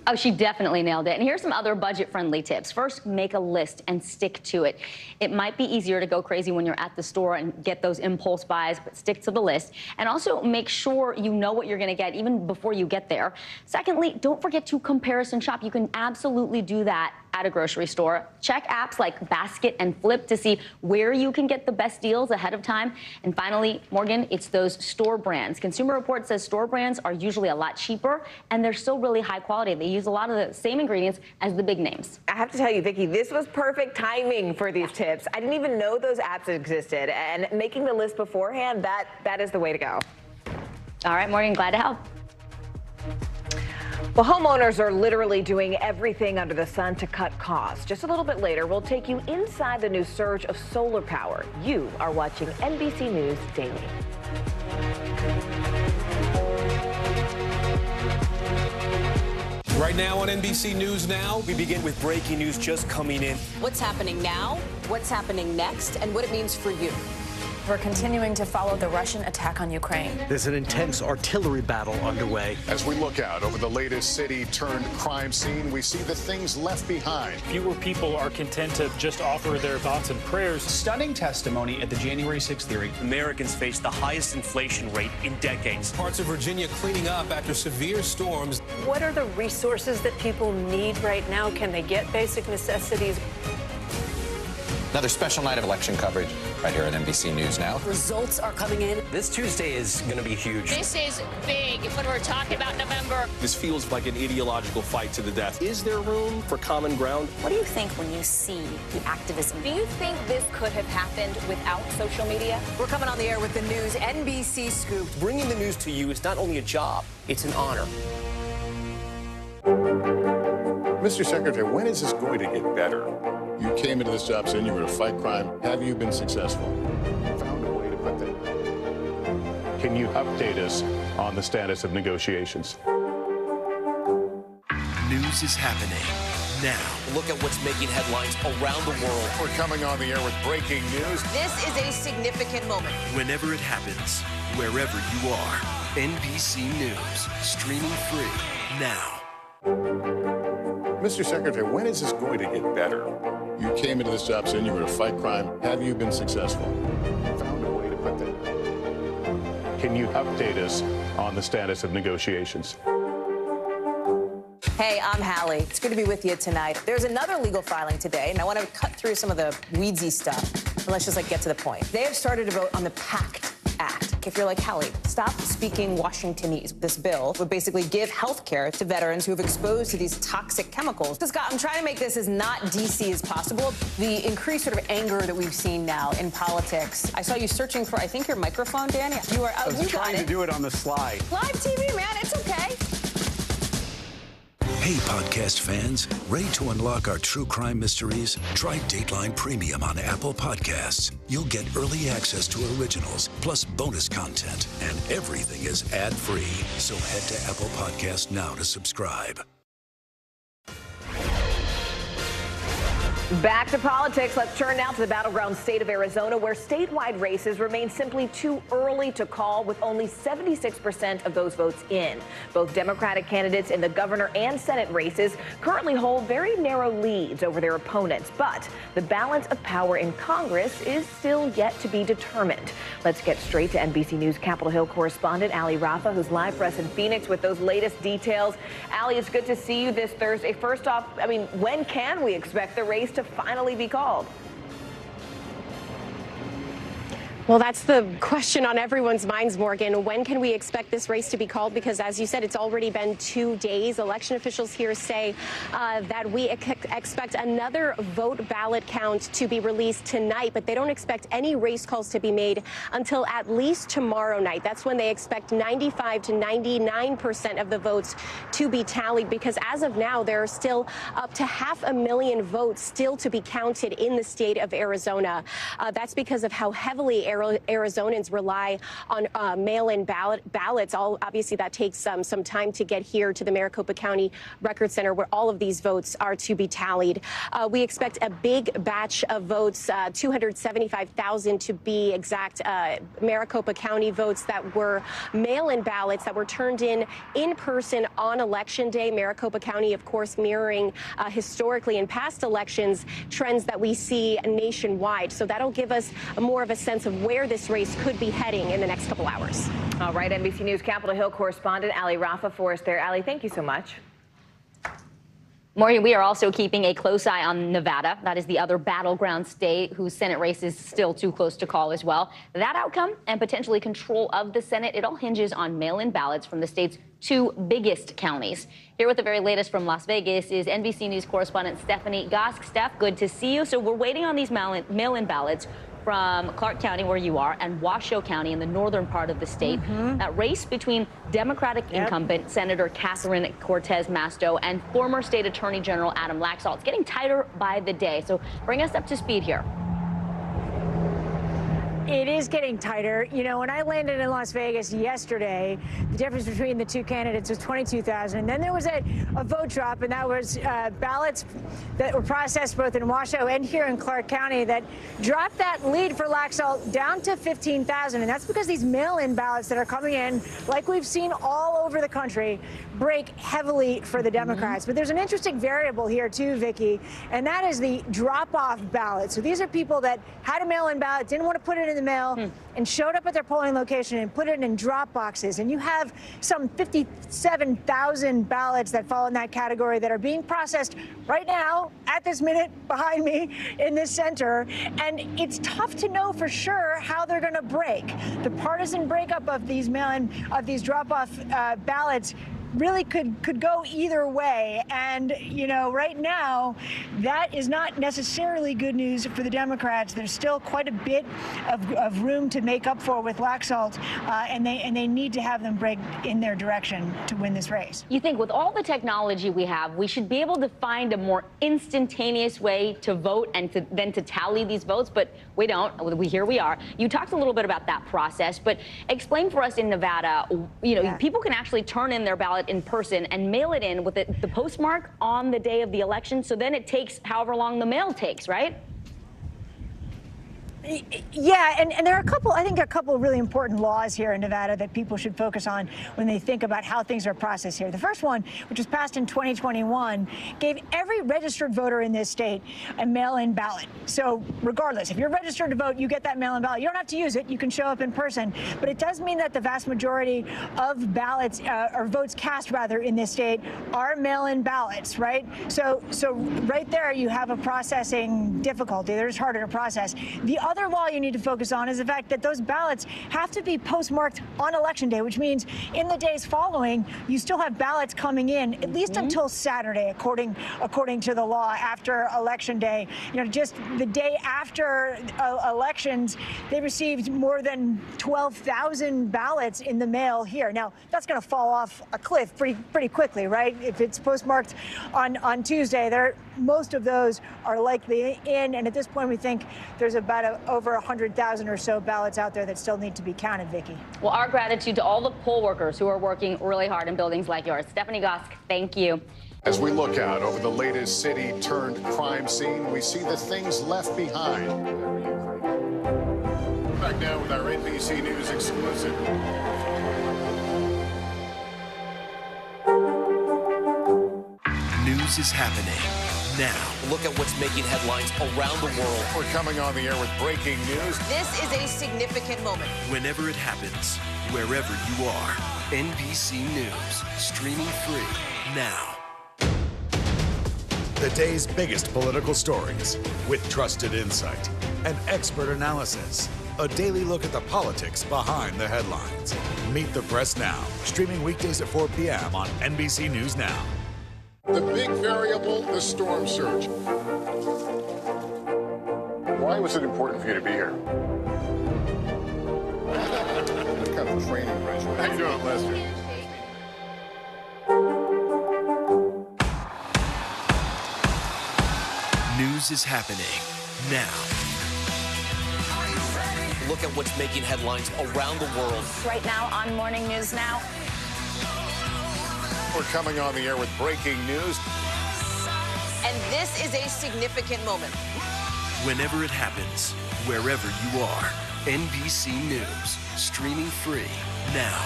S20: Oh, she definitely nailed it. And here's some other budget-friendly tips. First, make a list and stick to it. It might be easier to go crazy when you're at the store and get those impulse buys, but stick to the list. And also make sure you know what you're going to get even before you get there. Secondly, don't forget to comparison shop. You can absolutely do that at a grocery store. Check apps like Basket and Flip to see where you can get the best deals ahead of time. And finally, Morgan, it's those store brands. Consumer Reports says store brands are usually a lot cheaper, and they're still really high quality. They use a lot of the same ingredients as the big names.
S4: I have to tell you, Vicki, this was perfect timing for these tips. I didn't even know those apps existed, and making the list beforehand, that is the way to go.
S20: All right, Morgan, glad to help.
S4: Well, homeowners are literally doing everything under the sun to cut costs. Just a little bit later, we'll take you inside the new surge of solar power. You are watching NBC News Daily.
S10: Right now on NBC News Now,
S3: we begin with breaking news just coming in.
S6: What's happening now, what's happening next, and what it means for you.
S16: We're continuing to follow the Russian attack on Ukraine.
S5: There's an intense artillery battle underway.
S18: As we look out over the latest city-turned-crime scene, we see the things left behind.
S8: Fewer people are content to just offer their thoughts and prayers.
S9: Stunning testimony at the January 6th hearing.
S3: Americans face the highest inflation rate in decades.
S10: Parts of Virginia cleaning up after severe storms.
S1: What are the resources that people need right now? Can they get basic necessities?
S9: Another special night of election coverage right here at NBC News Now.
S16: Results are coming in.
S9: This Tuesday is going to be huge.
S21: This is big when we're talking about November.
S10: This feels like an ideological fight to the death. Is there room for common ground?
S16: What do you think when you see the activism?
S22: Do you think this could have happened without social media?
S6: We're coming on the air with the news NBC Scoop.
S3: Bringing the news to you is not only a job, it's an honor.
S18: Mr. Secretary, when is this going to get better? You came into this job saying you were going to fight crime. Have you been successful? Found a way to put that. Can you update us on the status of negotiations?
S2: News is happening now.
S3: Look at what's making headlines around the world.
S18: We're coming on the air with breaking news.
S6: This is a significant moment.
S2: Whenever it happens, wherever you are, NBC News, streaming free now.
S18: Mr. Secretary, when is this going to get better? You came into this job saying you were going to fight crime. Have you been successful? Found a way to put that. Can you update us on the status of negotiations?
S6: Hey, I'm Hallie. It's good to be with you tonight. There's another legal filing today, and I want to cut through some of the weedsy stuff. And let's just get to the point. They have started to vote on the PACT Act. If you're like, Hallie, stop speaking Washingtonese. This bill would basically give health care to veterans who have exposed to these toxic chemicals. So, Scott, I'm trying to make this as not DC as possible. The increased sort of anger that we've seen now in politics. I saw you searching for, I think, your microphone, Danny. You are out.
S9: I was trying to do it on the slide.
S6: Live TV, man. It's okay.
S19: Hey, podcast fans, ready to unlock our true crime mysteries? Try Dateline Premium on Apple Podcasts. You'll get early access to originals, plus bonus content, and everything is ad-free. So head to Apple Podcasts now to subscribe.
S4: Back to politics. Let's turn now to the battleground state of Arizona, where statewide races remain simply too early to call, with only 76% of those votes in. Both Democratic candidates in the governor and Senate races currently hold very narrow leads over their opponents, but the balance of power in Congress is still yet to be determined. Let's get straight to NBC News Capitol Hill correspondent Ali Rafa, who's live for us in Phoenix with those latest details. Ali, it's good to see you this Thursday. First off, when can we expect the race to finally be called?
S21: Well, that's the question on everyone's minds, Morgan. When can we expect this race to be called? Because, as you said, it's already been 2 days. Election officials here say that we expect another vote ballot count to be released tonight, but they don't expect any race calls to be made until at least tomorrow night. That's when they expect 95 to 99% of the votes to be tallied, because as of now, there are still up to 500,000 votes still to be counted in the state of Arizona. That's because of how heavily Arizonans rely on mail-in ballots. Obviously, that takes some time to get here to the Maricopa County Record Center, where all of these votes are to be tallied. We expect a big batch of votes, 275,000 to be exact, Maricopa County votes that were mail-in ballots that were turned in person on Election Day. Maricopa County, of course, mirroring historically in past elections trends that we see nationwide. So that'll give us more of a sense of where this race could be heading in the next couple hours.
S4: All right, NBC News Capitol Hill correspondent Ali Rafa for us there. Ali, thank you so much.
S11: Maureen, we are also keeping a close eye on Nevada. That is the other battleground state whose Senate race is still too close to call as well. That outcome and potentially control of the Senate, it all hinges on mail-in ballots from the state's 2 biggest counties. Here with the very latest from Las Vegas is NBC News correspondent Stephanie Gosk. Steph, good to see you. So we're waiting on these mail-in ballots from Clark County, where you are, and Washoe County in the northern part of the state. That race between Democratic incumbent Senator Catherine Cortez Masto and former State Attorney General Adam Laxalt. It's getting tighter by the day. So bring us up to speed here.
S12: It is getting tighter. You know, when I landed in Las Vegas yesterday, the difference between the 2 candidates was 22,000. And then there was a vote drop, and that was ballots that were processed both in Washoe and here in Clark County that dropped that lead for Laxalt down to 15,000. And that's because these mail-in ballots that are coming in, like we've seen all over the country, break heavily for the Democrats. But there's an interesting variable here, too, Vicky, and that is the drop-off ballot. So these are people that had a mail-in ballot, didn't want to put it in the mail, and showed up at their polling location and put it in drop boxes. And you have some 57,000 ballots that fall in that category that are being processed right now, at this minute, behind me in this center. And it's tough to know for sure how they're going to break. The partisan breakup of these drop-off ballots really could go either way. And, you know, right now, that is not necessarily good news for the Democrats. There's still quite a bit of room to make up for with Laxalt, and they need to have them break in their direction to win this race.
S11: You think with all the technology we have, we should be able to find a more instantaneous way to vote and then to tally these votes, but we don't. Here we are. You talked a little bit about that process, but explain for us in Nevada, you know, people can actually turn in their ballot in person and mail it in with the postmark on the day of the election. So then it takes however long the mail takes, right?
S12: Yeah, and there are a couple really important laws here in Nevada that people should focus on when they think about how things are processed here. The first one, which was passed in 2021, gave every registered voter in this state a mail-in ballot. So regardless, if you're registered to vote, you get that mail-in ballot. You don't have to use it. You can show up in person. But it does mean that the vast majority of ballots, or votes cast, rather, in this state are mail-in ballots, right? So right there, you have a processing difficulty. They're just harder to process. The other law you need to focus on is the fact that those ballots have to be postmarked on Election Day, which means in the days following, you still have ballots coming in at least until Saturday, according to the law, after Election Day. You know, just the day after elections, they received more than 12,000 ballots in the mail here. Now, that's going to fall off a cliff pretty quickly, right? If it's postmarked on Tuesday, most of those are likely in, and at this point, we think there's about over 100,000 or so ballots out there that still need to be counted, Vicki.
S11: Well, our gratitude to all the poll workers who are working really hard in buildings like yours. Stephanie Gosk, thank you.
S18: As we look out over the latest city-turned-crime scene, we see the things left behind. Back now with our NBC News exclusive.
S2: News is happening now.
S3: Look at what's making headlines around the world.
S18: We're coming on the air with breaking news.
S6: This is a significant moment.
S2: Whenever it happens, wherever you are, NBC News, streaming free now.
S17: The day's biggest political stories with trusted insight and expert analysis. A daily look at the politics behind the headlines. Meet the Press Now, streaming weekdays at 4 p.m. on NBC News Now.
S18: The big variable, the storm surge. Why was it important for you to be here? What kind of training regimen? How you doing, Lester?
S2: News is happening now.
S3: Look at what's making headlines around the world.
S22: Right now on Morning News Now.
S18: We're coming on the air with breaking news.
S6: And this is a significant moment.
S2: Whenever it happens, wherever you are, NBC News, streaming free now.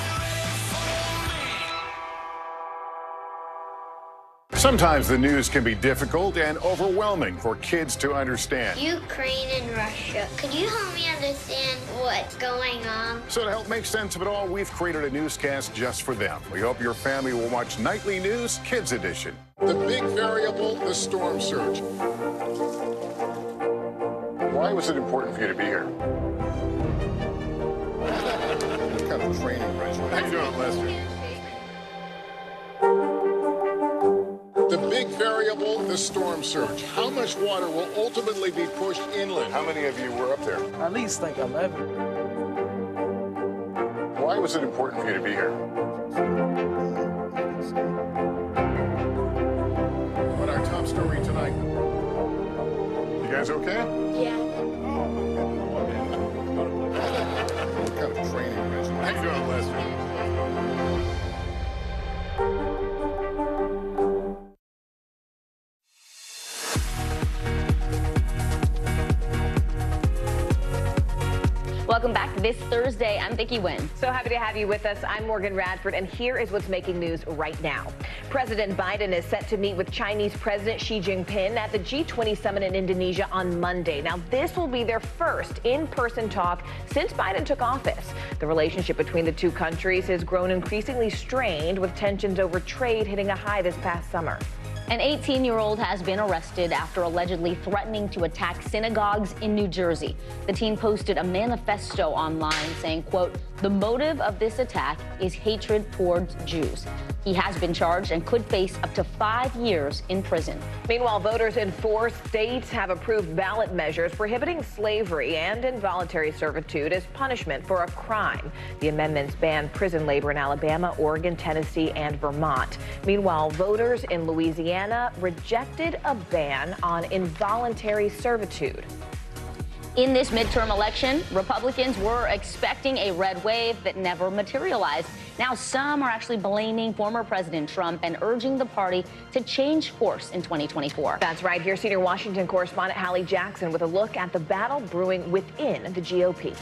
S18: Sometimes the news can be difficult and overwhelming for kids to understand.
S7: Ukraine and Russia. Could you help me understand what's going on?
S18: So to help make sense of it all, we've created a newscast just for them. We hope your family will watch Nightly News Kids Edition. The big variable, the storm surge. Why was it important for you to be here? What kind of training regimen? How you doing, Lester? The big variable, the storm surge. How much water will ultimately be pushed inland? How many of you were up there?
S13: At least like 11.
S18: Why was it important for you to be here? What our top story tonight? You guys okay?
S7: Yeah.
S18: What kind of training regimen? How you doing, Lester?
S11: Welcome back this Thursday. I'm Vicki Wynn.
S4: So happy to have you with us. I'm Morgan Radford, and here is what's making news right now. President Biden is set to meet with Chinese President Xi Jinping at the G20 summit in Indonesia on Monday. Now, this will be their first in-person talk since Biden took office. The relationship between the two countries has grown increasingly strained, with tensions over trade hitting a high this past summer.
S11: An 18-year-old has been arrested after allegedly threatening to attack synagogues in New Jersey. The teen posted a manifesto online saying, quote, "The motive of this attack is hatred towards Jews." He has been charged and could face up to 5 years in prison.
S4: Meanwhile, voters in 4 states have approved ballot measures prohibiting slavery and involuntary servitude as punishment for a crime. The amendments ban prison labor in Alabama, Oregon, Tennessee, and Vermont. Meanwhile, voters in Louisiana rejected a ban on involuntary servitude.
S11: In this midterm election, Republicans were expecting a red wave that never materialized. Now some are actually blaming former President Trump and urging the party to change course in 2024.
S4: That's right. Here's senior Washington correspondent Hallie Jackson with a look at the battle brewing within the GOP.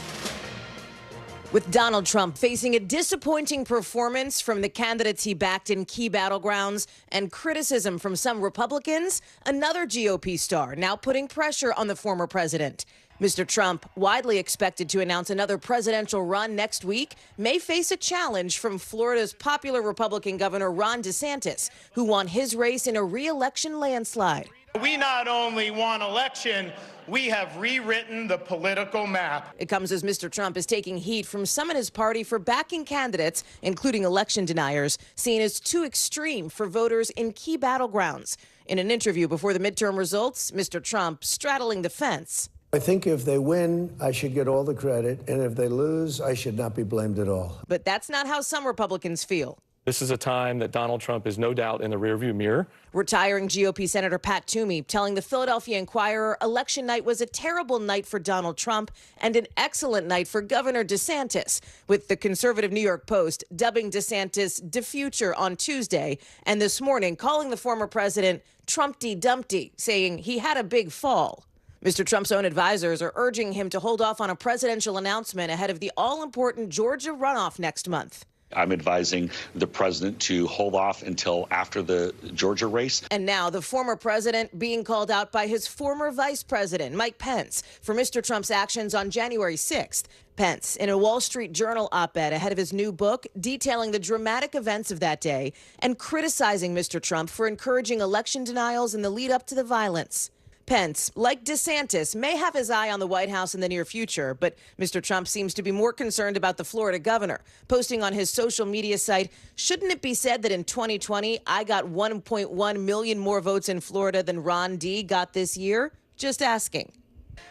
S6: With Donald Trump facing a disappointing performance from the candidates he backed in key battlegrounds and criticism from some Republicans, another GOP star now putting pressure on the former president. Mr. Trump, widely expected to announce another presidential run next week, may face a challenge from Florida's popular Republican Governor Ron DeSantis, who won his race in a re-election landslide.
S15: We not only won election, we have rewritten the political map.
S6: It comes as Mr. Trump is taking heat from some in his party for backing candidates, including election deniers, seen as too extreme for voters in key battlegrounds. In an interview before the midterm results, Mr. Trump straddling the fence.
S23: I think if they win, I should get all the credit, and if they lose, I should not be blamed at all.
S6: But that's not how some Republicans feel.
S13: This is a time that Donald Trump is no doubt in the rearview mirror.
S6: Retiring GOP Senator Pat Toomey telling the Philadelphia Inquirer election night was a terrible night for Donald Trump and an excellent night for Governor DeSantis, with the conservative New York Post dubbing DeSantis DeFuture on Tuesday, and this morning calling the former president Trumpty Dumpty, saying he had a big fall. Mr. Trump's own advisors are urging him to hold off on a presidential announcement ahead of the all-important Georgia runoff next month.
S14: I'm advising the president to hold off until after the Georgia race.
S6: And now the former president being called out by his former vice president, Mike Pence, for Mr. Trump's actions on January 6th. Pence, in a Wall Street Journal op-ed ahead of his new book, detailing the dramatic events of that day and criticizing Mr. Trump for encouraging election denials in the lead up to the violence. Pence, like DeSantis, may have his eye on the White House in the near future, but Mr. Trump seems to be more concerned about the Florida governor, posting on his social media site, "Shouldn't it be said that in 2020, I got 1.1 million more votes in Florida than Ron D. got this year? Just asking."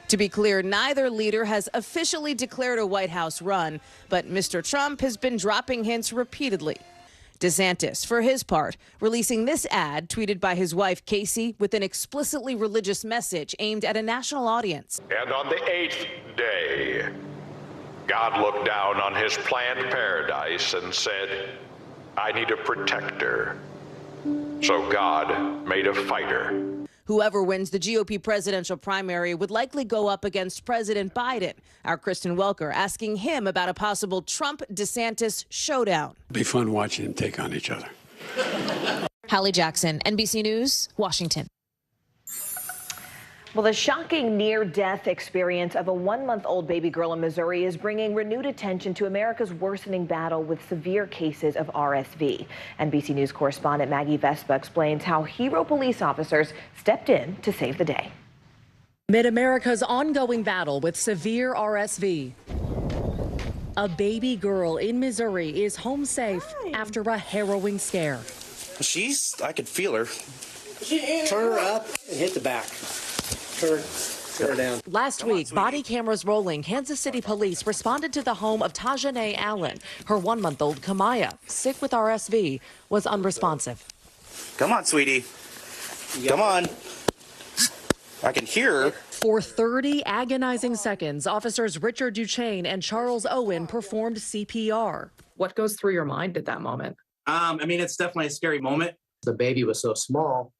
S6: To be clear, neither leader has officially declared a White House run, but Mr. Trump has been dropping hints repeatedly. DeSantis, for his part, releasing this ad tweeted by his wife, Casey, with an explicitly religious message aimed at a national audience.
S20: And on the 8th day, God looked down on his planned paradise and said, I need a protector. So God made a fighter.
S6: Whoever wins the GOP presidential primary would likely go up against President Biden. Our Kristen Welker asking him about a possible Trump-DeSantis showdown.
S24: It'll be fun watching them take on each other.
S6: Hallie Jackson, NBC News, Washington.
S4: Well, the shocking near-death experience of a one-month-old baby girl in Missouri is bringing renewed attention to America's worsening battle with severe cases of RSV. NBC News correspondent Maggie Vespa explains how hero police officers stepped in to save the day.
S25: Amid America's ongoing battle with severe RSV, a baby girl in Missouri is home safe after a harrowing scare.
S5: I could feel her. Turn her up and hit the back. Turn her down.
S25: Last week, body cameras rolling, Kansas City police responded to the home of Tajane Allen. Her one-month-old Kamaya, sick with RSV, was unresponsive.
S5: Come on, sweetie. Come on. I can hear her.
S25: For 30 agonizing seconds, officers Richard Duchesne and Charles Owen performed CPR.
S26: What goes through your mind at that moment?
S5: It's definitely a scary moment. The baby was so small,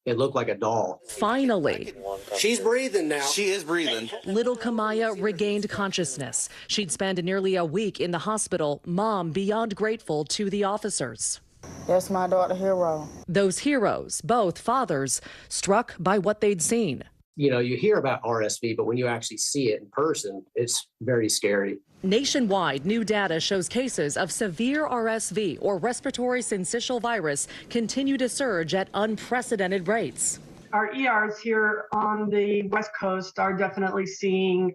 S5: it looked like a doll.
S25: Finally.
S5: She's breathing now. She is breathing.
S25: Little Kamaya regained consciousness. She'd spent nearly a week in the hospital, mom beyond grateful to the officers.
S27: That's my daughter hero.
S25: Those heroes, both fathers, struck by what they'd seen.
S28: You hear about RSV, but when you actually see it in person, it's very scary.
S25: Nationwide, new data shows cases of severe RSV, or respiratory syncytial virus, continue to surge at unprecedented rates.
S29: Our ERs here on the West Coast are definitely seeing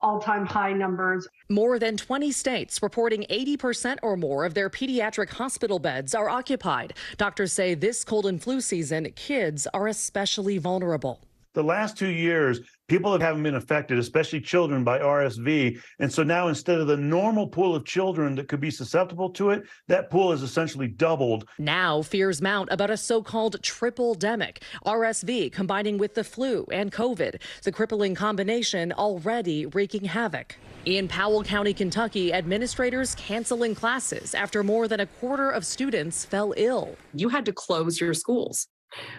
S29: all-time high numbers.
S25: More than 20 states reporting 80% or more of their pediatric hospital beds are occupied. Doctors say this cold and flu season, kids are especially vulnerable.
S30: The last 2 years, people haven't been affected, especially children, by RSV. And so now instead of the normal pool of children that could be susceptible to it, that pool has essentially doubled.
S25: Now fears mount about a so-called triple-demic, RSV combining with the flu and COVID, the crippling combination already wreaking havoc. In Powell County, Kentucky, administrators canceling classes after more than a quarter of students fell ill.
S26: You had to close your schools.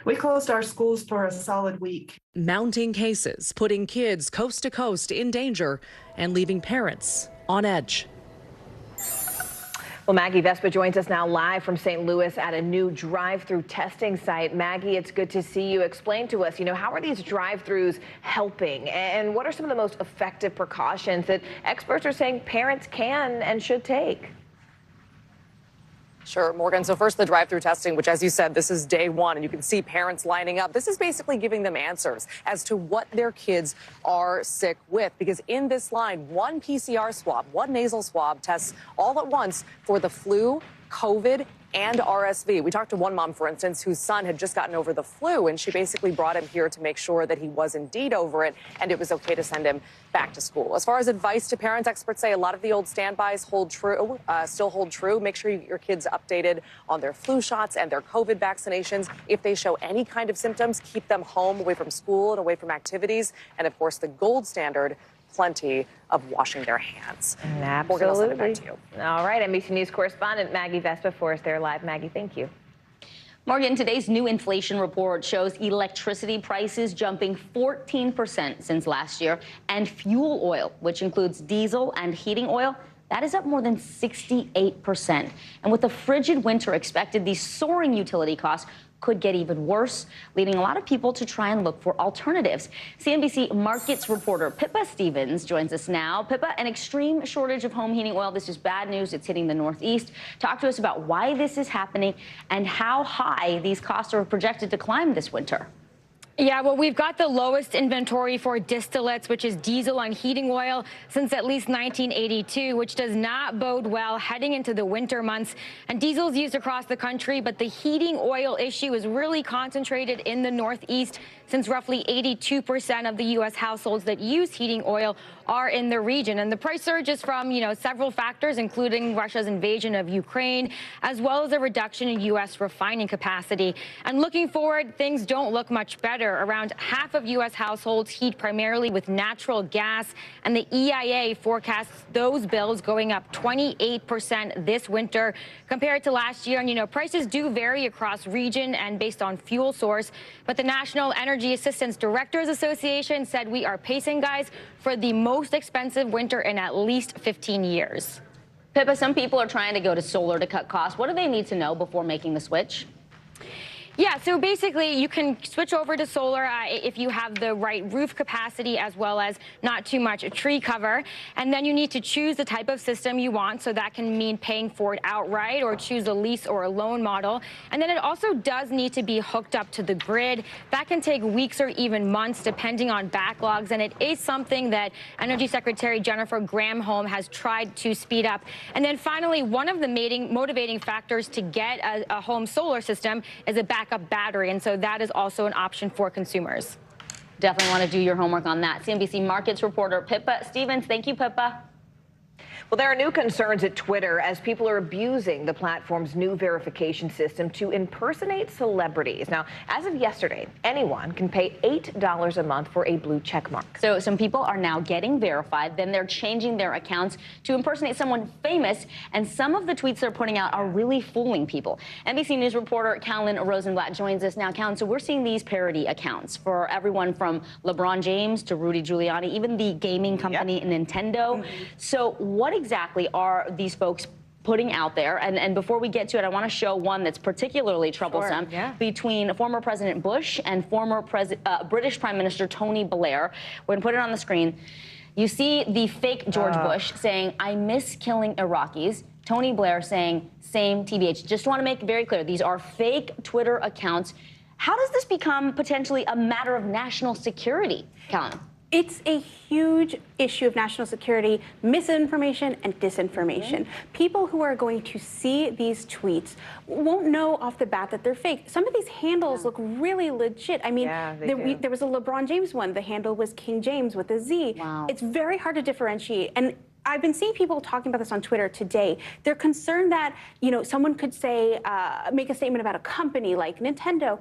S29: We closed our schools for a solid week.
S25: Mounting cases, putting kids coast to coast in danger and leaving parents on edge.
S4: Well, Maggie Vespa joins us now live from St. Louis at a new drive-through testing site. Maggie, it's good to see you. Explain to us, how are these drive-throughs helping? And what are some of the most effective precautions that experts are saying parents can and should take?
S26: Sure, Morgan. So first, the drive-through testing, which, as you said, this is day one, and you can see parents lining up. This is basically giving them answers as to what their kids are sick with, because in this line, one PCR swab, one nasal swab tests all at once for the flu, COVID, and RSV. We talked to one mom, for instance, whose son had just gotten over the flu, and she basically brought him here to make sure that he was indeed over it and it was okay to send him back to school. As far as advice to parents, experts say a lot of the old standbys hold true, still hold true. Make sure your kids updated on their flu shots and their COVID vaccinations. If they show any kind of symptoms, keep them home, away from school and away from activities. And of course, the gold standard, plenty of washing their hands.
S4: Absolutely.
S26: Morgan, I'll send it back to you.
S4: All right, NBC News correspondent Maggie Vespa for us there live. Maggie, thank you.
S11: Morgan, today's new inflation report shows electricity prices jumping 14% since last year, and fuel oil, which includes diesel and heating oil, that is up more than 68%. And with a frigid winter expected, these soaring utility costs could get even worse, leading a lot of people to try and look for alternatives. CNBC markets reporter Pippa Stevens joins us now. Pippa, an extreme shortage of home heating oil. This is bad news. It's hitting the Northeast. Talk to us about why this is happening and how high these costs are projected to climb this winter.
S1: Yeah, well, we've got the lowest inventory for distillates, which is diesel and heating oil, since at least 1982, which does not bode well heading into the winter months. And diesel is used across the country, but the heating oil issue is really concentrated in the Northeast, since roughly 82% of the U.S. households that use heating oil are in the region. And the price surge is from, several factors, including Russia's invasion of Ukraine, as well as a reduction in U.S. refining capacity. And looking forward, things don't look much better. Around half of U.S. households heat primarily with natural gas, and the EIA forecasts those bills going up 28% this winter compared to last year. And, prices do vary across region and based on fuel source, but the National Energy Assistance Directors Association said we are pacing, guys, for the most expensive winter in at least 15 years.
S11: Pippa, some people are trying to go to solar to cut costs. What do they need to know before making the switch?
S1: Yeah, so basically you can switch over to solar if you have the right roof capacity as well as not too much tree cover. And then you need to choose the type of system you want. So that can mean paying for it outright or choose a lease or a loan model. And then it also does need to be hooked up to the grid. That can take weeks or even months depending on backlogs. And it is something that Energy Secretary Jennifer Granholm has tried to speed up. And then finally, one of the motivating factors to get a home solar system is a backup battery, and so that is also an option for consumers.
S11: Definitely want to do your homework on that. CNBC markets reporter Pippa Stevens. Thank you, Pippa.
S4: Well, there are new concerns at Twitter as people are abusing the platform's new verification system to impersonate celebrities. Now, as of yesterday, anyone can pay $8 a month for a blue check mark.
S11: So some people are now getting verified, then they're changing their accounts to impersonate someone famous, and some of the tweets they're putting out are really fooling people. NBC News reporter Callan Rosenblatt joins us now. Callan, so we're seeing these parody accounts for everyone from LeBron James to Rudy Giuliani, even the gaming company Nintendo. So what exactly are these folks putting out there? And before we get to it, I want to show one that's particularly troublesome between former President Bush and former British Prime Minister Tony Blair. We're going to put it on the screen. You see the fake George Bush saying, "I miss killing Iraqis." Tony Blair saying, "Same TBH." Just want to make it very clear, these are fake Twitter accounts. How does this become potentially a matter of national security, Callan?
S3: It's a huge issue of national security, misinformation and disinformation. People who are going to see these tweets won't know off the bat that they're fake. Some of these handles look really legit. I mean, there was a LeBron James one. The handle was King James with a Z. Wow. It's very hard to differentiate. And I've been seeing people talking about this on Twitter today. They're concerned that, someone could say, make a statement about a company like Nintendo,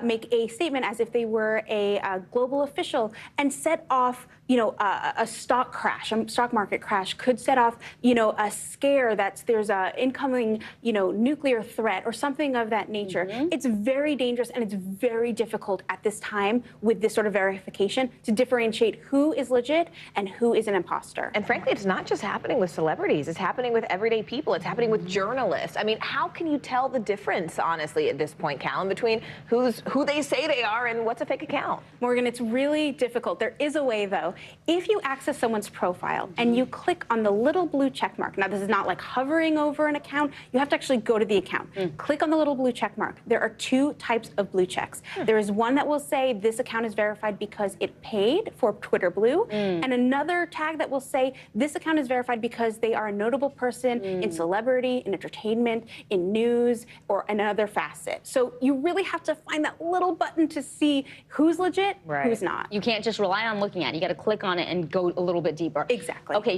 S3: make a statement as if they were a global official and set off, a stock crash, a stock market crash could set off, a scare that there's a incoming, nuclear threat or something of that nature. It's very dangerous and it's very difficult at this time with this sort of verification to differentiate who is legit and who is an imposter.
S4: And frankly, it's not just happening with celebrities. It's happening with everyday people. It's happening with journalists. I mean, how can you tell the difference, honestly, at this point, Callan, between who they say they are and what's a fake account?
S3: Morgan, it's really difficult. There is a way, though. If you access someone's profile and you click on the little blue check mark, now this is not like hovering over an account. You have to actually go to the account. Click on the little blue check mark. There are two types of blue checks. There is one that will say this account is verified because it paid for Twitter Blue, and another tag that will say this account account is verified because they are a notable person in celebrity, in entertainment, in news, or another facet. So you really have to find that little button to see who's legit, who's not.
S11: You can't just rely on looking at it. You got to click on it and go a little bit deeper.
S3: Exactly.
S11: Okay,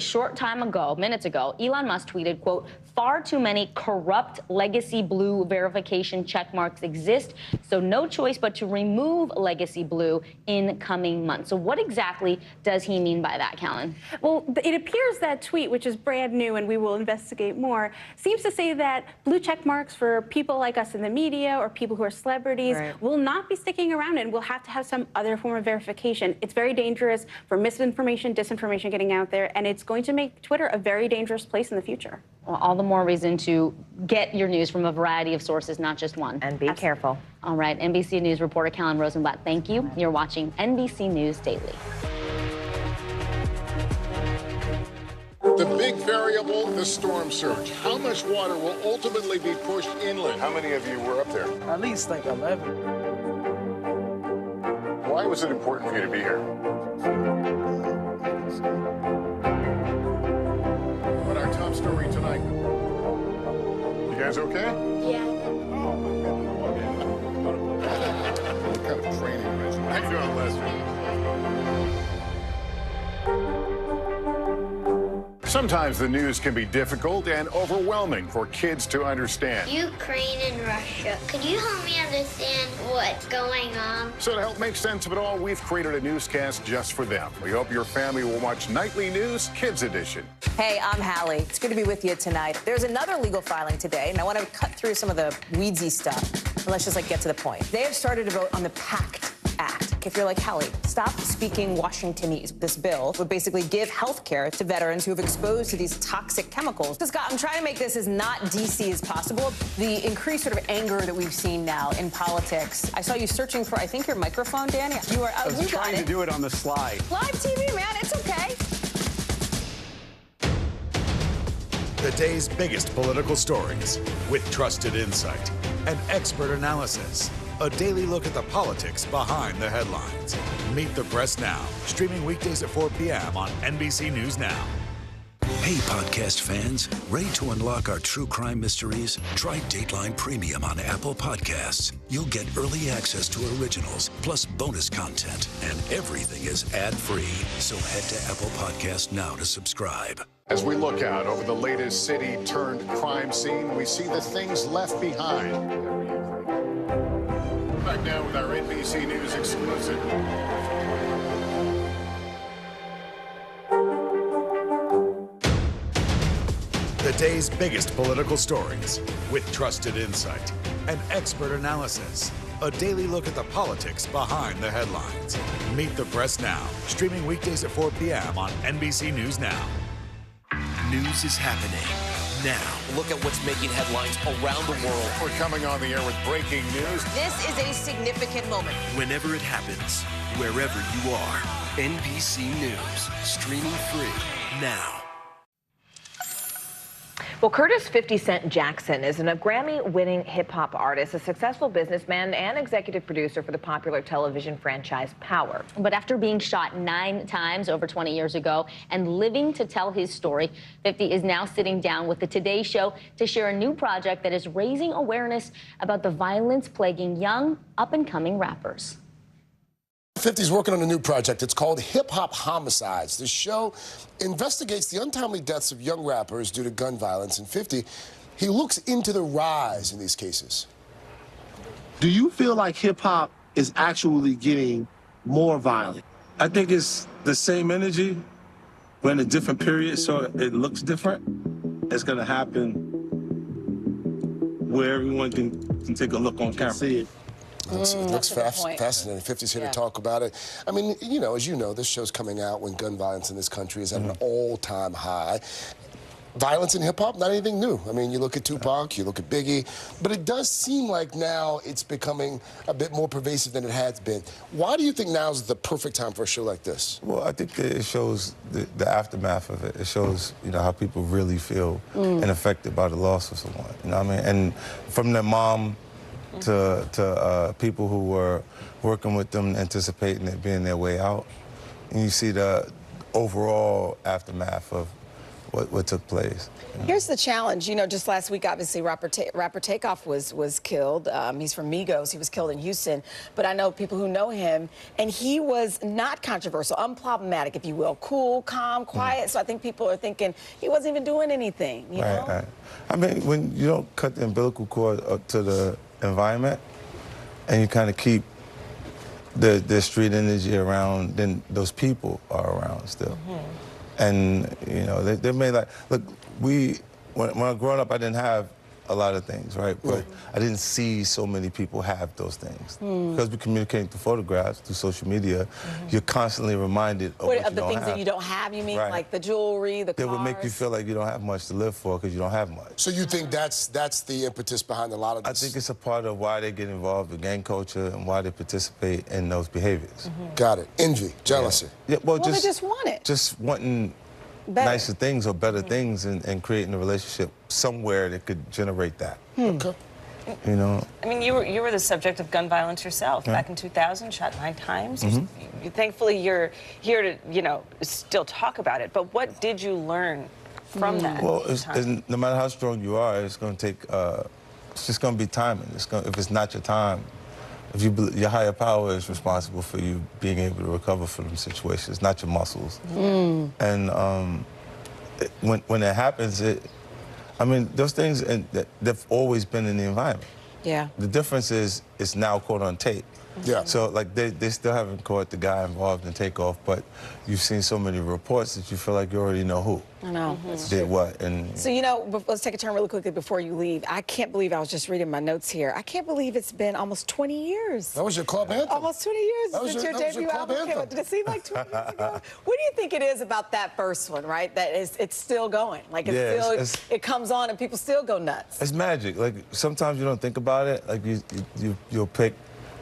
S11: minutes ago, Elon Musk tweeted, quote, "Far too many corrupt legacy blue verification check marks exist, so no choice but to remove legacy blue in coming months." So what exactly does he mean by that, Callan?
S3: Well, it appears that tweet, which is brand new and we will investigate more, seems to say that blue check marks for people like us in the media or people who are celebrities will not be sticking around and will have to have some other form of verification. It's very dangerous for misinformation, disinformation getting out there, and it's going to make Twitter a very dangerous place in the future.
S11: Well, all the more reason to get your news from a variety of sources, not just one.
S4: And be careful.
S11: All right, NBC News reporter Callan Rosenblatt, thank you. You're watching NBC News Daily.
S18: The big variable, the storm surge. How much water will ultimately be pushed inland? How many of you were up there?
S27: At least like 11.
S18: Why was it important for you to be here? What our top story tonight? You guys okay?
S7: Yeah.
S18: What kind of training regimen? How you doing, Leslie? Sometimes the news can be difficult and overwhelming for kids to understand.
S7: Ukraine and Russia. Could you help me understand what's going on?
S18: So to help make sense of it all, we've created a newscast just for them. We hope your family will watch Nightly News Kids Edition.
S6: Hey, I'm Hallie. It's good to be with you tonight. There's another legal filing today, and I want to cut through some of the weedsy stuff. And let's just get to the point. They have started a vote on the PACT Act. If you're like Hallie, stop speaking Washingtonese. This bill would basically give health care to veterans who have exposed to these toxic chemicals. So Scott, I'm trying to make this as not DC as possible. The increased sort of anger that we've seen now in politics. I saw you searching for, I think, your microphone, Danny. You were
S24: I was trying to do it on the slide.
S6: Live TV, man. It's okay.
S2: The day's biggest political stories with trusted insight and expert analysis. A daily look at the politics behind the headlines. Meet the Press Now, streaming weekdays at 4 p.m. on NBC News Now.
S8: Hey, podcast fans, ready to unlock our true crime mysteries? Try Dateline Premium on Apple Podcasts. You'll get early access to originals, plus bonus content, and everything is ad-free. So head to Apple Podcasts now to subscribe.
S18: As we look out over the latest city-turned-crime scene, we see the things left behind. Back now with our NBC News exclusive.
S2: The day's biggest political stories with trusted insight and expert analysis. A daily look at the politics behind the headlines. Meet the Press Now, streaming weekdays at 4 p.m. on NBC News Now.
S9: News is happening now. Look at what's making headlines around the world.
S18: We're coming on the air with breaking news.
S6: This is a significant moment.
S9: Whenever it happens, wherever you are, NBC News, streaming free now.
S4: Well, Curtis 50 Cent Jackson is a Grammy-winning hip-hop artist, a successful businessman, and executive producer for the popular television franchise Power.
S11: But after being shot 9 times over 20 years ago and living to tell his story, 50 is now sitting down with the Today Show to share a new project that is raising awareness about the violence plaguing young, up-and-coming rappers.
S10: 50's working on a new project. It's called Hip Hop Homicides. The show investigates the untimely deaths of young rappers due to gun violence. And 50, he looks into the rise in these cases.
S12: Do you feel like hip hop is actually getting more violent?
S16: I think it's the same energy. We're in a different period, so it looks different. It's going to happen where everyone can take a look on camera.
S12: See it.
S10: It looks fascinating. 50's here to talk about it. I mean, you know, as you know, this show's coming out when gun violence in this country is at an all-time high. Violence in hip-hop, not anything new. I mean, you look at Tupac, you look at Biggie, but it does seem like now it's becoming a bit more pervasive than it has been. Why do you think now is the perfect time for a show like this?
S16: Well, I think it shows the aftermath of it. It shows, you know, how people really feel and affected by the loss of someone. You know what I mean? And from their mom to people who were working with them, anticipating it being their way out. And you see the overall aftermath of what took place.
S27: Here's the challenge. You know, just last week, obviously, rapper Takeoff was killed. He's from Migos. He was killed in Houston. But I know people who know him, and he was not controversial, unproblematic, if you will. Cool, calm, quiet. So I think people are thinking he wasn't even doing anything, you know?
S16: Right. I mean, when you don't cut the umbilical cord up to the environment, and you kind of keep the street energy around, then those people are around still. And, you know, they made like, look, when I was growing up, I didn't have a lot of things, right? But I didn't see so many people have those things. Because we communicate through photographs, through social media, you're constantly reminded of what you
S27: Of the
S16: don't
S27: things
S16: have.
S27: that you don't have, you mean?
S16: Right.
S27: Like the jewelry, the cars?
S16: That would make you feel like you don't have much to live for because you don't have much.
S10: So you think that's the impetus behind a lot of this?
S16: I think it's a part of why they get involved with gang culture and why they participate in those behaviors.
S10: Got it. Envy, jealousy.
S16: Yeah, well,
S27: They just want it.
S16: Just wanting
S27: Better.
S16: nicer things or better things and creating a relationship somewhere that could generate that.
S10: Okay.
S16: You know?
S5: I mean, you were the subject of gun violence yourself back in 2000, shot 9 times. Thankfully, you're here to, you know, still talk about it. But what did you learn from that?
S16: Well, no matter how strong you are, it's going to take, it's just going to be timing. If it's not your time, if your higher power is responsible for you being able to recover from the situations, not your muscles. And when that happens, I mean, those things, they've always been in the environment.
S27: Yeah.
S16: The difference is it's now caught on tape.
S10: Yeah.
S16: So, like, they still haven't caught the guy involved in Takeoff, but you've seen so many reports that you feel like you already know who
S27: I know.
S16: did what. And
S27: So, you know, let's take a turn really quickly before you leave. I can't believe, I was just reading my notes here, I can't believe it's been almost 20 years.
S10: That was your club anthem.
S27: Almost 20 years
S10: That was
S27: since
S10: your-
S27: your
S10: that was your
S27: debut
S10: club
S27: album came
S10: anthem.
S27: out. Did it seem like 20 years ago? What do you think it is about that first one, right? That it's still going. Like, it comes on and people still go nuts.
S16: it's magic. Like, sometimes you don't think about it. Like, you'll pick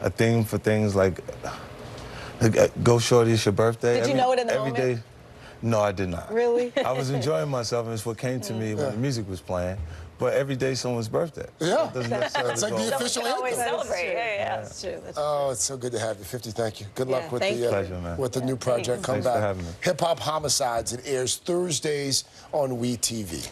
S16: a theme for things like Go Shorty, it's your birthday.
S27: Did you know it in the
S16: every
S27: moment?
S16: day? No, I did not.
S27: Really?
S16: I was enjoying myself, and it's what came to me when the music was playing. But every day someone's birthday.
S10: Yeah.
S16: It doesn't necessarily
S10: It's like
S16: go-
S10: the official anthem.
S5: Always celebrate. Yeah.
S27: That's true. That's
S10: Oh, it's so good to have you. 50, thank you. Good luck
S27: Yeah,
S10: with
S27: thank
S10: the
S16: Pleasure, man.
S10: with the new project. Come
S16: Thanks for
S10: back.
S16: having me.
S10: Hip Hop Homicides. It airs Thursdays on WeTV.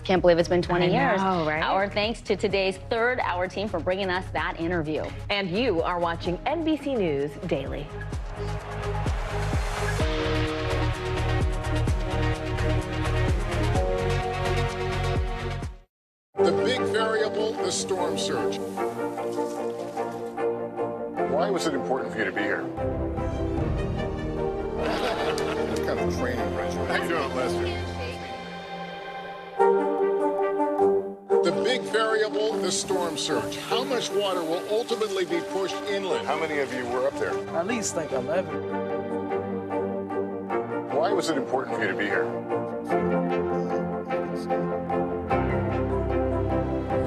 S11: Can't believe it's been 20
S1: I
S11: years.
S1: know, right?
S11: Our thanks to today's third hour team for bringing us that interview.
S4: And you are watching NBC News Daily.
S18: The big variable, the storm surge. Why was it important for you to be here? What kind of training regimen? How you doing, Lester? The big variable, the storm surge. How much water will ultimately be pushed inland? How many of you were up there?
S27: At least like 11.
S18: Why was it important for you to be here?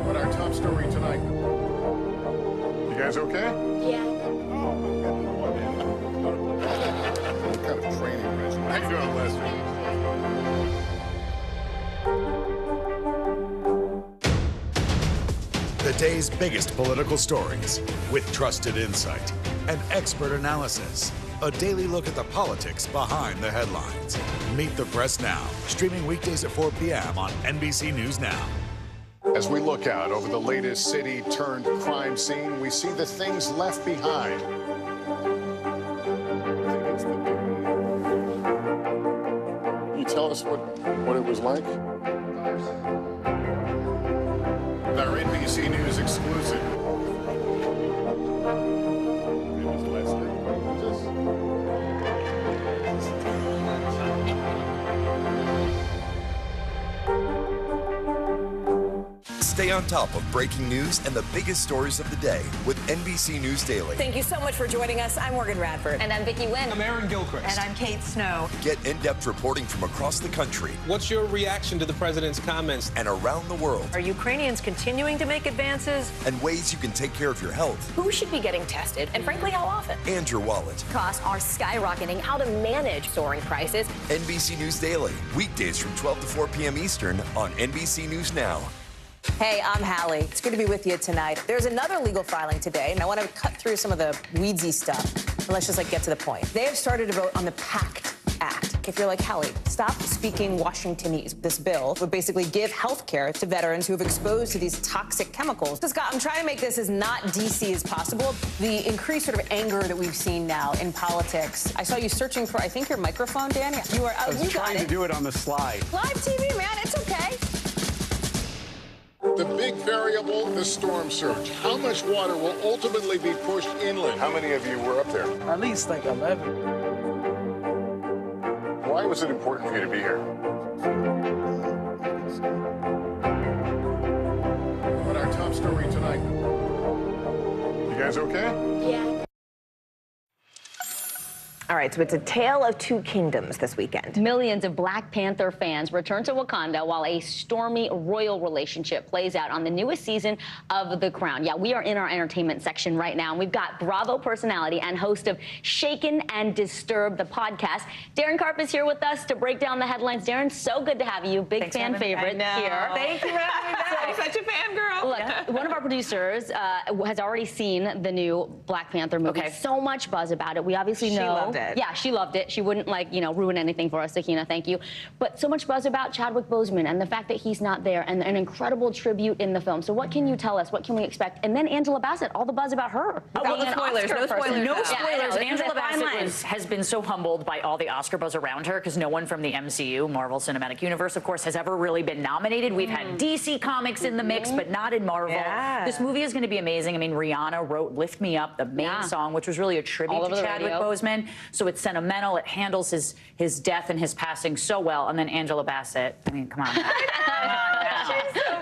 S18: What our top story tonight? You guys okay?
S7: Yeah.
S18: What kind of training regimen? How you doing, Lester?
S2: The day's biggest political stories with trusted insight and expert analysis. A daily look at the politics behind the headlines. Meet the Press Now, streaming weekdays at 4 p.m. on NBC News Now.
S18: As we look out over the latest city-turned-crime scene, we see the things left behind. Can you tell us what it was like? Our NBC News exclusive.
S13: Stay on top of breaking news and the biggest stories of the day with NBC News Daily.
S4: Thank you so much for joining us. I'm Morgan Radford.
S11: And I'm Vicki Wynn.
S14: I'm Aaron Gilchrist.
S4: And I'm Kate Snow.
S13: Get in-depth reporting from across the country
S14: What's your reaction to the president's comments?
S13: and around the world,
S4: Are Ukrainians continuing to make advances?
S13: and ways you can take care of your health
S4: Who should be getting tested? And frankly, how often?
S13: and your wallet.
S4: Costs are skyrocketing. How to manage soaring prices.
S13: NBC News Daily, weekdays from 12 to 4 p.m. Eastern on NBC News Now.
S6: Hey, I'm Hallie. It's good to be with you tonight. There's another legal filing today, and I want to cut through some of the weedsy stuff. And let's just get to the point. They have started to vote on the PACT Act. back if you're like, Hallie, stop speaking Washingtonese. This bill would basically give health care to veterans who have exposed to these toxic chemicals. So, Scott, I'm trying to make this as not DC as possible. The increased sort of anger that we've seen now in politics. I saw you searching for, I think, your microphone, Dan. You are.
S24: I was
S6: you
S24: trying to do it on the slide.
S6: Live TV, man. It's okay.
S18: The big variable, the storm surge. How much water will ultimately be pushed inland? How many of you were up there?
S15: At least like 11.
S18: Why was it important for you to be here? What our top story tonight? You guys okay?
S7: Yeah.
S4: All right, so it's a tale of two kingdoms this weekend.
S11: Millions of Black Panther fans return to Wakanda while a stormy royal relationship plays out on the newest season of The Crown. Yeah, we are in our entertainment section right now, and we've got Bravo personality and host of Shaken and Disturbed, the podcast. Darren Karp is here with us to break down the headlines. Darren, so good to have you. Big fan favorite here.
S4: Thank you for having me back. I'm such a fangirl.
S11: Look, one of our producers has already seen the new Black Panther movie.
S4: Okay.
S11: So much buzz about it. We obviously know.
S4: She loved it.
S11: Yeah, she loved it. She wouldn't, ruin anything for us, Sakina. Thank you. But so much buzz about Chadwick Boseman and the fact that he's not there, and an incredible tribute in the film. So what can you tell us? What can we expect? And then Angela Bassett, all the buzz about her.
S4: Well, no spoilers. No spoilers.
S17: No spoilers.
S11: Yeah,
S17: Angela Bassett has been so humbled by all the Oscar buzz around her because no one from the MCU, Marvel Cinematic Universe, of course, has ever really been nominated. We've had DC Comics in the mix, but not in Marvel.
S4: Yeah.
S17: This movie is going to be amazing. I mean, Rihanna wrote "Lift Me Up," the main song, which was really a tribute to Chadwick Boseman. So it's sentimental. It handles his death and his passing so well. And then Angela Bassett. I mean, come on.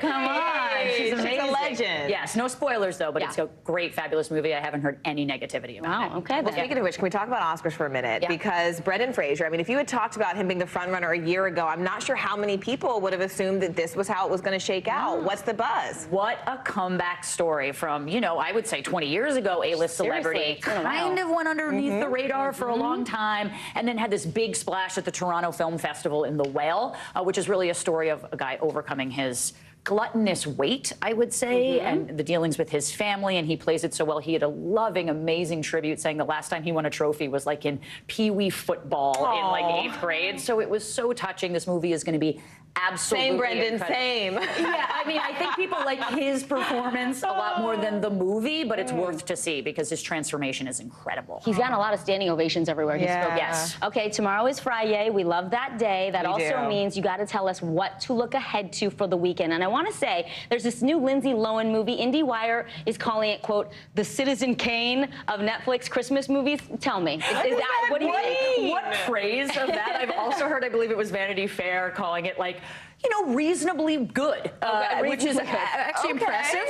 S17: Come on. She's amazing.
S4: She's a legend.
S17: Yes, no spoilers though, but it's a great, fabulous movie. I haven't heard any negativity about it.
S11: Okay.
S4: Well, speaking of which, can we talk about Oscars for a minute? Because Brendan Fraser, I mean, if you had talked about him being the front runner a year ago, I'm not sure how many people would have assumed that this was how it was going to shake out. What's the buzz?
S17: What a comeback story from, I would say 20 years ago, A-list celebrity. Kind of went underneath the radar for a long time, and then had this big splash at the Toronto Film Festival in The Whale, which is really a story of a guy overcoming his gluttonous weight, I would say, and the dealings with his family, and he plays it so well. He had a loving, amazing tribute saying the last time he won a trophy was like in Pee-wee football in like 8th grade. So it was so touching. This movie is going to be absolutely
S4: Same, Brendan,
S17: incredible.
S4: same.
S17: Yeah, I mean, I think people like his performance a lot more than the movie, but it's worth to see because his transformation is incredible.
S11: He's gotten a lot of standing ovations everywhere he's spoken.
S17: Yes.
S11: Okay, tomorrow is Friday. We love that day. That
S4: We
S11: also
S4: do.
S11: means you got to tell us what to look ahead to for the weekend. And I want to say there's this new Lindsay Lohan movie. IndieWire is calling it, quote, the Citizen Kane of Netflix Christmas movies. Tell me, is that what do you think?
S17: What praise of that? I've also heard, I believe it was Vanity Fair calling it like, reasonably good, which is actually impressive.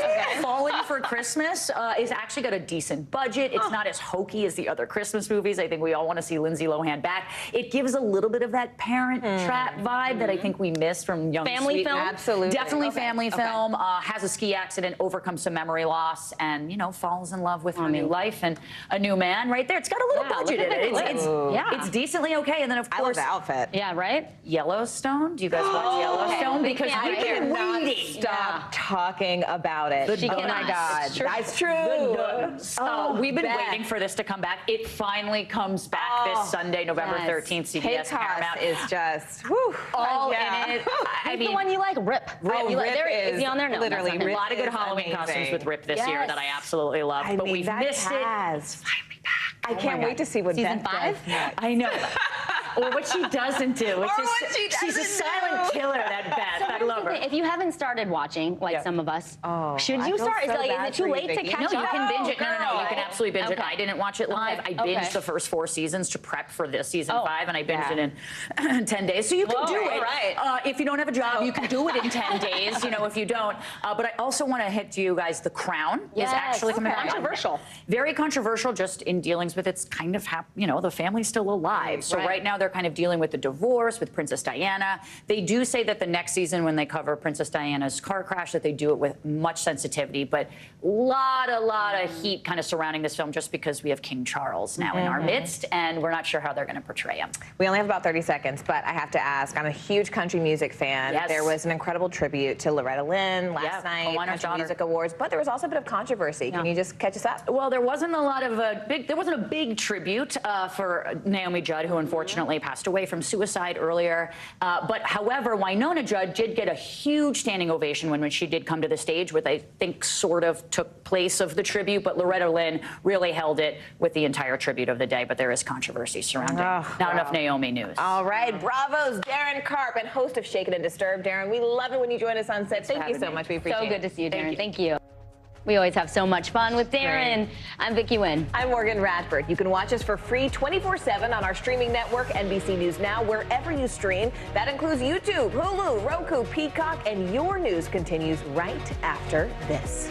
S17: Falling for Christmas is actually got a decent budget. It's not as hokey as the other Christmas movies. I think we all want to see Lindsay Lohan back. It gives a little bit of that Parent Trap vibe that I think we missed from Young
S11: Family
S17: Sweet.
S11: film?
S4: Absolutely.
S17: Definitely family film. Has a ski accident, overcomes some memory loss, and falls in love with her new life and a new man. Right there, it's got a little budget in it. It's decently okay. And then of course,
S4: I love the outfit.
S11: Yeah, right?
S17: Yellowstone. Do you guys watch Yellowstone? Because
S4: I cannot stop talking about it.
S11: She
S4: Oh
S11: cannot.
S4: my God,
S11: It's true.
S4: that's true.
S17: We've been waiting for this to come back. It finally comes back this Sunday, November 13th. CBS Paramount
S4: is just
S17: all in it.
S11: I mean, the one you like, Rip.
S4: Oh,
S11: You like-
S4: Rip
S11: there-
S4: is
S11: he on there? No,
S4: literally
S11: that's not him.
S17: A lot of good
S4: is
S17: Halloween
S4: amazing.
S17: costumes with Rip this year that I absolutely love.
S4: I
S17: But
S4: mean,
S17: we've
S4: that
S17: missed it.
S4: has.
S17: It's finally back.
S4: I can't wait to see what
S11: Season
S4: Beth
S11: 5?
S4: does.
S17: I know. Or what she doesn't do. Which
S4: Or
S17: is,
S4: what she
S17: she's a
S4: doesn't
S17: silent
S4: do.
S17: killer, that Beth. I love her.
S11: If you haven't started watching, like some of us, should
S4: I
S11: you
S4: feel
S11: start?
S4: so
S11: Is it
S4: bad
S11: too
S4: for you,
S11: late to
S4: Vicky.
S11: catch
S17: No,
S11: up?
S17: you can binge it. No, you can
S11: girl.
S17: absolutely binge it.
S11: Okay.
S17: I didn't watch it live. I binged the first 4 seasons to prep for this season 5, and I binged it in 10 days. So you can do it.
S11: Right.
S17: If you don't have a job, you can do it in 10 days, if you don't. But I also want to hit to you guys, The Crown is actually coming back.
S11: Controversial.
S17: Very controversial just in dealings with its kind of, the family's still alive. So right now they're kind of dealing with the divorce with Princess Diana. They do say that the next season when they cover cover Princess Diana's car crash, that they do it with much sensitivity, but a lot of heat kind of surrounding this film just because we have King Charles now in our midst, and we're not sure how they're going to portray him.
S4: We only have about 30 seconds, but I have to ask, I'm a huge country music fan.
S17: Yes.
S4: There was an incredible tribute to Loretta Lynn last night, Country Music Awards, but there was also a bit of controversy. Can you just catch us up?
S17: Well, there wasn't a big tribute for Naomi Judd, who unfortunately passed away from suicide earlier. But however, Winona Judd did get a huge standing ovation when she did come to the stage, which I think sort of took place of the tribute. But Loretta Lynn really held it with the entire tribute of the day. But there is controversy surrounding not enough Naomi news.
S4: All right, bravos, Darren Karp, and host of Shaken and Disturbed. Darren, we love it when you join us on set. Thank you so much. We appreciate it.
S11: So good to see you, Darren. Thank you. We always have so much fun with Darren. I'm Vicki Wynn.
S4: I'm Morgan Radford. You can watch us for free 24/7 on our streaming network, NBC News Now, wherever you stream. That includes YouTube, Hulu, Roku, Peacock, and your news continues right after this.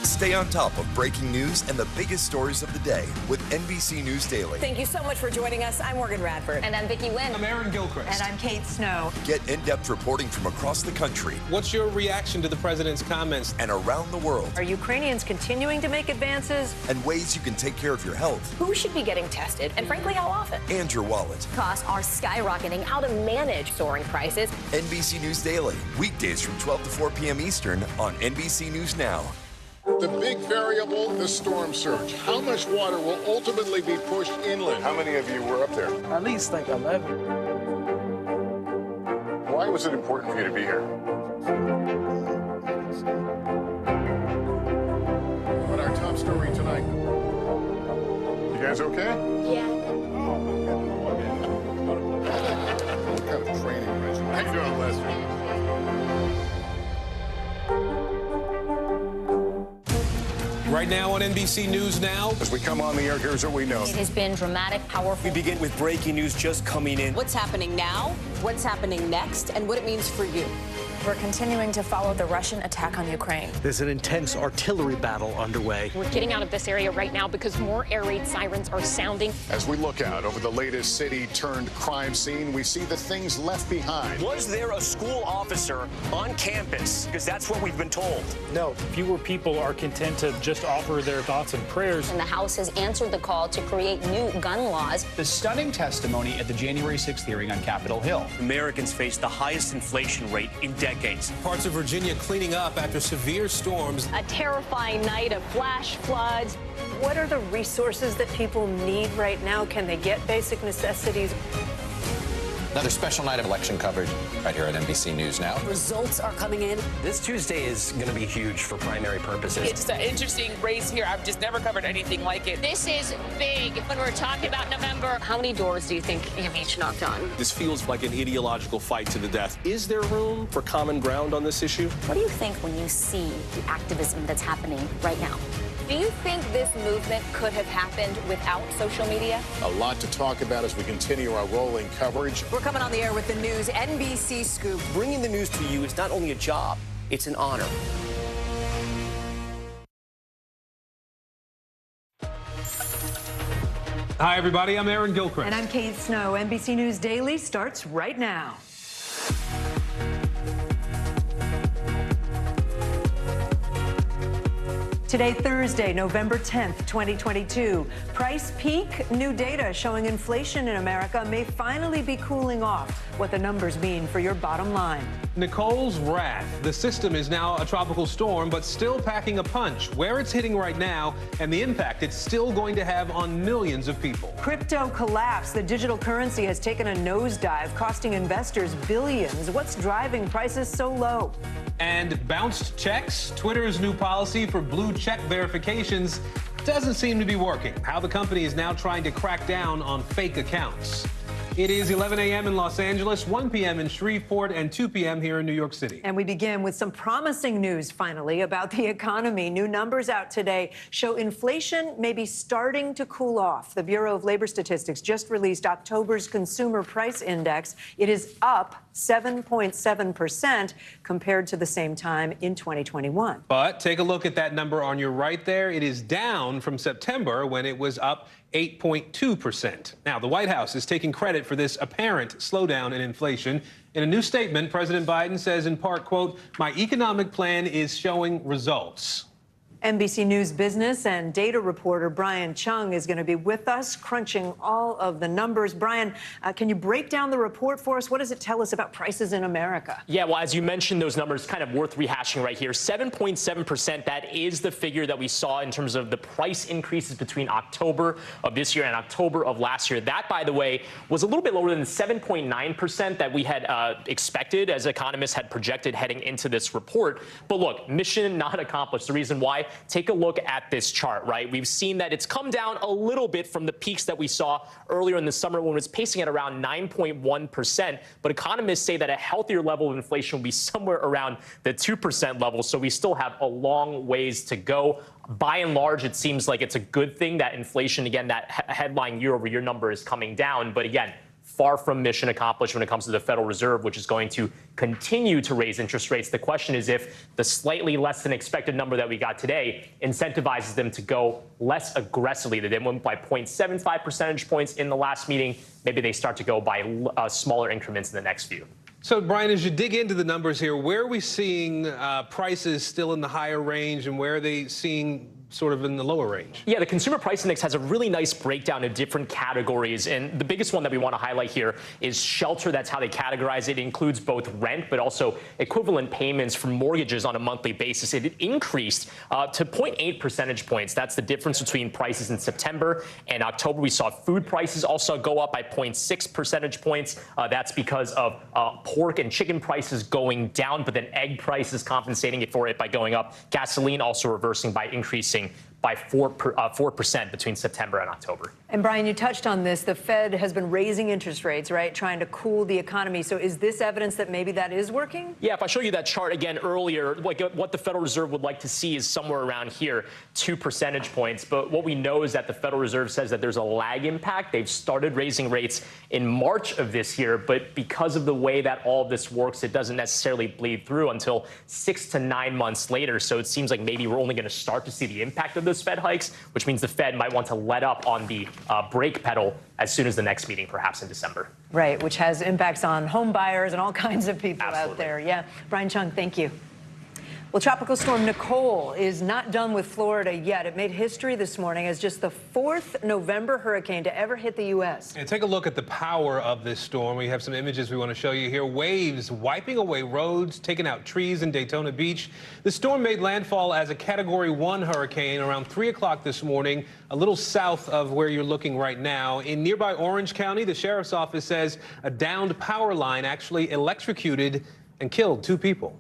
S13: Stay on top of breaking news and the biggest stories of the day with NBC News Daily.
S26: Thank you so much for joining us. I'm Morgan Radford.
S11: And I'm Vicki Wynn.
S14: I'm Aaron Gilchrist.
S26: And I'm Kate Snow.
S13: Get in-depth reporting from across the country.
S14: What's your reaction to the president's comments?
S13: And around the world.
S26: Are Ukrainians continuing to make advances?
S13: And ways you can take care of your health.
S26: Who should be getting tested? And frankly, how often?
S13: And your wallet.
S26: Costs are skyrocketing. How to manage soaring prices.
S13: NBC News Daily. Weekdays from 12 to 4 p.m. Eastern on NBC News Now.
S18: The big variable, the storm surge. How much water will ultimately be pushed inland? How many of you were up there?
S15: At least like 11.
S18: Why was it important for you to be here? What our top story tonight? You guys okay?
S7: Yeah.
S18: What kind of training regimen? How you doing, Lester?
S14: Right now on NBC News Now.
S18: As we come on the air, here's what we know.
S11: It has been dramatic, powerful.
S19: We begin with breaking news just coming in.
S6: What's happening now, what's happening next, and what it means for you.
S27: We're continuing to follow the Russian attack on Ukraine.
S19: There's an intense artillery battle underway.
S20: We're getting out of this area right now because more air raid sirens are sounding.
S18: As we look out over the latest city-turned-crime scene, we see the things left behind.
S19: Was there a school officer on campus? Because that's what we've been told.
S21: No. Fewer people are content to just offer their thoughts and prayers.
S11: And the House has answered the call to create new gun laws.
S22: The stunning testimony at the January 6th hearing on Capitol Hill.
S19: Americans face the highest inflation rate in decades.
S14: Parts of Virginia cleaning up after severe storms.
S27: A terrifying night of flash floods. What are the resources that people need right now? Can they get basic necessities?
S23: Another special night of election coverage right here at NBC News Now.
S27: Results are coming in.
S19: This Tuesday is going to be huge for primary purposes.
S25: It's an interesting race here. I've just never covered anything like it.
S20: This is big when we're talking about November.
S27: How many doors do you think you've each knocked on?
S14: This feels like an ideological fight to the death. Is there room for common ground on this issue?
S11: What do you think when you see the activism that's happening right now?
S27: Do you think this movement could have happened without social media?
S18: A lot to talk about as we continue our rolling coverage.
S27: We're coming on the air with the news NBC Scoop.
S19: Bringing the news to you is not only a job, it's an honor.
S14: Hi, everybody. I'm Aaron Gilchrist.
S27: And I'm Kate Snow. NBC News Daily starts right now. Today, Thursday, November 10th, 2022. Price peak. New data showing inflation in America may finally be cooling off. What the numbers mean for your bottom line.
S14: Nicole's wrath. The system is now a tropical storm, but still packing a punch. Where it's hitting right now and the impact it's still going to have on millions of people.
S27: Crypto collapse. The digital currency has taken a nosedive, costing investors billions. What's driving prices so low?
S14: And bounced checks. Twitter's new policy for blue check verifications doesn't seem to be working. How the company is now trying to crack down on fake accounts. It is 11 a.m. in Los Angeles, 1 p.m. in Shreveport, and 2 p.m. here in New York City.
S27: And we begin with some promising news, finally, about the economy. New numbers out today show inflation may be starting to cool off. The Bureau of Labor Statistics just released October's Consumer Price Index. It is up
S3: 7.7% compared to the same time in 2021.
S14: But take a look at that number on your right there. It is down from September when it was up 8.2%. Now, the White House is taking credit for this apparent slowdown in inflation. In a new statement, President Biden says in part, quote, "My economic plan is showing results."
S3: NBC News business and data reporter Brian Chung is going to be with us, crunching all of the numbers. Brian, can you break down the report for us? What does it tell us about prices in America?
S5: Yeah, well, as you mentioned, those numbers kind of worth rehashing right here. 7.7%, that is the figure that we saw in terms of the price increases between October of this year and October of last year. That, by the way, was a little bit lower than the 7.9% that we had expected, as economists had projected heading into this report. But look, mission not accomplished. The reason why? Take a look at this chart, right? We've seen that it's come down a little bit from the peaks that we saw earlier in the summer when it was pacing at around 9.1%. But economists say that a healthier level of inflation will be somewhere around the 2% level. So we still have a long ways to go. By and large, it seems like it's a good thing that inflation, again, that headline year-over-year number is coming down. But again, far from mission accomplished when it comes to the Federal Reserve, which is going to continue to raise interest rates. The question is if the slightly less than expected number that we got today incentivizes them to go less aggressively. They went by 0.75 percentage points in the last meeting. Maybe they start to go by smaller increments in the next few.
S14: So, Brian, as you dig into the numbers here, where are we seeing prices still in the higher range, and where are they seeing sort of in the lower range?
S5: Yeah, the Consumer Price Index has a really nice breakdown of different categories. And the biggest one that we want to highlight here is shelter. That's how they categorize it. It includes both rent, but also equivalent payments for mortgages on a monthly basis. It increased to 0.8 percentage points. That's the difference between prices in September and October. We saw food prices also go up by 0.6 percentage points. That's because of pork and chicken prices going down, but then egg prices compensating for it by going up. Gasoline also reversing by increasing by 4% between September and October.
S3: And Brian, you touched on this. The Fed has been raising interest rates, right, trying to cool the economy. So is this evidence that maybe that is working?
S5: Yeah, if I show you that chart again earlier, like what the Federal Reserve would like to see is somewhere around here, 2 percentage points. But what we know is that the Federal Reserve says that there's a lag impact. They've started raising rates in March of this year, but because of the way that all of this works, it doesn't necessarily bleed through until 6 to 9 months later. So it seems like maybe we're only going to start to see the impact of those Fed hikes, which means the Fed might want to let up on the brake pedal as soon as the next meeting, perhaps in December.
S3: Right, which has impacts on home buyers and all kinds of people
S5: Absolutely.
S3: out there. Yeah. Brian Chung, thank you. Well, Tropical Storm Nicole is not done with Florida yet. It made history this morning as just the 4th November hurricane to ever hit the U.S.
S14: And take a look at the power of this storm. We have some images we want to show you here. Waves wiping away roads, taking out trees in Daytona Beach. The storm made landfall as a Category 1 hurricane around 3 o'clock this morning, a little south of where you're looking right now. In nearby Orange County, the sheriff's office says a downed power line actually electrocuted and killed 2 people.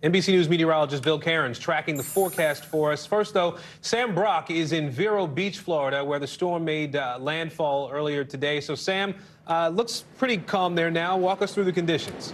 S14: NBC News meteorologist Bill Cairns tracking the forecast for us. First, though, Sam Brock is in Vero Beach, Florida, where the storm made landfall earlier today. So, Sam, looks pretty calm there now. Walk us through the conditions.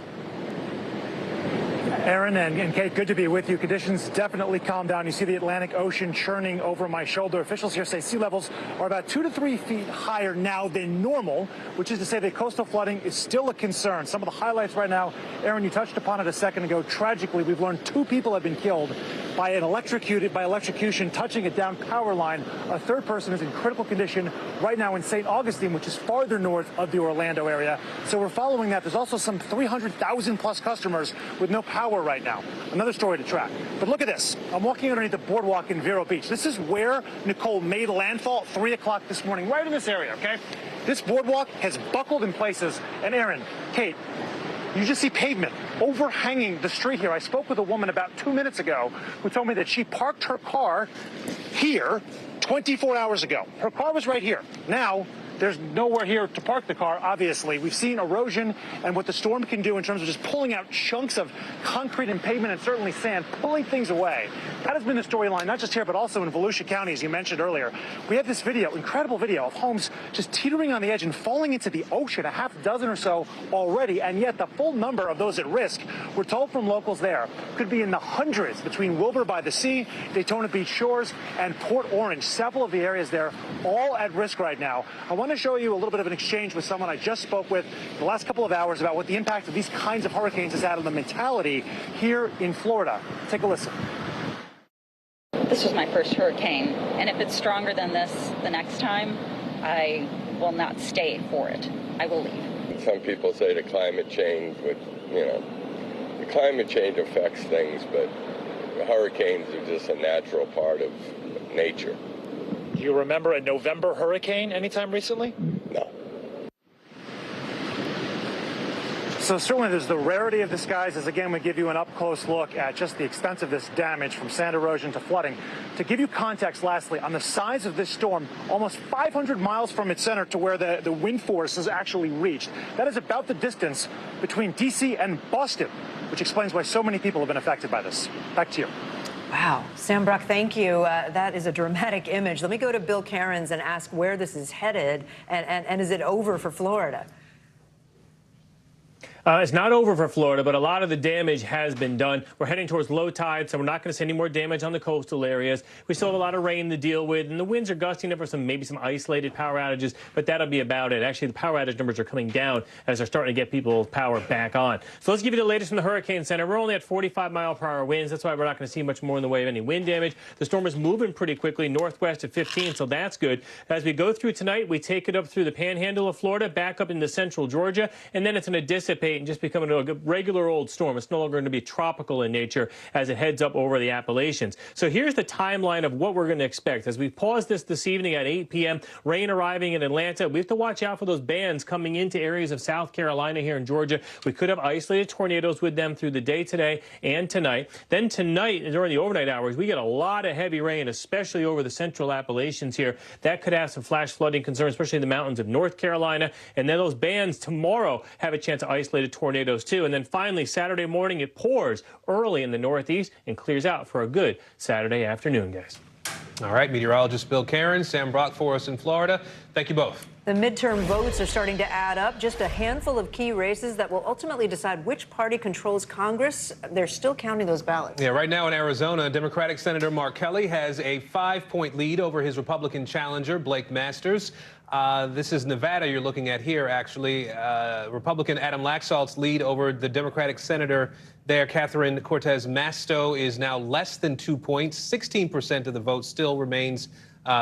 S21: Aaron and Kate, good to be with you. Conditions definitely calmed down. You see the Atlantic Ocean churning over my shoulder. Officials here say sea levels are about 2 to 3 feet higher now than normal, which is to say that coastal flooding is still a concern. Some of the highlights right now, Aaron, you touched upon it a second ago. Tragically, we've learned 2 people have been killed by electrocution touching a downed power line. A 3rd person is in critical condition right now in St. Augustine, which is farther north of the Orlando area. So we're following that. There's also some 300,000 plus customers with no power right now. Another story to track. But look at this. I'm walking underneath the boardwalk in Vero Beach. This is where Nicole made landfall at 3 o'clock this morning, right in this area, okay? This boardwalk has buckled in places. And Aaron, Kate, you just see pavement overhanging the street here. I spoke with a woman about 2 minutes ago who told me that she parked her car here 24 hours ago. Her car was right here. Now, there's nowhere here to park the car, obviously. We've seen erosion and what the storm can do in terms of just pulling out chunks of concrete and pavement and certainly sand, pulling things away. That has been the storyline, not just here, but also in Volusia County, as you mentioned earlier. We have this video, incredible video, of homes just teetering on the edge and falling into the ocean, a half dozen or so already, and yet the full number of those at risk, we're told from locals there, could be in the hundreds between Wilbur by the Sea, Daytona Beach shores, and Port Orange. Several of the areas there all at risk right now. I want want to show you a little bit of an exchange with someone I just spoke with the last couple of hours about what the impact of these kinds of hurricanes has had on the mentality here in Florida. Take a listen.
S1: This was my first hurricane, and if it's stronger than this the next time, I will not stay for it. I will leave.
S8: Some people say the climate change would, the climate change affects things, but hurricanes are just a natural part of nature.
S9: Do you remember a November hurricane anytime recently?
S8: No.
S21: So certainly there's the rarity of the skies as, again, we give you an up-close look at just the extent of this damage from sand erosion to flooding. To give you context, lastly, on the size of this storm, almost 500 miles from its center to where the wind force has actually reached. That is about the distance between D.C. and Boston, which explains why so many people have been affected by this. Back to you.
S3: Wow. Sam Brock, thank you. That is a dramatic image. Let me go to Bill Cairns and ask where this is headed, and is it over for Florida?
S10: It's not over for Florida, but a lot of the damage has been done. We're heading towards low tide, so we're not going to see any more damage on the coastal areas. We still have a lot of rain to deal with, and the winds are gusting up for maybe some isolated power outages, but that'll be about it. Actually, the power outage numbers are coming down as they're starting to get people's power back on. So let's give you the latest from the Hurricane Center. We're only at 45-mile-per-hour winds. That's why we're not going to see much more in the way of any wind damage. The storm is moving pretty quickly northwest at 15, so that's good. As we go through tonight, we take it up through the panhandle of Florida, back up into central Georgia, and then it's going to dissipate and just become a regular old storm. It's no longer going to be tropical in nature as it heads up over the Appalachians. So here's the timeline of what we're going to expect. As we pause this evening at 8 p.m., rain arriving in Atlanta. We have to watch out for those bands coming into areas of South Carolina here in Georgia. We could have isolated tornadoes with them through the day today and tonight. Then tonight, during the overnight hours, we get a lot of heavy rain, especially over the central Appalachians here. That could have some flash flooding concerns, especially in the mountains of North Carolina. And then those bands tomorrow have a chance of isolated tornadoes too. And then finally, Saturday morning, it pours early in the Northeast and clears out for a good Saturday afternoon, guys.
S14: All right, meteorologist Bill Cairns, Sam Brock for us in Florida. Thank you both.
S3: The midterm votes are starting to add up. Just a handful of key races that will ultimately decide which party controls Congress. They're still counting those ballots.
S14: Yeah, right now in Arizona, Democratic Senator Mark Kelly has a 5-point lead over his Republican challenger, Blake Masters. This is Nevada you're looking at here, actually. Republican Adam Laxalt's lead over the Democratic senator there, Catherine Cortez Masto, is now less than 2 points. 16% of the vote still remains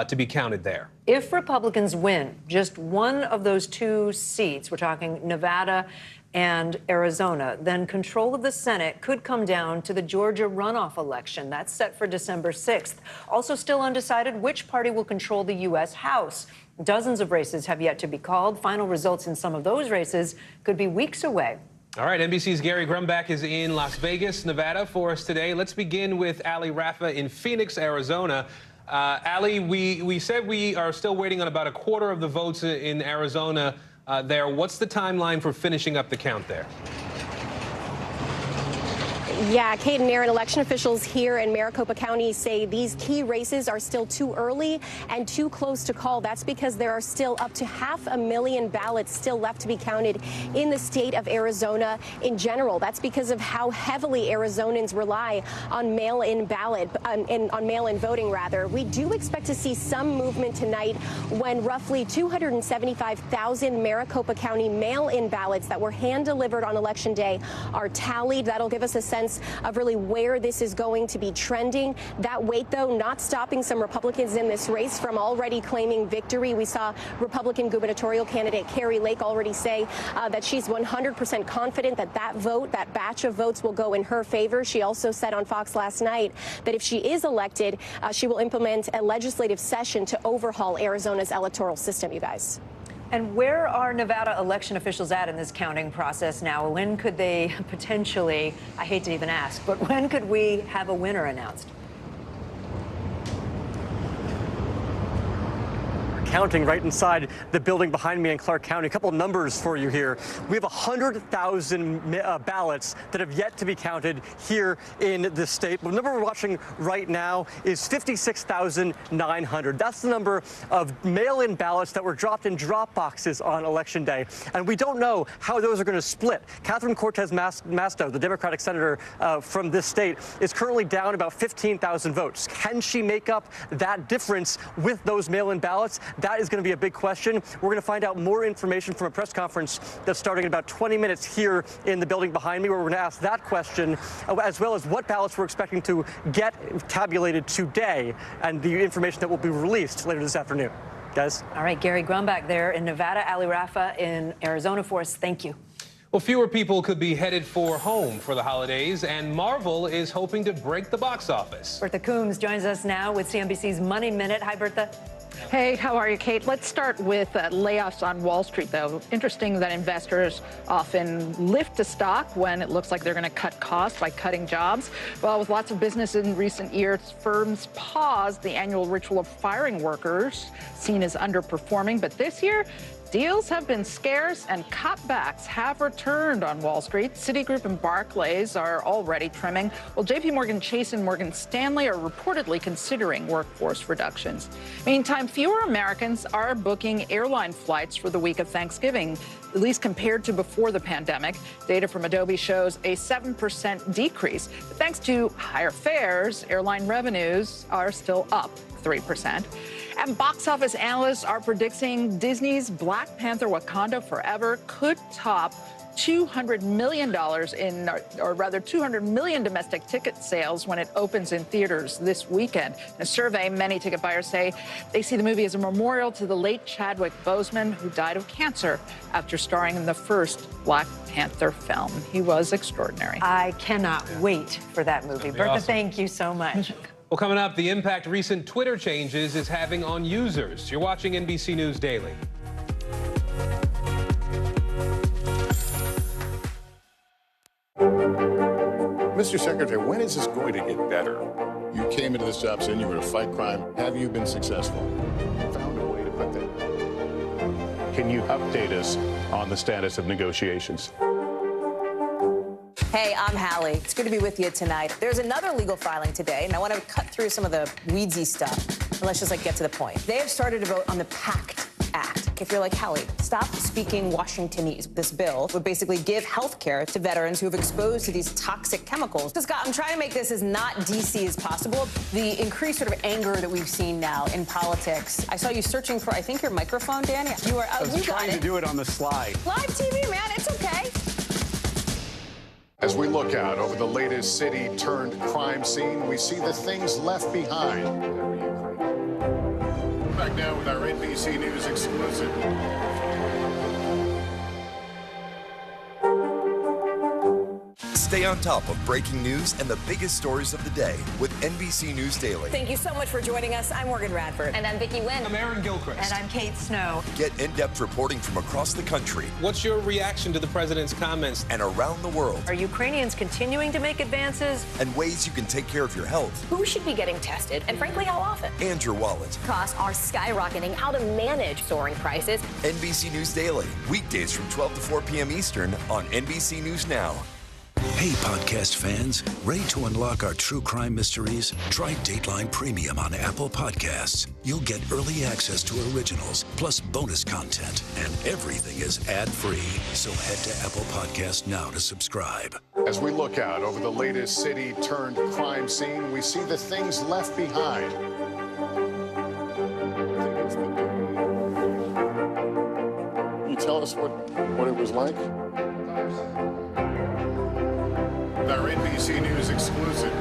S14: to be counted there.
S3: If Republicans win just one of those two seats, we're talking Nevada and Arizona, then control of the Senate could come down to the Georgia runoff election. That's set for December 6th. Also still undecided which party will control the U.S. House. Dozens of races have yet to be called. Final results in some of those races could be weeks away.
S14: All right, NBC's Gary Grumbach is in Las Vegas, Nevada for us today. Let's begin with Ali Rafa in Phoenix, Arizona. Ali, we said we are still waiting on about a quarter of the votes in Arizona there. What's the timeline for finishing up the count there?
S12: Yeah, Kate and Aaron, election officials here in Maricopa County say these key races are still too early and too close to call. That's because there are still up to 500,000 ballots still left to be counted in the state of Arizona in general. That's because of how heavily Arizonans rely on mail-in ballot, on mail-in voting, rather. We do expect to see some movement tonight when roughly 275,000 Maricopa County mail-in ballots that were hand-delivered on Election Day are tallied. That'll give us a sense of really where this is going to be trending. That weight, though, not stopping some Republicans in this race from already claiming victory. We saw Republican gubernatorial candidate Carrie Lake already say that she's 100% confident that that batch of votes will go in her favor. She also said on Fox last night that if she is elected, she will implement a legislative session to overhaul Arizona's electoral system, you guys.
S3: And where are Nevada election officials at in this counting process now? When could they potentially, I hate to even ask, but when could we have a winner announced?
S15: Counting right inside the building behind me in Clark County. A couple of numbers for you here. We have 100,000 ballots that have yet to be counted here in the state. The number we're watching right now is 56,900. That's the number of mail-in ballots that were dropped in drop boxes on Election Day. And we don't know how those are going to split. Catherine Cortez Masto, the Democratic senator from this state, is currently down about 15,000 votes. Can she make up that difference with those mail-in ballots? That is going to be a big question. We're going to find out more information from a press conference that's starting in about 20 minutes here in the building behind me, where we're going to ask that question, as well as what ballots we're expecting to get tabulated today and the information that will be released later this afternoon. Guys?
S3: All right, Gary Grumbach there in Nevada, Ali Rafa in Arizona for us. Thank you.
S14: Well, fewer people could be headed for home for the holidays, and Marvel is hoping to break the box office.
S3: Bertha Coombs joins us now with CNBC's Money Minute. Hi, Bertha.
S2: Hey, how are you, Kate? Let's start with layoffs on Wall Street, though. Interesting that investors often lift a stock when it looks like they're going to cut costs by cutting jobs. Well, with lots of business in recent years, firms paused the annual ritual of firing workers, seen as underperforming. But this year, deals have been scarce and cutbacks have returned on Wall Street. Citigroup and Barclays are already trimming, while JP Morgan Chase and Morgan Stanley are reportedly considering workforce reductions. Meantime, fewer Americans are booking airline flights for the week of Thanksgiving, at least compared to before the pandemic. Data from Adobe shows a 7% decrease. But thanks to higher fares, airline revenues are still up 3%. And box office analysts are predicting Disney's Black Panther Wakanda Forever could top $200 million or rather 200 million domestic ticket sales when it opens in theaters this weekend. In a survey, many ticket buyers say they see the movie as a memorial to the late Chadwick Boseman, who died of cancer after starring in the first Black Panther film. He was extraordinary.
S3: I cannot wait for that movie. Bertha,
S14: awesome.
S3: Thank you so much.
S14: Well, coming up, the impact recent Twitter changes is having on users. You're watching NBC News Daily.
S18: Mr. Secretary, when is this going to get better? You came into this job saying you were to fight crime. Have you been successful? Found a way to put that.
S4: Can you update us on the status of negotiations?
S6: Hey, I'm Hallie. It's good to be with you tonight. There's another legal filing today, and I want to cut through some of the weedsy stuff. And let's just get to the point. They have started to vote on the PACT Act. If you're like Hallie, stop speaking Washingtonese. This bill would basically give health care to veterans who have exposed to these toxic chemicals. So, Scott, I'm trying to make this as not DC as possible. The increased sort of anger that we've seen now in politics. I saw you searching for, I think, your microphone, Dan. You are.
S4: I was trying to do it on the slide.
S6: Live TV, man. It's okay.
S18: As we look out over the latest city-turned-crime scene, we see the things left behind. Back now with our NBC News exclusive.
S13: Stay on top of breaking news and the biggest stories of the day with NBC News Daily.
S6: Thank you so much for joining us. I'm Morgan Radford.
S11: And I'm Vicki Wynn.
S14: I'm Aaron Gilchrist.
S3: And I'm Kate Snow.
S13: Get in-depth reporting from across the country.
S14: What's your reaction to the president's comments?
S13: And around the world.
S3: Are Ukrainians continuing to make advances?
S13: And ways you can take care of your health.
S11: Who should be getting tested, and frankly, how often?
S13: And your wallet.
S11: Costs are skyrocketing. How to manage soaring prices.
S13: NBC News Daily. Weekdays from 12 to 4 p.m. Eastern on NBC News Now.
S16: Hey, podcast fans, ready to unlock our true crime mysteries? Try Dateline Premium on Apple Podcasts. You'll get early access to originals, plus bonus content, and everything is ad-free. So head to Apple Podcasts now to subscribe.
S18: As we look out over the latest city-turned-crime scene, we see the things left behind. Can you tell us what it was like? Our NBC News exclusive.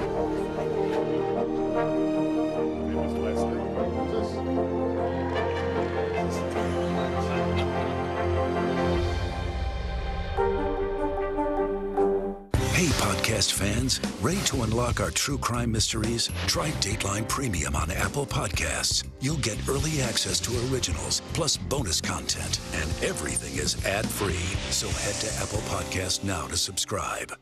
S16: Hey, podcast fans, ready to unlock our true crime mysteries? Try Dateline Premium on Apple Podcasts. You'll get early access to originals, plus bonus content, and everything is ad-free. So head to Apple Podcasts now to subscribe.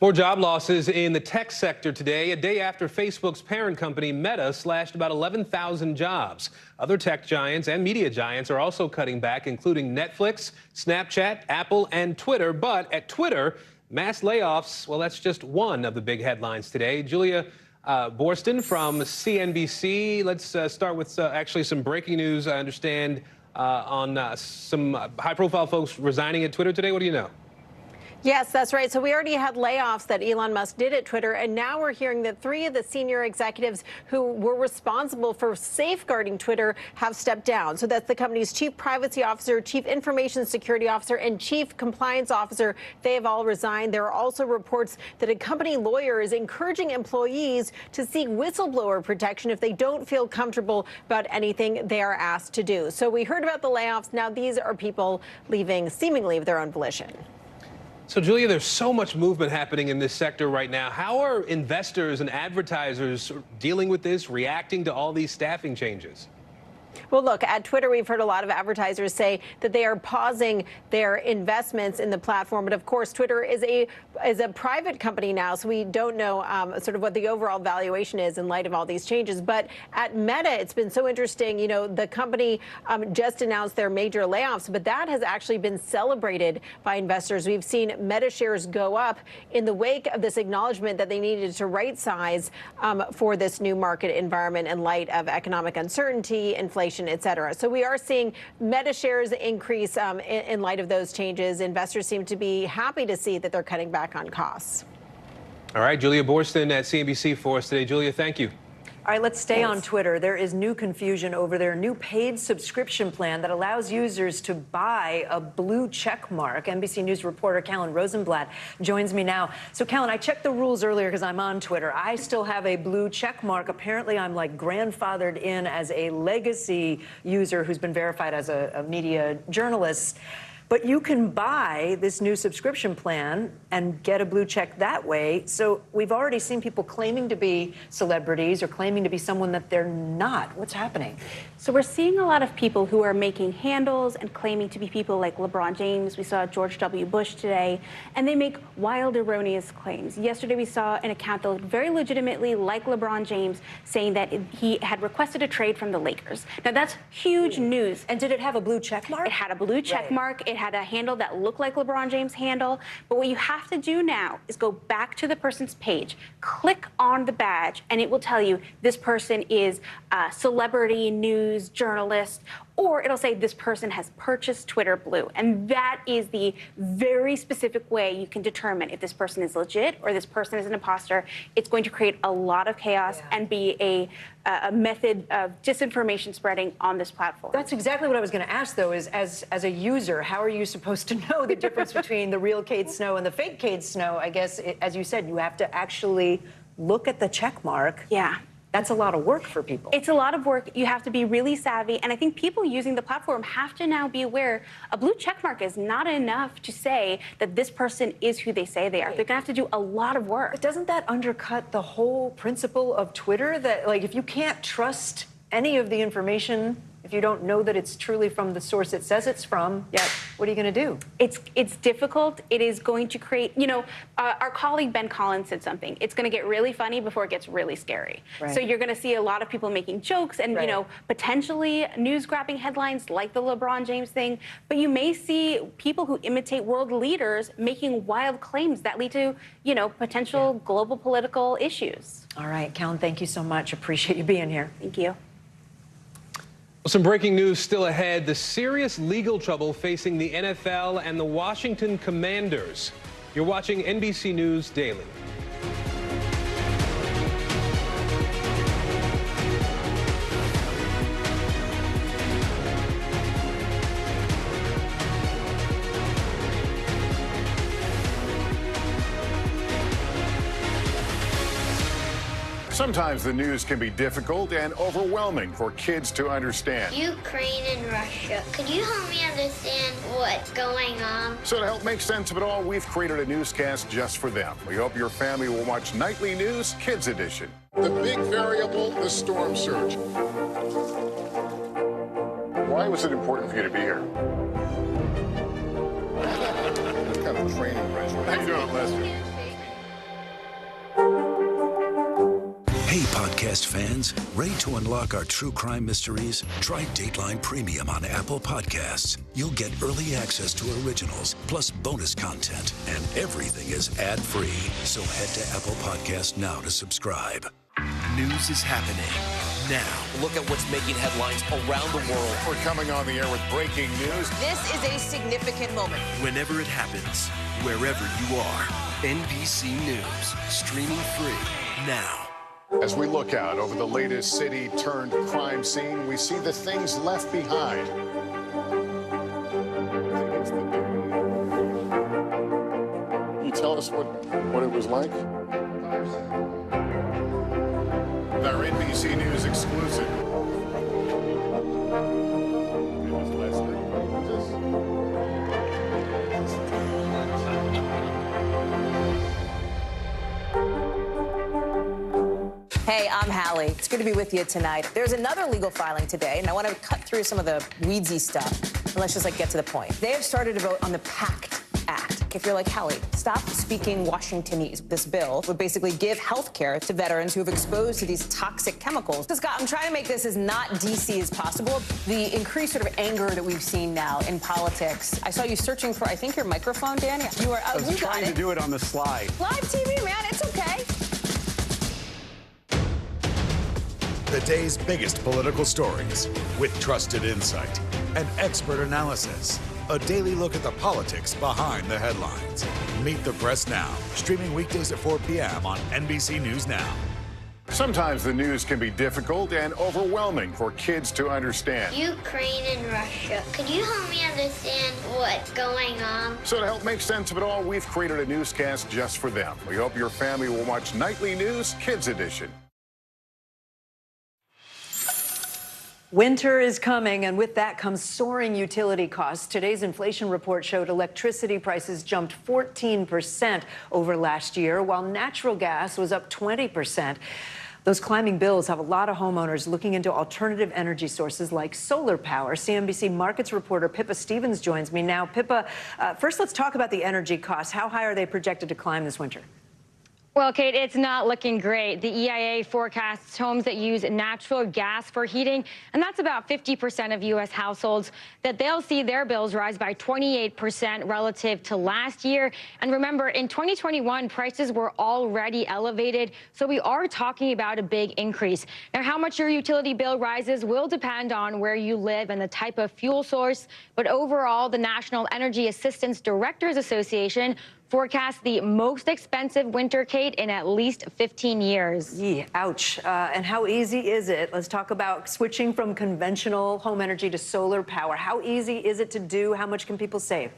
S14: More job losses in the tech sector today, a day after Facebook's parent company, Meta, slashed about 11,000 jobs. Other tech giants and media giants are also cutting back, including Netflix, Snapchat, Apple, and Twitter. But at Twitter, mass layoffs, well, that's just one of the big headlines today. Julia Borston from CNBC. Let's start with actually some breaking news, I understand, on some high-profile folks resigning at Twitter today. What do you know?
S12: Yes, that's right. So we already had layoffs that Elon Musk did at Twitter, and now we're hearing that 3 of the senior executives who were responsible for safeguarding Twitter have stepped down. So that's the company's chief privacy officer, chief information security officer, and chief compliance officer. They have all resigned. There are also reports that a company lawyer is encouraging employees to seek whistleblower protection if they don't feel comfortable about anything they are asked to do. So we heard about the layoffs. Now these are people leaving seemingly of their own volition.
S14: So, Julia, there's so much movement happening in this sector right now. How are investors and advertisers dealing with this, reacting to all these staffing changes?
S12: Well, look, at Twitter, we've heard a lot of advertisers say that they are pausing their investments in the platform. But of course, Twitter is a private company now, so we don't know sort of what the overall valuation is in light of all these changes. But at Meta, it's been so interesting. You know, the company just announced their major layoffs, but that has actually been celebrated by investors. We've seen Meta shares go up in the wake of this acknowledgement that they needed to right size for this new market environment in light of economic uncertainty, inflation, et cetera. So we are seeing Meta shares increase in light of those changes. Investors seem to be happy to see that they're cutting back on costs.
S14: All right, Julia Borston at CNBC for us today. Julia, thank you.
S3: All right, let's stay on Twitter. There is new confusion over their new paid subscription plan that allows users to buy a blue check mark. NBC News reporter Callan Rosenblatt joins me now. So, Callan, I checked the rules earlier because I'm on Twitter. I still have a blue check mark. Apparently, I'm like grandfathered in as a legacy user who's been verified as a media journalist. But you can buy this new subscription plan and get a blue check that way. So we've already seen people claiming to be celebrities or claiming to be someone that they're not. What's happening?
S7: So we're seeing a lot of people who are making handles and claiming to be people like LeBron James. We saw George W. Bush today, and they make wild, erroneous claims. Yesterday, we saw an account that looked very legitimately like LeBron James, saying that he had requested a trade from the Lakers. Now, that's huge news.
S3: And did it have a blue check mark?
S7: It had a blue check mark. It had a handle that looked like LeBron James' handle. But what you have to do now is go back to the person's page, click on the badge, and it will tell you this person is a celebrity, news, journalist, or it'll say this person has purchased Twitter Blue. And that is the very specific way you can determine if this person is legit or this person is an imposter. It's going to create a lot of chaos and be a method of disinformation spreading on this platform.
S3: That's exactly what I was going to ask, though, is as a user, how are you supposed to know the difference between the real Kate Snow and the fake Kate Snow? I guess, as you said, you have to actually look at the check mark.
S7: Yeah.
S3: That's a lot of work for people.
S7: It's a lot of work. You have to be really savvy. And I think people using the platform have to now be aware a blue checkmark is not enough to say that this person is who they say they are. They're going to have to do a lot of work.
S3: But doesn't that undercut the whole principle of Twitter? That, like, if you can't trust any of the information, if you don't know that it's truly from the source it says it's from, what are you going to do?
S7: It's difficult. It is going to create, you know, our colleague Ben Collins said something. It's going to get really funny before it gets really scary.
S3: Right.
S7: So you're going to see a lot of people making jokes and, you know, potentially news-grabbing headlines like the LeBron James thing. But you may see people who imitate world leaders making wild claims that lead to, you know, potential global political issues.
S3: All right, Callan, thank you so much. Appreciate you being here.
S7: Thank you.
S14: Some breaking news still ahead. The serious legal trouble facing the NFL and the Washington Commanders. You're watching NBC News Daily.
S18: Sometimes the news can be difficult and overwhelming for kids to understand.
S17: Ukraine and Russia. Could you help me understand what's going on?
S18: So to help make sense of it all, we've created a newscast just for them. We hope your family will watch Nightly News Kids Edition. The big variable, the storm surge. Why was it important for you to be here? What kind of training regimen? How you doing, Leslie?
S16: Hey, podcast fans, ready to unlock our true crime mysteries? Try Dateline Premium on Apple Podcasts. You'll get early access to originals, plus bonus content, and everything is ad-free. So head to Apple Podcasts now to subscribe.
S22: News is happening
S19: now. Look at what's making headlines around the world.
S18: We're coming on the air with breaking news.
S6: This is a significant moment.
S19: Whenever it happens, wherever you are. NBC News, streaming free now.
S18: As we look out over the latest city-turned-crime scene, we see the things left behind. Can you tell us what it was like? Our NBC News exclusive.
S6: Hey, I'm Hallie. It's good to be with you tonight. There's another legal filing today, and I want to cut through some of the weedsy stuff. And let's just get to the point. They have started to vote on the PACT Act. If you're like, Hallie, stop speaking Washingtonese. This bill would basically give health care to veterans who have exposed to these toxic chemicals. So, Scott, I'm trying to make this as not DC as possible. The increased sort of anger that we've seen now in politics. I saw you searching for, I think, your microphone, Dan. You are.
S20: I was trying to do it on the slide.
S6: Live TV, man. It's okay.
S22: The day's biggest political stories with trusted insight and expert analysis. A daily look at the politics behind the headlines. Meet the Press Now, streaming weekdays at 4 p.m. on NBC News Now.
S18: Sometimes the news can be difficult and overwhelming for kids to understand.
S17: Ukraine and Russia. Could you help me understand what's going on?
S18: So to help make sense of it all, we've created a newscast just for them. We hope your family will watch Nightly News Kids Edition.
S3: Winter is coming, and with that comes soaring utility costs. Today's inflation report showed electricity prices jumped 14% over last year, while natural gas was up 20%. Those climbing bills have a lot of homeowners looking into alternative energy sources like solar power. CNBC markets reporter Pippa Stevens joins me now. Pippa, first let's talk about the energy costs. How high are they projected to climb this winter?
S23: Well, Kate, it's not looking great. The EIA forecasts homes that use natural gas for heating, and that's about 50% of U.S. households, that they'll see their bills rise by 28% relative to last year. And remember, in 2021, prices were already elevated, so we are talking about a big increase. Now, how much your utility bill rises will depend on where you live and the type of fuel source. But overall, the National Energy Assistance Directors Association forecast the most expensive winter, Kate, in at least 15 years.
S3: Yeah, ouch. And how easy is it? Let's talk about switching from conventional home energy to solar power. How easy is it to do? How much can people save?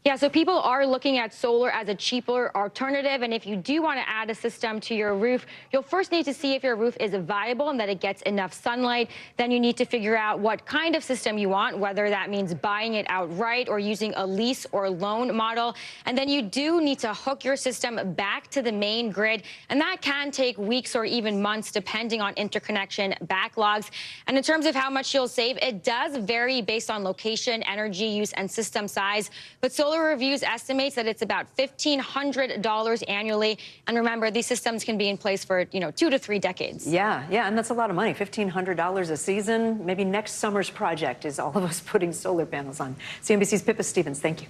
S23: Yeah, so people are looking at solar as a cheaper alternative. And if you do want to add a system to your roof, you'll first need to see if your roof is viable and that it gets enough sunlight. Then you need to figure out what kind of system you want, whether that means buying it outright or using a lease or loan model. And then you do need to hook your system back to the main grid. And that can take weeks or even months, depending on interconnection backlogs. And in terms of how much you'll save, it does vary based on location, energy use, and system size. But Solar Reviews estimates that it's about $1,500 annually. And remember, these systems can be in place for, 2 to 3 decades.
S3: Yeah, and that's a lot of money, $1,500 a season. Maybe next summer's project is all of us putting solar panels on. CNBC's Pippa Stevens, thank you.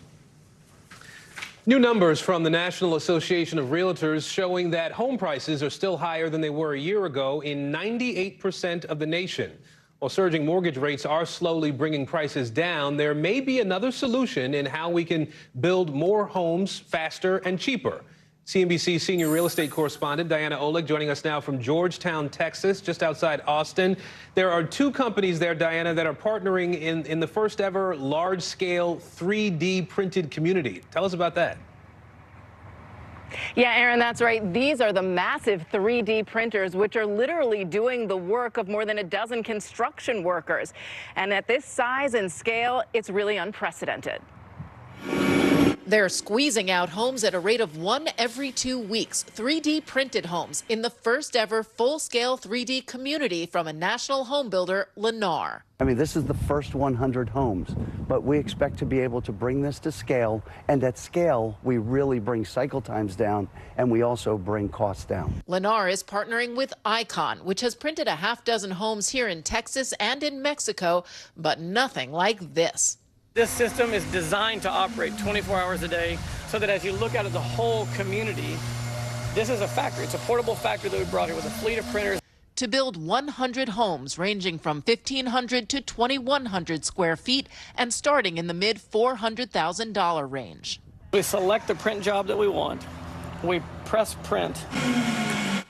S14: New numbers from the National Association of Realtors showing that home prices are still higher than they were a year ago in 98% of the nation. While surging mortgage rates are slowly bringing prices down, there may be another solution in how we can build more homes faster and cheaper. CNBC senior real estate correspondent Diana Oleg joining us now from Georgetown, Texas, just outside Austin. There are 2 companies there, Diana, that are partnering in the first ever large-scale 3D printed community. Tell us about that.
S24: Yeah, Aaron, that's right. These are the massive 3D printers, which are literally doing the work of more than a dozen construction workers. And at this size and scale, it's really unprecedented.
S25: They're squeezing out homes at a rate of 1 every 2 weeks, 3D printed homes in the first ever full-scale 3D community from a national home builder, Lennar.
S26: I mean, this is the first 100 homes, but we expect to be able to bring this to scale, and at scale, we really bring cycle times down, and we also bring costs down.
S25: Lennar is partnering with Icon, which has printed a half-dozen homes here in Texas and in Mexico, but nothing like this.
S28: This system is designed to operate 24 hours a day so that as you look out at the whole community, this is a factory. It's a portable factory that we brought here with a fleet of printers.
S25: to build 100 homes ranging from 1,500 to 2,100 square feet and starting in the mid-$400,000 range.
S28: We select the print job that we want. We press print.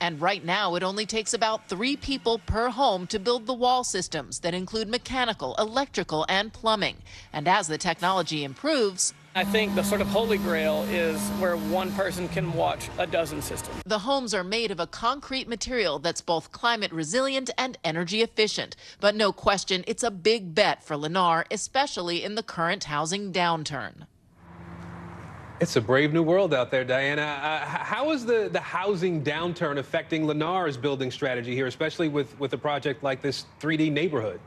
S25: And right now, it only takes about 3 people per home to build the wall systems that include mechanical, electrical, and plumbing. And as the technology improves,
S28: I think the sort of holy grail is where one person can watch a dozen systems.
S25: the homes are made of a concrete material that's both climate resilient and energy efficient. But no question, it's a big bet for Lennar, especially in the current housing downturn.
S14: It's a brave new world out there, Diana. How is the housing downturn affecting Lennar's building strategy here, especially with a project like this 3D neighborhood?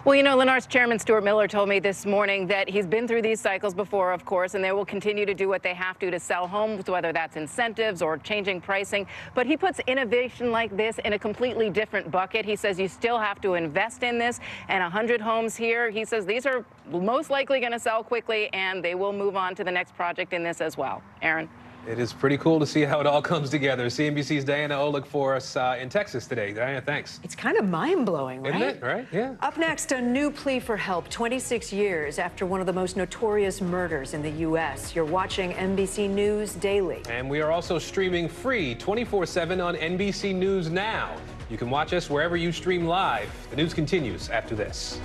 S24: Well, you know, Lennar's chairman, Stuart Miller, told me this morning that he's been through these cycles before, of course, and they will continue to do what they have to sell homes, whether that's incentives or changing pricing. But he puts innovation like this in a completely different bucket. He says you still have to invest in this, and 100 homes here, he says these are most likely going to sell quickly, and they will move on to the next project in this as well. Aaron?
S14: It is pretty cool to see how it all comes together. CNBC's Diana Olick for us in Texas today. Diana, thanks.
S3: It's kind of mind-blowing, right?
S14: Isn't it? Right? Yeah.
S3: Up next, a new plea for help 26 years after one of the most notorious murders in the U.S. You're watching NBC News Daily.
S14: And we are also streaming free 24/7 on NBC News Now. You can watch us wherever you stream live. The news continues after this.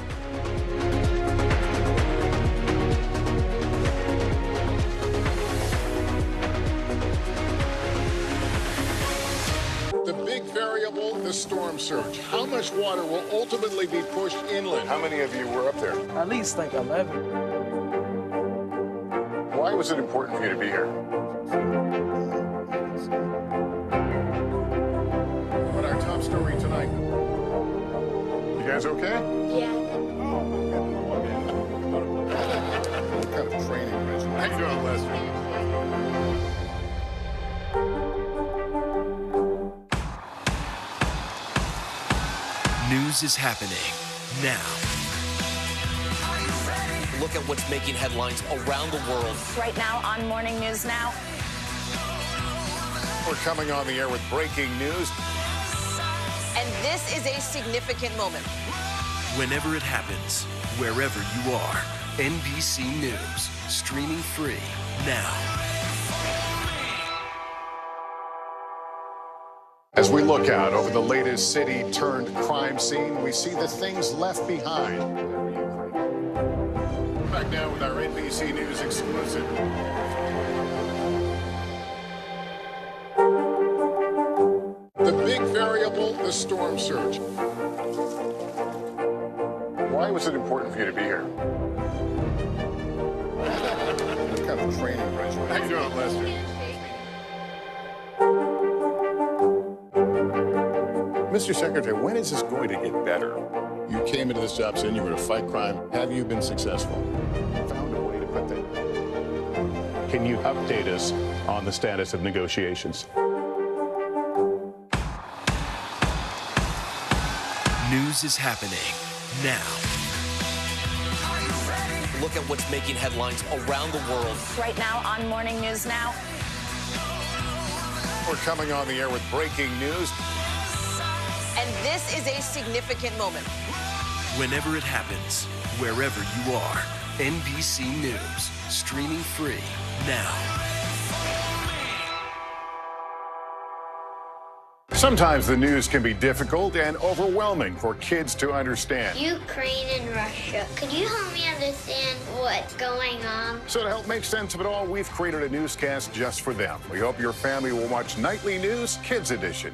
S18: The big variable, the storm surge. How much water will ultimately be pushed inland? How many of you were up there?
S1: At least like 11.
S18: Why was it important for you to be here? What our top story tonight? You guys okay?
S17: Yeah.
S18: What kind of training regimen? How you doing, Lester?
S19: News is happening now.
S5: Look at what's making headlines around the world.
S6: Right now on Morning News Now.
S18: We're coming on the air with breaking news.
S6: And this is a significant moment.
S19: Whenever it happens, wherever you are, NBC News, streaming free now.
S18: As we look out over the latest city-turned-crime scene, we see the things left behind. Back now with our NBC News exclusive. The big variable, the storm surge. Why was it important for you to be here? What kind of training regimen? How you doing, Lester? Mr. Secretary, when is this going to get better? You came into this job saying you were to fight crime. Have you been successful? Found a way to put that.
S4: Can you update us on the status of negotiations?
S19: News is happening now.
S5: Look at what's making headlines around the world.
S6: Right now on Morning News Now.
S18: We're coming on the air with breaking news.
S6: And this is a significant moment.
S19: Whenever it happens, wherever you are, NBC News, streaming free now.
S18: Sometimes the news can be difficult and overwhelming for kids to understand.
S17: Ukraine and Russia. Could you help me understand what's going on?
S18: So to help make sense of it all, we've created a newscast just for them. We hope your family will watch Nightly News Kids Edition.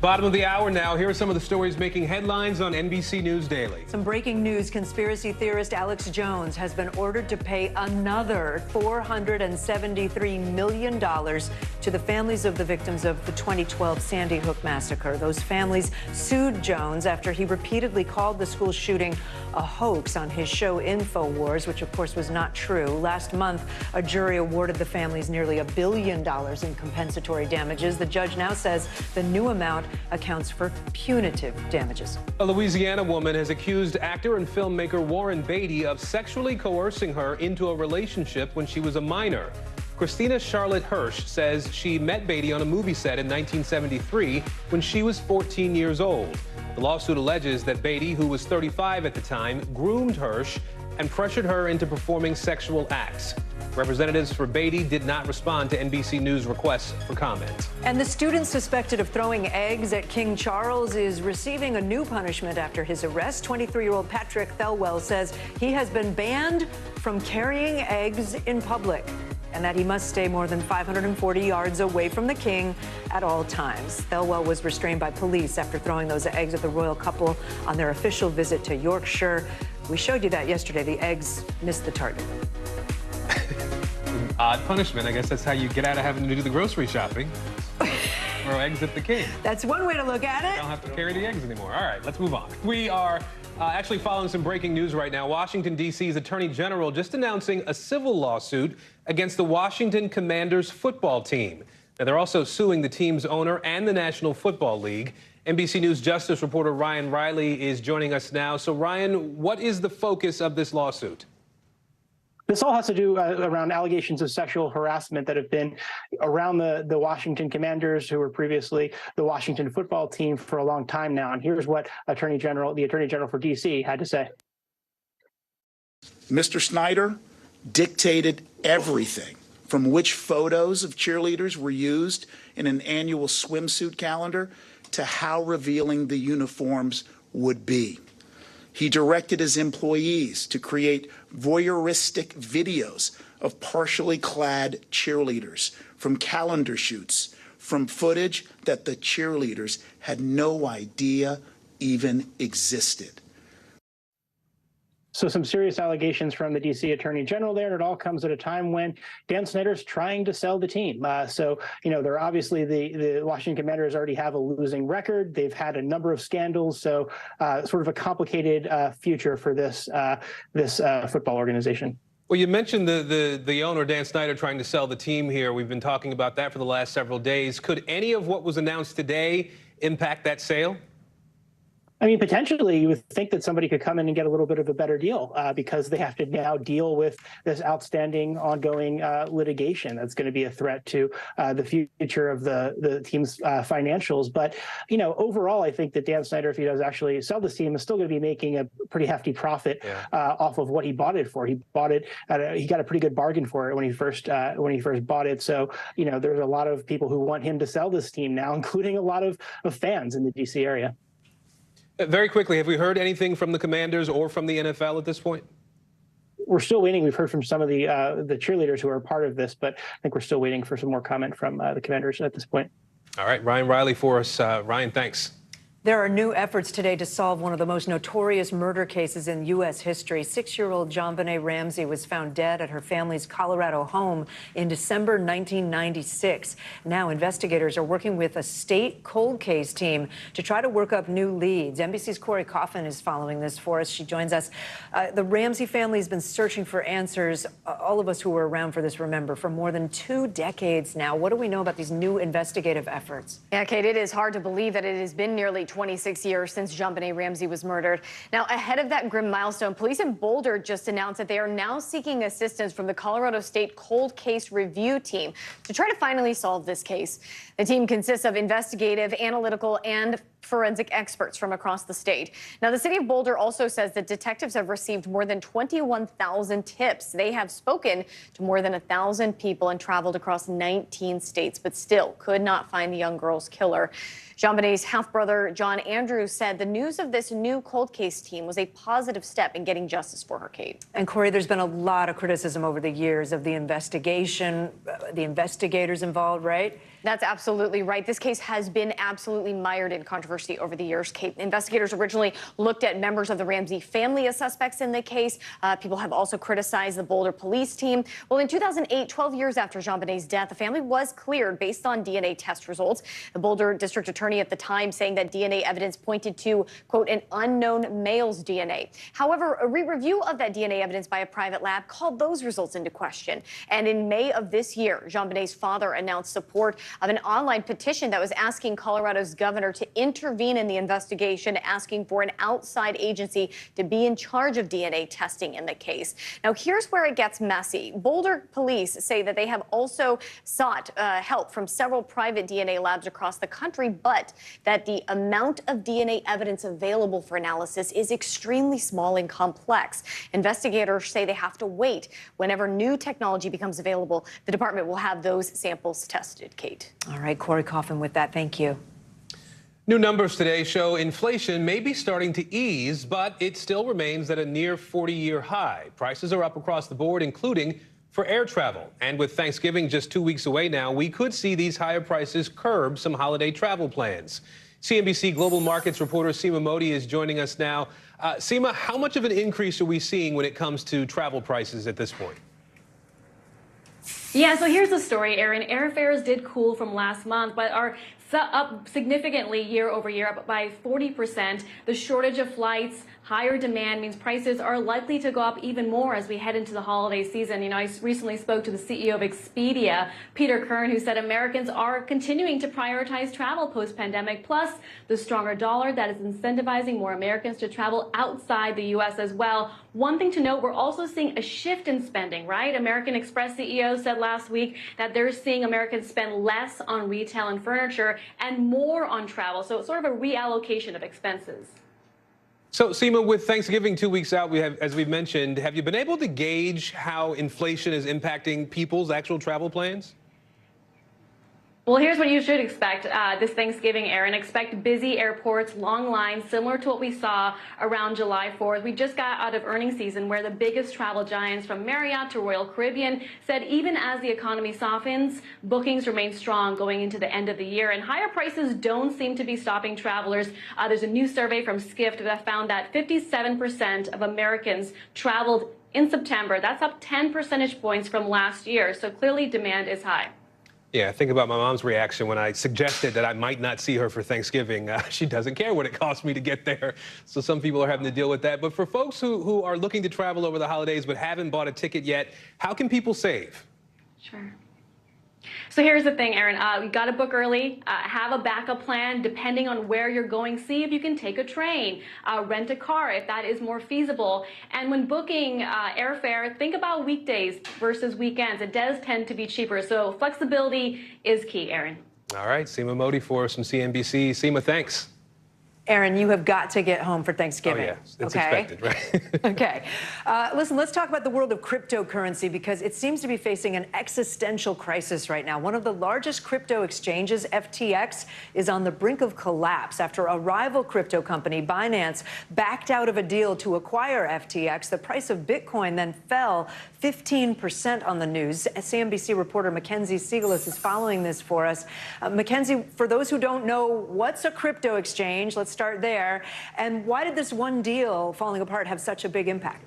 S14: Bottom of the hour now. Here are some of the stories making headlines on NBC News Daily.
S3: Some breaking news. Conspiracy theorist Alex Jones has been ordered to pay another $473 million to the families of the victims of the 2012 Sandy Hook massacre. Those families sued Jones after he repeatedly called the school shooting a hoax on his show InfoWars, which of course was not true. Last month, a jury awarded the families nearly $1 billion in compensatory damages. The judge now says the new amount accounts for punitive damages.
S14: A Louisiana woman has accused actor and filmmaker Warren Beatty of sexually coercing her into a relationship when she was a minor. Christina Charlotte Hirsch says she met Beatty on a movie set in 1973 when she was 14 years old. The lawsuit alleges that Beatty, who was 35 at the time, groomed Hirsch and pressured her into performing sexual acts. Representatives for Beatty did not respond to NBC News requests for comment.
S3: And the student suspected of throwing eggs at King Charles is receiving a new punishment after his arrest. 23-year-old Patrick Thelwell says he has been banned from carrying eggs in public and that he must stay more than 540 yards away from the king at all times. Thelwell was restrained by police after throwing those eggs at the royal couple on their official visit to Yorkshire. We showed you that yesterday. The eggs missed the target.
S14: Odd punishment. I guess that's how you get out of having to do the grocery shopping. Throw eggs at the king.
S3: That's one way to look at it.
S14: Don't have to carry the eggs anymore. All right, let's move on. We are actually following some breaking news right now. Washington, D.C.'s Attorney General just announcing a civil lawsuit against the Washington Commanders football team. Now, they're also suing the team's owner and the National Football League. NBC News Justice reporter Ryan Riley is joining us now. So, Ryan, what is the focus of this lawsuit?
S1: This all has to do around allegations of sexual harassment that have been around the Washington Commanders, who were previously the Washington football team for a long time now. And here's what the Attorney General for D.C. had to say.
S2: Mr. Snyder dictated everything from which photos of cheerleaders were used in an annual swimsuit calendar to how revealing the uniforms would be. He directed his employees to create voyeuristic videos of partially clad cheerleaders from calendar shoots, from footage that the cheerleaders had no idea even existed.
S1: So some serious allegations from the D.C. Attorney General there, and it all comes at a time when Dan Snyder's trying to sell the team. They're obviously the Washington Commanders already have a losing record. They've had a number of scandals, so sort of a complicated future for this football organization.
S14: Well, you mentioned the owner, Dan Snyder, trying to sell the team here. We've been talking about that for the last several days. Could any of what was announced today impact that sale?
S1: I mean, potentially, you would think that somebody could come in and get a little bit of a better deal because they have to now deal with this outstanding ongoing litigation that's going to be a threat to the future of the team's financials. But, overall, I think that Dan Snyder, if he does actually sell this team, is still going to be making a pretty hefty profit off of what he bought it for. He bought it he got a pretty good bargain for it when he first bought it. So, there's a lot of people who want him to sell this team now, including a lot of fans in the D.C. area.
S14: Very quickly, have we heard anything from the Commanders or from the NFL at this point?
S1: We're still waiting. We've heard from some of the cheerleaders who are part of this, but I think we're still waiting for some more comment from the Commanders at this point.
S14: All right, Ryan Riley for us. Ryan, thanks.
S3: There are new efforts today to solve one of the most notorious murder cases in U.S. history. 6-year-old JonBenet Ramsey was found dead at her family's Colorado home in December 1996. Now investigators are working with a state cold case team to try to work up new leads. NBC's Corey Coffin is following this for us. She joins us. The Ramsey family has been searching for answers. All of us who were around for this remember, for more than 2 decades now. What do we know about these new investigative efforts?
S8: Yeah, Kate, it is hard to believe that it has been nearly 26 years since JonBenet Ramsey was murdered. Now, ahead of that grim milestone, police in Boulder just announced that they are now seeking assistance from the Colorado State Cold Case Review Team to try to finally solve this case. The team consists of investigative, analytical, and forensic experts from across the state. Now, the city of Boulder also says that detectives have received more than 21,000 tips. They have spoken to more than 1,000 people and traveled across 19 states, but still could not find the young girl's killer. JonBenet's half-brother, John Andrews, said the news of this new cold case team was a positive step in getting justice for her, Kate.
S3: And Corey, there's been a lot of criticism over the years of the investigation, the investigators involved, right?
S8: That's absolutely right. This case has been absolutely mired in controversy over the years, Kate. Investigators originally looked at members of the Ramsey family as suspects in the case. People have also criticized the Boulder police team. Well, in 2008, 12 years after JonBenet's death, the family was cleared based on DNA test results. The Boulder district attorney at the time saying that DNA DNA evidence pointed to, quote, an unknown male's DNA. However, a re-review of that DNA evidence by a private lab called those results into question. And in May of this year, JonBenét's father announced support of an online petition that was asking Colorado's governor to intervene in the investigation, asking for an outside agency to be in charge of DNA testing in the case. Now, here's where it gets messy. Boulder police say that they have also sought help from several private DNA labs across the country, but that the amount of DNA evidence available for analysis is extremely small and complex. Investigators say they have to wait. Whenever new technology becomes available, the department will have those samples tested. Kate.
S3: All right, Corey Coffin with that. Thank you.
S14: New numbers today show inflation may be starting to ease, but it still remains at a near 40-year high. Prices are up across the board, including for air travel. And with Thanksgiving just 2 weeks away now, we could see these higher prices curb some holiday travel plans. CNBC Global Markets reporter Seema Modi is joining us now. Seema, how much of an increase are we seeing when it comes to travel prices at this point?
S9: Yeah, so here's the story, Aaron. Airfares did cool from last month, but are up significantly year over year, up by 40%. The shortage of flights, higher demand means prices are likely to go up even more as we head into the holiday season. You know, I recently spoke to the CEO of Expedia, Peter Kern, who said Americans are continuing to prioritize travel post-pandemic, plus the stronger dollar that is incentivizing more Americans to travel outside the U.S. as well. One thing to note, we're also seeing a shift in spending, right? American Express CEO said last week that they're seeing Americans spend less on retail and furniture and more on travel. So it's sort of a reallocation of expenses.
S14: So, Seema, with Thanksgiving 2 weeks out, as we've mentioned, have you been able to gauge how inflation is impacting people's actual travel plans?
S9: Well, here's what you should expect this Thanksgiving, Aaron. Expect busy airports, long lines, similar to what we saw around July 4th. We just got out of earnings season where the biggest travel giants from Marriott to Royal Caribbean said even as the economy softens, bookings remain strong going into the end of the year. And higher prices don't seem to be stopping travelers. There's a new survey from Skift that found that 57% of Americans traveled in September. That's up 10 percentage points from last year. So clearly demand is high.
S14: Yeah, think about my mom's reaction when I suggested that I might not see her for Thanksgiving. She doesn't care what it costs me to get there. So some people are having to deal with that. But for folks who are looking to travel over the holidays but haven't bought a ticket yet, how can people save?
S9: Sure. So here's the thing, Aaron. You got to book early, have a backup plan depending on where you're going. See if you can take a train, rent a car if that is more feasible. And when booking airfare, think about weekdays versus weekends. It does tend to be cheaper. So flexibility is key, Aaron.
S14: All right, Seema Modi for us from CNBC. Seema, thanks.
S3: Aaron, you have got to get home for Thanksgiving.
S14: Oh, yeah. It's expected, right?
S3: Okay. Listen, let's talk about the world of cryptocurrency because it seems to be facing an existential crisis right now. One of the largest crypto exchanges, FTX, is on the brink of collapse after a rival crypto company, Binance, backed out of a deal to acquire FTX. The price of Bitcoin then fell 15% on the news. CNBC reporter Mackenzie Siegelis is following this for us. Mackenzie, for those who don't know, what's a crypto exchange? Let's start there. And why did this one deal falling apart have such a big impact?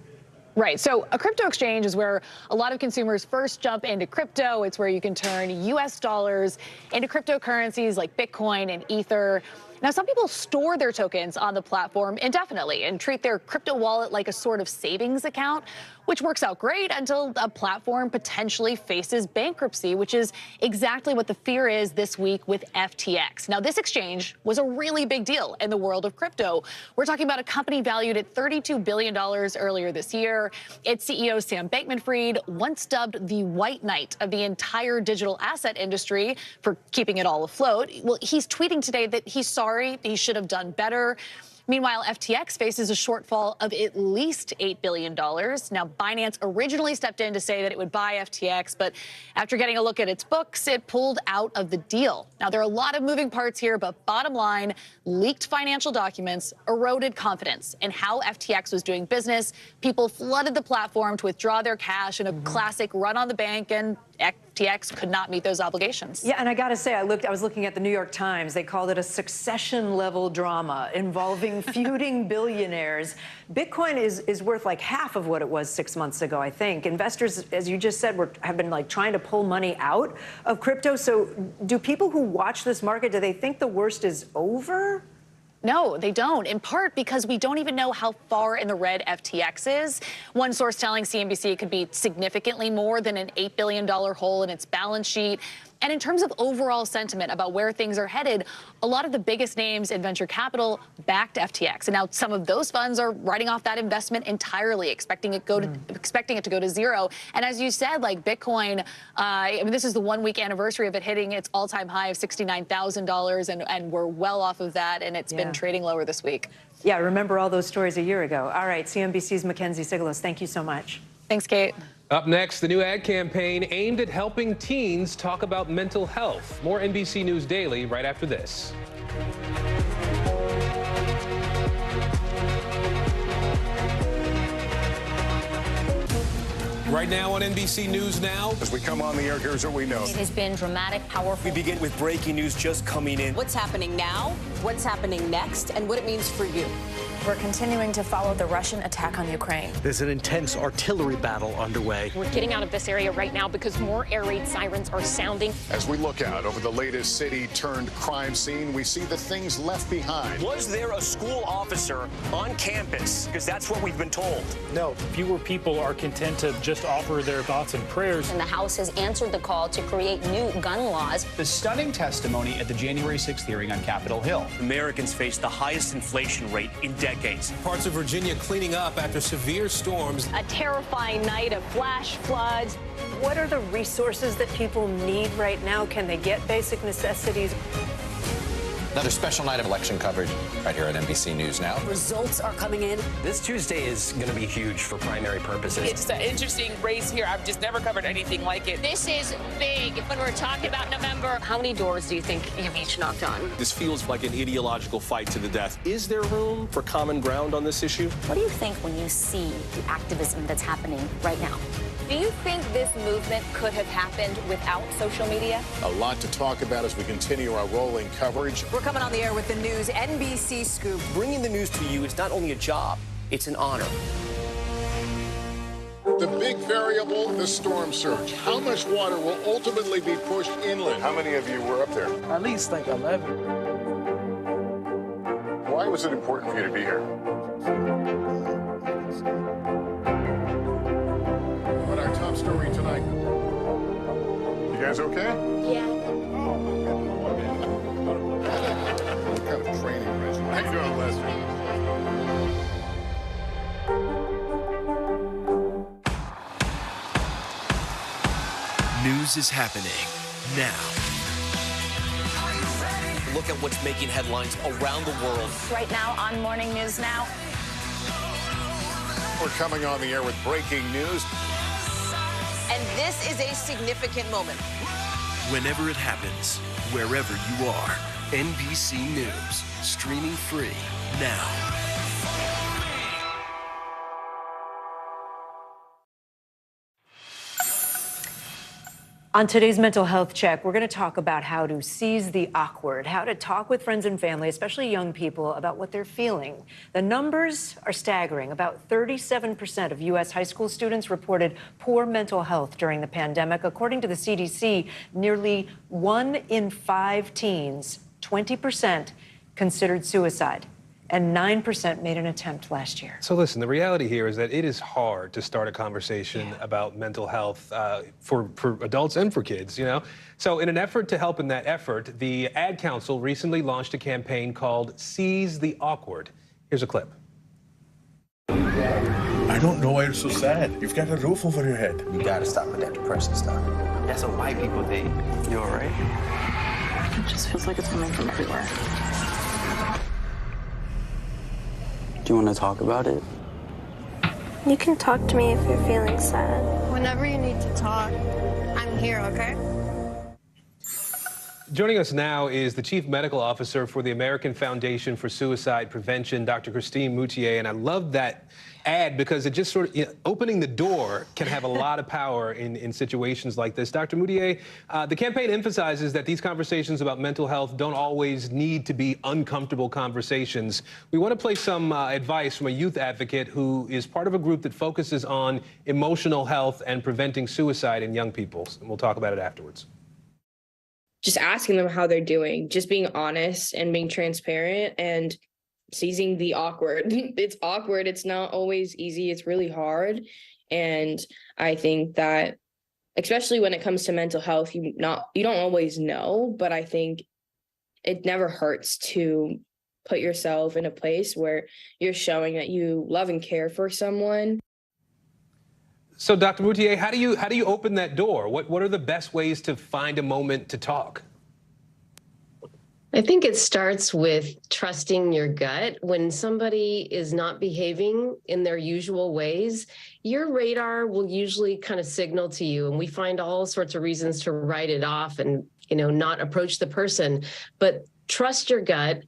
S10: Right. So a crypto exchange is where a lot of consumers first jump into crypto. It's where you can turn U.S. dollars into cryptocurrencies like Bitcoin and Ether. Now, some people store their tokens on the platform indefinitely and treat their crypto wallet like a sort of savings account, which works out great until a platform potentially faces bankruptcy, which is exactly what the fear is this week with FTX. Now, this exchange was a really big deal in the world of crypto. We're talking about a company valued at $32 billion earlier this year. Its CEO, Sam Bankman-Fried, once dubbed the white knight of the entire digital asset industry for keeping it all afloat. Well, he's tweeting today that he's sorry, he should have done better. Meanwhile, FTX faces a shortfall of at least $8 billion. Now, Binance originally stepped in to say that it would buy FTX, but after getting a look at its books, it pulled out of the deal. Now, there are a lot of moving parts here, but bottom line, leaked financial documents eroded confidence in how FTX was doing business. People flooded the platform to withdraw their cash in a classic run on the bank, and FTX could not meet those obligations.
S3: Yeah, and I got to say, I was looking at the New York Times. They called it a Succession-level drama involving feuding billionaires. Bitcoin is worth like half of what it was 6 months ago, I think. Investors, as you just said, have been like trying to pull money out of crypto. So do people who watch this market, do they think the worst is over?
S10: No, they don't, in part because we don't even know how far in the red FTX is. One source telling CNBC it could be significantly more than an $8 billion hole in its balance sheet. And in terms of overall sentiment about where things are headed, a lot of the biggest names in venture capital backed FTX. And now some of those funds are writing off that investment entirely, expecting it to go to zero. And as you said, like Bitcoin, I mean, this is the 1 week anniversary of it hitting its all-time high of $69,000, and we're well off of that, and it's been trading lower this week.
S3: Yeah, I remember all those stories a year ago. All right, CNBC's Mackenzie Siglos, thank you so much.
S10: Thanks, Kate.
S14: Up next, the new ad campaign aimed at helping teens talk about mental health. More NBC News Daily right after this. Right now on NBC News Now.
S18: As we come on the air, here's what we know.
S6: It has been dramatic, powerful.
S5: We begin with breaking news just coming in.
S6: What's happening now, what's happening next, and what it means for you.
S7: We're continuing to follow the Russian attack on Ukraine.
S11: There's an intense artillery battle underway.
S12: We're getting out of this area right now because more air raid sirens are sounding.
S18: As we look out over the latest city-turned-crime scene, we see the things left behind.
S5: Was there a school officer on campus? Because that's what we've been told.
S13: No, fewer people are content to just offer their thoughts and prayers.
S15: And the House has answered the call to create new gun laws.
S16: The stunning testimony at the January 6th hearing on Capitol Hill.
S5: Americans face the highest inflation rate in decades.
S14: Parts of Virginia cleaning up after severe storms.
S12: A terrifying night of flash floods.
S3: What are the resources that people need right now? Can they get basic necessities?
S21: Another special night of election coverage right here at NBC News Now.
S6: Results are coming in.
S5: This Tuesday is going to be huge for primary purposes.
S27: It's an interesting race here. I've just never covered anything like it.
S12: This is big. When we're talking about November, how many doors do you think you've each knocked on?
S5: This feels like an ideological fight to the death. Is there room for common ground on this issue?
S15: What do you think when you see the activism that's happening right now?
S7: Do you think this movement could have happened without social media?
S18: A lot to talk about as we continue our rolling coverage.
S6: We're coming on the air with the news NBC Scoop.
S5: Bringing the news to you is not only a job, it's an honor.
S18: The big variable, the storm surge. How much water will ultimately be pushed inland? How many of you were up there?
S27: At least like 11.
S18: Why was it important for you to be here? What our top story tonight? You guys okay?
S17: Yeah.
S18: What kind of training is How you doing, Lester?
S19: News is happening now.
S5: Look at what's making headlines around the world.
S7: Right now on Morning News Now.
S18: We're coming on the air with breaking news.
S6: And this is a significant moment.
S19: Whenever it happens, wherever you are, NBC News, streaming free now.
S3: On today's Mental Health Check, we're going to talk about how to seize the awkward, how to talk with friends and family, especially young people, about what they're feeling. The numbers are staggering. About 37% of U.S. high school students reported poor mental health during the pandemic. According to the CDC, nearly 1 in 5 teens, 20%, considered suicide. And 9% made an attempt last year.
S14: So listen, the reality here is that it is hard to start a conversation about mental health for adults and for kids, you know? So in an effort to help in that effort, the Ad Council recently launched a campaign called Seize the Awkward. Here's a clip.
S29: I don't know why you're so sad. You've got a roof over your head.
S30: You gotta stop with that depression stuff. That's what white people think. You all right?
S7: It just feels like it's coming from everywhere.
S30: Do you want to talk about it?
S17: You can talk to me if you're feeling sad.
S7: Whenever you need to talk, I'm here, okay?
S14: Joining us now is the Chief Medical Officer for the American Foundation for Suicide Prevention, Dr. Christine Moutier. And I love that ad because it just sort of, opening the door can have a lot of power in situations like this. Dr. Moutier, the campaign emphasizes that these conversations about mental health don't always need to be uncomfortable conversations. We want to play some advice from a youth advocate who is part of a group that focuses on emotional health and preventing suicide in young people. And we'll talk about it afterwards.
S31: Just asking them how they're doing, just being honest and being transparent and
S1: seizing the awkward. It's awkward. It's not always easy. It's really hard. And I think that, especially when it comes to mental health, you don't always know, but I think it never hurts to put yourself in a place where you're showing that you love and care for someone.
S14: So, Dr. Moutier, how do you open that door? What are the best ways to find a moment to talk?
S2: I think it starts with trusting your gut. When somebody is not behaving in their usual ways, your radar will usually kind of signal to you, and we find all sorts of reasons to write it off and, not approach the person. But trust your gut.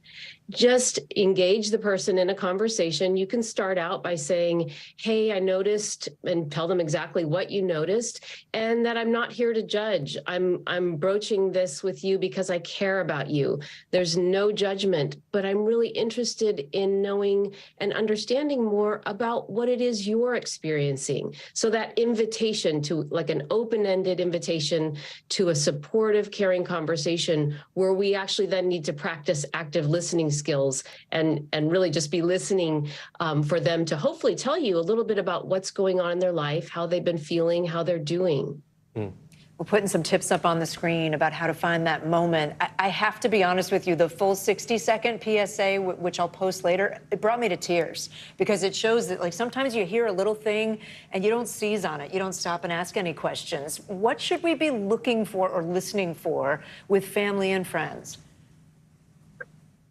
S2: Just engage the person in a conversation. You can start out by saying, hey, I noticed, and tell them exactly what you noticed, and that I'm not here to judge. I'm broaching this with you because I care about you. There's no judgment, but I'm really interested in knowing and understanding more about what it is you're experiencing. So that invitation to, like, an open-ended invitation to a supportive, caring conversation where we actually then need to practice active listening skills and really just be listening for them to hopefully tell you a little bit about what's going on in their life, how they've been feeling, how they're doing.
S3: We're putting some tips up on the screen about how to find that moment. I have to be honest with you, the full 60-second PSA, which I'll post later, it brought me to tears because it shows that, like, sometimes you hear a little thing and you don't seize on it. You don't stop and ask any questions. What should we be looking for or listening for with family and friends?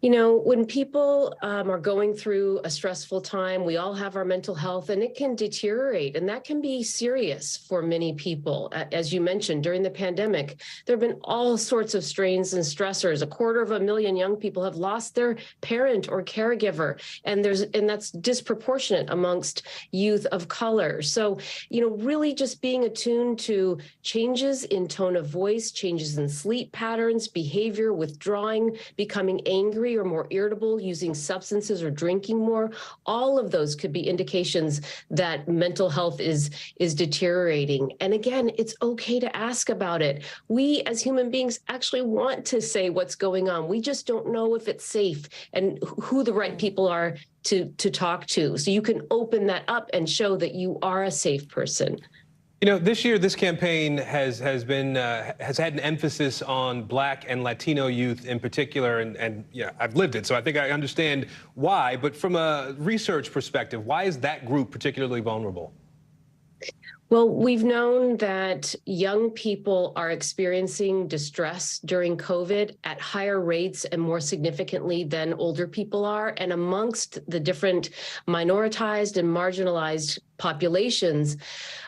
S2: When people are going through a stressful time, we all have our mental health, and it can deteriorate, and that can be serious for many people. As you mentioned, during the pandemic, there have been all sorts of strains and stressors. 250,000 young people have lost their parent or caregiver, and that's disproportionate amongst youth of color. So, really just being attuned to changes in tone of voice, changes in sleep patterns, behavior, withdrawing, becoming angry or more irritable, using substances or drinking more, all of those could be indications that mental health is deteriorating. And again, it's okay to ask about it. We as human beings actually want to say what's going on. We just don't know if it's safe and who the right people are to talk to. So you can open that up and show that you are a safe person.
S14: This year, this campaign has had an emphasis on Black and Latino youth in particular, and I've lived it, so I think I understand why. But from a research perspective, why is that group particularly vulnerable?
S2: Well, we've known that young people are experiencing distress during COVID at higher rates and more significantly than older people are. And amongst the different minoritized and marginalized populations,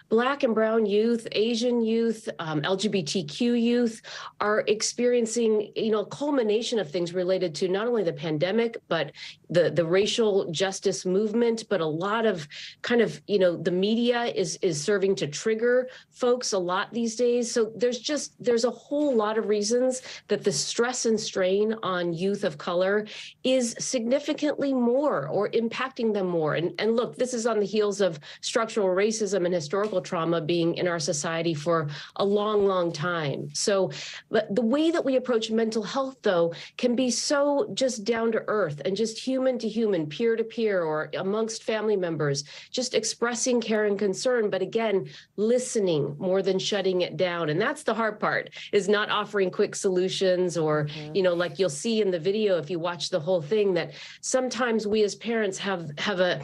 S2: Black and brown youth, Asian youth, LGBTQ youth are experiencing, a culmination of things related to not only the pandemic, but the racial justice movement, but a lot of the media is serving to trigger folks a lot these days. So there's a whole lot of reasons that the stress and strain on youth of color is significantly more or impacting them more. And look, this is on the heels of structural racism and historical trauma being in our society for a long, long time. So but the way that we approach mental health, though, can be so just down to earth and just human to human, peer to peer, or amongst family members, just expressing care and concern. But again, listening more than shutting it down. And that's the hard part, is not offering quick solutions or, like you'll see in the video, if you watch the whole thing, that sometimes we as parents have a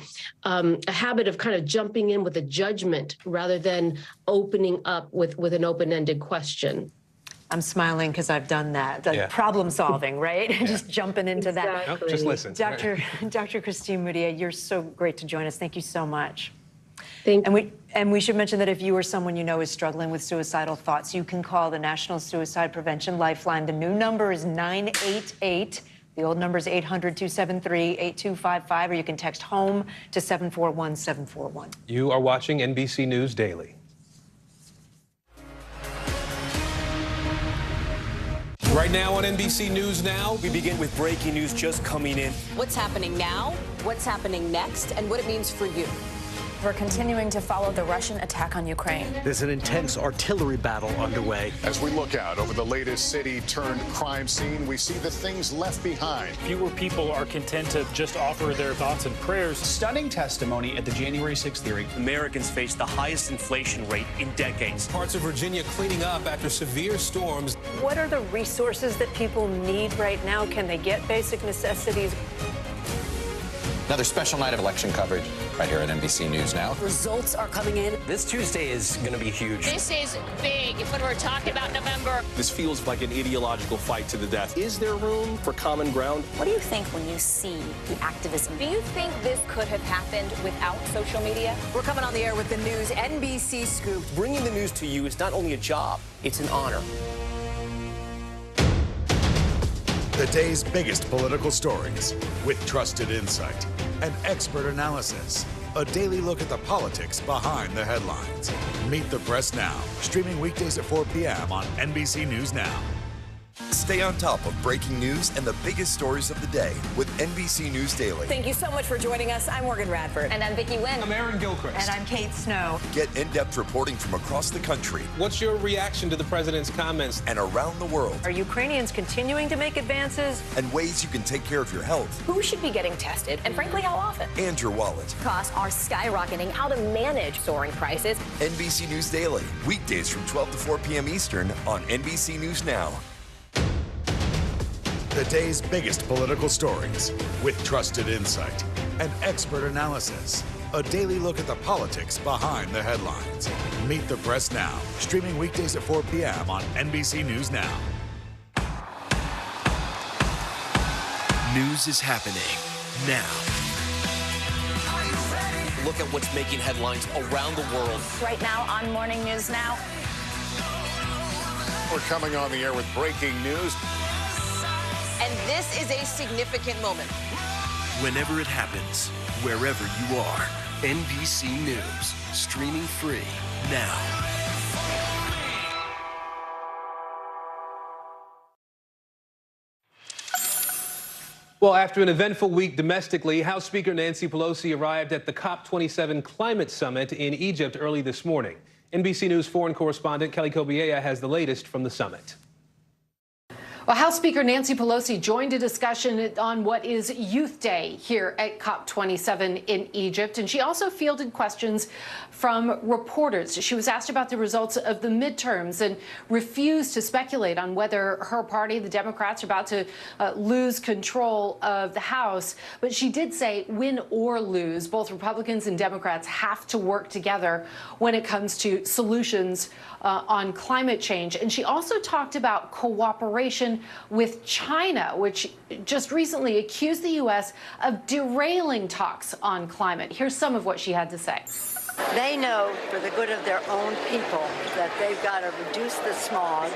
S2: habit of kind of jumping in with a judgment rather than opening up with an open-ended question.
S3: I'm smiling because I've done that. Problem solving, right?
S2: Yeah.
S3: Just jumping into that.
S14: Nope, just listen.
S3: Dr. Christine Moutier, you're so great to join us. Thank you so much.
S2: Thank you.
S3: And we should mention that if you or someone you know is struggling with suicidal thoughts, you can call the National Suicide Prevention Lifeline. The new number is 988. The old number is 800-273-8255, or you can text HOME to 741-741.
S14: You are watching NBC News Daily. Right now on NBC News Now,
S4: we begin with breaking news just coming in.
S6: What's happening now, what's happening next, and what it means for you. We're continuing to follow the Russian attack on Ukraine.
S11: There's an intense artillery battle underway.
S18: As we look out over the latest city-turned-crime scene, we see the things left behind.
S13: Fewer people are content to just offer their thoughts and prayers.
S16: Stunning testimony at the January 6th hearing.
S4: Americans face the highest inflation rate in decades.
S14: Parts of Virginia cleaning up after severe storms.
S3: What are the resources that people need right now? Can they get basic necessities?
S21: Another special night of election coverage right here at NBC News Now.
S12: Results are coming in.
S30: This Tuesday is going to be huge.
S12: This is big when we're talking about November.
S5: This feels like an ideological fight to the death. Is there room for common ground?
S15: What do you think when you see the activism?
S7: Do you think this could have happened without social media?
S6: We're coming on the air with the news NBC Scoop.
S4: Bringing the news to you is not only a job, it's an honor.
S8: The day's biggest political stories with trusted insight and expert analysis. A daily look at the politics behind the headlines. Meet the Press Now, streaming weekdays at 4 p.m. on NBC News Now.
S9: Stay on top of breaking news and the biggest stories of the day with NBC News Daily.
S6: Thank you so much for joining us. I'm Morgan Radford.
S7: And I'm Vicki Wynn.
S14: I'm Aaron Gilchrist.
S3: And I'm Kate Snow.
S9: Get in-depth reporting from across the country.
S14: What's your reaction to the president's comments?
S9: And around the world.
S3: Are Ukrainians continuing to make advances?
S9: And ways you can take care of your health.
S7: Who should be getting tested, and frankly, how often?
S9: And your wallet.
S7: Costs are skyrocketing. How to manage soaring prices.
S9: NBC News Daily, weekdays from 12 to 4 p.m. Eastern on NBC News Now.
S8: The day's biggest political stories with trusted insight and expert analysis. A daily look at the politics behind the headlines. Meet the Press Now, streaming weekdays at 4 p.m. on NBC News Now.
S19: News is happening now.
S4: Look at what's making headlines around the world.
S15: Right now on Morning News Now.
S18: We're coming on the air with breaking news.
S6: And this is a significant moment.
S19: Whenever it happens, wherever you are, NBC News, streaming free now.
S14: Well, after an eventful week domestically, House Speaker Nancy Pelosi arrived at the COP27 climate summit in Egypt early this morning. NBC News foreign correspondent Kelly Kobiea has the latest from the summit.
S2: Well, House Speaker Nancy Pelosi joined a discussion on what is Youth Day here at COP27 in Egypt, and she also fielded questions from reporters. She was asked about the results of the midterms and refused to speculate on whether her party, the Democrats, are about to lose control of the House. But she did say, win or lose, both Republicans and Democrats have to work together when it comes to solutions on climate change. And she also talked about cooperation with China, which just recently accused the U.S. of derailing talks on climate. Here's some of what she had to say.
S20: They know for the good of their own people that they've got to reduce the smog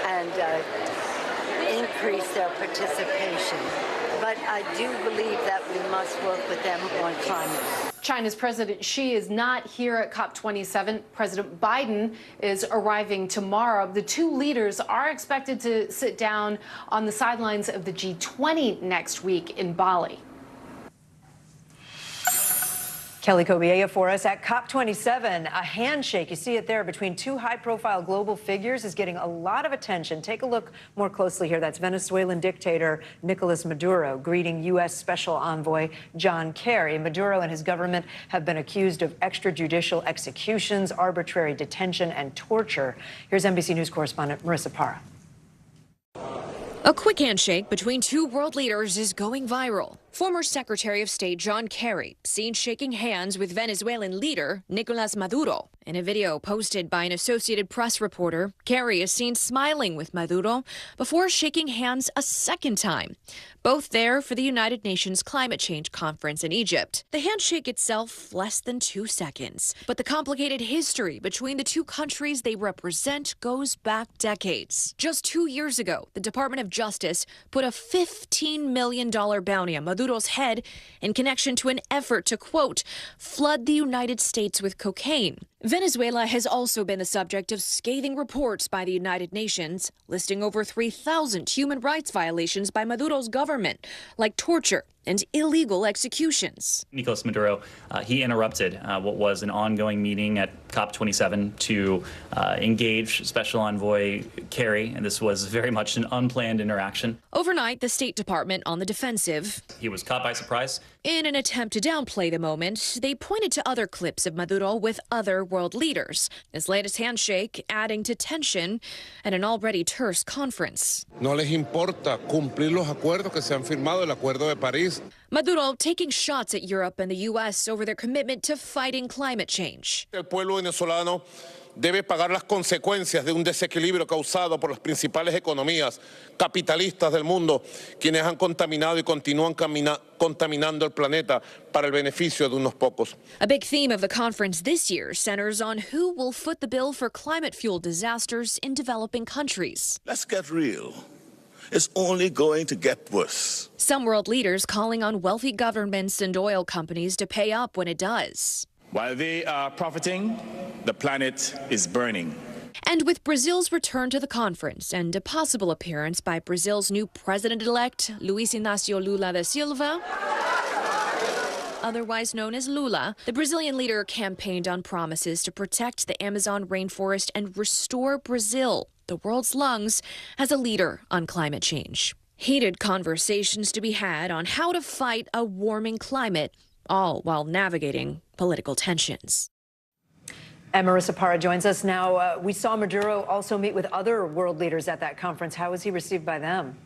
S20: and increase their participation. But I do believe that we must work with them on climate.
S2: China's President Xi is not here at COP27. President Biden is arriving tomorrow. The two leaders are expected to sit down on the sidelines of the G20 next week in Bali.
S3: Kelly Kobiea for us at COP27. A handshake, you see it there, between two high-profile global figures is getting a lot of attention. Take a look more closely here. That's Venezuelan dictator Nicolas Maduro greeting U.S. Special Envoy John Kerry. Maduro and his government have been accused of extrajudicial executions, arbitrary detention, and torture. Here's NBC News correspondent Marissa Parra.
S22: A quick handshake between two world leaders is going viral. Former Secretary of State John Kerry seen shaking hands with Venezuelan leader Nicolas Maduro. In a video posted by an Associated Press reporter, Kerry is seen smiling with Maduro before shaking hands a second time, both there for the United Nations Climate Change Conference in Egypt. The handshake itself less than 2 seconds, but the complicated history between the two countries they represent goes back decades. Just 2 years ago, the Department of Justice put a $15 million bounty on Maduro's head in connection to an effort to, quote, flood the United States with cocaine. Venezuela has also been the subject of scathing reports by the United Nations, listing over 3,000 human rights violations by Maduro's government, like torture and illegal executions.
S1: Nicolas Maduro, he interrupted what was an ongoing meeting at COP27 to engage Special Envoy Kerry, and this was very much an unplanned interaction.
S22: Overnight, the State Department on the defensive.
S1: He was caught by surprise.
S22: In an attempt to downplay the moment, they pointed to other clips of Maduro with other world leaders. His latest handshake adding to tension at an already terse conference.
S10: No les importa cumplir los acuerdos que se han firmado, el Acuerdo de París.
S22: Maduro taking shots at Europe and the U.S. over their commitment to fighting climate change.
S10: El pueblo venezolano debe pagar las consecuencias de un desequilibrio causado por las principales economías capitalistas del mundo, quienes han contaminado y continúan contaminando el planeta para el beneficio de unos pocos.
S22: A big theme of the conference this year centers on who will foot the bill for climate-fueled disasters in developing countries.
S17: Let's get real. It's only going to get worse.
S22: Some world leaders calling on wealthy governments and oil companies to pay up when it does.
S17: While they are profiting, the planet is burning.
S22: And with Brazil's return to the conference and a possible appearance by Brazil's new president-elect, Luiz Inácio Lula da Silva, otherwise known as Lula, the Brazilian leader campaigned on promises to protect the Amazon rainforest and restore Brazil, the world's lungs, as a leader on climate change. Heated conversations to be had on how to fight a warming climate, all while navigating political tensions.
S3: And Marissa Parra joins us now. We saw Maduro also meet with other world leaders at that conference. How was he received by them?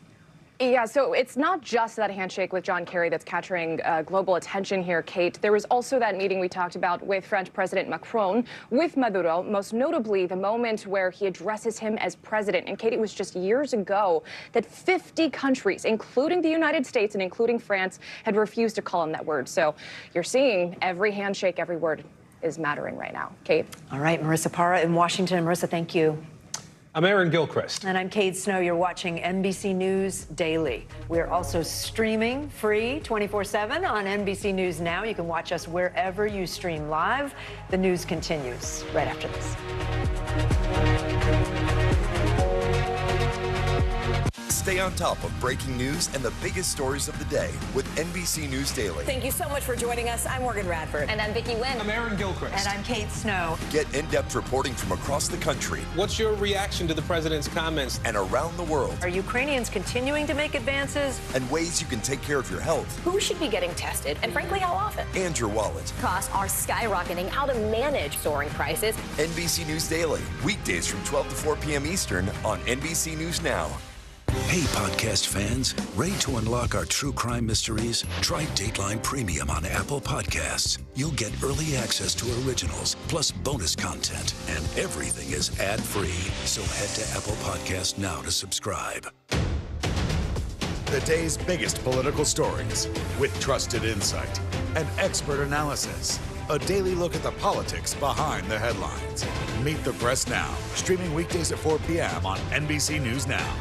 S23: Yeah, so it's not just that handshake with John Kerry that's capturing global attention here, Kate. There was also that meeting we talked about with French President Macron, with Maduro, most notably the moment where he addresses him as president. And Kate, it was just years ago that 50 countries, including the United States and including France, had refused to call him that word. So you're seeing every handshake, every word is mattering right now. Kate?
S3: All right, Marissa Parra in Washington. Marissa, thank you.
S14: I'm Aaron Gilchrist.
S3: And I'm Kate Snow. You're watching NBC News Daily. We're also streaming free 24/7 on NBC News Now. You can watch us wherever you stream live. The news continues right after this.
S9: Stay on top of breaking news and the biggest stories of the day with NBC News Daily.
S6: Thank you so much for joining us. I'm Morgan Radford.
S7: And I'm Vicki Wynn.
S14: I'm Aaron Gilchrist.
S3: And I'm Kate Snow.
S9: Get in-depth reporting from across the country.
S14: What's your reaction to the president's comments?
S9: And around the world.
S3: Are Ukrainians continuing to make advances?
S9: And ways you can take care of your health.
S7: Who should be getting tested, and frankly, how often?
S9: And your wallet.
S7: Costs are skyrocketing. How to manage soaring prices.
S9: NBC News Daily. Weekdays from 12 to 4 p.m. Eastern on NBC News Now.
S24: Hey, podcast fans, ready to unlock our true crime mysteries? Try Dateline Premium on Apple Podcasts. You'll get early access to originals, plus bonus content, and everything is ad-free. So head to Apple Podcasts now to subscribe.
S8: The day's biggest political stories with trusted insight and expert analysis. A daily look at the politics behind the headlines. Meet the Press Now, streaming weekdays at 4 p.m. on NBC News Now.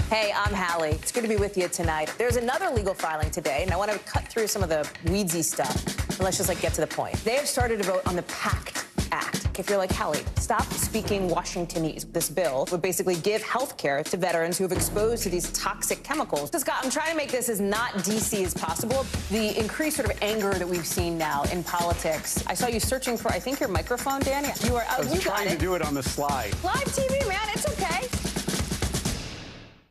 S6: Hey, I'm Hallie. It's good to be with you tonight. There's another legal filing today, and I want to cut through some of the weedsy stuff. And let's just get to the point. They have started to vote on the PACT Act. If you're like, Hallie, stop speaking Washingtonese. This bill would basically give health care to veterans who have exposed to these toxic chemicals. So, Scott, I'm trying to make this as not DC as possible. The increased sort of anger that we've seen now in politics. I saw you searching for, I think, your microphone, Dan. You are.
S30: I was trying to do it on the slide.
S6: Live TV, man. It's okay.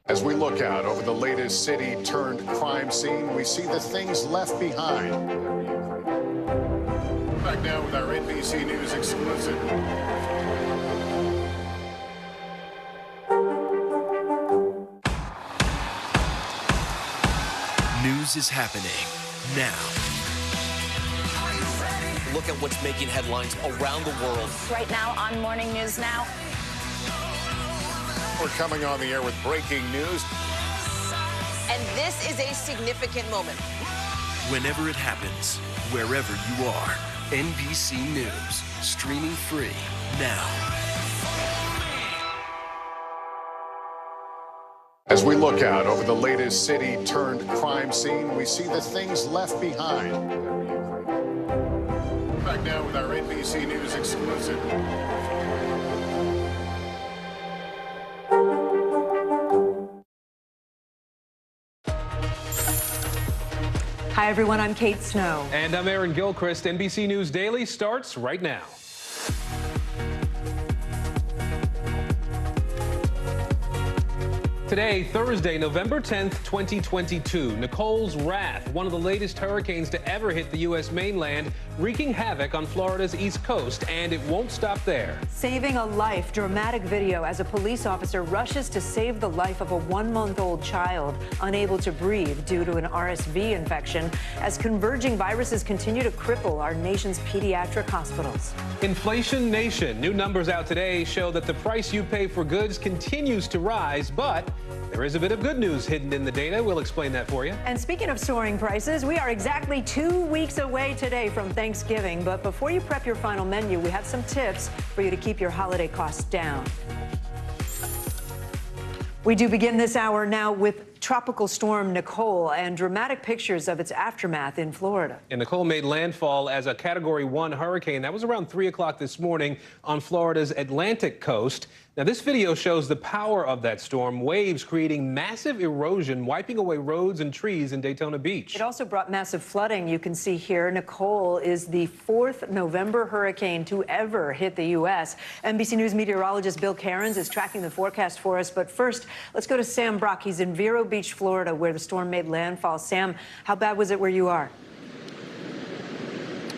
S18: As we look out over the latest city-turned-crime scene, we see the things left behind. Back now with our NBC News exclusive.
S19: News is happening now.
S4: Look at what's making headlines around the world.
S7: Right now on Morning News Now.
S18: We're coming on the air with breaking news.
S6: And this is a significant moment.
S19: Whenever it happens, wherever you are, NBC News, streaming free now.
S18: As we look out over the latest city-turned-crime scene, we see the things left behind. Back now with our NBC News exclusive.
S3: Hi, everyone. I'm Kate Snow.
S14: And I'm Aaron Gilchrist. NBC News Daily starts right now. Today, Thursday, November 10th, 2022, Nicole's wrath, one of the latest hurricanes to ever hit the U.S. mainland, wreaking havoc on Florida's East Coast, and it won't stop there.
S3: Saving a life, dramatic video as a police officer rushes to save the life of a 1-month-old child unable to breathe due to an RSV infection as converging viruses continue to cripple our nation's pediatric hospitals.
S14: Inflation Nation. New numbers out today show that the price you pay for goods continues to rise, but there is a bit of good news hidden in the data. We'll explain that for you.
S3: And speaking of soaring prices, we are exactly 2 weeks away today from Thanksgiving. But before you prep your final menu, we have some tips for you to keep your holiday costs down. We do begin this hour now with Tropical Storm Nicole and dramatic pictures of its aftermath in Florida.
S14: And Nicole made landfall as a Category 1 hurricane. That was around 3 o'clock this morning on Florida's Atlantic coast. Now, this video shows the power of that storm, waves creating massive erosion, wiping away roads and trees in Daytona Beach.
S3: It also brought massive flooding. You can see here, Nicole is the 4th November hurricane to ever hit the U.S. NBC News meteorologist Bill Cairns is tracking the forecast for us. But first, let's go to Sam Brock. He's in Vero Beach, Florida, where the storm made landfall. Sam, how bad was it where you are?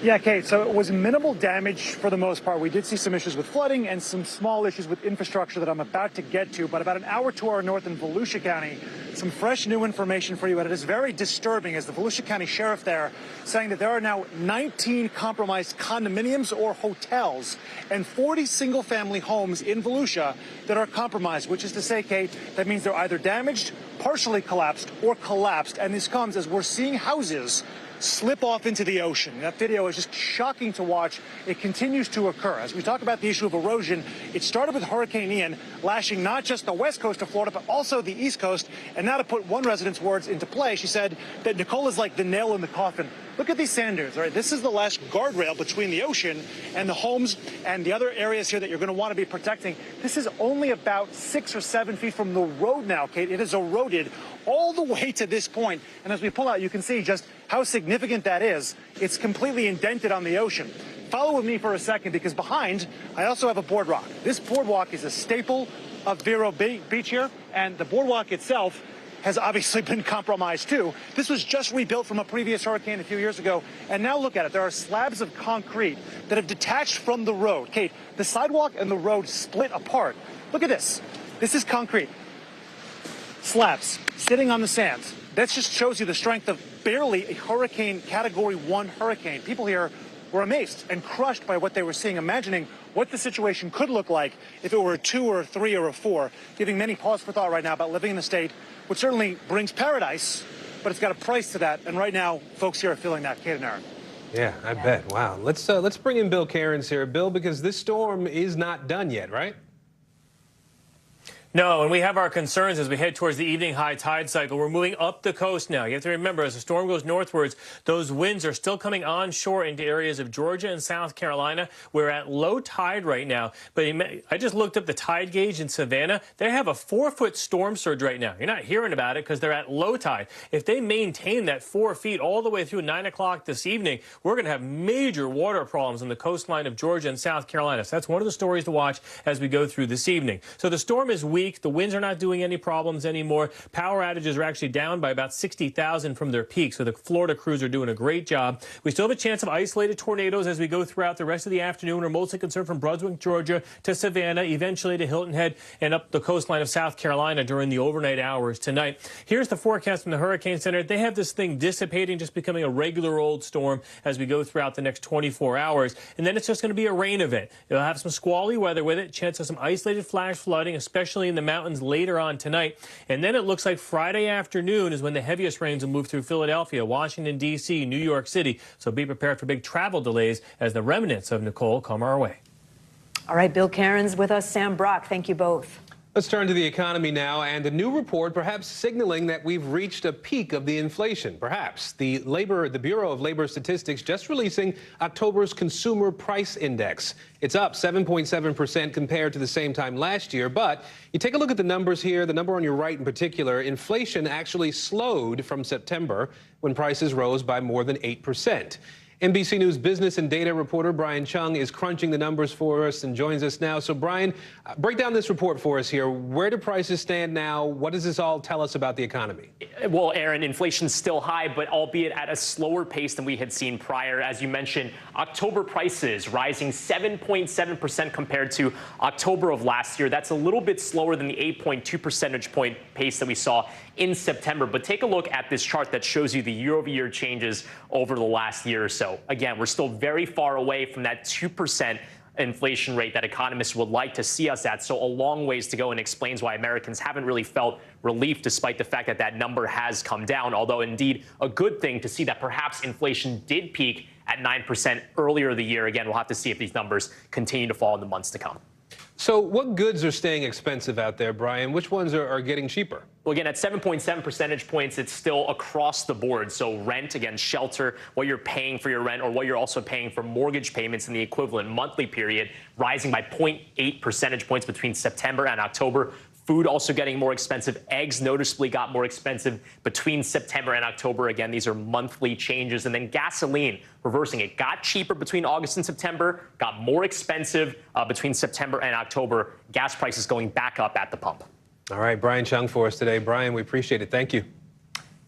S11: Yeah, Kate, so it was minimal damage for the most part. We did see some issues with flooding and some small issues with infrastructure that I'm about to get to. But about an hour to our north in Volusia County, some fresh new information for you. And it is very disturbing as the Volusia County Sheriff there saying that there are now 19 compromised condominiums or hotels and 40 single-family homes in Volusia that are compromised, which is to say, Kate, that means they're either damaged, partially collapsed, or collapsed. And this comes as we're seeing houses slip off into the ocean. That video is just shocking to watch. It continues to occur. As we talk about the issue of erosion, it started with Hurricane Ian lashing not just the west coast of Florida, but also the east coast. And now to put one resident's words into play, she said that Nicole is like the nail in the coffin. Look at these sand dunes, right? This is the last guardrail between the ocean and the homes and the other areas here that you're going to want to be protecting. This is only about 6 or 7 feet from the road now, Kate. It has eroded all the way to this point. And as we pull out, you can see just how significant that is. It's completely indented on the ocean. Follow with me for a second, because behind, I also have a boardwalk. This boardwalk is a staple of Vero Beach here, and the boardwalk itself has obviously been compromised too. This was just rebuilt from a previous hurricane a few years ago. And now look at it. There are slabs of concrete that have detached from the road. Kate, the sidewalk and the road split apart. Look at this. This is concrete. Slabs sitting on the sands. That just shows you the strength of barely a hurricane, Category 1 hurricane. People here were amazed and crushed by what they were seeing, imagining what the situation could look like if it were a 2 or a 3 or a 4, giving many pause for thought right now about living in the state, which certainly brings paradise, but it's got a price to that. And right now, folks here are feeling that. Kate and Aaron.
S14: Yeah, I bet. Wow. Let's bring in Bill Cairns here. Bill, because this storm is not done yet, right?
S12: No, and we have our concerns as we head towards the evening high tide cycle. We're moving up the coast now. You have to remember, as the storm goes northwards, those winds are still coming onshore into areas of Georgia and South Carolina. We're at low tide right now, but I just looked up the tide gauge in Savannah. They have a 4-foot storm surge right now. You're not hearing about it because they're at low tide. If they maintain that 4 feet all the way through 9 o'clock this evening, we're going to have major water problems on the coastline of Georgia and South Carolina. So that's one of the stories to watch as we go through this evening. So the storm is weak. The winds are not doing any problems anymore. Power outages are actually down by about 60,000 from their peak. So the Florida crews are doing a great job. We still have a chance of isolated tornadoes as we go throughout the rest of the afternoon. We're mostly concerned from Brunswick, Georgia to Savannah, eventually to Hilton Head and up the coastline of South Carolina during the overnight hours tonight. Here's the forecast from the Hurricane Center. They have this thing dissipating, just becoming a regular old storm as we go throughout the next 24 hours. And then it's just going to be a rain event. It'll have some squally weather with it, chance of some isolated flash flooding, especially in the mountains later on tonight. And then it looks like Friday afternoon is when the heaviest rains will move through Philadelphia, Washington, D.C., New York City. So be prepared for big travel delays as the remnants of Nicole come our way.
S3: All right, Bill Cairns with us, Sam Brock. Thank you both.
S14: Let's turn to the economy now, and a new report perhaps signaling that we've reached a peak of the inflation. Perhaps the Bureau of Labor Statistics just releasing October's Consumer Price Index. It's up 7.7% compared to the same time last year, but you take a look at the numbers here, the number on your right in particular, inflation actually slowed from September when prices rose by more than 8%. NBC News business and data reporter Brian Chung is crunching the numbers for us and joins us now. So, Brian, break down this report for us here. Where do prices stand now? What does this all tell us about the economy?
S5: Well, Aaron, inflation's still high, but albeit at a slower pace than we had seen prior. As you mentioned, October prices rising 7.7% compared to October of last year. That's a little bit slower than the 8.2 percentage point pace that we saw in September. But take a look at this chart that shows you the year-over-year changes over the last year or so. Again, we're still very far away from that 2% inflation rate that economists would like to see us at. So a long ways to go, and explains why Americans haven't really felt relief despite the fact that that number has come down. Although indeed a good thing to see that perhaps inflation did peak at 9% earlier the year. Again, we'll have to see if these numbers continue to fall in the months to come.
S14: So what goods are staying expensive out there, Brian? Which ones are getting cheaper?
S5: Well, again, at 7.7 percentage points, it's still across the board. So rent, again, shelter, what you're paying for your rent, or what you're also paying for mortgage payments in the equivalent monthly period, rising by 0.8 percentage points between September and October. Food also getting more expensive. Eggs noticeably got more expensive between September and October. Again, these are monthly changes. And then gasoline, reversing it. Got cheaper between August and September, got more expensive between September and October. Gas prices going back up at the pump.
S14: All right, Brian Chung for us today. Brian, we appreciate it. Thank you.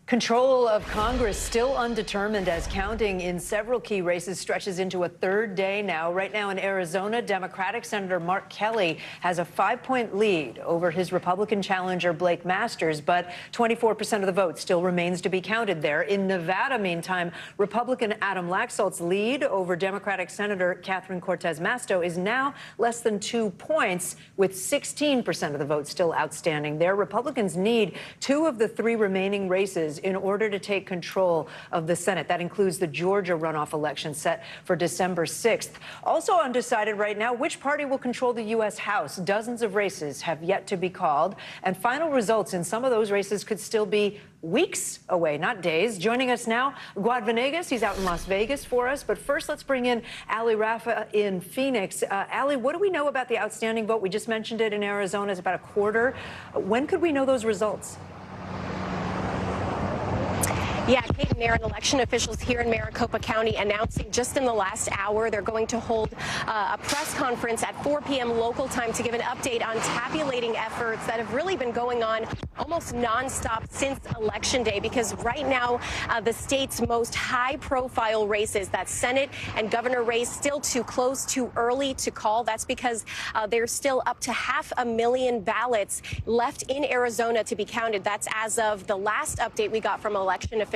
S3: Control of Congress still undetermined as counting in several key races stretches into a third day now. Right now in Arizona, Democratic Senator Mark Kelly has a 5-point lead over his Republican challenger Blake Masters, but 24% of the vote still remains to be counted there. In Nevada, meantime, Republican Adam Laxalt's lead over Democratic Senator Catherine Cortez Masto is now less than 2 points, with 16% of the vote still outstanding there. Republicans need 2 of the 3 remaining races in order to take control of the Senate. That includes the Georgia runoff election set for December 6th. Also undecided right now, which party will control the U.S. House? Dozens of races have yet to be called, and final results in some of those races could still be weeks away, not days. Joining us now, Guad Venegas. He's out in Las Vegas for us. But first, let's bring in Ali Rafa in Phoenix. Ali, what do we know about the outstanding vote? We just mentioned it in Arizona. It's about a quarter. When could we know those results?
S13: Yeah, Kate and Aaron, election officials here in Maricopa County announcing just in the last hour they're going to hold a press conference at 4 p.m. local time to give an update on tabulating efforts that have really been going on almost nonstop since Election Day, because right now the state's most high-profile races, that Senate and governor race, still too close, too early to call. That's because there's still up to 500,000 ballots left in Arizona to be counted. That's as of the last update we got from election officials.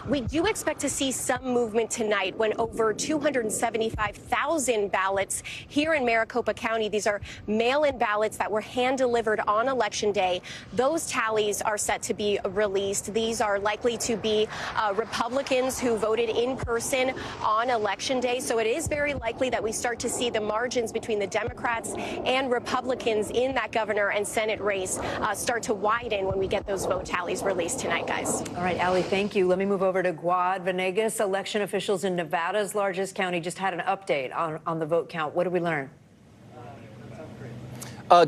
S13: We do expect to see some movement tonight when over 275,000 ballots here in Maricopa County. These are mail-in ballots that were hand-delivered on Election Day. Those tallies are set to be released. These are likely to be Republicans who voted in person on Election Day. So it is very likely that we start to see the margins between the Democrats and Republicans in that governor and Senate race start to widen when we get those vote tallies released tonight, guys.
S3: All right, Ali, thank you. Let me move over to Guad Venegas. Election officials in Nevada's largest county just had an update on the vote count. What did we learn?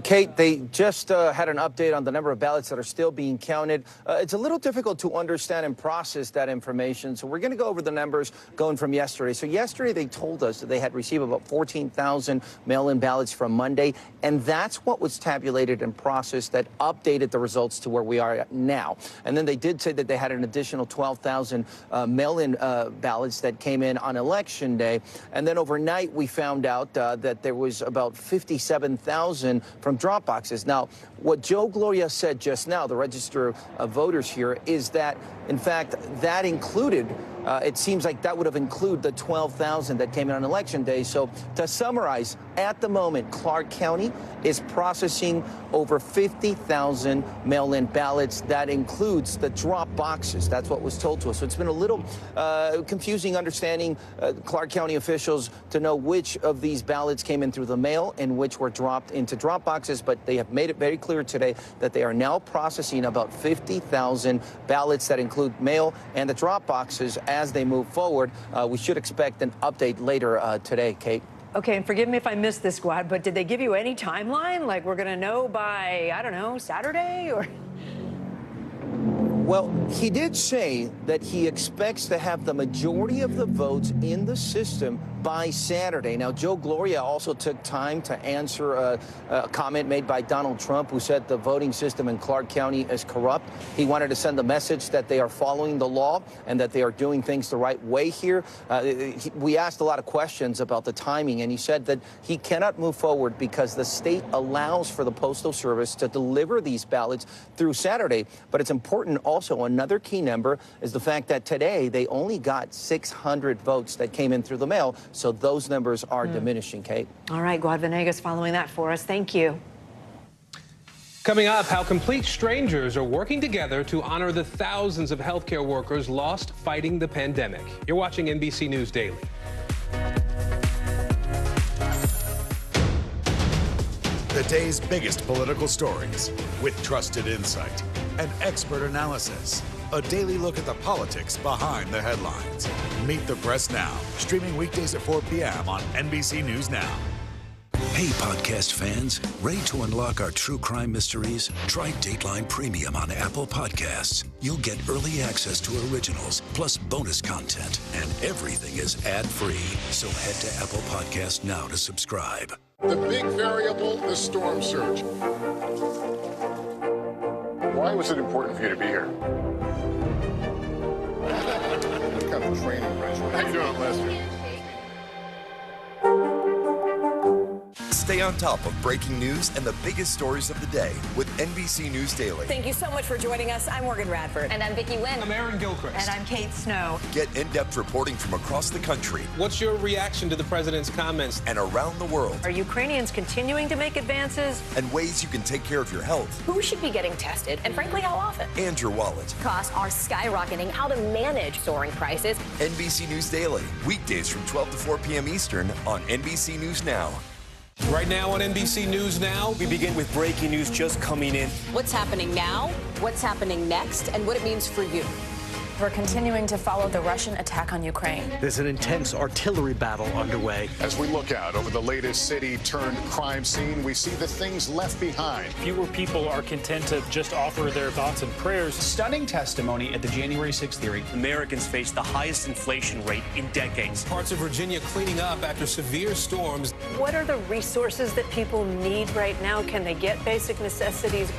S15: Kate, they just had an update on the number of ballots that are still being counted. It's a little difficult to understand and process that information, so we're going to go over the numbers going from yesterday. So yesterday they told us that they had received about 14,000 mail-in ballots from Monday, and that's what was tabulated and processed that updated the results to where we are now. And then they did say that they had an additional 12,000 mail-in ballots that came in on Election Day. And then overnight we found out that there was about 57,000 from drop boxes. Now, what Joe Gloria said just now, the register of voters here, is that, in fact, that included, it seems like that would have included the 12,000 that came in on Election Day. So to summarize, at the moment, Clark County is processing over 50,000 mail-in ballots. That includes the drop boxes. That's what was told to us. So it's been a little confusing understanding Clark County officials to know which of these ballots came in through the mail and which were dropped into drop boxes. But they have made it very clear today that they are now processing about 50,000 ballots that include mail and the drop boxes as they move forward. We should expect an update later today, Kate.
S3: Okay, and forgive me if I missed this, Squad, but did they give you any timeline? Like, we're going to know by, I don't know, Saturday or?
S15: Well, he did say that he expects to have the majority of the votes in the system by Saturday. Now, Joe Gloria also took time to answer a comment made by Donald Trump, who said the voting system in Clark County is corrupt. He wanted to send the message that they are following the law and that they are doing things the right way here. We asked a lot of questions about the timing, and he said that he cannot move forward because the state allows for the Postal Service to deliver these ballots through Saturday. But it's important also, another key number is the fact that today they only got 600 votes that came in through the mail. So those numbers are diminishing, Kate.
S3: All right, Guad Venegas following that for us. Thank you.
S14: Coming up, how complete strangers are working together to honor the thousands of healthcare workers lost fighting the pandemic. You're watching NBC News Daily.
S8: The day's biggest political stories with trusted insight and expert analysis. A daily look at the politics behind the headlines. Meet the Press Now, streaming weekdays at 4 p.m. on NBC News Now.
S24: Hey, podcast fans, ready to unlock our true crime mysteries? Try Dateline Premium on Apple Podcasts. You'll get early access to originals, plus bonus content, and everything is ad-free. So head to Apple Podcasts now to subscribe.
S18: The big variable, the storm surge. Why was it important for you to be here? What kind of training, Rich? How you doing, Lester?
S9: Stay on top of breaking news and the biggest stories of the day with NBC News Daily.
S6: Thank you so much for joining us. I'm Morgan Radford.
S7: And I'm Vicki Wynn.
S14: I'm Aaron Gilchrist.
S3: And I'm Kate Snow.
S9: Get in-depth reporting from across the country.
S14: What's your reaction to the president's comments?
S9: And around the world.
S3: Are Ukrainians continuing to make advances?
S9: And ways you can take care of your health.
S7: Who should be getting tested, and frankly, how often?
S9: And your wallet.
S7: Costs are skyrocketing. How to manage soaring prices.
S9: NBC News Daily. Weekdays from 12 to 4 p.m. Eastern on NBC News Now.
S14: Right now on NBC News Now,
S4: We begin with breaking news just coming in.
S6: What's happening now, what's happening next, and what it means for you.
S1: We're continuing to follow the Russian attack on Ukraine.
S2: There's an intense artillery battle underway.
S18: As we look out over the latest city-turned-crime scene, we see the things left behind.
S16: Fewer people are content to just offer their thoughts and prayers.
S20: Stunning testimony at the January 6th hearing.
S4: Americans face the highest inflation rate in decades.
S14: Parts of Virginia cleaning up after severe storms.
S3: What are the resources that people need right now? Can they get basic necessities?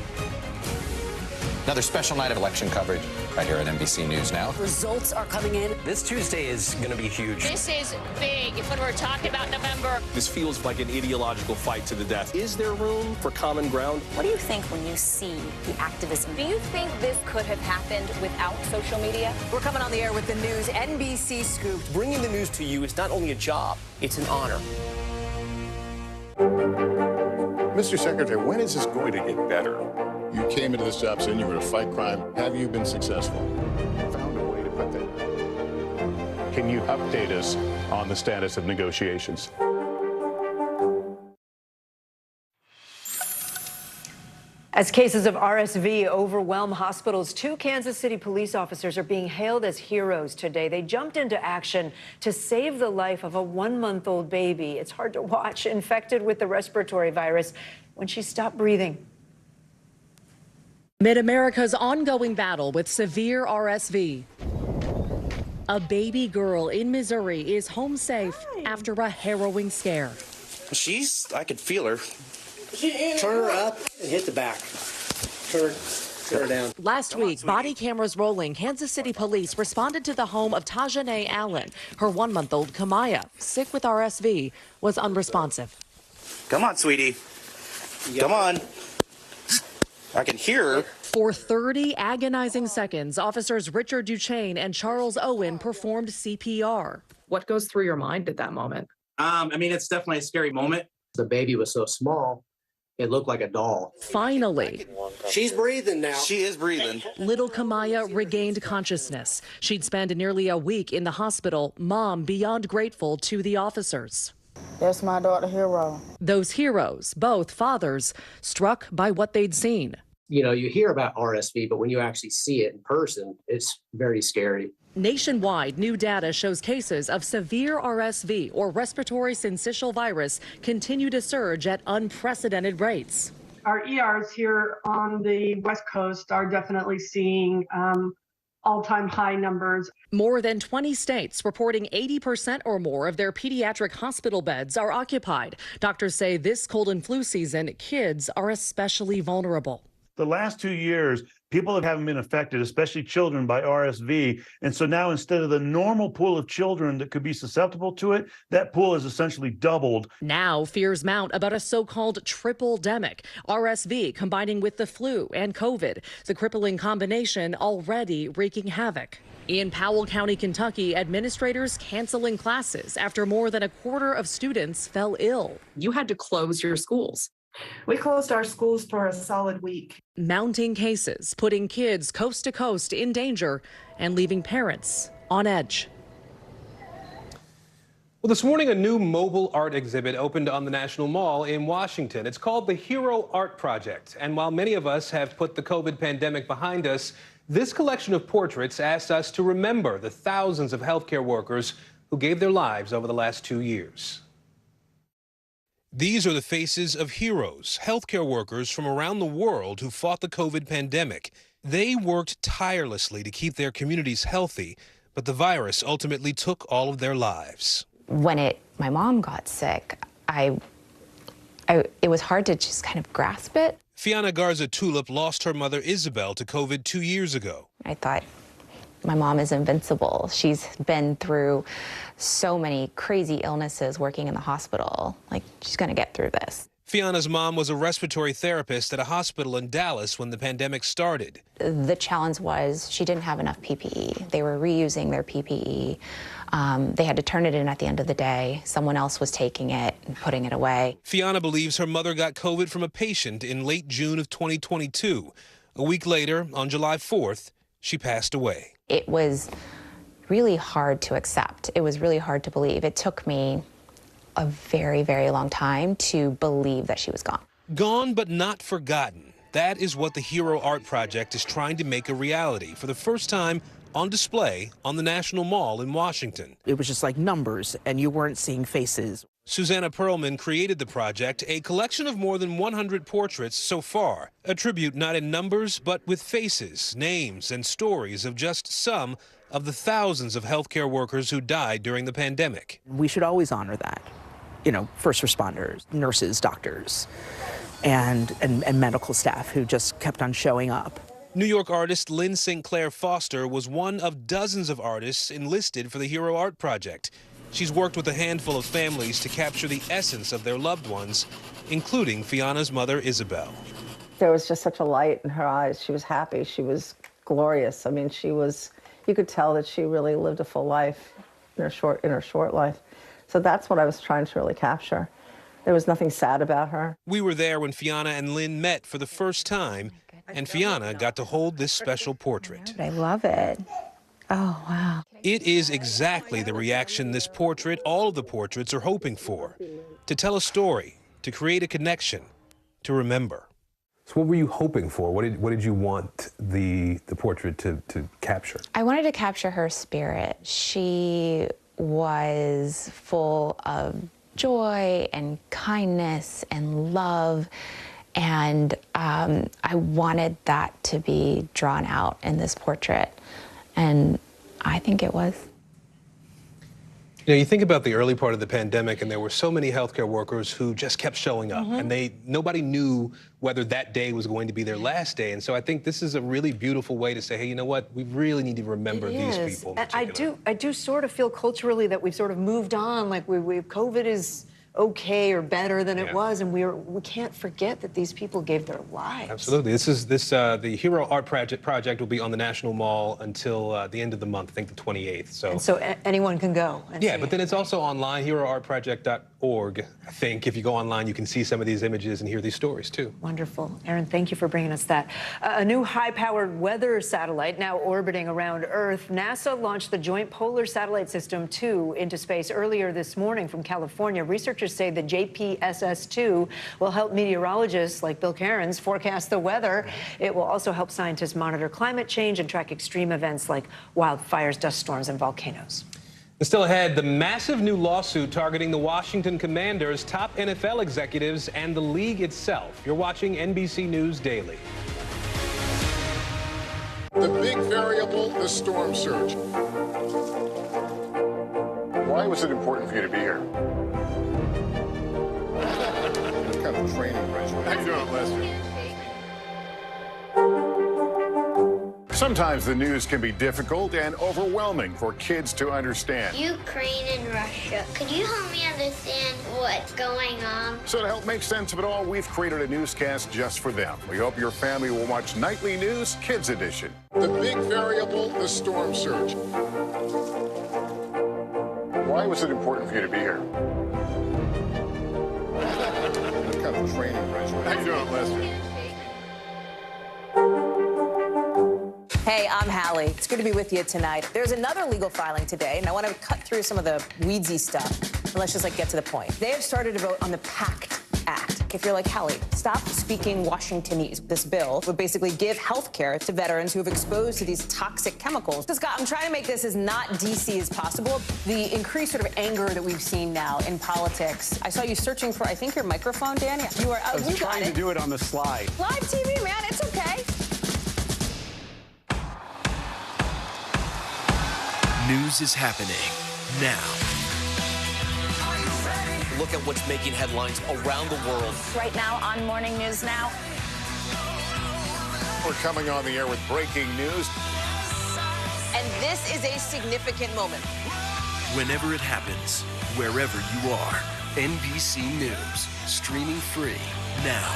S20: Another special night of election coverage right here at NBC News Now.
S1: Results are coming in.
S2: This Tuesday is going to be huge.
S21: This is big when we're talking about November.
S2: This feels like an ideological fight to the death. Is there room for common ground?
S1: What do you think when you see the activism?
S7: Do you think this could have happened without social media?
S6: We're coming on the air with the news NBC Scoop.
S2: Bringing the news to you is not only a job, it's an honor.
S18: Mr. Secretary, when is this going to get better? You came into this job saying you were to fight crime. Have you been successful? Found a way to put that.
S17: Can you update us on the status of negotiations?
S3: As cases of RSV overwhelm hospitals, 2 Kansas City police officers are being hailed as heroes today. They jumped into action to save the life of a 1-month-old baby. It's hard to watch, infected with the respiratory virus, when she stopped breathing.
S25: Mid-America's ongoing battle with severe RSV. A baby girl in Missouri is home safe after a harrowing scare.
S2: I could feel her. Turn her up and hit the back. Turn her down.
S25: Last week, body cameras rolling, Kansas City police responded to the home of Tajane Allen. Her 1-month-old Kamaya, sick with RSV, was unresponsive.
S2: Come on, sweetie. Come on. I can hear her.
S25: For 30 agonizing seconds, officers Richard Duchesne and Charles Owen performed CPR.
S26: What goes through your mind at that moment?
S27: I mean, it's definitely a scary moment.
S2: The baby was so small, it looked like a doll.
S25: Finally,
S2: she's breathing now. She is breathing.
S25: little Kamaya regained consciousness. She'd spent nearly a week in the hospital, mom beyond grateful to the officers.
S10: That's my daughter, Hero.
S25: Those heroes, both fathers, struck by what they'd seen.
S2: You know, you hear about RSV, but when you actually see it in person, it's very scary.
S25: Nationwide, new data shows cases of severe RSV, or respiratory syncytial virus, continue to surge at unprecedented rates.
S11: Our ERs here on the West Coast are definitely seeing all-time high numbers.
S25: More than 20 states reporting 80% or more of their pediatric hospital beds are occupied. Doctors say this cold and flu season, kids are especially vulnerable.
S19: The last 2 years, people haven't been affected, especially children, by RSV. And so now, instead of the normal pool of children that could be susceptible to it, that pool has essentially doubled.
S25: Now fears mount about a so-called triple-demic, RSV combining with the flu and COVID, the crippling combination already wreaking havoc. In Powell County, Kentucky, administrators canceling classes after more than a quarter of students fell ill.
S22: You had to close your schools.
S11: We closed our schools for a solid week.
S25: Mounting cases, putting kids coast to coast in danger and leaving parents on edge.
S14: Well, this morning, a new mobile art exhibit opened on the National Mall in Washington. It's called the Hero Art Project. And while many of us have put the COVID pandemic behind us, this collection of portraits asks us to remember the thousands of healthcare workers who gave their lives over the last 2 years. These are the faces of heroes, healthcare workers from around the world who fought the COVID pandemic. They worked tirelessly to keep their communities healthy, but the virus ultimately took all of their lives.
S23: When my mom got sick, it was hard to just kind of grasp it.
S14: Fiona Garza Tulip lost her mother Isabel to COVID 2 years ago.
S23: I thought, my mom is invincible. She's been through so many crazy illnesses working in the hospital. Like, she's going to get through this.
S14: Fiona's mom was a respiratory therapist at a hospital in Dallas when the pandemic started.
S23: The challenge was she didn't have enough PPE. They were reusing their PPE. They had to turn it in at the end of the day. Someone else was taking it and putting it away.
S14: Fiona believes her mother got COVID from a patient in late June of 2022. A week later, on July 4th, she passed away.
S23: It was really hard to accept. It was really hard to believe. It took me a very, very long time to believe that she was gone.
S14: Gone but not forgotten. That is what the Hero Art Project is trying to make a reality for the first time on display on the National Mall in Washington.
S26: It was just like numbers, and you weren't seeing faces.
S14: Susanna Perlman created the project, a collection of more than 100 portraits so far, a tribute not in numbers, but with faces, names, and stories of just some of the thousands of healthcare workers who died during the pandemic.
S26: We should always honor that. You know, first responders, nurses, doctors, and medical staff who just kept on showing up.
S14: New York artist Lynn St. Clair Foster was one of dozens of artists enlisted for the Hero Art Project. She's worked with a handful of families to capture the essence of their loved ones, including Fiona's mother, Isabel.
S27: There was just such a light in her eyes. She was happy. She was glorious. I mean, you could tell that she really lived a full life in her short life. So that's what I was trying to really capture. There was nothing sad about her.
S14: We were there when Fiona and Lynn met for the first time, and Fiona got to hold this special portrait.
S23: I love it. Oh, wow.
S14: It is exactly the reaction this portrait, all of the portraits, are hoping for. To tell a story, to create a connection, to remember.
S28: So what were you hoping for? What did you want the portrait to capture?
S23: I wanted to capture her spirit. She was full of joy and kindness and love, and I wanted that to be drawn out in this portrait, and I think it was.
S14: You know, you think about the early part of the pandemic, and there were so many healthcare workers who just kept showing up, and nobody knew whether that day was going to be their last day. And so I think this is a really beautiful way to say, hey, you know what? We really need to remember these people.
S3: And I do sort of feel culturally that we've sort of moved on. Like COVID is okay or better than it was, and we can't forget that these people gave their lives.
S14: Absolutely. The Hero Art Project will be on the National Mall until the end of the month, I think the 28th.
S3: So anyone can go.
S14: Yeah, but then it's also online, heroartproject.org. NBCNews.org. I think if you go online, you can see some of these images and hear these stories, too.
S3: Wonderful. Aaron, thank you for bringing us that. A new high-powered weather satellite now orbiting around Earth. NASA launched the Joint Polar Satellite System 2 into space earlier this morning from California. Researchers say the JPSS-2 will help meteorologists like Bill Cairns forecast the weather. It will also help scientists monitor climate change and track extreme events like wildfires, dust storms, and volcanoes.
S14: And still ahead, the massive new lawsuit targeting the Washington Commanders, top NFL executives, and the league itself. You're watching NBC News Daily.
S18: The big variable, the storm surge. Why was it important for you to be here? What kind of training regimen? How you doing, Lester? Sometimes the news can be difficult and overwhelming for kids to understand.
S5: Ukraine and Russia. Could you help me understand what's going on?
S18: So to help make sense of it all, we've created a newscast just for them. We hope your family will watch Nightly News Kids Edition. The big variable, the storm surge. Why was it important for you to be here? What kind of training regimen? How you doing, Lester?
S6: Hey, I'm Hallie. It's good to be with you tonight. There's another legal filing today, and I want to cut through some of the weedsy stuff. And let's just get to the point. They have started to vote on the PACT Act. If you're like Hallie, stop speaking Washingtonese. This bill would basically give health care to veterans who have exposed to these toxic chemicals. So, Scott, I'm trying to make this as not DC as possible. The increased sort of anger that we've seen now in politics. I saw you searching for, I think, your microphone, Danny. You are.
S8: I was trying to do it on the slide.
S6: Live TV, man. It's okay.
S9: News is happening now.
S4: Look at what's making headlines around the world.
S7: Right now on Morning News Now.
S18: We're coming on the air with breaking news.
S6: And this is a significant moment.
S9: Whenever it happens, wherever you are, NBC News, streaming free now.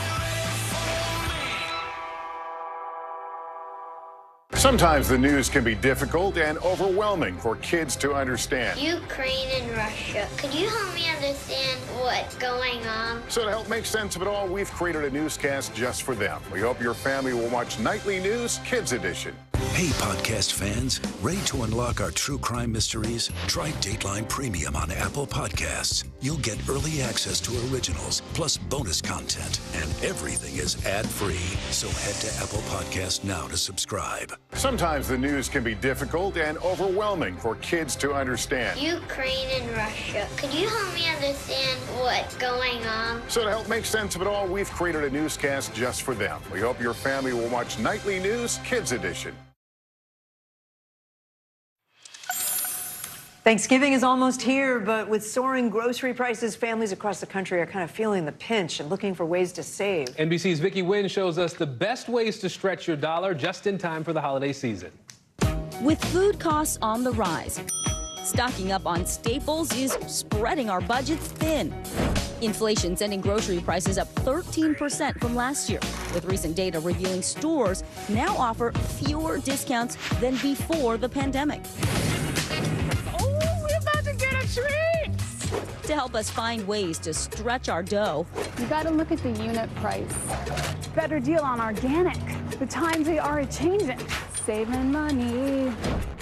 S18: Sometimes the news can be difficult and overwhelming for kids to understand.
S5: Ukraine and Russia. Could you help me understand what's going on?
S18: So to help make sense of it all, we've created a newscast just for them. We hope your family will watch Nightly News Kids Edition.
S9: Hey, podcast fans, ready to unlock our true crime mysteries? Try Dateline Premium on Apple Podcasts. You'll get early access to originals, plus bonus content, and everything is ad-free. So head to Apple Podcasts now to subscribe.
S18: Sometimes the news can be difficult and overwhelming for kids to understand.
S5: Ukraine and Russia. Could you help me understand what's going on?
S18: So to help make sense of it all, we've created a newscast just for them. We hope your family will watch Nightly News Kids Edition.
S3: Thanksgiving is almost here, but with soaring grocery prices, families across the country are kind of feeling the pinch and looking for ways to save.
S14: NBC's Vicki Nguyen shows us the best ways to stretch your dollar just in time for the holiday season.
S12: With food costs on the rise, stocking up on staples is spreading our budgets thin. Inflation sending grocery prices up 13% from last year, with recent data revealing stores now offer fewer discounts than before the pandemic. To help us find ways to stretch our dough,
S13: you got to look at the unit price. Better deal on organic. The times they are a-changing. Saving money.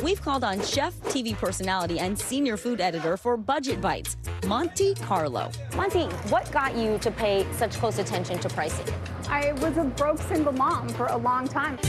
S12: We've called on chef, TV personality, and senior food editor for Budget Bites, Monty Carlo.
S7: Monty, what got you to pay such close attention to pricing?
S13: I was a broke single mom for a long time.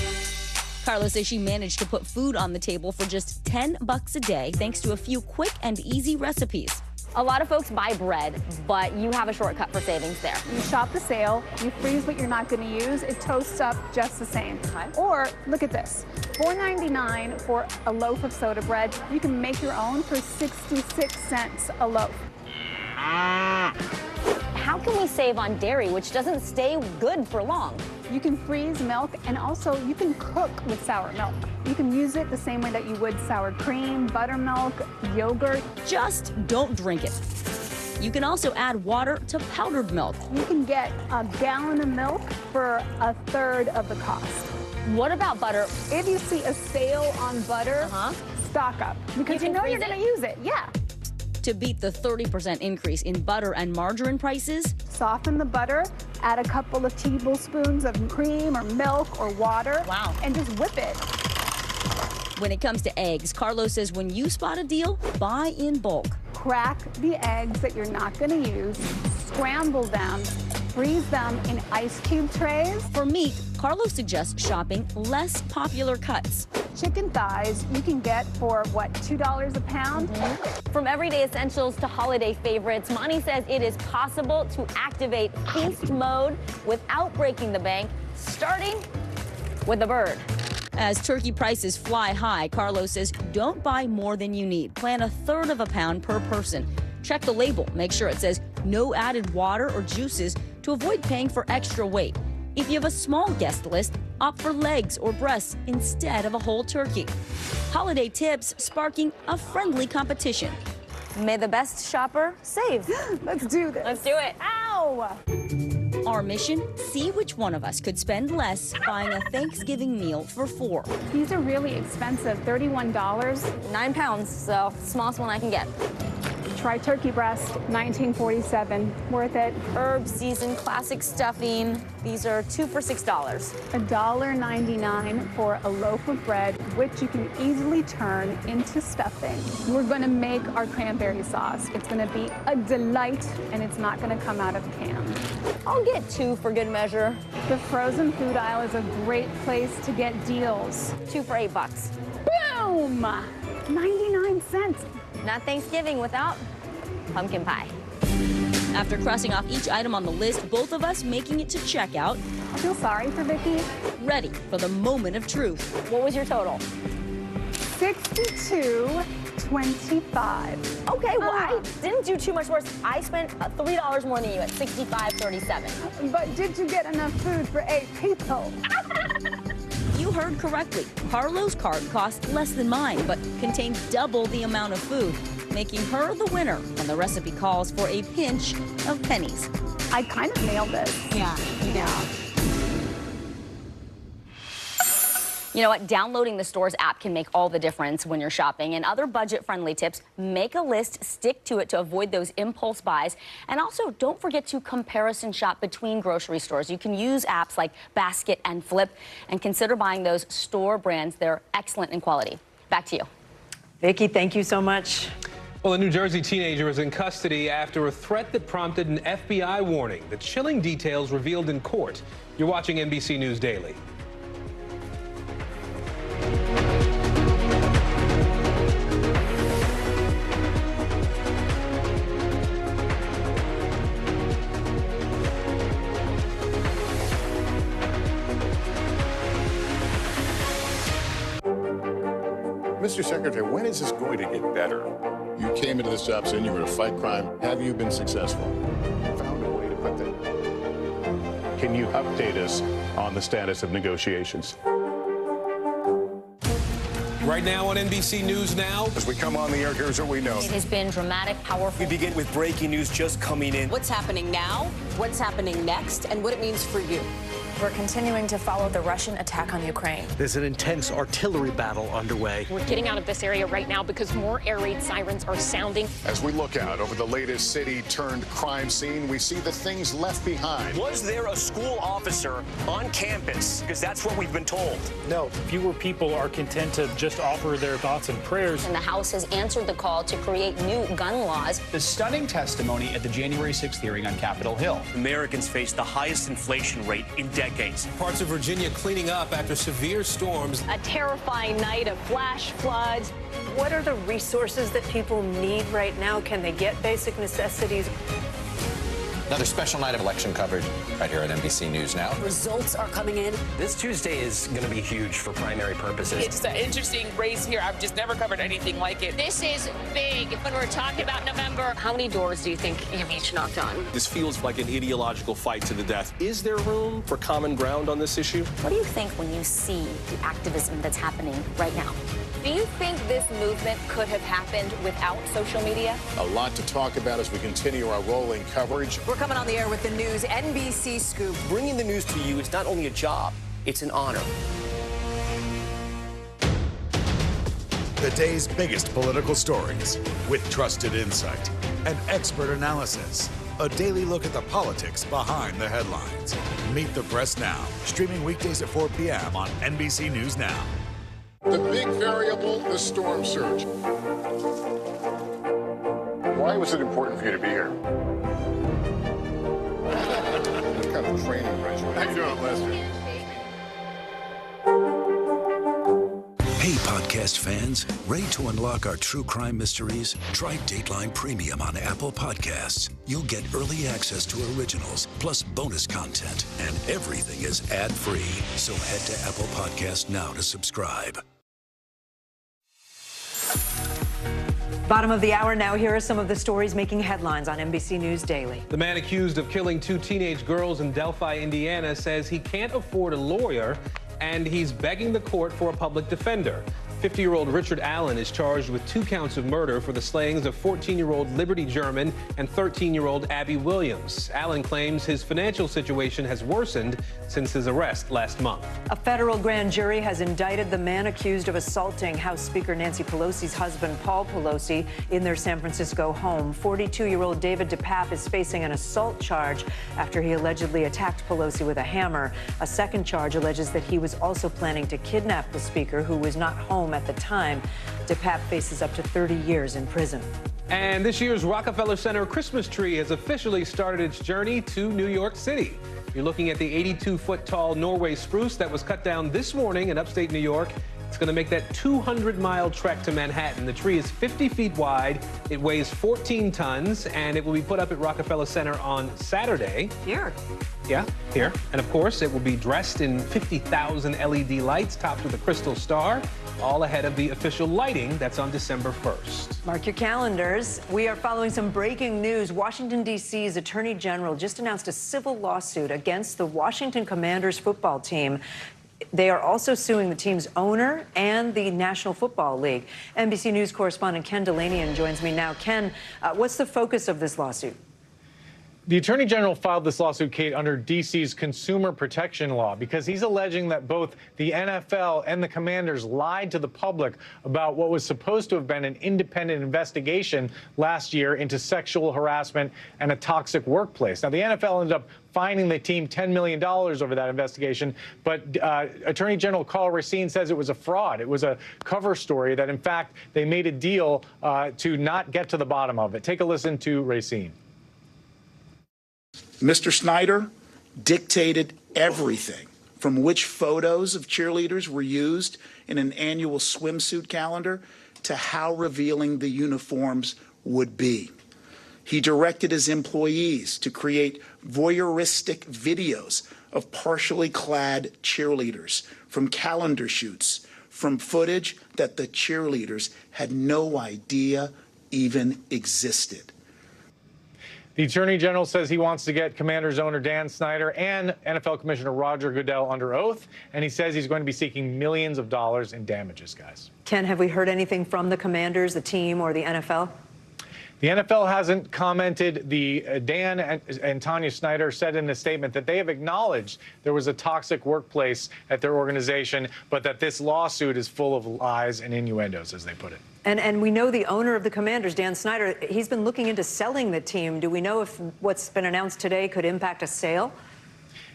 S12: Carlo says she managed to put food on the table for just $10 a day thanks to a few quick and easy recipes.
S7: A lot of folks buy bread, but you have a shortcut for savings there.
S13: You shop the sale, you freeze what you're not going to use, it toasts up just the same. Okay. Or look at this, $4.99 for a loaf of soda bread. You can make your own for 66 cents a loaf.
S7: How can we save on dairy, which doesn't stay good for long?
S13: You can freeze milk, and also you can cook with sour milk. You can use it the same way that you would sour cream, buttermilk, yogurt.
S12: Just don't drink it. You can also add water to powdered milk.
S13: You can get a gallon of milk for a third of the cost.
S7: What about butter?
S13: If you see a sale on butter, stock up, because you know you're going to use it. Yeah.
S12: To beat the 30% increase in butter and margarine prices,
S13: Soften the butter, add a couple of tablespoons of cream or milk or water. Wow. And just whip it.
S12: when it comes to eggs, Carlos says when you spot a deal, buy in bulk.
S13: Crack the eggs that you're not going to use, scramble them, freeze them in ice cube trays.
S12: For meat, Carlos suggests shopping less popular cuts.
S13: Chicken thighs you can get for, what, $2 a pound?
S7: From everyday essentials to holiday favorites, Monty says it is possible to activate feast mode without breaking the bank, starting with the bird.
S12: As turkey prices fly high, Carlos says don't buy more than you need. Plan a third of a pound per person. Check the label. Make sure it says no added water or juices to avoid paying for extra weight. If you have a small guest list, opt for legs or breasts instead of a whole turkey. Holiday tips sparking a friendly competition.
S7: May the best shopper save.
S13: Let's do this.
S7: Let's do it. Ow!
S12: Our mission, see which one of us could spend less buying a Thanksgiving meal for 4.
S13: These are really expensive, $31.
S7: 9 pounds, so smallest one I can get.
S13: Try turkey breast, $19.47. Worth it.
S7: Herb seasoned classic stuffing. These are 2 for $6.
S13: $1.99 for a loaf of bread, which you can easily turn into stuffing. We're going to make our cranberry sauce. It's going to be a delight, and it's not going to come out of a can.
S7: I'll get 2 for good measure.
S13: The frozen food aisle is a great place to get deals.
S7: 2 for $8.
S13: Boom! 99 cents.
S7: Not Thanksgiving without pumpkin pie.
S12: After crossing off each item on the list, both of us making it to checkout.
S13: I feel sorry for Vicky.
S12: Ready for the moment of truth.
S7: What was your total?
S13: $62.25.
S7: Okay, well, I didn't do too much worse. I spent $3 more than you at $65.37.
S13: But did you get enough food for 8 people?
S12: You heard correctly. Carlo's cart cost less than mine, but contained double the amount of food, making her the winner when the recipe calls for a pinch of pennies.
S13: I kind of nailed it.
S7: Yeah. You know what? Downloading the store's app can make all the difference when you're shopping. And other budget-friendly tips, make a list, stick to it to avoid those impulse buys. And also, don't forget to comparison shop between grocery stores. You can use apps like Basket and Flip and consider buying those store brands. They're excellent in quality. Back to you.
S3: Vicki, thank you so much.
S14: Well, a New Jersey teenager is in custody after a threat that prompted an FBI warning. The chilling details revealed in court. You're watching NBC News Daily.
S18: Mr. Secretary, when is this going to get better? You came into this job saying you were going to fight crime. Have you been successful? Found a way to put that. Can you update us on the status of negotiations?
S14: Right now on NBC News Now.
S18: As we come on the air, here's what we know.
S7: It has been dramatic, powerful.
S4: We begin with breaking news just coming in.
S6: What's happening now, what's happening next, and what it means for you.
S1: We're continuing to follow the Russian attack on Ukraine.
S2: There's an intense artillery battle underway.
S10: We're getting out of this area right now because more air raid sirens are sounding.
S18: As we look out over the latest city-turned-crime scene, we see the things left behind.
S4: Was there a school officer on campus? Because that's what we've been told.
S15: No, fewer people are content to just offer their thoughts and prayers.
S7: And the House has answered the call to create new gun laws.
S16: The stunning testimony at the January 6th hearing on Capitol Hill.
S4: Americans face the highest inflation rate in decades.
S14: Parts of Virginia cleaning up after severe storms.
S7: A terrifying night of flash floods.
S3: What are the resources that people need right now? Can they get basic necessities?
S17: Another special night of election coverage right here at NBC News Now.
S20: Results are coming in.
S17: This Tuesday is going to be huge for primary purposes.
S21: It's an interesting race here. I've just never covered anything like it.
S10: This is big when we're talking about November. How many doors do you think you've each knocked on?
S24: This feels like an ideological fight to the death. Is there room for common ground on this issue?
S7: What do you think when you see the activism that's happening right now? Do you think this movement could have happened without social media?
S18: A lot to talk about as we continue our rolling coverage.
S6: We're coming on the air with the news NBC Scoop.
S4: Bringing the news to you is not only a job, it's an honor.
S11: The day's biggest political stories with trusted insight and expert analysis. A daily look at the politics behind the headlines. Meet the Press Now, streaming weekdays at 4 p.m. on NBC News Now.
S18: The big variable, the storm surge. Why was it important for you to be here? What kind of training regimen? How you doing, Lester?
S9: Hey, podcast fans, ready to unlock our true crime mysteries? Try Dateline Premium on Apple Podcasts. You'll get early access to originals, plus bonus content, and everything is ad-free. So head to Apple Podcasts now to subscribe.
S3: Bottom of the hour now. Here are some of the stories making headlines on NBC News Daily.
S14: The man accused of killing 2 teenage girls in Delphi, Indiana, says he can't afford a lawyer, and he's begging the court for a public defender. 50-year-old Richard Allen is charged with 2 counts of murder for the slayings of 14-year-old Liberty German and 13-year-old Abby Williams. Allen claims his financial situation has worsened since his arrest last month.
S3: A federal grand jury has indicted the man accused of assaulting House Speaker Nancy Pelosi's husband, Paul Pelosi, in their San Francisco home. 42-year-old David DePape is facing an assault charge after he allegedly attacked Pelosi with a hammer. A second charge alleges that he was also planning to kidnap the speaker, who was not home at the time. DePape faces up to 30 years in prison.
S14: And this year's Rockefeller Center Christmas tree has officially started its journey to New York City. You're looking at the 82-foot tall Norway spruce that was cut down this morning in upstate New York. It's going to make that 200-mile trek to Manhattan. The tree is 50 feet wide. It weighs 14 tons, and it will be put up at Rockefeller Center on Saturday.
S3: Here.
S14: Yeah, here. And of course, it will be dressed in 50,000 LED lights topped with a crystal star, all ahead of the official lighting that's on December 1st.
S3: Mark your calendars. We are following some breaking news. Washington, D.C.'s Attorney General just announced a civil lawsuit against the Washington Commanders football team. They are also suing the team's owner and the National Football League. NBC News correspondent Ken Delanian joins me now. Ken, what's the focus of this lawsuit?
S19: The Attorney General filed this lawsuit, Kate, under D.C.'s consumer protection law because he's alleging that both the NFL and the Commanders lied to the public about what was supposed to have been an independent investigation last year into sexual harassment and a toxic workplace. Now, the NFL ended up fining the team $10 million over that investigation, but Attorney General Carl Racine says it was a fraud. It was a cover story that, in fact, they made a deal to not get to the bottom of it. Take a listen to Racine.
S20: Mr. Snyder dictated everything from which photos of cheerleaders were used in an annual swimsuit calendar to how revealing the uniforms would be. He directed his employees to create voyeuristic videos of partially clad cheerleaders from calendar shoots, from footage that the cheerleaders had no idea even existed.
S19: The Attorney General says he wants to get Commanders owner Dan Snyder and NFL Commissioner Roger Goodell under oath, and he says he's going to be seeking millions of dollars in damages, guys.
S3: Ken, have we heard anything from the Commanders, the team, or the NFL?
S19: The NFL hasn't commented. Dan and Tanya Snyder said in a statement that they have acknowledged there was a toxic workplace at their organization, but that this lawsuit is full of lies and innuendos, as they put it.
S3: And we know the owner of the Commanders, Dan Snyder, he's been looking into selling the team. Do we know if what's been announced today could impact a sale?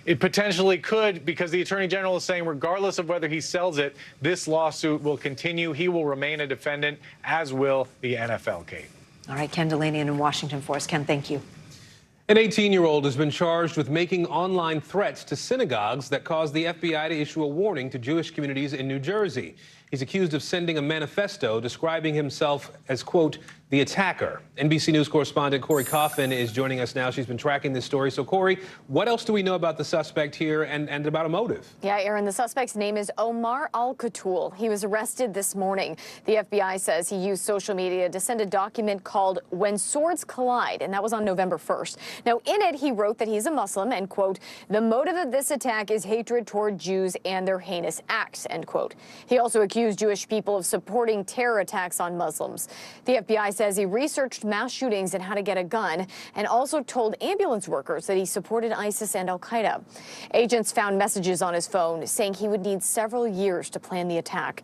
S19: It potentially could, because the Attorney General is saying regardless of whether he sells it, this lawsuit will continue. He will remain a defendant, as will the NFL, Kate.
S3: All right, Ken Delanian in Washington for us. Ken, thank you.
S14: An 18-year-old has been charged with making online threats to synagogues that caused the FBI to issue a warning to Jewish communities in New Jersey. He's accused of sending a manifesto describing himself as, quote, the attacker. NBC News correspondent Corey Coffin is joining us now. She's been tracking this story. So, Corey, what else do we know about the suspect here and about a motive?
S22: Yeah, Aaron, the suspect's name is Omar Al-Katul. He was arrested this morning. The FBI says he used social media to send a document called When Swords Collide, and that was on November 1st. Now, in it, he wrote that he's a Muslim and, quote, the motive of this attack is hatred toward Jews and their heinous acts, end quote. He also accused Jewish people of supporting terror attacks on Muslims. The FBI says he researched mass shootings and how to get a gun, and also told ambulance workers that he supported ISIS and al-Qaeda. Agents found messages on his phone saying he would need several years to plan the attack.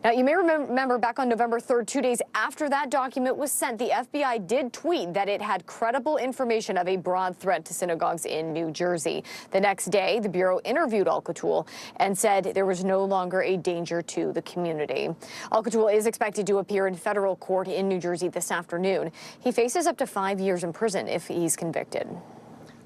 S22: Now, you may remember back on November 3rd, 2 days after that document was sent, the FBI did tweet that it had credible information of a broad threat to synagogues in New Jersey. The next day, the Bureau interviewed Al-Katul and said there was no longer a danger to the community. Al-Katul is expected to appear in federal court in New Jersey this afternoon. He faces up to 5 years in prison if he's convicted.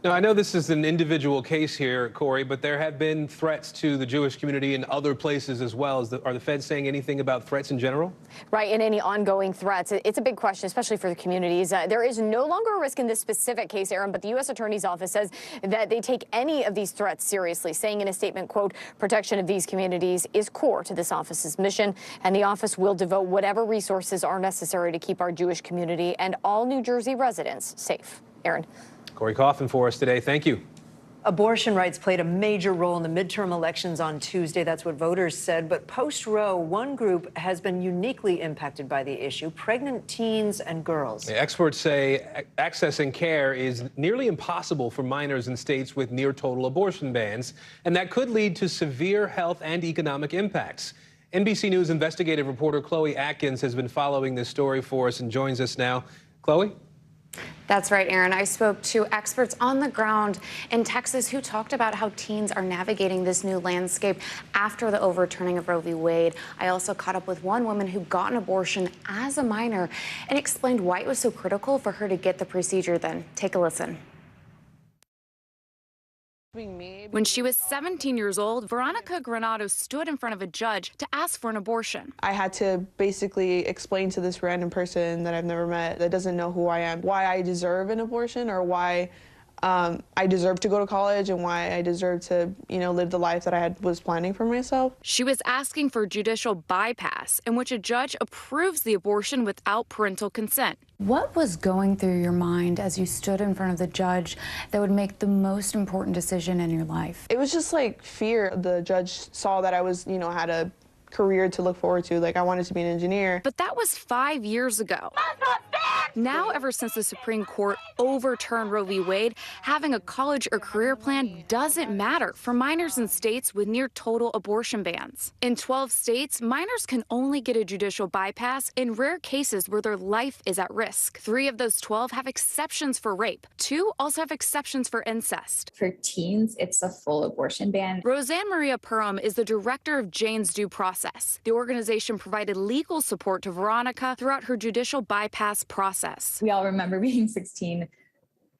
S14: Now, I know this is an individual case here, Corey, but there have been threats to the Jewish community in other places as well. Are the feds saying anything about threats in general?
S22: Right, and any ongoing threats. It's a big question, especially for the communities. There is no longer a risk in this specific case, Aaron, but the U.S. Attorney's Office says that they take any of these threats seriously, saying in a statement, quote, protection of these communities is core to this office's mission, and the office will devote whatever resources are necessary to keep our Jewish community and all New Jersey residents safe. Aaron.
S14: Corey Coffin for us today. Thank you.
S3: Abortion rights played a major role in the midterm elections on Tuesday. That's what voters said. But post-Roe, one group has been uniquely impacted by the issue: pregnant teens and girls.
S14: Experts say accessing care is nearly impossible for minors in states with near-total abortion bans, and that could lead to severe health and economic impacts. NBC News investigative reporter Chloe Atkins has been following this story for us and joins us now. Chloe?
S5: That's right, Aaron. I spoke to experts on the ground in Texas who talked about how teens are navigating this new landscape after the overturning of Roe v. Wade. I also caught up with one woman who got an abortion as a minor and explained why it was so critical for her to get the procedure then. Take a listen.
S8: When she was 17 years old, Veronica Granado stood in front of a judge to ask for an abortion.
S12: I had to basically explain to this random person that I've never met, that doesn't know who I am, why I deserve an abortion, or why I deserve to go to college, and why I deserve to, live the life that I was planning for myself.
S8: She was asking for judicial bypass, in which a judge approves the abortion without parental consent.
S5: What was going through your mind as you stood in front of the judge that would make the most important decision in your life?
S12: It was just like fear. The judge saw that I was, had a career to look forward to. Like, I wanted to be an engineer.
S8: But that was 5 years ago. Now, ever since the Supreme Court overturned Roe v. Wade, having a college or career plan doesn't matter for minors in states with near total abortion bans. In 12 states, minors can only get a judicial bypass in rare cases where their life is at risk. 3 of those 12 have exceptions for rape. 2 also have exceptions for incest.
S23: For teens, it's a full abortion ban.
S8: Roseanne Maria Perham is the director of Jane's Due Process. The organization provided legal support to Veronica throughout her judicial bypass process.
S23: We all remember being 16.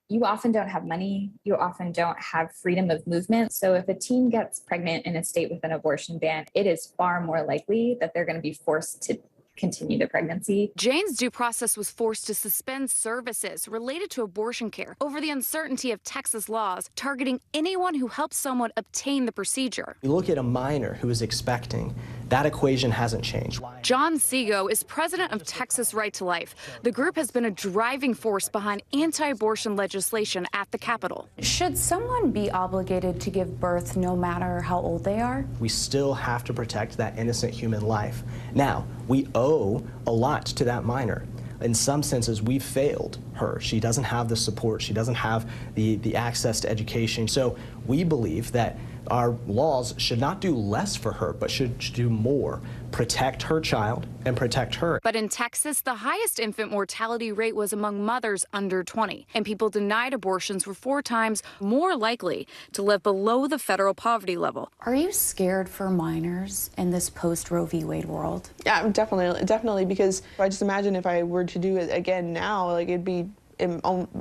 S23: You often don't have money. You often don't have freedom of movement. So if a teen gets pregnant in a state with an abortion ban, it is far more likely that they're going to be forced to continue the pregnancy.
S8: Jane's Due Process was forced to suspend services related to abortion care over the uncertainty of Texas laws targeting anyone who helps someone obtain the procedure.
S25: You look at a minor who is expecting, that equation hasn't changed.
S8: John Seago is president of Texas Right to Life. The group has been a driving force behind anti-abortion legislation at the Capitol.
S5: Should someone be obligated to give birth no matter how old they are?
S25: We still have to protect that innocent human life. Now, we owe a lot to that minor. In some senses, we've failed her. She doesn't have the support. She doesn't have the access to education. So we believe that our laws should not do less for her, but should do more. Protect her child and protect her.
S8: But in Texas, the highest infant mortality rate was among mothers under 20, and people denied abortions were 4 times more likely to live below the federal poverty level.
S5: Are you scared for minors in this post-Roe v. Wade world?
S12: Yeah, definitely, because I just imagine if I were to do it again now, like, it'd be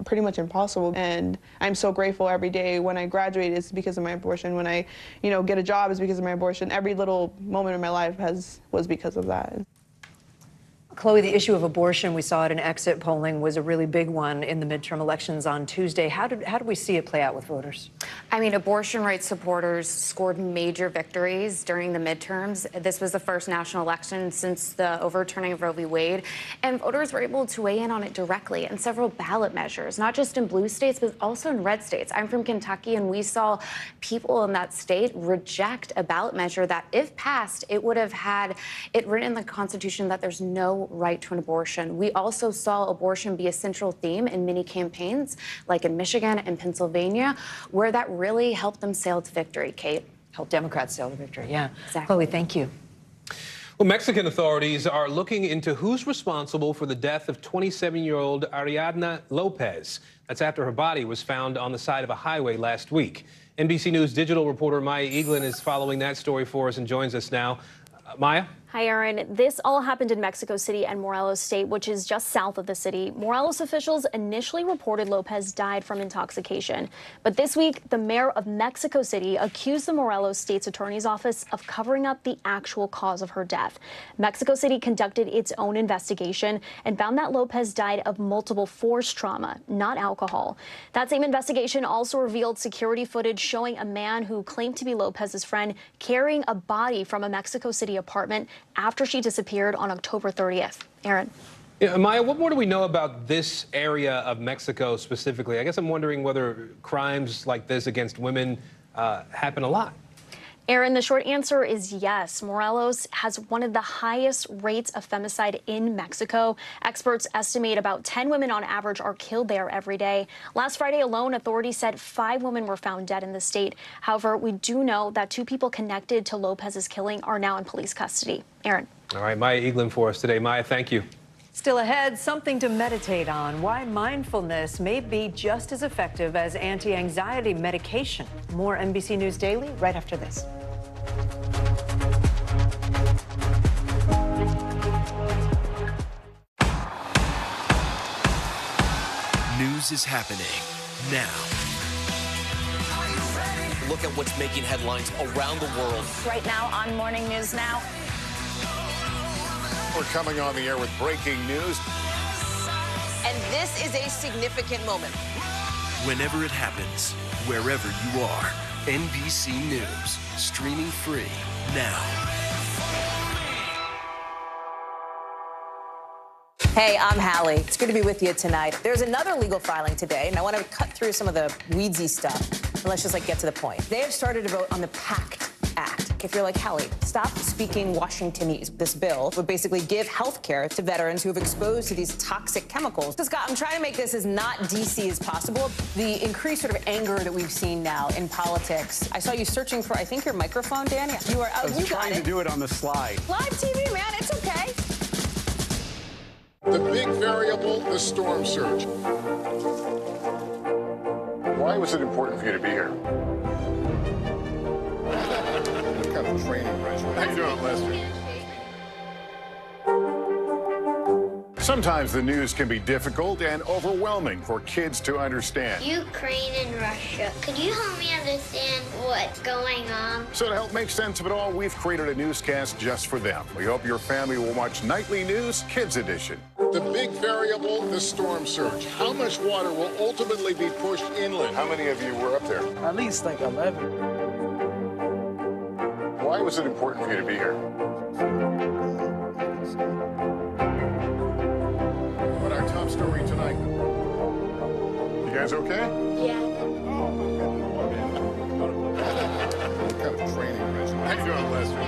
S12: pretty much impossible. And I'm so grateful every day. When I graduate, it's because of my abortion. When I, get a job, it's because of my abortion. Every little moment of my life was because of that.
S3: Chloe, the issue of abortion, we saw it in exit polling, was a really big one in the midterm elections on Tuesday. How did we see it play out with voters?
S5: I mean, abortion rights supporters scored major victories during the midterms. This was the first national election since the overturning of Roe v. Wade, and voters were able to weigh in on it directly in several ballot measures, not just in blue states, but also in red states. I'm from Kentucky, and we saw people in that state reject a ballot measure that, if passed, it would have had it written in the Constitution that there's no right to an abortion. We also saw abortion be a central theme in many campaigns, like in Michigan and Pennsylvania, where that really helped them sail to victory, Kate.
S3: Helped Democrats sail to victory, yeah.
S5: Exactly.
S3: Chloe, thank you.
S14: Well, Mexican authorities are looking into who's responsible for the death of 27-year-old Ariadna Lopez. That's after her body was found on the side of a highway last week. NBC News Digital reporter Maya Eaglin is following that story for us and joins us now. Maya?
S1: Hi, Aaron. This all happened in Mexico City and Morelos State, which is just south of the city. Morelos officials initially reported Lopez died from intoxication. But this week, the mayor of Mexico City accused the Morelos State's attorney's office of covering up the actual cause of her death. Mexico City conducted its own investigation and found that Lopez died of multiple force trauma, not alcohol. That same investigation also revealed security footage showing a man who claimed to be Lopez's friend carrying a body from a Mexico City apartment after she disappeared on October 30th. Aaron.
S14: Yeah, Maya, what more do we know about this area of Mexico specifically? I guess I'm wondering whether crimes like this against women happen a lot.
S1: Aaron, the short answer is yes. Morelos has one of the highest rates of femicide in Mexico. Experts estimate about 10 women on average are killed there every day. Last Friday alone, authorities said 5 women were found dead in the state. However, we do know that 2 people connected to Lopez's killing are now in police custody. Aaron.
S14: All right, Maya Eaglin for us today. Maya, thank you.
S3: Still ahead, something to meditate on. Why mindfulness may be just as effective as anti-anxiety medication. More NBC News Daily right after this.
S2: News is happening now.
S4: Look at what's making headlines around the world.
S13: Right now on Morning News Now.
S18: We're coming on the air with breaking news.
S6: And this is a significant moment.
S2: Whenever it happens, wherever you are, NBC News, streaming free now.
S6: Hey, I'm Hallie. It's good to be with you tonight. There's another legal filing today, and I want to cut through some of the weedsy stuff. And let's just get to the point. They have started a vote on the PACT Act. If you're like Hallie, stop speaking Washingtonese. This bill would basically give health care to veterans who have exposed to these toxic chemicals. So, Scott, I'm trying to make this as not DC as possible. The increased sort of anger that we've seen now in politics. I saw you searching for, I think, your microphone, Danny. You are out.
S15: I was trying to do it on the slide.
S6: Live TV, man. It's okay.
S18: The big variable, the storm surge. Why was it important for you to be here? What kind of training regimen? How you doing, Lester? Sometimes the news can be difficult and overwhelming for kids to understand.
S16: Ukraine and Russia. Could you help me understand what's going on?
S18: So to help make sense of it all, we've created a newscast just for them. We hope your family will watch Nightly News Kids Edition. The big variable, the storm surge. How much water will ultimately be pushed inland? How many of you were up there?
S26: At least like 11.
S18: Why was it important for you to be here? What our top story tonight? You guys okay?
S16: Yeah.
S18: What kind of training regimen? How you doing, Lester?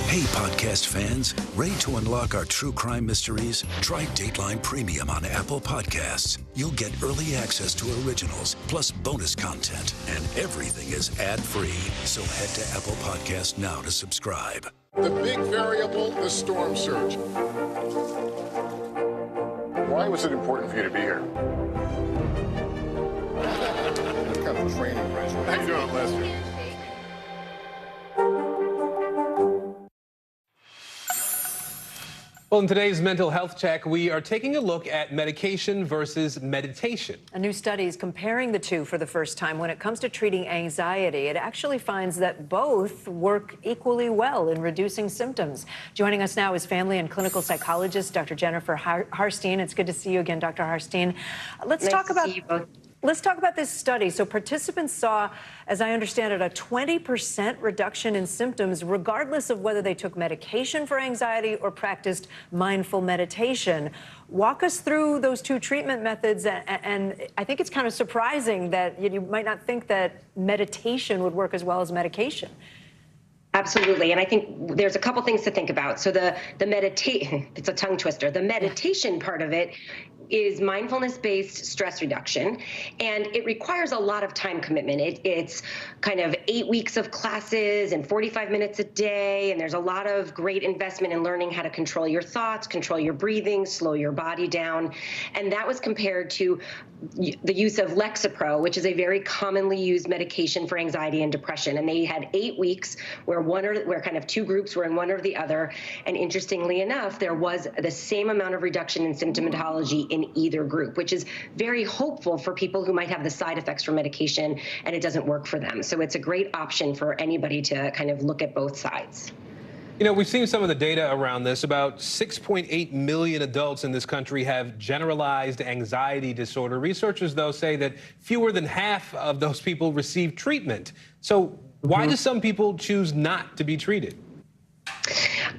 S9: Hey, podcast fans, ready to unlock our true crime mysteries? Try Dateline Premium on Apple Podcasts. You'll get early access to originals, plus bonus content, and everything is ad-free. So head to Apple Podcasts now to subscribe.
S18: The big variable, the storm surge. Why was it important for you to be here? What kind of training regimen? How you doing, Lester?
S14: Well, in today's mental health check, we are taking a look at medication versus meditation.
S3: A new study is comparing the two for the first time. When it comes to treating anxiety, it actually finds that both work equally well in reducing symptoms. Joining us now is family and clinical psychologist Dr. Jennifer Harstein. It's good to see you again, Dr. Harstein. Let's talk about this study. So participants saw, as I understand it, a 20% reduction in symptoms, regardless of whether they took medication for anxiety or practiced mindful meditation. Walk us through those two treatment methods. And I think it's kind of surprising that you might not think that meditation would work as well as medication.
S27: Absolutely. And I think there's a couple things to think about. So the meditation, it's a tongue twister. The meditation part of it is mindfulness-based stress reduction, and it requires a lot of time commitment. It's kind of 8 weeks of classes and 45 minutes a day, and there's a lot of great investment in learning how to control your thoughts, control your breathing, slow your body down, and that was compared to the use of Lexapro, which is a very commonly used medication for anxiety and depression. And they had 8 weeks where kind of two groups were in one or the other. And interestingly enough, there was the same amount of reduction in symptomatology in either group, which is very hopeful for people who might have the side effects from medication and it doesn't work for them. So it's a great option for anybody to kind of look at both sides.
S14: You know, we've seen some of the data around this. About 6.8 million adults in this country have generalized anxiety disorder. Researchers, though, say that fewer than half of those people receive treatment. So why do some people choose not to be treated?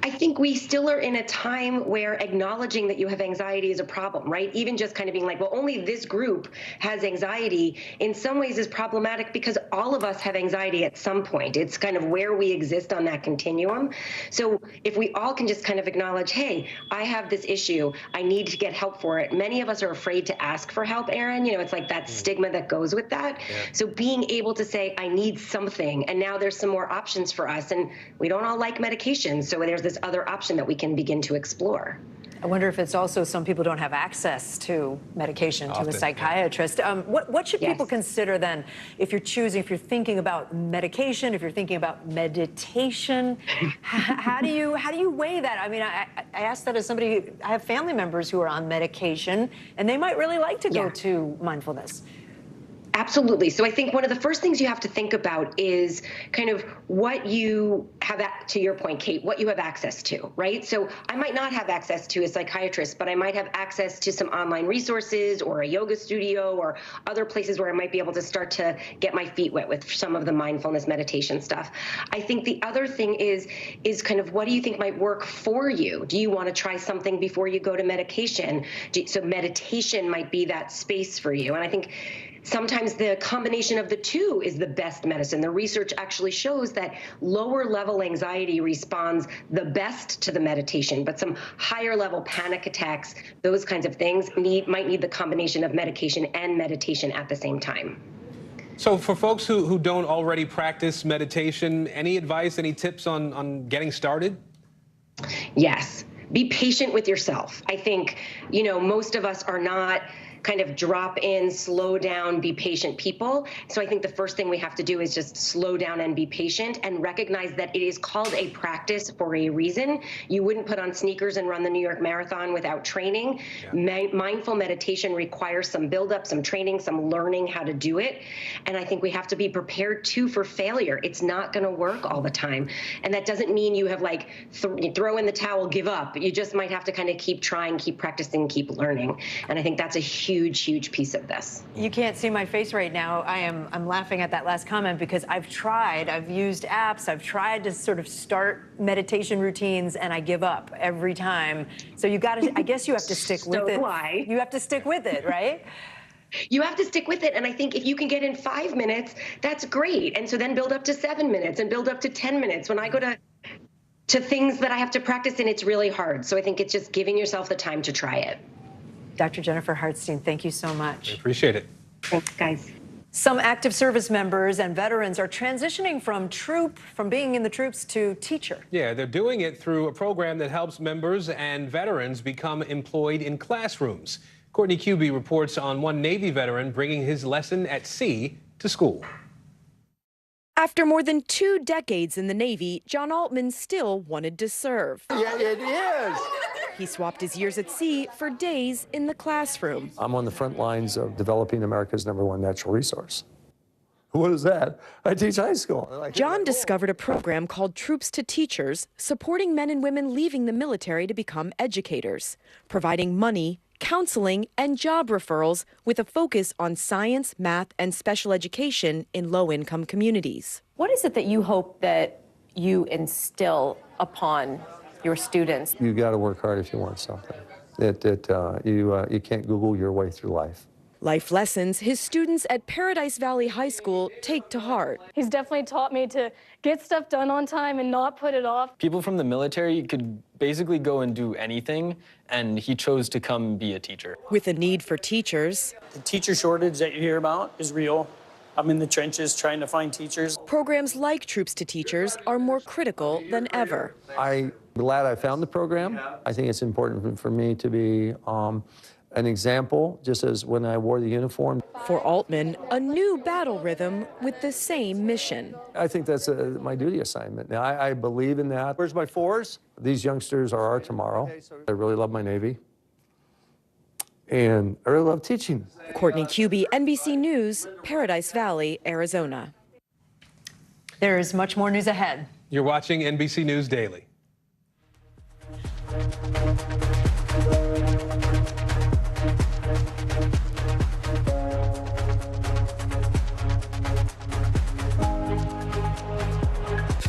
S27: I think we still are in a time where acknowledging that you have anxiety is a problem, right? Even just kind of being like, well, only this group has anxiety in some ways is problematic because all of us have anxiety at some point. It's kind of where we exist on that continuum. So if we all can just kind of acknowledge, hey, I have this issue, I need to get help for it. Many of us are afraid to ask for help, Aaron. You know, it's like that stigma that goes with that. Yeah. So being able to say, I need something, and now there's some more options for us, and we don't all like medication, so there's this other option that we can begin to explore.
S3: I wonder if it's also some people don't have access to medication, to a psychiatrist. What should people consider then if you're thinking about medication, if you're thinking about meditation? How do you weigh that? I mean, I ask that as somebody, I have family members who are on medication, and they might really like to go to mindfulness.
S27: Absolutely. So I think one of the first things you have to think about is kind of what you have, to your point, Kate, what you have access to, right? So I might not have access to a psychiatrist, but I might have access to some online resources or a yoga studio or other places where I might be able to start to get my feet wet with some of the mindfulness meditation stuff. I think the other thing is kind of what do you think might work for you? Do you want to try something before you go to medication? So meditation might be that space for you. And I think sometimes the combination of the two is the best medicine. The research actually shows that lower level anxiety responds the best to the meditation, but some higher level panic attacks, those kinds of things might need the combination of medication and meditation at the same time.
S14: So for folks who don't already practice meditation, any advice, any tips on getting started?
S27: Yes. Be patient with yourself. I think, you know, most of us are not kind of drop in, slow down, be patient people. So I think the first thing we have to do is just slow down and be patient and recognize that it is called a practice for a reason. You wouldn't put on sneakers and run the New York Marathon without training. Yeah. Mindful meditation requires some buildup, some training, some learning how to do it. And I think we have to be prepared too for failure. It's not going to work all the time. And that doesn't mean you have like throw in the towel, give up. You just might have to kind of keep trying, keep practicing, keep learning. And I think that's a huge piece of this.
S3: You can't see my face right now. I'm laughing at that last comment because I've used apps, I've tried to sort of start meditation routines, and I give up every time. So you got to, I guess you have to stick with it. You have to stick with it, right?
S27: You have to stick with it. And I think if you can get in 5 minutes, that's great. And so then build up to 7 minutes and build up to 10 minutes. When I go to things that I have to practice in, it's really hard. So I think it's just giving yourself the time to try it.
S3: Dr. Jennifer Hartstein, thank you so much.
S14: I appreciate it.
S27: Thanks, guys.
S3: Some active service members and veterans are transitioning from being in the troops to teacher.
S14: Yeah, they're doing it through a program that helps members and veterans become employed in classrooms. Courtney Kuby reports on one Navy veteran bringing his lesson at sea to school.
S7: After more than 2 decades in the Navy, John Altman still wanted to serve.
S10: Yeah, it is.
S7: He swapped his years at sea for days in the classroom.
S10: I'm on the front lines of developing America's #1 natural resource. What is that? I teach high school.
S7: John discovered a program called Troops to Teachers, supporting men and women leaving the military to become educators, providing money, counseling, and job referrals with a focus on science, math, and special education in low-income communities.
S22: What is it that you hope that you instill upon your students?
S10: You got to work hard if you want something. You can't Google your way through life.
S7: Life lessons his students at Paradise Valley High School take to heart.
S11: He's definitely taught me to get stuff done on time and not put it off.
S17: People from the military could basically go and do anything, and he chose to come be a teacher.
S7: With a need for teachers.
S19: The teacher shortage that you hear about is real. I'm in the trenches trying to find teachers.
S7: Programs like Troops to Teachers are more critical than ever.
S10: I'm glad I found the program. I think it's important for me to be an example, just as when I wore the uniform.
S7: For Altman, a new battle rhythm with the same mission.
S10: I think that's my duty assignment. Now, I believe in that. Where's my fours? These youngsters are our tomorrow. I really love my Navy. And I really love teaching.
S7: Courtney Cuby, NBC News, Paradise Valley, Arizona.
S3: There is much more news ahead.
S14: You're watching NBC News Daily.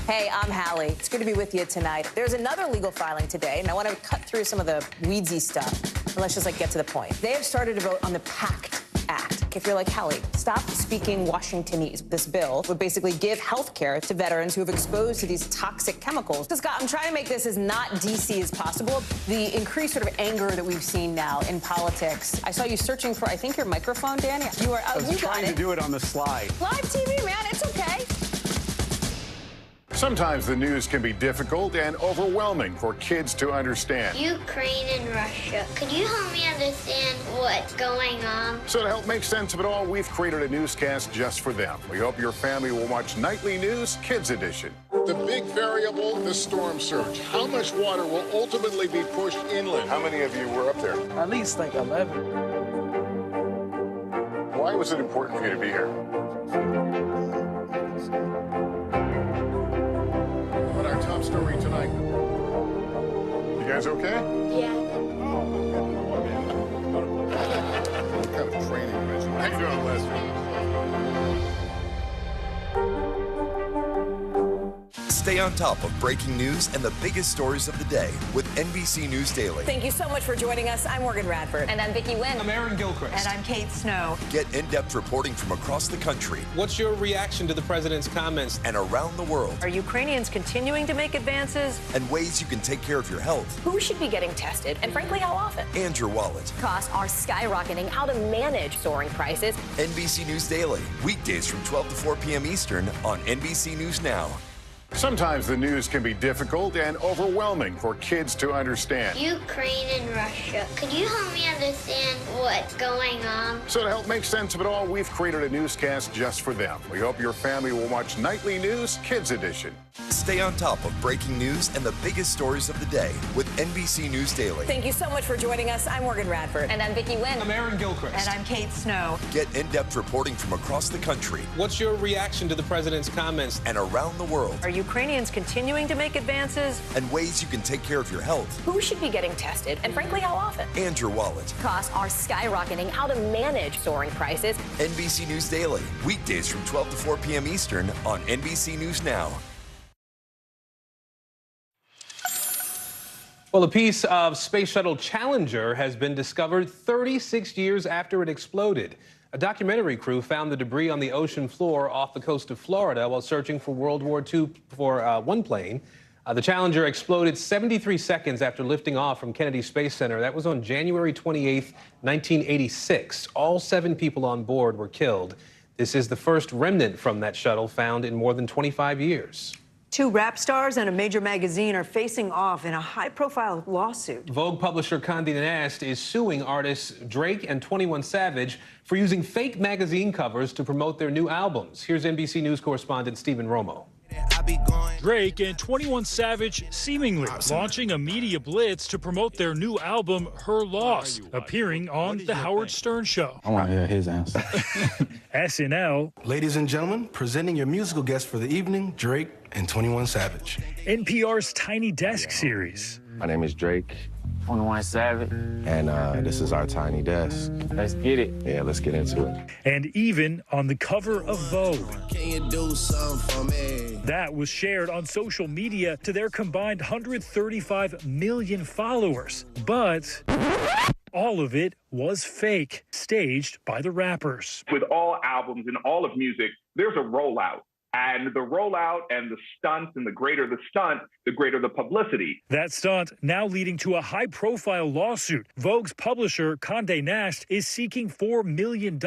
S6: Hey, I'm Hallie. It's good to be with you tonight. There's another legal filing today, and I want to cut through some of the weedsy stuff. And let's just get to the point. They have started a vote on the PACT Act. If you're like Hallie, stop speaking Washingtonese. This bill would basically give health care to veterans who have exposed to these toxic chemicals. So, Scott, I'm trying to make this as not DC as possible. The increased sort of anger that we've seen now in politics. I saw you searching for, I think, your microphone, Danny. You are.
S15: I was trying to do it on the slide.
S6: Live TV, man. It's okay.
S18: Sometimes the news can be difficult and overwhelming for kids to understand.
S16: Ukraine and Russia. Could you help me understand what's going on?
S18: So to help make sense of it all, we've created a newscast just for them. We hope your family will watch Nightly News Kids Edition. The big variable, the storm surge. How much water will ultimately be pushed inland? How many of you were up there?
S19: At least like 11.
S18: Why was it important for you to be here? What our top story tonight? You guys okay?
S16: Yeah.
S18: What kind of training is it? How you doing, Leslie?
S20: Stay on top of breaking news and the biggest stories of the day with NBC News Daily.
S6: Thank you so much for joining us. I'm Morgan Radford.
S22: And I'm Vicki Wynn.
S14: I'm Aaron Gilchrist.
S22: And I'm Kate Snow.
S20: Get in-depth reporting from across the country.
S14: What's your reaction to the president's comments?
S20: And around the world.
S3: Are Ukrainians continuing to make advances?
S20: And ways you can take care of your health.
S22: Who should be getting tested? And frankly, how often?
S20: And your wallet.
S22: Costs are skyrocketing. How to manage soaring prices.
S20: NBC News Daily. Weekdays from 12 to 4 p.m. Eastern on NBC News Now.
S18: Sometimes the news can be difficult and overwhelming for kids to understand.
S16: Ukraine and Russia. Could you help me understand what's going on?
S18: So to help make sense of it all, we've created a newscast just for them. We hope your family will watch Nightly News Kids Edition.
S20: Stay on top of breaking news and the biggest stories of the day with NBC News Daily.
S6: Thank you so much for joining us. I'm Morgan Radford.
S22: And I'm Vicki Wynn.
S14: I'm Aaron Gilchrist.
S22: And I'm Kate Snow.
S20: Get in-depth reporting from across the country.
S14: What's your reaction to the president's comments?
S20: And around the world.
S3: Are Ukrainians continuing to make advances?
S20: And ways you can take care of your health.
S22: Who should be getting tested? And frankly, how often?
S20: And your wallet.
S22: Costs are skyrocketing. How to manage soaring prices.
S20: NBC News Daily. Weekdays from 12 to 4 p.m. Eastern on NBC News Now.
S14: Well, a piece of Space Shuttle Challenger has been discovered 36 years after it exploded. A documentary crew found the debris on the ocean floor off the coast of Florida while searching for World War II for one plane. The Challenger exploded 73 seconds after lifting off from Kennedy Space Center. That was on January 28, 1986. All 7 people on board were killed. This is the first remnant from that shuttle found in more than 25 years.
S3: 2 rap stars and a major magazine are facing off in a high-profile lawsuit.
S14: Vogue publisher Condé Nast is suing artists Drake and 21 Savage for using fake magazine covers to promote their new albums. Here's NBC News correspondent Stephen Romo.
S21: Drake and 21 Savage seemingly launching a media blitz to promote their new album, Her Loss, appearing on The Howard Stern Show.
S24: I want to hear his answer.
S21: SNL.
S24: Ladies and gentlemen, presenting your musical guest for the evening, Drake and 21 Savage.
S21: NPR's Tiny Desk series.
S24: My name is Drake. 21 Savage. And this is our Tiny Desk. Let's get it. Yeah, let's get into it.
S21: And even on the cover of Vogue.
S24: Can you do something for me?
S21: That was shared on social media to their combined 135 million followers. But all of it was fake, staged by the rappers.
S1: With all albums and all of music, there's a rollout. And the rollout and the stunts, and the greater the stunt, the greater the publicity.
S21: That stunt now leading to a high-profile lawsuit. Vogue's publisher, Condé Nast, is seeking $4 million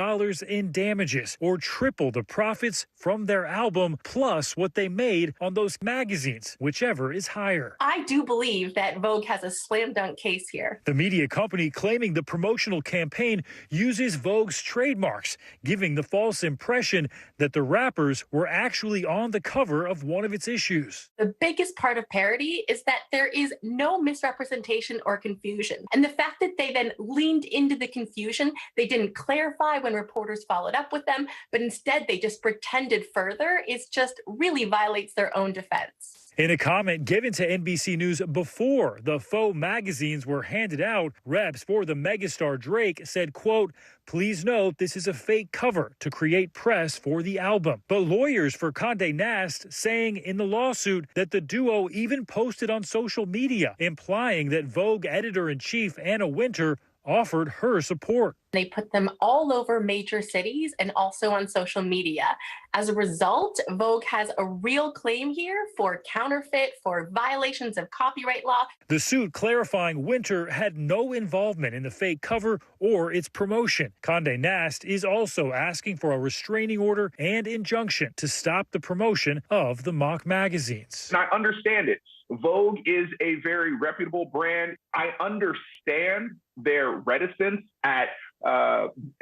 S21: in damages, or triple the profits from their album, plus what they made on those magazines, whichever is higher.
S5: I do believe that Vogue has a slam dunk case here.
S21: The media company claiming the promotional campaign uses Vogue's trademarks, giving the false impression that the rappers were actually on the cover of one of its issues.
S5: The biggest part of parody is that there is no misrepresentation or confusion. And the fact that they then leaned into the confusion, they didn't clarify when reporters followed up with them, but instead they just pretended further, is just really violates their own defense.
S21: In a comment given to NBC News before the faux magazines were handed out, reps for the megastar Drake said, quote, "Please note this is a fake cover to create press for the album." But lawyers for Condé Nast saying in the lawsuit that the duo even posted on social media, implying that Vogue editor-in-chief Anna Wintour offered her support.
S5: They put them all over major cities and also on social media. As a result, Vogue has a real claim here for counterfeit, for violations of copyright law.
S21: The suit clarifying Wintour had no involvement in the fake cover or its promotion. Condé Nast is also asking for a restraining order and injunction to stop the promotion of the mock magazines.
S1: And I understand it. Vogue is a very reputable brand. I understand their reticence at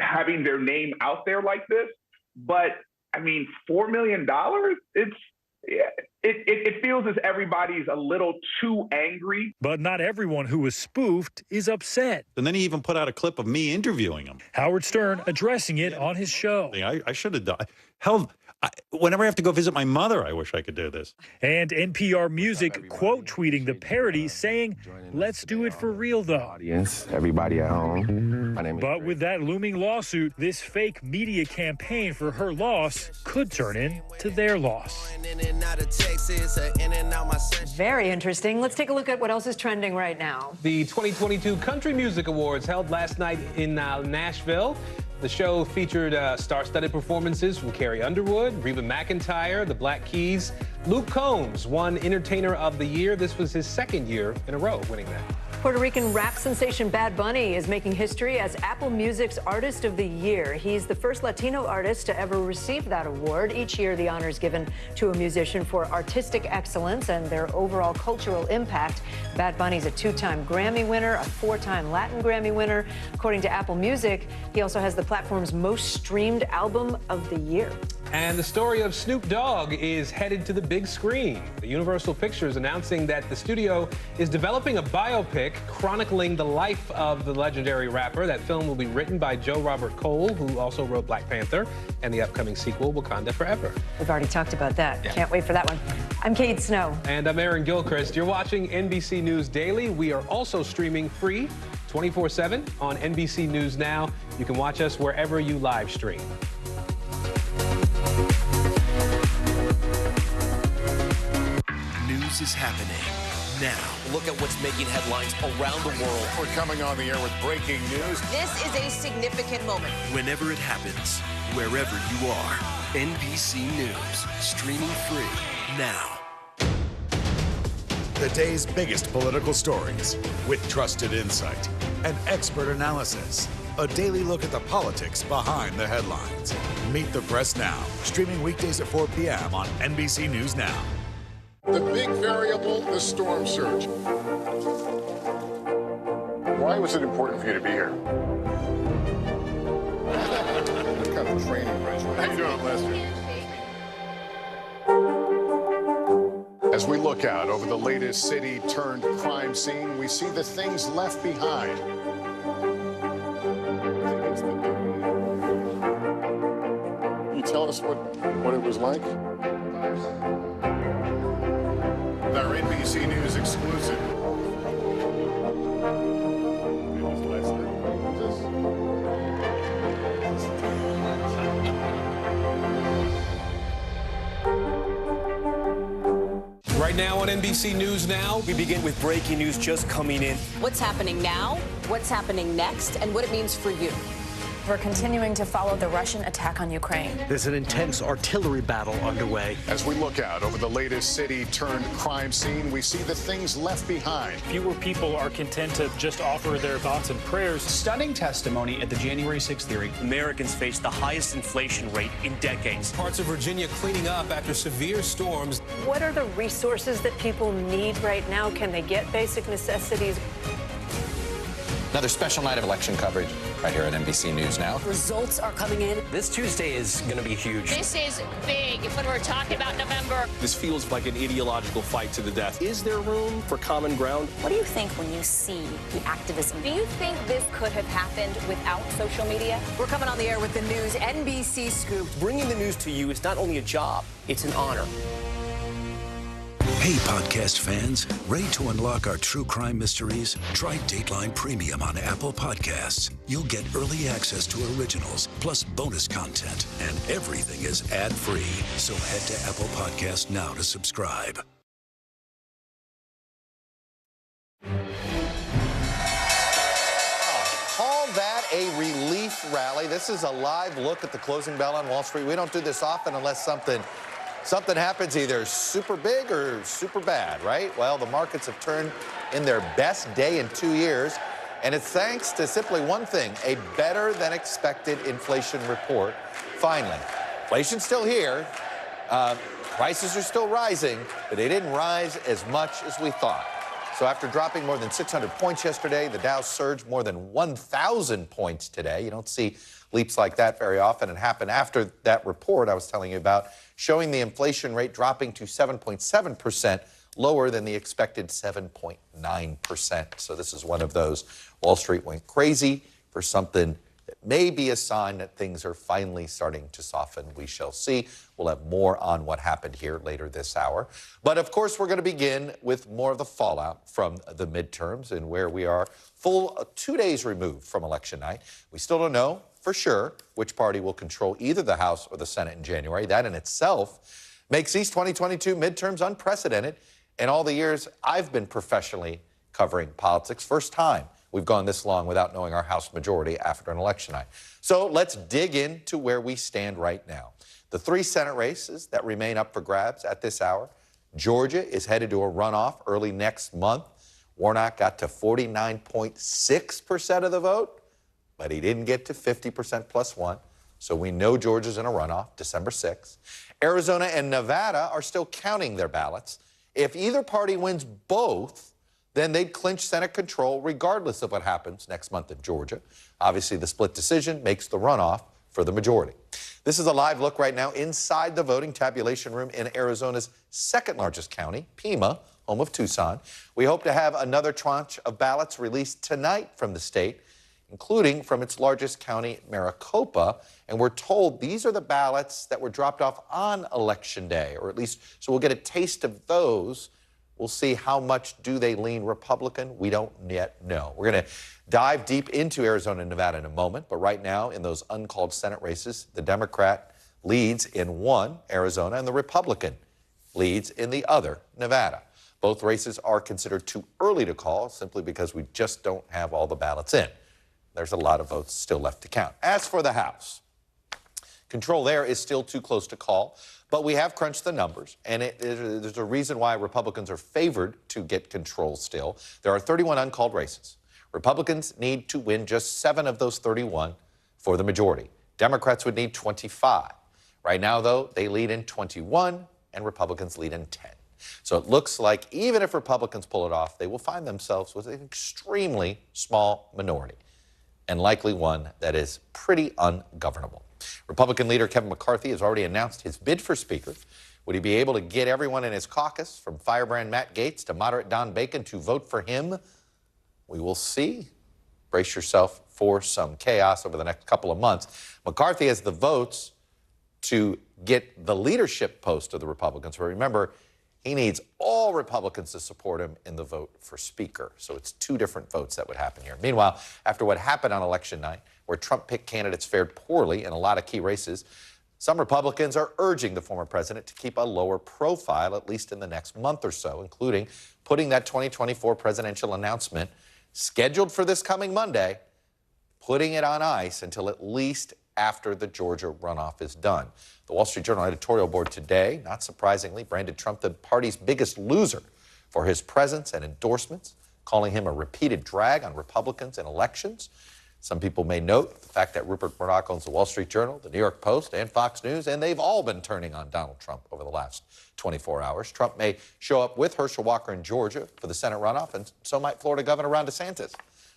S1: having their name out there like this, but I mean, $4 million? It feels as everybody's a little too angry.
S21: But not everyone who was spoofed is upset.
S8: And then he even put out a clip of me interviewing him.
S21: Howard Stern addressing it on his show.
S8: I should have done. Hell, whenever I have to go visit my mother, I wish I could do this.
S21: And NPR Music quote tweeting the parody saying, "Let's do it for real though."
S24: Audience, everybody at home. My name is
S21: But with that looming lawsuit, this fake media campaign for her loss could turn into their loss.
S3: Very interesting. Let's take a look at what else is trending right now.
S14: The 2022 Country Music Awards held last night in Nashville. The show featured star-studded performances from Carrie Underwood, Reba McEntire, the Black Keys. Luke Combs won Entertainer of the Year. This was his second year in a row winning that.
S3: Puerto Rican rap sensation Bad Bunny is making history as Apple Music's Artist of the Year. He's the first Latino artist to ever receive that award. Each year, the honor is given to a musician for artistic excellence and their overall cultural impact. Bad Bunny's a two-time Grammy winner, a four-time Latin Grammy winner. According to Apple Music, he also has the platform's most streamed album of the year.
S14: And the story of Snoop Dogg is headed to the big screen. The Universal Pictures announcing that the studio is developing a biopic chronicling the life of the legendary rapper. That film will be written by Joe Robert Cole, who also wrote Black Panther, and the upcoming sequel, Wakanda Forever.
S3: We've already talked about that. Yeah. Can't wait for that one. I'm Kate Snow.
S14: And I'm Aaron Gilchrist. You're watching NBC News Daily. We are also streaming free 24/7 on NBC News Now. You can watch us wherever you live stream.
S2: News is happening now.
S4: Look at what's making headlines around the world.
S18: We're coming on the air with breaking news.
S6: This is a significant moment.
S2: Whenever it happens, wherever you are, NBC News, streaming free now.
S12: The day's biggest political stories with trusted insight and expert analysis. A daily look at the politics behind the headlines. Meet the Press Now, streaming weekdays at 4 p.m. on NBC News Now.
S18: The big variable, the storm surge. Why was it important for you to be here? What kind of training, Rich? How you doing, Lester? As we look out over the latest city-turned-crime scene, we see the things left behind. Can you tell us what it was like? Our NBC News exclusive.
S4: Right now on NBC News Now, we begin with breaking news just coming in.
S6: What's happening now? what's happening next and what it means for you.
S9: We're continuing to follow the Russian attack on Ukraine.
S11: There's an intense artillery battle underway.
S18: As we look out over the latest city-turned-crime scene, we see the things left behind.
S21: Fewer people are content to just offer their thoughts and prayers.
S13: Stunning testimony at the January 6th hearing.
S4: Americans face the highest inflation rate in decades.
S14: Parts of Virginia cleaning up after severe storms.
S3: What are the resources that people need right now? Can they get basic necessities?
S23: Another special night of election coverage right here at NBC News Now.
S6: Results are coming in.
S4: This Tuesday is going to be huge.
S25: This is big when we're talking about November.
S17: This feels like an ideological fight to the death. Is there room for common ground?
S9: What do you think when you see the activism? Do you think this could have happened without social media?
S6: We're coming on the air with the news NBC Scoop.
S4: Bringing the news to you is not only a job, it's an honor.
S26: Hey, podcast fans, ready to unlock our true crime mysteries? Try Dateline Premium on Apple Podcasts. You'll get early access to originals, plus bonus content, and everything is ad-free. So head to Apple Podcasts now to subscribe.
S27: Call that a relief rally. This is a live look at the closing bell on Wall Street. We don't do this often unless something happens either super big or super bad, right? Well, the markets have turned in their best day in 2 years, and it's thanks to simply one thing, a better than expected inflation report. Finally, inflation's still here. Prices are still rising, but they didn't rise as much as we thought. So after dropping more than 600 points yesterday, the Dow surged more than 1,000 points today. You don't see leaps like that very often. It happened after that report I was telling you about, showing the inflation rate dropping to 7.7%, lower than the expected 7.9%. So this is one of those. Wall Street went crazy for something that may be a sign that things are finally starting to soften. We shall see. We'll have more on what happened here later this hour. But of course, we're going to begin with more of the fallout from the midterms and where we are full 2 days removed from election night. We still don't know for sure which party will control either the House or the Senate in January. That in itself makes these 2022 midterms unprecedented in all the years I've been professionally covering politics. First time we've gone this long without knowing our House majority after an election night. So let's dig into where we stand right now. The 3 Senate races that remain up for grabs at this hour. Georgia is headed to a runoff early next month. Warnock got to 49.6% of the vote, but he didn't get to 50% plus 1. So we know Georgia's in a runoff December 6th. Arizona and Nevada are still counting their ballots. If either party wins both, then they'd clinch Senate control regardless of what happens next month in Georgia. Obviously, the split decision makes the runoff for the majority. This is a live look right now inside the voting tabulation room in Arizona's second largest county, Pima, home of Tucson. We hope to have another tranche of ballots released tonight from the state, including from its largest county, Maricopa. And we're told these are the ballots that were dropped off on Election Day, or at least, so we'll get a taste of those. We'll see how much do they lean Republican. We don't yet know. We're going to dive deep into Arizona and Nevada in a moment. But right now, in those uncalled Senate races, the Democrat leads in one, Arizona, and the Republican leads in the other, Nevada. Both races are considered too early to call simply because we just don't have all the ballots in. There's a lot of votes still left to count. As for the House, control there is still too close to call. But we have crunched the numbers, and there's a reason why Republicans are favored to get control still. There are 31 uncalled races. Republicans need to win just 7 of those 31 for the majority. Democrats would need 25. Right now, though, they lead in 21, and Republicans lead in 10. So it looks like even if Republicans pull it off, they will find themselves with an extremely small minority, and likely one that is pretty ungovernable. Republican leader Kevin McCarthy has already announced his bid for Speaker. Would he be able to get everyone in his caucus, from firebrand Matt Gaetz to moderate Don Bacon, to vote for him? We will see. Brace yourself for some chaos over the next couple of months. McCarthy has the votes to get the leadership post of the Republicans. But remember, he needs all Republicans to support him in the vote for Speaker. So it's 2 different votes that would happen here. Meanwhile, after what happened on Election night, where Trump-picked candidates fared poorly in a lot of key races, some Republicans are urging the former president to keep a lower profile, at least in the next month or so, including putting that 2024 presidential announcement scheduled for this coming Monday, putting it on ice until at least after the Georgia runoff is done. The Wall Street Journal editorial board today, not surprisingly, branded Trump the party's biggest loser for his presence and endorsements, calling him a repeated drag on Republicans in elections. Some people may note the fact that Rupert Murdoch owns the Wall Street Journal, the New York Post, and Fox News, and they've all been turning on Donald Trump over the last 24 hours. Trump may show up with Herschel Walker in Georgia for the Senate runoff, and so might Florida Governor Ron DeSantis,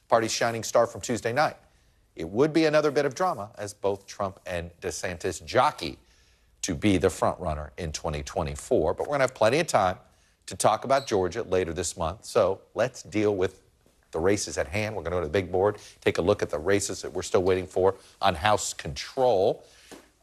S27: party's shining star from Tuesday night. It would be another bit of drama as both Trump and DeSantis jockey to be the front runner in 2024. But we're going to have plenty of time to talk about Georgia later this month. So let's deal with the races at hand. We're going to go to the big board, take a look at the races that we're still waiting for on House control.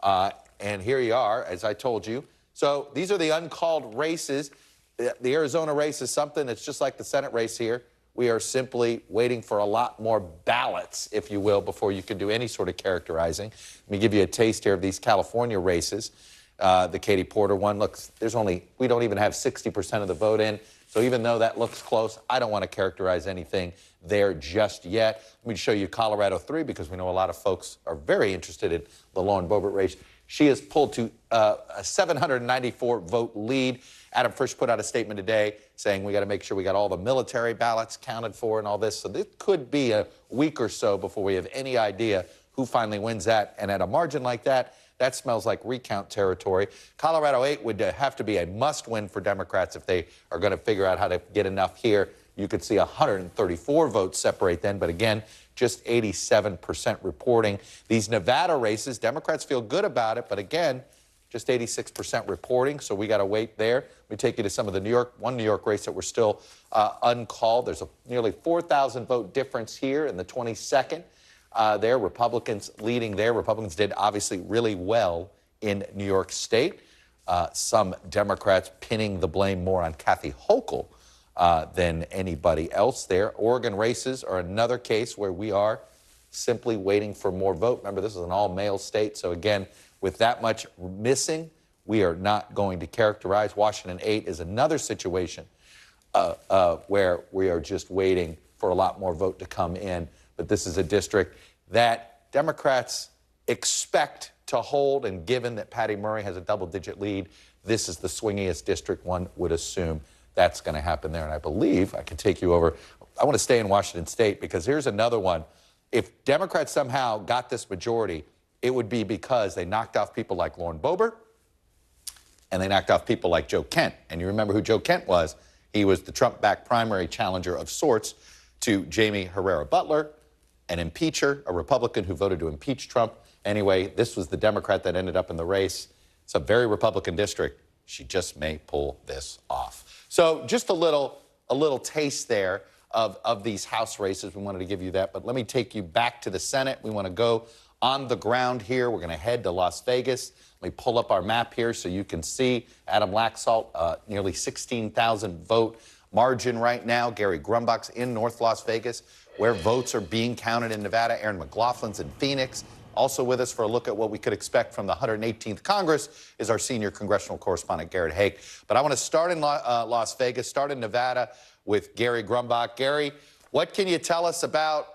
S27: And here you are, as I told you. So these are the uncalled races. The Arizona race is something that's just like the Senate race here. We are simply waiting for a lot more ballots, if you will, before you can do any sort of characterizing. Let me give you a taste here of these California races. The Katie Porter one, looks, we don't even have 60% of the vote in. So even though that looks close, I don't want to characterize anything there just yet. Let me show you Colorado 3 because we know a lot of folks are very interested in the Lauren Boebert race. She has pulled to a 794 vote lead. Adam Frisch put out a statement today saying we got to make sure we got all the military ballots counted for and all this. So this could be a week or so before we have any idea who finally wins that. And at a margin like that, that smells like recount territory. Colorado 8 would have to be a must-win for Democrats if they are going to figure out how to get enough here. You could see 134 votes separate then, but again, just 87% reporting. These Nevada races, Democrats feel good about it, but again, just 86% reporting, so we got to wait there. Let me take you to some of the New York race that we're still uncalled. There's a nearly 4,000 vote difference here in the 22nd. There, Republicans leading there. Republicans did obviously really well in New York State. Some Democrats pinning the blame more on Kathy Hochul than anybody else there. Oregon races are another case where we are simply waiting for more vote. Remember, this is an all-male state, so again, with that much missing, we are not going to characterize. Washington 8 is another situation where we are just waiting for a lot more vote to come in. But this is a district that Democrats expect to hold, and given that Patty Murray has a double-digit lead, this is the swingiest district one would assume that's going to happen there. And I believe I can take you over. I want to stay in Washington State because here's another one. If Democrats somehow got this majority, it would be because they knocked off people like Lauren Boebert and they knocked off people like Joe Kent. And you remember who Joe Kent was. He was the Trump-backed primary challenger of sorts to Jamie Herrera Butler, an impeacher, a Republican who voted to impeach Trump. Anyway, this was the Democrat that ended up in the race. It's a very Republican district. She just may pull this off. So just a little taste there of these House races. We wanted to give you that. But let me take you back to the Senate. We want to go on the ground here. We're going to head to Las Vegas. Let me pull up our map here so you can see Adam Laxalt, nearly 16,000 vote margin right now. Gary Grumbach's in North Las Vegas, where votes are being counted in Nevada. Aaron McLaughlin's in Phoenix. Also with us for a look at what we could expect from the 118th Congress is our senior congressional correspondent, Garrett Haake. But I want to start in Las Vegas, start in Nevada with Gary Grumbach. Gary, what can you tell us about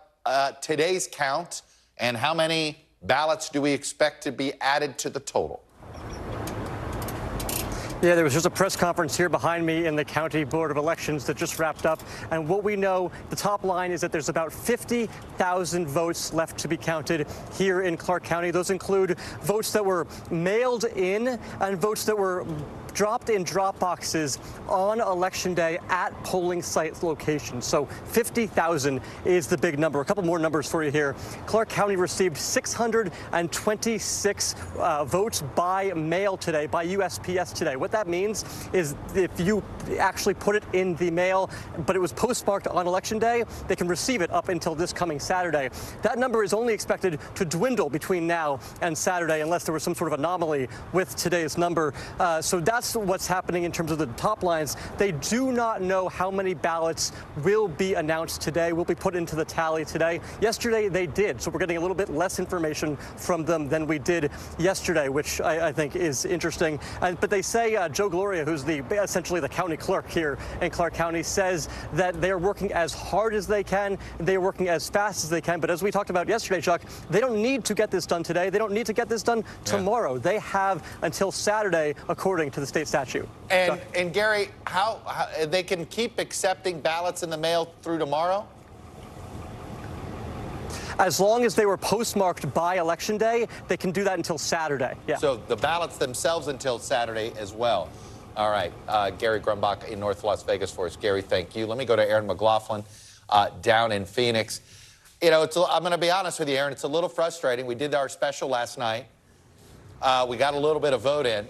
S27: today's count, and how many ballots do we expect to be added to the total?
S7: Yeah, there was just a press conference here behind me in the County Board of Elections that just wrapped up. And what we know, the top line is that there's about 50,000 votes left to be counted here in Clark County. Those include votes that were mailed in and votes that were dropped in drop boxes on Election Day at polling site locations. So 50,000 is the big number. A couple more numbers for you here. Clark County received 626 votes by mail today, by USPS today. What that means is if you actually put it in the mail, but it was postmarked on Election Day, they can receive it up until this coming Saturday. That number is only expected to dwindle between now and Saturday unless there was some sort of anomaly with today's number. So that's that's what's happening in terms of the top lines. They do not know how many ballots will be announced today, will be put into the tally today. Yesterday they did, so we're getting a little bit less information from them than we did yesterday, which I think is interesting. But they say Joe Gloria, who's essentially the county clerk here in Clark County, says that they are working as hard as they can, they are working as fast as they can. But as we talked about yesterday, Chuck, they don't need to get this done today. They don't need to get this done tomorrow. They have until Saturday, according to the state statute.
S27: And Gary, how they can keep accepting ballots in the mail through tomorrow?
S7: As long as they were postmarked by Election Day, they can do that until Saturday. Yeah.
S27: So the ballots themselves until Saturday as well. All right. Gary Grumbach in North Las Vegas for us. Gary, thank you. Let me go to Aaron McLaughlin down in Phoenix. You know, I'm going to be honest with you, Aaron, it's a little frustrating. We did our special last night. We got a little bit of vote in,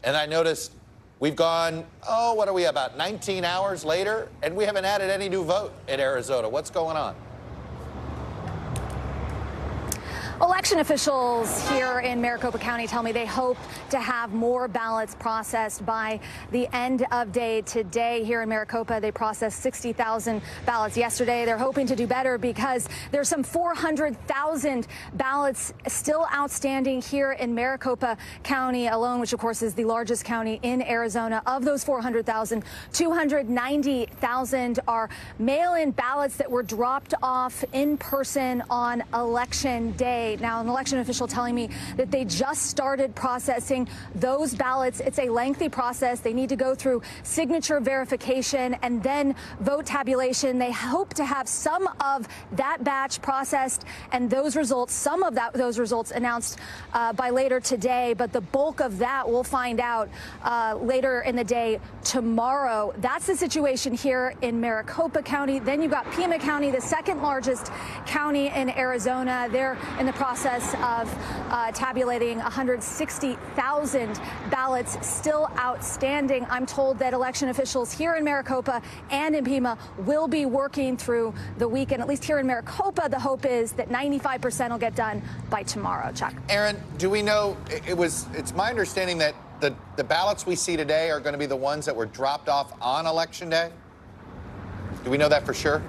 S27: and I noticed we've gone, what are we, about 19 hours later, and we haven't added any new vote in Arizona. What's going on?
S5: Election officials here in Maricopa County tell me they hope to have more ballots processed by the end of day today. Here in Maricopa, they processed 60,000 ballots yesterday. They're hoping to do better because there's some 400,000 ballots still outstanding here in Maricopa County alone, which of course is the largest county in Arizona. Of those 400,000, 290,000 are mail-in ballots that were dropped off in person on Election Day. Now, an election official telling me that they just started processing those ballots. It's a lengthy process. They need to go through signature verification and then vote tabulation. They hope to have some of that batch processed and those results, those results announced by later today. But the bulk of that we'll find out later in the day tomorrow. That's the situation here in Maricopa County. Then you've got Pima County, the second largest county in Arizona. They're in the process of tabulating 160,000 ballots still outstanding. I'm told that election officials here in Maricopa and in Pima will be working through the weekend. At least here in Maricopa, the hope is that 95% will get done by tomorrow. Chuck.
S27: Aaron, do we know, it's my understanding that the ballots we see today are going to be the ones that were dropped off on Election Day? Do we know that for sure?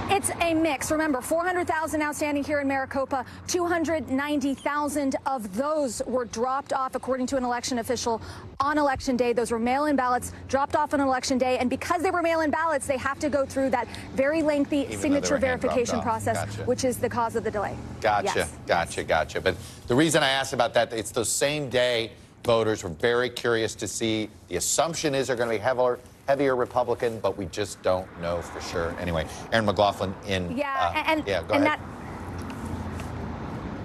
S5: It's a mix. Remember, 400,000 outstanding here in Maricopa. 290,000 of those were dropped off, according to an election official, on Election Day. Those were mail-in ballots dropped off on Election Day. And because they were mail-in ballots, they have to go through that very lengthy signature verification process, which is the cause of the delay.
S27: Gotcha,
S5: yes.
S27: gotcha. But the reason I asked about that, it's those same day voters were very curious to see. The assumption is they're going to be heavier Republican, but we just don't know for sure. Anyway, Aaron McLaughlin in...
S5: Yeah,
S27: go ahead.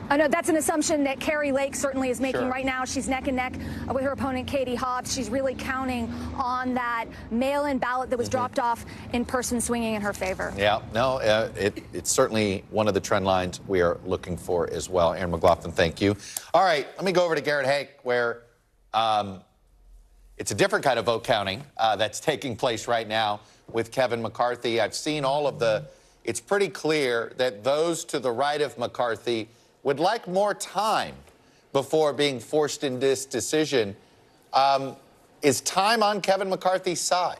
S5: I know that's an assumption that Carrie Lake certainly is making right now. She's neck and neck with her opponent, Katie Hobbs. She's really counting on that mail-in ballot that was dropped off in person swinging in her favor. Yeah, no, it's certainly one of the trend lines we are looking for as well. Aaron McLaughlin, thank you. All right, let me go over to Garrett Hake, where it's a different kind of vote counting that's taking place right now with Kevin McCarthy. I've seen all of it's pretty clear that those to the right of McCarthy would like more time before being forced in this decision. Is time on Kevin McCarthy's side?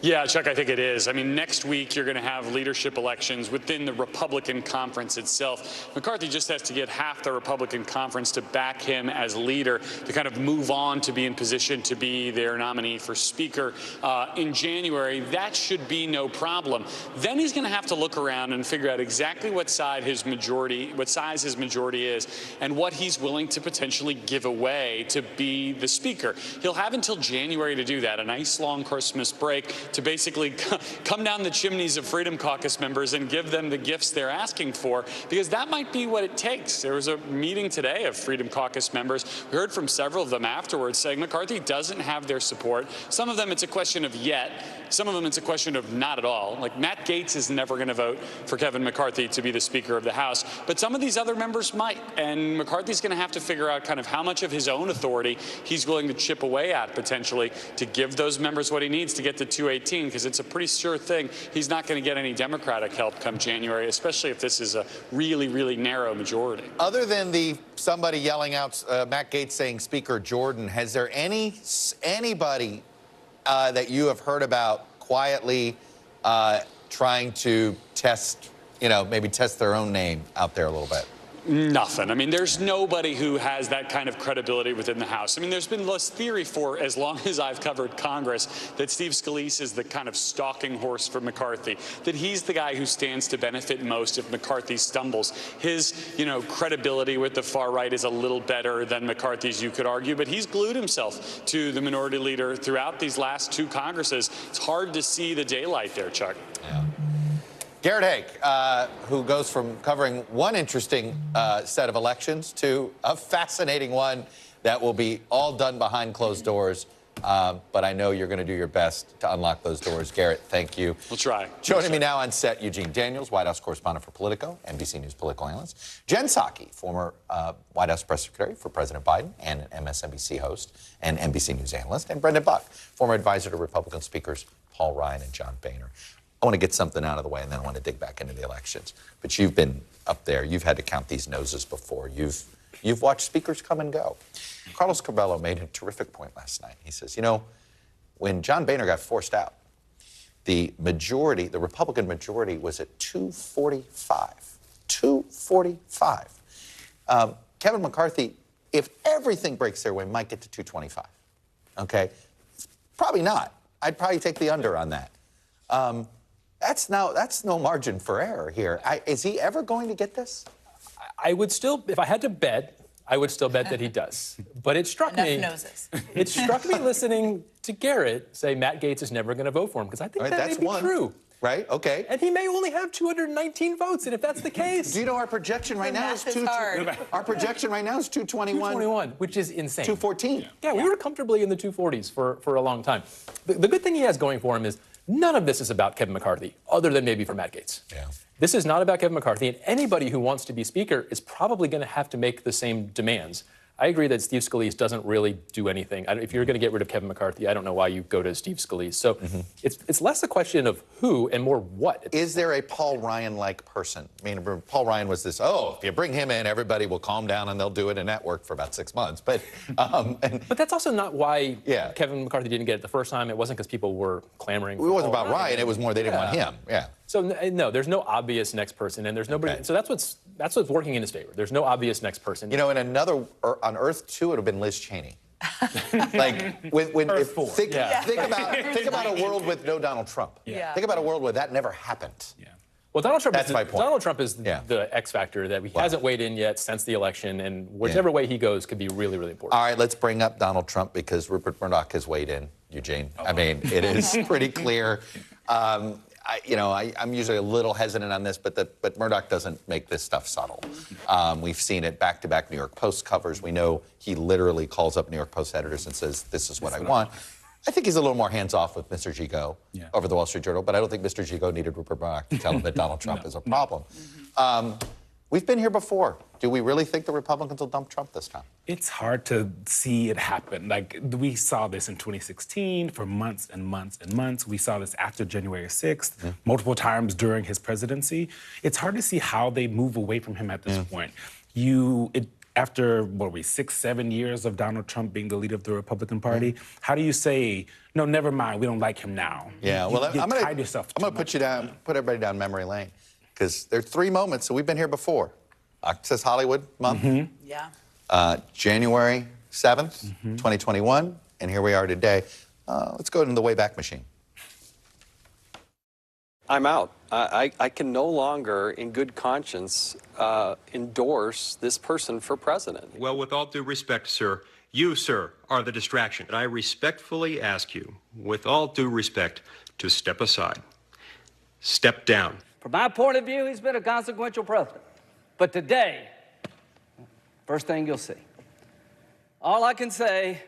S10: Yeah, Chuck, I think it is. I mean, next week you're going to have leadership elections within the Republican conference itself. McCarthy just has to get half the Republican conference to back him as leader to kind of move on to be in position to be their nominee for Speaker in January. That should be no problem. Then he's going to have to look around and figure out exactly what size his majority is and what he's willing to potentially give away to be the Speaker. He'll have until January to do that, a nice long Christmas break, to basically come down the chimneys of Freedom Caucus members and give them the gifts they're asking for, because that might be what it takes. There was a meeting today of Freedom Caucus members. We heard from several of them afterwards saying McCarthy doesn't have their support. Some of them it's a question of yet. Some of them it's a question of not at all. Like Matt Gaetz is never going to vote for Kevin McCarthy to be the Speaker of the House, but some of these other members might. And McCarthy's going to have to figure out kind of how much of his own authority he's willing to chip away at potentially to give those members what he needs to get this the 218 because it's a pretty sure thing he's not going to get any Democratic help come January, especially if this is a really, really narrow majority.
S27: Other than somebody yelling out, Matt Gaetz saying Speaker Jordan, has there anybody that you have heard about quietly trying to test, maybe test their own name out there a little bit?
S10: Nothing. I mean, there's nobody who has that kind of credibility within the House. I mean, there's been less theory for as long as I've covered Congress that Steve Scalise is the kind of stalking horse for McCarthy, that he's the guy who stands to benefit most if McCarthy stumbles. His, credibility with the far right is a little better than McCarthy's, you could argue, but he's glued himself to the minority leader throughout these last two Congresses. It's hard to see the daylight there, Chuck.
S27: Yeah. Garrett Haake, who goes from covering one interesting set of elections to a fascinating one that will be all done behind closed doors. But I know you're going to do your best to unlock those doors. Garrett, thank you.
S10: We'll try.
S27: Joining me now on set, Eugene Daniels, White House correspondent for Politico, NBC News political analyst. Jen Psaki, former White House press secretary for President Biden and an MSNBC host and NBC News analyst. And Brendan Buck, former advisor to Republican speakers Paul Ryan and John Boehner. I want to get something out of the way, and then I want to dig back into the elections. But you've been up there. You've had to count these noses before. You've watched speakers come and go. Carlos Curbelo made a terrific point last night. He says, when John Boehner got forced out, the Republican majority was at 245. 245. Kevin McCarthy, if everything breaks their way, might get to 225. Okay? Probably not. I'd probably take the under on that. That's no margin for error here. Is he ever going to get this?
S1: I would still, if I had to bet, I would still bet that he does. But it struck me.
S6: Noses.
S1: It struck me listening to Garrett say Matt Gaetz is never going to vote for him because I think that may be true.
S27: Right? Okay.
S1: And he may only have 219 votes, and if that's the case,
S27: do you know our projection right now is 221.
S1: 221, which is insane.
S27: 214.
S1: Yeah, we were comfortably in the 240s for a long time. The good thing he has going for him is none of this is about Kevin McCarthy, other than maybe for Matt Gaetz.
S27: Yeah.
S1: This is not about Kevin McCarthy, and anybody who wants to be Speaker is probably going to have to make the same demands. I agree that Steve Scalise doesn't really do anything. If you're going to get rid of Kevin McCarthy, I don't know why you go to Steve Scalise. So it's less a question of who and more what.
S27: Is there a Paul Ryan-like person? I mean, Paul Ryan was this, if you bring him in, everybody will calm down and they'll do it, and that worked for about 6 months. But
S1: that's also not why Kevin McCarthy didn't get it the first time. It wasn't because people were clamoring for
S27: It wasn't
S1: Paul
S27: about Ryan. It was more they didn't want him. Yeah.
S1: So no, there's no obvious next person, and there's nobody. Okay. So that's what's working in his favor. There's no obvious next person.
S27: In another on Earth 2, it would have been Liz Cheney. Think about a world with no Donald Trump.
S1: Yeah.
S27: Think about a world where that never happened.
S1: Yeah. Well, Donald Trump.
S27: That's my point.
S1: Donald Trump is the X factor that he hasn't weighed in yet since the election, and whichever way he goes could be really, really important.
S27: All right, let's bring up Donald Trump because Rupert Murdoch has weighed in. Eugene, I mean, it is pretty clear. I'm usually a little hesitant on this, but Murdoch doesn't make this stuff subtle. We've seen it back-to-back New York Post covers. We know he literally calls up New York Post editors and says, this is what I want. I think he's a little more hands-off with Mr. Gigot over the Wall Street Journal, but I don't think Mr. Gigot needed Rupert Murdoch to tell him that Donald Trump is a problem. We've been here before. Do we really think the Republicans will dump Trump this time?
S8: It's hard to see it happen. We saw this in 2016 for months and months and months. We saw this after January 6th, multiple times during his presidency. It's hard to see how they move away from him at this point. After, 6, 7 years of Donald Trump being the leader of the Republican Party, how do you say, no, never mind, we don't like him now?
S27: Yeah,
S8: I'm going to
S27: put everybody down memory lane. Because there are 3 moments, so we've been here before. Access Hollywood month. January 7th, 2021, and here we are today. Let's go into the Wayback Machine.
S15: I'm out. I can no longer, in good conscience, endorse this person for president.
S16: Well, with all due respect, sir, you, sir, are the distraction. And I respectfully ask you, with all due respect, to step aside. Step down.
S19: From my point of view, he's been a consequential president. But today, first thing you'll see. All I can say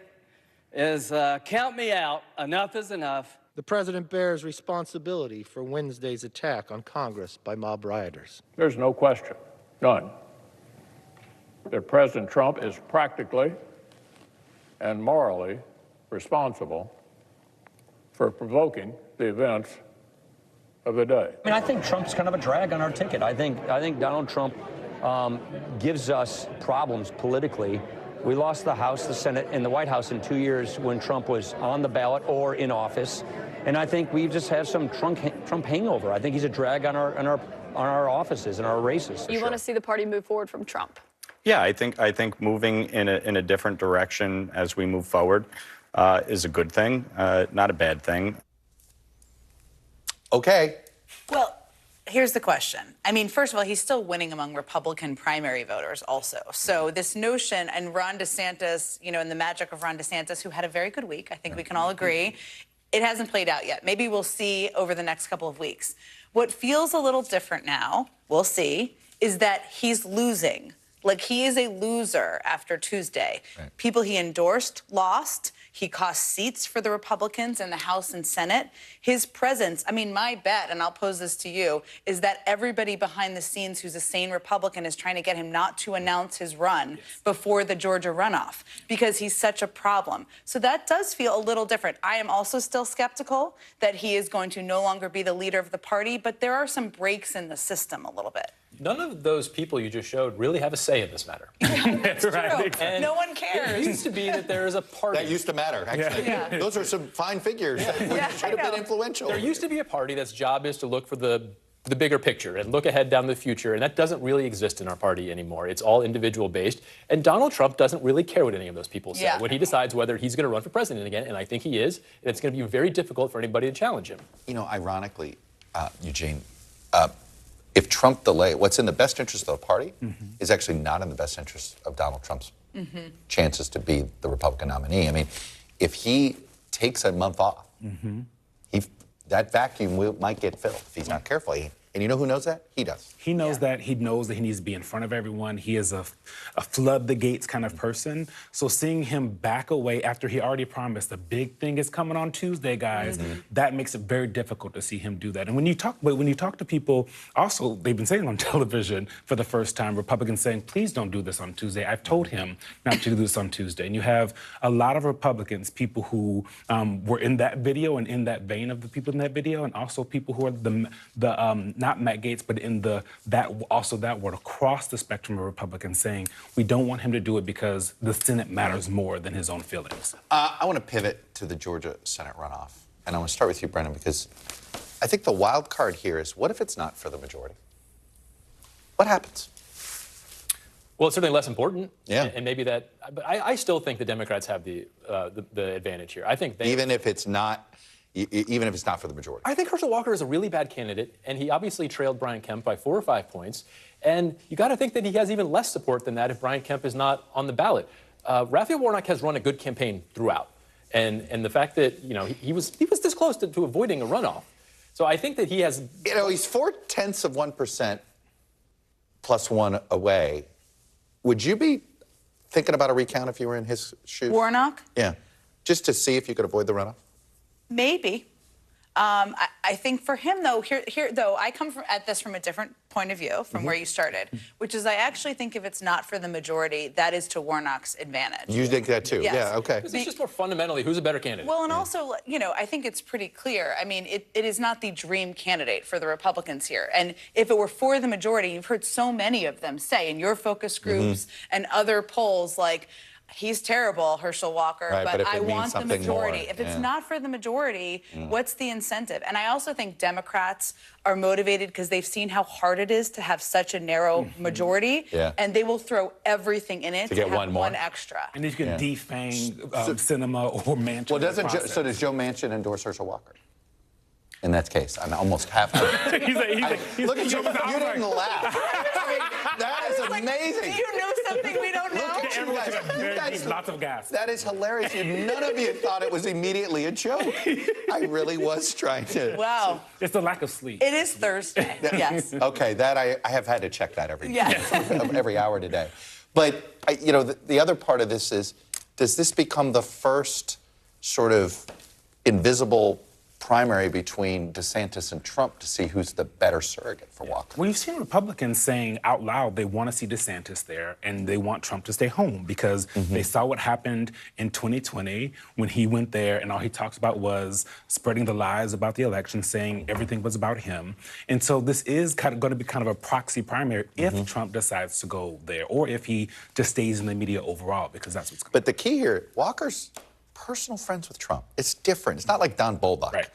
S19: is count me out. Enough is enough.
S20: The president bears responsibility for Wednesday's attack on Congress by mob rioters.
S22: There's no question, none, that President Trump is practically and morally responsible for provoking the events of the day.
S2: I mean, I think Trump's kind of a drag on our ticket. I think Donald Trump gives us problems politically. We lost the House, the Senate, and the White House in 2 years when Trump was on the ballot or in office. And I think we just have some Trump hangover. I think he's a drag on our offices and our races.
S11: You want to see the party move forward from Trump?
S12: Yeah, I think moving in a different direction as we move forward is a good thing, not a bad thing.
S27: Okay.
S13: Well, here's the question. I mean, first of all, he's still winning among Republican primary voters also. So this notion, and Ron DeSantis, and the magic of Ron DeSantis, who had a very good week, I think we can all agree, it hasn't played out yet. Maybe we'll see over the next couple of weeks. What feels a little different now, we'll see, is that he's losing. Like, he is a loser after Tuesday. Right. People he endorsed lost. He cost seats for the Republicans in the House and Senate. His presence, I mean, my bet, and I'll pose this to you, is that everybody behind the scenes who's a sane Republican is trying to get him not to announce his run before the Georgia runoff because he's such a problem. So that does feel a little different. I am also still skeptical that he is going to no longer be the leader of the party, but there are some breaks in the system a little bit.
S1: None of those people you just showed really have a say in this matter.
S13: That's
S1: right.
S13: true. No one cares.
S1: It used to be that there is a party.
S27: That used to matter, actually.
S1: Yeah.
S27: Those are some fine figures that should have been influential.
S1: There used to be a party that's job is to look for the bigger picture and look ahead down the future, and that doesn't really exist in our party anymore. It's all individual based, and Donald Trump doesn't really care what any of those people say when he decides whether he's going to run for president again, and I think he is, and it's going to be very difficult for anybody to challenge him.
S27: Ironically, Eugene, if Trump what's in the best interest of the party is actually not in the best interest of Donald Trump's chances to be the Republican nominee. I mean, if he takes a month off, that vacuum might get filled if he's not careful. And you know who knows that? He does.
S8: He knows that. He knows that he needs to be in front of everyone. He is a flood the gates kind of person. So seeing him back away after he already promised the big thing is coming on Tuesday, guys, that makes it very difficult to see him do that. And when you talk to people, also, they've been saying on television for the first time, Republicans saying, please don't do this on Tuesday. I've told him not to do this on Tuesday. And you have a lot of Republicans, people who were in that video and in that vein of the people in that video, and also people who are not Matt Gaetz, but in that word across the spectrum of Republicans saying we don't want him to do it because the Senate matters more than his own feelings.
S27: I want to pivot to the Georgia Senate runoff. And I want to start with you, Brendan, because I think the wild card here is what if it's not for the majority? What happens?
S1: Well, it's certainly less important.
S27: Yeah.
S1: And maybe that, but I still think the Democrats have the advantage here. I think
S27: even if it's not for the majority.
S1: I think Herschel Walker is a really bad candidate, and he obviously trailed Brian Kemp by 4 or 5 points. And you got to think that he has even less support than that if Brian Kemp is not on the ballot. Raphael Warnock has run a good campaign throughout, and the fact that he was this close to avoiding a runoff. So I think that he has.
S27: He's 0.4% +1 away. Would you be thinking about a recount if you were in his shoes?
S13: Warnock?
S27: Yeah, just to see if you could avoid the runoff.
S13: Maybe. I think for him, though, here though, I come at this from a different point of view from where you started, which is I actually think if it's not for the majority, that is to Warnock's advantage.
S27: You think that too?
S13: Yes.
S27: Yeah, okay.
S1: Because it's just more fundamentally, who's a better candidate?
S13: Well, and also, I think it's pretty clear. I mean, it is not the dream candidate for the Republicans here. And if it were for the majority, you've heard so many of them say in your focus groups and other polls, like, he's terrible, Herschel Walker,
S27: right,
S13: but I want the majority.
S27: More.
S13: If it's not for the majority, what's the incentive? And I also think Democrats are motivated because they've seen how hard it is to have such a narrow majority, and they will throw everything in it to
S27: get
S13: have
S27: one
S13: extra.
S8: And you can defang Cinema or Manchin.
S27: Well, does Joe Manchin endorse Herschel Walker? In that case, I'm almost half.
S8: He's
S27: look at you! You didn't laugh. I mean, that is amazing.
S13: Do you know something we don't know?
S27: You guys,
S8: lots of gas.
S27: That is hilarious. None of you thought it was immediately a joke. I really was trying to.
S13: Wow.
S8: It's the lack of sleep.
S13: It is Thursday. Yes.
S27: Okay, that I have had to check that every hour today. But the other part of this is, does this become the first sort of invisible primary between DeSantis and Trump to see who's the better surrogate for Walker.
S8: We've seen Republicans saying out loud they want to see DeSantis there and they want Trump to stay home because they saw what happened in 2020 when he went there and all he talked about was spreading the lies about the election, saying everything was about him. And so this is going to be kind of a proxy primary if Trump decides to go there or if he just stays in the media overall, because that's what's going on.
S27: But the key here, Walker's personal friends with Trump. It's different. It's not like Don Bolduc.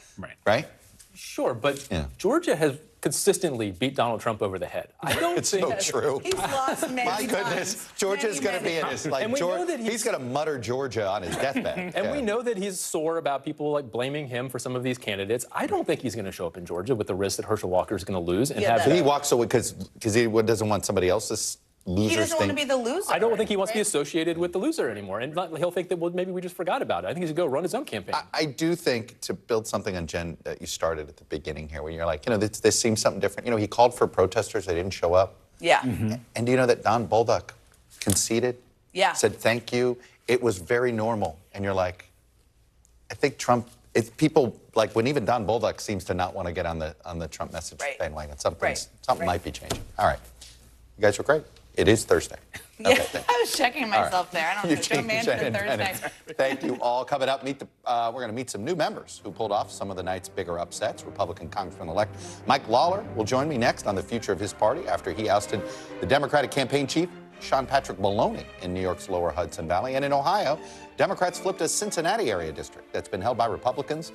S27: Right?
S1: Sure, but Georgia has consistently beat Donald Trump over the head. I don't
S27: it's
S1: think
S27: so true.
S13: He's lost many
S27: My goodness,
S13: times.
S27: Georgia's going to be in his, like, he's going to mutter Georgia on his deathbed.
S1: And we know that he's sore about people like blaming him for some of these candidates. I don't think he's going to show up in Georgia with the risk that Herschel Walker is going to lose. And have
S27: he walks away because he doesn't want somebody else's losers.
S13: He doesn't want to be the loser.
S1: I don't think he wants to be associated with the loser anymore. And he'll think that, well, maybe we just forgot about it. I think he's going to go run his own campaign.
S27: I do think, to build something on Jen that you started at the beginning here, when you're like, this seems something different. He called for protesters. They didn't show up.
S13: Yeah.
S27: And do you know that Don Bolduc conceded?
S13: Yeah.
S27: Said thank you. It was very normal. And you're like, I think Trump, people, like when even Don Bolduc seems to not want to get on the Trump message bandwagon. Something might be changing. All right. You guys were great. It is Thursday.
S13: Yeah, I was checking myself there. I don't know. Show man for Thursday.
S27: Thank you all. Coming up, we're going to meet some new members who pulled off some of the night's bigger upsets. Republican Congressman-elect Mike Lawler will join me next on the future of his party after he ousted the Democratic campaign chief, Sean Patrick Maloney, in New York's lower Hudson Valley. And in Ohio, Democrats flipped a Cincinnati area district that's been held by Republicans.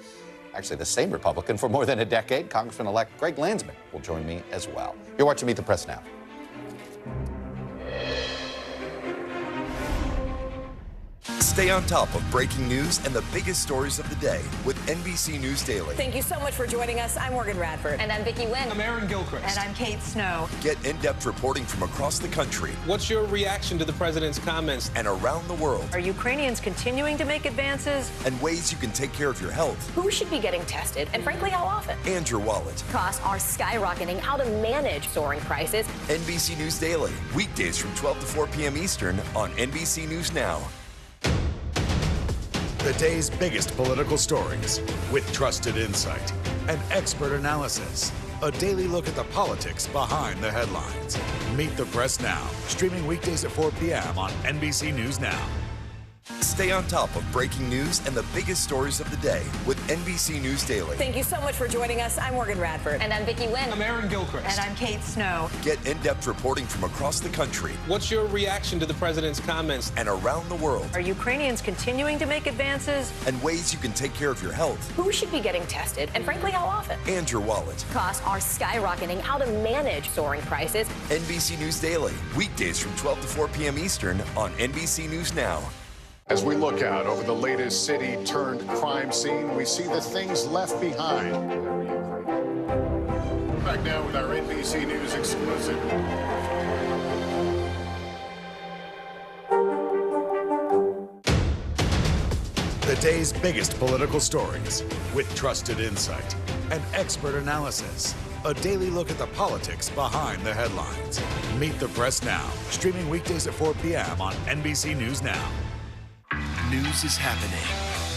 S27: Actually, the same Republican for more than a decade. Congressman-elect Greg Landsman will join me as well. You're watching Meet the Press Now.
S3: Stay on top of breaking news and the biggest stories of the day with NBC News Daily.
S6: Thank you so much for joining us. I'm Morgan Radford.
S9: And I'm Vicki Wynn.
S14: I'm Aaron Gilchrist.
S13: And I'm Kate Snow.
S3: Get in-depth reporting from across the country.
S14: What's your reaction to the president's comments?
S3: And around the world.
S18: Are Ukrainians continuing to make advances?
S3: And ways you can take care of your health.
S9: Who should be getting tested? And frankly, how often?
S3: And your wallet.
S9: Costs are skyrocketing. How to manage soaring prices.
S3: NBC News Daily. Weekdays from 12 to 4 p.m. Eastern on NBC News Now.
S21: The day's biggest political stories with trusted insight and expert analysis. A daily look at the politics behind the headlines. Meet the Press Now, streaming weekdays at 4 p.m. on NBC News Now.
S3: Stay on top of breaking news and the biggest stories of the day with NBC News Daily.
S6: Thank you so much for joining us. I'm Morgan Radford.
S9: And I'm Vicki Wynn.
S14: I'm Aaron Gilchrist.
S13: And I'm Kate Snow.
S3: Get in-depth reporting from across the country.
S14: What's your reaction to the president's comments?
S3: And around the world.
S18: Are Ukrainians continuing to make advances?
S3: And ways you can take care of your health.
S9: Who should be getting tested? And frankly, how often?
S3: And your wallet.
S9: Costs are skyrocketing. How to manage soaring prices.
S3: NBC News Daily. Weekdays from 12 to 4 p.m. Eastern on NBC News Now.
S23: As we look out over the latest city-turned-crime scene, we see the things left behind. Back now with our NBC News exclusive.
S21: The day's biggest political stories with trusted insight and expert analysis. A daily look at the politics behind the headlines. Meet the Press Now, streaming weekdays at 4 p.m. on NBC News Now.
S3: News is happening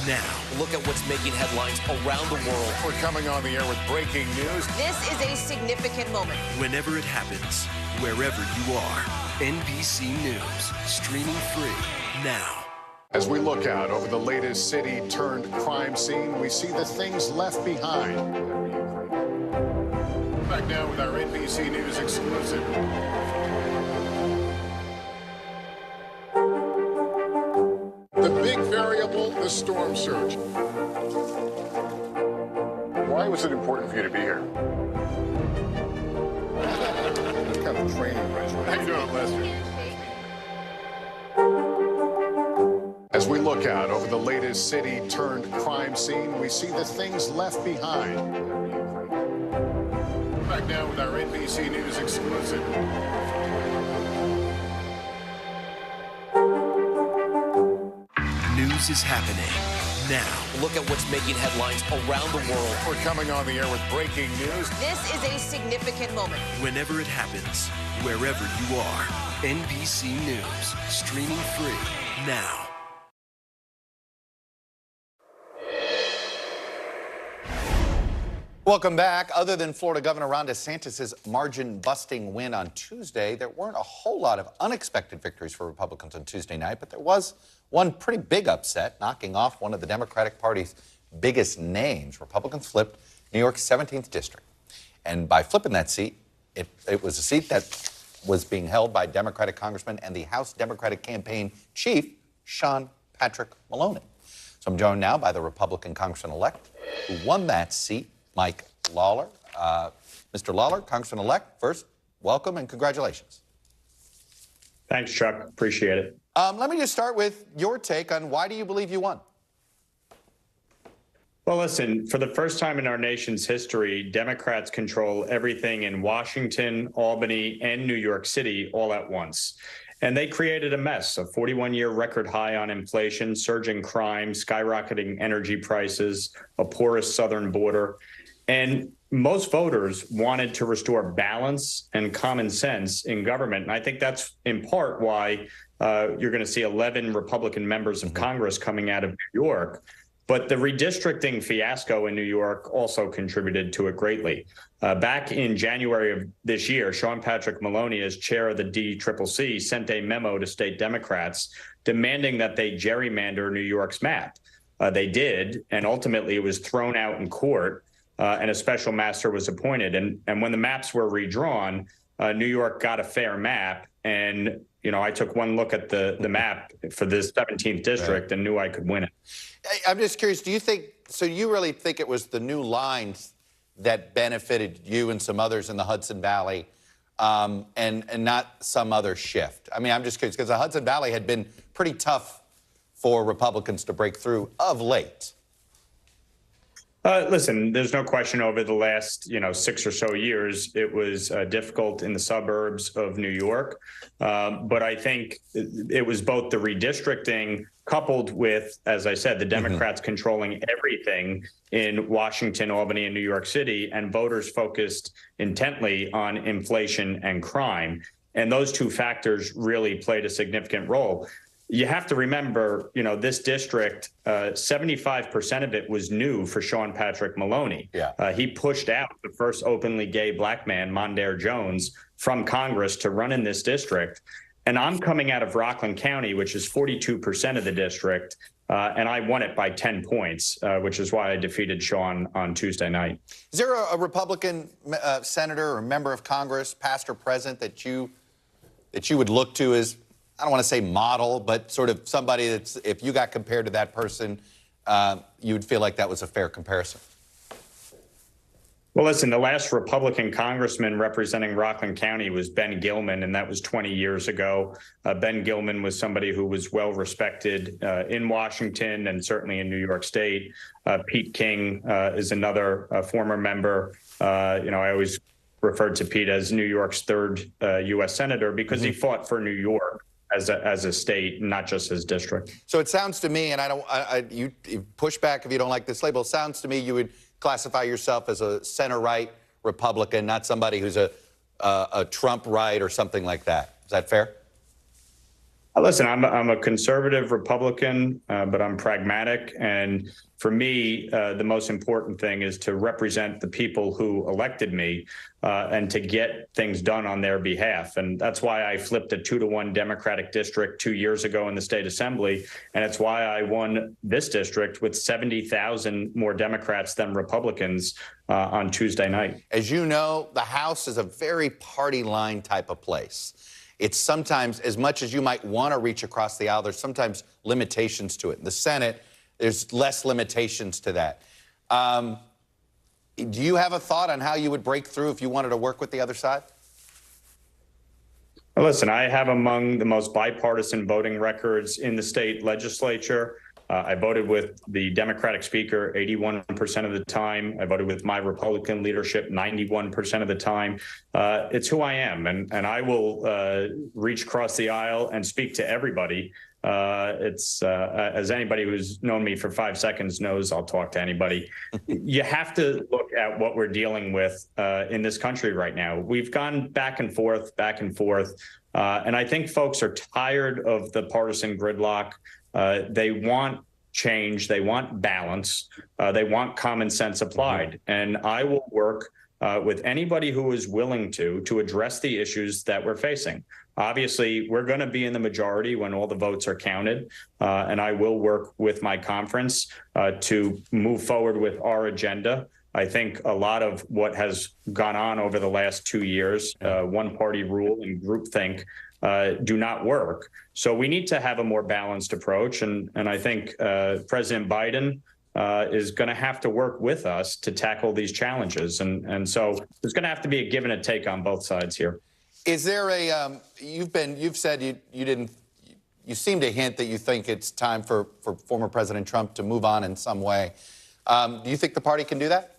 S3: now.
S4: Look at what's making headlines around the world.
S23: We're coming on the air with breaking news.
S6: This is a significant moment.
S3: Whenever it happens, wherever you are, NBC News, streaming free now.
S23: As we look out over the latest city-turned-crime scene, we see the things left behind. Back now with our NBC News exclusive. The big variable, the storm surge. Why was it important for you to be here? What kind of training regimen? How you doing, Lester? As we look out over the latest city-turned-crime scene, we see the things left behind. Back now with our NBC News exclusive.
S3: News is happening now.
S4: Look at what's making headlines around the world.
S23: We're coming on the air with breaking news.
S6: This is a significant moment.
S3: Whenever it happens, wherever you are, NBC News, streaming free now.
S27: Welcome back. Other than Florida Governor Ron DeSantis' margin-busting win on Tuesday, there weren't a whole lot of unexpected victories for Republicans on Tuesday night, but there was one pretty big upset, knocking off one of the Democratic Party's biggest names. Republicans flipped New York's 17th district. And by flipping that seat, it was a seat that was being held by Democratic Congressman and the House Democratic campaign chief, Sean Patrick Maloney. So I'm joined now by the Republican Congressman-elect who won that seat, Mike Lawler. Mr. Lawler, Congressman-elect, first, welcome and congratulations.
S12: Thanks, Chuck. Appreciate it.
S27: Let me just start with your take on why do you believe you won?
S12: Well, listen, for the first time in our nation's history, Democrats control everything in Washington, Albany, and New York City all at once. And they created a mess, a 41-year record high on inflation, surging crime, skyrocketing energy prices, a porous southern border. And most voters wanted to restore balance and common sense in government. And I think that's in part why you're going to see 11 Republican members of Congress coming out of New York. But the redistricting fiasco in New York also contributed to it greatly. Back in January of this year, Sean Patrick Maloney, as chair of the DCCC, sent a memo to state Democrats demanding that they gerrymander New York's map. They did, and ultimately it was thrown out in court, and a special master was appointed. And when the maps were redrawn, New York got a fair map. And, you know, I took one look at the map for this 17th district and knew I could win it.
S27: I'm just curious, do you think, so you really think it was the new lines that benefited you and some others in the Hudson Valley and not some other shift? I mean, I'm just curious, because the Hudson Valley had been pretty tough for Republicans to break through of late.
S12: Listen, there's no question over the last, 6 or so years, it was difficult in the suburbs of New York. But I think it was both the redistricting coupled with, as I said, the Democrats controlling everything in Washington, Albany, and New York City, and voters focused intently on inflation and crime. And those two factors really played a significant role. You have to remember, this district, 75% of it was new for Sean Patrick Maloney.
S27: Yeah.
S12: He pushed out the first openly gay black man, Mondaire Jones, from Congress to run in this district. And I'm coming out of Rockland County, which is 42% of the district, and I won it by 10 points, which is why I defeated Sean on Tuesday night.
S27: Is there a Republican senator or member of Congress, past or present, that you would look to as, I don't want to say model, but sort of somebody that's, if you got compared to that person, you would feel like that was a fair comparison?
S12: Well, listen, the last Republican congressman representing Rockland County was Ben Gilman, and that was 20 years ago. Ben Gilman was somebody who was well respected in Washington and certainly in New York State. Pete King is another former member. I always referred to Pete as New York's third U.S. senator because he fought for New York as a state, not just his district.
S27: So it sounds to me, and you push back if you don't like this label, it sounds to me you would classify yourself as a center-right Republican, not somebody who's a Trump-right or something like that. Is that fair?
S12: Listen, I'm a conservative Republican, but I'm pragmatic. And for me, the most important thing is to represent the people who elected me and to get things done on their behalf. And that's why I flipped a 2-to-1 Democratic district 2 years ago in the state assembly. And it's why I won this district with 70,000 more Democrats than Republicans on Tuesday night.
S27: As you know, the House is a very party line type of place. It's sometimes, as much as you might want to reach across the aisle, there's sometimes limitations to it. In the Senate, there's less limitations to that. Do you have a thought on how you would break through if you wanted to work with the other side?
S12: Well, listen, I have among the most bipartisan voting records in the state legislature. I voted with the Democratic Speaker 81% of the time. I voted with my Republican leadership 91% of the time. It's who I am, and I will reach across the aisle and speak to everybody. As anybody who's known me for 5 seconds knows, I'll talk to anybody. You have to look at what we're dealing with in this country right now. We've gone back and forth, and I think folks are tired of the partisan gridlock. They want change. They want balance. They want common sense applied. And I will work with anybody who is willing to address the issues that we're facing. Obviously, we're going to be in the majority when all the votes are counted, and I will work with my conference to move forward with our agenda. I think a lot of what has gone on over the last 2 years, one-party rule and groupthink, do not work. So we need to have a more balanced approach, and I think President Biden is going to have to work with us to tackle these challenges, and so there's going to have to be a give and a take on both sides here.
S27: Is there a you've said you seem to hint that you think it's time for former President Trump to move on in some way. Do you think the party can do that?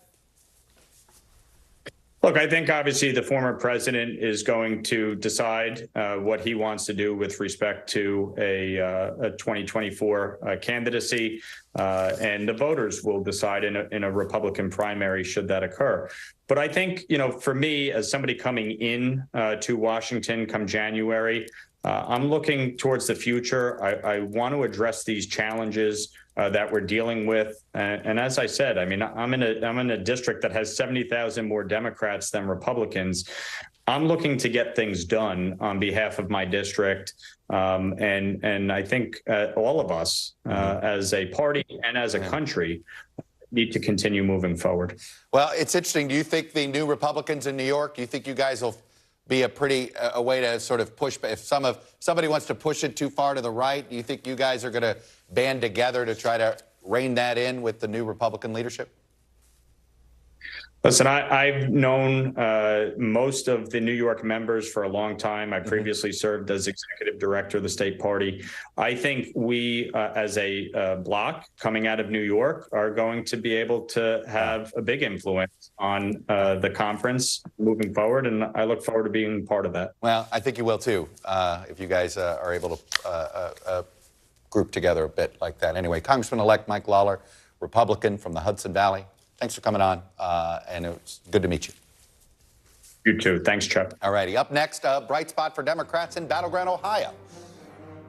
S12: Look, I think obviously the former president is going to decide what he wants to do with respect to a 2024 candidacy, and the voters will decide in a Republican primary should that occur. But I think, for me, as somebody coming in to Washington come January, I'm looking towards the future. I want to address these challenges that we're dealing with. And as I said, I mean, I'm in a district that has 70,000 more Democrats than Republicans. I'm looking to get things done on behalf of my district. And I think all of us as a party and as a country need to continue moving forward.
S27: Well, it's interesting. Do you think the new Republicans in New York, do you think you guys will be a way to sort of push, if somebody wants to push it too far to the right, do you think you guys are going to band together to try to rein that in with the new Republican leadership?
S12: Listen, I've known most of the New York members for a long time. I previously served as executive director of the state party. I think we, as a bloc coming out of New York, are going to be able to have a big influence on the conference moving forward, and I look forward to being part of that.
S27: Well, I think you will too, if you guys are able to group together a bit like that. Anyway, Congressman-elect Mike Lawler, Republican from the Hudson Valley. Thanks for coming on, and it was good to meet you.
S12: You too. Thanks, Chuck.
S27: All righty. Up next, a bright spot for Democrats in battleground Ohio.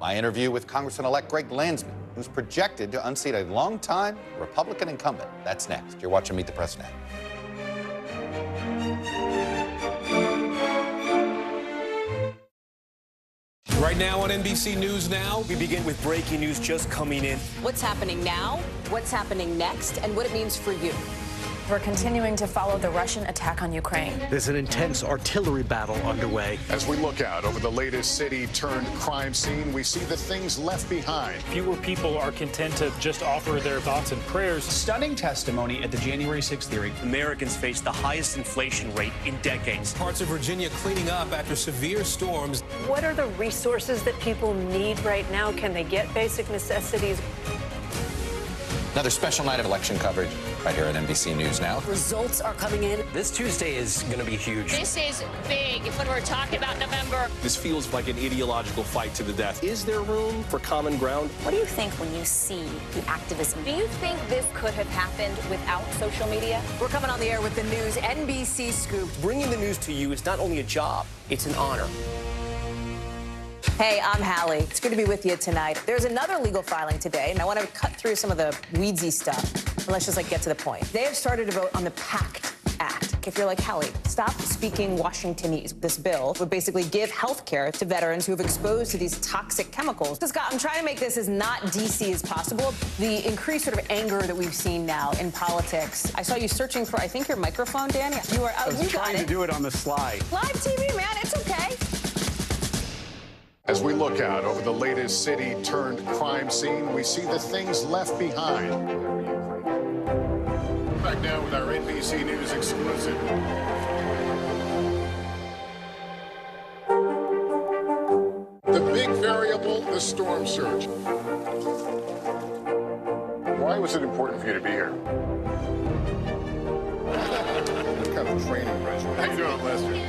S27: My interview with Congressman-elect Greg Landsman, who's projected to unseat a longtime Republican incumbent. That's next. You're watching Meet the Press Now.
S14: Right now on NBC News Now,
S4: we begin with breaking news just coming in.
S6: What's happening now, what's happening next, and what it means for you.
S5: We're continuing to follow the Russian attack on Ukraine.
S7: There's an intense artillery battle underway.
S23: As we look out over the latest city-turned-crime scene, we see the things left behind.
S10: Fewer people are content to just offer their thoughts and prayers.
S17: Stunning testimony at the January 6th hearing.
S4: Americans face the highest inflation rate in decades.
S14: Parts of Virginia cleaning up after severe storms.
S18: What are the resources that people need right now? Can they get basic necessities?
S27: Another special night of election coverage right here at NBC News Now.
S24: Results are coming in.
S4: This Tuesday is going to be huge.
S25: This is big when we're talking about November.
S7: This feels like an ideological fight to the death. Is there room for common ground?
S9: What do you think when you see the activism? Do you think this could have happened without social media?
S6: We're coming on the air with the news NBC Scoop.
S4: Bringing the news to you is not only a job, it's an honor.
S6: Hey, I'm Hallie. It's good to be with you tonight. There's another legal filing today, and I want to cut through some of the weedsy stuff. And let's just get to the point. They have started to vote on the PACT Act. If you're like, Hallie, stop speaking Washingtonese. This bill would basically give health care to veterans who have exposed to these toxic chemicals. So, Scott, I'm trying to make this as not DC as possible. The increased sort of anger that we've seen now in politics. I saw you searching for, I think, your microphone, Dan. You are.
S17: I was trying to do it on the slide.
S6: Live TV, man. It's okay.
S23: As we look out over the latest city-turned-crime scene, we see the things left behind. Back now with our NBC News exclusive. The big variable, the storm surge. Why was it important for you to be here? What kind of training regimen? How you doing, Lester?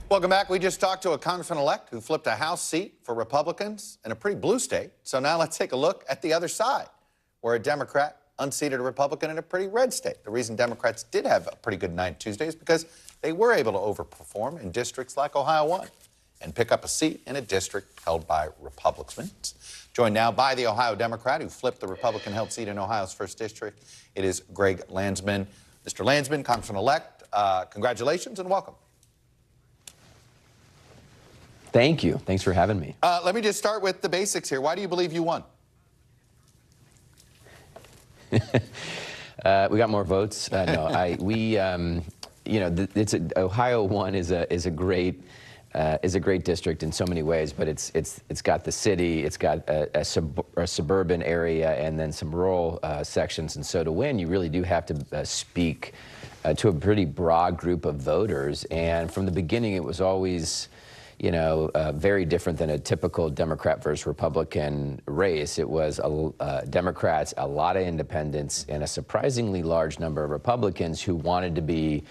S27: Welcome back. We just talked to a congressman-elect who flipped a House seat for Republicans in a pretty blue state. So now let's take a look at the other side, where a Democrat unseated a Republican in a pretty red state. The reason Democrats did have a pretty good night Tuesday is because they were able to overperform in districts like Ohio 1 and pick up a seat in a district held by Republicans. Joined now by the Ohio Democrat who flipped the Republican-held seat in Ohio's 1st District. It is Greg Landsman. Mr. Landsman, Congressman-elect, congratulations and welcome.
S15: Thank you. Thanks for having me.
S27: Let me just start with the basics here. Why do you believe you won?
S15: We got more votes. No, Ohio 1 is a great district in so many ways, but it's got the city, it's got a suburban area, and then some rural sections. And so to win, you really do have to speak to a pretty broad group of voters. And from the beginning, it was always, very different than a typical Democrat versus Republican race. It was Democrats, a lot of independents, and a surprisingly large number of Republicans who wanted to be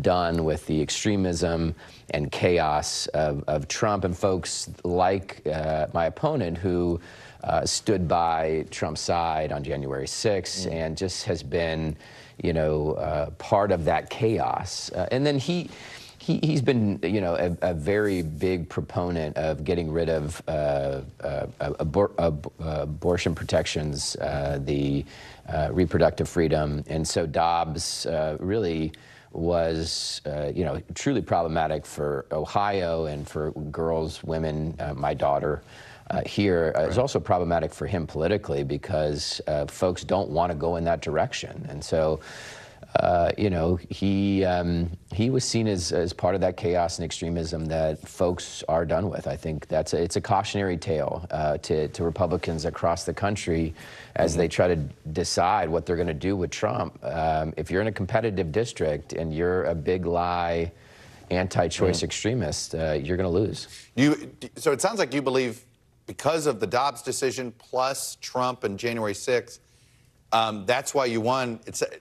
S15: done with the extremism and chaos of Trump, and folks like my opponent who stood by Trump's side on January 6th and just has been, part of that chaos. And then he's been, a very big proponent of getting rid of abortion protections, the reproductive freedom. And so Dobbs really was, truly problematic for Ohio and for girls, women, my daughter here. It's also problematic for him politically because folks don't want to go in that direction. And so, he was seen as part of that chaos and extremism that folks are done with. I think it's a cautionary tale to Republicans across the country as they try to decide what they're going to do with Trump. If you're in a competitive district and you're a big lie, anti-choice extremist, you're going to lose.
S27: So it sounds like you believe because of the Dobbs decision plus Trump and January 6th, that's why you won.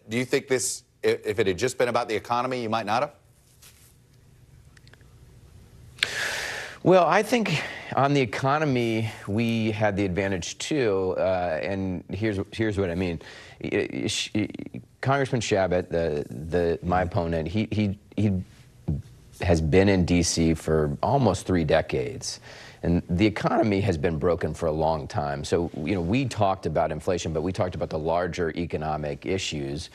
S27: Do you think this, if it had just been about the economy, you might not have?
S15: Well, I think on the economy, we had the advantage too, and here's what I mean. Congressman Shabbat, my opponent, he has been in D.C. for almost 3 decades. And the economy has been broken for a long time. So, we talked about inflation, but we talked about the larger economic issues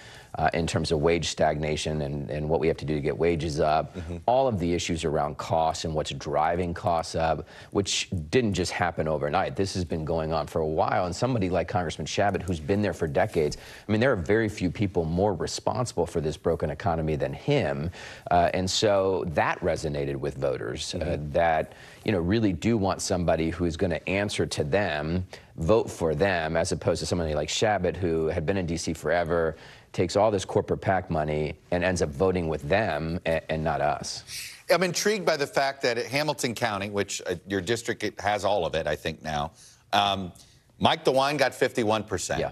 S15: in terms of wage stagnation and what we have to do to get wages up. All of the issues around costs and what's driving costs up, which didn't just happen overnight. This has been going on for a while. And somebody like Congressman Shabbat, who's been there for decades, there are very few people more responsible for this broken economy than him. And so that resonated with voters that, really do want somebody who's going to answer to them, vote for them, as opposed to somebody like Shabbat, who had been in D.C. forever, takes all this corporate PAC money and ends up voting with them and not us.
S27: I'm intrigued by the fact that at Hamilton County, which your district has all of it, I think now, Mike DeWine got 51%.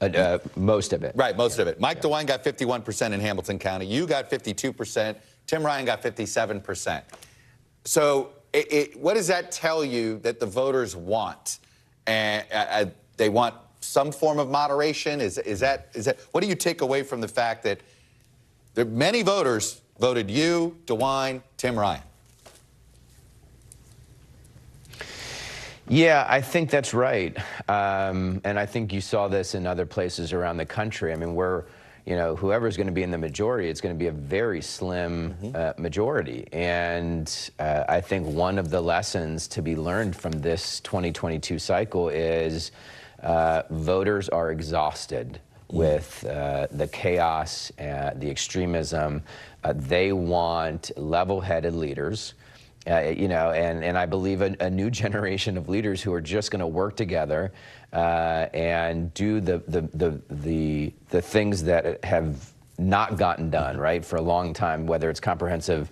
S15: Yeah. Most of it.
S27: Right, most of it. Mike DeWine got 51% in Hamilton County. You got 52%. Tim Ryan got 57%. So what does that tell you that the voters want? They want some form of moderation? Is that what do you take away from the fact that there many voters voted you, DeWine, Tim Ryan?
S15: Yeah, I think that's right. And I think you saw this in other places around the country. Whoever's going to be in the majority, it's going to be a very slim majority. And I think one of the lessons to be learned from this 2022 cycle is voters are exhausted with the chaos, the extremism. They want level-headed leaders. And I believe a new generation of leaders who are just going to work together and do the things that have not gotten done, right, for a long time, whether it's comprehensive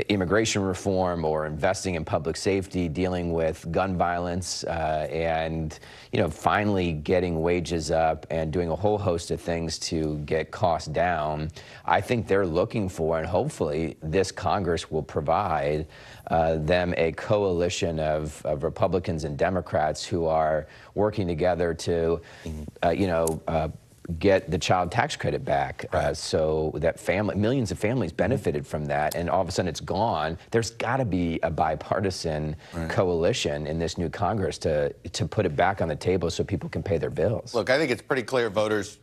S15: immigration reform or investing in public safety, dealing with gun violence, and finally getting wages up and doing a whole host of things to get costs down. I think they're looking for, and hopefully this Congress will provide them a coalition of Republicans and Democrats who are working together to, get the child tax credit back, so that millions of families benefited from that, and all of a sudden it's gone. There's got to be a bipartisan coalition in this new Congress to put it back on the table so people can pay their bills.
S27: Look, I think it's pretty clear voters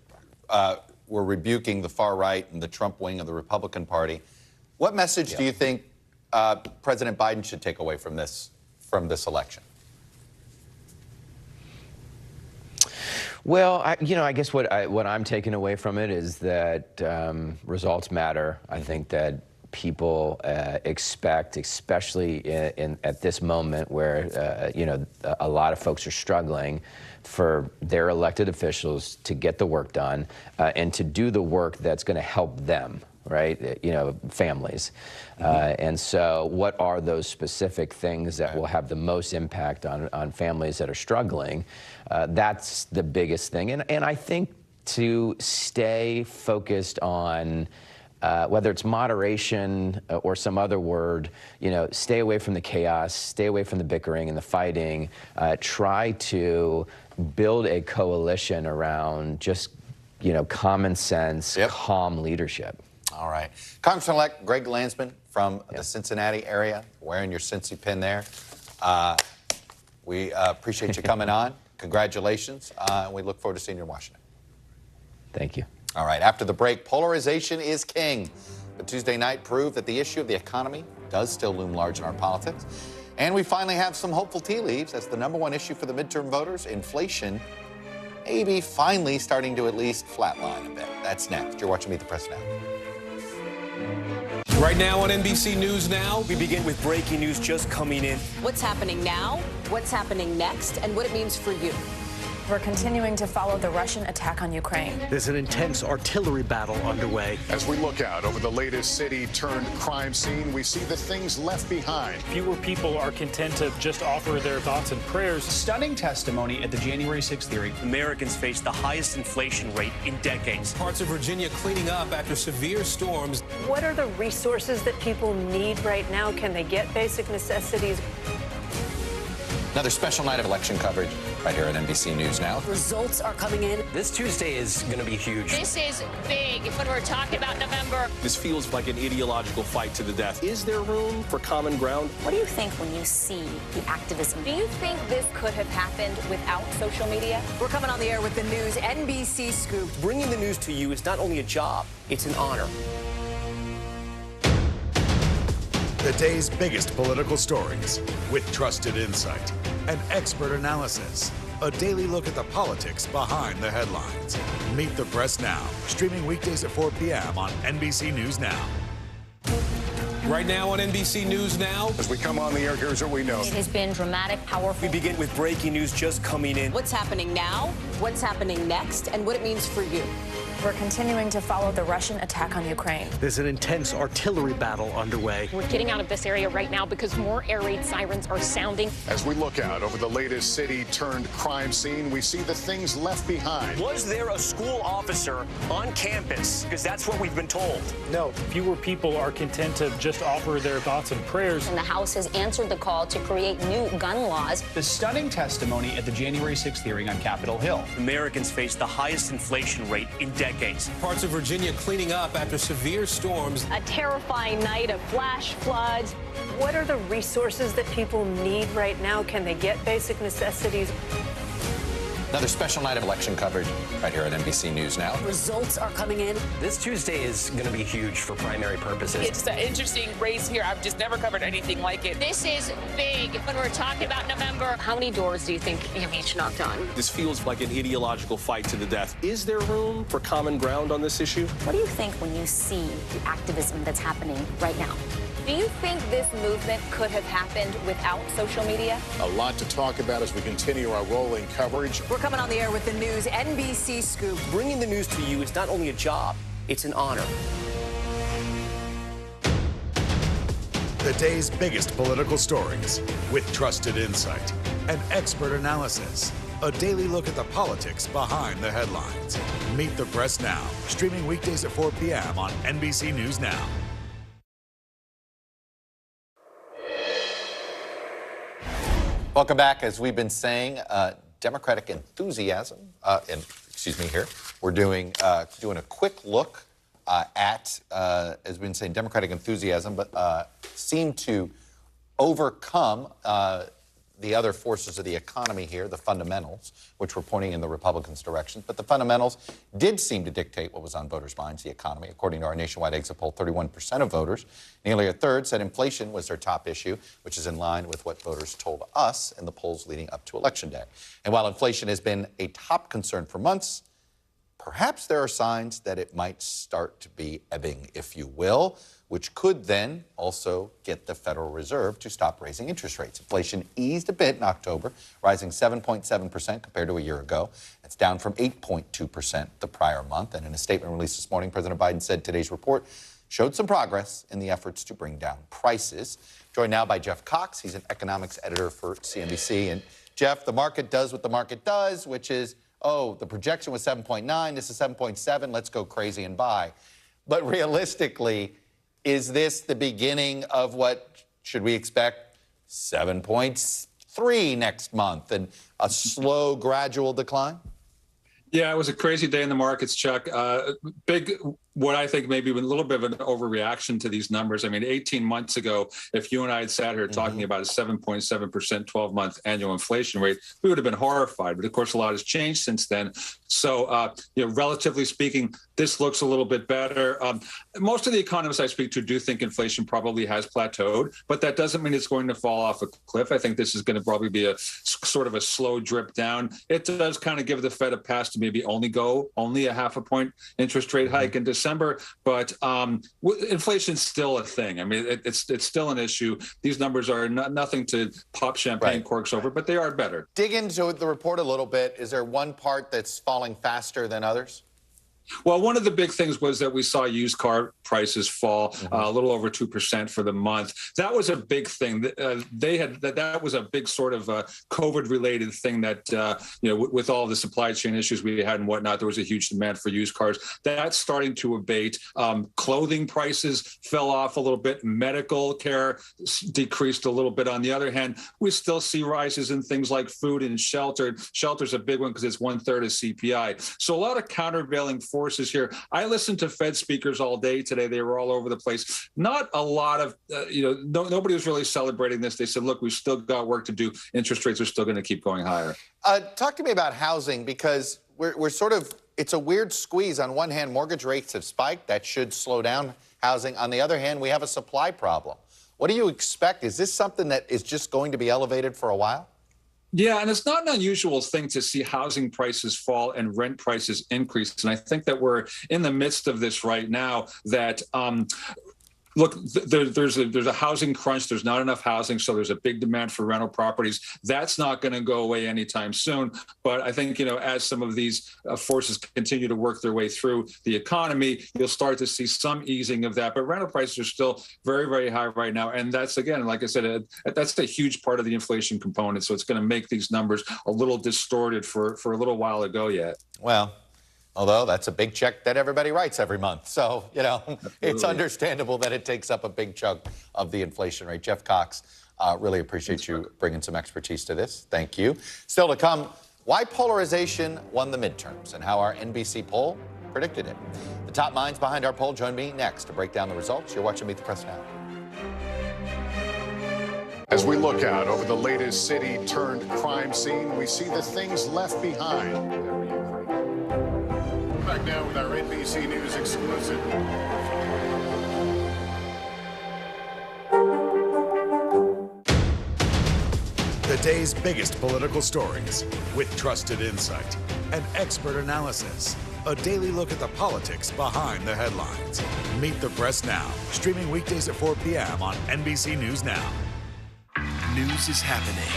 S27: were rebuking the far right and the Trump wing of the Republican Party. What message do you think President Biden should take away from this election?
S15: Well, I guess what I'm taking away from it is that results matter. I think that people expect, especially at this moment where a lot of folks are struggling, for their elected officials to get the work done and to do the work that's going to help them. Right, families. And so what are those specific things that will have the most impact on families that are struggling? That's the biggest thing. And I think to stay focused on whether it's moderation or some other word, stay away from the chaos, stay away from the bickering and the fighting, try to build a coalition around just, common sense, calm leadership.
S27: All right. Congressman-elect Greg Landsman from the Cincinnati area, wearing your Cincy pin there. We appreciate you coming on. Congratulations. And we look forward to seeing you in Washington.
S15: Thank you.
S27: All right. After the break, polarization is king. But Tuesday night proved that the issue of the economy does still loom large in our politics. And we finally have some hopeful tea leaves. That's the #1 issue for the midterm voters. Inflation maybe finally starting to at least flatline a bit. That's next. You're watching Meet the Press Now.
S14: Right now on NBC News Now,
S4: we begin with breaking news just coming in.
S6: What's happening now, what's happening next, and what it means for you.
S5: We're continuing to follow the Russian attack on Ukraine.
S17: There's an intense artillery battle underway.
S23: As we look out over the latest city-turned-crime scene, we see the things left behind.
S10: Fewer people are content to just offer their thoughts and prayers.
S17: Stunning testimony at the January 6th hearing.
S4: Americans face the highest inflation rate in decades.
S14: Parts of Virginia cleaning up after severe storms.
S18: What are the resources that people need right now? Can they get basic necessities?
S27: Another special night of election coverage right here at NBC News Now.
S6: Results are coming in.
S4: This Tuesday is going to be huge.
S25: This is big when we're talking about November.
S7: This feels like an ideological fight to the death. Is there room for common ground?
S9: What do you think when you see the activism? Do you think this could have happened without social media?
S6: We're coming on the air with the news NBC Scoop.
S4: Bringing the news to you is not only a job, it's an honor.
S21: The day's biggest political stories with trusted insight and expert analysis. A daily look at the politics behind the headlines. Meet the Press Now, streaming weekdays at 4 p.m. on NBC News Now.
S14: Right now on NBC News Now.
S23: As we come on the air, here's what we know.
S9: It has been dramatic, powerful.
S4: We begin with breaking news just coming in.
S6: What's happening now, what's happening next, and what it means for you.
S5: We're continuing to follow the Russian attack on Ukraine.
S17: There's an intense artillery battle underway.
S25: We're getting out of this area right now because more air raid sirens are sounding.
S23: As we look out over the latest city-turned-crime scene, we see the things left behind.
S4: Was there a school officer on campus? Because that's what we've been told.
S10: No. Fewer people are content to just offer their thoughts and prayers.
S9: And the House has answered the call to create new gun laws.
S17: The stunning testimony at the January 6th hearing on Capitol Hill.
S4: Americans face the highest inflation rate in decades.
S14: Parts of Virginia cleaning up after severe storms.
S9: A terrifying night of flash floods.
S18: What are the resources that people need right now? Can they get basic necessities?
S27: Another special night of election coverage right here at NBC News Now.
S6: Results are coming in.
S4: This Tuesday is going to be huge for primary purposes.
S25: It's an interesting race here. I've just never covered anything like it. This is big when we're talking about November.
S9: How many doors do you think you've each knocked on?
S7: This feels like an ideological fight to the death. Is there room for common ground on this issue?
S9: What do you think when you see the activism that's happening right now? Do you think this movement could have happened without social media?
S23: A lot to talk about as we continue our rolling coverage.
S6: We're coming on the air with the news NBC Scoop.
S4: Bringing the news to you is not only a job, it's an honor.
S21: The day's biggest political stories with trusted insight and expert analysis. A daily look at the politics behind the headlines. Meet the Press Now, streaming weekdays at 4 p.m. on NBC News Now.
S27: Welcome back. As we've been saying, Democratic enthusiasm, excuse me here. We're doing a quick look at, as we've been saying, Democratic enthusiasm, but seem to overcome the other forces of the economy here, the fundamentals, which were pointing in the Republicans' direction. But the fundamentals did seem to dictate what was on voters' minds, the economy. According to our nationwide exit poll, 31% of voters, nearly a third, said inflation was their top issue, which is in line with what voters told us in the polls leading up to Election Day. And while inflation has been a top concern for months, perhaps there are signs that it might start to be ebbing, if you will, which could then also get the Federal Reserve to stop raising interest rates. Inflation eased a bit in October, rising 7.7% compared to a year ago. It's down from 8.2% the prior month. And in a statement released this morning, President Biden said today's report showed some progress in the efforts to bring down prices. Joined now by Jeff Cox. He's an economics editor for CNBC. And Jeff, the market does what the market does, which is, oh, the projection was 7.9, this is 7.7, let's go crazy and buy. But realistically, is this the beginning of what should we expect 7.3 next month and a slow, gradual decline?
S2: Yeah, it was a crazy day in the markets, Chuck. Big, what I think maybe a little bit of an overreaction to these numbers. I mean, 18 months ago, if you and I had sat here talking about a 7.7% 12-month annual inflation rate, we would have been horrified. But of course, a lot has changed since then. So, relatively speaking, this looks a little bit better. Most of the economists I speak to do think inflation probably has plateaued, but that doesn't mean it's going to fall off a cliff. I think this is going to probably be a sort of a slow drip down. It does kind of give the Fed a pass to maybe only a half a point interest rate hike in December, but inflation's still a thing. I mean, it's still an issue. These numbers are nothing to pop champagne corks over, but they are better.
S27: Dig into the report a little bit. Is there one part that's falling faster than others?
S2: Well, one of the big things was that we saw used car prices fall a little over 2% for the month. That was a big thing. That was a big sort of COVID-related thing that, with all the supply chain issues we had and whatnot, there was a huge demand for used cars. That's starting to abate. Clothing prices fell off a little bit. Medical care decreased a little bit. On the other hand, we still see rises in things like food and shelter. Shelter's a big one because it's 1/3 of CPI. So a lot of countervailing forces here. I listened to Fed speakers all day today. They were all over the place. Not a lot of, nobody was really celebrating this. They said, look, we've still got work to do. Interest rates are still going to keep going higher.
S27: Talk to me about housing, because we're sort of, it's a weird squeeze. On one hand, mortgage rates have spiked. That should slow down housing. On the other hand, we have a supply problem. What do you expect? Is this something that is just going to be elevated for a while?
S2: Yeah, and it's not an unusual thing to see housing prices fall and rent prices increase. And I think that we're in the midst of this right now that look, there's a housing crunch. There's not enough housing, so there's a big demand for rental properties. That's not going to go away anytime soon. But I think, as some of these forces continue to work their way through the economy, you'll start to see some easing of that. But rental prices are still very, very high right now. And that's, again, like I said, that's a huge part of the inflation component. So it's going to make these numbers a little distorted for a little while to go yet.
S27: Well, although that's a big check that everybody writes every month. So, it's understandable that it takes up a big chunk of the inflation rate. Jeff Cox, really appreciate you bringing some expertise to this. Thank you. Still to come, why polarization won the midterms and how our NBC poll predicted it. The top minds behind our poll join me next to break down the results. You're watching Meet the Press Now.
S23: As we look out over the latest city-turned-crime scene, we see the things left behind. Back now with our NBC News exclusive.
S21: The day's biggest political stories with trusted insight and expert analysis. A daily look at the politics behind the headlines. Meet the Press Now, streaming weekdays at 4 p.m. on NBC News Now.
S3: News is happening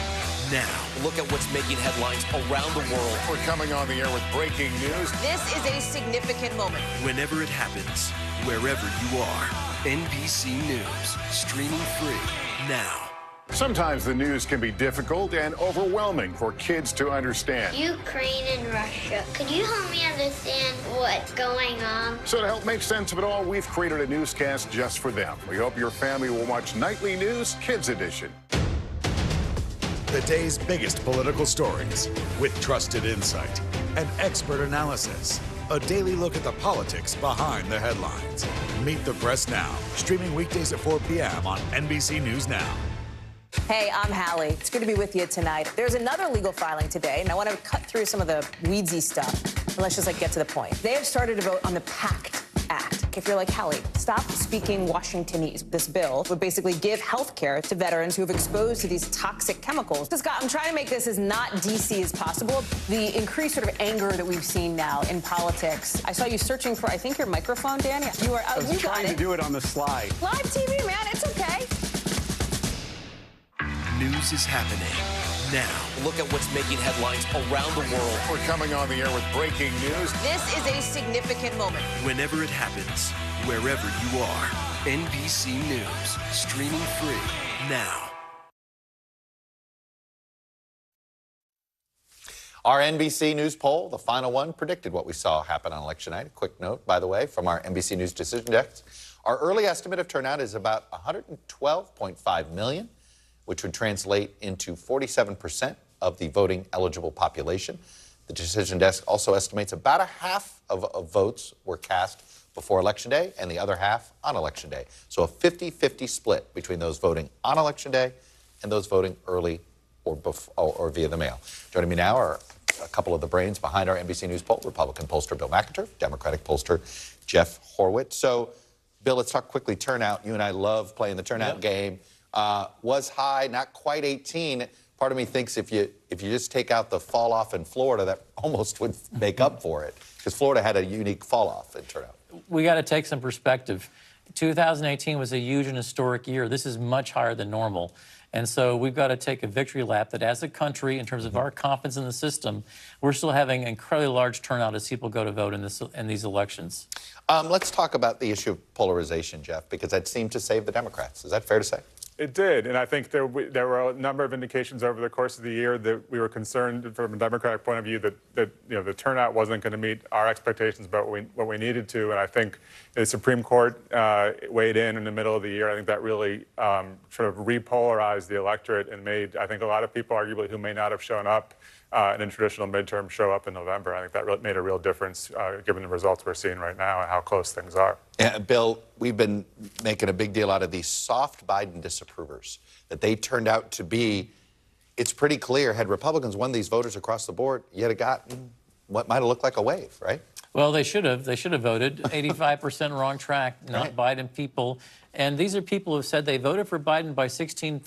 S3: now.
S4: Look at what's making headlines around the world.
S23: We're coming on the air with breaking news.
S6: This is a significant moment.
S3: Whenever it happens, wherever you are, NBC News, streaming free now.
S23: Sometimes the news can be difficult and overwhelming for kids to understand.
S16: Ukraine and Russia. Could you help me understand what's going on?
S23: So to help make sense of it all, we've created a newscast just for them. We hope your family will watch Nightly News Kids Edition.
S21: The day's biggest political stories with trusted insight and expert analysis. A daily look at the politics behind the headlines. Meet the Press Now, streaming weekdays at 4 p.m. on NBC News Now.
S6: Hey, I'm Hallie. It's good to be with you tonight. There's another legal filing today, and I want to cut through some of the weedsy stuff. And let's just get to the point. They have started to vote on the PACT Act. If you're like, Hallie, stop speaking Washingtonese. This bill would basically give health care to veterans who have exposed to these toxic chemicals. So, Scott, I'm trying to make this as not DC as possible. The increased sort of anger that we've seen now in politics. I saw you searching for, I think, your microphone, Dan. You are out.
S17: I was trying to do it on the slide.
S6: Live TV, man. It's okay.
S3: News is happening now.
S4: Look at what's making headlines around the world.
S23: We're coming on the air with breaking news.
S6: This is a significant moment.
S3: Whenever it happens, wherever you are, NBC News, streaming free now.
S27: Our NBC News poll, the final one, predicted what we saw happen on election night. A quick note, by the way, from our NBC News Decision Desk. Our early estimate of turnout is about 112.5 million, which would translate into 47% of the voting eligible population. The Decision Desk also estimates about a half of votes were cast before Election Day and the other half on Election Day. So a 50-50 split between those voting on Election Day and those voting early or via the mail. Joining me now are a couple of the brains behind our NBC News poll, Republican pollster Bill McIntyre, Democratic pollster Jeff Horwitz. So, Bill, let's talk quickly turnout. You and I love playing the turnout game. Was high, not quite 18. Part of me thinks if you just take out the fall off in Florida, that almost would make up for it, because Florida had a unique fall off in turnout.
S8: We got to take some perspective. 2018 was a huge and historic year. This is much higher than normal. And so we've got to take a victory lap that as a country, in terms of our confidence in the system, we're still having an incredibly large turnout as people go to vote in these elections.
S27: Let's talk about the issue of polarization, Jeff, because that seemed to save the Democrats. Is that fair to say?
S11: It did, and I think there were a number of indications over the course of the year that we were concerned from a Democratic point of view that the turnout wasn't going to meet our expectations about what we needed to, and I think the Supreme Court weighed in the middle of the year. I think that really sort of repolarized the electorate and made, I think, a lot of people arguably who may not have shown up in a traditional midterm show up in November. I think that made a real difference given the results we're seeing right now and how close things are.
S27: Yeah, Bill, we've been making a big deal out of these soft Biden disapprovers, that they turned out to be, it's pretty clear, had Republicans won these voters across the board, you'd have gotten what might have looked like a wave, right?
S8: Well, they should have. They should have voted. 85% wrong track, not Biden people. And these are people who said they voted for Biden by 16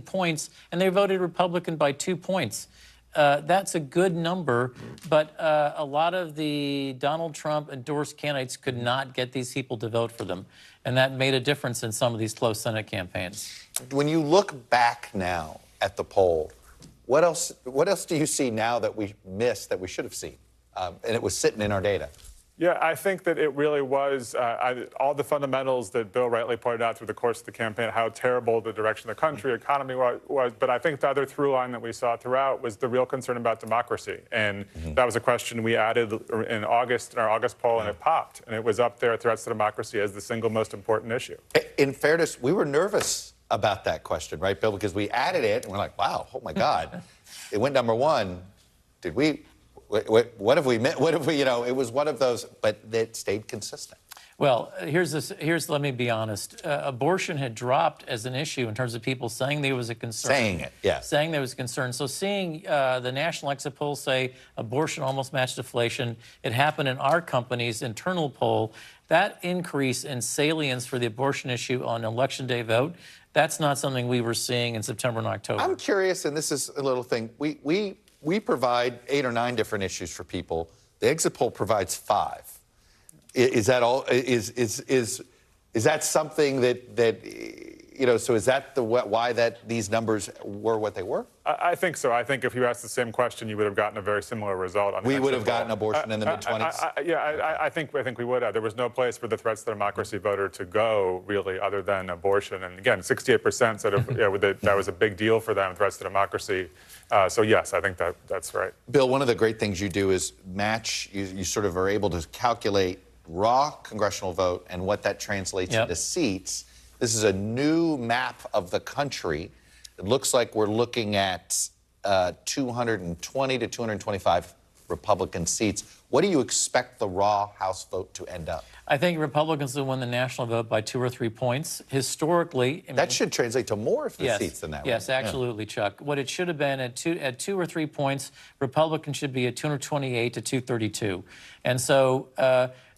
S8: points, and they voted Republican by 2 points. That's a good number, but a lot of the Donald Trump endorsed candidates could not get these people to vote for them. And that made a difference in some of these close Senate campaigns.
S27: When you look back now at the poll, what else do you see now that we missed that we should have seen? And it was sitting in our data.
S11: Yeah, I think that it really was all the fundamentals that Bill rightly pointed out through the course of the campaign, how terrible the direction of the country, economy was. But I think the other through line that we saw throughout was the real concern about democracy. And that was a question we added in August, in our August poll, and it popped. And it was up there, threats to democracy, as the single most important issue.
S27: In fairness, we were nervous about that question, right, Bill? Because we added it, and we're like, wow, oh my God. It went number one. Did we... What have we, it was one of those, but that stayed consistent.
S8: Well, let me be honest. Abortion had dropped as an issue in terms of people saying there was a concern.
S27: Saying it, yeah.
S8: Saying there was a concern. So seeing the national exit poll say abortion almost matched inflation, it happened in our company's internal poll. That increase in salience for the abortion issue on Election Day vote, that's not something we were seeing in September and October.
S27: I'm curious, and this is a little thing. We provide 8 or 9 different issues for people. The exit poll provides 5. Is that all? Is that something that so is that why these numbers were what they were?
S11: I think so. I think if you asked the same question, you would have gotten a very similar result.
S27: We would have gotten abortion in the mid-20s?
S11: Yeah, I think we would have. There was no place for the threats to democracy voter to go, really, other than abortion. And again, 68% said that was a big deal for them, threats to democracy. So yes, I think that's right.
S27: Bill, one of the great things you do is match, you sort of are able to calculate raw congressional vote and what that translates into seats. This is a new map of the country. It looks like we're looking at 220 to 225 Republican seats. What do you expect the raw House vote to end up?
S8: I think Republicans will win the national vote by 2 or 3 points. Historically,
S27: that should translate to more seats than that.
S8: Yes, absolutely, Chuck. What it should have been at 2 or 3 points, Republicans should be at 228 to 232. And so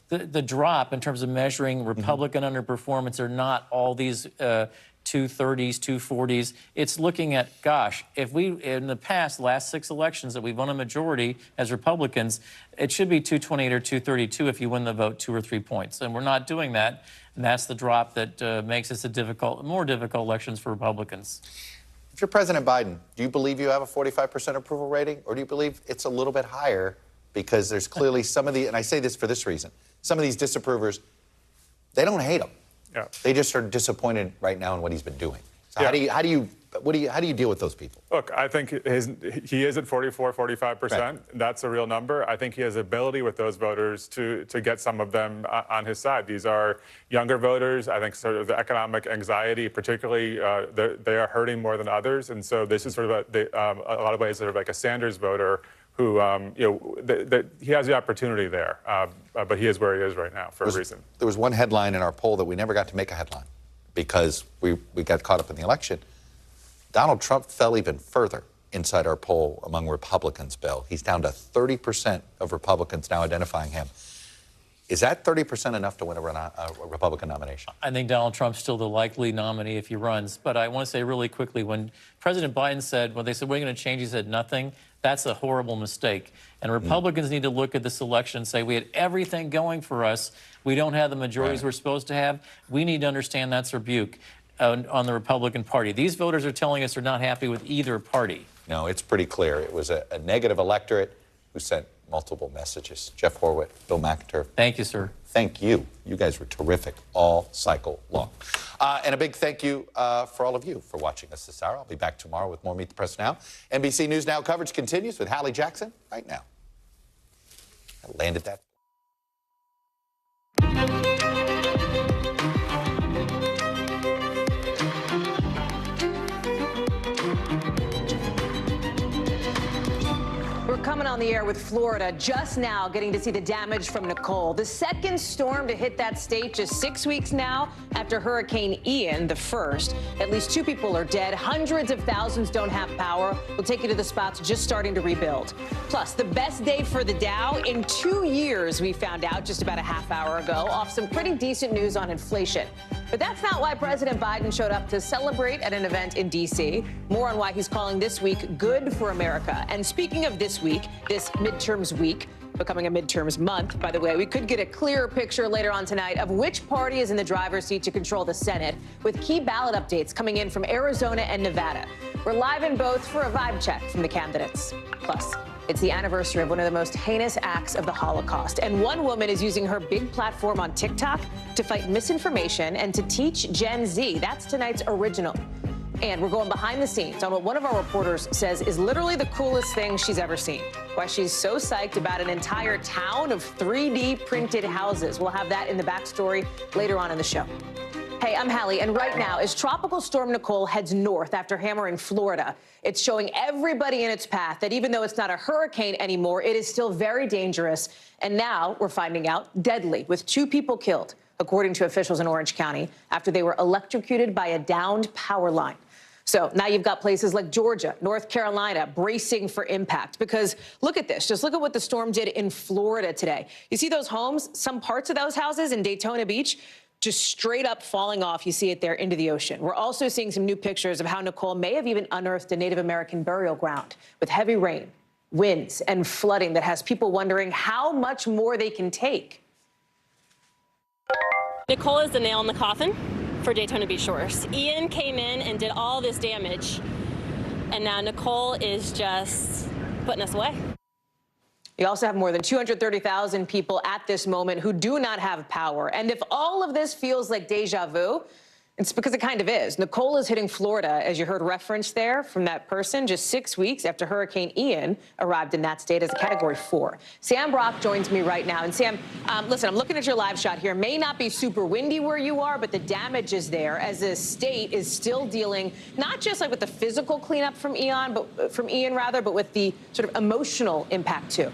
S8: the drop in terms of measuring Republican underperformance are not all these 230s, 240s. It's looking at, gosh, if we, in the past, last 6 elections that we've won a majority as Republicans, it should be 228 or 232 if you win the vote 2 or 3 points. And we're not doing that. And that's the drop that makes this a more difficult elections for Republicans.
S27: If you're President Biden, do you believe you have a 45% approval rating, or do you believe it's a little bit higher? Because there's clearly some of the, and I say this for this reason, some of these disapprovers, they don't hate him.
S11: Yeah.
S27: They just are disappointed right now in what he's been doing. So how do you deal with those people?
S11: Look, I think he is at 44, 45%. Right. That's a real number. I think he has ability with those voters to get some of them on his side. These are younger voters. I think sort of the economic anxiety, particularly, they are hurting more than others. And so this is sort of a lot of ways sort of like a Sanders voter who, he has the opportunity there, but he is where he is right now for a reason.
S27: There was one headline in our poll that we never got to make a headline because we got caught up in the election. Donald Trump fell even further inside our poll among Republicans, Bill. He's down to 30% of Republicans now identifying him. Is that 30% enough to win a Republican nomination?
S8: I think Donald Trump's still the likely nominee if he runs. But I want to say really quickly, when President Biden said, when they said, we're going to change, he said nothing. That's a horrible mistake. And Republicans need to look at this election and say, we had everything going for us. We don't have the majorities we're supposed to have. We need to understand that's a rebuke on the Republican Party. These voters are telling us they're not happy with either party.
S27: No, it's pretty clear. It was a negative electorate who sent multiple messages. Jeff Horwit, Bill McIntyre.
S8: Thank you, sir.
S27: Thank you. You guys were terrific all cycle long. And a big thank you for all of you for watching us this hour. I'll be back tomorrow with more Meet the Press Now. NBC News Now coverage continues with Hallie Jackson right now. I landed that.
S6: We're coming on the air with Florida just now, getting to see the damage from Nicole. The second storm to hit that state just 6 weeks now after Hurricane Ian, the first. At least 2 people are dead. Hundreds of thousands don't have power. We'll take you to the spots just starting to rebuild. Plus, the best day for the Dow in 2 years, we found out just about a half hour ago, off some pretty decent news on inflation. But that's not why President Biden showed up to celebrate at an event in D.C. More on why he's calling this week good for America. And speaking of this week, this midterms week, becoming a midterms month, by the way, we could get a clearer picture later on tonight of which party is in the driver's seat to control the Senate, with key ballot updates coming in from Arizona and Nevada. We're live in both for a vibe check from the candidates. Plus, it's the anniversary of one of the most heinous acts of the Holocaust. And one woman is using her big platform on TikTok to fight misinformation and to teach Gen Z. That's tonight's original. And we're going behind the scenes on what one of our reporters says is literally the coolest thing she's ever seen. Why she's so psyched about an entire town of 3D printed houses. We'll have that in the backstory later on in the show. Hey, I'm Hallie, and right now, as Tropical Storm Nicole heads north after hammering Florida, it's showing everybody in its path that even though it's not a hurricane anymore, it is still very dangerous. And now we're finding out deadly, with 2 people killed, according to officials in Orange County, after they were electrocuted by a downed power line. So now you've got places like Georgia, North Carolina bracing for impact, because look at this. Just look at what the storm did in Florida today. You see those homes, some parts of those houses in Daytona Beach, just straight up falling off. You see it there into the ocean. We're also seeing some new pictures of how Nicole may have even unearthed a Native American burial ground with heavy rain, winds, and flooding that has people wondering how much more they can take.
S1: Nicole is the nail in the coffin for Daytona Beach Shores. Ian came in and did all this damage, and now Nicole is just putting us away.
S6: You also have more than 230,000 people at this moment who do not have power. And if all of this feels like deja vu, it's because it kind of is. Nicole is hitting Florida, as you heard referenced there from that person, just 6 weeks after Hurricane Ian arrived in that state as a Category 4. Sam Brock joins me right now. And Sam, listen, I'm looking at your live shot here. May not be super windy where you are, but the damage is there as the state is still dealing not just like with the physical cleanup from Ian, but with the sort of emotional impact too.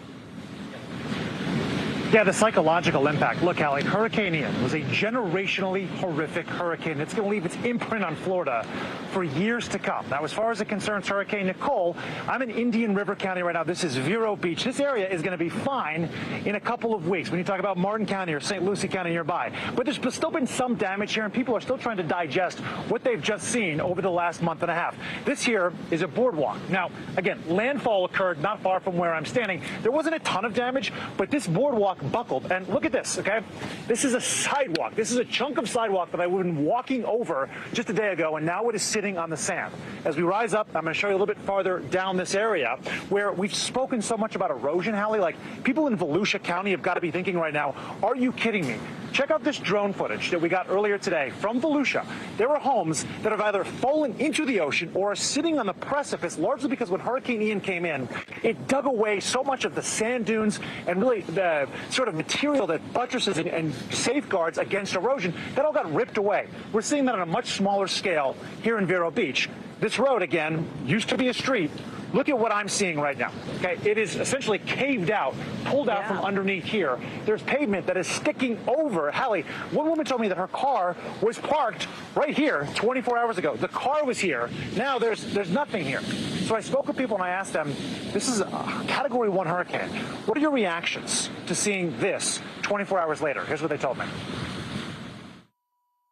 S12: Yeah, the psychological impact. Look, Hallie, Hurricane Ian was a generationally horrific hurricane that's going to leave its imprint on Florida for years to come. Now, as far as it concerns Hurricane Nicole, I'm in Indian River County right now. This is Vero Beach. This area is going to be fine in a couple of weeks when you talk about Martin County or St. Lucie County nearby. But there's still been some damage here, and people are still trying to digest what they've just seen over the last month and a half. This here is a boardwalk. Now, again, landfall occurred not far from where I'm standing. There wasn't a ton of damage, but this boardwalk buckled. And look at this, okay? This is a sidewalk. This is a chunk of sidewalk that I would have been walking over just a day ago, and now it is sitting on the sand. As we rise up, I'm going to show you a little bit farther down this area where we've spoken so much about erosion, Hallie. Like, people in Volusia County have got to be thinking right now, are you kidding me? Check out this drone footage that we got earlier today from Volusia. There are homes that have either fallen into the ocean or are sitting on the precipice, largely because when Hurricane Ian came in, it dug away so much of the sand dunes and really the sort of material that buttresses and safeguards against erosion. That all got ripped away. We're seeing that on a much smaller scale here in Vero Beach. This road, again, used to be a street. Look at what I'm seeing right now. Okay, it is essentially caved out, pulled out from underneath here. There's pavement that is sticking over. Hallie, one woman told me that her car was parked right here 24 hours ago. The car was here. Now there's nothing here. So I spoke with people and I asked them, this is a Category 1 hurricane. What are your reactions to seeing this 24 hours later? Here's what they told me.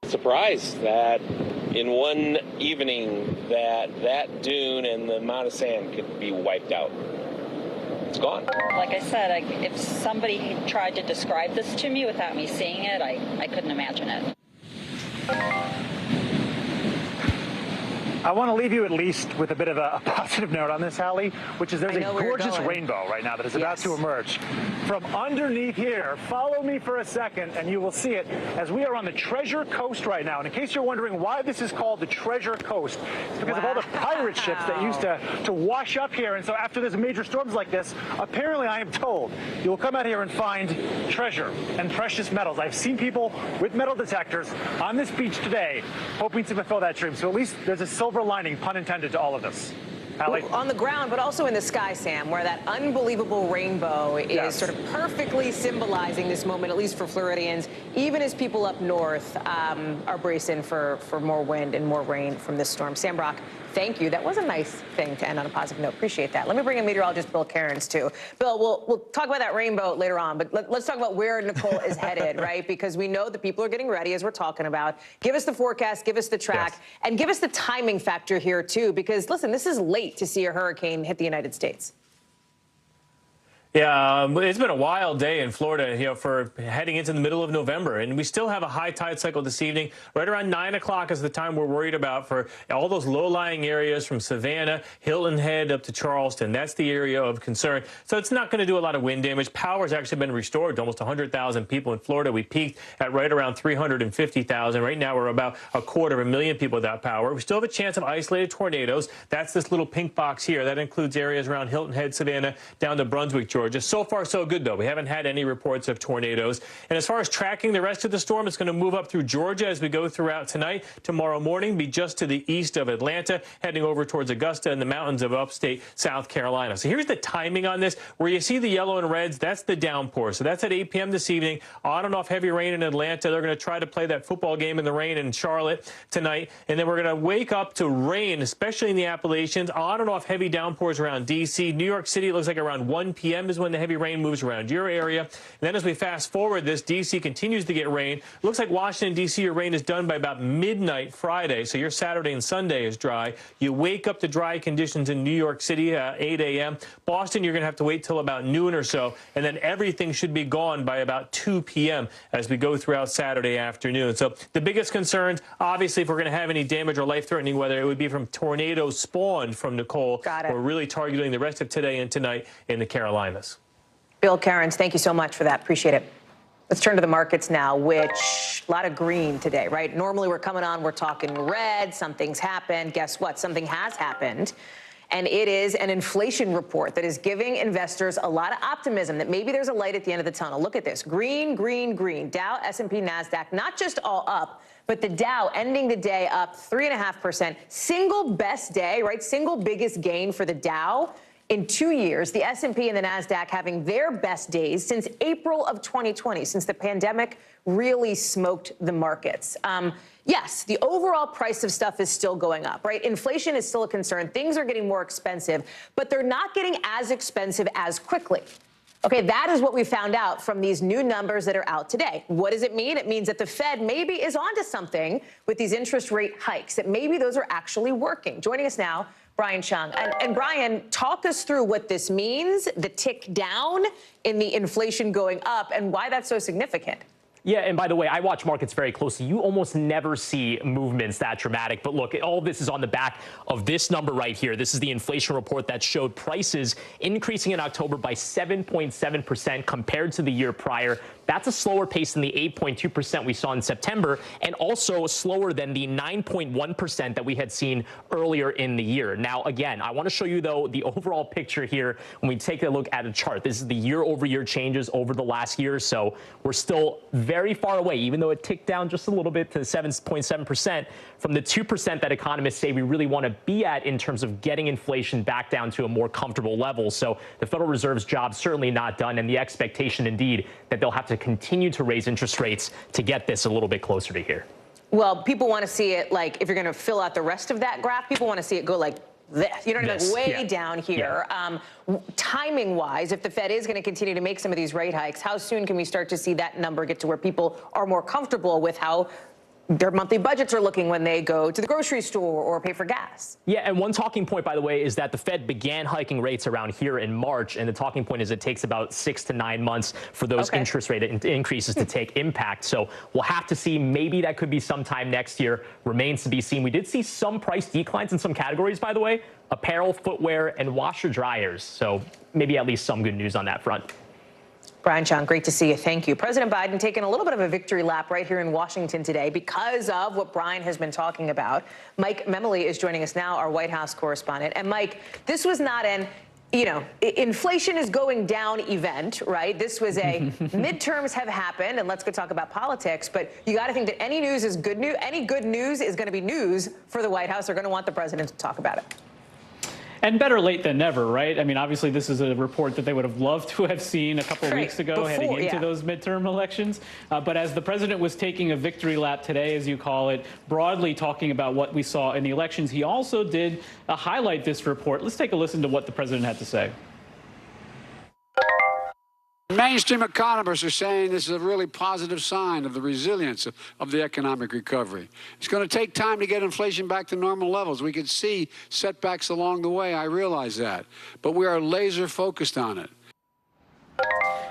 S13: Surprised that in one evening that dune and the amount of sand could be wiped out. It's gone.
S19: Like I said, if somebody tried to describe this to me without me seeing it, I couldn't imagine it.
S12: I want to leave you at least with a bit of a positive note on this, Hallie, which is there's a gorgeous rainbow right now that is about to emerge. From underneath here, follow me for a second and you will see it as we are on the Treasure Coast right now. And in case you're wondering why this is called the Treasure Coast, it's because of all the pirate ships that used to wash up here. And so after there's major storms like this, apparently I am told you will come out here and find treasure and precious metals. I've seen people with metal detectors on this beach today hoping to fulfill that dream. So at least there's a silver lining, pun intended, to all of this. Hallie?
S6: On the ground, but also in the sky, Sam, where that unbelievable rainbow is sort of perfectly symbolizing this moment, at least for Floridians, even as people up north are bracing for more wind and more rain from this storm. Sam Brock, thank you. That was a nice thing to end on a positive note. Appreciate that. Let me bring in meteorologist Bill Cairns, too. Bill, we'll talk about that rainbow later on, but let's talk about where Nicole is headed, right? Because we know that people are getting ready, as we're talking about. Give us the forecast, give us the track, and give us the timing factor here, too, because, listen, this is late to see a hurricane hit the United States.
S20: Yeah, it's been a wild day in Florida, for heading into the middle of November. And we still have a high tide cycle this evening. Right around 9 o'clock is the time we're worried about for all those low-lying areas from Savannah, Hilton Head up to Charleston. That's the area of concern. So it's not going to do a lot of wind damage. Power's actually been restored to almost 100,000 people in Florida. We peaked at right around 350,000. Right now we're about 250,000 people without power. We still have a chance of isolated tornadoes. That's this little pink box here. That includes areas around Hilton Head, Savannah, down to Brunswick, Georgia. So far, so good, though. We haven't had any reports of tornadoes. And as far as tracking the rest of the storm, it's going to move up through Georgia as we go throughout tonight. Tomorrow morning, be just to the east of Atlanta, heading over towards Augusta and the mountains of upstate South Carolina. So here's the timing on this. Where you see the yellow and reds, that's the downpour. So that's at 8 p.m. this evening. On and off heavy rain in Atlanta. They're going to try to play that football game in the rain in Charlotte tonight. And then we're going to wake up to rain, especially in the Appalachians. On and off heavy downpours around D.C. New York City, it looks like around 1 p.m. is when the heavy rain moves around your area. And then as we fast forward this, D.C. continues to get rain. It looks like Washington, D.C., your rain is done by about midnight Friday, so your Saturday and Sunday is dry. You wake up to dry conditions in New York City at 8 a.m. Boston, you're going to have to wait till about noon or so, and then everything should be gone by about 2 p.m. as we go throughout Saturday afternoon. So the biggest concerns, obviously, if we're going to have any damage or life-threatening weather, it would be from tornadoes spawned from Nicole.
S6: Got it.
S20: We're really targeting the rest of today and tonight in the Carolinas.
S6: Bill Cairns, thank you so much for that. Appreciate it. Let's turn to the markets now, which a lot of green today, right? Normally we're coming on, we're talking red, something's happened. Guess what? Something has happened. And it is an inflation report that is giving investors a lot of optimism that maybe there's a light at the end of the tunnel. Look at this. Green, green, green. Dow, S&P, NASDAQ, not just all up, but the Dow ending the day up 3.5%. Single best day, right? Single biggest gain for the Dow in 2 years, the S&P and the NASDAQ having their best days since April of 2020, since the pandemic really smoked the markets. Yes, the overall price of stuff is still going up, right? Inflation is still a concern. Things are getting more expensive, but they're not getting as expensive as quickly. Okay, that is what we found out from these new numbers that are out today. What does it mean? It means that the Fed maybe is onto something with these interest rate hikes, that maybe those are actually working. Joining us now, Brian Chung. And Brian, talk us through what this means, the tick down in the inflation going up, and why that's so significant.
S5: Yeah, and by the way, I watch markets very closely. You almost never see movements that dramatic. But look, all this is on the back of this number right here. This is the inflation report that showed prices increasing in October by 7.7% compared to the year prior. That's a slower pace than the 8.2% we saw in September, and also slower than the 9.1% that we had seen earlier in the year. Now, again, I want to show you, though, the overall picture here when we take a look at a chart. This is the year-over-year changes over the last year or so. We're still very far away, even though it ticked down just a little bit to 7.7% from the 2% that economists say we really want to be at in terms of getting inflation back down to a more comfortable level. So the Federal Reserve's job certainly not done, and the expectation, indeed, that they'll have to continue to raise interest rates to get this a little bit closer to here.
S6: Well, people want to see it, like, if you're going to fill out the rest of that graph, people want to see it go like this. You know what I mean? Like way down here. Yeah. Timing-wise, if the Fed is going to continue to make some of these rate hikes, how soon can we start to see that number get to where people are more comfortable with how their monthly budgets are looking when they go to the grocery store or pay for gas?
S5: Yeah, and one talking point, by the way, is that the Fed began hiking rates around here in March, and the talking point is it takes about 6 to 9 months for those interest rate increases to take impact. So we'll have to see. Maybe that could be sometime next year. Remains to be seen. We did see some price declines in some categories, by the way, apparel, footwear, and washer dryers. So maybe at least some good news on that front.
S6: Brian Chung, great to see you. Thank you. President Biden taking a little bit of a victory lap right here in Washington today because of what Brian has been talking about. Mike Memoli is joining us now, our White House correspondent. And Mike, this was not an, inflation is going down event, right? This was a midterms have happened, and let's go talk about politics. But you got to think that any news is good news. Any good news is going to be news for the White House. They're going to want the president to talk about it.
S10: And better late than never, right? I mean, obviously, this is a report that they would have loved to have seen a couple of weeks ago heading into those midterm elections. But as the president was taking a victory lap today, as you call it, broadly talking about what we saw in the elections, he also did highlight this report. Let's take a listen to what the president had to say.
S14: Mainstream economists are saying this is a really positive sign of the resilience of the economic recovery. It's going to take time to get inflation back to normal levels. We could see setbacks along the way. I realize that. But we are laser focused on it.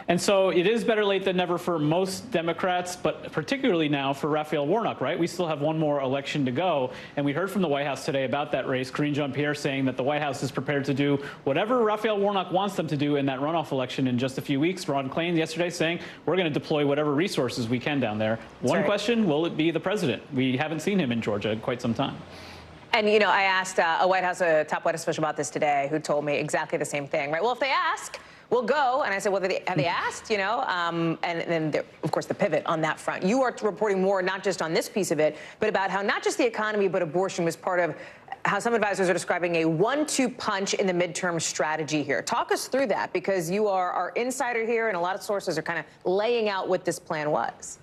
S10: And so it is better late than never for most Democrats, but particularly now for Raphael Warnock, right? We still have one more election to go. And we heard from the White House today about that race. Karine Jean-Pierre saying that the White House is prepared to do whatever Raphael Warnock wants them to do in that runoff election in just a few weeks. Ron Klain yesterday saying we're going to deploy whatever resources we can down there. One question, will it be the president? We haven't seen him in Georgia in quite some time.
S6: And, I asked a top White House official about this today who told me exactly the same thing, right? Well, if they ask, we'll go. And I said, well, have they asked, and then, of course, the pivot on that front. You are reporting more, not just on this piece of it, but about how not just the economy, but abortion was part of how some advisors are describing a 1-2 punch in the midterm strategy here. Talk us through that, because you are our insider here, and a lot of sources are kind of laying out what this plan was.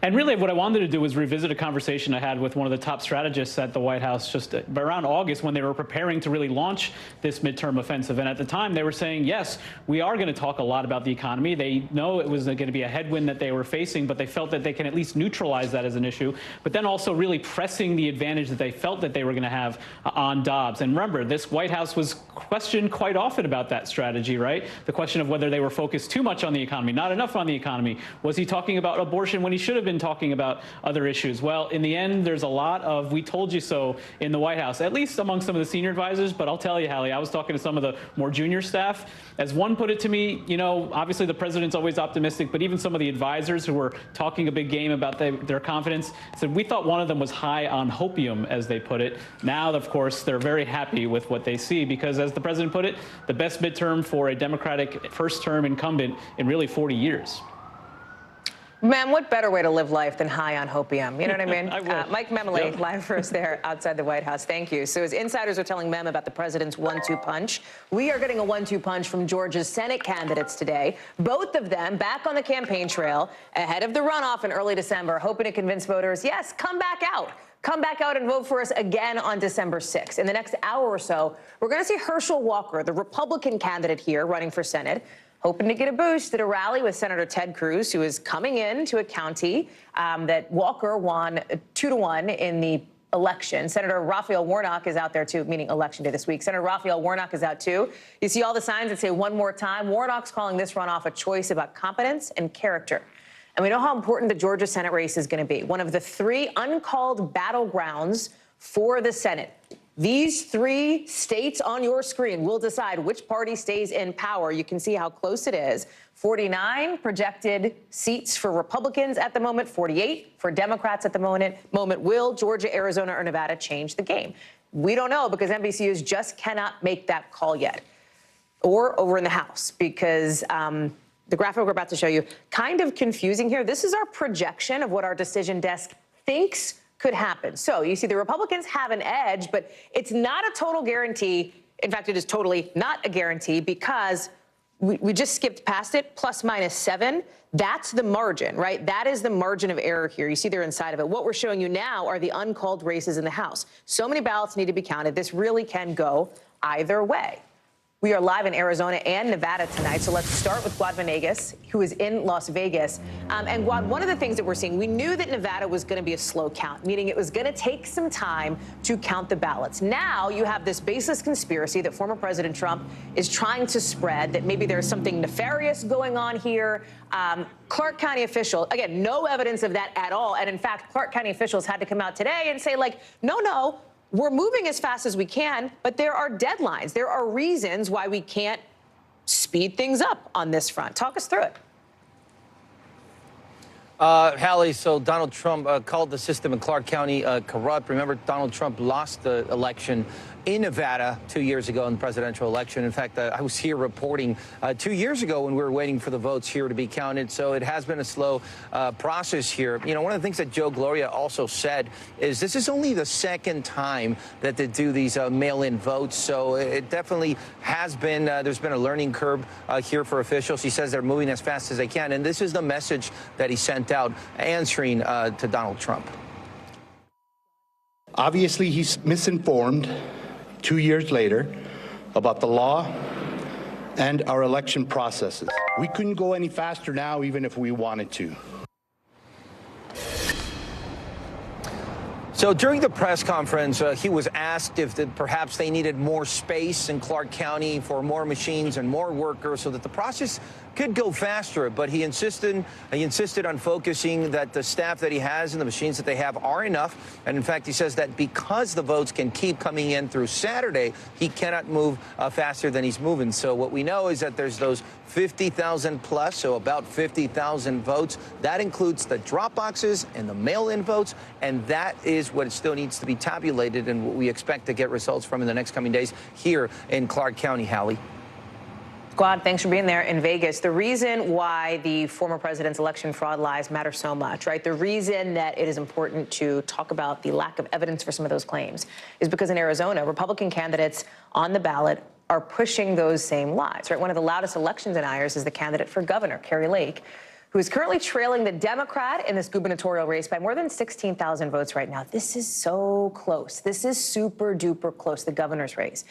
S10: And really what I wanted to do was revisit a conversation I had with one of the top strategists at the White House just around August when they were preparing to really launch this midterm offensive. And at the time, they were saying, yes, we are going to talk a lot about the economy. They know it was going to be a headwind that they were facing, but they felt that they can at least neutralize that as an issue. But then also really pressing the advantage that they felt that they were going to have on Dobbs. And remember, this White House was questioned quite often about that strategy, right? The question of whether they were focused too much on the economy, not enough on the economy. Was he talking about abortion when he should have been talking about other issues? Well, in the end, there's a lot of we told you so in the White House, at least among some of the senior advisors. But I'll tell you, Hallie, I was talking to some of the more junior staff. As one put it to me, obviously the president's always optimistic, but even some of the advisors who were talking a big game about their confidence said we thought one of them was high on hopium, as they put it. Now, of course, they're very happy with what they see because, as the president put it, the best midterm for a Democratic first-term incumbent in really 40 years.
S6: Man, what better way to live life than high on hopium? You know what I mean?
S10: I will.
S6: Mike Memoli, live for us there outside the White House. Thank you. So as insiders are telling Mem about the president's 1-2 punch, we are getting a 1-2 punch from Georgia's Senate candidates today. Both of them back on the campaign trail ahead of the runoff in early December, hoping to convince voters, yes, come back out. Come back out and vote for us again on December 6th. In the next hour or so, we're going to see Herschel Walker, the Republican candidate here running for Senate, hoping to get a boost at a rally with Senator Ted Cruz, who is coming in to a county that Walker won 2-1 in the election. Senator Raphael Warnock is out there, too, meaning election day this week. Senator Raphael Warnock is out, too. You see all the signs that say one more time. Warnock's calling this runoff a choice about competence and character. And we know how important the Georgia Senate race is going to be, one of the 3 uncalled battlegrounds for the Senate. These 3 states on your screen will decide which party stays in power. You can see how close it is. 49 projected seats for Republicans at the moment, 48 for Democrats at the moment. Will Georgia, Arizona, or Nevada change the game? We don't know because NBC News just cannot make that call yet. Or over in the House, because the graphic we're about to show you, kind of confusing here. This is our projection of what our decision desk thinks could happen. So you see the Republicans have an edge, but it's not a total guarantee. In fact, it is totally not a guarantee because we just skipped past it, ±7. That's the margin, right? That is the margin of error here. You see they're inside of it. What we're showing you now are the uncalled races in the House. So many ballots need to be counted. This really can go either way. We are live in Arizona and Nevada tonight, so let's start with Guad Venegas, who is in Las Vegas. And Guad, one of the things that we're seeing, we knew that Nevada was going to be a slow count, meaning it was going to take some time to count the ballots. Now you have this baseless conspiracy that former President Trump is trying to spread, that maybe there's something nefarious going on here. Clark County officials, again, no evidence of that at all. And in fact, Clark County officials had to come out today and say, like, no, we're moving as fast as we can, but there are deadlines. There are reasons why we can't speed things up on this front. Talk us through it.
S7: Hallie, so Donald Trump called the system in Clark County corrupt. Remember, Donald Trump lost the election in Nevada 2 years ago in the presidential election. In fact, I was here reporting 2 years ago when we were waiting for the votes here to be counted. So it has been a slow process here. You know, one of the things that Joe Gloria also said is this is only the second time that they do these mail-in votes. So it definitely has been, there's been a learning curve here for officials. He says they're moving as fast as they can. And this is the message that he sent out answering to Donald Trump.
S15: Obviously, he's misinformed 2 years later about the law and our election processes. We couldn't go any faster now, even if we wanted to.
S7: So during the press conference, he was asked if perhaps they needed more space in Clark County for more machines and more workers so that the process could go faster. But he insisted on focusing that the staff that he has and the machines that they have are enough. And in fact, he says that because the votes can keep coming in through Saturday, he cannot move faster than he's moving. So what we know is that there's those 50,000 plus, so about 50,000 votes. That includes the drop boxes and the mail-in votes. And that is what still needs to be tabulated and what we expect to get results from in the next coming days here in Clark County, Hallie.
S6: Guad, thanks for being there in Vegas. The reason why the former president's election fraud lies matter so much, right? The reason that it is important to talk about the lack of evidence for some of those claims is because in Arizona, Republican candidates on the ballot are pushing those same lies, right? One of the loudest election deniers is the candidate for governor, Kari Lake, who is currently trailing the Democrat in this gubernatorial race by more than 16,000 votes right now. This is so close. This is super duper close, the governor's race.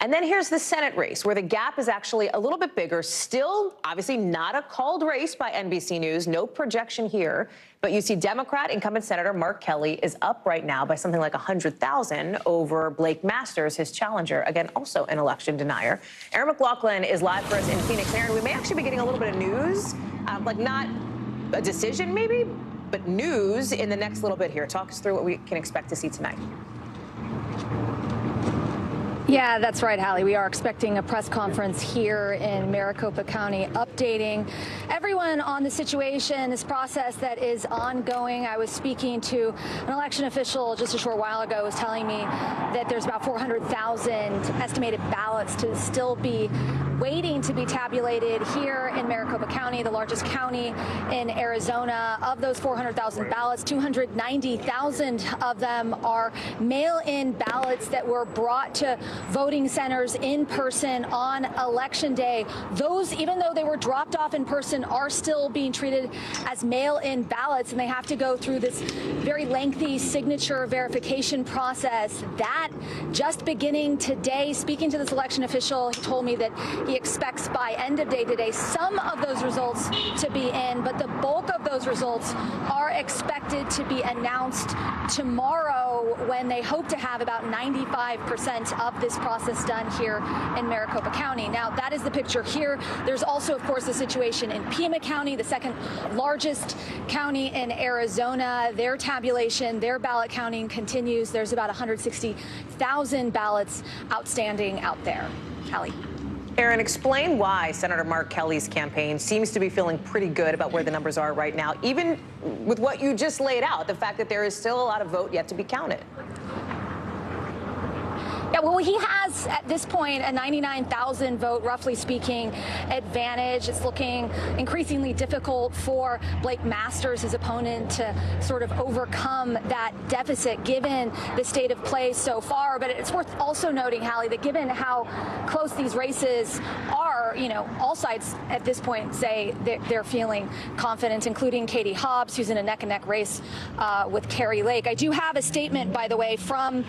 S6: And then here's the Senate race, where the gap is actually a little bit bigger. Still, obviously, not a called race by NBC News. No projection here. But you see Democrat incumbent Senator Mark Kelly is up right now by something like 100,000 over Blake Masters, his challenger, again, also an election denier. Aaron McLaughlin is live for us in Phoenix. Aaron, we may actually be getting a little bit of news, like not a decision maybe, but news in the next little bit here. Talk us through what we can expect to see tonight.
S18: Yeah, that's right, Hallie. We are expecting a press conference here in Maricopa County updating everyone on the situation, this process that is ongoing. I was speaking to an election official just a short while ago who was telling me that there's about 400,000 estimated ballots to still be waiting to be tabulated here in Maricopa County, the largest county in Arizona. Of those 400,000 ballots, 290,000 of them are mail-in ballots that were brought to voting centers in person on Election Day. Those, even though they were dropped off in person, are still being treated as mail-in ballots, and they have to go through this very lengthy signature verification process. That just beginning today. Speaking to this election official, he told me that he expects by end of day today some of those results to be in, but the bulk of those results are expected to be announced tomorrow, when they hope to have about 95% of this process done here in Maricopa County. Now, that is the picture here. There's also, of course, the situation in Pima County, the second largest county in Arizona. Their tabulation, their ballot counting continues. There's about 160,000 ballots outstanding out there. Hallie.
S6: Aaron, explain why Senator Mark Kelly's campaign seems to be feeling pretty good about where the numbers are right now, even with what you just laid out, the fact that there is still a lot of vote yet to be counted.
S18: Yeah, well, he has, at this point, a 99,000 vote, roughly speaking, advantage. It's looking increasingly difficult for Blake Masters, his opponent, to sort of overcome that deficit given the state of play so far. But it's worth also noting, Hallie, that given how close these races are, you know, all sides at this point say they're feeling confident, including Katie Hobbs, who's in a neck-and-neck race with Kari Lake. I do have a statement, by the way, from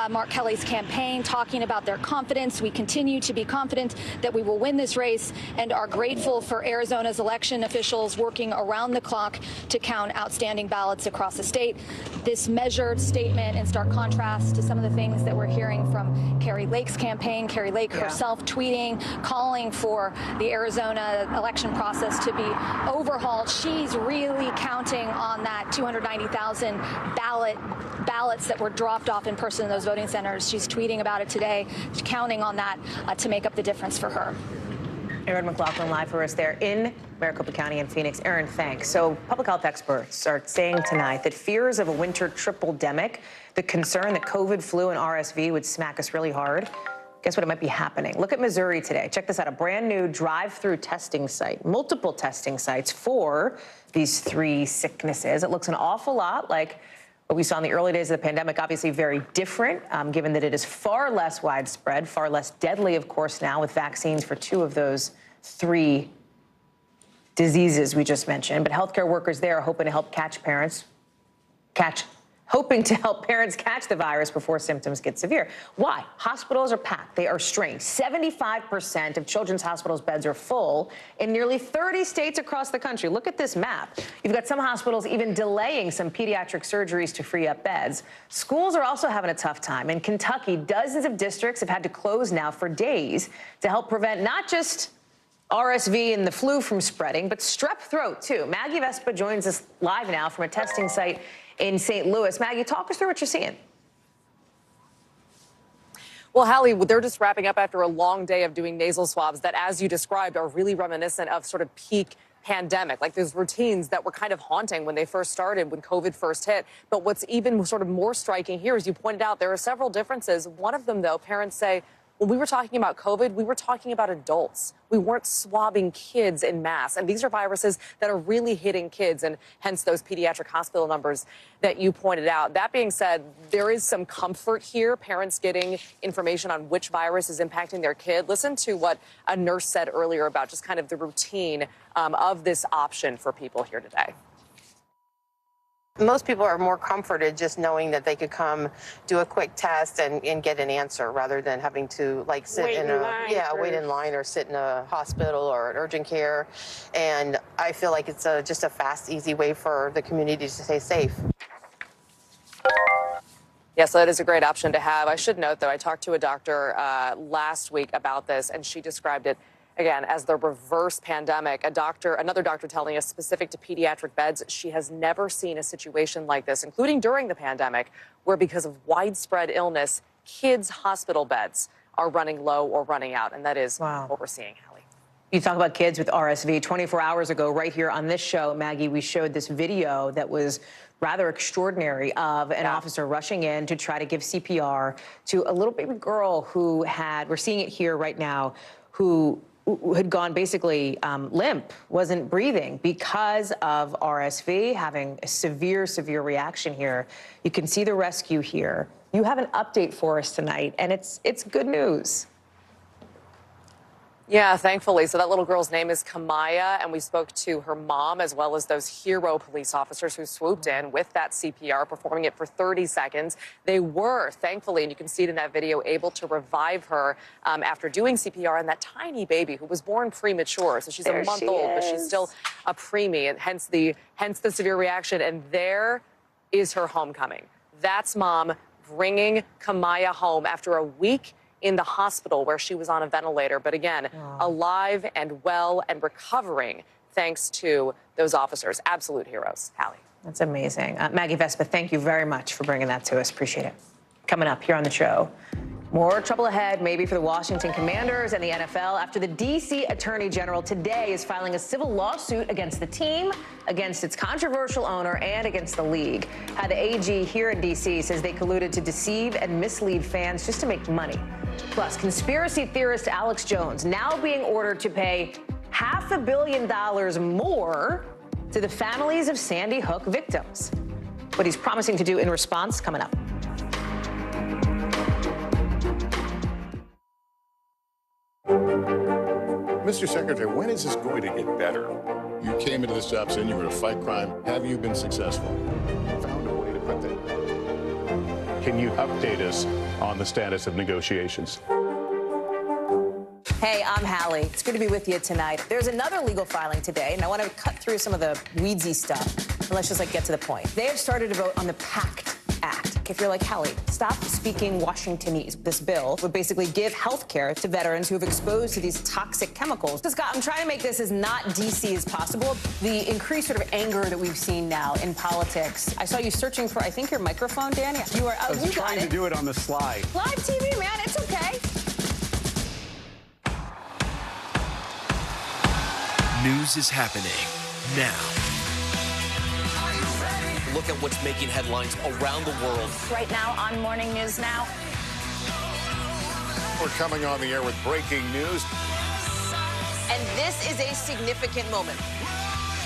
S18: Mark Kelly's campaign, talking about their confidence. We continue to be confident that we will win this race and are grateful for Arizona's election officials working around the clock to count outstanding ballots across the state. This measured statement in stark contrast to some of the things that we're hearing from Kari Lake's campaign. Kari Lake herself tweeting, calling for the Arizona election process to be overhauled. She's really counting on that 290,000 ballots that were dropped off in person in those voting centers. She's tweeting about it today, counting on that to make up the difference for her.
S6: Aaron McLaughlin live for us there in Maricopa County and Phoenix. Aaron, thanks. So public health experts are saying tonight that fears of a winter triple-demic, the concern that COVID, flu, and RSV would smack us really hard. Guess what? It might be happening. Look at Missouri today. Check this out. A brand new drive-through testing site, multiple testing sites for these three sicknesses. It looks an awful lot like what we saw in the early days of the pandemic, obviously very different, given that it is far less widespread, far less deadly, of course, now with vaccines for two of those three diseases we just mentioned. But healthcare workers there are hoping to help catch parents catch the virus before symptoms get severe. Why? Hospitals are packed. They are strained. 75% of children's hospitals' beds are full in nearly 30 states across the country. Look at this map. You've got some hospitals even delaying some pediatric surgeries to free up beds. Schools are also having a tough time. In Kentucky, dozens of districts have had to close now for days to help prevent not just RSV and the flu from spreading, but strep throat, too. Maggie Vespa joins us live now from a testing site in St. Louis. Maggie, talk us through what you're seeing.
S2: Well, Hallie, they're just wrapping up after a long day of doing nasal swabs that, as you described, are really reminiscent of sort of peak pandemic, like those routines that were kind of haunting when they first started, when COVID first hit. But what's even sort of more striking here, as you pointed out, there are several differences. One of them, though, parents say, when we were talking about COVID, we were talking about adults. We weren't swabbing kids en masse. And these are viruses that are really hitting kids, and hence those pediatric hospital numbers that you pointed out. That being said, there is some comfort here, parents getting information on which virus is impacting their kid. Listen to what a nurse said earlier about just kind of the routine of this option for people here today.
S9: Most people are more comforted just knowing that they could come do a quick test and get an answer rather than having to like sit wait in line or sit in a hospital or an urgent care. And I feel like it's just a fast, easy way for the community to stay safe.
S2: Yes, that is a great option to have. I should note, though, I talked to a doctor last week about this, and she described it again, as the reverse pandemic. Another doctor telling us specific to pediatric beds, she has never seen a situation like this, including during the pandemic, where because of widespread illness, kids' hospital beds are running low or running out. And that is what we're seeing, Hallie.
S6: You talk about kids with RSV. 24 hours ago, right here on this show, Maggie, we showed this video that was rather extraordinary of an officer rushing in to try to give CPR to a little baby girl who we're seeing it here right now, who had gone basically limp, wasn't breathing because of RSV, having a severe, severe reaction here. You can see the rescue here. You have an update for us tonight, and it's good news.
S2: Yeah, thankfully. So that little girl's name is Kamaya, and we spoke to her mom as well as those hero police officers who swooped in with that CPR, performing it for 30 seconds. They were, thankfully, and you can see it in that video, able to revive her after doing CPR, and that tiny baby who was born premature. So she's a month old, but she's still a preemie, and hence the severe reaction. And there is her homecoming. That's mom bringing Kamaya home after a week in the hospital where she was on a ventilator, but again, alive and well and recovering thanks to those officers. Absolute heroes. Hallie.
S6: That's amazing. Maggie Vespa, thank you very much for bringing that to us. Appreciate it. Coming up here on the show, more trouble ahead, maybe for the Washington Commanders and the NFL after the D.C. Attorney General today is filing a civil lawsuit against the team, against its controversial owner, and against the league. How the AG here in D.C. says they colluded to deceive and mislead fans just to make money. Plus, conspiracy theorist Alex Jones now being ordered to pay $500 million more to the families of Sandy Hook victims. What he's promising to do in response, coming up.
S23: Mr. Secretary, when is this going to get better? You came into this job saying you were going to fight crime. Have you been successful? Found a way to put that. Can you update us on the status of negotiations?
S6: Hey, I'm Hallie. It's good to be with you tonight. There's another legal filing today, and I want to cut through some of the weedsy stuff. And let's just get to the point. They have started to vote on the PACT Act. If you're like, Hallie, stop speaking Washingtonese. This bill would basically give health care to veterans who have exposed to these toxic chemicals. So, Scott, I'm trying to make this as not D.C. as possible. The increased sort of anger that we've seen now in politics. I saw you searching for, I think, your microphone, Dan. You are.
S16: I was trying to do it on the slide.
S6: Live TV, man. It's okay.
S3: News is happening now.
S4: Look at what's making headlines around the world.
S17: Right now on Morning News Now.
S23: We're coming on the air with breaking news.
S9: And this is a significant moment.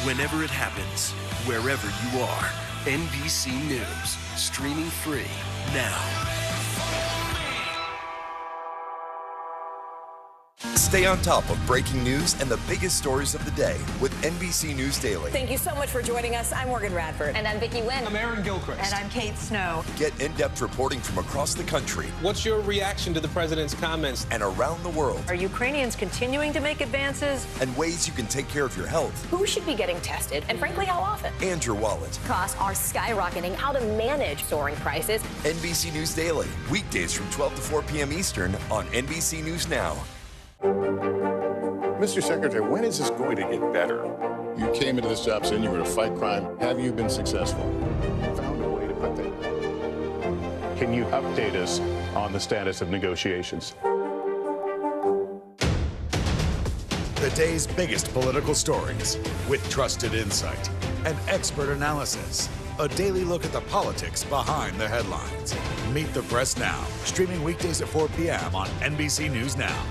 S3: Whenever it happens, wherever you are, NBC News, streaming free now.
S21: Stay on top of breaking news and the biggest stories of the day with NBC News Daily.
S6: Thank you so much for joining us. I'm Morgan Radford.
S17: And I'm Vicki Lynn.
S22: I'm Aaron Gilchrist.
S17: And I'm Kate Snow.
S21: Get in-depth reporting from across the country.
S22: What's your reaction to the president's comments?
S21: And around the world.
S17: Are Ukrainians continuing to make advances?
S21: And ways you can take care of your health.
S17: Who should be getting tested? And frankly, how often?
S21: And your wallet.
S17: Costs are skyrocketing. How to manage soaring prices.
S21: NBC News Daily. Weekdays from 12 to 4 p.m. Eastern on NBC News Now.
S23: Mr. Secretary, when is this going to get better? You came into this job saying you were going to fight crime. Have you been successful? Found a way to put that. Can you update us on the status of negotiations?
S24: The day's biggest political stories with trusted insight and expert analysis. A daily look at the politics behind the headlines. Meet the Press Now, streaming weekdays at 4 p.m. on NBC News Now.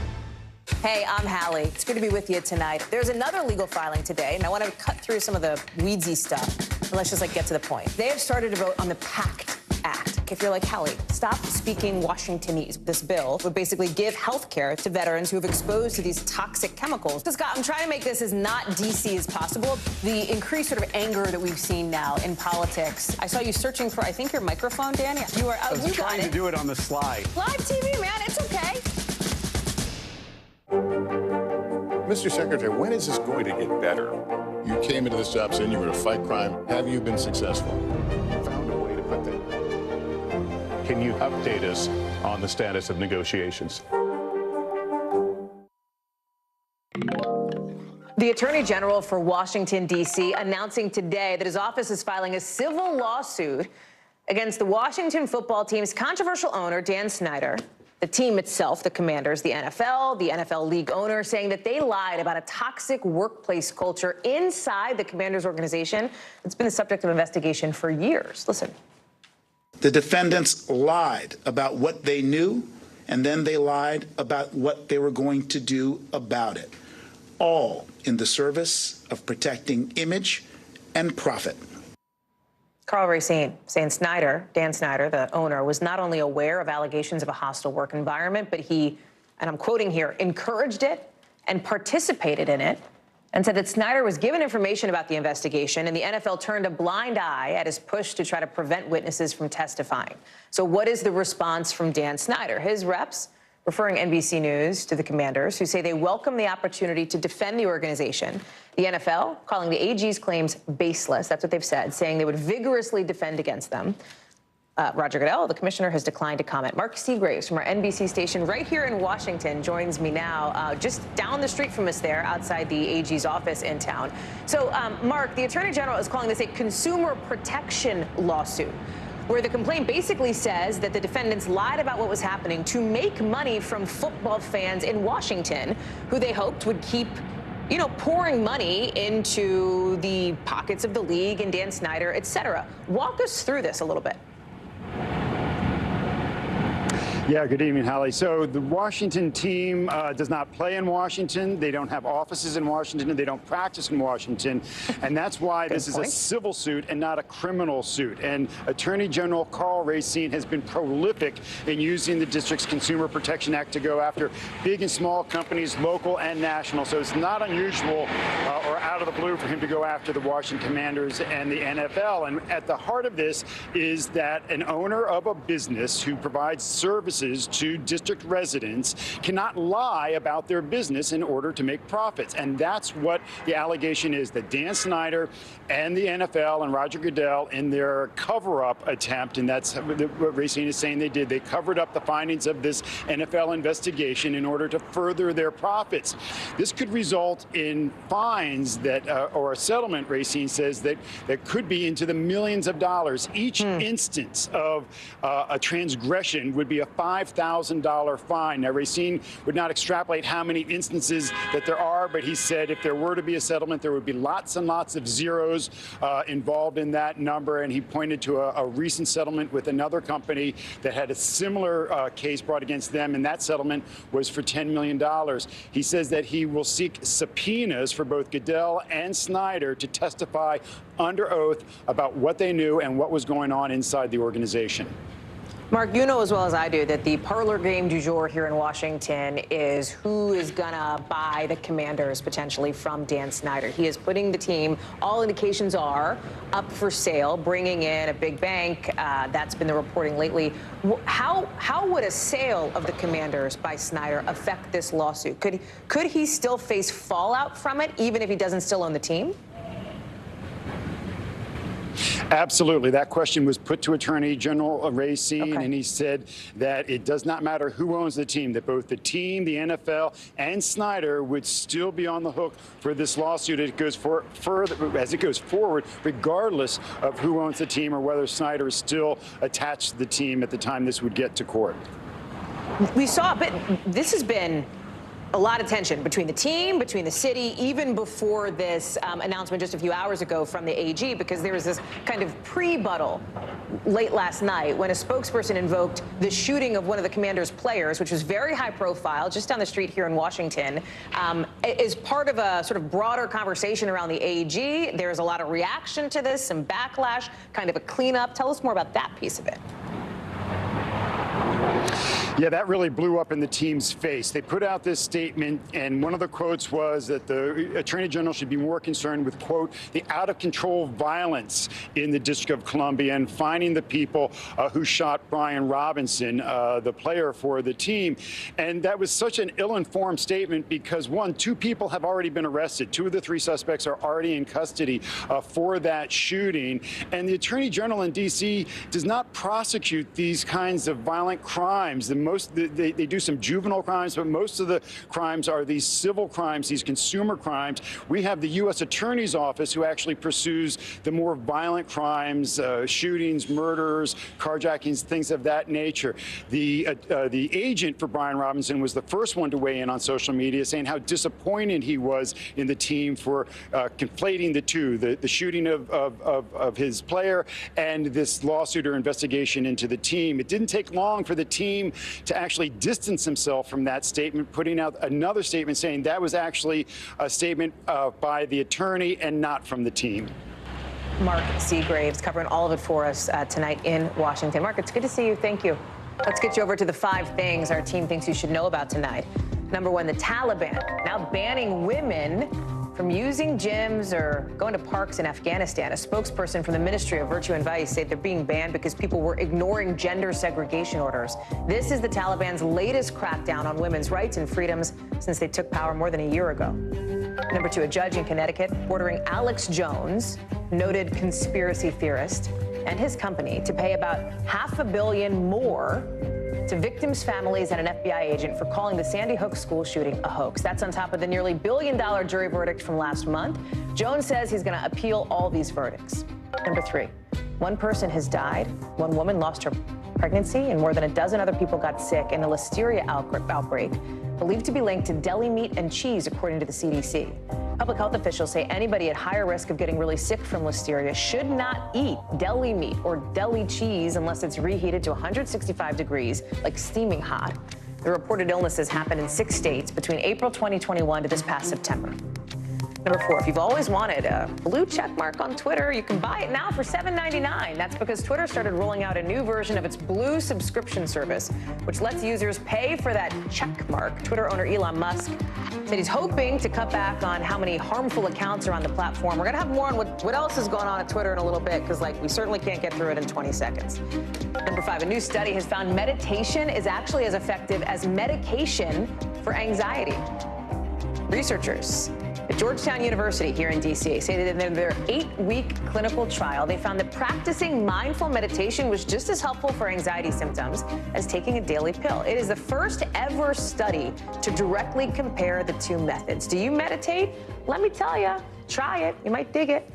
S6: Hey, I'm Hallie. It's good to be with you tonight. There's another legal filing today, and I want to cut through some of the weedsy stuff. And let's just get to the point. They have started to vote on the PACT Act. If you're like, Hallie, stop speaking Washingtonese. This bill would basically give health care to veterans who have exposed to these toxic chemicals. So, Scott, I'm trying to make this as not D.C. as possible. The increased sort of anger that we've seen now in politics. I saw you searching for, I think, your microphone, Dan. You are.
S16: I was trying to do it on the slide.
S6: Live TV, man. It's okay.
S23: Mr. Secretary, when is this going to get better? You came into this job saying you were going to fight crime. Have you been successful? Found a way to put that. Can you update us on the status of negotiations?
S6: The Attorney General for Washington, D.C., announcing today that his office is filing a civil lawsuit against the Washington football team's controversial owner, Dan Snyder. The team itself, the Commanders, the NFL league owner, saying that they lied about a toxic workplace culture inside the Commanders organization. It's been the subject of investigation for years. Listen.
S25: The defendants lied about what they knew
S1: and then they lied about what they were going to do about it, all in the service of protecting image and profit.
S6: Carl Racine saying Dan Snyder, the owner, was not only aware of allegations of a hostile work environment, but he, and I'm quoting here, encouraged it and participated in it, and said that Snyder was given information about the investigation, and the NFL turned a blind eye at his push to try to prevent witnesses from testifying. So what is the response from Dan Snyder? His reps referring NBC News to the Commanders, who say they welcome the opportunity to defend the organization. The NFL calling the AG's claims baseless. That's what they've said, saying they would vigorously defend against them. Roger Goodell, the commissioner, has declined to comment. Mark Seagraves from our NBC station right here in Washington joins me now, just down the street from us there, outside the AG's office in town. So, Mark, the Attorney General is calling this a consumer protection lawsuit, where the complaint basically says that the defendants lied about what was happening to make money from football fans in Washington, who they hoped would keep, pouring money into the pockets of the league and Dan Snyder, et cetera. Walk us through this a little bit.
S8: Yeah, good evening, Hallie. So the Washington team does not play in Washington. They don't have offices in Washington, and they don't practice in Washington. And that's why this is a civil suit and not a criminal suit. And Attorney General Carl Racine has been prolific in using the district's Consumer Protection Act to go after big and small companies, local and national. So it's not unusual or out of the blue for him to go after the Washington Commanders and the NFL. And at the heart of this is that an owner of a business who provides services to district residents cannot lie about their business in order to make profits. And that's what the allegation is, that Dan Snyder and the NFL and Roger Goodell, in their cover-up attempt, and that's what Racine is saying they did, they covered up the findings of this NFL investigation in order to further their profits. This could result in fines that, or a settlement, Racine says, that could be into the millions of dollars. Each instance of a transgression would be a $5,000 fine. Now, Racine would not extrapolate how many instances that there are, but he said if there were to be a settlement, there would be lots and lots of zeros involved in that number. And he pointed to a recent settlement with another company that had a similar case brought against them, and that settlement was for $10 million. He says that he will seek subpoenas for both Goodell and Snyder to testify under oath about what they knew and what was going on inside the organization.
S6: Mark, you know as well as I do that the parlor game du jour here in Washington is who is going to buy the Commanders potentially from Dan Snyder. He is putting the team, all indications are, up for sale, bringing in a big bank. That's been the reporting lately. How would a sale of the Commanders by Snyder affect this lawsuit? Could he still face fallout from it, even if he doesn't still own the team?
S8: Absolutely. That question was put to Attorney General Racine, and he said that it does not matter who owns the team, that both the team, the NFL, and Snyder would still be on the hook for this lawsuit. It goes as it goes forward, regardless of who owns the team or whether Snyder is still attached to the team at the time this would get to court.
S6: We saw, but this has been a lot of tension between the team, between the city, even before this announcement just a few hours ago from the AG, because there was this kind of pre-buttal late last night when a spokesperson invoked the shooting of one of the Commanders' players, which was very high profile, just down the street here in Washington, is part of a sort of broader conversation around the AG. There's a lot of reaction to this, some backlash, kind of a cleanup. Tell us more about that piece of it.
S8: Yeah, that really blew up in the team's face. They put out this statement, and one of the quotes was that the Attorney General should be more concerned with, quote, the out-of-control violence in the District of Columbia and finding the people who shot Brian Robinson, the player for the team. And that was such an ill-informed statement because, one, 2 people have already been arrested. 2 of the 3 suspects are already in custody for that shooting. And the Attorney General in D.C. does not prosecute these kinds of violent crimes. They do some juvenile crimes, but most of the crimes are these civil crimes, these consumer crimes. We have the U.S. Attorney's Office who actually pursues the more violent crimes, shootings, murders, carjackings, things of that nature. The agent for Brian Robinson was the first one to weigh in on social media, saying how disappointed he was in the team for conflating the two, the shooting of his player and this lawsuit or investigation into the team. It didn't take long for the team to actually distance himself from that statement, putting out another statement saying that was actually a statement by the attorney and not from the team.
S6: Mark Seagraves covering all of it for us tonight in Washington. Mark, it's good to see you. Thank you. Let's get you over to the 5 things our team thinks you should know about tonight. Number 1, the Taliban now banning women from using gyms or going to parks in Afghanistan. A spokesperson from the Ministry of Virtue and Vice said they're being banned because people were ignoring gender segregation orders. This is the Taliban's latest crackdown on women's rights and freedoms since they took power more than a year ago. Number 2, a judge in Connecticut ordering Alex Jones, noted conspiracy theorist, and his company to pay about $500 million more to victims' families and an FBI agent for calling the Sandy Hook school shooting a hoax. That's on top of the nearly $1 billion jury verdict from last month. Jones says he's going to appeal all these verdicts. Number 3, 1 person has died. 1 woman lost her pregnancy, and more than a dozen other people got sick in a listeria outbreak, believed to be linked to deli meat and cheese, according to the CDC. Public health officials say anybody at higher risk of getting really sick from listeria should not eat deli meat or deli cheese unless it's reheated to 165 degrees, like steaming hot. The reported illnesses happened in 6 states between April 2021 to this past September. Number 4, if you've always wanted a blue check mark on Twitter, you can buy it now for $7.99. That's because Twitter started rolling out a new version of its blue subscription service, which lets users pay for that check mark. Twitter owner Elon Musk said he's hoping to cut back on how many harmful accounts are on the platform. We're going to have more on what else is going on at Twitter in a little bit, because we certainly can't get through it in 20 seconds. Number 5, a new study has found meditation is actually as effective as medication for anxiety. Researchers at Georgetown University here in D.C. say that in their 8-week clinical trial, they found that practicing mindful meditation was just as helpful for anxiety symptoms as taking a daily pill. It is the first ever study to directly compare the 2 methods. Do you meditate? Let me tell you, try it. You might dig it.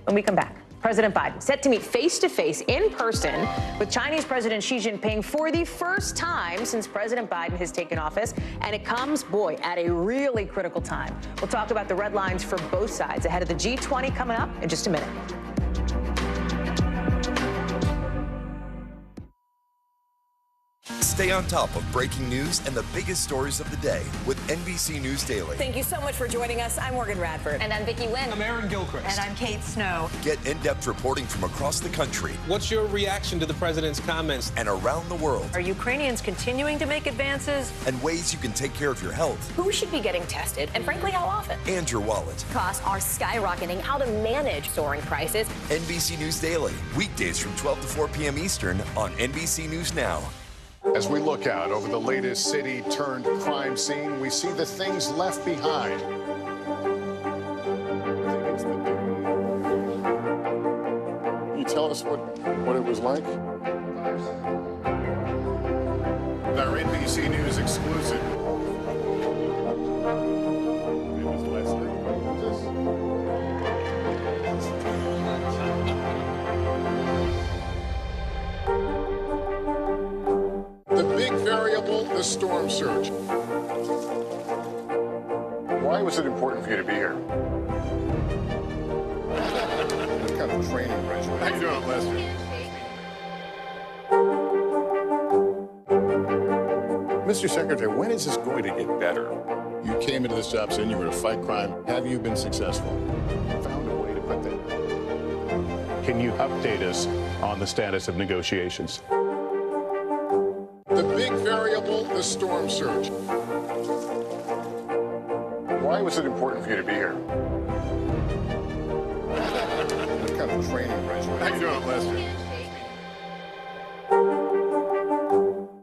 S6: When we come back, President Biden set to meet face-to-face in person with Chinese President Xi Jinping for the first time since President Biden has taken office. And it comes, boy, at a really critical time. We'll talk about the red lines for both sides ahead of the G20 coming up in just a minute.
S21: Stay on top of breaking news and the biggest stories of the day with NBC News Daily.
S6: Thank you so much for joining us. I'm Morgan Radford.
S17: And I'm Vicki Lynn.
S22: I'm Aaron Gilchrist.
S17: And I'm Kate Snow.
S21: Get in-depth reporting from across the country.
S22: What's your reaction to the president's comments?
S21: And around the world.
S17: Are Ukrainians continuing to make advances?
S21: And ways you can take care of your health.
S17: Who should be getting tested? And frankly, how often?
S21: And your wallet.
S17: Costs are skyrocketing. How to manage soaring prices.
S21: NBC News Daily. Weekdays from 12 to 4 p.m. Eastern on NBC News Now.
S23: As we look out over the latest city-turned-crime scene, we see the things left behind. Can you tell us what it was like? Our NBC News exclusive. It was Leslie. The big variable, the storm surge. Why was it important for you to be here? What kind of training regimen? How you doing, Lester? Mr. Secretary, when is this going to get better? You came into this job saying you were to fight crime. Have you been successful? Found a way to put that. Can you update us on the status of negotiations? The big variable, the storm surge. Why was it important for you to be here? What kind of training regimen? How you doing, Lester?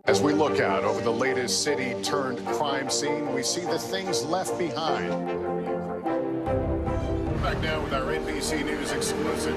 S23: As we look out over the latest city-turned-crime scene, we see the things left behind. Back now with our NBC News exclusive.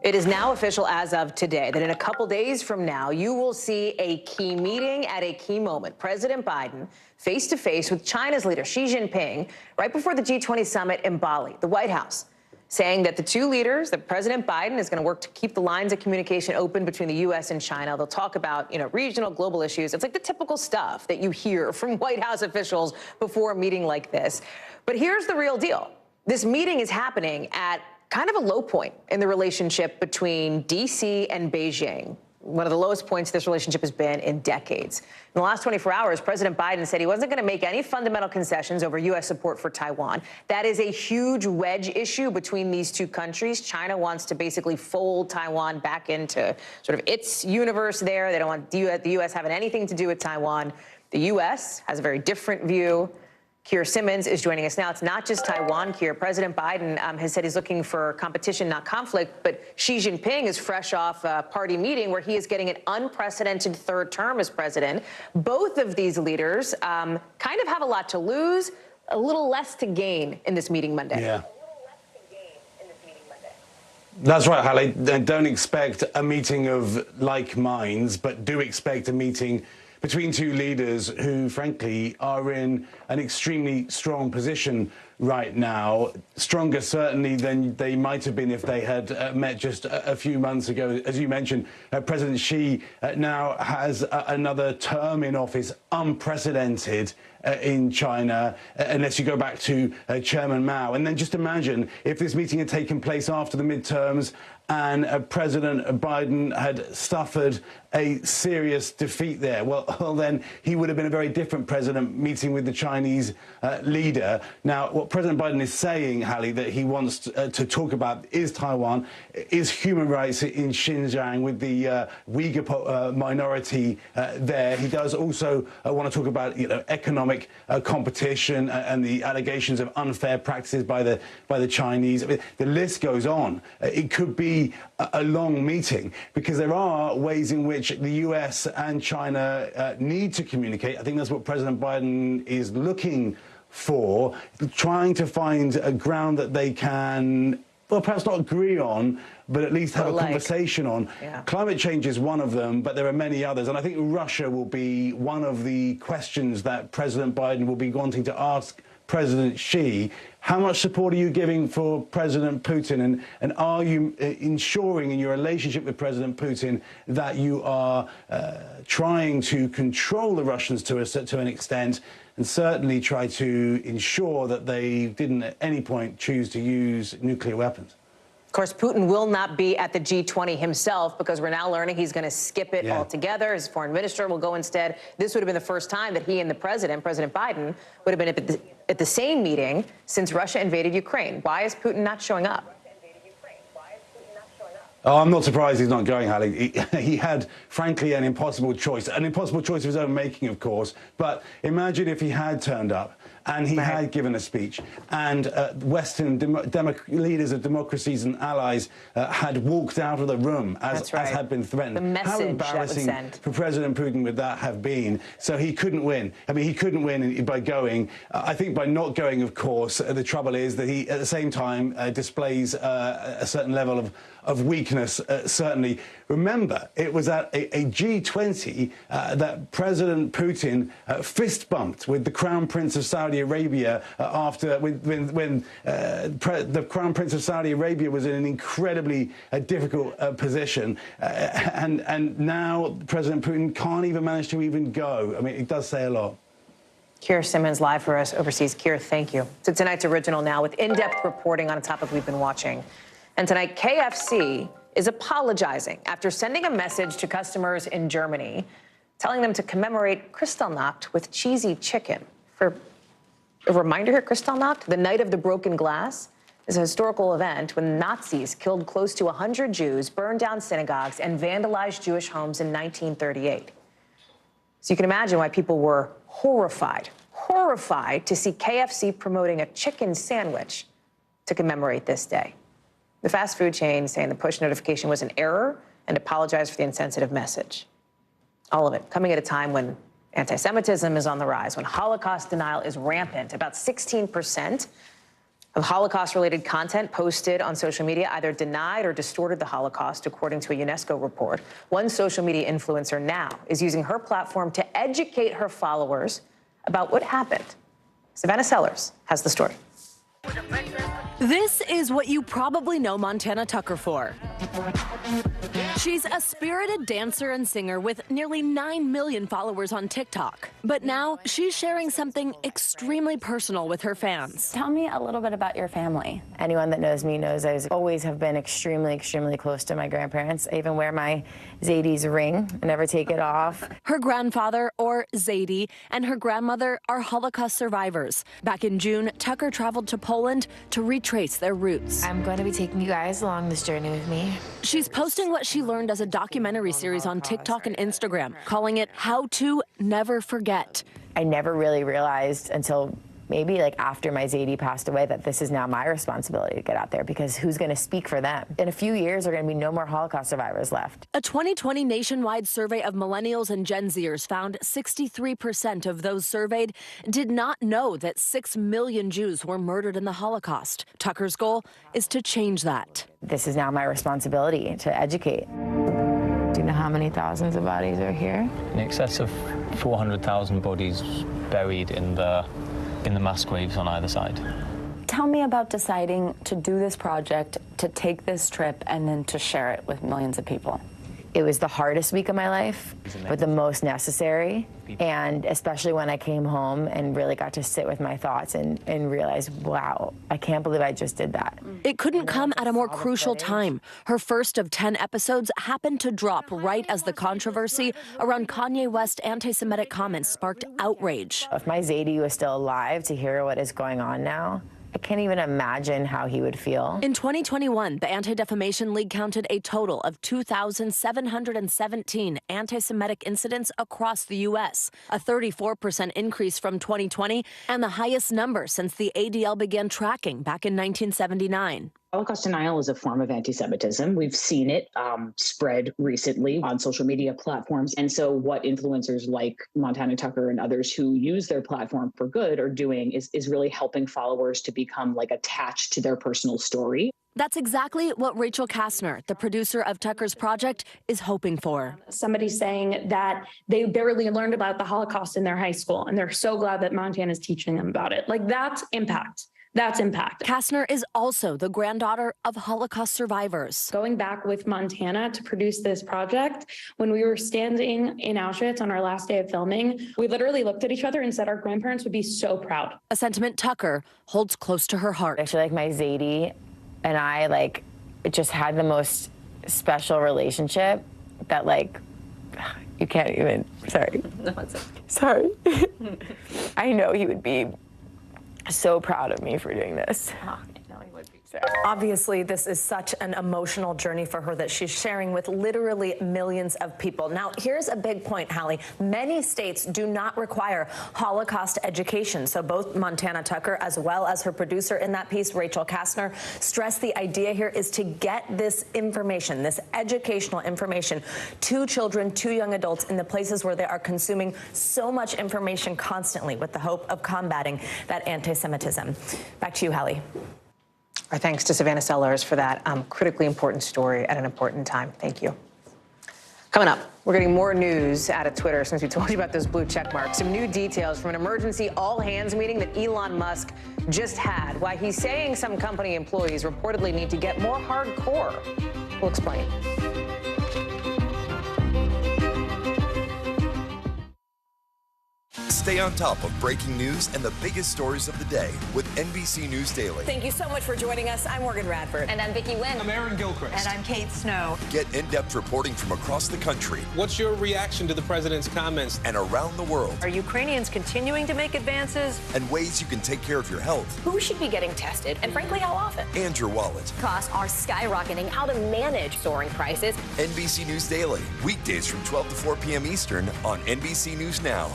S6: It is now official as of today that in a couple days from now, you will see a key meeting at a key moment. President Biden face-to-face with China's leader, Xi Jinping, right before the G20 summit in Bali. The White House saying that the 2 leaders, that President Biden is going to work to keep the lines of communication open between the U.S. and China. They'll talk about, regional, global issues. It's like the typical stuff that you hear from White House officials before a meeting like this. But here's the real deal. This meeting is happening at kind of a low point in the relationship between D.C. and Beijing. One of the lowest points this relationship has been in decades. In the last 24 hours, President Biden said he wasn't going to make any fundamental concessions over U.S. support for Taiwan. That is a huge wedge issue between these two countries. China wants to basically fold Taiwan back into sort of its universe there. They don't want the U.S. having anything to do with Taiwan. The U.S. has a very different view. Keir Simmons is joining us now. It's not just Taiwan, Keir. President Biden has said he's looking for competition, not conflict. But Xi Jinping is fresh off a party meeting where he is getting an unprecedented third term as president. Both of these leaders kind of have a lot to lose, a little less to gain in this meeting Monday.
S11: Yeah. That's right, Hallie. Don't expect a meeting of like minds, but do expect a meeting between two leaders who, frankly, are in an extremely strong position right now, stronger certainly than they might have been if they had met just a few months ago. As you mentioned, President Xi now has another term in office, unprecedented in China, unless you go back to Chairman Mao. And then just imagine if this meeting had taken place after the midterms and President Biden had suffered a serious defeat there. Well, then he would have been a very different president meeting with the Chinese leader. Now, what President Biden is saying, Hallie, that he wants to talk about is Taiwan, is human rights in Xinjiang with the Uyghur minority there. He does also want to talk about, economic competition and the allegations of unfair practices by the Chinese. I mean, the list goes on. It could be a long meeting because there are ways in which the US and China need to communicate. I think that's what President Biden is looking for, trying to find a ground that they can, well, perhaps not agree on, but at least have a conversation on. Yeah. Climate change is one of them, but there are many others. And I think Russia will be one of the questions that President Biden will be wanting to ask President Xi. How much support are you giving for President Putin? And are you ensuring in your relationship with President Putin that you are trying to control the Russians to an extent, and certainly try to ensure that they didn't at any point choose to use nuclear weapons?
S6: Of course, Putin will not be at the G20 himself because we're now learning he's going to skip it altogether. His foreign minister will go instead. This would have been the first time that he and the president, President Biden, would have been at the same meeting since Russia invaded Ukraine. Why is Putin not showing up?
S11: Oh, I'm not surprised he's not going, Hallie. He had, frankly, an impossible choice of his own making, of course. But imagine if he had turned up and he had given a speech and Western leaders of democracies and allies had walked out of the room as had been threatened.
S6: The message
S11: how embarrassing for President Putin would that have been? So he couldn't win. I mean, he couldn't win by going. I think by not going, of course, the trouble is that he, at the same time, displays a certain level of weakness, certainly. Remember, it was at a G20 that President Putin fist bumped with the Crown Prince of Saudi Arabia after when the Crown Prince of Saudi Arabia was in an incredibly difficult position, and now President Putin can't even manage to even go. I mean, it does say a lot.
S6: Keir Simmons live for us overseas. Keir, thank you. To tonight's Original Now with in-depth reporting on a topic we've been watching. And tonight, KFC is apologizing after sending a message to customers in Germany, telling them to commemorate Kristallnacht with cheesy chicken. For a reminder here, Kristallnacht, the night of the broken glass, is a historical event when Nazis killed close to 100 Jews, burned down synagogues, and vandalized Jewish homes in 1938. So you can imagine why people were horrified to see KFC promoting a chicken sandwich to commemorate this day. The fast food chain saying the push notification was an error and apologized for the insensitive message. All of it coming at a time when anti-Semitism is on the rise, when Holocaust denial is rampant. About 16% of Holocaust-related content posted on social media either denied or distorted the Holocaust, according to a UNESCO report. One social media influencer now is using her platform to educate her followers about what happened. Savannah Sellers has the story.
S12: This is what you probably know Montana Tucker for. She's a spirited dancer and singer with nearly 9 million followers on TikTok. But now she's sharing something extremely personal with her fans.
S13: Tell me a little bit about your family. Anyone that knows me knows I always have been extremely, extremely close to my grandparents. I even wear my Zadie's ring. I never take it off.
S12: Her grandfather, or Zadie, and her grandmother are Holocaust survivors. Back in June, Tucker traveled to Poland to retrace their roots.
S13: I'm going to be taking you guys along this journey with me.
S12: She's posting what she learned as a documentary series on TikTok and Instagram, calling it How to Never Forget.
S13: I never really realized until maybe like after my Zadie passed away that this is now my responsibility to get out there, because who's going to speak for them? In a few years, there are going to be no more Holocaust survivors left.
S12: A 2020 nationwide survey of millennials and Gen Zers found 63% of those surveyed did not know that 6 million Jews were murdered in the Holocaust. Tucker's goal is to change that.
S13: This is now my responsibility to educate. Do you know how many thousands of bodies are here?
S19: In excess of 400,000 bodies buried in the mass graves on either side.
S13: Tell me about deciding to do this project, to take this trip, and then to share it with millions of people. It was the hardest week of my life, but the most necessary. And especially when I came home and really got to sit with my thoughts and realize, wow, I can't believe I just did that.
S12: It couldn't come at a more crucial time. Her first of 10 episodes happened to drop right as the controversy around Kanye West's anti-Semitic comments sparked outrage.
S13: If my Zadie was still alive to hear what is going on now, I can't even imagine how he would feel.
S12: In 2021, the Anti-Defamation League counted a total of 2,717 anti-Semitic incidents across the U.S., a 34% increase from 2020, and the highest number since the ADL began tracking back in 1979.
S20: Holocaust denial is a form of anti-Semitism. We've seen it spread recently on social media platforms. And so what influencers like Montana Tucker and others who use their platform for good are doing is really helping followers to become like attached to their personal story.
S12: That's exactly what Rachel Kastner, the producer of Tucker's project, is hoping for.
S25: Somebody saying that they barely learned about the Holocaust in their high school, and they're so glad that Montana is teaching them about it. Like, that's impact. That's impact.
S12: Kastner is also the granddaughter of Holocaust survivors.
S25: Going back with Montana to produce this project, when we were standing in Auschwitz on our last day of filming, we literally looked at each other and said our grandparents would be so proud.
S12: A sentiment Tucker holds close to her heart.
S13: I feel like my Zadie and I just had the most special relationship that you can't even, sorry.
S25: No, it's okay.
S13: Sorry. I know he would be so proud of me for doing this.
S6: Obviously, this is such an emotional journey for her that she's sharing with literally millions of people. Now, here's a big point, Hallie. Many states do not require Holocaust education. So both Montana Tucker as well as her producer in that piece, Rachel Kastner, stressed the idea here is to get this information, this educational information, to children, to young adults in the places where they are consuming so much information constantly with the hope of combating that anti-Semitism. Back to you, Hallie.
S26: Our thanks to Savannah Sellers for that critically important story at an important time. Thank you. Coming up, we're getting more news out of Twitter since we told you about those blue check marks. Some new details from an emergency all-hands meeting that Elon Musk just had. Why he's saying some company employees reportedly need to get more hardcore. We'll explain.
S21: Stay on top of breaking news and the biggest stories of the day with NBC News Daily.
S6: Thank you so much for joining us. I'm Morgan Radford.
S17: And I'm Vicki Wynn.
S22: I'm Aaron Gilchrist.
S17: And I'm Kate Snow.
S21: Get in-depth reporting from across the country.
S22: What's your reaction to the president's comments?
S21: And around the world.
S17: Are Ukrainians continuing to make advances?
S21: And ways you can take care of your health.
S17: Who should be getting tested? And frankly, how often?
S21: And your wallet.
S17: Costs are skyrocketing. How to manage soaring prices.
S21: NBC News Daily. Weekdays from 12 to 4 p.m. Eastern on NBC News Now.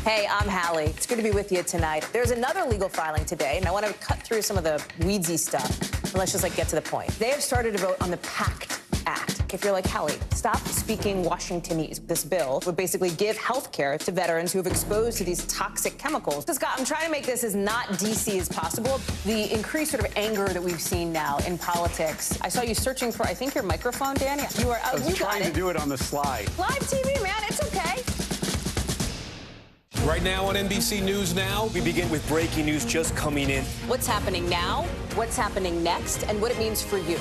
S6: Hey, I'm Hallie. It's good to be with you tonight. There's another legal filing today, and I want to cut through some of the weedsy stuff. And let's just get to the point. They have started a vote on the PACT Act. If you're like Hallie, stop speaking Washingtonese. This bill would basically give health care to veterans who have exposed to these toxic chemicals. So, Scott, I'm trying to make this as not DC as possible. The increased sort of anger that we've seen now in politics. I saw you searching for, I think, your microphone, Dan. You are.
S16: I was trying to do it on the slide.
S6: Live TV, man. It's okay.
S22: Right now on NBC News Now,
S4: We begin with breaking news just coming in.
S17: What's happening now, what's happening next, and what it means for you.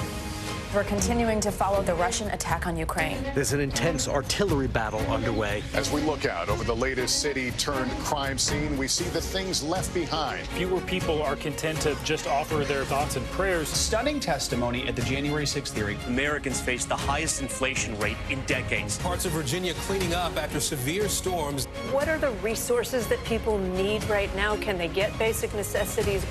S13: We're continuing to follow the Russian attack on Ukraine.
S5: There's an intense artillery battle underway.
S23: As we look out over the latest city-turned-crime scene, we see the things left behind.
S7: Fewer people are content to just offer their thoughts and prayers.
S10: Stunning testimony at the January 6th hearing.
S4: Americans face the highest inflation rate in decades.
S22: Parts of Virginia cleaning up after severe storms.
S14: What are the resources that people need right now? Can they get basic necessities?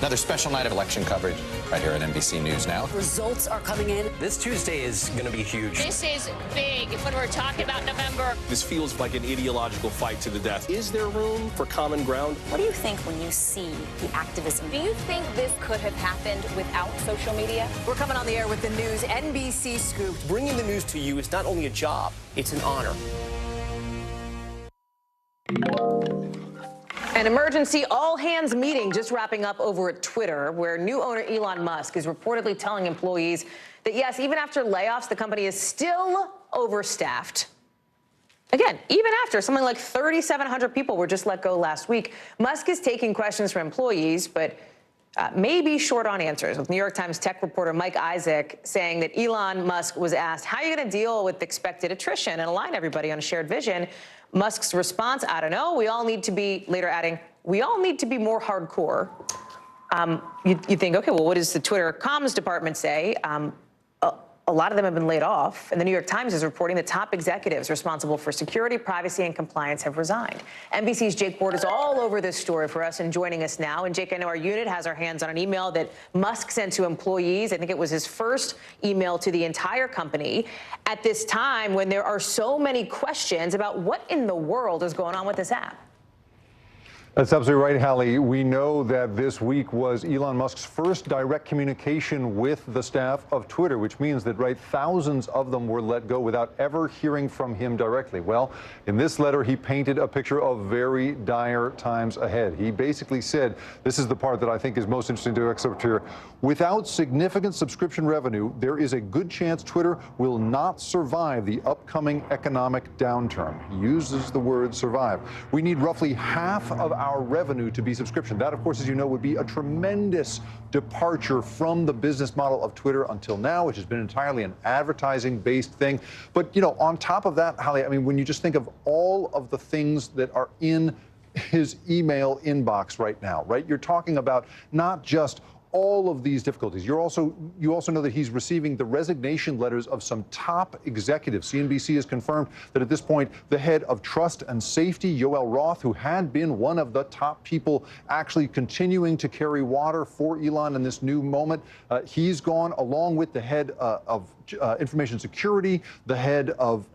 S15: Another special night of election coverage right here at NBC News Now.
S17: Results are coming in.
S4: This Tuesday is going to be huge.
S18: This is big when we're talking about November.
S22: This feels like an ideological fight to the death.
S4: Is there room for common ground?
S17: What do you think when you see the activism? Do you think this could have happened without social media?
S26: We're coming on the air with the news NBC Scoop.
S4: Bringing the news to you is not only a job, it's an honor.
S26: An emergency all-hands meeting just wrapping up over at Twitter, where new owner Elon Musk is reportedly telling employees that, yes, even after layoffs, the company is still overstaffed. Again, even after something like 3,700 people were just let go last week, Musk is taking questions from employees, but may be short on answers, with New York Times tech reporter Mike Isaac saying that Elon Musk was asked, how are you going to deal with expected attrition and align everybody on a shared vision? Musk's response, I don't know. We all need to be, later adding, we all need to be more hardcore. You think, okay, well, what does the Twitter comms department say? A lot of them have been laid off, and the New York Times is reporting that top executives responsible for security, privacy, and compliance have resigned. NBC's Jake Board is all over this story for us and joining us now. And Jake, I know our unit has our hands on an email that Musk sent to employees. I think it was his first email to the entire company at this time when there are so many questions about what in the world is going on with this app.
S27: That's absolutely right, Hallie. We know that this week was Elon Musk's first direct communication with the staff of Twitter, which means that, right, thousands of them were let go without ever hearing from him directly. Well, in this letter, he painted a picture of very dire times ahead. He basically said, this is the part that I think is most interesting to accept here, without significant subscription revenue, there is a good chance Twitter will not survive the upcoming economic downturn. He uses the word survive. We need roughly half of our revenue to be subscription. That, of course, as you know, would be a tremendous departure from the business model of Twitter until now, which has been entirely an advertising-based thing. But, you know, on top of that, Hallie, I mean, when you just think of all of the things that are in his email inbox right now, right? You're talking about not just all of these difficulties. You also know that he's receiving the resignation letters of some top executives. CNBC has confirmed that at this point, the head of trust and safety, Yoel Roth, who had been one of the top people actually continuing to carry water for Elon in this new moment, he's gone, along with the head of information security, the head of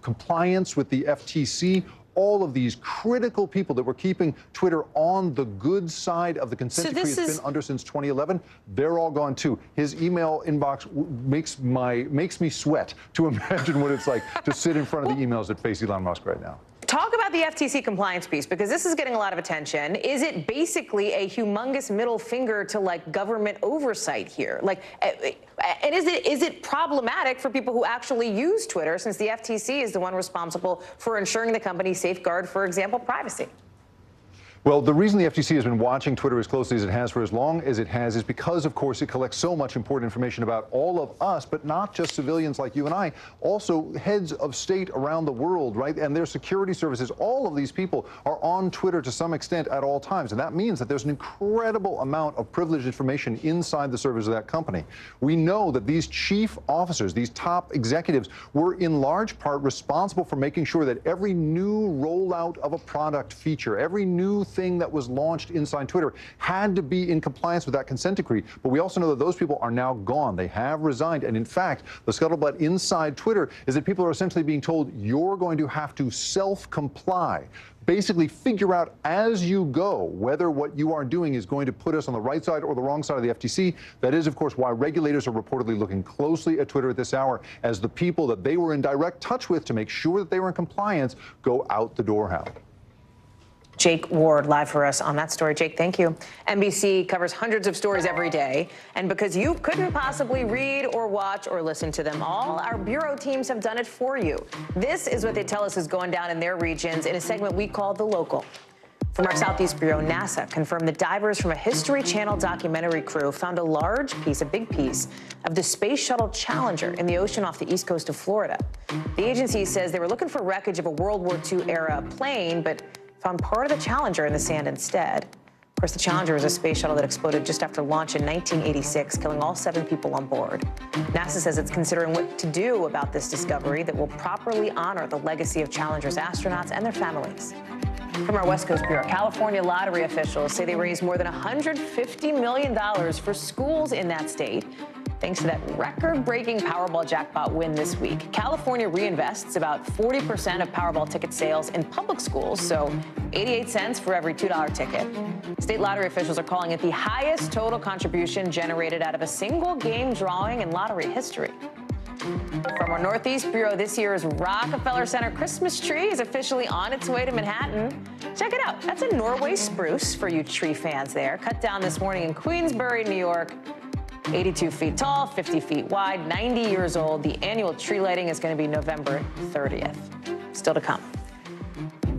S27: compliance with the FTC. All of these critical people that were keeping Twitter on the good side of the consent decree it's been under since 2011, they're all gone too. His email inbox makes me sweat to imagine what it's like to sit in front of the emails that face Elon Musk right now.
S26: Talk about the FTC compliance piece, because this is getting a lot of attention. Is it basically a humongous middle finger to, like, government oversight here? Like, and is it problematic for people who actually use Twitter, since the FTC is the one responsible for ensuring the company safeguard, for example, privacy?
S27: Well, the reason the FTC has been watching Twitter as closely as it has for as long as it has is because, of course, it collects so much important information about all of us, but not just civilians like you and I, also heads of state around the world, right? And their security services, all of these people are on Twitter to some extent at all times. And that means that there's an incredible amount of privileged information inside the servers of that company. We know that these chief officers, these top executives, were in large part responsible for making sure that every new rollout of a product feature, every new thing that was launched inside Twitter had to be in compliance with that consent decree. But we also know that those people are now gone. They have resigned. And in fact, the scuttlebutt inside Twitter is that people are essentially being told you're going to have to self-comply. Basically figure out as you go whether what you are doing is going to put us on the right side or the wrong side of the FTC. That is, of course, why regulators are reportedly looking closely at Twitter at this hour as the people that they were in direct touch with to make sure that they were in compliance go out the door, Hal.
S26: Jake Ward live for us on that story. Jake, thank you. NBC covers hundreds of stories every day, and because you couldn't possibly read or watch or listen to them all, our bureau teams have done it for you. This is what they tell us is going down in their regions in a segment we call The Local. From our Southeast Bureau, NASA confirmed that divers from a History Channel documentary crew found a big piece of the Space Shuttle Challenger in the ocean off the east coast of Florida. The agency says they were looking for wreckage of a World War II era plane, but found part of the Challenger in the sand instead. Of course, the Challenger was a space shuttle that exploded just after launch in 1986, killing all 7 people on board. NASA says it's considering what to do about this discovery that will properly honor the legacy of Challenger's astronauts and their families. From our West Coast Bureau, California lottery officials say they raised more than $150 million for schools in that state, thanks to that record-breaking Powerball jackpot win this week. California reinvests about 40% of Powerball ticket sales in public schools, so 88 cents for every $2 ticket. State lottery officials are calling it the highest total contribution generated out of a single game drawing in lottery history. From our Northeast Bureau, this year's Rockefeller Center Christmas tree is officially on its way to Manhattan. Check it out. That's a Norway spruce for you tree fans there. Cut down this morning in Queensbury, New York. 82 feet tall, 50 feet wide, 90 years old. The annual tree lighting is going to be November 30th. Still to come. Do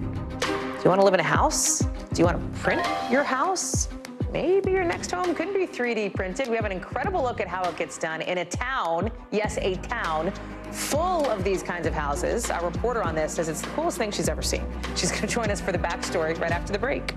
S26: you want to live in a house? Do you want to print your house? Maybe your next home could be 3D printed. We have an incredible look at how it gets done in a town, yes, a town, full of these kinds of houses. Our reporter on this says it's the coolest thing she's ever seen. She's going to join us for the backstory right after the break.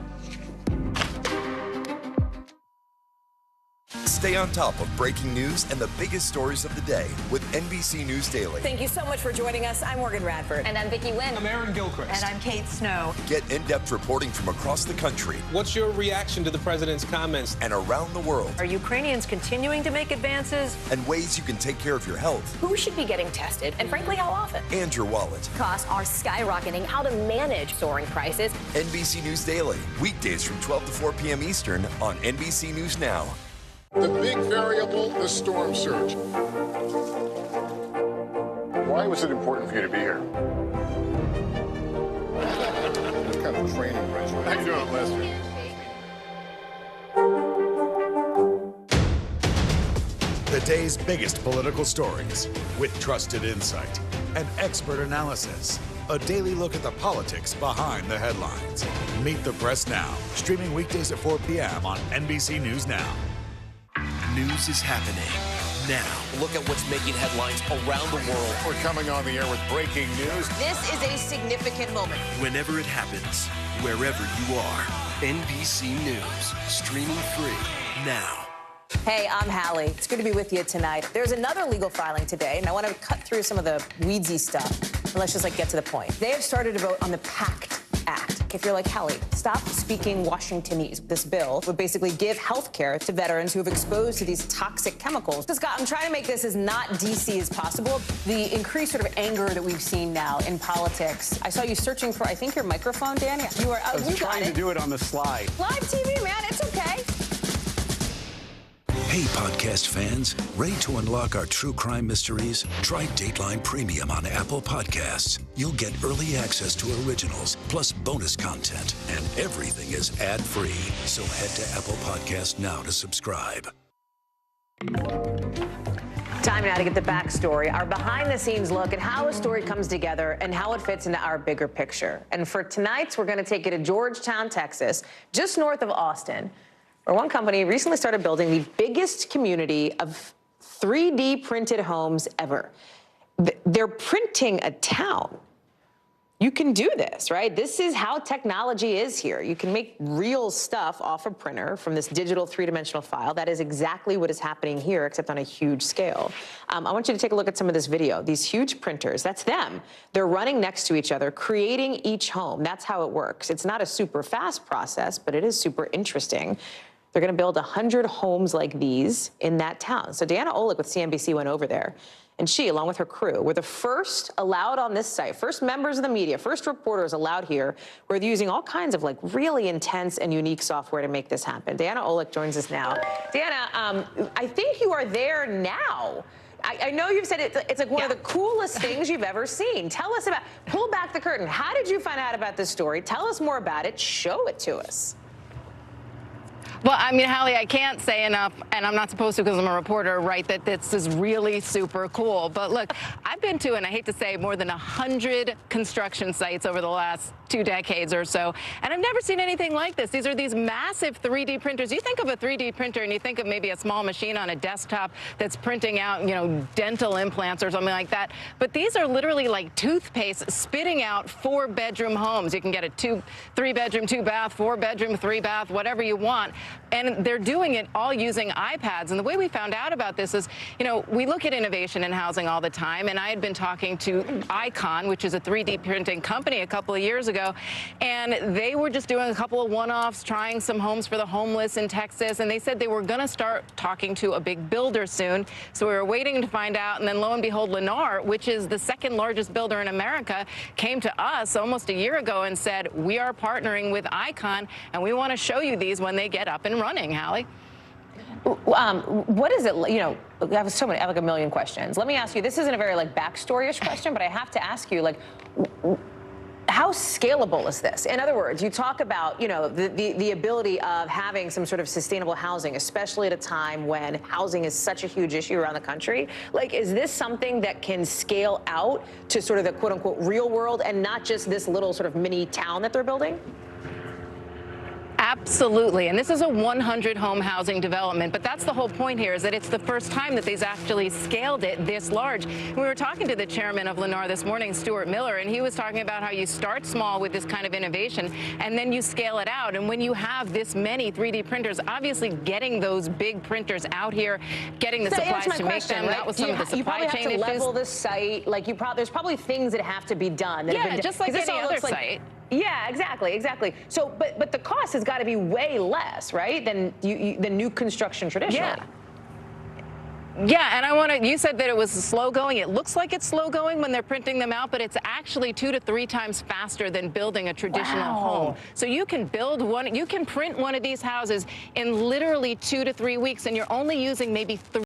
S21: Stay on top of breaking news and the biggest stories of the day with NBC News Daily.
S6: Thank you so much for joining us. I'm Morgan Radford.
S17: And I'm Vicki Lynn.
S22: I'm Aaron Gilchrist.
S14: And I'm Kate Snow.
S21: Get in-depth reporting from across the country
S22: What's your reaction to the president's comments?
S21: and around the world,
S14: Are Ukrainians continuing to make advances?
S21: and ways you can take care of your health
S17: Who should be getting tested, and frankly, how often?
S21: and your wallet.
S17: Costs are skyrocketing. How to manage soaring prices.
S21: NBC News Daily, weekdays from 12 to 4 p.m. Eastern on NBC News Now.
S23: The big variable, the storm surge. Why was it important for you to be here? What kind of training regimen? How you doing, Lester?
S1: The day's biggest political stories with trusted insight and expert analysis. A daily look at the politics behind the headlines. Meet the Press Now, streaming weekdays at 4 p.m. on NBC News Now.
S2: News is happening now.
S4: Look at what's making headlines around the world.
S23: We're coming on the air with breaking news.
S6: This is a significant moment.
S2: Whenever it happens, wherever you are. NBC News, streaming free now.
S6: Hey, I'm Hallie. It's good to be with you tonight. There's another legal filing today, and I want to cut through some of the weedsy stuff. And let's just get to the point. They have started to vote on the PACT Act. If you're like, Hallie, stop speaking Washingtonese. This bill would basically give health care to veterans who have exposed to these toxic chemicals. So, Scott, I'm trying to make this as not DC as possible. The increased sort of anger that we've seen now in politics. I saw you searching for, I think, your microphone, Dan. You are.
S16: I was
S6: you
S16: trying to do it on the slide.
S6: Live TV, man. It's okay.
S2: Hey, podcast fans, ready to unlock our true crime mysteries? Try Dateline Premium on Apple Podcasts. You'll get early access to originals, plus bonus content, and everything is ad-free. So head to Apple Podcasts now to subscribe.
S26: Time now to get the backstory, our behind-the-scenes look at how a story comes together and how it fits into our bigger picture. And for tonight's, we're going to take you to Georgetown, Texas, just north of Austin, where one company recently started building the biggest community of 3D printed homes ever. They're printing a town. You can do this, right? This is how technology is here. You can make real stuff off a printer from this digital three-dimensional file. That is exactly what is happening here, except on a huge scale. I want you to take a look at some of this video. These huge printers, that's them. They're running next to each other, creating each home. That's how it works. It's not a super fast process, but it is super interesting. They're going to build 100 homes like these in that town. So Deanna Olick with CNBC went over there, and she, along with her crew, were the first allowed on this site, first members of the media, first reporters allowed here, where they're using all kinds of really intense and unique software to make this happen. Deanna Olick joins us now. Deanna, I think you are there now. I know you've said it's like one of the coolest things you've ever seen. Tell us about, pull back the curtain. How did you find out about this story? Tell us more about it. Show it to us.
S3: Well, I mean, Hallie, I can't say enough, and I'm not supposed to because I'm a reporter, right, that this is really super cool. But look, I've been to, and I hate to say, more than 100 construction sites over the last 2 decades or so, and I've never seen anything like this. These are these massive 3D printers. You think of a 3D printer and you think of maybe a small machine on a desktop that's printing out, you know, dental implants or something like that. But these are literally like toothpaste spitting out 4-bedroom homes. You can get a 3-bedroom, 2-bath, 4-bedroom, 3-bath, whatever you want. And they're doing it all using iPads. And the way we found out about this is, you know, we look at innovation in housing all the time. And I had been talking to Icon, which is a 3D printing company, a couple of years ago. And they were just doing a couple of one-offs, trying some homes for the homeless in Texas. And they said they were going to start talking to a big builder soon. So we were waiting to find out. And then lo and behold, Lennar, which is the 2nd largest builder in America, came to us almost a year ago and said, we are partnering with Icon, and we want to show you these when they get up and running, Hallie.
S26: What is it, you know, I have so many, I have like a million questions. Let me ask you, this isn't a very like backstory-ish question, but I have to ask you, like, how scalable is this? In other words, you talk about, you know, the ability of having some sort of sustainable housing, especially at a time when housing is such a huge issue around the country. Like, is this something that can scale out to sort of the quote-unquote real world and not just this little sort of mini town that they're building?
S3: Absolutely. And this is a 100-home housing development. But that's the whole point here, is that it's the first time that they've actually scaled it this large. We were talking to the chairman of Lennar this morning, Stuart Miller, and he was talking about how you start small with this kind of innovation and then you scale it out. And when you have this many 3D printers, obviously getting those big printers out here, getting the supplies to make them, that was some of the supply chain issues.
S26: You probably have to level the site. Like, there's probably things that have to be done. That have been
S3: just like any other site.
S26: Yeah, exactly. So, but the cost has got to be way less, right, than new construction traditionally.
S3: Yeah, and you said that it was slow going. It looks like it's slow going when they're printing them out, but it's actually 2 to 3 times faster than building a traditional home. So you can print one of these houses in literally 2 to 3 weeks, and you're only using maybe